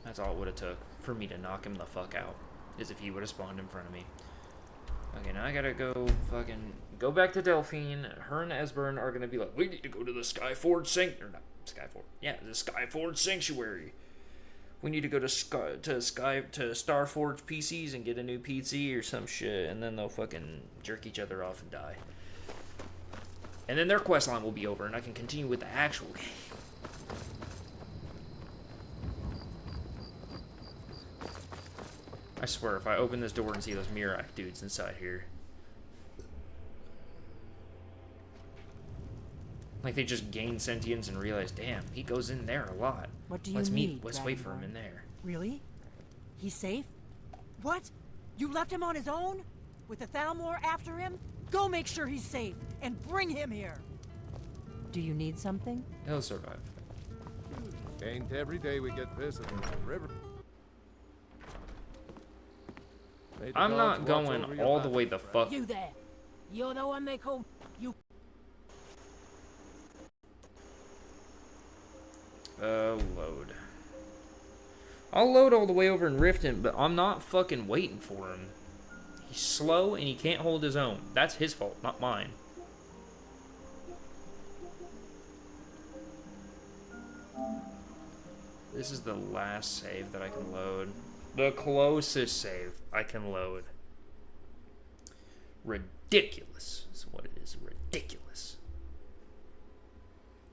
[SPEAKER 1] That's all it would have took for me to knock him the fuck out. Is if he would have spawned in front of me. Okay, now I gotta go fucking go back to Delphine. Her and Esbern are gonna be like, we need to go to the Skyforge Sanctuary. Or not Skyforge. Yeah, the Skyforge Sanctuary. We need to go to Starforge PCs and get a new PC or some shit, and then they'll fucking jerk each other off and die. And then their quest line will be over, and I can continue with the actual game. I swear, if I open this door and see those Mirak dudes inside here, like they just gain sentience and realize, damn, he goes in there a lot.
[SPEAKER 9] What do you need,
[SPEAKER 1] Let's wait for him in there.
[SPEAKER 9] Really? He's safe? What? You left him on his own? With the Thalmor after him? Go make sure he's safe, and bring him here! Do you need something?
[SPEAKER 1] He'll survive.
[SPEAKER 12] Ain't every day we get visitors from River.
[SPEAKER 1] I'm not going all the way the fuck.
[SPEAKER 3] You there? You're the one they call you.
[SPEAKER 1] Load. I'll load all the way over in Riften, but I'm not fucking waiting for him. He's slow and he can't hold his own. That's his fault, not mine. This is the last save that I can load. The closest save I can load. Ridiculous is what it is. Ridiculous.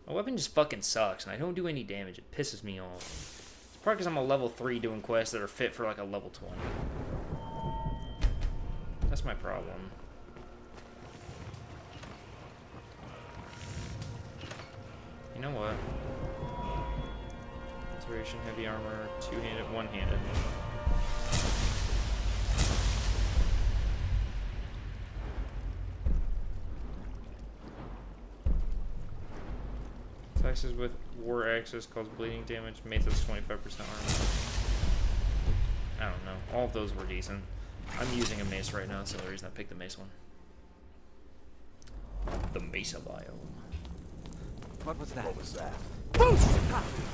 [SPEAKER 1] My weapon just fucking sucks, and I don't do any damage. It pisses me off. It's probably because I'm a level 3 doing quests that are fit for like a level 20. That's my problem. You know what? Inspiration, heavy armor, two-handed, one-handed. Axes with war axes cause bleeding damage, made those 25% armor. I don't know. All of those were decent. I'm using a mace right now, that's the only reason I picked the mace one. The Mesa biome.
[SPEAKER 21] What was that?
[SPEAKER 18] What was that?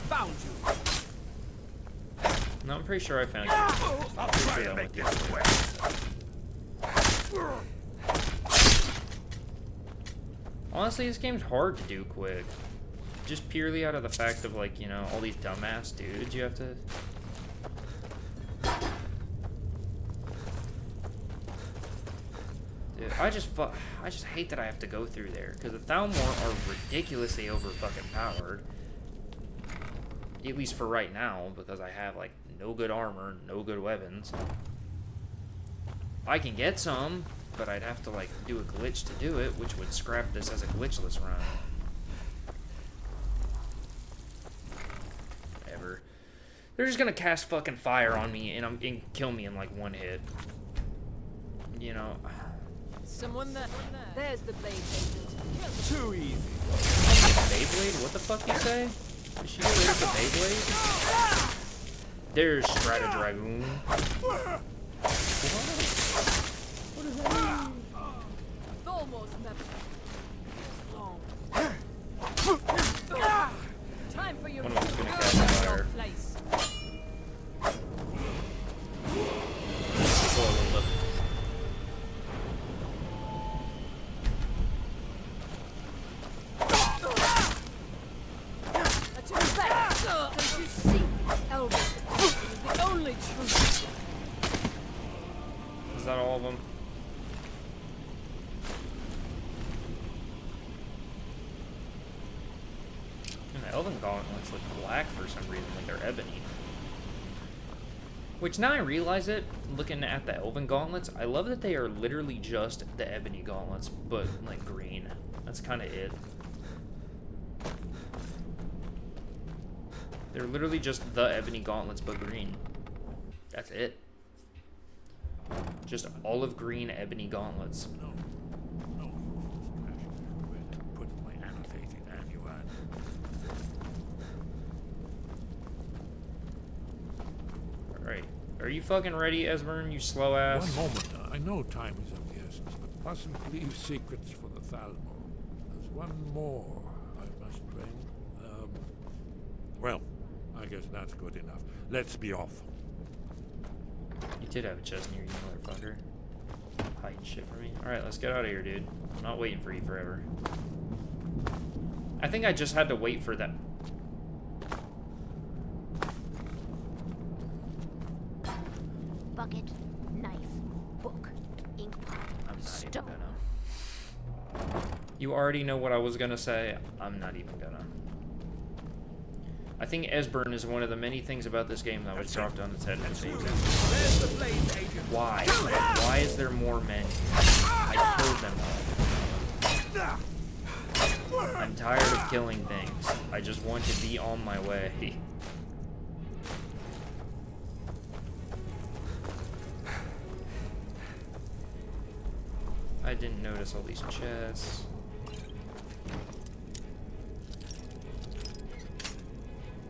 [SPEAKER 21] Found you!
[SPEAKER 1] No, I'm pretty sure I found you.
[SPEAKER 18] I'll try to make this quick.
[SPEAKER 1] Honestly, this game's hard to do quick. Just purely out of the fact of, like, you know, all these dumbass dudes you have to... Dude, I just hate that I have to go through there, because the Thalmor are ridiculously over fucking powered. At least for right now, because I have, like, no good armor, no good weapons. I can get some, but I'd have to, like, do a glitch to do it, which would scrap this as a glitchless run. They're just gonna cast fucking fire on me and kill me in like one hit. You know.
[SPEAKER 5] Someone that. There's the blade.
[SPEAKER 21] Too easy.
[SPEAKER 1] Beyblade? What the fuck you say? Is she scared of the Beyblade? There's Strata Dragoon.
[SPEAKER 5] What does that mean? Almost never. Time for your
[SPEAKER 1] One of them's gonna catch fire.
[SPEAKER 5] place.
[SPEAKER 1] Go a little bit.
[SPEAKER 5] Attack back! Don't you see? Elvis is the only truth.
[SPEAKER 1] Is that all of them? And the Elven Gauntlets look black for some reason, like they're ebony. Which, now I realize it, looking at the Elven Gauntlets, I love that they are literally just the ebony gauntlets, but, like, green. That's kind of it. They're literally just the ebony gauntlets, but green. That's it. Just olive green ebony gauntlets.
[SPEAKER 7] Put my annotated annual.
[SPEAKER 1] Alright. Are you fucking ready, Esbern, you slow ass?
[SPEAKER 7] One moment. I know time is of the essence, but mustn't leave secrets for the Thalmor. There's one more I must bring. Well, I guess that's good enough. Let's be off.
[SPEAKER 1] You did have a chest near you, motherfucker. Hiding shit from me. Alright, let's get out of here, dude. I'm not waiting for you forever. I think I just had to wait for that.
[SPEAKER 3] Bucket, knife, book, ink pot,
[SPEAKER 1] I'm not
[SPEAKER 3] stone.
[SPEAKER 1] even gonna. You already know what I was gonna say. I'm not even gonna. I think Esbern is one of the many things about this game that was dropped on its head and saved it. Why? Why is there more men? I killed them all. I'm tired of killing things. I just want to be on my way. I didn't notice all these chests.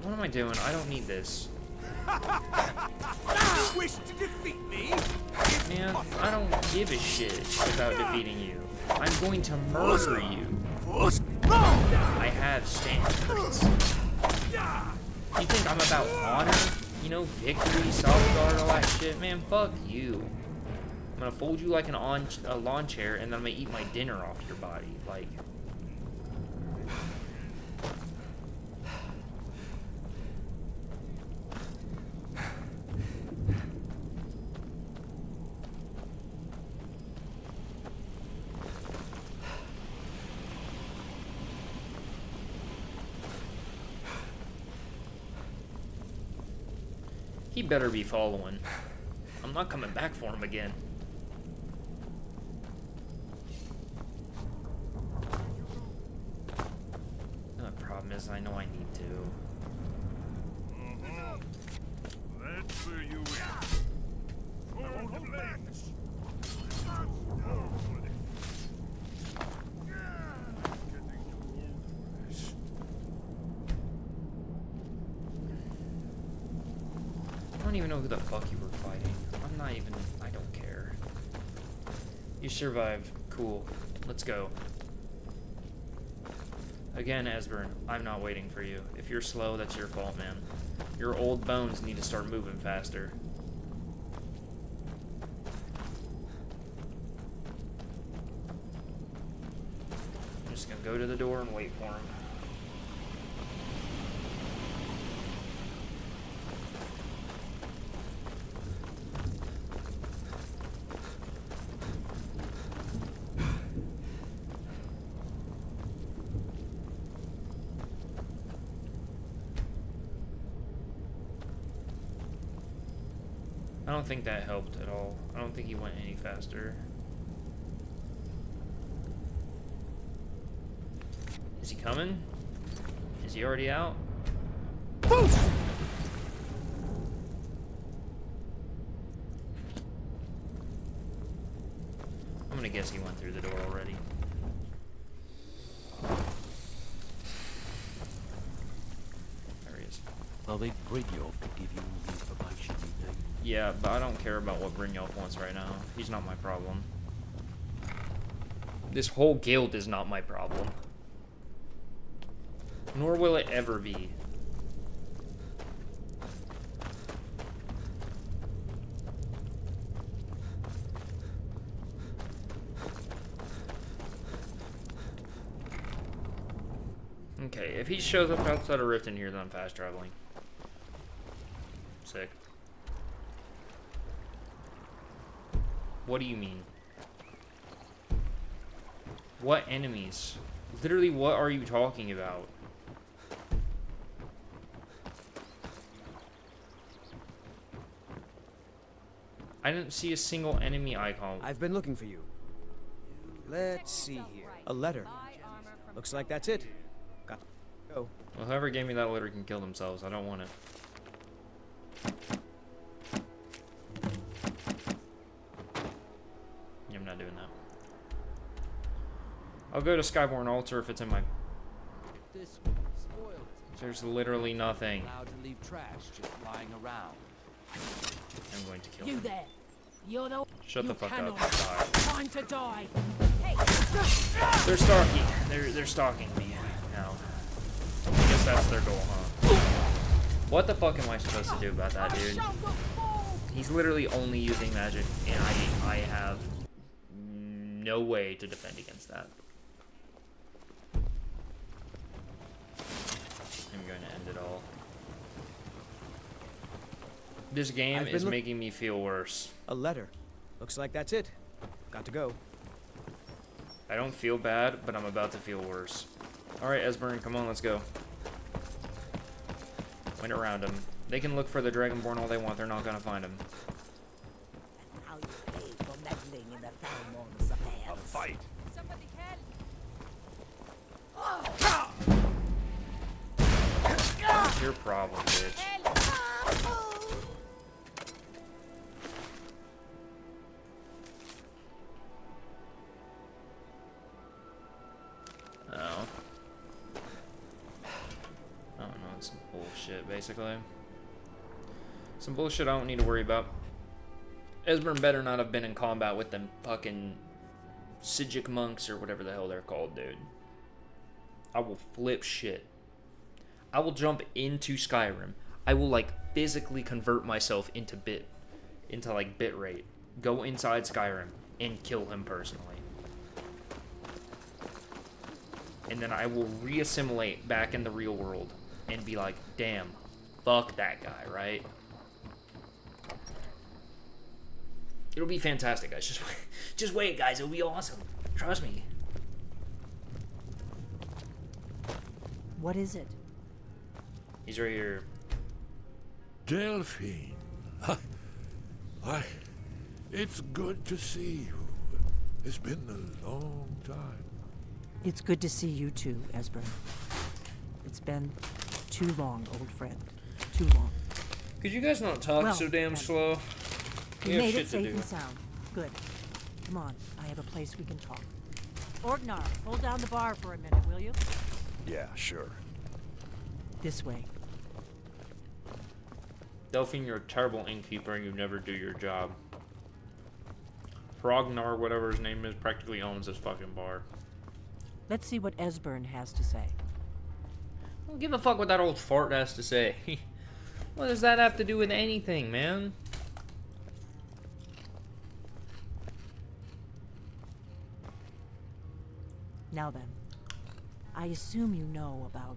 [SPEAKER 1] What am I doing? I don't need this.
[SPEAKER 14] You wish to defeat me?
[SPEAKER 1] Man, I don't give a shit about defeating you. I'm going to murder you. I have stance traits. You think I'm about honor? You know, victory, Salvador, all that shit? Man, fuck you. I'm gonna fold you like a lawn chair, and then I'm gonna eat my dinner off your body. Like... He better be following. I'm not coming back for him again. The problem is, I know I need to.
[SPEAKER 10] That's where you win. Hold the blades.
[SPEAKER 1] I don't even know who the fuck you were fighting. I'm not even... I don't care. You survived. Cool. Let's go. Again, Esbern, I'm not waiting for you. If you're slow, that's your fault, man. Your old bones need to start moving faster. I'm just gonna go to the door and wait for him. I don't think that helped at all. I don't think he went any faster. Is he coming? Is he already out? I'm gonna guess he went through the door already. There he is.
[SPEAKER 6] I think Brynjolf could give you all the information you need.
[SPEAKER 1] Yeah, but I don't care about what Brynjolf wants right now. He's not my problem. This whole guild is not my problem. Nor will it ever be. Okay, if he shows up outside a rift in here, then I'm fast traveling. Sick. What do you mean? What enemies? Literally, what are you talking about? I didn't see a single enemy icon.
[SPEAKER 8] I've been looking for you. Let's see here. A letter. Looks like that's it. Got to go.
[SPEAKER 1] Well, whoever gave me that letter can kill themselves. I don't want it. I'm not doing that. I'll go to Skyborn Altar if it's in my...
[SPEAKER 6] This spoiled.
[SPEAKER 1] There's literally nothing.
[SPEAKER 6] Allowed to leave trash just lying around.
[SPEAKER 1] I'm going to kill
[SPEAKER 5] You
[SPEAKER 1] him.
[SPEAKER 5] there. You're the
[SPEAKER 1] Shut the fuck
[SPEAKER 5] cannot.
[SPEAKER 1] up. Die.
[SPEAKER 5] Time to die.
[SPEAKER 1] They're stalking. They're stalking me now. I guess that's their goal, huh? What the fuck am I supposed to do about that, dude? He's literally only using magic, and I have no way to defend against that. I'm going to end it all. This game is making me feel worse.
[SPEAKER 8] A letter. Looks like that's it. Got to go.
[SPEAKER 1] I don't feel bad, but I'm about to feel worse. Alright, Esbern, come on, let's go. Went around him. They can look for the Dragonborn all they want, they're not gonna find him.
[SPEAKER 9] How you pay for meddling in the Thalmor's affairs.
[SPEAKER 18] A fight.
[SPEAKER 5] Somebody
[SPEAKER 1] What's your problem, bitch? Oh. I don't know, it's some bullshit, basically. Some bullshit I don't need to worry about. Esbern better not have been in combat with them fucking Sijic monks or whatever the hell they're called, dude. I will flip shit. I will jump into Skyrim. I will, like, physically convert myself into bit rate. Go inside Skyrim and kill him personally. And then I will reassimilate back in the real world and be like, damn, fuck that guy, right? It'll be fantastic, guys. Just wait, guys. It'll be awesome. Trust me.
[SPEAKER 9] What is it?
[SPEAKER 1] He's right here.
[SPEAKER 7] Delphine. Why, it's good to see you. It's been a long time.
[SPEAKER 9] It's good to see you too, Esbern. It's been too long, old friend. Too long.
[SPEAKER 1] Could you guys not talk so damn slow?
[SPEAKER 9] We
[SPEAKER 1] have
[SPEAKER 9] made
[SPEAKER 1] shit
[SPEAKER 9] it
[SPEAKER 1] to
[SPEAKER 9] safe
[SPEAKER 1] do.
[SPEAKER 9] and sound. Good. Come on, I have a place we can talk. Orgnar, hold down the bar for a minute, will you?
[SPEAKER 18] Yeah, sure.
[SPEAKER 9] This way.
[SPEAKER 1] Delphine, you're a terrible innkeeper and you never do your job. Hrognar, whatever his name is, practically owns this fucking bar.
[SPEAKER 9] Let's see what Esbern has to say.
[SPEAKER 1] I don't give a fuck what that old fart has to say. What does that have to do with anything, man?
[SPEAKER 9] Now then, I assume you know about...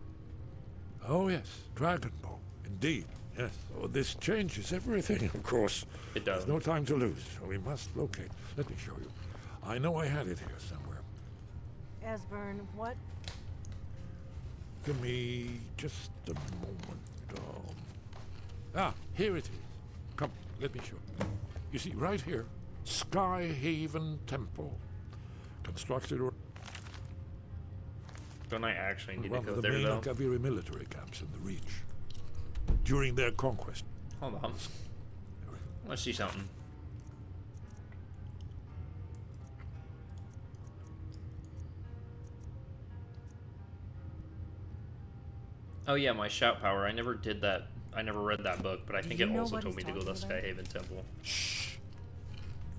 [SPEAKER 7] Oh yes, Dragonbow. Indeed, yes. Oh, this changes everything, of course.
[SPEAKER 1] It does.
[SPEAKER 7] There's no time to lose. We must locate. Let me show you. I know I had it here somewhere.
[SPEAKER 9] Esbern, what?
[SPEAKER 7] Give me just a moment. Here it is. Come, let me show you. You see, right here, Skyhaven Temple. Constructed or...
[SPEAKER 1] Don't I actually need
[SPEAKER 7] one
[SPEAKER 1] to
[SPEAKER 7] of
[SPEAKER 1] go
[SPEAKER 7] the
[SPEAKER 1] there,
[SPEAKER 7] main
[SPEAKER 1] though?
[SPEAKER 7] Alkaviri military camps in the Reach. During their conquest.
[SPEAKER 1] Hold on. Let's see something. Oh yeah, my shout power. I never did that I never read that book, but I think
[SPEAKER 9] you
[SPEAKER 1] it
[SPEAKER 9] know
[SPEAKER 1] also
[SPEAKER 9] what
[SPEAKER 1] told me
[SPEAKER 9] he's
[SPEAKER 1] to go to
[SPEAKER 9] talking about?
[SPEAKER 1] Skyhaven Temple.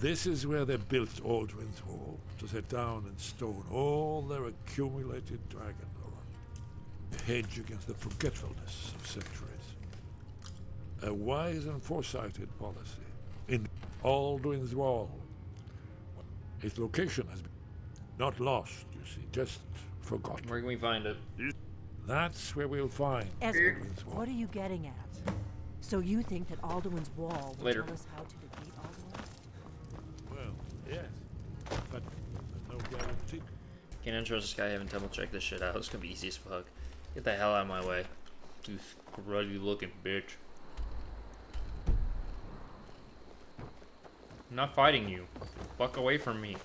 [SPEAKER 7] This is where they built Aldrin's Wall, to set down in stone all their accumulated dragon lore. A hedge against the forgetfulness of centuries. A wise and foresighted policy. In Aldrin's Wall. Its location has been not lost, you see, just forgotten.
[SPEAKER 1] Where can we find it?
[SPEAKER 7] That's where we'll find
[SPEAKER 9] Ezra,
[SPEAKER 7] Aldrin's Wall.
[SPEAKER 9] what are you getting at? So you think that Alduin's Wall will
[SPEAKER 1] Later.
[SPEAKER 9] tell us how to defeat Alduin?
[SPEAKER 7] Well, yes, but there's no guarantee.
[SPEAKER 1] Can't interest this guy. Haven't Temple check this shit out. It's gonna be easy as fuck. Get the hell out of my way. You scrubby looking bitch. I'm not fighting you. Fuck away from me.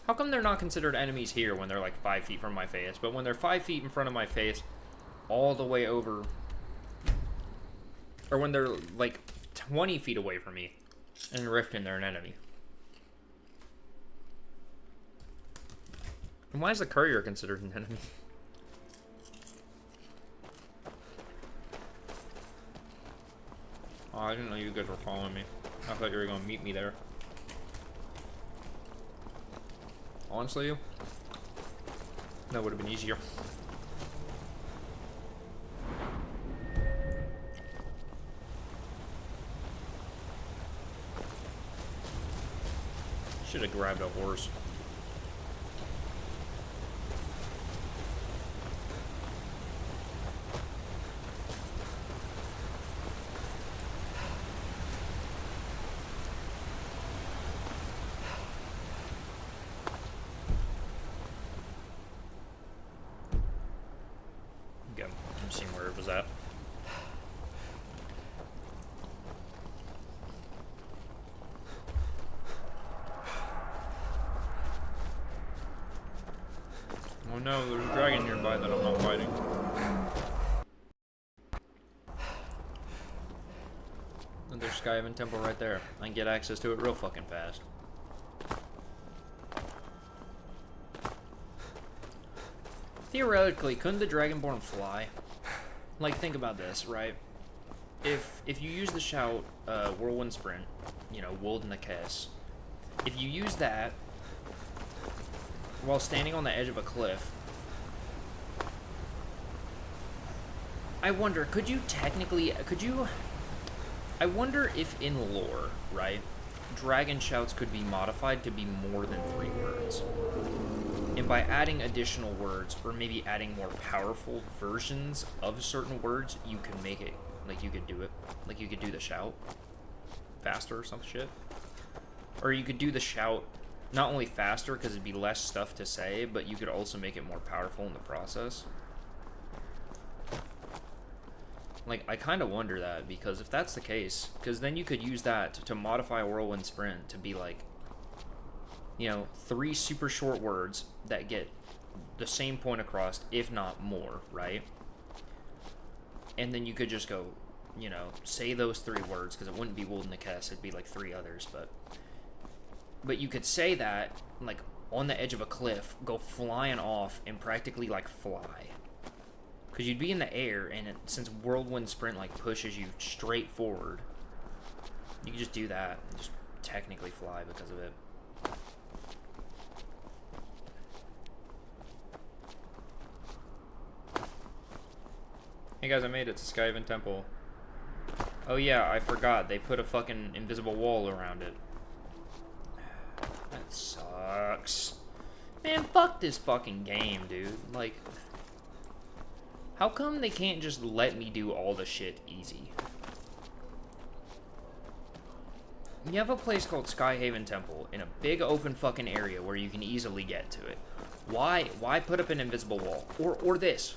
[SPEAKER 1] How come they're not considered enemies here when they're like 5 feet from my face, but when they're 5 feet in front of my face, all the way over, or when they're like 20 feet away from me, in Riften, they're an enemy? And why is the courier considered an enemy? Oh, I didn't know you guys were following me. I thought you were gonna meet me there. Honestly, that would have been easier. Should have grabbed a horse. Okay, I'm seeing where it was at. Oh no, there's a dragon nearby that I'm not fighting. And there's Skyhaven Temple right there. I can get access to it real fucking fast. Theoretically, couldn't the Dragonborn fly? Like, think about this, right? If you use the shout, Whirlwind Sprint, you know, Wold Nakes, if you use that while standing on the edge of a cliff, I wonder, could you technically, I wonder if in lore, right, dragon shouts could be modified to be more than 3 words. And by adding additional words, or maybe adding more powerful versions of certain words, you can make it, like you could do it, like you could do the shout faster or some shit. Or you could do the shout not only faster because it'd be less stuff to say, but you could also make it more powerful in the process. Like, I kind of wonder that, because if that's the case, because then you could use that to modify a Whirlwind Sprint to be like, you know, 3 super short words that get the same point across, if not more, right? And then you could just go, you know, say those 3 words, because it wouldn't be Wold Nakes, it'd be like 3 others, but you could say that, like, on the edge of a cliff, go flying off, and practically, like, fly. Because you'd be in the air, and since Whirlwind Sprint, like, pushes you straight forward, you could just do that, and just technically fly because of it. Hey guys, I made it to Skyhaven Temple. Oh yeah, I forgot, they put a fucking invisible wall around it. That sucks. Man, fuck this fucking game, dude. Like, how come they can't just let me do all the shit easy? You have a place called Skyhaven Temple in a big open fucking area where you can easily get to it. Why put up an invisible wall? Or this.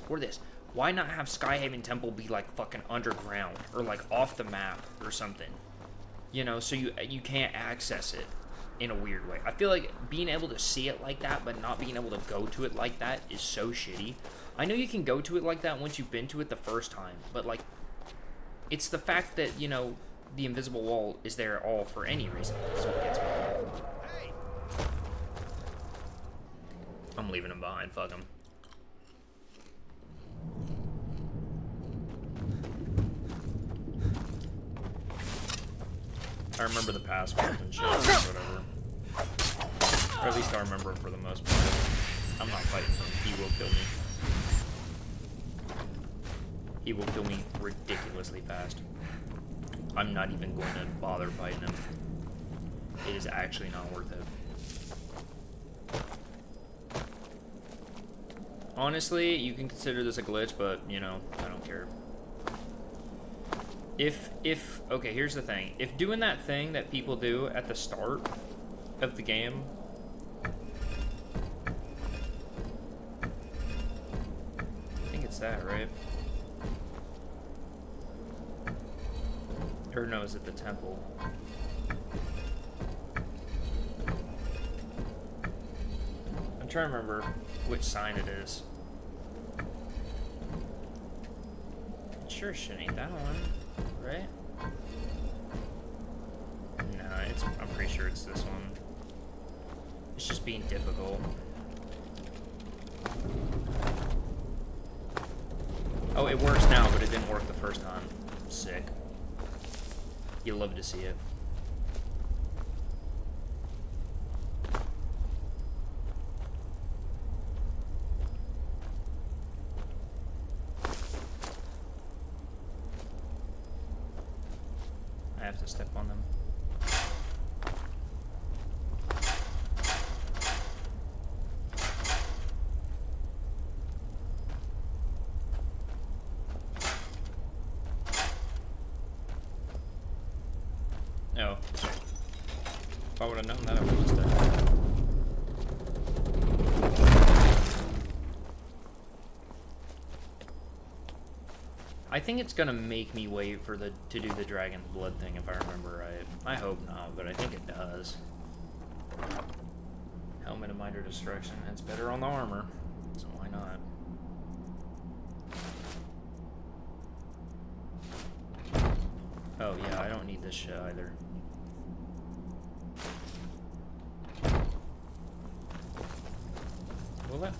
[SPEAKER 1] Why not have Skyhaven Temple be like fucking underground or like off the map or something? You know, so you can't access it in a weird way. I feel like being able to see it like that but not being able to go to it like that is so shitty. I know you can go to it like that once you've been to it the first time, but like, it's the fact that, you know, the invisible wall is there all for any reason. That's what gets me. I'm leaving him behind, fuck him. I remember the passwords and shit, or whatever. Or at least I remember it for the most part. I'm not fighting him. He will kill me. He will kill me ridiculously fast. I'm not even going to bother fighting him. It is actually not worth it. Honestly, you can consider this a glitch, but, you know, I don't care. Okay, here's the thing. If doing that thing that people do at the start of the game, I think it's that, right? Or no, is it the temple? I'm trying to remember which sign it is. Sure shit ain't that one, right? No, I'm pretty sure it's this one. It's just being difficult. Oh, it works now, but it didn't work the first time. Sick. You love to see it. I have to step on them. Oh. If I would have known that, I would have just done it. I think it's gonna make me wait for to do the dragon's blood thing if I remember right. I hope not, but I think it does. Helmet of minor destruction. It's better on the armor, so why not? Oh yeah, I don't need this shit either. Will it?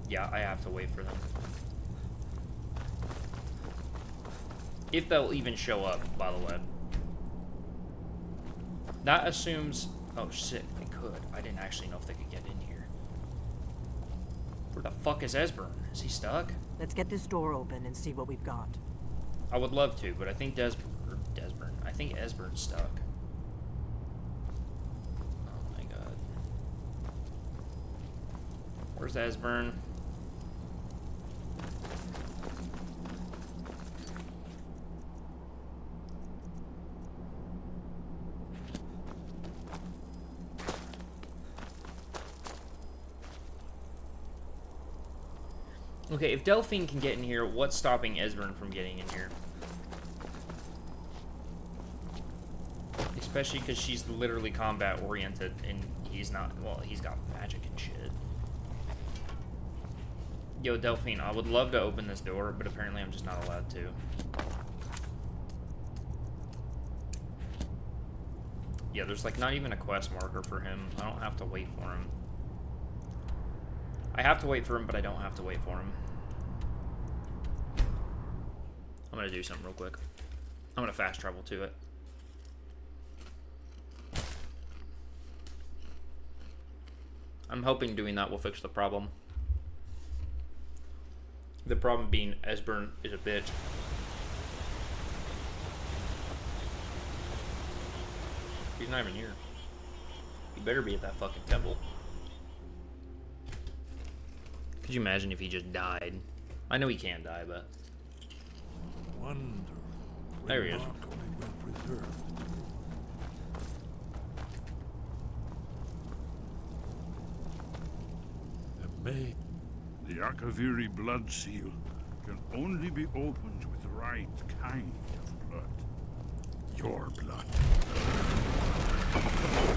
[SPEAKER 1] Yeah, I have to wait for them. If they'll even show up, by the way. That assumes... Oh shit, they could. I didn't actually know if they could get in here. Where the fuck is Esbern? Is he stuck?
[SPEAKER 9] Let's get this door open and see what we've got.
[SPEAKER 1] I would love to, but I think I think Esbern's stuck. Oh my god. Where's Esbern? Okay, if Delphine can get in here, what's stopping Esbern from getting in here? Especially because she's literally combat oriented and he's not. Well, he's got magic and shit. Yo, Delphine, I would love to open this door, but apparently I'm just not allowed to. Yeah, there's like not even a quest marker for him. I don't have to wait for him. I have to wait for him, but I don't have to wait for him. I'm gonna do something real quick. I'm gonna fast travel to it. I'm hoping doing that will fix the problem. The problem being Esbern is a bitch. He's not even here. He better be at that fucking temple. Could you imagine if he just died? I know he can't die, but... There he is.
[SPEAKER 10] The Akaviri blood seal can only be opened with the right kind of blood. Your blood.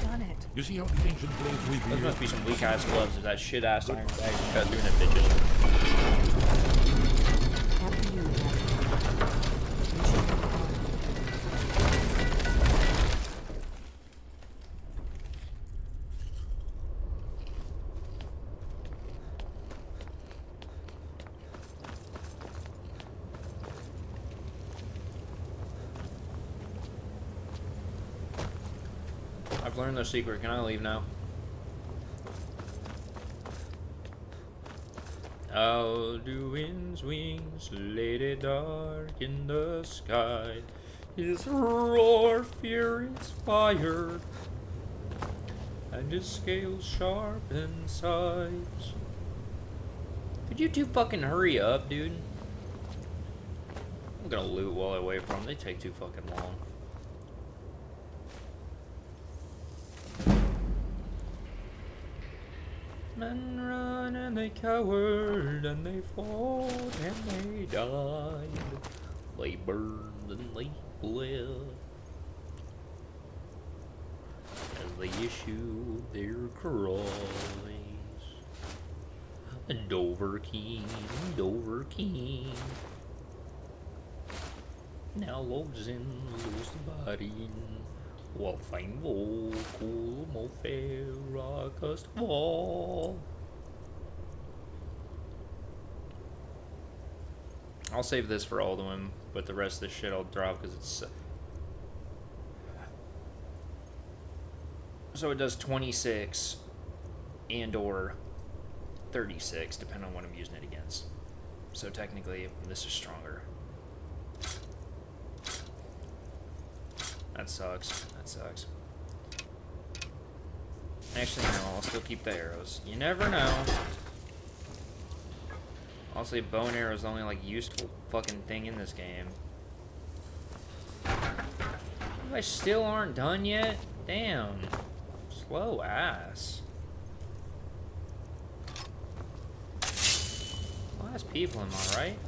[SPEAKER 16] Done it.
[SPEAKER 10] You see how the ancient blades we
[SPEAKER 1] Those must be some weak ass gloves if that shit ass iron bag you got doing it, bitches.
[SPEAKER 9] After you,
[SPEAKER 1] I've learned the secret. Can I leave now? Alduin's wings laid it dark in the sky. His roar furious fire, and his scales sharp and sides. Could you two fucking hurry up, dude? I'm gonna loot while I wait for them. They take too fucking long. Men run and they cowered and they fought and they died. They burned and they bled as they issued their cries. Dover King, Dover King. Now logs in loose body. While fine vocal mo rockest wall. I'll save this for Alduin, but the rest of this shit I'll drop because it's so it does 26 and or 36 depending on what I'm using it against. So technically this is stronger. That sucks. That sucks. Actually, no, I'll still keep the arrows. You never know. Also, bow and arrow is the only, like, useful fucking thing in this game. You guys still aren't done yet? Damn. Slow ass. Slow ass people, am I right?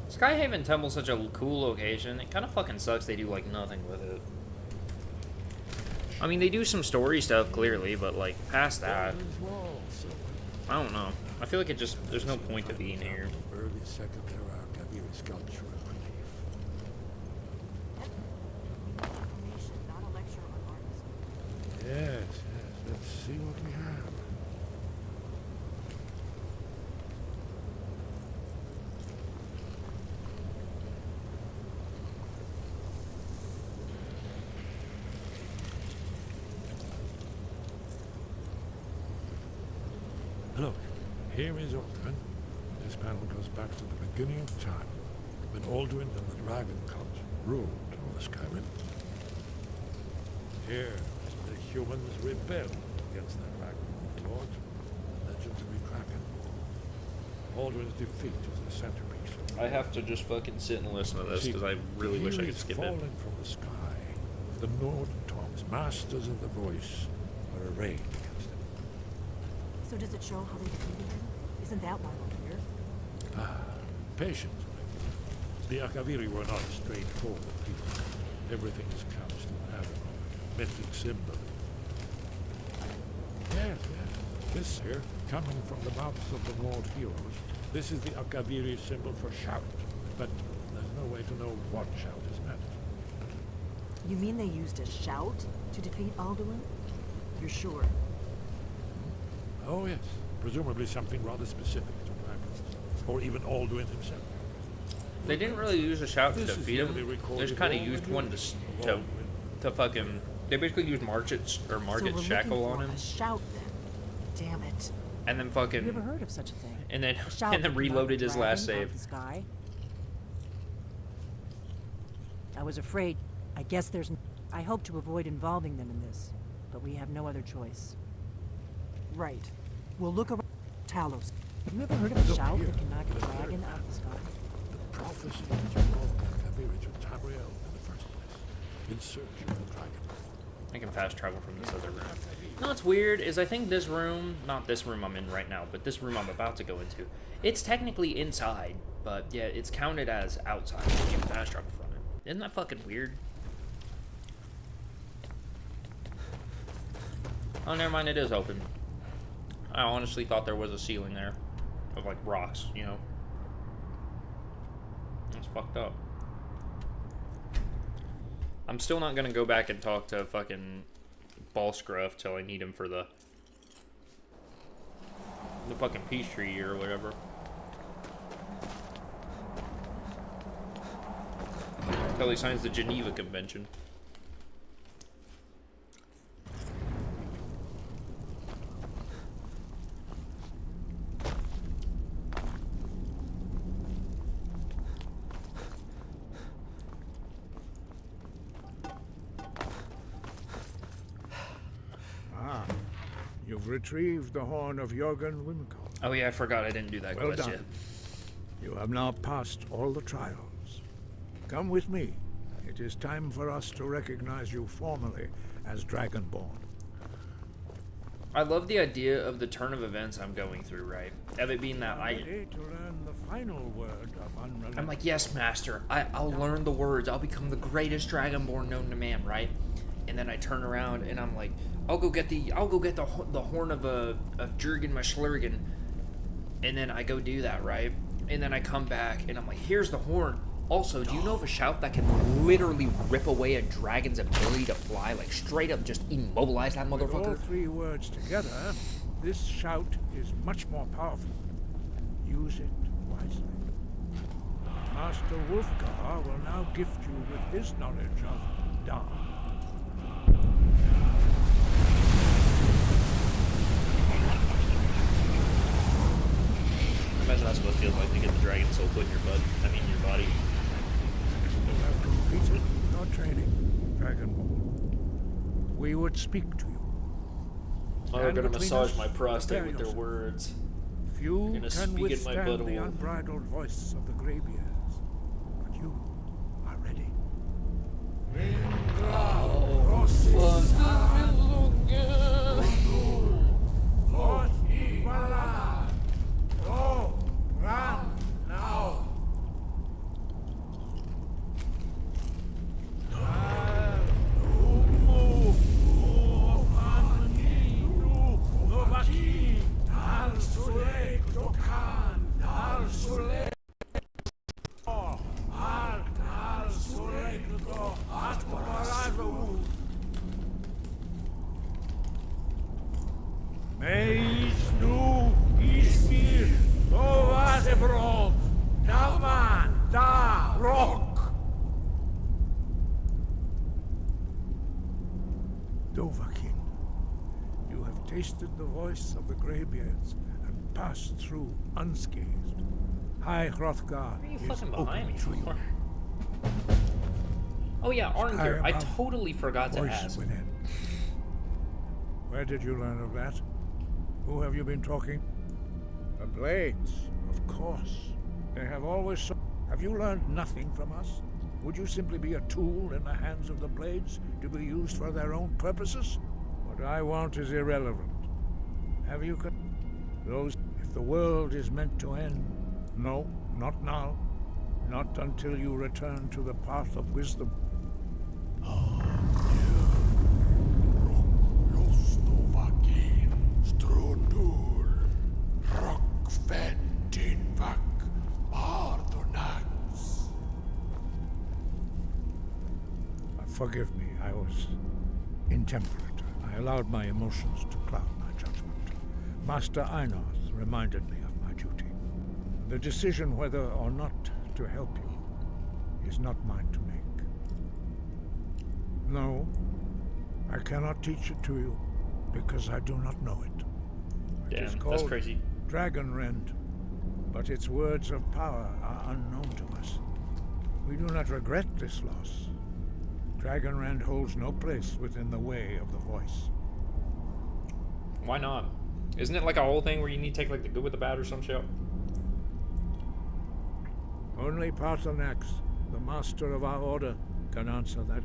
[SPEAKER 1] Skyhaven Temple's such a cool location. It kind of fucking sucks they do, like, nothing with it. I mean, they do some story stuff, clearly, but, like, past that, I don't know. I feel like it just, there's no point to being here.
[SPEAKER 7] Yes, let's see what we have. Look, here is Alduin. This panel goes back to the beginning of time, when Alduin and the Dragon Cult ruled over Skyrim. Here, the humans rebelled against their Dragon Lord, the legendary Dragon. Alduin's defeat is the centerpiece of
[SPEAKER 1] I have to just fucking sit and listen to this, because I really wish I could skip it.
[SPEAKER 7] falling from the sky. The Nord Tongs, masters of the voice, are arrayed against him.
[SPEAKER 16] So does it show how they defeated him? Isn't that why we're here?
[SPEAKER 7] Ah, patience. The Akaviri were not straightforward people. Everything is couched in Arabic, mythic symbol. Yes, yes. This here, coming from the mouths of the Nord heroes, this is the Akaviri symbol for shout. But there's no way to know what shout is meant.
[SPEAKER 16] You mean they used a shout to defeat Alduin? You're sure?
[SPEAKER 7] Oh yes, presumably something rather specific to dragons, or even Alduin himself.
[SPEAKER 1] They didn't really use a shout to defeat him. They just kind of used one to fucking. They basically used Margit's shackle on him.
[SPEAKER 16] A shout then. Damn it.
[SPEAKER 1] And then fucking.
[SPEAKER 16] Never heard of such a thing.
[SPEAKER 1] And then reloaded his last save.
[SPEAKER 16] The sky. I was afraid. I guess there's. I hope to avoid involving them in this, but we have no other choice. Right. We'll look around. Talos. Have you ever heard of a shout that can knock a dragon out of the sky?
[SPEAKER 7] The prophecy which involved Akaviri to Tamriel in the first place, in search of the dragon.
[SPEAKER 1] I can fast travel from this other room. You know what's weird is I think this room, not this room I'm in right now, but this room I'm about to go into, it's technically inside, but yeah, it's counted as outside. You can fast travel from it. Isn't that fucking weird? Oh, never mind, it is open. I honestly thought there was a ceiling there of like rocks, you know. That's fucked up. I'm still not gonna go back and talk to fucking Ballscruff till I need him for the fucking peace treaty or whatever. Until he signs the Geneva Convention.
[SPEAKER 7] Ah, you've retrieved the horn of Jorgen Wimco.
[SPEAKER 1] Oh yeah, I forgot I didn't do that
[SPEAKER 7] Well
[SPEAKER 1] quest
[SPEAKER 7] done.
[SPEAKER 1] yet.
[SPEAKER 7] You have now passed all the trials. Come with me. It is time for us to recognize you formally as Dragonborn.
[SPEAKER 1] I love the idea of the turn of events I'm going through, right? Of it being that
[SPEAKER 7] Ready to learn the final word of unrelenting.
[SPEAKER 1] I'm like, yes, master. I'll learn the words. I'll become the greatest Dragonborn known to man, right? And then I turn around and I'm like, I'll go get the horn of Jurgen Maschlurgen. And then I go do that, right? And then I come back and I'm like, here's the horn. Also, do you know of a shout that can literally rip away a dragon's ability to fly? Like, straight up just immobilize that
[SPEAKER 7] With all
[SPEAKER 1] motherfucker?
[SPEAKER 7] three words together, this shout is much more powerful. Use it wisely. Master Wolfgar will now gift you with his knowledge of Dar.
[SPEAKER 1] Imagine that's what it feels like to get the dragon soul put in your butt. I mean, your body.
[SPEAKER 7] You have completed your training, Dragonborn. We would speak to you.
[SPEAKER 1] Oh, they're
[SPEAKER 7] Stand
[SPEAKER 1] gonna
[SPEAKER 7] between
[SPEAKER 1] massage
[SPEAKER 7] us,
[SPEAKER 1] my prostate
[SPEAKER 7] prepare
[SPEAKER 1] with their
[SPEAKER 7] yourself.
[SPEAKER 1] words.
[SPEAKER 7] Few
[SPEAKER 1] They're gonna
[SPEAKER 7] can
[SPEAKER 1] speak in my
[SPEAKER 7] withstand the
[SPEAKER 1] butthole.
[SPEAKER 7] unbridled voice of the graybeards, but you are ready. Meis nu ismir Tovasebron Dalman da Rock Dovahkiin, you have tasted the voice of the Greybeards and passed through unscathed. High Hrothgar
[SPEAKER 1] What are you
[SPEAKER 7] is
[SPEAKER 1] fucking behind me
[SPEAKER 7] open to you.
[SPEAKER 1] for? Oh yeah, Arngir. I
[SPEAKER 7] above,
[SPEAKER 1] totally forgot to
[SPEAKER 7] voice
[SPEAKER 1] ask.
[SPEAKER 7] within. Where did you learn of that? Who have you been talking? The Blades, of course. They have always so. Have you learned nothing from us? Would you simply be a tool in the hands of the Blades to be used for their own purposes? What I want is irrelevant. Have you those? If the world is meant to end, no, not now. Not until you return to the path of wisdom. Strundur, Rockfentinvak, Bardonax. Forgive me, I was intemperate. I allowed my emotions to cloud my judgment. Master Einarth reminded me of my duty. The decision whether or not to help you is not mine to make. No, I cannot teach it to you because I do not know it. It is
[SPEAKER 1] Damn,
[SPEAKER 7] called
[SPEAKER 1] that's crazy.
[SPEAKER 7] Dragonrend, but its words of power are unknown to us. We do not regret this loss. Dragonrend holds no place within the way of the voice.
[SPEAKER 1] Why not? Isn't it like a whole thing where you need to take like the good with the bad or some shit?
[SPEAKER 7] Only Paarthurnax, the master of our order, can answer that.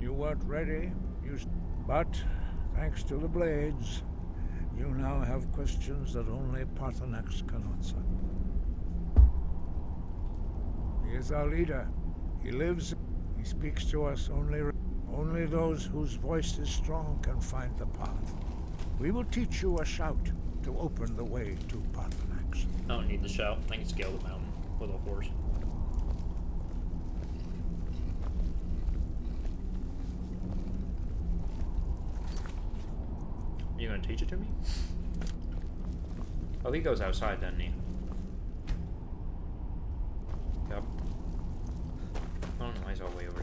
[SPEAKER 7] You weren't ready, but thanks to the Blades, you now have questions that only Paarthurnax can answer. He is our leader. He lives. He speaks to us only those whose voice is strong can find the path. We will teach you a shout to open the way to Paarthurnax.
[SPEAKER 1] I don't need the shout. I can scale the mountain with a horse. You gonna teach it to me? Oh, he goes outside, doesn't he? Yep. Oh no, he's all the way over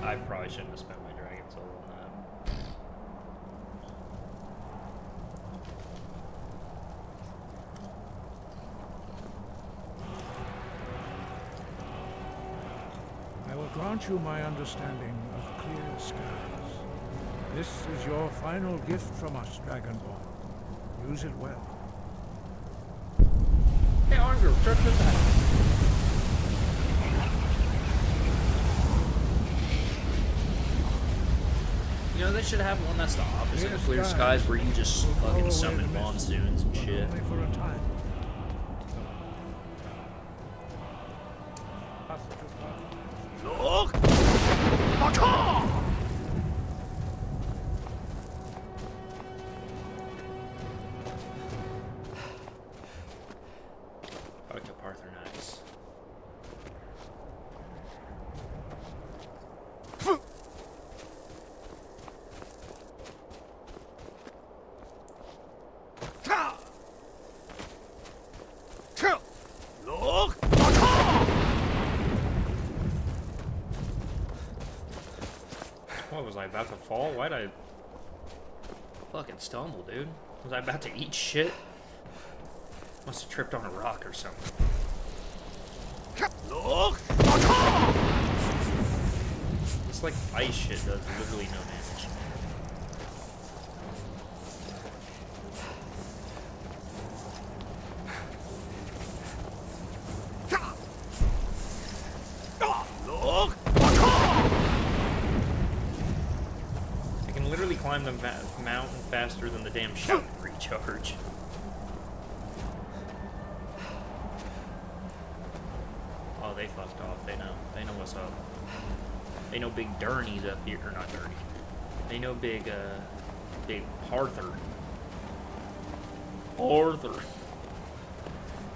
[SPEAKER 1] I probably shouldn't have spent my dragon soul on that.
[SPEAKER 7] I will grant you my understanding of clear skies. This is your final gift from us, Dragonborn. Use it well.
[SPEAKER 1] Hey, Arnger, check this out. You know, they should have one that's the opposite of Clear Skies, where you just fucking summon monsoons and shit.
[SPEAKER 7] Only for a time.
[SPEAKER 14] Look!
[SPEAKER 1] Back to Parthenax.
[SPEAKER 14] Look!
[SPEAKER 1] What, was I about to fall? Why'd I fucking stumble, dude? Was I about to eat shit? Must have tripped on a rock or something.
[SPEAKER 14] Look!
[SPEAKER 1] It's like ice shit does literally no damage.
[SPEAKER 14] Look!
[SPEAKER 1] I can literally climb the mountain faster than the damn shout recharge. Oh, they fucked off. They know. They know what's up. They know Big Durnie's up here. Or not Durnie. They know Big Arthur. Arthur.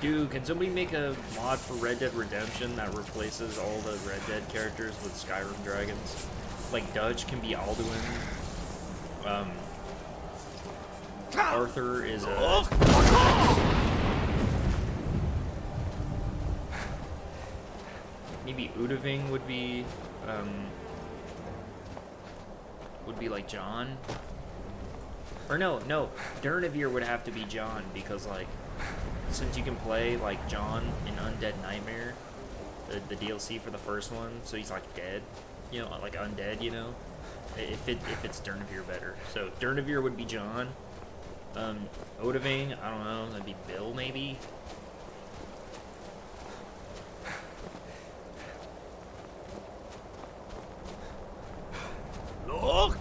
[SPEAKER 1] Dude, can somebody make a mod for Red Dead Redemption that replaces all the Red Dead characters with Skyrim dragons? Like, Dutch can be Alduin. Arthur is a... Maybe Udaving would be like John. Or no, Durnavir would have to be John, because like, since you can play like John in Undead Nightmare, the DLC for the first one, so he's like dead, you know, like undead, you know. If it's Durnavir better, so Durnavir would be John. Odaving, I don't know, that'd be Bill maybe.
[SPEAKER 14] Look!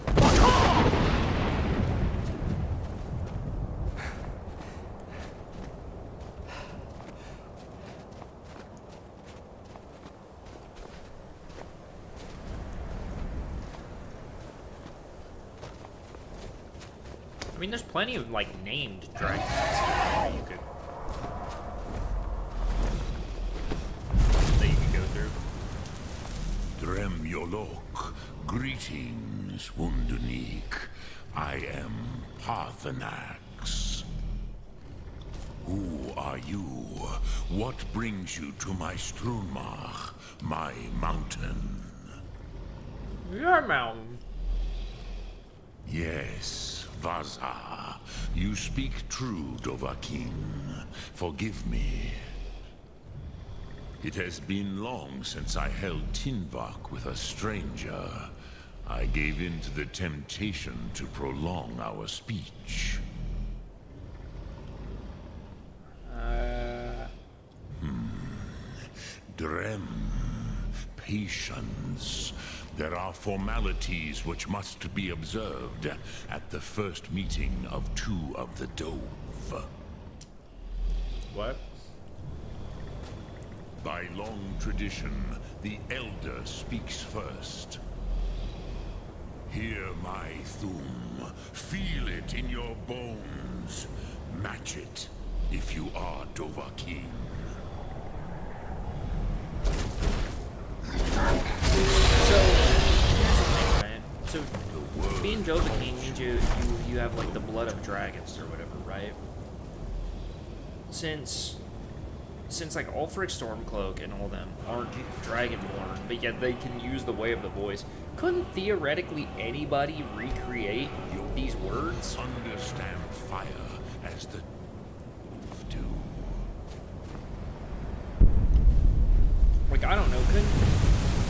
[SPEAKER 1] I mean, there's plenty of like named dragons that you could go through.
[SPEAKER 10] Drem Yolok, greetings, Wundunik. I am Parthenax. Who are you? What brings you to my Strunmach, my mountain?
[SPEAKER 1] Your mountain.
[SPEAKER 10] Yes, Vaza. You speak true, Dovahkiin. Forgive me. It has been long since I held Tinvak with a stranger. I gave in to the temptation to prolong our speech. Drem. Patience. There are formalities which must be observed at the first meeting of two of the Dove.
[SPEAKER 1] What?
[SPEAKER 10] By long tradition, the Elder speaks first. Hear my Thum. Feel it in your bones. Match it if you are Dovahkiin.
[SPEAKER 1] So being Dovahkiin means you have like the blood of dragons or whatever, right? Since like Ulfric Stormcloak and all them aren't dragonborn, but yet they can use the Way of the Voice, couldn't theoretically anybody recreate these words?
[SPEAKER 10] Understand fire as the do.
[SPEAKER 1] Like, I don't know, couldn't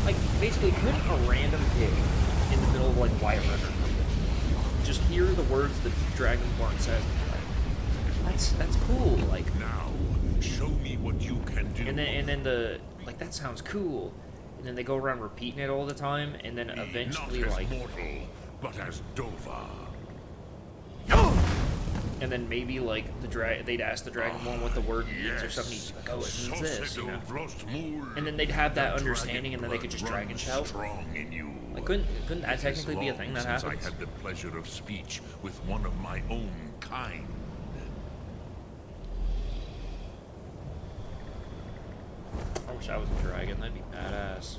[SPEAKER 1] a random pig in the middle of, like, White River just hear the words the Dragonborn says? Like, that's cool, like...
[SPEAKER 10] Now, show me what you can do.
[SPEAKER 1] And then like, that sounds cool. And then they go around repeating it all the time, and then eventually,
[SPEAKER 10] not as
[SPEAKER 1] like...
[SPEAKER 10] mortal, but as Dova.
[SPEAKER 1] And then maybe, like, they'd ask the Dragonborn what the word means or something, he'd be like, oh, it means this, you know? And then they'd have that understanding, and then they could just dragon shout. Like, couldn't that technically be a thing that happens?
[SPEAKER 10] I had the pleasure of speech with one of my own kind.
[SPEAKER 1] I wish I was a dragon, that'd be badass.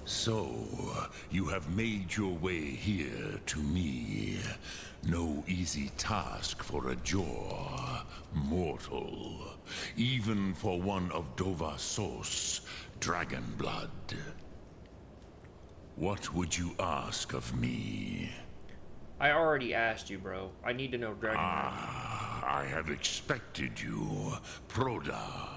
[SPEAKER 10] So, you have made your way here to me. No easy task for a jaw mortal, even for one of Dovasos, dragon blood. What would you ask of me?
[SPEAKER 1] I already asked you, bro. I need to know dragon.
[SPEAKER 10] I have expected you, Proda.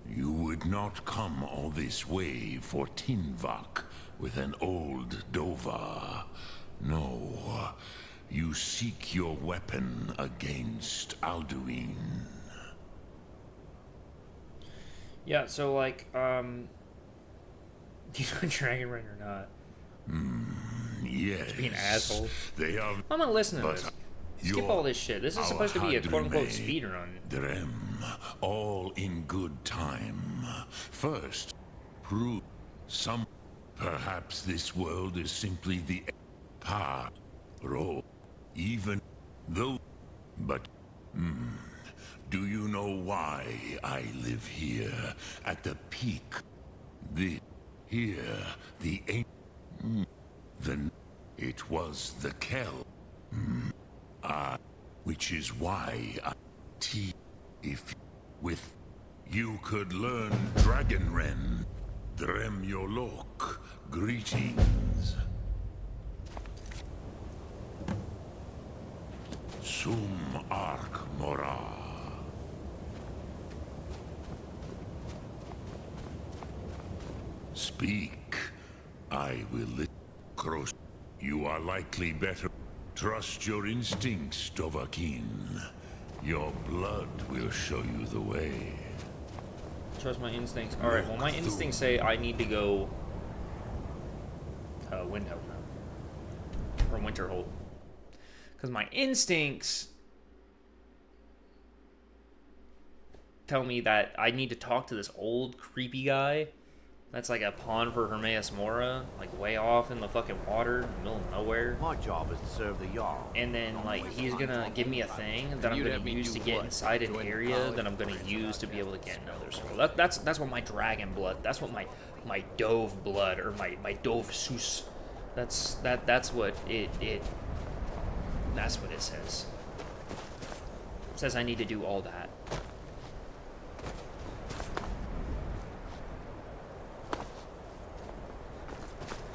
[SPEAKER 10] You would not come all this way for Tinvak with an old Dova. No, you seek your weapon against Alduin.
[SPEAKER 1] Yeah, so like, do you know Dragon Rain or not?
[SPEAKER 10] Yes.
[SPEAKER 1] Just being an asshole.
[SPEAKER 10] They are.
[SPEAKER 1] I'm not listening to this. Skip all this shit. This is supposed to be a quote-unquote speedrun.
[SPEAKER 10] Drem, all in good time. First, prove some. Perhaps this world is simply the even though. But, do you know why I live here at the peak? It was the Kell. Which is why if with you could learn Dragonren, Drem Yolok, greetings. Sum Ark Mora. Speak. I will listen. Cross. You are likely better. Trust your instincts, Dovahkiin. Your blood will show you the way.
[SPEAKER 1] Trust my instincts. Alright, well my instincts say I need to go Windhelm now. Or Winterhold. Because my instincts tell me that I need to talk to this old creepy guy that's like a pawn for Hermaeus Mora, like way off in the fucking water, in the middle of nowhere.
[SPEAKER 14] My job is to serve the Jarl.
[SPEAKER 1] And then, like, he's gonna give me a thing that I'm gonna use to get inside an area that I'm gonna use to be able to get another scroll. That's what my dragon blood, that's what my Dove blood, or my Dove Sus, that's what that's what it says. It says I need to do all that.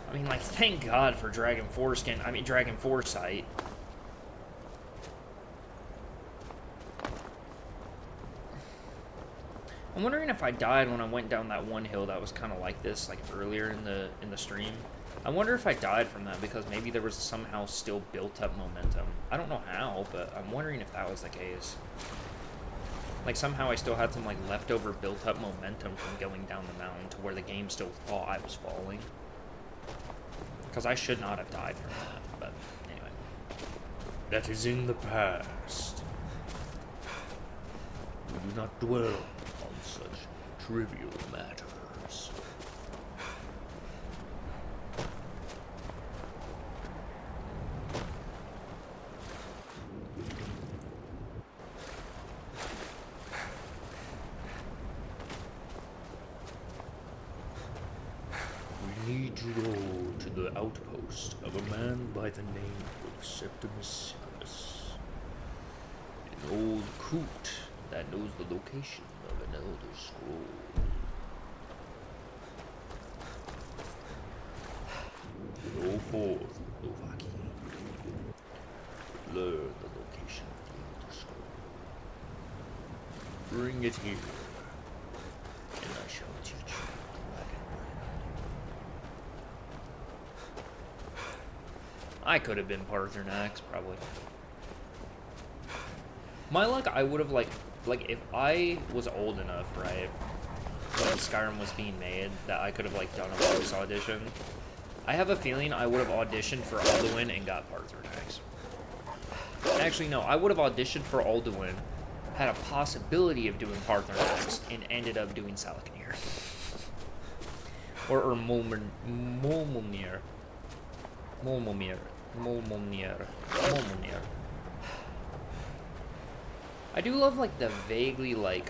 [SPEAKER 1] I mean, like, thank God for Dragon Foreskin. I mean, Dragon Foresight. I'm wondering if I died when I went down that one hill that was kind of like this, like earlier in the stream. I wonder if I died from that because maybe there was somehow still built up momentum. I don't know how, but I'm wondering if that was the case. Like, somehow I still had some, like, leftover built up momentum from going down the mountain to where the game still thought I was falling. Because I should not have died from that, but anyway. That is in the past. We do not dwell on such trivial matters. We need to go to the outpost of a man by the name of Septimus Severus. An old coot that knows the location of an Elder Scroll. Go forth, Dovahkiin. Learn the location of the Elder Scroll. Bring it here, and I shall teach you the Dragonbrand. I could have been Parthenax, probably. My luck, I would have, like if I was old enough, right, when Skyrim was being made, that I could have, like, done a voice audition. I have a feeling I would have auditioned for Alduin and got Parthenax. Actually, no, I would have auditioned for Alduin, had a possibility of doing Parthenax, and ended up doing Salakanir. or Molmulnir. I do love, like, the vaguely, like,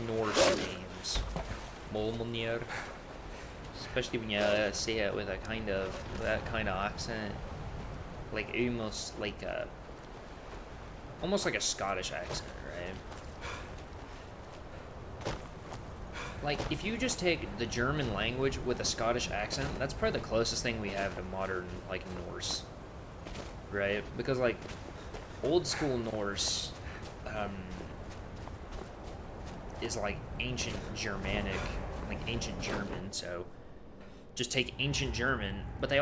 [SPEAKER 1] Norse names. Molmulnir. Especially when you say it with that kind of accent. Like, almost like a Scottish accent, right? Like, if you just take the German language with a Scottish accent, that's probably the closest thing we have to modern, like, Norse. Right? Because, like, old school Norse is like ancient Germanic, like ancient German, so just take ancient German, but they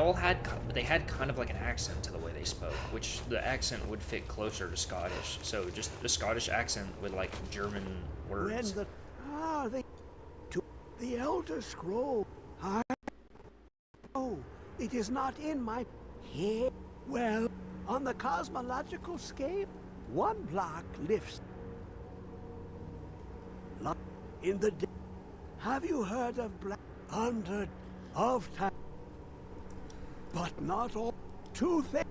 [SPEAKER 1] had kind of like an accent to the way they spoke, which the accent would fit closer to Scottish, so just the Scottish accent with like German words.
[SPEAKER 15] The Elder Scroll. Oh, it is not in my head. Well, on the cosmological scale, one block lifts in the day. Have you heard of Black Hundred of Time? But not all. Two things.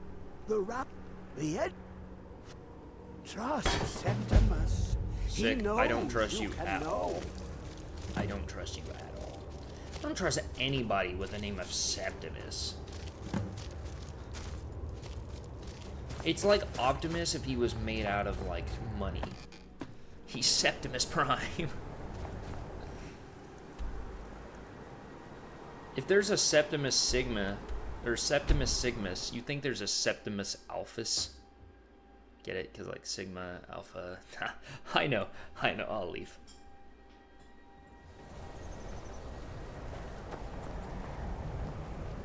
[SPEAKER 15] The rap, the ed. Trust Septimus.
[SPEAKER 1] Sick. I don't trust you at all. I don't trust you at all. I don't trust anybody with the name of Septimus. It's like Optimus if he was made out of, like, money. He's Septimus Prime. If there's a Septimus Sigma, or Septimus Sigmus, you think there's a Septimus Alphus? Get it? Because, like, Sigma, Alpha... I know, I'll leave.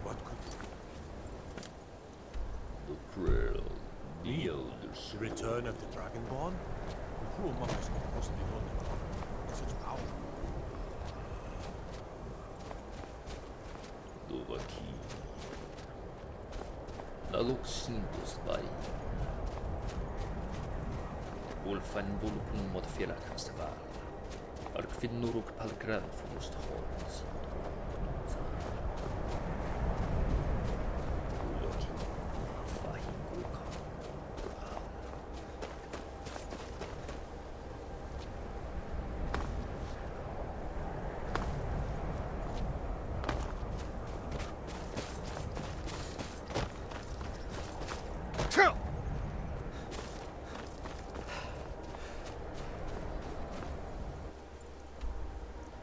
[SPEAKER 18] What could...
[SPEAKER 10] The Trail, the Elders.
[SPEAKER 18] The return of the Dragonborn? The cruel mothers could possibly hold the dragon with such power.
[SPEAKER 10] Dovahkiin. Nalok Sindus Bai. Wolfan Volupun Modfira Kastavar. Arkfin Nuruk Palgran Fust Horns.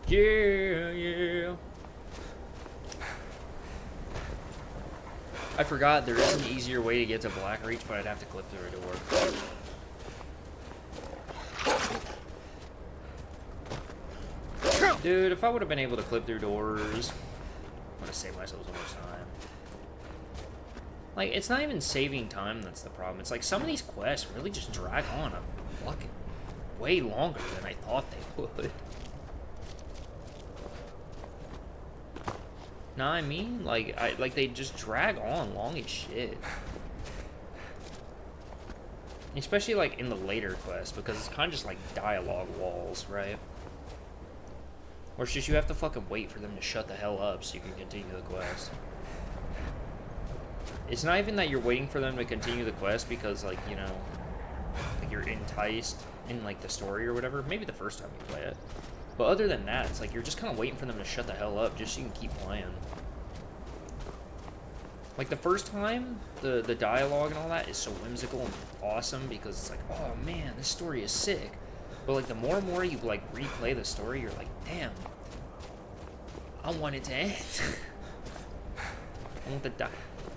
[SPEAKER 1] Yeah. I forgot there is an easier way to get to Blackreach, but I'd have to clip through a door. Dude, if I would have been able to clip through doors, I would have saved myself so much time. Like, it's not even saving time that's the problem. It's like some of these quests really just drag on a fucking way longer than I thought they would. No, I mean, like they just drag on long as shit. Especially, like, in the later quests, because it's kind of just, like, dialogue walls, right? Or it's just you have to fucking wait for them to shut the hell up so you can continue the quest. It's not even that you're waiting for them to continue the quest because, like, you know, like, you're enticed in, like, the story or whatever. Maybe the first time you play it. But other than that, it's like you're just kind of waiting for them to shut the hell up just so you can keep playing. Like, the first time, the dialogue and all that is so whimsical and awesome because it's like, oh man, this story is sick. But like the more and more you like replay the story, you're like, damn, I want it to end.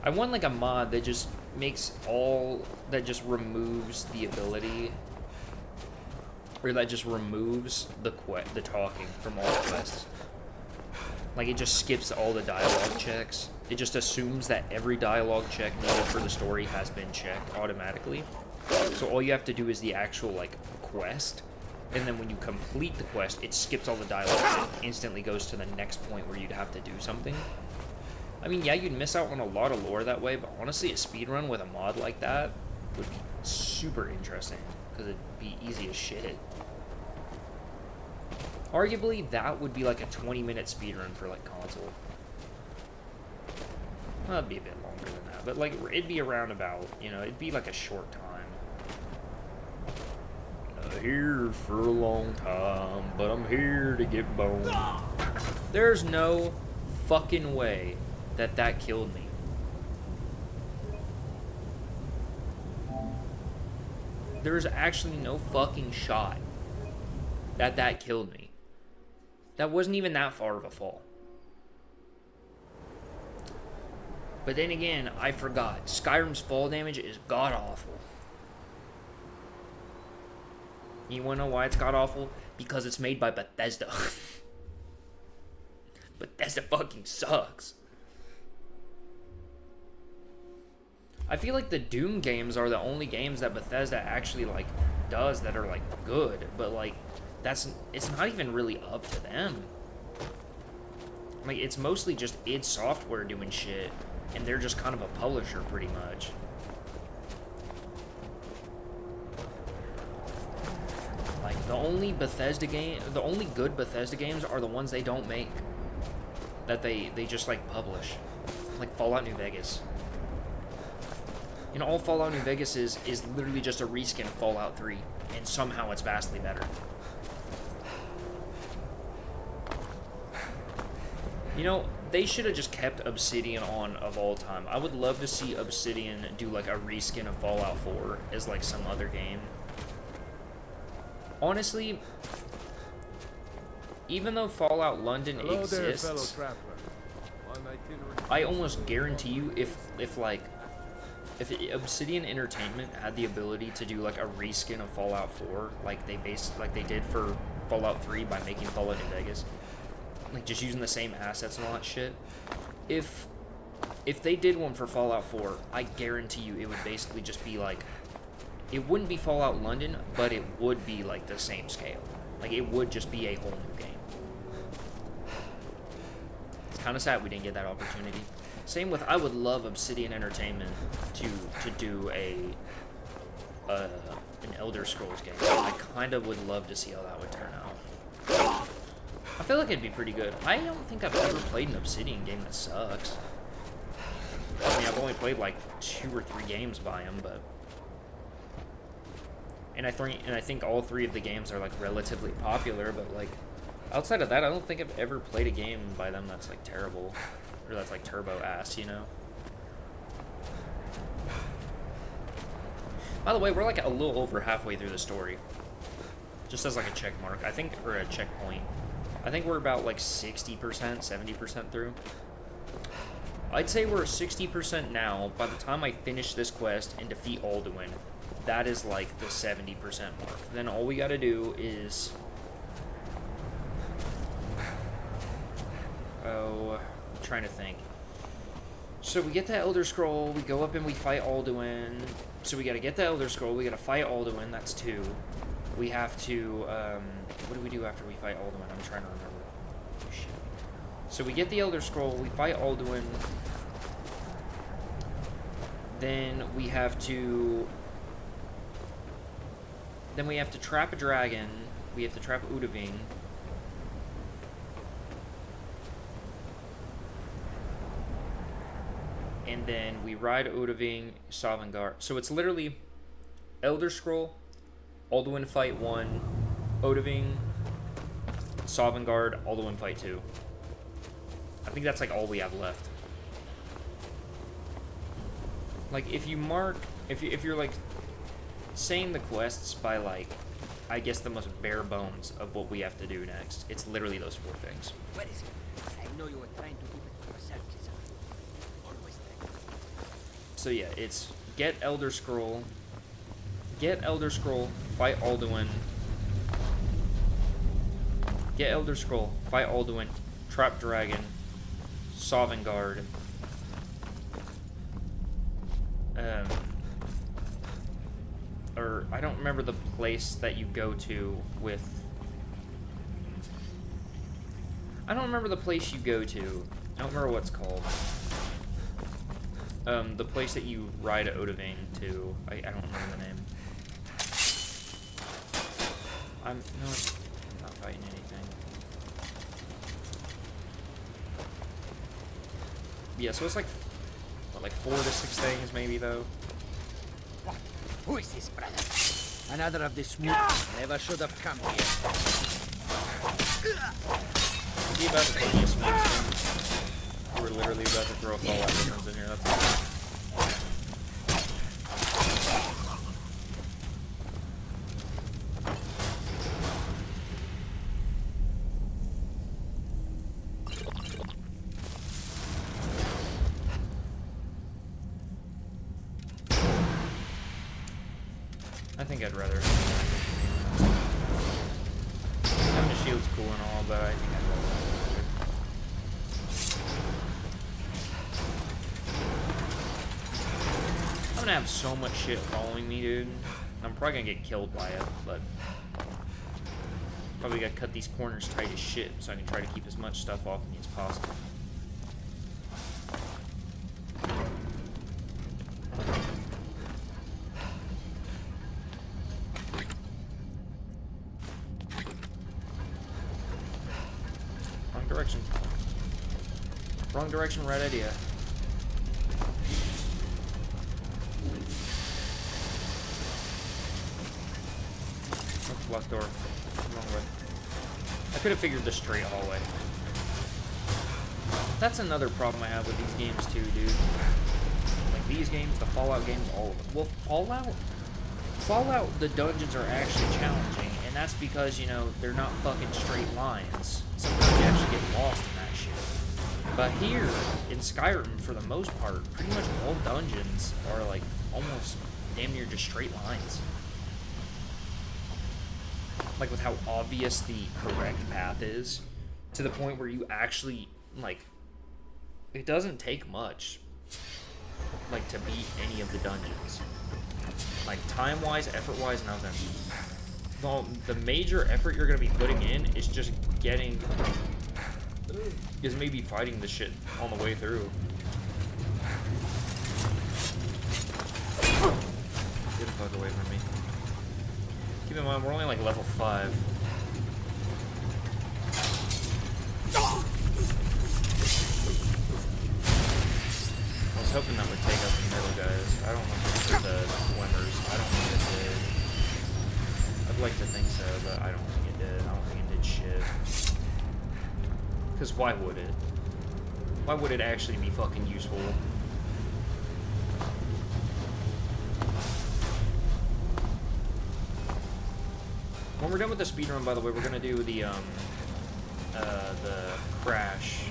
[SPEAKER 1] I want like a mod that just makes that just removes the ability, or that just removes the talking from all the quests. Like it just skips all the dialogue checks. It just assumes that every dialogue check needed for the story has been checked automatically. So all you have to do is the actual like quest, and then when you complete the quest, it skips all the dialogue and instantly goes to the next point where you'd have to do something. I mean, yeah, you'd miss out on a lot of lore that way, but honestly, a speedrun with a mod like that would be super interesting, because it'd be easy as shit. Arguably, that would be like a 20-minute speedrun for, like, console. Well, it'd be a bit longer than that, but, like, it'd be around about, you know, it'd be like a short time. Here for a long time, but I'm here to get boned. There's no fucking way that killed me. There's actually no fucking shot that killed me. That wasn't even that far of a fall. But then again, I forgot. Skyrim's fall damage is god-awful. You wanna know why it's god-awful? Because it's made by Bethesda. Bethesda fucking sucks. I feel like the Doom games are the only games that Bethesda actually, like, does that are, like, good. But, like, it's not even really up to them. Like, it's mostly just id Software doing shit, and they're just kind of a publisher pretty much. Like, the only good Bethesda games are the ones they don't make. That they just, like, publish. Like Fallout New Vegas. You know, all Fallout New Vegas is literally just a reskin of Fallout 3, and somehow it's vastly better. You know, they should have just kept Obsidian on of all time. I would love to see Obsidian do like a reskin of Fallout 4 as like some other game. Honestly, even though Fallout London exists, I almost guarantee you if Obsidian Entertainment had the ability to do like a reskin of Fallout 4, like they did for Fallout 3 by making Fallout New Vegas, like just using the same assets and all that shit. If they did one for Fallout 4, I guarantee you it would basically just be like, it wouldn't be Fallout London, but it would be like the same scale. Like it would just be a whole new game. It's kind of sad we didn't get that opportunity. Same with, I would love Obsidian Entertainment to do an Elder Scrolls game. I kind of would love to see how that would turn out. I feel like it'd be pretty good. I don't think I've ever played an Obsidian game that sucks. I mean, I've only played like 2 or 3 games by them, but... And I think all 3 of the games are like relatively popular, but like, outside of that, I don't think I've ever played a game by them that's like terrible. Or that's like turbo ass, you know? By the way, we're like a little over halfway through the story. Just as like a check mark, I think, or a checkpoint. I think we're about like 60%, 70% through. I'd say we're 60% now. By the time I finish this quest and defeat Alduin, that is like the 70% mark. Then all we gotta do is... trying to think. So we get the Elder Scroll, we go up and we fight Alduin. So we gotta get the Elder Scroll, we gotta fight Alduin, that's 2. We have to, what do we do after we fight Alduin? I'm trying to remember. Shit. So we get the Elder Scroll, we fight Alduin. Then we have to trap a dragon. We have to trap Udaving. And then we ride Udaving, Sovngarde. So it's literally Elder Scroll, Alduin Fight 1, Udaving, Sovngarde, Alduin Fight 2. I think that's like all we have left. Like if you mark, if you're like saying the quests by like I guess, the most bare bones of what we have to do next. It's literally those 4 things.
[SPEAKER 14] Where is he? I know you were trying to keep it to yourself, Kizar. Always trying.
[SPEAKER 1] So yeah, it's get Elder Scroll, fight Alduin, get Elder Scroll, fight Alduin, trap Dragon, Sovngarde, or I don't remember the place that you go to with. I don't remember the place you go to. I don't remember what it's called. The place that you ride a Odavain to. I don't remember the name. I'm not fighting anything. Yeah, so it's like, what, like 4 to 6 things maybe though.
[SPEAKER 14] Who is this, brother? Another of the smooth. Never should have come here.
[SPEAKER 1] He about to throw you a smooth thing. You were literally about to throw a Fallout reference in here. That's I think I'd rather. Having a shield's cool and all, but I think I'd rather. I'm gonna have so much shit following me, dude. I'm probably gonna get killed by it, but probably gotta cut these corners tight as shit so I can try to keep as much stuff off me as possible. Wrong direction, right idea. Oh, left door. Wrong way. I could have figured the straight hallway. That's another problem I have with these games too, dude. Like these games, the Fallout games, all of them. Well, Fallout, the dungeons are actually challenging, and that's because, you know, they're not fucking straight lines. Sometimes you actually get lost in that shit. But here, in Skyrim, for the most part, pretty much all dungeons are like almost damn near just straight lines. Like with how obvious the correct path is, to the point where you actually, like, it doesn't take much, like, to beat any of the dungeons. Like, time-wise, effort-wise, nothing. Well, the major effort you're going to be putting in is just getting... is maybe fighting the shit on the way through. Get the fuck away from me. Keep in mind, we're only like level 5. I was hoping that would take out the middle guys. I don't know if it's the swimmers. I don't think it did. I'd like to think so, but I don't think it did. I don't think it did shit. Because why would it? Why would it actually be fucking useful? When we're done with the speedrun, by the way, we're gonna do the Crash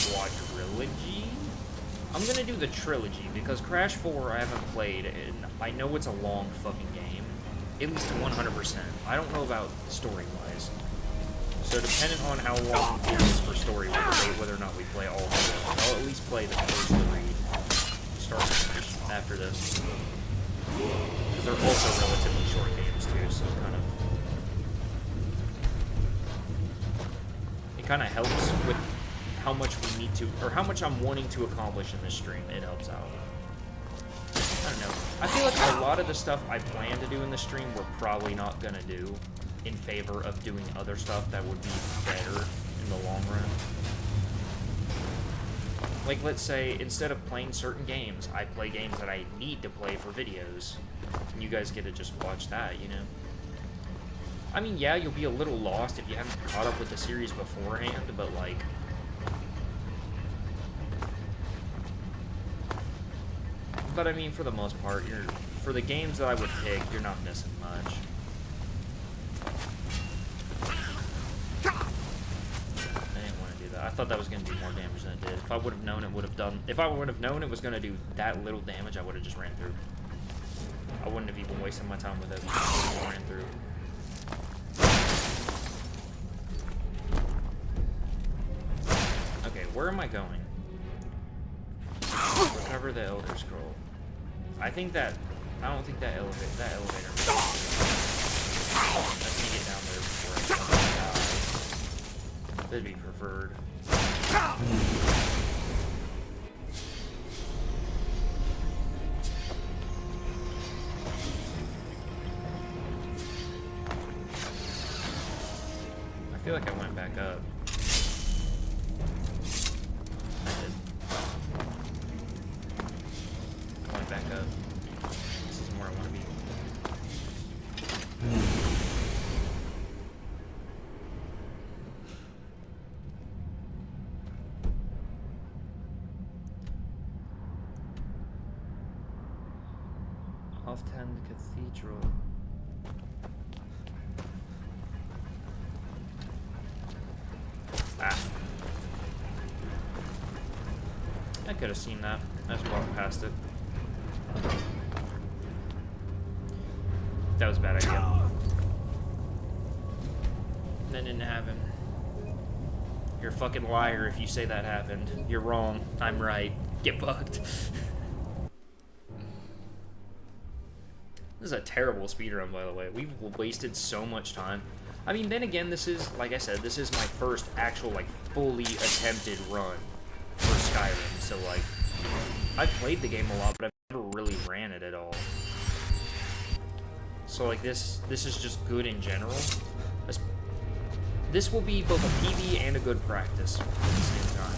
[SPEAKER 1] quadrilogy. I'm gonna do the trilogy because Crash 4 I haven't played, and I know it's a long fucking game, at least 100%. I don't know about story-wise, so depending on how long it is for story, we'll debate whether or not we play all of them. I'll at least play the first 3, start and finish after this. Because they're also relatively short games too, so it kind of helps with how much we need to, or how much I'm wanting to accomplish in this stream. It helps out. I don't know. I feel like a lot of the stuff I plan to do in the stream we're probably not gonna do in favor of doing other stuff that would be better in the long run. Like, let's say, instead of playing certain games, I play games that I need to play for videos. And you guys get to just watch that, you know? I mean, yeah, you'll be a little lost if you haven't caught up with the series beforehand, but, like... But I mean, for the most part, for the games that I would pick, you're not missing much. I didn't want to do that. I thought that was going to do more damage than it did. If I would have known it would have done... If I would have known it was going to do that little damage, I would have just ran through. I wouldn't have even wasted my time with it. I would have ran through. Okay, where am I going? Recover the Elder Scroll. I think that... I don't think that elevator... Let me get down there before I die. That'd be preferred. I feel like I went back up. I did. I went back up. This isn't where I want to be. Off-Tend Cathedral. Ah. I could have seen that. I just walked past it. That was a bad idea. That didn't happen. You're a fucking liar if you say that happened. You're wrong. I'm right. Get fucked. This is a terrible speedrun, by the way. We've wasted so much time. I mean, then again, this is, like I said, this is my first actual, like, fully attempted run for Skyrim. So, like, I've played the game a lot, but I've never really ran it at all. So, like, this is just good in general. This will be both a PB and a good practice at the same time.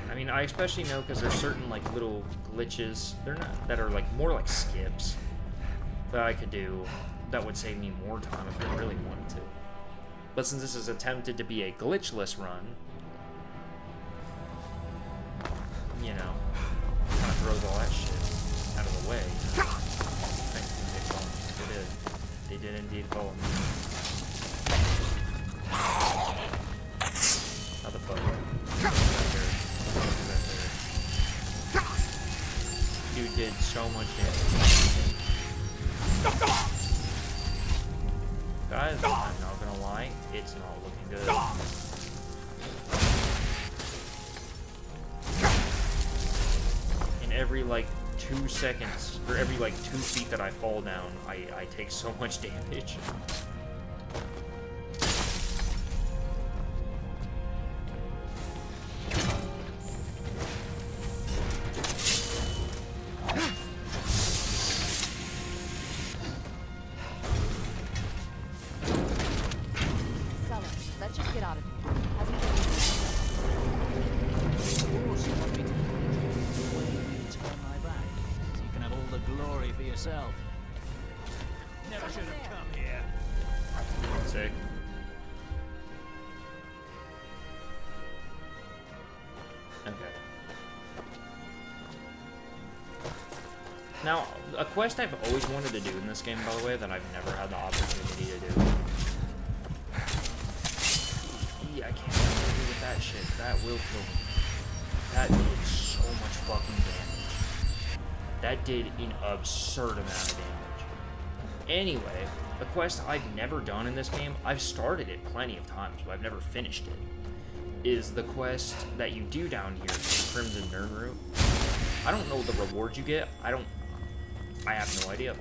[SPEAKER 1] I mean, I especially know because there's certain, like, little glitches, that are, like, more like skips that I could do that would save me more time if I really wanted to. But since this is attempted to be a glitchless run, you know, kind of throws all that shit out of the way. You know? Thankfully they followed me. They did. They did indeed follow me. How the fuck? Dude did so much damage. Guys, I'm not gonna lie, it's not looking good. In every, like, 2 seconds, or every, like, 2 feet that I fall down, I take so much damage. Now, a quest I've always wanted to do in this game, by the way, that I've never had the opportunity to do. Yeah, I can't do with that shit. That will kill me. That did so much fucking damage. That did an absurd amount of damage. Anyway, a quest I've never done in this game, I've started it plenty of times, but I've never finished it, is the quest that you do down here, the Crimson Nirnroot. I don't know the reward you get. I have no idea.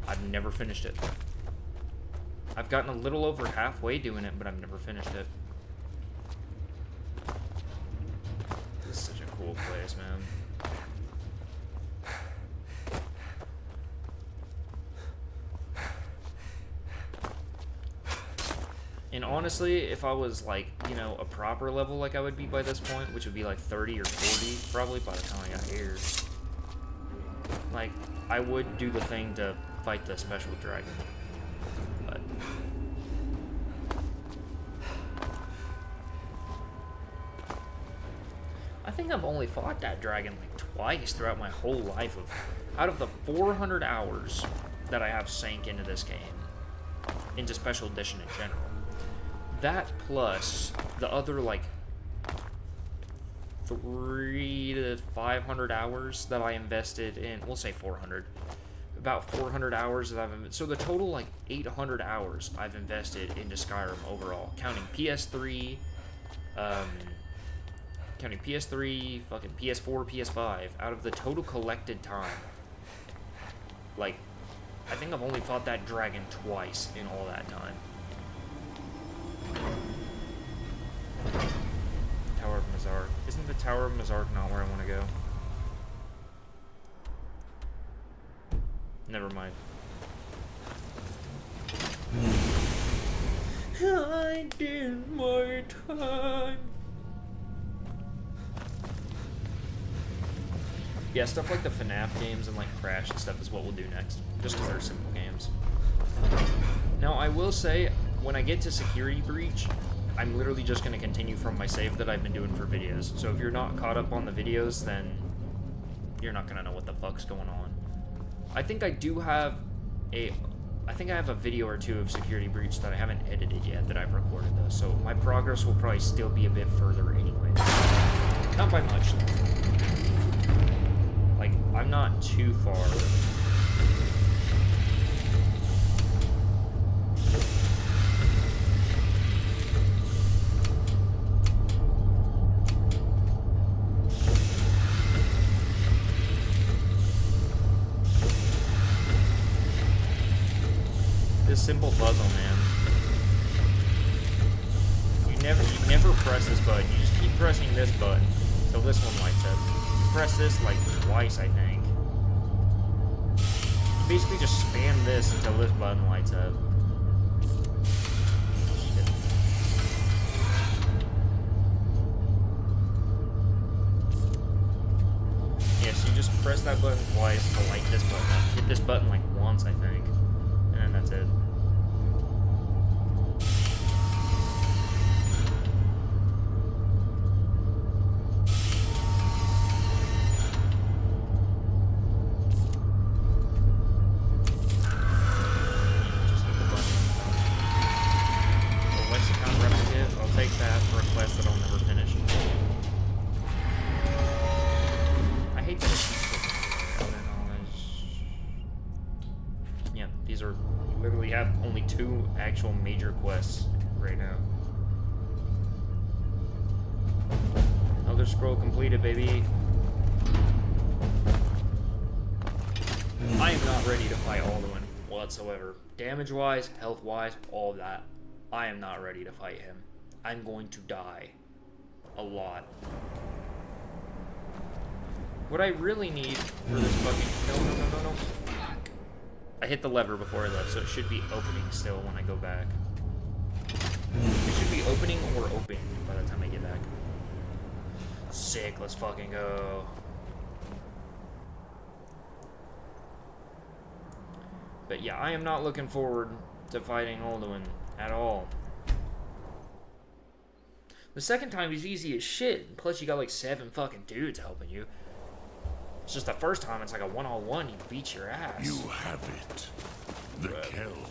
[SPEAKER 1] I've never finished it. I've gotten a little over halfway doing it, but I've never finished it. This is such a cool place, man. And honestly, if I was, like, you know, a proper level like I would be by this point, which would be like 30 or 40, probably by the time I got here, like, I would do the thing to fight the special dragon. But think I've only fought that dragon like twice throughout my whole life. Out of the 400 hours that I have sank into this game, into Special Edition in general, that plus the other like 300 to 500 hours that I invested in, we'll say 400, about 400 hours that so the total like 800 hours I've invested into Skyrim overall, counting PS3, fucking PS4, PS5, out of the total collected time. Like, I think I've only fought that dragon twice in all that time. Tower of Mazark. Isn't the Tower of Mazark not where I want to go? Never mind. I did my time. Yeah, stuff like the FNAF games and like Crash and stuff is what we'll do next, just because they're simple games. Now, I will say, when I get to Security Breach, I'm literally just going to continue from my save that I've been doing for videos. So if you're not caught up on the videos, then you're not going to know what the fuck's going on. I think I do have I have a video or two of Security Breach that I haven't edited yet that I've recorded though, so my progress will probably still be a bit further anyway. Not by much. Like, I'm not too far. This simple puzzle, man. You never press this button. You just keep pressing this button until this one lights up. You press this like twice, I think. You basically just spam this until this button lights up. Yes, you just press that button twice to light this button up. Hit this button like once, I think. And then that's it. Just hit the button. The lexicon replicate, I'll take that for a quest that I'll never finish. I hate that it keeps clicking. Yeah, these are literally have only 2 actual major quests right now. Elder Scroll completed, baby. I am not ready to fight Alduin whatsoever. Damage-wise, health-wise, all of that. I am not ready to fight him. I'm going to die. A lot. What I really need for this fucking... No. I hit the lever before I left, so it should be opening still when I go back. It should be opening or open by the time I get back. Sick, let's fucking go. But yeah, I am not looking forward to fighting Alduin at all. The second time is easy as shit, plus you got like 7 fucking dudes helping you. It's just the first time it's like a one-on-one, you beat your ass.
[SPEAKER 10] You have it. The Kell,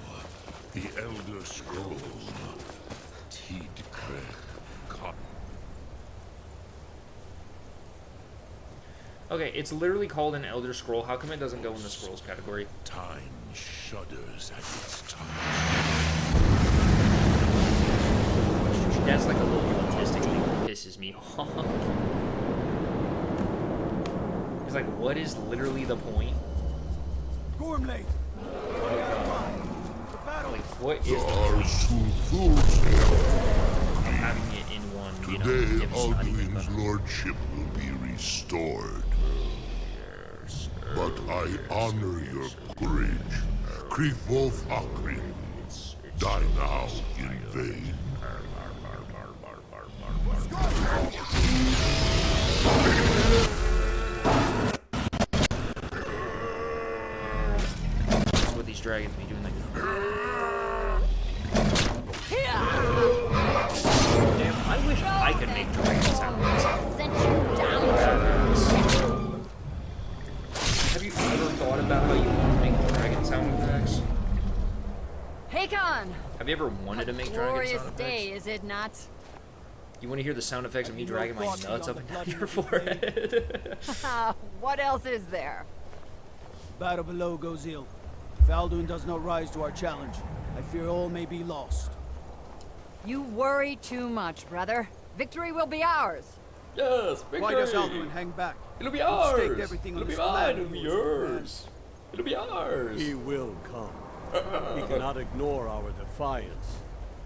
[SPEAKER 10] the Elder Scroll,
[SPEAKER 1] Okay, it's literally called an Elder Scroll. How come it doesn't go in the Scrolls category?
[SPEAKER 10] Time shudders at its touch.
[SPEAKER 1] That's like a little autistic thing that pisses me off. It's like, what is literally the point?
[SPEAKER 15] Gormley!
[SPEAKER 1] Like, what is the point of having it in one, you know?
[SPEAKER 10] Today, Alduin's lordship will be restored. But I honor your courage. Kreetwolf Akrin. Die now in vain.
[SPEAKER 1] That's what these dragons be doing. Like, damn, I wish I could make dragons sound like this. about how you want to make dragon sound effects?
[SPEAKER 5] Hakon!
[SPEAKER 1] Have you ever wanted to make dragon
[SPEAKER 5] Glorious
[SPEAKER 1] sound
[SPEAKER 5] day,
[SPEAKER 1] effects?
[SPEAKER 5] is it not?
[SPEAKER 1] You want to hear the sound effects of me
[SPEAKER 5] Have you
[SPEAKER 1] dragging
[SPEAKER 5] no
[SPEAKER 1] my
[SPEAKER 5] thoughts
[SPEAKER 1] nuts up
[SPEAKER 5] beyond
[SPEAKER 1] and
[SPEAKER 5] the
[SPEAKER 1] down your
[SPEAKER 5] blood
[SPEAKER 1] forehead?
[SPEAKER 5] What else is there?
[SPEAKER 17] Battle below goes ill. If Alduin does not rise to our challenge, I fear all may be lost.
[SPEAKER 5] You worry too much, brother. Victory will be ours.
[SPEAKER 1] Yes, victory!
[SPEAKER 17] Why does Alduin hang back?
[SPEAKER 1] It'll be
[SPEAKER 17] We've
[SPEAKER 1] ours!
[SPEAKER 17] staked everything on
[SPEAKER 1] It'll be
[SPEAKER 17] this plan.
[SPEAKER 1] mine! It'll be yours! It'll be ours!
[SPEAKER 15] He will come. He cannot ignore our defiance.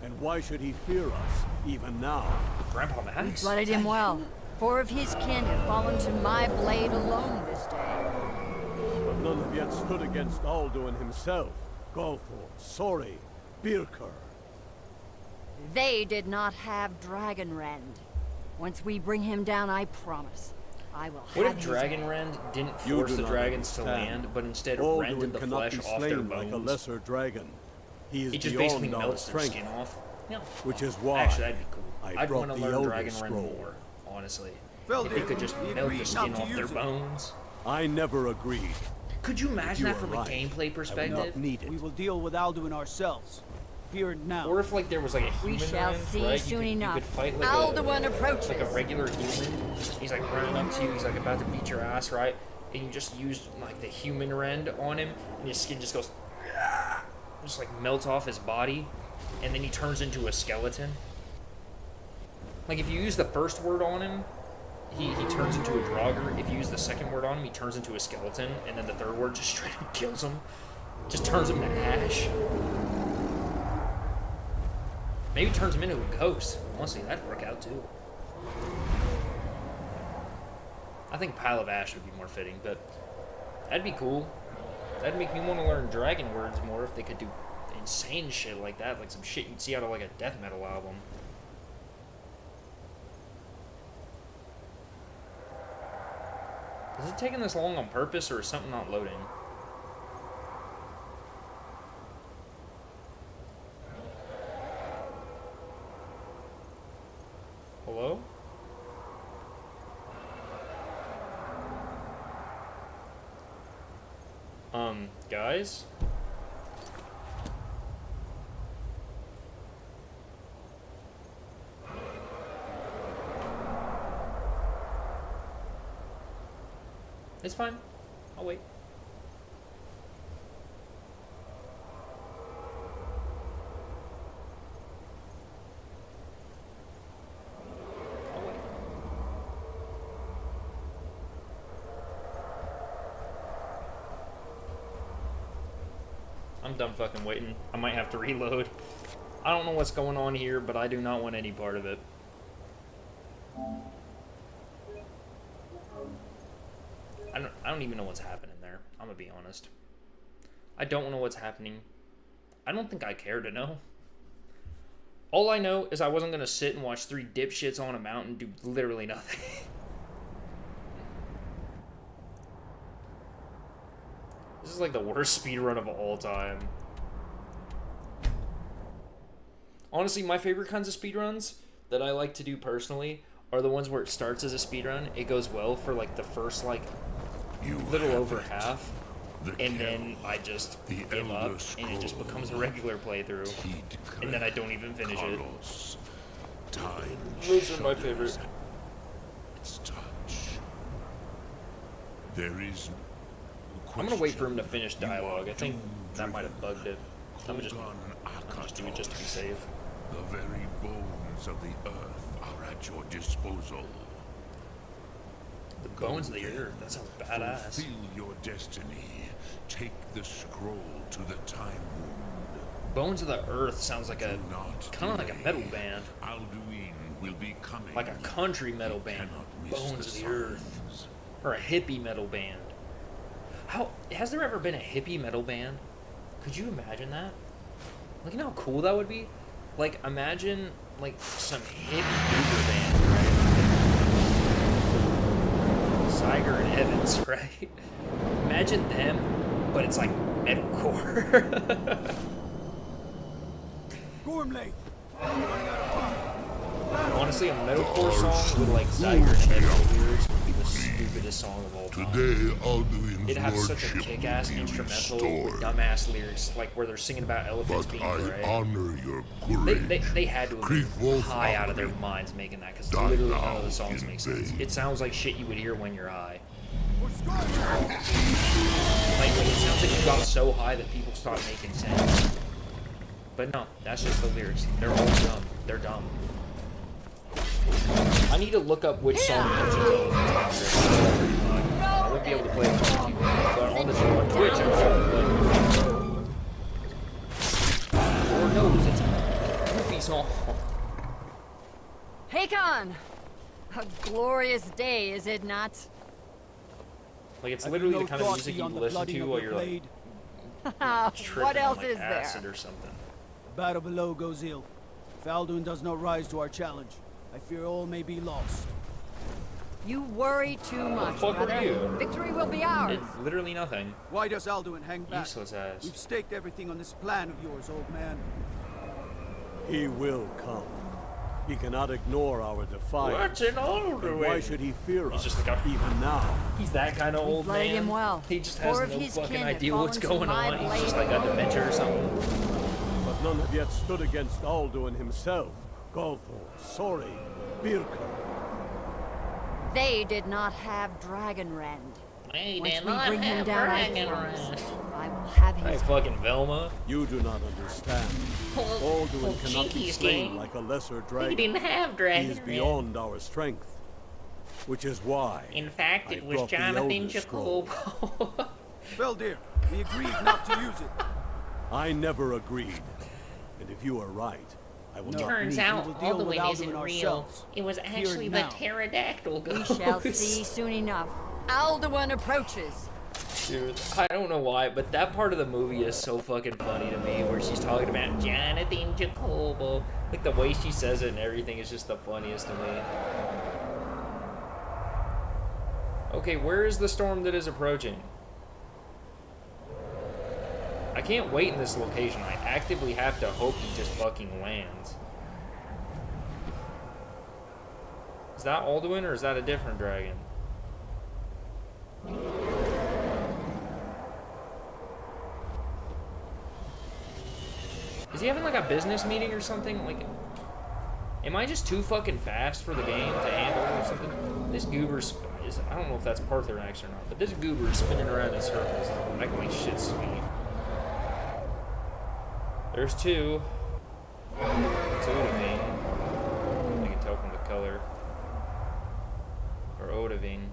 [SPEAKER 15] And why should he fear us, even now?
[SPEAKER 1] Grandpa
[SPEAKER 5] We
[SPEAKER 1] Max?
[SPEAKER 5] blooded him well. 4 of his kin have fallen to my blade alone this day.
[SPEAKER 15] But none have yet stood against Alduin himself. Golthor, Sori, Birker.
[SPEAKER 5] They did not have Dragonrend. Once we bring him down, I promise, I will
[SPEAKER 1] What
[SPEAKER 5] have
[SPEAKER 1] if
[SPEAKER 5] his
[SPEAKER 1] Dragonrend didn't
[SPEAKER 15] You
[SPEAKER 1] force
[SPEAKER 15] do
[SPEAKER 1] the
[SPEAKER 15] not
[SPEAKER 1] dragons to
[SPEAKER 15] understand.
[SPEAKER 1] land, but instead
[SPEAKER 15] Alduin
[SPEAKER 1] rended the
[SPEAKER 15] cannot
[SPEAKER 1] flesh
[SPEAKER 15] be
[SPEAKER 1] off their
[SPEAKER 15] slain like a
[SPEAKER 1] bones?
[SPEAKER 15] lesser dragon. He is
[SPEAKER 1] He just
[SPEAKER 15] beyond
[SPEAKER 1] basically
[SPEAKER 15] our
[SPEAKER 1] melts their
[SPEAKER 15] strength.
[SPEAKER 1] skin off? No.
[SPEAKER 15] Which is why
[SPEAKER 1] Actually, that'd be cool.
[SPEAKER 15] I
[SPEAKER 1] I'd
[SPEAKER 15] brought
[SPEAKER 1] want to
[SPEAKER 15] the
[SPEAKER 1] learn
[SPEAKER 15] Elder
[SPEAKER 1] Dragonrend
[SPEAKER 15] Scroll.
[SPEAKER 1] more, honestly.
[SPEAKER 17] Well,
[SPEAKER 1] If he could just
[SPEAKER 17] we
[SPEAKER 1] melt the
[SPEAKER 17] agreed
[SPEAKER 1] skin
[SPEAKER 17] not to
[SPEAKER 1] off their
[SPEAKER 17] use it.
[SPEAKER 1] bones.
[SPEAKER 15] I never agreed.
[SPEAKER 1] Could you imagine
[SPEAKER 15] you
[SPEAKER 1] that
[SPEAKER 15] are
[SPEAKER 1] from a
[SPEAKER 15] right.
[SPEAKER 1] gameplay perspective?
[SPEAKER 15] Not needed.
[SPEAKER 17] We will deal with Alduin ourselves. Here and now.
[SPEAKER 1] Or if like there was like a
[SPEAKER 5] We
[SPEAKER 1] human
[SPEAKER 5] shall
[SPEAKER 1] Rend,
[SPEAKER 5] see
[SPEAKER 1] right?
[SPEAKER 5] soon
[SPEAKER 1] you
[SPEAKER 5] enough.
[SPEAKER 1] could fight like
[SPEAKER 5] Alduin approaches.
[SPEAKER 1] like a regular human. He's like running up to you. He's like about to beat your ass, right? And you just use like the human Rend on him, and his skin just goes, just like melts off his body, and then he turns into a skeleton. Like if you use the first word on him, he turns into a Draugr. If you use the second word on him, he turns into a skeleton, and then the third word just straight up kills him. Just turns him to ash. Maybe turns him into a ghost. Honestly, that'd work out too. I think Pile of Ash would be more fitting, but that'd be cool. That'd make me want to learn dragon words more if they could do insane shit like that, like some shit you'd see out of like a death metal album. Is it taking this long on purpose, or is something not loading? Hello? Guys? It's fine. I'll wait. I'm done fucking waiting. I might have to reload. I don't know what's going on here, but I do not want any part of it. I don't even know what's happening there. I'm gonna be honest. I don't know what's happening. I don't think I care to know. All I know is I wasn't gonna sit and watch 3 dipshits on a mountain do literally nothing. This is like the worst speedrun of all time. Honestly, my favorite kinds of speedruns that I like to do personally are the ones where it starts as a speedrun, it goes well for like the first like little over half, and then I just give up and it just becomes a regular playthrough, and then I don't even finish it. Those are my favorite.
[SPEAKER 10] Its touch. There is
[SPEAKER 1] I'm gonna wait for him to finish dialogue. I think that might have bugged it. I'm gonna just do it just to be safe.
[SPEAKER 10] The very bones of the earth are at your disposal.
[SPEAKER 1] The bones of the earth. That sounds badass.
[SPEAKER 10] Fulfill your destiny. Take the scroll to the time wound.
[SPEAKER 1] Bones of the Earth sounds like a kind of like a metal band.
[SPEAKER 10] Alduin will be coming.
[SPEAKER 1] Like a country metal band. Bones of the Earth. Or a hippie metal band. How has there ever been a hippie metal band? Could you imagine that? Like, you know how cool that would be? Like, imagine like some hippie Uber band, right? Zeiger and Evans, right? Imagine them, but it's like metalcore.
[SPEAKER 17] Gormley.
[SPEAKER 1] Honestly, a metalcore song with like Zeiger and Evans lyrics would be the stupidest greatest song of all time.
[SPEAKER 10] Today, Alduin's
[SPEAKER 1] It has such a
[SPEAKER 10] lordship
[SPEAKER 1] kick-ass
[SPEAKER 10] will be
[SPEAKER 1] instrumental with
[SPEAKER 10] restored.
[SPEAKER 1] dumbass lyrics, like where they're singing about elephants
[SPEAKER 10] But
[SPEAKER 1] being
[SPEAKER 10] I
[SPEAKER 1] gray.
[SPEAKER 10] honor your courage.
[SPEAKER 1] They had to have been
[SPEAKER 10] Wolf
[SPEAKER 1] high out of their minds making that, because
[SPEAKER 10] Die
[SPEAKER 1] literally
[SPEAKER 10] now
[SPEAKER 1] none of the songs
[SPEAKER 10] in
[SPEAKER 1] make sense.
[SPEAKER 10] vain.
[SPEAKER 1] It sounds like shit you would hear when you're high. Like, it sounds like you got so high that people start making sense. But no, that's just the lyrics. They're all dumb. They're dumb. I need to look up which song mentions elephants being gray. I wouldn't be able to play it on YouTube, but on Twitch, I'm sure to play. Lord knows, it's a goofy song.
[SPEAKER 5] Hakon! A glorious day, is it not?
[SPEAKER 1] Like, it's
[SPEAKER 17] Have
[SPEAKER 1] literally
[SPEAKER 17] you
[SPEAKER 1] the
[SPEAKER 17] no
[SPEAKER 1] kind of
[SPEAKER 17] thought
[SPEAKER 1] music you
[SPEAKER 17] beyond the
[SPEAKER 1] listen
[SPEAKER 17] blooding
[SPEAKER 1] to
[SPEAKER 17] of
[SPEAKER 1] while
[SPEAKER 17] the
[SPEAKER 1] you're like
[SPEAKER 17] blade?
[SPEAKER 1] tripping
[SPEAKER 5] What else
[SPEAKER 1] on, like,
[SPEAKER 5] is there?
[SPEAKER 1] acid or something.
[SPEAKER 17] The battle below goes ill. If Alduin does not rise to our challenge, I fear all may be lost.
[SPEAKER 5] You worry too much,
[SPEAKER 1] fuck are
[SPEAKER 5] brother.
[SPEAKER 1] you?
[SPEAKER 5] Victory will be ours.
[SPEAKER 1] It's literally nothing.
[SPEAKER 17] Why does Alduin hang back?
[SPEAKER 1] Useless ass.
[SPEAKER 17] We've staked everything on this plan of yours, old man.
[SPEAKER 4] He will come. He cannot ignore our defiance.
[SPEAKER 1] What's an Alduin?
[SPEAKER 4] And why should he fear us,
[SPEAKER 1] just like
[SPEAKER 4] even now?
[SPEAKER 1] He's that kind of old
[SPEAKER 5] played
[SPEAKER 1] man.
[SPEAKER 5] him well.
[SPEAKER 1] He just has
[SPEAKER 5] Four of
[SPEAKER 1] no
[SPEAKER 5] his
[SPEAKER 1] fucking
[SPEAKER 5] kin had
[SPEAKER 1] idea what's
[SPEAKER 5] fallen to
[SPEAKER 1] going
[SPEAKER 5] my
[SPEAKER 1] on. He's
[SPEAKER 5] blade.
[SPEAKER 1] just like got dementia or something.
[SPEAKER 4] But none have yet stood against Alduin himself. Golthor, Sori, Birka.
[SPEAKER 5] They did not have Dragonrend.
[SPEAKER 11] They
[SPEAKER 5] Once
[SPEAKER 11] did
[SPEAKER 5] we
[SPEAKER 11] not
[SPEAKER 5] bring him
[SPEAKER 11] have
[SPEAKER 5] down, I
[SPEAKER 11] Dragonrend.
[SPEAKER 5] promise, I will have
[SPEAKER 1] Hey,
[SPEAKER 5] his
[SPEAKER 1] fucking Velma.
[SPEAKER 4] You do not understand. Alduin cannot be
[SPEAKER 11] Jinkies
[SPEAKER 4] slain
[SPEAKER 11] game.
[SPEAKER 4] like a lesser
[SPEAKER 11] They
[SPEAKER 4] dragon.
[SPEAKER 11] didn't have
[SPEAKER 4] He
[SPEAKER 11] Dragonrend.
[SPEAKER 4] is beyond our strength. Which is why
[SPEAKER 11] In fact,
[SPEAKER 4] I
[SPEAKER 11] it was
[SPEAKER 4] brought the
[SPEAKER 11] Jonathan
[SPEAKER 4] Elder Scroll.
[SPEAKER 11] Jacob.
[SPEAKER 17] Feldir, we agreed not to use it.
[SPEAKER 4] I never agreed. And if you are right, I will not
[SPEAKER 11] Turns
[SPEAKER 4] need
[SPEAKER 11] out
[SPEAKER 17] will deal with
[SPEAKER 11] Alduin isn't
[SPEAKER 17] Alduin
[SPEAKER 11] real.
[SPEAKER 17] ourselves.
[SPEAKER 11] It was
[SPEAKER 17] Here
[SPEAKER 11] actually
[SPEAKER 17] and
[SPEAKER 11] the
[SPEAKER 17] now.
[SPEAKER 11] pterodactyl
[SPEAKER 5] We
[SPEAKER 11] ghost.
[SPEAKER 5] shall see soon enough. Alduin approaches.
[SPEAKER 1] Dude, I don't know why, but that part of the movie is so fucking funny to me, where she's talking about Jonathan Jacobo. Like, the way she says it and everything is just the funniest to me. Okay, where is the storm that is approaching? I can't wait in this location. I actively have to hope he just fucking lands. Is that Alduin or is that a different dragon? Is he having like a business meeting or something? Like, am I just too fucking fast for the game to handle or something? This goober's is, I don't know if that's Parthenax or not, but this goober is spinning around in circles, making my shit sweet. There's two. It's Odavine. I can tell from the color. Or Odavine.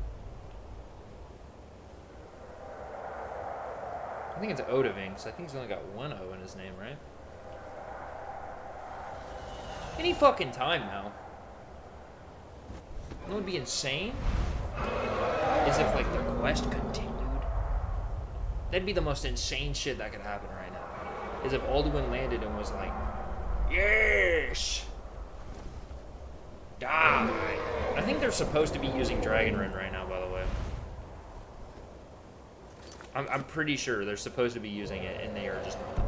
[SPEAKER 1] I think it's Odavine, because I think he's only got one O in his name, right? Any fucking time now. It would be insane is if, like, the quest continued. That'd be the most insane shit that could happen right now. Is if Alduin landed and was like, yes! Die! I think they're supposed to be using Dragonrend right now, by the way. I'm pretty sure they're supposed to be using it, and they are just not.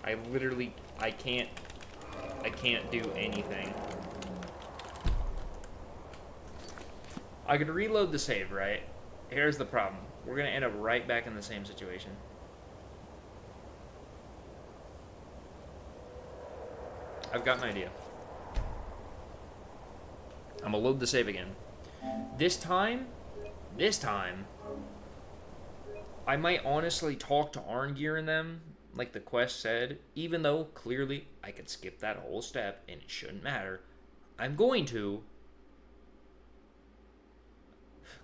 [SPEAKER 1] I can't do anything. I could reload the save, right? Here's the problem. We're gonna end up right back in the same situation. I've got an idea. I'm gonna load the save again. This time, I might honestly talk to Arngeir and them, like the quest said, even though clearly I could skip that whole step and it shouldn't matter. I'm going to.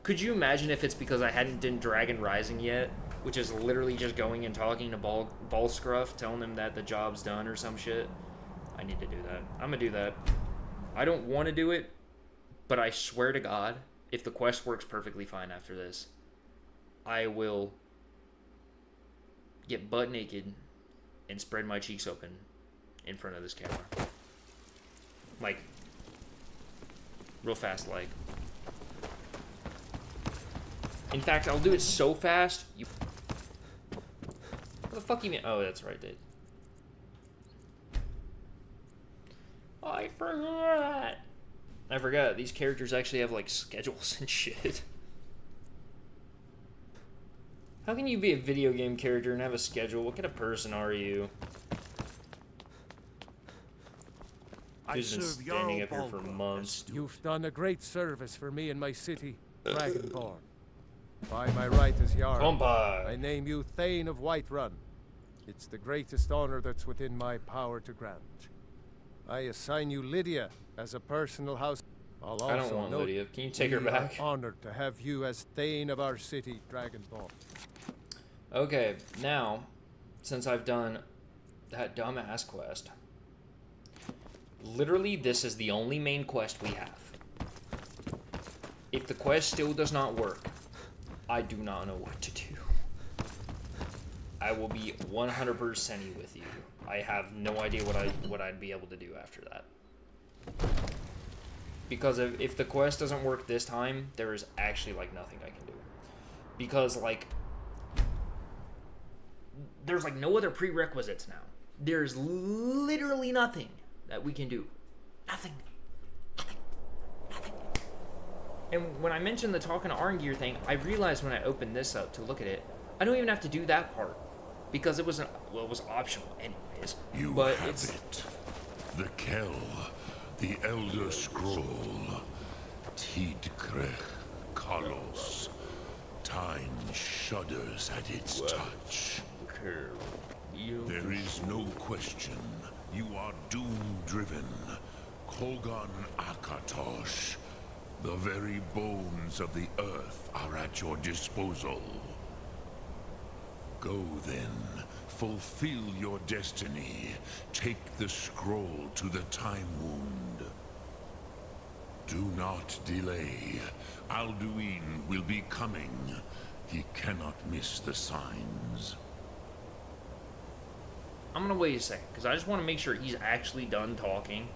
[SPEAKER 1] Could you imagine if it's because I hadn't done Dragon Rising yet, which is literally just going and talking to Ballscruff, telling him that the job's done or some shit? I need to do that. I'm gonna do that. I don't want to do it, but I swear to God, if the quest works perfectly fine after this, I will get butt naked and spread my cheeks open in front of this camera. Like, real fast, like. In fact, I'll do it so fast, you... What the fuck you mean? Oh, that's right, dude. I forgot. I forgot, these characters actually have, like, schedules and shit. How can you be a video game character and have a schedule? What kind of person are you? Who's been standing up here for months.
[SPEAKER 12] You've done a great service for me and my city, Dragonborn. By my right as Jarl, I name you Thane of Whiterun. It's the greatest honor that's within my power to grant. I assign you Lydia as a personal house. I'll also
[SPEAKER 1] I don't want Lydia. Can you take her back?
[SPEAKER 12] We are honored to have you as Thane of our city, Dragonborn.
[SPEAKER 1] Okay, now, since I've done that dumbass quest, literally this is the only main quest we have. If the quest still does not work, I do not know what to do. I will be 100%y with you. I have no idea what I'd be able to do after that. Because if the quest doesn't work this time, there is actually, like, nothing I can do. Because, like, there's, like, no other prerequisites now. There's literally nothing that we can do. Nothing. And when I mentioned the talking to Arngeir thing, I realized when I opened this up to look at it, I don't even have to do that part. Because it was it was optional anyways.
[SPEAKER 10] You
[SPEAKER 1] but
[SPEAKER 10] have
[SPEAKER 1] it's
[SPEAKER 10] it. The Kell, the Elder Scroll, Tidkrech Kalos. Time shudders at its touch. There is no question. You are doom-driven. Kogan Akatosh. The very bones of the earth are at your disposal. Go then, fulfill your destiny. Take the scroll to the Time Wound. Do not delay. Alduin will be coming. He cannot miss the signs.
[SPEAKER 1] I'm gonna wait a second, because I just want to make sure he's actually done talking.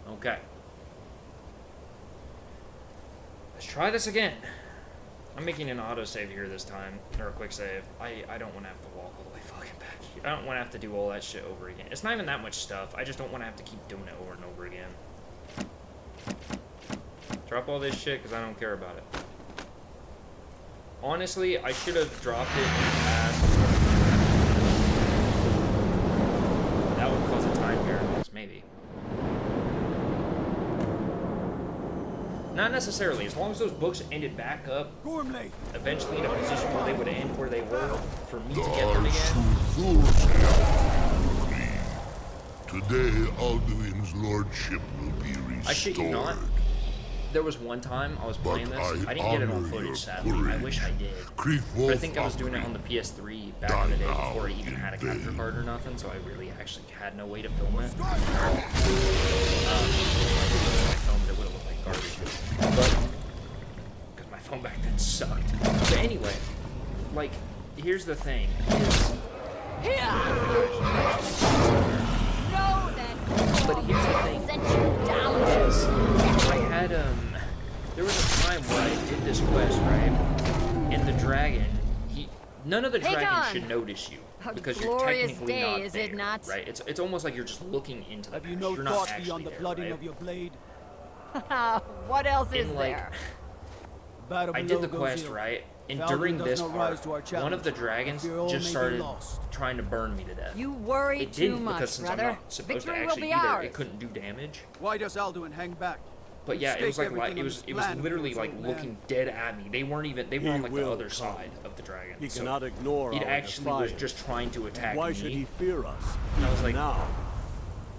[SPEAKER 1] Okay. Let's try this again. I'm making an autosave here this time, or a quick save. I don't want to have to walk all the way fucking back here. I don't want to have to do all that shit over again. It's not even that much stuff. I just don't want to have to keep doing it over and over again. Drop all this shit, because I don't care about it. Honestly, I should have dropped it in the past. That would cause a time paradox, maybe. Not necessarily. As long as those books ended back up, eventually in a position where they would end where they were, for me to get them again.
[SPEAKER 10] Today, Alduin's lordship will be restored.
[SPEAKER 1] I shit you not. There was one time I was playing this. I didn't get it on footage, sadly. I wish I did. But I think I was doing it on the PS3 back in the day before it even had a capture card or nothing, so I really actually had no way to film it. If I filmed it, would have looked like garbage. But, because my phone back then sucked. But anyway, like, here's the thing. But here's the thing. I had, there was a time where I did this quest, right? And the dragon, none of the dragons should notice you. Because you're technically not
[SPEAKER 5] is
[SPEAKER 1] there,
[SPEAKER 5] it not?
[SPEAKER 1] right? It's almost like you're just looking into the past.
[SPEAKER 17] Have you no
[SPEAKER 1] you're
[SPEAKER 17] thought
[SPEAKER 1] not
[SPEAKER 17] beyond the
[SPEAKER 1] there,
[SPEAKER 17] blooding
[SPEAKER 1] right?
[SPEAKER 17] of your blade?
[SPEAKER 5] What else is
[SPEAKER 1] And, like,
[SPEAKER 5] there?
[SPEAKER 1] I did the quest, right? And during this part, one of the dragons just started trying to burn me to death.
[SPEAKER 5] You worry
[SPEAKER 1] it
[SPEAKER 5] too
[SPEAKER 1] didn't,
[SPEAKER 5] much,
[SPEAKER 1] because since
[SPEAKER 5] brother.
[SPEAKER 1] I'm not supposed
[SPEAKER 5] Victory
[SPEAKER 1] to
[SPEAKER 5] will
[SPEAKER 1] actually
[SPEAKER 5] be
[SPEAKER 1] be there,
[SPEAKER 5] ours.
[SPEAKER 1] it couldn't do damage.
[SPEAKER 17] Why does Alduin hang back?
[SPEAKER 1] But yeah, it was like
[SPEAKER 17] Stake
[SPEAKER 1] it was
[SPEAKER 17] everything on this
[SPEAKER 1] literally
[SPEAKER 17] plan,
[SPEAKER 1] like
[SPEAKER 17] man.
[SPEAKER 1] looking dead at me. They were on like the other side of the dragon.
[SPEAKER 4] He
[SPEAKER 1] So
[SPEAKER 4] cannot ignore
[SPEAKER 1] It
[SPEAKER 4] our
[SPEAKER 1] actually was
[SPEAKER 4] defiance.
[SPEAKER 1] just trying to attack
[SPEAKER 4] Why
[SPEAKER 1] me.
[SPEAKER 4] should he fear us?
[SPEAKER 1] And I was like,
[SPEAKER 4] now.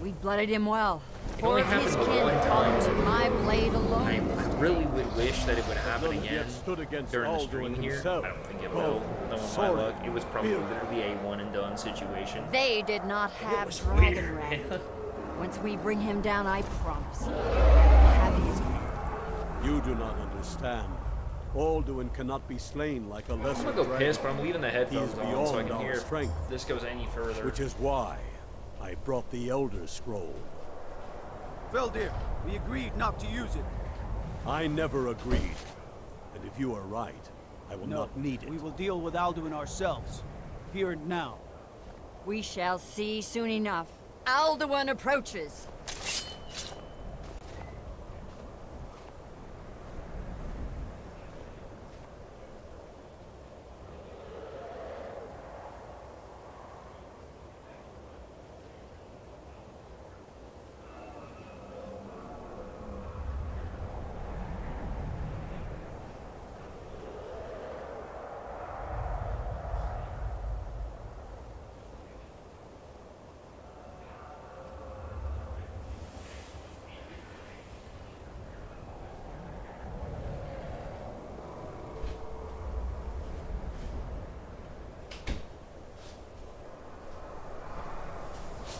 [SPEAKER 5] We blooded him well.
[SPEAKER 1] It
[SPEAKER 5] For
[SPEAKER 1] only
[SPEAKER 5] if his
[SPEAKER 1] happened
[SPEAKER 5] kin
[SPEAKER 1] one
[SPEAKER 5] come
[SPEAKER 1] time.
[SPEAKER 5] to my blade
[SPEAKER 1] I
[SPEAKER 5] alone.
[SPEAKER 1] really would wish that it would happen
[SPEAKER 4] None
[SPEAKER 1] again
[SPEAKER 4] yet stood against
[SPEAKER 1] during the
[SPEAKER 4] Alduin
[SPEAKER 1] stream here.
[SPEAKER 4] himself.
[SPEAKER 1] I don't think it
[SPEAKER 4] Oh,
[SPEAKER 1] will. No one my
[SPEAKER 4] sorry.
[SPEAKER 1] luck. It was probably
[SPEAKER 4] Fear.
[SPEAKER 1] literally a one and done situation.
[SPEAKER 5] They did not
[SPEAKER 1] It
[SPEAKER 5] have
[SPEAKER 1] was
[SPEAKER 5] dragon
[SPEAKER 1] weird.
[SPEAKER 5] rank. Once we bring him down, I promise. Have his
[SPEAKER 4] You do not understand. Alduin cannot be slain like a lesser
[SPEAKER 1] I'm gonna go
[SPEAKER 4] dragon.
[SPEAKER 1] piss, but I'm leaving the headphones
[SPEAKER 4] He is
[SPEAKER 1] on so I
[SPEAKER 4] beyond
[SPEAKER 1] can
[SPEAKER 4] our
[SPEAKER 1] hear if
[SPEAKER 4] strength,
[SPEAKER 1] this goes any further.
[SPEAKER 4] which is why I brought the Elder Scroll.
[SPEAKER 17] Feldir, we agreed not to use it.
[SPEAKER 4] I never agreed. And if you are right, I will
[SPEAKER 17] No,
[SPEAKER 4] not need it.
[SPEAKER 17] we will deal with Alduin ourselves. Here and now.
[SPEAKER 5] We shall see soon enough. Alduin approaches.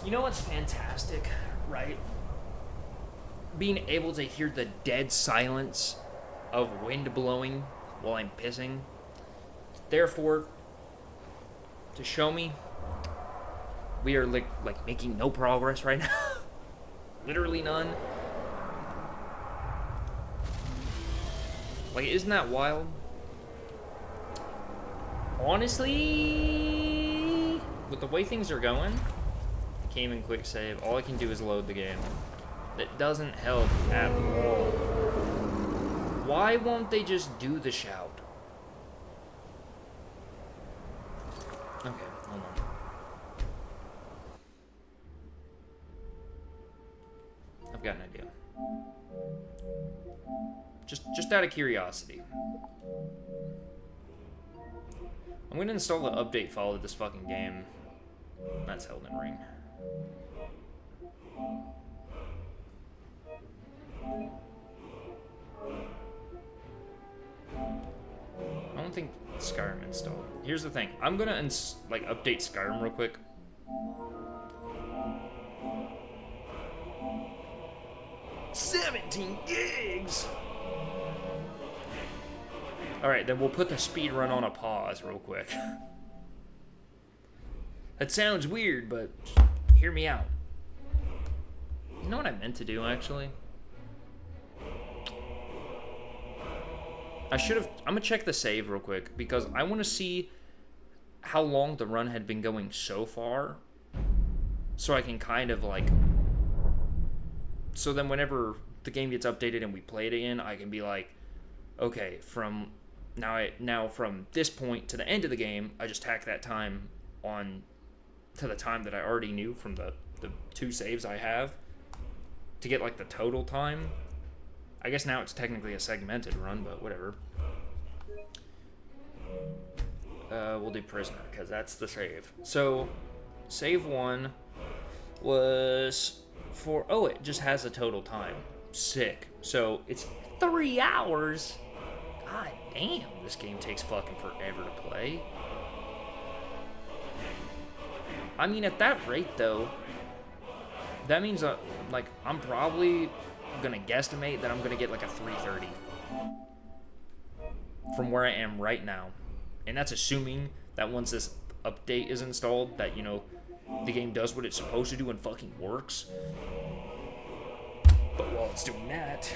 [SPEAKER 1] You know what's fantastic, right? Being able to hear the dead silence of wind blowing while I'm pissing. Therefore, to show me we are like making no progress right now. Literally none. Like, isn't that wild? Honestly, with the way things are going, came in quick save, all I can do is load the game. That doesn't help at all. Why won't they just do the shout? Okay, hold on. I've got an idea. Just out of curiosity. I'm gonna install the update file to this fucking game. That's Elden Ring. I don't think Skyrim installed. Here's the thing. I'm gonna update Skyrim real quick. $17 gigs. All right, then we'll put the speed run on a pause real quick. That sounds weird, but hear me out. You know what I meant to do, actually? I'm gonna check the save real quick, because I want to see how long the run had been going so far, so I can kind of so then whenever the game gets updated and we play it again, I can be like, okay, from this point to the end of the game, I just tack that time on to the time that I already knew from the 2 saves I have to get the total time. I guess now it's technically a segmented run, but whatever. We'll do prisoner, because that's the save. So, save 1 was for... Oh, it just has a total time. Sick. So, it's 3 hours. God damn, this game takes fucking forever to play. I mean, at that rate, though, that means, I'm probably gonna guesstimate that I'm gonna get, a 330 from where I am right now. And that's assuming that once this update is installed, that, the game does what it's supposed to do and fucking works. But while it's doing that...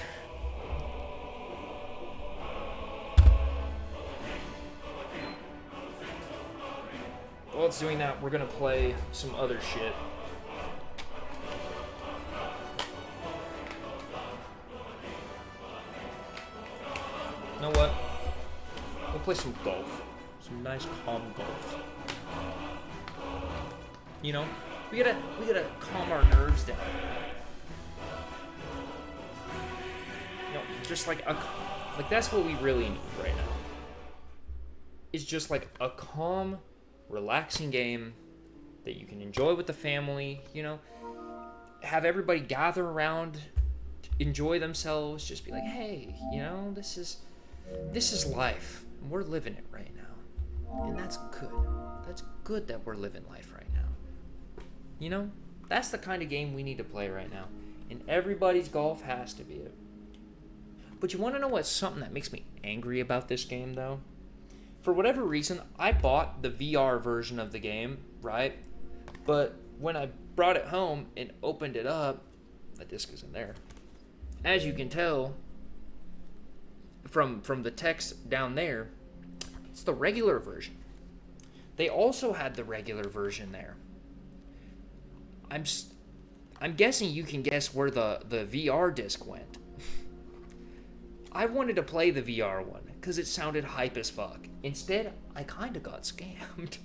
[SPEAKER 1] While it's doing that, we're gonna play some other shit. You know what? We'll play some golf. Some nice, calm golf. We gotta calm our nerves down. Just that's what we really need right now. It's just a calm, relaxing game that you can enjoy with the family, have everybody gather around, enjoy themselves, just be like, hey, this is life, and we're living it right now, and that's good. That's good that we're living life right now. That's the kind of game we need to play right now, and everybody's golf has to be it. But you want to know what's something that makes me angry about this game, though? For whatever reason, I bought the VR version of the game, right? But when I brought it home and opened it up, the disc is in there. As you can tell from the text down there, it's the regular version. They also had the regular version there. I'm guessing you can guess where the VR disc went. I wanted to play the VR one because it sounded hype as fuck. Instead, I kind of got scammed.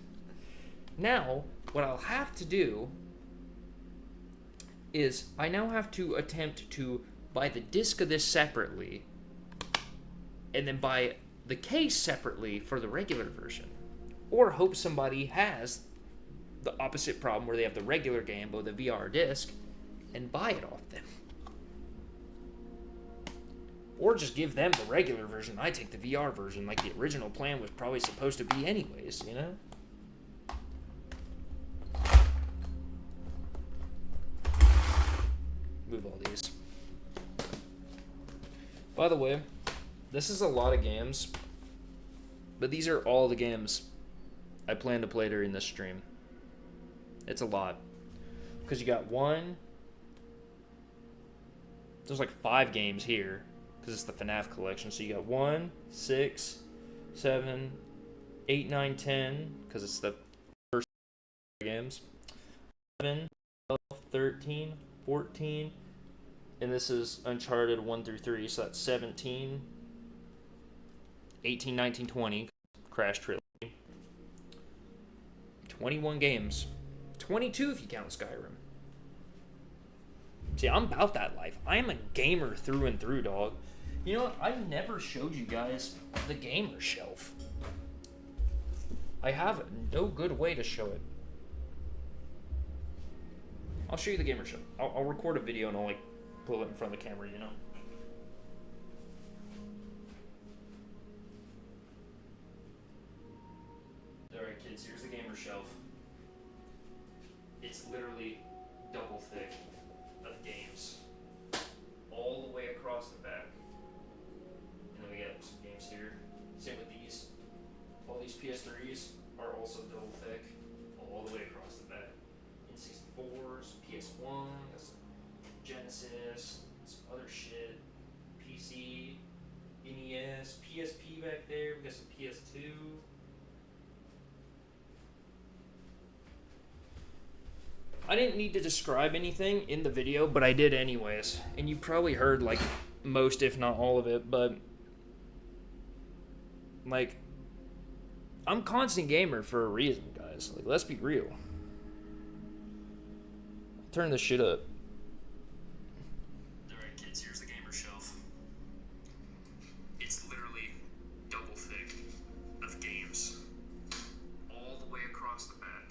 [SPEAKER 1] Now, what I'll have to do is I now have to attempt to buy the disc of this separately and then buy the case separately for the regular version. Or hope somebody has the opposite problem where they have the regular game but the VR disc and buy it off them. Or just give them the regular version. I take the VR version like the original plan was probably supposed to be anyways, you know? Move all these. By the way, this is a lot of games, but these are all the games I plan to play during this stream. It's a lot. Because you got there's like 5 games here, because it's the FNAF collection. So you got 1, 6, 7, 8, 9, 10, because it's the first games. 11, 12, 13, 14, and this is Uncharted 1 through 3, so that's 17, 18, 19, 20, Crash Trilogy. 21 games. 22 if you count Skyrim. See, I'm about that life. I am a gamer through and through, dog. You know what? I never showed you guys the gamer shelf. I have no good way to show it. I'll show you the gamer shelf. I'll record a video and I'll like pull it in front of the camera, you know? Alright kids, here's the gamer shelf. It's literally double thick of games. All the way across the back. And then we got some games here. Same with these. All these PS3s are also double thick. All the way across the back. N64s, PS1, Genesis, some other shit. PC, NES, PSP back there. We got some PS2. I didn't need to describe anything in the video, but I did anyways. And you probably heard like most, if not all of it, but like I'm constant gamer for a reason, guys. Like, let's be real. Turn this shit up. Alright kids, here's the gamer shelf. It's literally double thick of games. All the way across the back.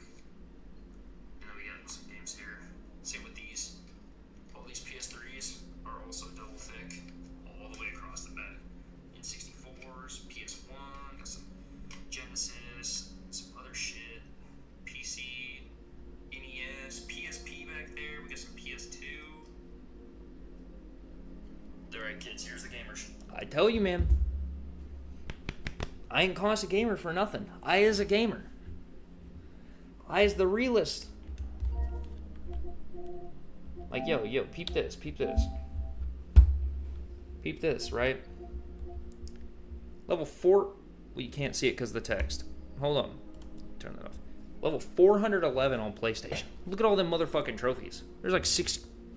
[SPEAKER 1] And then we got some games here. Same with these. All these PS3s are also double thick. All the way across the back. N64s, PS1, got some Genesis, some other shit. PC, NES, PSP back there. We got some PS2. Alright kids, here's the gamer shelf. I tell you, man. I ain't constant gamer for nothing. I is a gamer. I is the realist. Like, yo, peep this, peep this. Peep this, right? Level 4, well, you can't see it because of the text. Hold on. Turn that off. Level 411 on PlayStation. Look at all them motherfucking trophies. There's like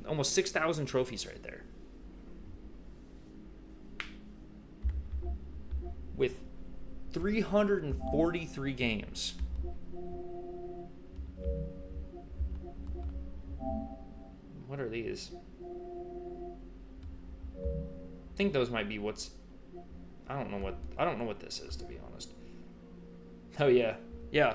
[SPEAKER 1] almost 6,000 trophies right there. With 343 games. What are these? I think those might be what's... I don't know what this is, to be honest. Oh yeah. Yeah.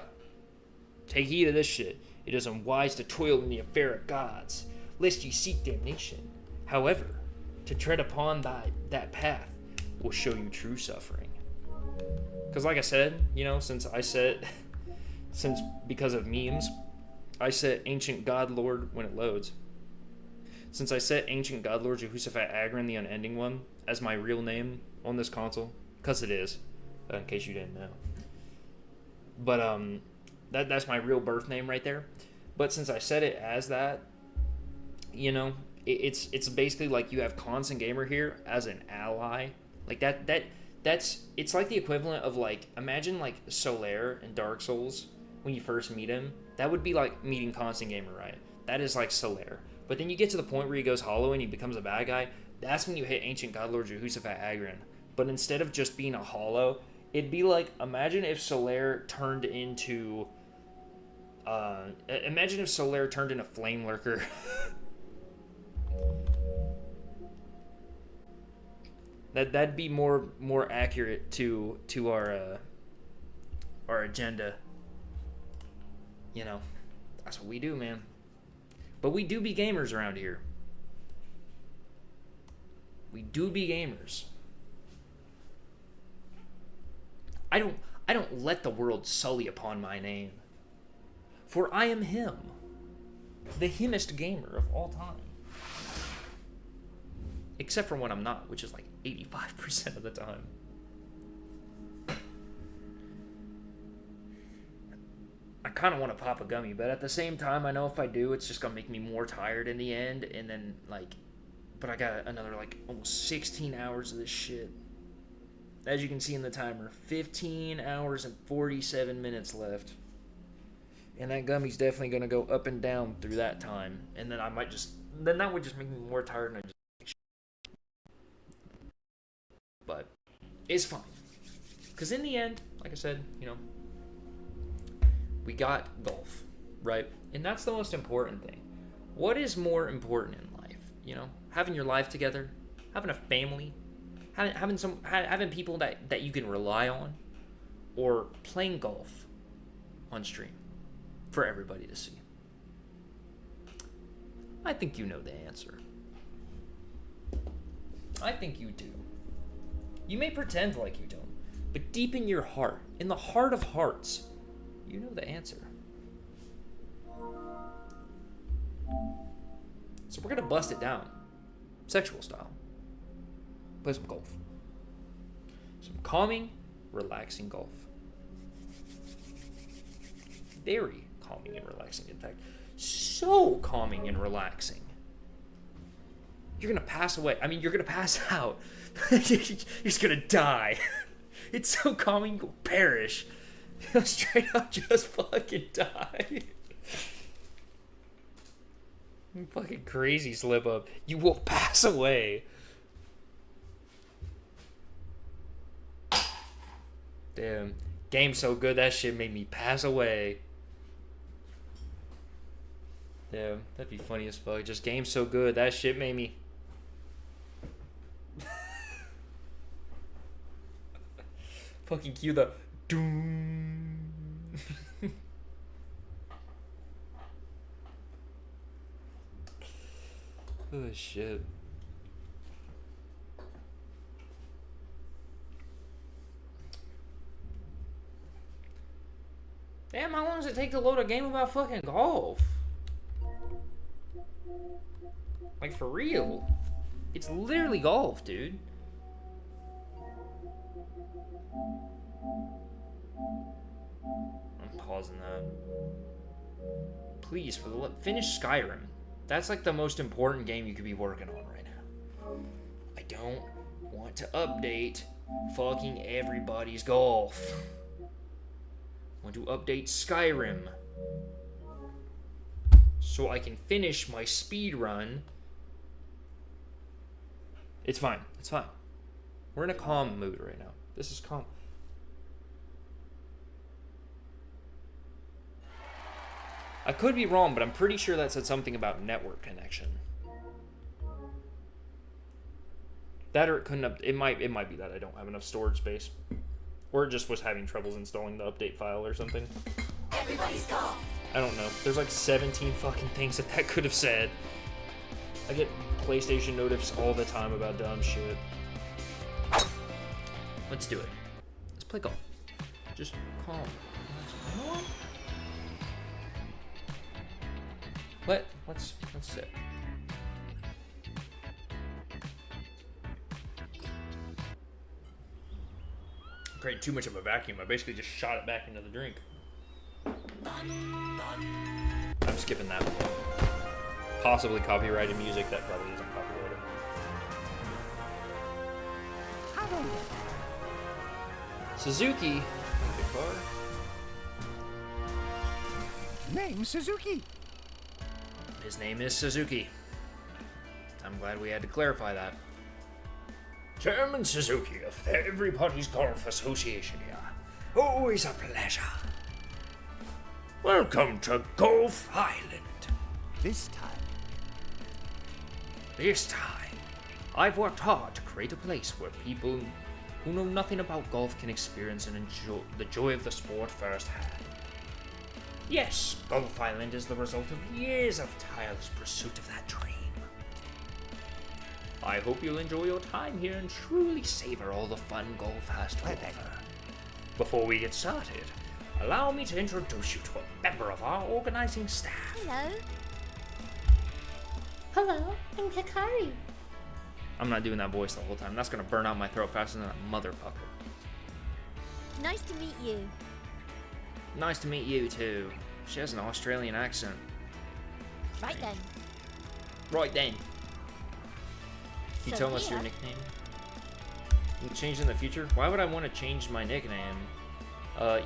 [SPEAKER 1] Take heed of this shit. It is unwise to toil in the affair of gods, lest ye seek damnation. However, to tread upon that path will show you true suffering. Because like I said, you know, because of memes, I set Ancient God Lord when it loads. Since I set Ancient God Lord Jehoshaphat Agron, the Unending One, as my real name on this console, because it is, in case you didn't know. But that's my real birth name right there. But since I set it as that, you know, it's basically like you have Constant Gamer here as an ally. Like it's like the equivalent of, like, imagine like Solaire in Dark Souls when you first meet him. That would be like meeting Constant Gamer, right? That is like Solaire. But then you get to the point where he goes hollow and he becomes a bad guy. That's when you hit Ancient God Lord Jehoshaphat Agron. But instead of just being a hollow, it'd be like, imagine if Solaire turned into... imagine if Solaire turned into Flame Lurker. That'd be more accurate to our agenda. You know, that's what we do, man. But we do be gamers around here. We do be gamers. I don't let the world sully upon my name. For I am him, the himmest gamer of all time. Except for when I'm not, which is like 85% of the time. I kind of want to pop a gummy, but at the same time, I know if I do, it's just going to make me more tired in the end, and then, like, but I got another, like, almost 16 hours of this shit. As you can see in the timer, 15 hours and 47 minutes left. And that gummy's definitely going to go up and down through that time, and then I might just, then that would just make me more tired, and I just, but it's fine. Because in the end, like I said, you know, we got golf, right? And that's the most important thing. What is more important in life? You know, having your life together, having a family, having people that you can rely on, or playing golf on stream for everybody to see. I think you know the answer. I think you do. You may pretend like you don't, but deep in your heart, in the heart of hearts, you know the answer. So we're gonna bust it down, sexual style. Play some golf. Some calming, relaxing golf. Very calming and relaxing, in fact. So calming and relaxing. You're gonna pass away. I mean, you're gonna pass out. You're just gonna die. It's so calming, you'll perish. You'll straight up just fucking die. You fucking crazy slip up. You will pass away. Damn. Game's so good, that shit made me pass away. Damn, that'd be funny as fuck. Just game's so good, that shit made me... Fucking cue the doom. Oh shit. Damn, how long does it take to load a game about fucking golf? Like, for real. It's literally golf, dude. I'm pausing that. Please, for the finish Skyrim. That's like the most important game you could be working on right now. I don't want to update fucking everybody's golf. I want to update Skyrim so I can finish my speed run. It's fine. It's fine. We're in a calm mood right now. This is calm. I could be wrong, but I'm pretty sure that said something about network connection. That or it couldn't have, it might be that I don't have enough storage space. Or it just was having troubles installing the update file or something. Everybody's golf. I don't know. There's like 17 fucking things that could have said. I get PlayStation notifs all the time about dumb shit. Let's do it. Let's play golf. Just calm. You know what? Let's sit. Created too much of a vacuum. I basically just shot it back into the drink. I'm skipping that. Possibly copyrighted music. That probably isn't copyrighted. Suzuki. Good car.
[SPEAKER 17] Name Suzuki.
[SPEAKER 1] His name is Suzuki. I'm glad we had to clarify that. Chairman Suzuki of the Everybody's Golf Association here. Always a pleasure. Welcome to Golf Island.
[SPEAKER 6] This time,
[SPEAKER 1] I've worked hard to create a place where people who know nothing about golf can experience and enjoy the joy of the sport firsthand. Yes, Golf Island is the result of years of tireless pursuit of that dream. I hope you'll enjoy your time here and truly savor all the fun golf has to offer. Before we get started, allow me to introduce you to a member of our organizing staff.
[SPEAKER 3] Hello.
[SPEAKER 20] Hello, I'm Kakari.
[SPEAKER 1] I'm not doing that voice the whole time. That's gonna burn out my throat faster than a motherfucker.
[SPEAKER 3] Nice to meet you.
[SPEAKER 1] Nice to meet you too. She has an Australian accent.
[SPEAKER 3] Right then.
[SPEAKER 1] Right then. Can you
[SPEAKER 3] So
[SPEAKER 1] tell us your
[SPEAKER 3] here-
[SPEAKER 1] nickname? You can change in the future? Why would I want to change my nickname?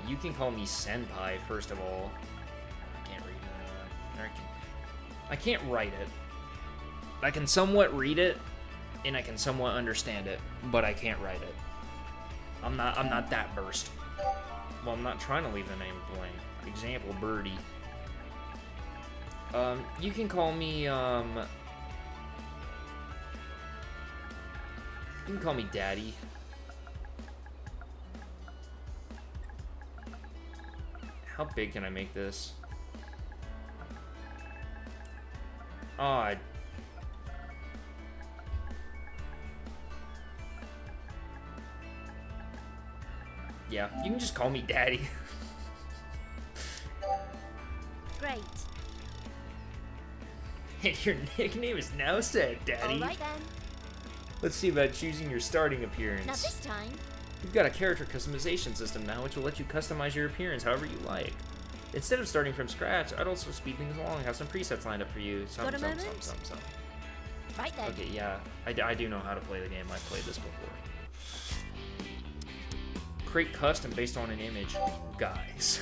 [SPEAKER 1] You can call me Senpai, first of all. I can't read I can't write it. I can somewhat read it, and I can somewhat understand it, but I can't write it. I'm not that versed. Well, I'm not trying to leave the name blank. Example, Birdie. You can call me, you can call me Daddy. How big can I make this? Oh, yeah, you can just call me Daddy.
[SPEAKER 3] Great.
[SPEAKER 1] And your nickname is now set, Daddy.
[SPEAKER 3] All right then.
[SPEAKER 1] Let's see about choosing your starting appearance.
[SPEAKER 3] Now this time.
[SPEAKER 1] You've got a character customization system now, which will let you customize your appearance however you like. Instead of starting from scratch, I'd also speed things along, have some presets lined up for you.
[SPEAKER 3] Got a moment? Right then.
[SPEAKER 1] Okay, yeah, I do know how to play the game. I've played this before. Create custom based on an image. Guys.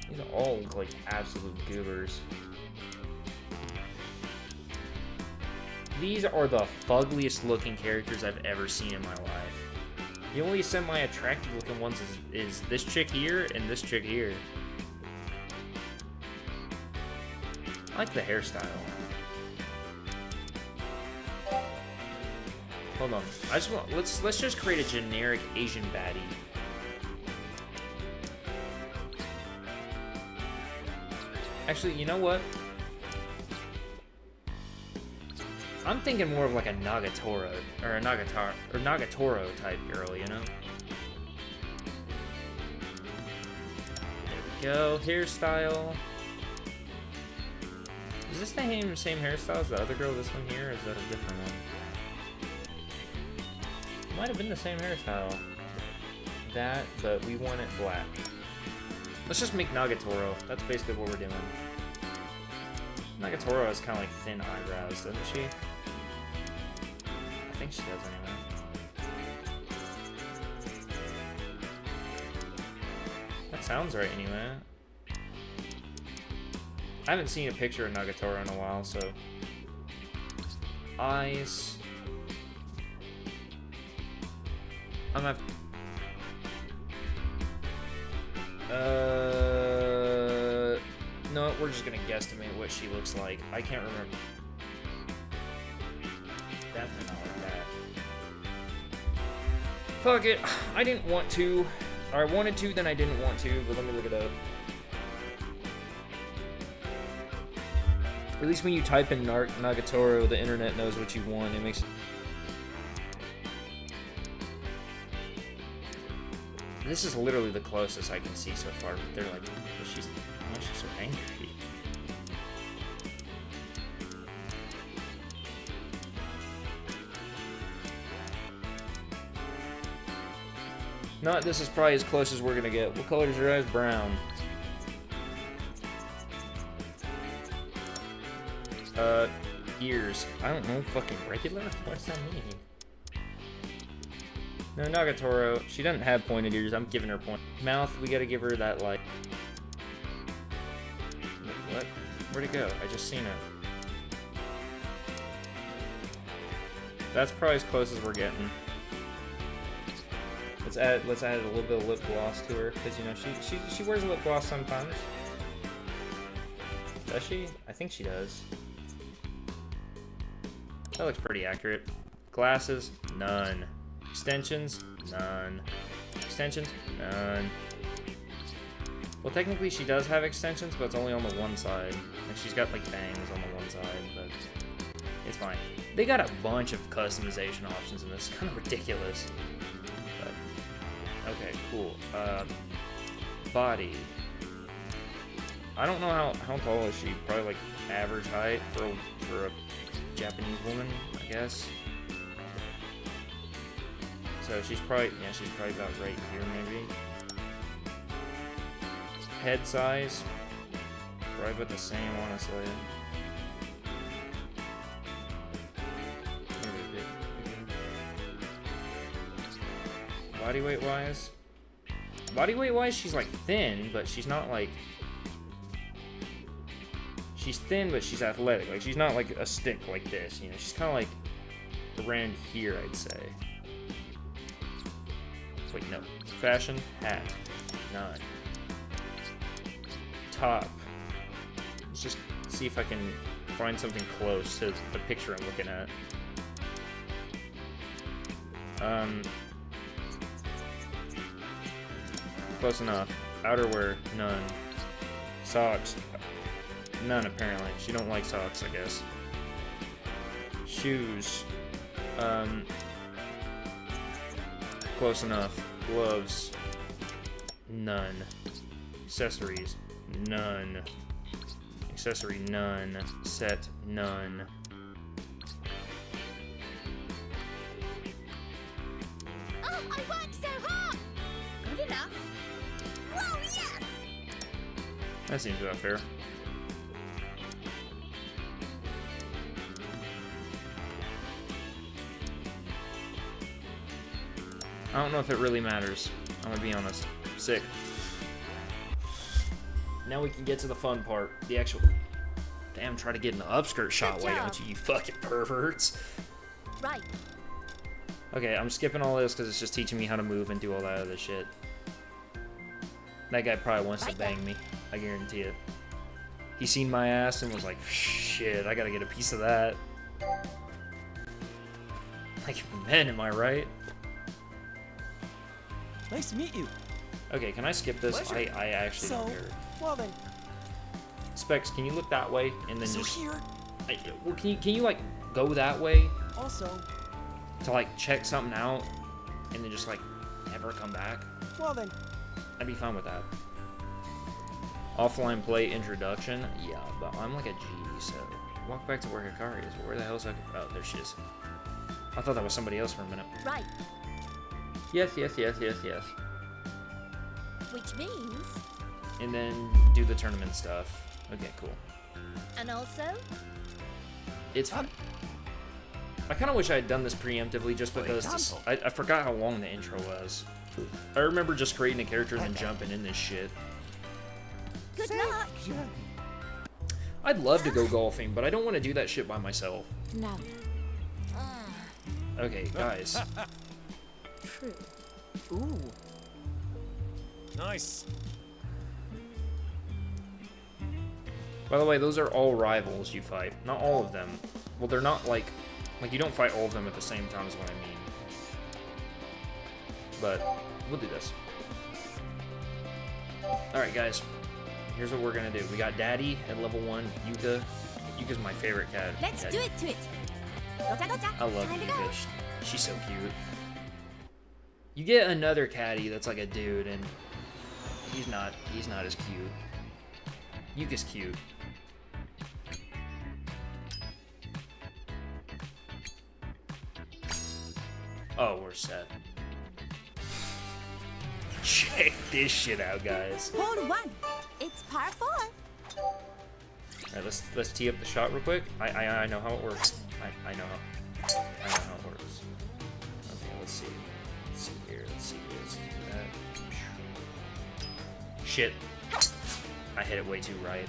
[SPEAKER 1] These all look like absolute goobers. These are the fuggliest looking characters I've ever seen in my life. The only semi-attractive looking ones is this chick here and this chick here. I like the hairstyle. Hold on. I just want let's just create a generic Asian baddie. Actually, you know what? I'm thinking more of like a Nagatoro or a Nagatoro type girl, you know? There we go. Hairstyle. Is this the same hairstyle as the other girl? This one here, or is that a different one? Might have been the same hairstyle. That, but we want it black. Let's just make Nagatoro. That's basically what we're doing. Nagatoro has kind of like thin eyebrows, doesn't she? I think she does anyway. That sounds right anyway. I haven't seen a picture of Nagatoro in a while, so... Eyes... I'm gonna have... No, we're just gonna guesstimate what she looks like. I can't remember. Definitely not like that. Fuck it. I didn't want to. Or I wanted to, then I didn't want to, but let me look it up. At least when you type in Nagatoro, the internet knows what you want. It makes it... This is literally the closest I can see so far, but they're like, why is she so angry? No, this is probably as close as we're gonna get. What color is your eyes? Brown. Ears. I don't know, fucking regular? What does that mean? No, Nagatoro. She doesn't have pointed ears. I'm giving her point. Mouth, we gotta give her that, like... Wait, what? Where'd it go? I just seen it. That's probably as close as we're getting. Let's add a little bit of lip gloss to her, because, you know, she wears lip gloss sometimes. Does she? I think she does. That looks pretty accurate. Glasses? None. Extensions? None. Extensions? None. Well, technically she does have extensions, but it's only on the one side. Like, she's got, like, bangs on the one side, but it's fine. They got a bunch of customization options in this. It's kind of ridiculous. But, okay, cool. Body. I don't know how tall is she. Probably, like, average height for a Japanese woman, I guess. So she's probably about right here, maybe. Head size, probably about the same, honestly. Body weight wise, she's like thin, but she's not like. She's thin, but she's athletic. Like, she's not like a stick like this, you know. She's kind of like around here, I'd say. Wait, no. Fashion, hat, none. Top. Let's just see if I can find something close to the picture I'm looking at. Close enough. Outerwear, none. Socks, none apparently. She don't like socks, I guess. Shoes, close enough. Gloves, none. Accessories, none. Accessory, none. Set, none.
[SPEAKER 3] Oh, I worked so hard! Good enough. Whoa, yes!
[SPEAKER 1] That seems about fair. I don't know if it really matters. I'm gonna be honest. Sick. Now we can get to the fun part. The actual... Damn, try to get an upskirt shot. Why don't you fucking perverts?
[SPEAKER 3] Right.
[SPEAKER 1] Okay, I'm skipping all this because it's just teaching me how to move and do all that other shit. That guy probably wants to bang me. I guarantee it. He seen my ass and was like, shit, I gotta get a piece of that. Like, men, am I right?
[SPEAKER 8] Nice to meet you.
[SPEAKER 1] Okay, can I skip this?
[SPEAKER 8] Pleasure.
[SPEAKER 1] I actually don't care.
[SPEAKER 8] Well then.
[SPEAKER 1] Specs, can you look that way and then
[SPEAKER 8] So
[SPEAKER 1] just...
[SPEAKER 8] here.
[SPEAKER 1] Well, can you like go that way
[SPEAKER 8] Also.
[SPEAKER 1] to like check something out and then just like never come back?
[SPEAKER 8] Well then.
[SPEAKER 1] I'd be fine with that. Offline play introduction? Yeah, but I'm like a G, so walk back to where Hikari is. Where the hell is that? Oh, there she is. I thought that was somebody else for a minute.
[SPEAKER 3] Right.
[SPEAKER 1] Yes.
[SPEAKER 3] Which means...
[SPEAKER 1] And then do the tournament stuff. Okay, cool.
[SPEAKER 3] And also...
[SPEAKER 1] It's fun. I kind of wish I had done this preemptively just because I forgot how long the intro was. I remember just creating a character and then jumping in this shit.
[SPEAKER 3] Good luck.
[SPEAKER 1] I'd love to go golfing, but I don't want to do that shit by myself.
[SPEAKER 3] No.
[SPEAKER 1] Okay, guys.
[SPEAKER 3] True.
[SPEAKER 9] Ooh.
[SPEAKER 8] Nice.
[SPEAKER 1] By the way, those are all rivals you fight. Not all of them. Well, they're not like you don't fight all of them at the same time is what I mean. But we'll do this. Alright, guys. Here's what we're gonna do. We got Daddy at level 1. Yuka. Yuka's my favorite cat.
[SPEAKER 3] Let's do it to it.
[SPEAKER 1] I love Yuka. She's so cute. You get another catty that's like a dude, and he's not as cute. Yuka's cute. Oh, we're set. Check this shit out, guys.
[SPEAKER 3] Hole 1. It's par 4.
[SPEAKER 1] Alright, let's tee up the shot real quick. I know how it works. I know how it works. Okay, let's see. shit. I hit it way too right.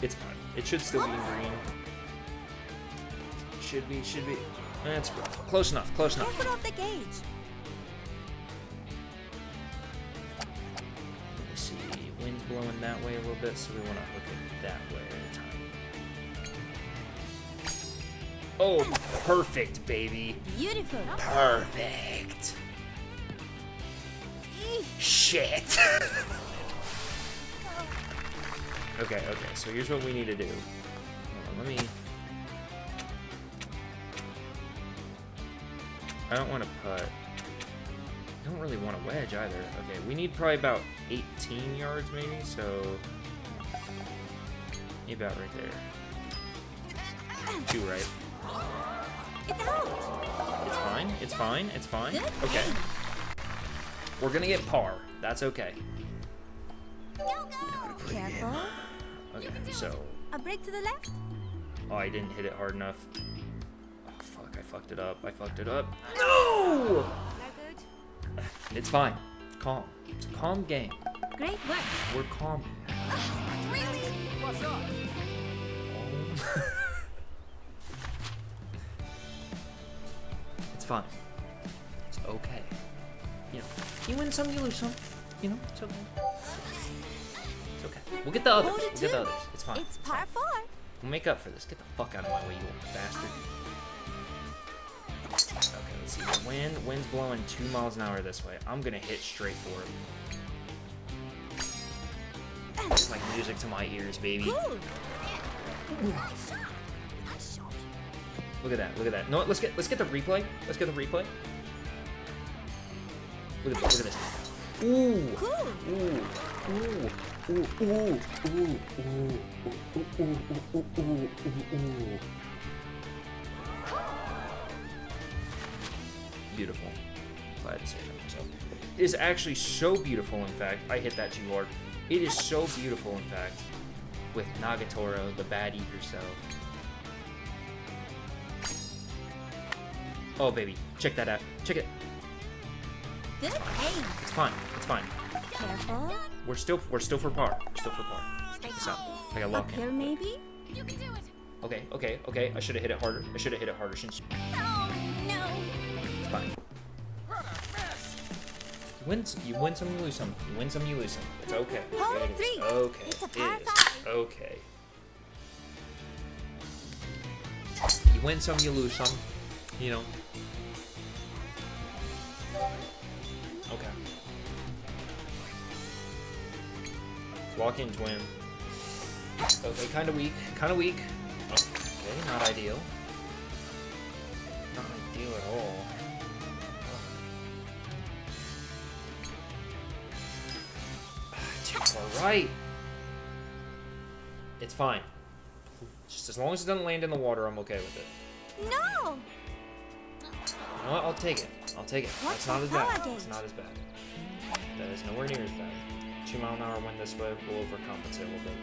[SPEAKER 1] It's fine. It should still be in green. Should be. That's rough. Close enough.
[SPEAKER 3] Careful of the gauge.
[SPEAKER 1] Let me see. Wind's blowing that way a little bit, so we want to hook it that way at a time. Oh, perfect, baby.
[SPEAKER 3] Beautiful.
[SPEAKER 1] Perfect. Shit. Okay, so here's what we need to do. Hold on, let me... I don't want to put... I don't really want a wedge either. Okay, we need probably about 18 yards maybe, so... Maybe about right there. 2 right.
[SPEAKER 3] It's out.
[SPEAKER 1] It's fine. Okay. We're gonna get par. That's okay.
[SPEAKER 3] Careful.
[SPEAKER 1] Okay, so...
[SPEAKER 3] A break to the left.
[SPEAKER 1] Oh, I didn't hit it hard enough. Oh, fuck, I fucked it up. No! It's fine. Calm. It's a calm game.
[SPEAKER 3] Great work.
[SPEAKER 1] We're calm.
[SPEAKER 3] Really?
[SPEAKER 14] What's up?
[SPEAKER 1] It's fine. It's okay. You know, you win some, you lose some. You know, it's okay. It's okay. We'll get the others. It's fine.
[SPEAKER 3] It's par 4.
[SPEAKER 1] We'll make up for this. Get the fuck out of my way, you little bastard. Okay, let's see. The wind's blowing 2 miles an hour this way. I'm gonna hit straight for it. It's like music to my ears, baby. Look at that. No, let's get the replay. Look at this. Ooh. Beautiful. If I had to say that myself. It is actually so beautiful, in fact. I hit that too hard. It is so beautiful, in fact, with Nagatoro, the baddie herself. Oh, baby. Check that out. Check it.
[SPEAKER 3] Good aim.
[SPEAKER 1] It's fine.
[SPEAKER 3] Careful.
[SPEAKER 1] We're still for par. Check this out. I got lock
[SPEAKER 3] Uphill,
[SPEAKER 1] in.
[SPEAKER 3] maybe? You can do it.
[SPEAKER 1] Okay. I should have hit it harder. Since
[SPEAKER 3] Oh, no.
[SPEAKER 1] it's fine. You win some, you lose some. It's okay.
[SPEAKER 3] Hole
[SPEAKER 1] It is
[SPEAKER 3] 3.
[SPEAKER 1] okay.
[SPEAKER 3] It's a
[SPEAKER 1] It
[SPEAKER 3] par
[SPEAKER 1] is
[SPEAKER 3] 5.
[SPEAKER 1] okay. You win some, you lose some. You know. Okay. Walk in, twin. Okay, kind of weak. Okay, not ideal. Not ideal at all. Too far right. It's fine. Just as long as it doesn't land in the water, I'm okay with it.
[SPEAKER 3] No.
[SPEAKER 1] You know what? I'll take it. That's not as bad. That is nowhere near as bad. 2 mile an hour wind this way. We'll overcompensate a little bit.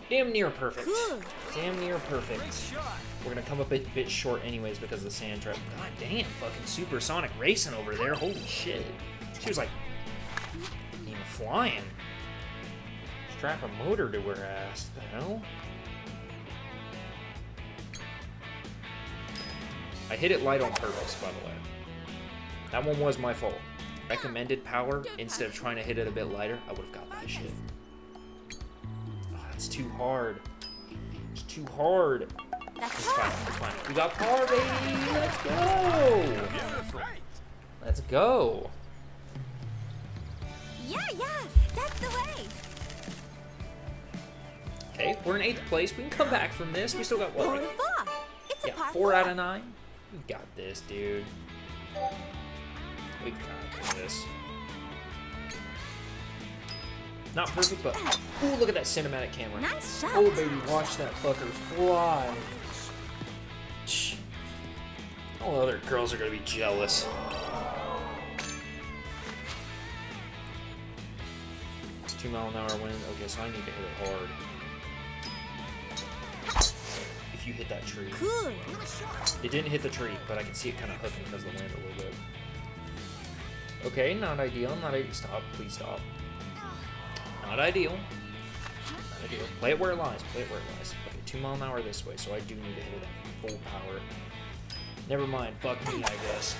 [SPEAKER 1] Damn near perfect. We're gonna come up a bit short anyways because of the sand trap. God damn, fucking supersonic racing over there. Holy shit. She was like even flying. Strap a motor to her ass. The hell? I hit it light on purpose, by the way. That one was my fault. Recommended power, instead of trying to hit it a bit lighter, I would have got that shit. Oh, that's too hard. It's too hard. It's fine. We got par, baby! Let's go!
[SPEAKER 3] Yeah, that's the way.
[SPEAKER 1] Okay, we're in 8th place. We can come back from this. We still got what?
[SPEAKER 3] Par 4. It's a par
[SPEAKER 1] 4 out of 9. We've got this, dude. We've got this. Not perfect, but ooh, look at that cinematic camera.
[SPEAKER 3] Nice shot.
[SPEAKER 1] Oh, baby, watch that fucker fly. All the other girls are gonna be jealous. It's 2 mile an hour wind. Okay, so I need to hit it hard. If you hit that tree.
[SPEAKER 3] Cool.
[SPEAKER 1] It didn't hit the tree, but I can see it kind of hooking because of the wind a little bit. Okay, not ideal. Not ideal. Stop. Please stop. Not ideal. Not ideal. Play it where it lies. Play it where it lies. Okay, 2 mile an hour this way, so I do need to hit it at full power. Never mind. Fuck me, I guess.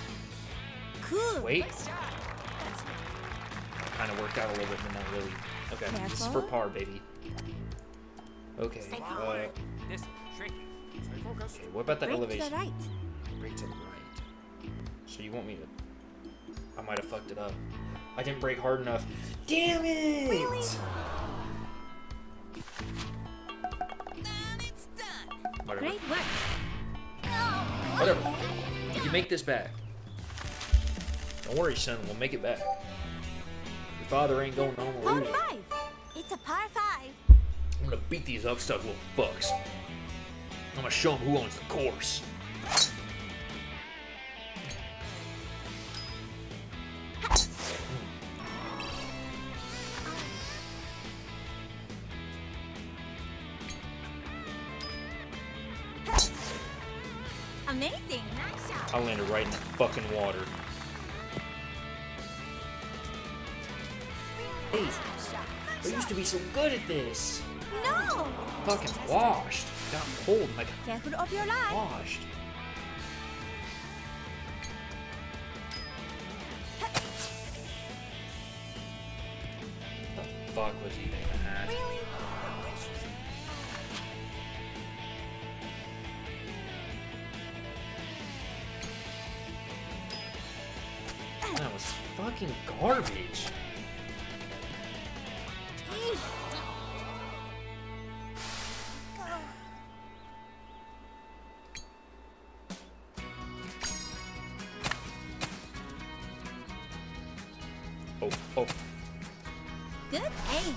[SPEAKER 3] Cool.
[SPEAKER 1] Wait. Kind of worked out a little bit, but not really. Okay, this is for par, baby. Okay.
[SPEAKER 14] This is tricky. Stay focused.
[SPEAKER 1] Okay, what about the
[SPEAKER 3] Brake
[SPEAKER 1] elevation?
[SPEAKER 3] to the right.
[SPEAKER 1] Brake to the right. So you want me to... I might have fucked it up. I didn't brake hard enough. Damn it!
[SPEAKER 3] Really? And it's done.
[SPEAKER 1] Whatever.
[SPEAKER 3] Great work.
[SPEAKER 1] Whatever. You can make this back. Don't worry, son. We'll make it back. Your father ain't going home
[SPEAKER 3] Par
[SPEAKER 1] alone.
[SPEAKER 3] 5. It's a par 5.
[SPEAKER 1] I'm gonna beat these upstuck little fucks. I'm gonna show them who owns the course.
[SPEAKER 3] Amazing. Nice shot.
[SPEAKER 1] I landed right in the fucking water. Hey, I used to be so good at this.
[SPEAKER 3] No.
[SPEAKER 1] Fucking washed. Got pulled like
[SPEAKER 3] Careful of your life.
[SPEAKER 1] washed. What the fuck was he thinking that?
[SPEAKER 3] Really?
[SPEAKER 1] That was fucking garbage. Oh.
[SPEAKER 3] Good aim.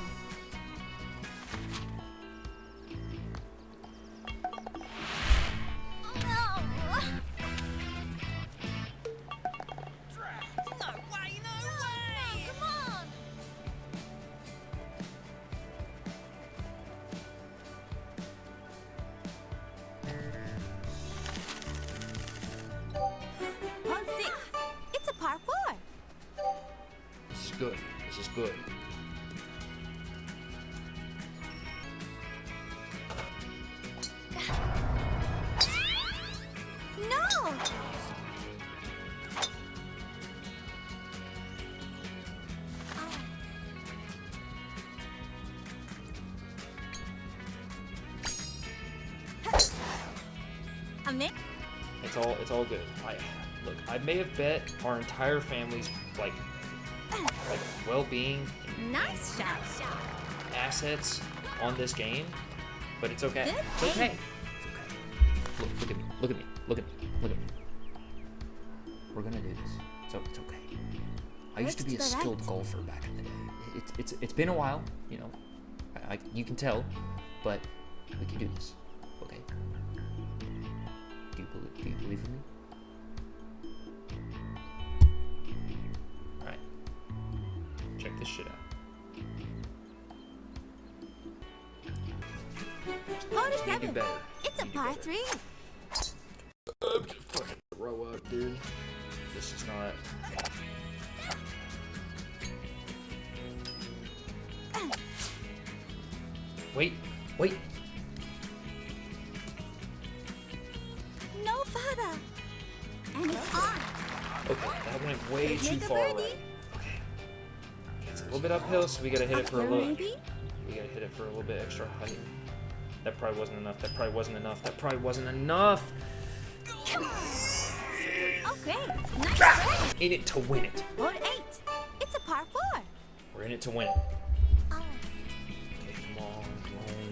[SPEAKER 3] Par 6. It's a par 4.
[SPEAKER 1] This is good. This is good.
[SPEAKER 3] No.
[SPEAKER 1] It's all good. Look, I may have bet our entire family's like well-being,
[SPEAKER 3] Nice shot.
[SPEAKER 1] assets on this game, but it's okay.
[SPEAKER 3] Good
[SPEAKER 1] It's okay.
[SPEAKER 3] aim.
[SPEAKER 1] Look at me. Look at me. Look at me. Look at me. We're gonna do this. So it's okay. I used to be a
[SPEAKER 3] Left to the
[SPEAKER 1] skilled
[SPEAKER 3] right.
[SPEAKER 1] golfer back in the day. It's been a while, you know. You can tell, but we can do this. Okay. Do you believe in me? Alright. Check this shit out.
[SPEAKER 3] Par
[SPEAKER 1] You can do
[SPEAKER 3] 7.
[SPEAKER 1] better.
[SPEAKER 3] It's a par 3.
[SPEAKER 1] I'm just fucking throw up, dude. This is not. Wait.
[SPEAKER 3] No, father. And it's on.
[SPEAKER 1] Okay, that went way
[SPEAKER 3] Make
[SPEAKER 1] too
[SPEAKER 3] a
[SPEAKER 1] far
[SPEAKER 3] birdie.
[SPEAKER 1] right. Okay. It's a little bit uphill, so we gotta hit it for a
[SPEAKER 3] Uphill,
[SPEAKER 1] little.
[SPEAKER 3] maybe?
[SPEAKER 1] We gotta hit it for a little bit extra height. That probably wasn't enough. That probably wasn't enough. That probably wasn't enough.
[SPEAKER 3] Oh, great. Nice try.
[SPEAKER 1] In it to win it.
[SPEAKER 3] Par 8. It's a par 4.
[SPEAKER 1] We're in it to win it. Okay, come on.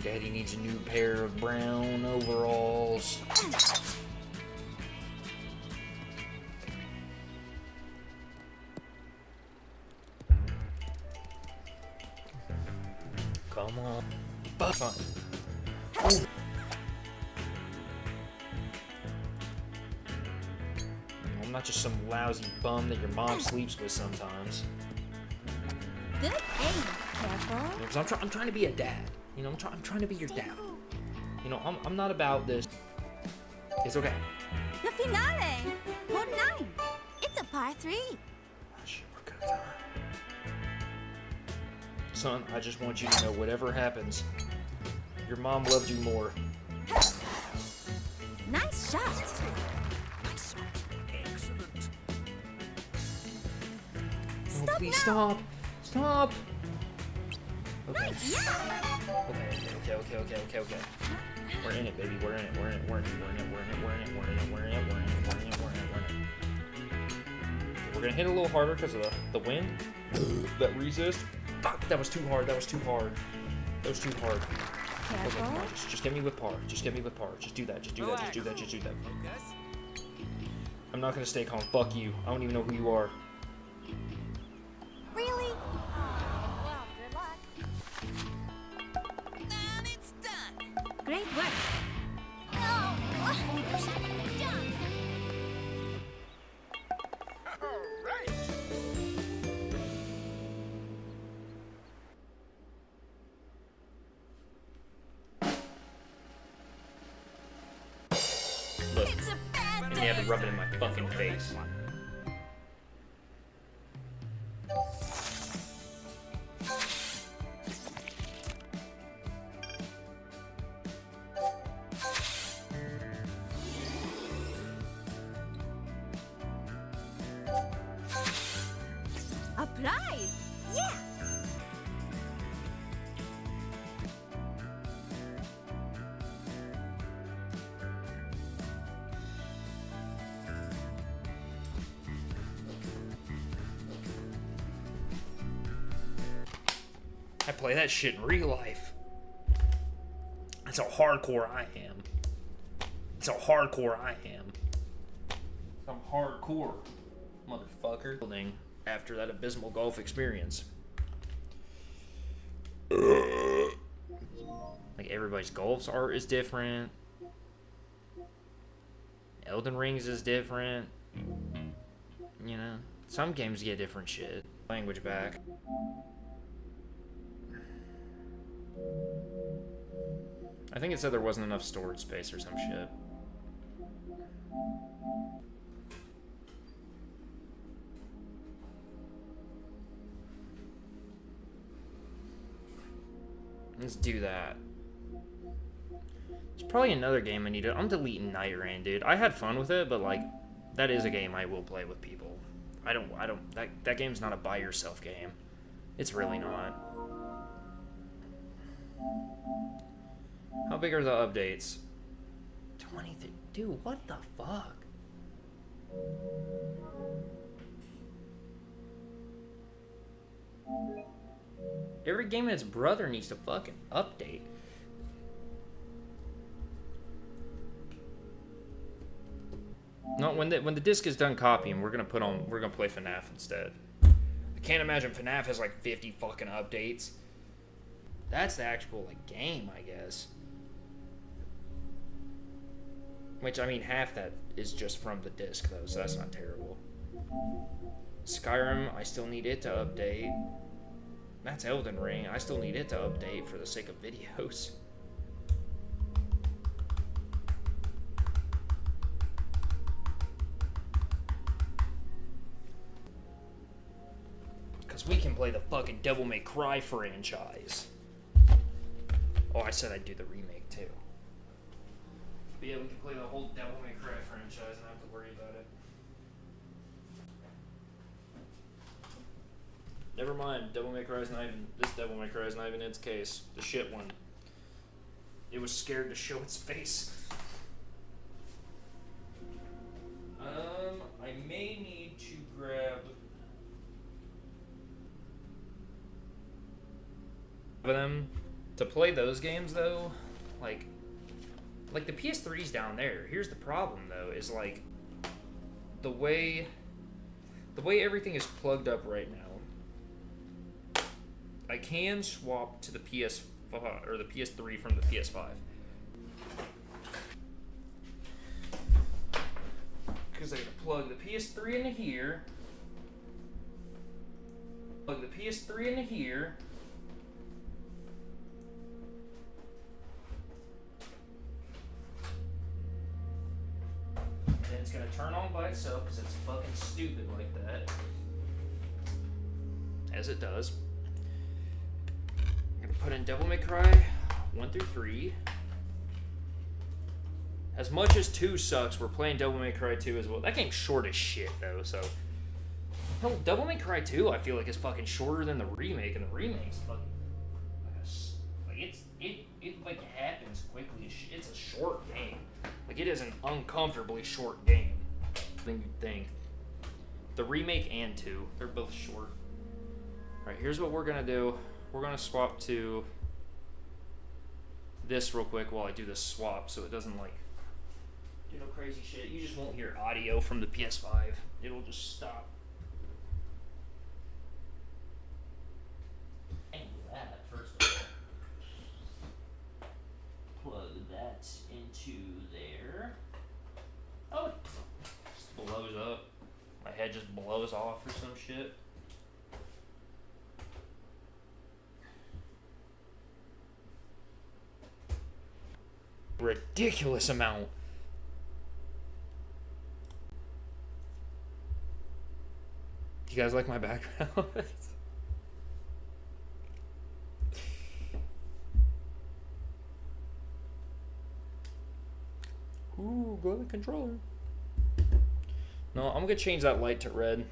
[SPEAKER 1] Daddy needs a new pair of brown overalls. Come on. Fine. Ooh. I'm not just some lousy bum that your mom sleeps with sometimes.
[SPEAKER 3] Good aim. Careful.
[SPEAKER 1] Because I'm trying to be a dad. You know, I'm trying to be your dad. You know, I'm not about this. It's okay.
[SPEAKER 3] The finale. Par 9. It's a par 3.
[SPEAKER 1] We're Son, I just want you to know whatever happens, your mom loved you more.
[SPEAKER 3] Nice shot.
[SPEAKER 1] Excellent.
[SPEAKER 3] Stop
[SPEAKER 1] Oh, please
[SPEAKER 3] now.
[SPEAKER 1] stop. Okay.
[SPEAKER 3] Nice, yeah.
[SPEAKER 1] Okay. We're in it, baby. We're in it. We're gonna hit a little harder because of the wind. That resist. Fuck, that was too hard.
[SPEAKER 3] Careful.
[SPEAKER 1] Okay, come on, just get me with par. Just do that. I'm not gonna stay calm. Fuck you. I don't even know who you are.
[SPEAKER 3] Really? Well, good luck. And it's done. Great work. Oh, done.
[SPEAKER 14] All right.
[SPEAKER 1] Look,
[SPEAKER 3] It's a bad
[SPEAKER 1] and you have to rub it in my fucking face.
[SPEAKER 3] A prize. Yeah.
[SPEAKER 1] I play that shit in real life. That's how hardcore I am. I'm hardcore, motherfucker. Building after that abysmal golf experience. Like, everybody's golf's art is different. Elden Rings is different. You know, some games get different shit. Language back. I think it said there wasn't enough storage space or some shit. Let's do that. There's probably another game I need to... I'm deleting Night Rain, dude. I had fun with it, but, like, that is a game I will play with people. That game's not a by-yourself game. It's really not. How big are the updates? 23... Dude, what the fuck? Every game and its brother needs to fucking update. No, when the disc is done copying, we're gonna play FNAF instead. I can't imagine FNAF has like 50 fucking updates. That's the actual like game, I guess. Which, I mean, half that is just from the disc though, so that's not terrible. Skyrim, I still need it to update. That's Elden Ring. I still need it to update for the sake of videos. Because we can play the fucking Devil May Cry franchise. Oh, I said I'd do the remake too. But yeah, we can play the whole Devil May Cry franchise and not have to worry about it. Never mind, this Devil May Cry is not even in its case. The shit one. It was scared to show its face. I may need to grab them to play those games though. Like the PS3's down there. Here's the problem though, is like the way everything is plugged up right now. I can swap to the PS5 or the PS3 from the PS5. Because I gotta plug the PS3 into here. Plug the PS3 into here. And then it's gonna turn on by itself because it's fucking stupid like that. as it does. I'm gonna put in Devil May Cry 1 through 3. As much as 2 sucks, we're playing Devil May Cry 2 as well. That game's short as shit, though, so... Hell, Devil May Cry 2, I feel like, is fucking shorter than the remake, and the remake's fucking... Like, it happens quickly. It's a short game. Like, it is an uncomfortably short game than you'd think. The remake and 2, they're both short. Alright, here's what we're gonna do. We're gonna swap to this real quick while I do this swap, so it doesn't, like, do no crazy shit. You just won't hear audio from the PS5. It'll just stop. And that, first of all. Plug that into there. Oh, it just blows up. My head just blows off or some shit. Ridiculous amount. You guys like my background? Ooh, go to the controller. No, I'm gonna change that light to red.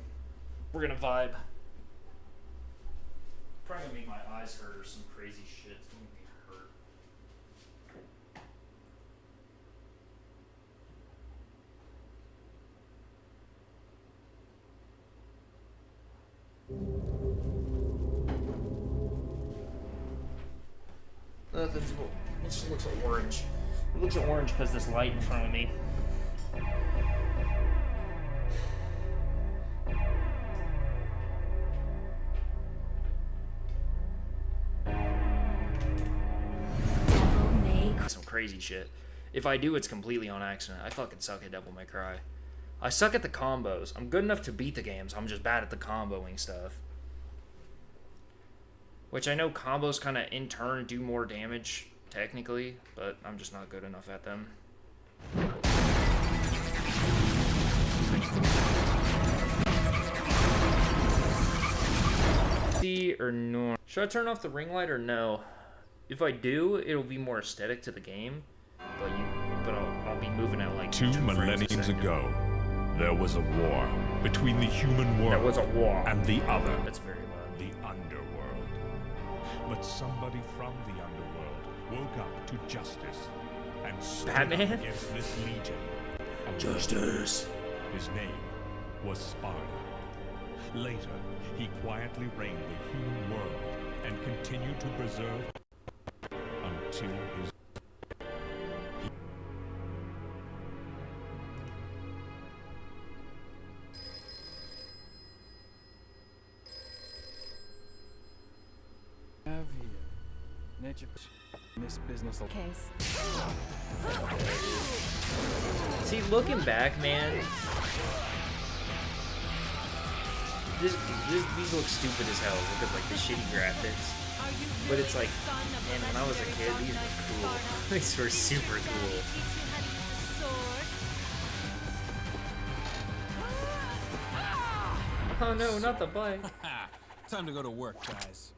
[SPEAKER 1] We're gonna vibe. Probably gonna make my eyes hurt or some crazy shit. It's gonna be hurt. Nothing's. It just looks orange. It looks orange because this light in front of me. Some crazy shit. If I do, it's completely on accident. I fucking suck at Devil May Cry. I suck at the combos. I'm good enough to beat the games. I'm just bad at the comboing stuff. Which I know combos kind of in turn do more damage, technically, but I'm just not good enough at them. See or no? Should I turn off the ring light or no? If I do, it'll be more aesthetic to the game, but I'll be moving at like
[SPEAKER 10] 2 millenniums ago, there was a war between the human world and the other.
[SPEAKER 1] That's very loud.
[SPEAKER 10] The underworld. But somebody from the underworld woke up to justice and stood up against this legion.
[SPEAKER 1] Justice.
[SPEAKER 10] His name was Sparta. Later, he quietly reigned the human world and continued to preserve until his...
[SPEAKER 2] Have here. Nature. This business.
[SPEAKER 3] Case.
[SPEAKER 1] See, looking back, man, these look stupid as hell. Look at like the shitty graphics. But it's like, man, when I was a kid, these were cool. These were super cool. Oh no, not the bike.
[SPEAKER 2] Time to go to work, guys.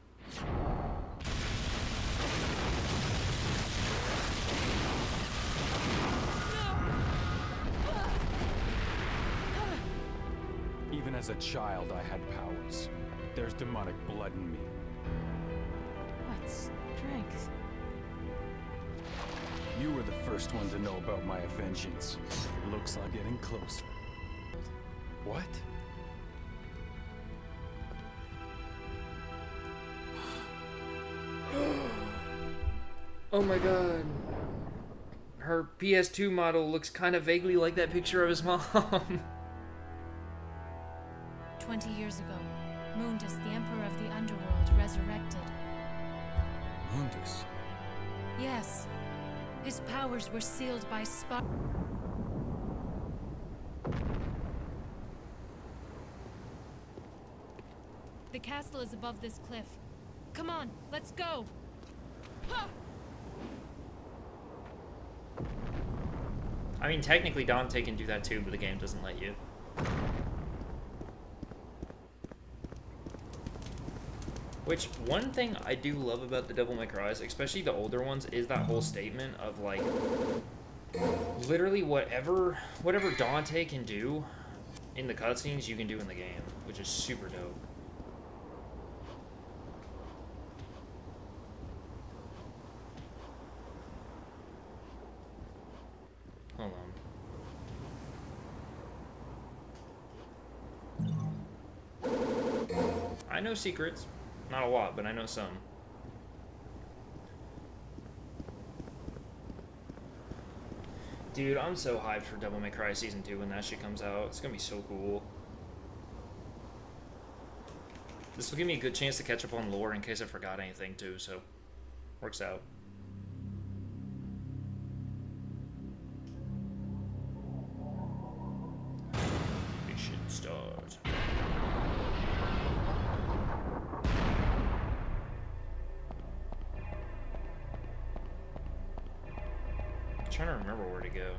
[SPEAKER 2] Even as a child, I had powers. There's demonic blood in me.
[SPEAKER 13] What strength?
[SPEAKER 2] You were the first one to know about my vengeance. Looks like getting closer. What?
[SPEAKER 1] Oh my god. Her PS2 model looks kind of vaguely like that picture of his mom.
[SPEAKER 3] 20 years ago, Mundus, the Emperor of the Underworld, resurrected.
[SPEAKER 2] Mundus?
[SPEAKER 3] Yes. His powers were sealed by Sparta. The castle is above this cliff. Come on, let's go!
[SPEAKER 1] I mean, technically Dante can do that too, but the game doesn't let you. Which, one thing I do love about the Devil May Cry's, especially the older ones, is that whole statement of, like, literally whatever Dante can do in the cutscenes, you can do in the game, which is super dope. Hold on. I know secrets. Not a lot, but I know some. Dude, I'm so hyped for Devil May Cry Season 2 when that shit comes out. It's gonna be so cool. This will give me a good chance to catch up on lore in case I forgot anything too, so works out. Mission start. I'm trying to remember where to go.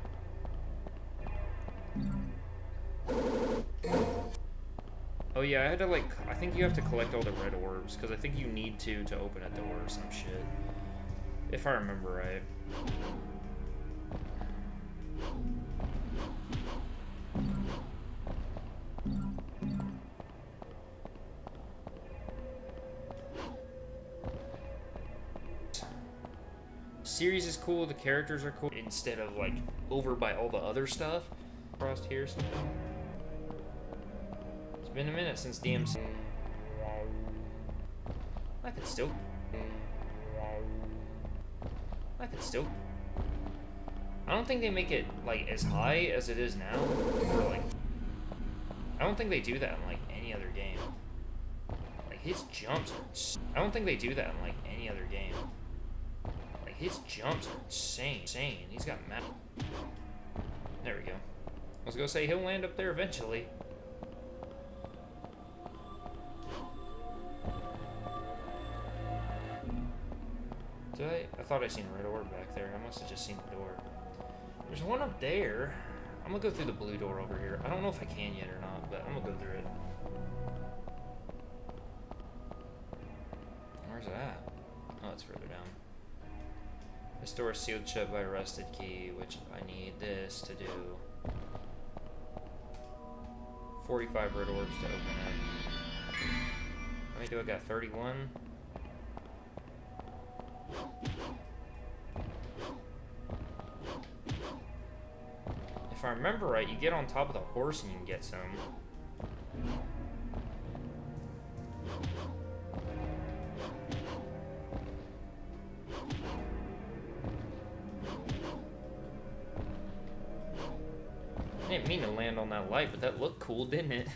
[SPEAKER 1] Oh yeah, I had to like, I think you have to collect all the red orbs, because I think you need to open a door or some shit. If I remember right. Series is cool, the characters are cool, instead of like over by all the other stuff. Crossed here something. It's been a minute since DMC. I could still. I don't think they make it like as high as it is now. For, like, I don't think they do that in like any other game. Like his jumps are. I don't think they do that in like any other game. Like his jumps are insane. He's got map. There we go. I was gonna say he'll land up there eventually. Did I thought I seen a red orb back there. I must have just seen the door. There's one up there. I'm gonna go through the blue door over here. I don't know if I can yet or not, but I'm gonna go through it. Where's it at? Oh, it's further down. This door is sealed shut by a rusted key, which I need this to do. 45 red orbs to open it. How many do I got? 31? If I remember right, you get on top of the horse and you can get some. I didn't mean to land on that light, but that looked cool, didn't it?